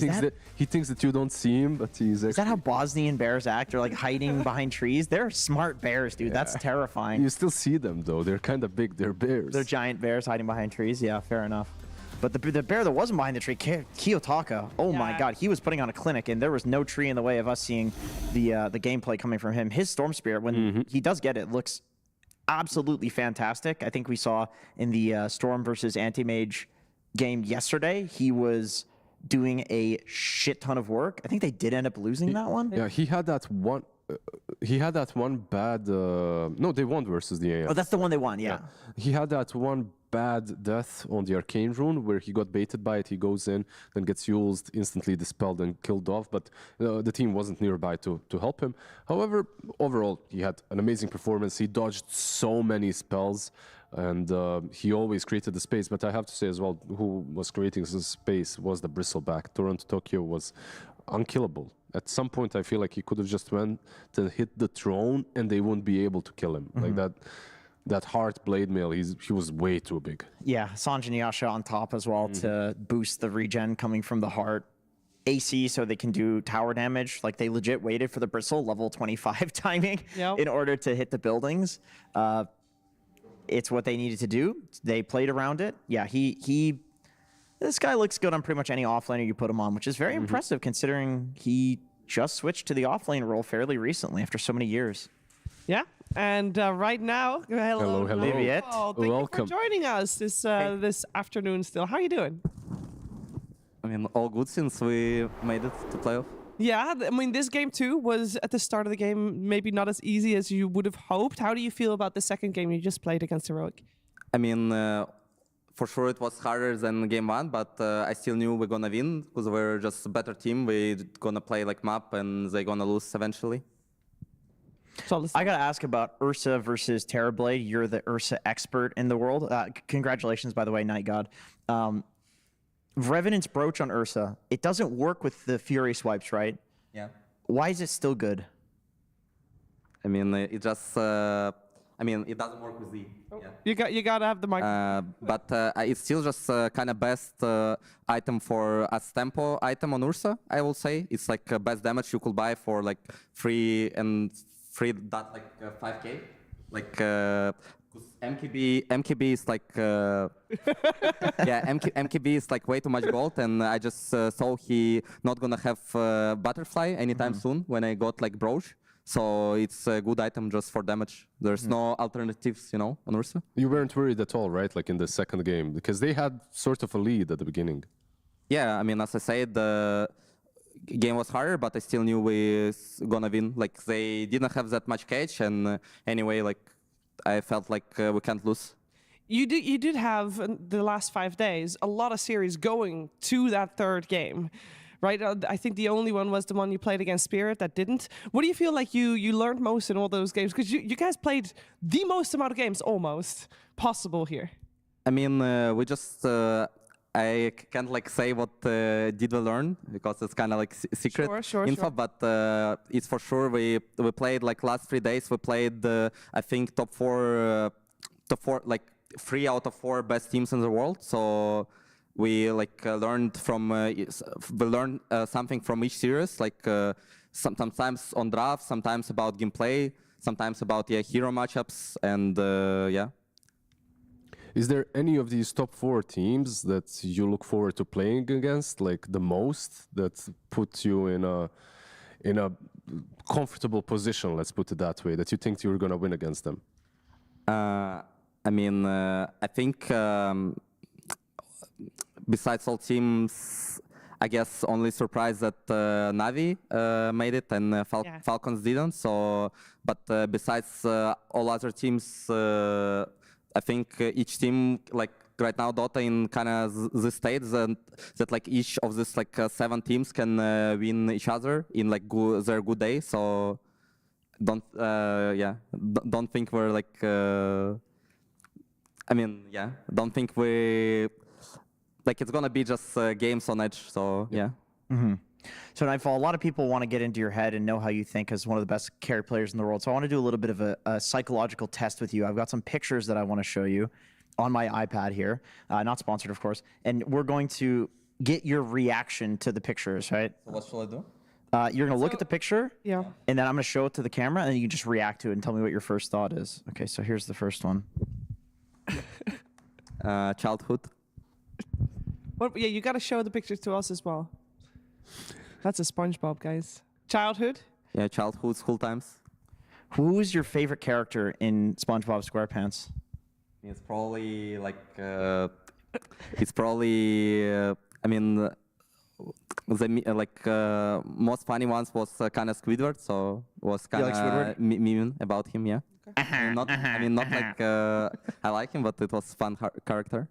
thinks that you don't see him, but he's actually... Is that how Bosnian bears act? They're like hiding behind trees? They're smart bears, dude. That's terrifying. You still see them, though. They're kind of big. They're bears. They're giant bears hiding behind trees. Yeah, fair enough. But the bear that wasn't behind the tree, Kiyotaka, oh my god, he was putting on a clinic, and there was no tree in the way of us seeing the gameplay coming from him. His Storm Spirit, when he does get it, looks absolutely fantastic. I think we saw in the Storm versus Anti-Mage game yesterday, he was doing a shit ton of work. I think they did end up losing that one. Yeah, he had that one... he had that one bad... no, they won versus the AF. Oh, that's the one they won, yeah. He had that one bad death on the Arcane Rune where he got baited by it. He goes in, then gets used, instantly dispelled and killed off, but the team wasn't nearby to help him. However, overall, he had an amazing performance. He dodged so many spells, and he always created the space. But I have to say as well, who was creating the space was the Bristleback. Toronto Tokyo was unkillable. At some point, I feel like he could have just went to hit the throne and they wouldn't be able to kill him. Like that Heart Blade Mail, he was way too big. Yeah, Sanjin Yasha on top as well to boost the regen coming from the Heart. AC so they can do tower damage. Like, they legit waited for the Bristle level 25 timing in order to hit the buildings. It's what they needed to do. They played around it. Yeah, this guy looks good on pretty much any offlaner you put him on, which is very impressive considering he just switched to the offlane role fairly recently after so many years. Yeah, and right now, hello. Viviette. Oh, thank you for joining us this afternoon still. How are you doing? I mean, all good since we made it to playoff. Yeah, I mean, this game too was at the start of the game maybe not as easy as you would have hoped. How do you feel about the second game you just played against Heroic? I mean, for sure it was harder than game one, but I still knew we're gonna win because we're just a better team. We're gonna play like map and they're gonna lose eventually. So I gotta ask about Ursa versus Terrorblade. You're the Ursa expert in the world. Congratulations, by the way, Night God. Revenant's Brooch on Ursa. It doesn't work with the Fury swipes, right? Yeah. Why is it still good? I mean, it just. I mean, it doesn't work with the. Yeah. You gotta have the mic. But it's still just kind of best item for as tempo item on Ursa. I will say it's like best damage you could buy for like free dot like 5k. Like MKB is like yeah, MKB is like way too much gold, and I just saw he not gonna have butterfly anytime soon when I got like Brooch. So it's a good item just for damage. There's no alternatives, you know, on Ursa. You weren't worried at all, right? Like in the second game, because they had sort of a lead at the beginning. Yeah, I mean, as I said, the game was harder, but I still knew we gonna win. Like they didn't have that much cage, and anyway, like I felt like we can't lose. You did have in the last 5 days a lot of series going to that third game, right? I think the only one was the one you played against Spirit that didn't. What do you feel like you learned most in all those games? Because you guys played the most amount of games almost possible here. I mean, we just I can't like say what did we learn because it's kind of like secret info. But it's for sure we played like last 3 days. We played I think top four like 3 out of 4 best teams in the world. So we like learned from we learned something from each series. Like sometimes on draft, sometimes about gameplay, sometimes about hero matchups, and yeah. Is there any of these top 4 teams that you look forward to playing against, like the most, that puts you in a comfortable position? Let's put it that way. That you think you're gonna win against them. I mean, I think besides all teams, I guess only surprised that NAVI made it and Falcons didn't. So, but besides all other teams, I think each team, like right now, Dota in kind of the states that like each of these like 7 teams can win each other in like their good day. So don't think we're like. I mean, yeah, don't think we like it's gonna be just games on edge. So yeah. So Nightfall, a lot of people want to get into your head and know how you think as one of the best carry players in the world. So I want to do a little bit of a psychological test with you. I've got some pictures that I want to show you on my iPad here, not sponsored, of course. And we're going to get your reaction to the pictures, right? So what shall I do? You're going to look at the picture, and then I'm going to show it to the camera, and then you can just react to it and tell me what your first thought is. Okay, so here's the first one. Childhood. What, yeah, you got to show the pictures to us as well. That's a SpongeBob, guys. Childhood? Yeah, childhood, school times. Who is your favorite character in SpongeBob SquarePants? It's probably like it's probably I mean the most funny ones was kind of Squidward, so was kind of meme about him, yeah. I mean, not like I like him, but it was fun character.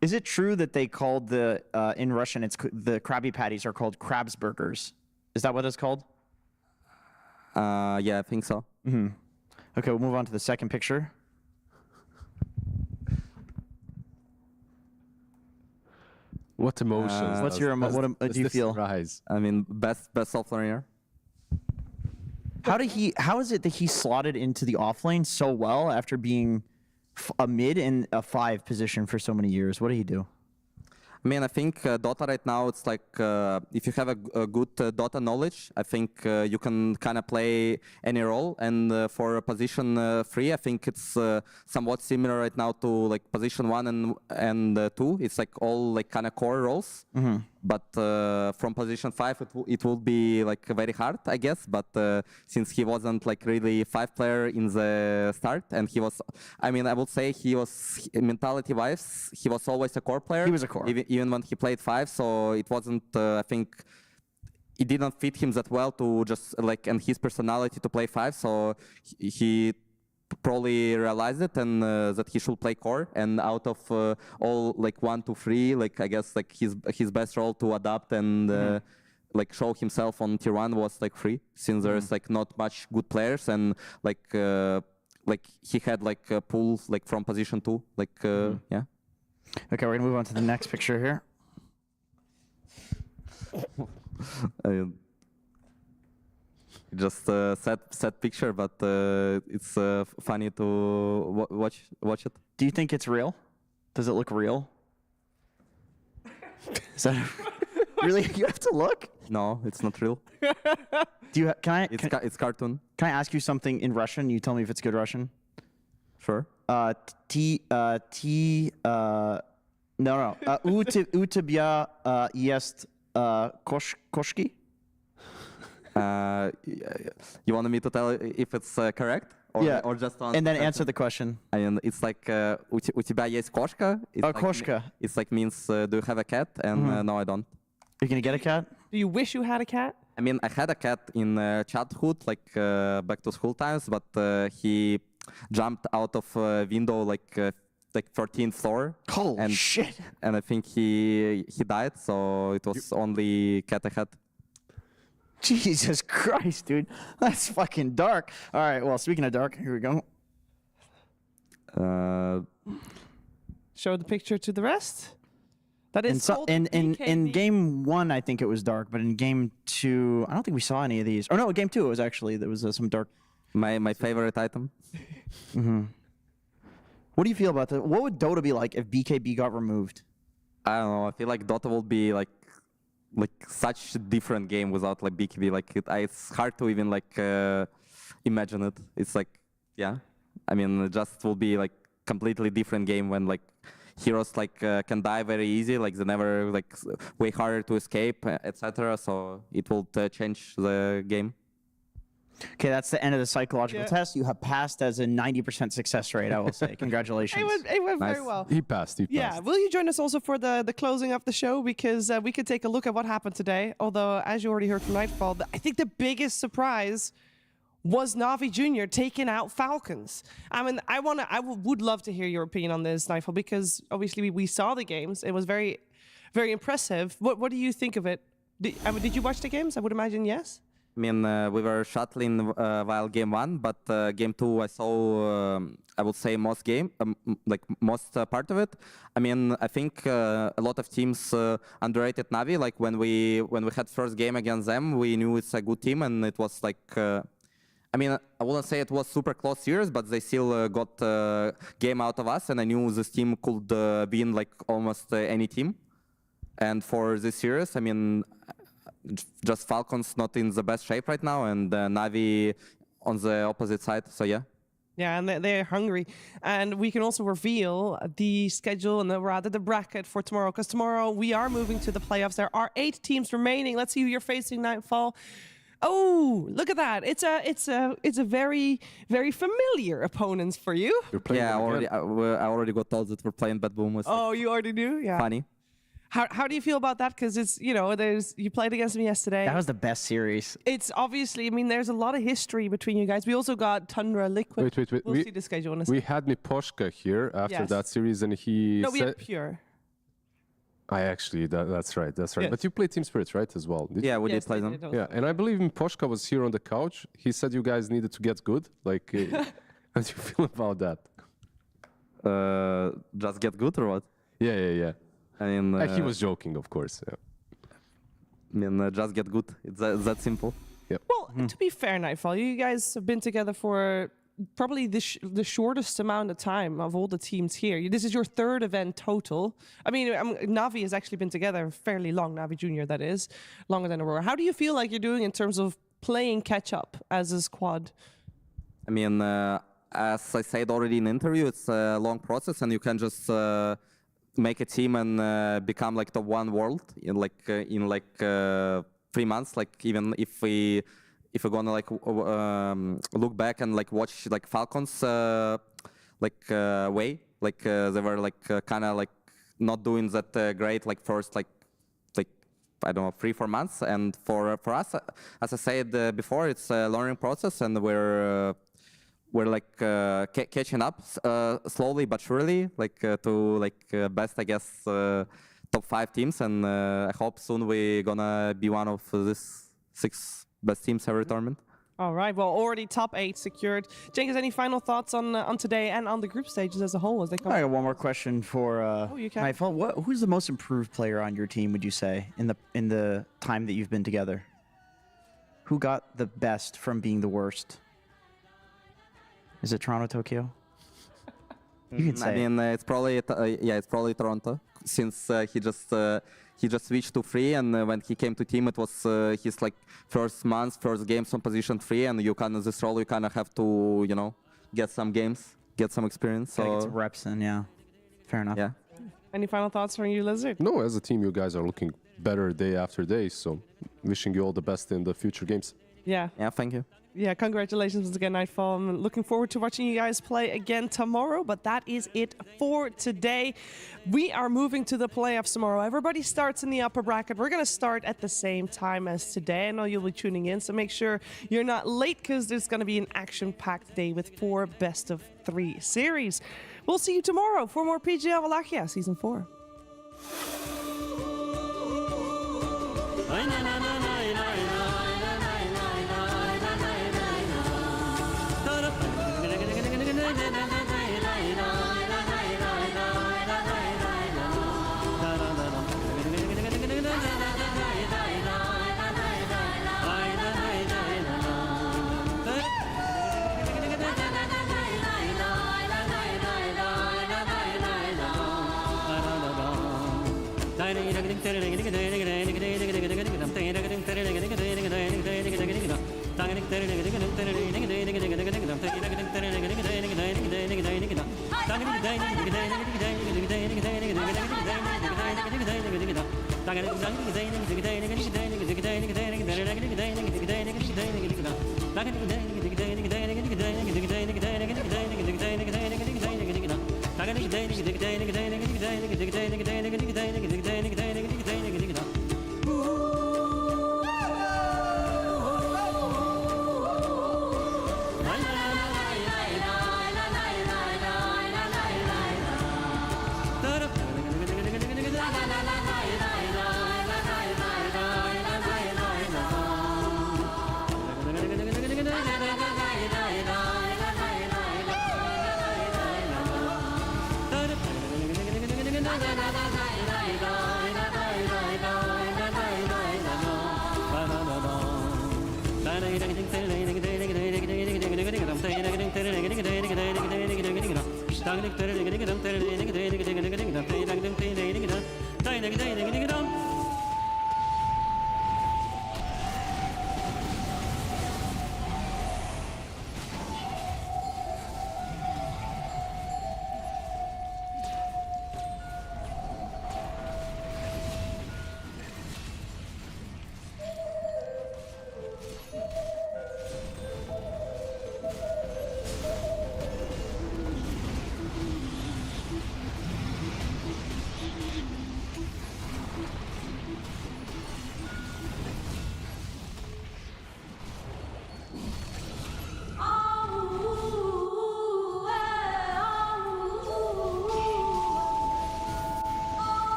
Is it true that they called the in Russian the Krabby Patties are called Krabs Burgers? Is that what it's called? Yeah, I think so. Okay, we'll move on to the second picture. What emotions? What's your what do you feel? Rise? I mean, best offlaner. How is it that he slotted into the offlane so well after being a mid and a 5 position for so many years? What did he do? I mean, I think Dota right now, it's like if you have a good Dota knowledge, I think you can kind of play any role. And for position 3, I think it's somewhat similar right now to like position 1 and 2. It's like all like kind of core roles. But from position 5, it will be like very hard, I guess. But since he wasn't like really 5 player in the start, and he was, I mean, I would say he was mentality-wise, he was always a core player. He was a core. Even when he played 5, so it wasn't, I think, it didn't fit him that well to just like, and his personality to play 5, so he probably realized it and that he should play core, and out of all like 1 to 3, like I guess like his best role to adapt and like show himself on tier 1 was like 3, since there's like not much good players, and like he had like a pull like from position 2, like yeah. Okay, we're gonna move on to the next picture here. Just sad picture, but it's funny to watch it. Do you think it's real? Does it look real? Is that really? You have to look. No, it's not real. Do you? It's cartoon. Can I ask you something in Russian? You tell me if it's good Russian. Sure. No. У тебя есть кошки? You wanted me to tell if it's correct? Or just on and then answer the question. I mean, it's like у тебя есть кошка? Кошка. It's like means do you have a cat? And no, I don't. You're gonna get a cat? Do you wish you had a cat? I mean, I had a cat in childhood, like back to school times, but he jumped out of a window like 13th floor. Oh shit! And I think he died, so it was only cat I had. Jesus Christ, dude. That's fucking dark. All right, well, speaking of dark, here we go. Show the picture to the rest. That is in game 1, I think it was dark, but in game 2, I don't think we saw any of these. Or no, game 2 it was actually, there was some dark. My favorite item. What do you feel about that? What would Dota be like if BKB got removed? I don't know. I feel like Dota would be like such a different game without like BKB. Like it's hard to even like imagine it. It's like, yeah, I mean, it just will be like completely different game when like heroes like can die very easy, like they never like way harder to escape, etc. So it will change the game. Okay, that's the end of the psychological test. You have passed as a 90% success rate, I will say. Congratulations. It went very well. He passed. Yeah, will you join us also for the closing of the show? Because we could take a look at what happened today. Although, as you already heard from Nightfall, I think the biggest surprise was NAVI Junior taking out Falcons. I mean, I would love to hear your opinion on this, Nightfall, because obviously we saw the games. It was very, very impressive. What do you think of it? Did you watch the games? I would imagine yes. I mean, we were shuttling while game 1, but game 2 I saw, I would say most part of it. I mean, I think a lot of teams underrated Navi. Like when we had first game against them, we knew it's a good team, and it was like, I mean, I wouldn't say it was super close series, but they still got game out of us, and I knew this team could win like almost any team. And for this series, I mean, just Falcons not in the best shape right now, and Navi on the opposite side, so yeah. Yeah, and they're hungry. And we can also reveal the schedule and rather the bracket for tomorrow, because tomorrow we are moving to the playoffs. There are 8 teams remaining. Let's see who you're facing, Nightfall. Oh, look at that! It's a very, very familiar opponents for you. Yeah, I already got told that we're playing BetBoom. Oh, you already knew? Yeah. Funny. How do you feel about that? Because it's, you played against me yesterday. That was the best series. It's obviously, I mean, there's a lot of history between you guys. We also got Tundra Liquid. Wait. We'll see the schedule. We had Miposhka here after that series, and he we had Pure. That's right. Yes. But you played Team Spirits, right, as well? We did play them. Yeah, and I believe Miposhka was here on the couch. He said you guys needed to get good. Like, how do you feel about that? Just get good or what? Yeah. I mean, he was joking, of course. Yeah. I mean, just get good. It's that simple. Yep. Well, to be fair, Nightfall, you guys have been together for probably the shortest amount of time of all the teams here. This is your 3rd event total. I mean, Navi has actually been together fairly long, NAVI Junior, that is, longer than Aurora. How do you feel like you're doing in terms of playing catch-up as a squad? I mean, as I said already in the interview, it's a long process, and you can just make a team and become like the one world in 3 months. Like even if we're gonna like look back and like watch like Falcons way, like they were like kind of like not doing that great like first like I don't know 3-4 months, and for us, as I said before, it's a learning process, and we're like catching up slowly but surely, like to like best, I guess, top 5 teams, and I hope soon we're gonna be one of these 6 best teams every tournament. All right, well, already top 8 secured. Jenkins, any final thoughts on today and on the group stages as a whole as they come? I got one more question for you can. Nightfall. Who's the most improved player on your team, would you say, in the time that you've been together? Who got the best from being the worst? Is it Toronto, Tokyo? You can say. I mean, it's probably it's probably Toronto, since he just switched to 3, and when he came to team, it was his like first games on position 3, and you kind of this role you kind of have to get some games, get some experience. So get some reps in, yeah. Fair enough. Yeah. Any final thoughts from you, Lizard? No, as a team, you guys are looking better day after day, so wishing you all the best in the future games. Yeah. Yeah, thank you. Yeah, congratulations once again, Nightfall. I'm looking forward to watching you guys play again tomorrow, but that is it for today. We are moving to the playoffs tomorrow. Everybody starts in the upper bracket. We're going to start at the same time as today. I know you'll be tuning in, so make sure you're not late because there's going to be an action-packed day with 4 best-of-3 series. We'll see you tomorrow for more PGL Wallachia Season 4.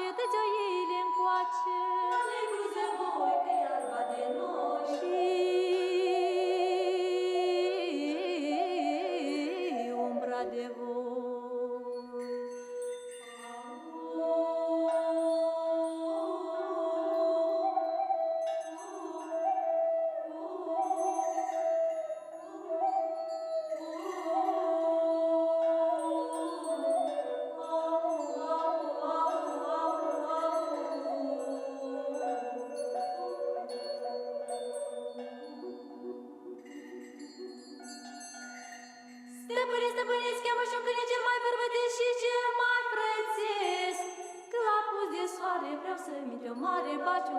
pace, dă-ți o ile încoace. Negruze voi, că e alba de noi. Și umbra de voi. Stăpâniți, cheamă și-un câine cel mai bărbătesc și cel mai prețesc. Că la pus de soare vreau să-mi dă mare baciu.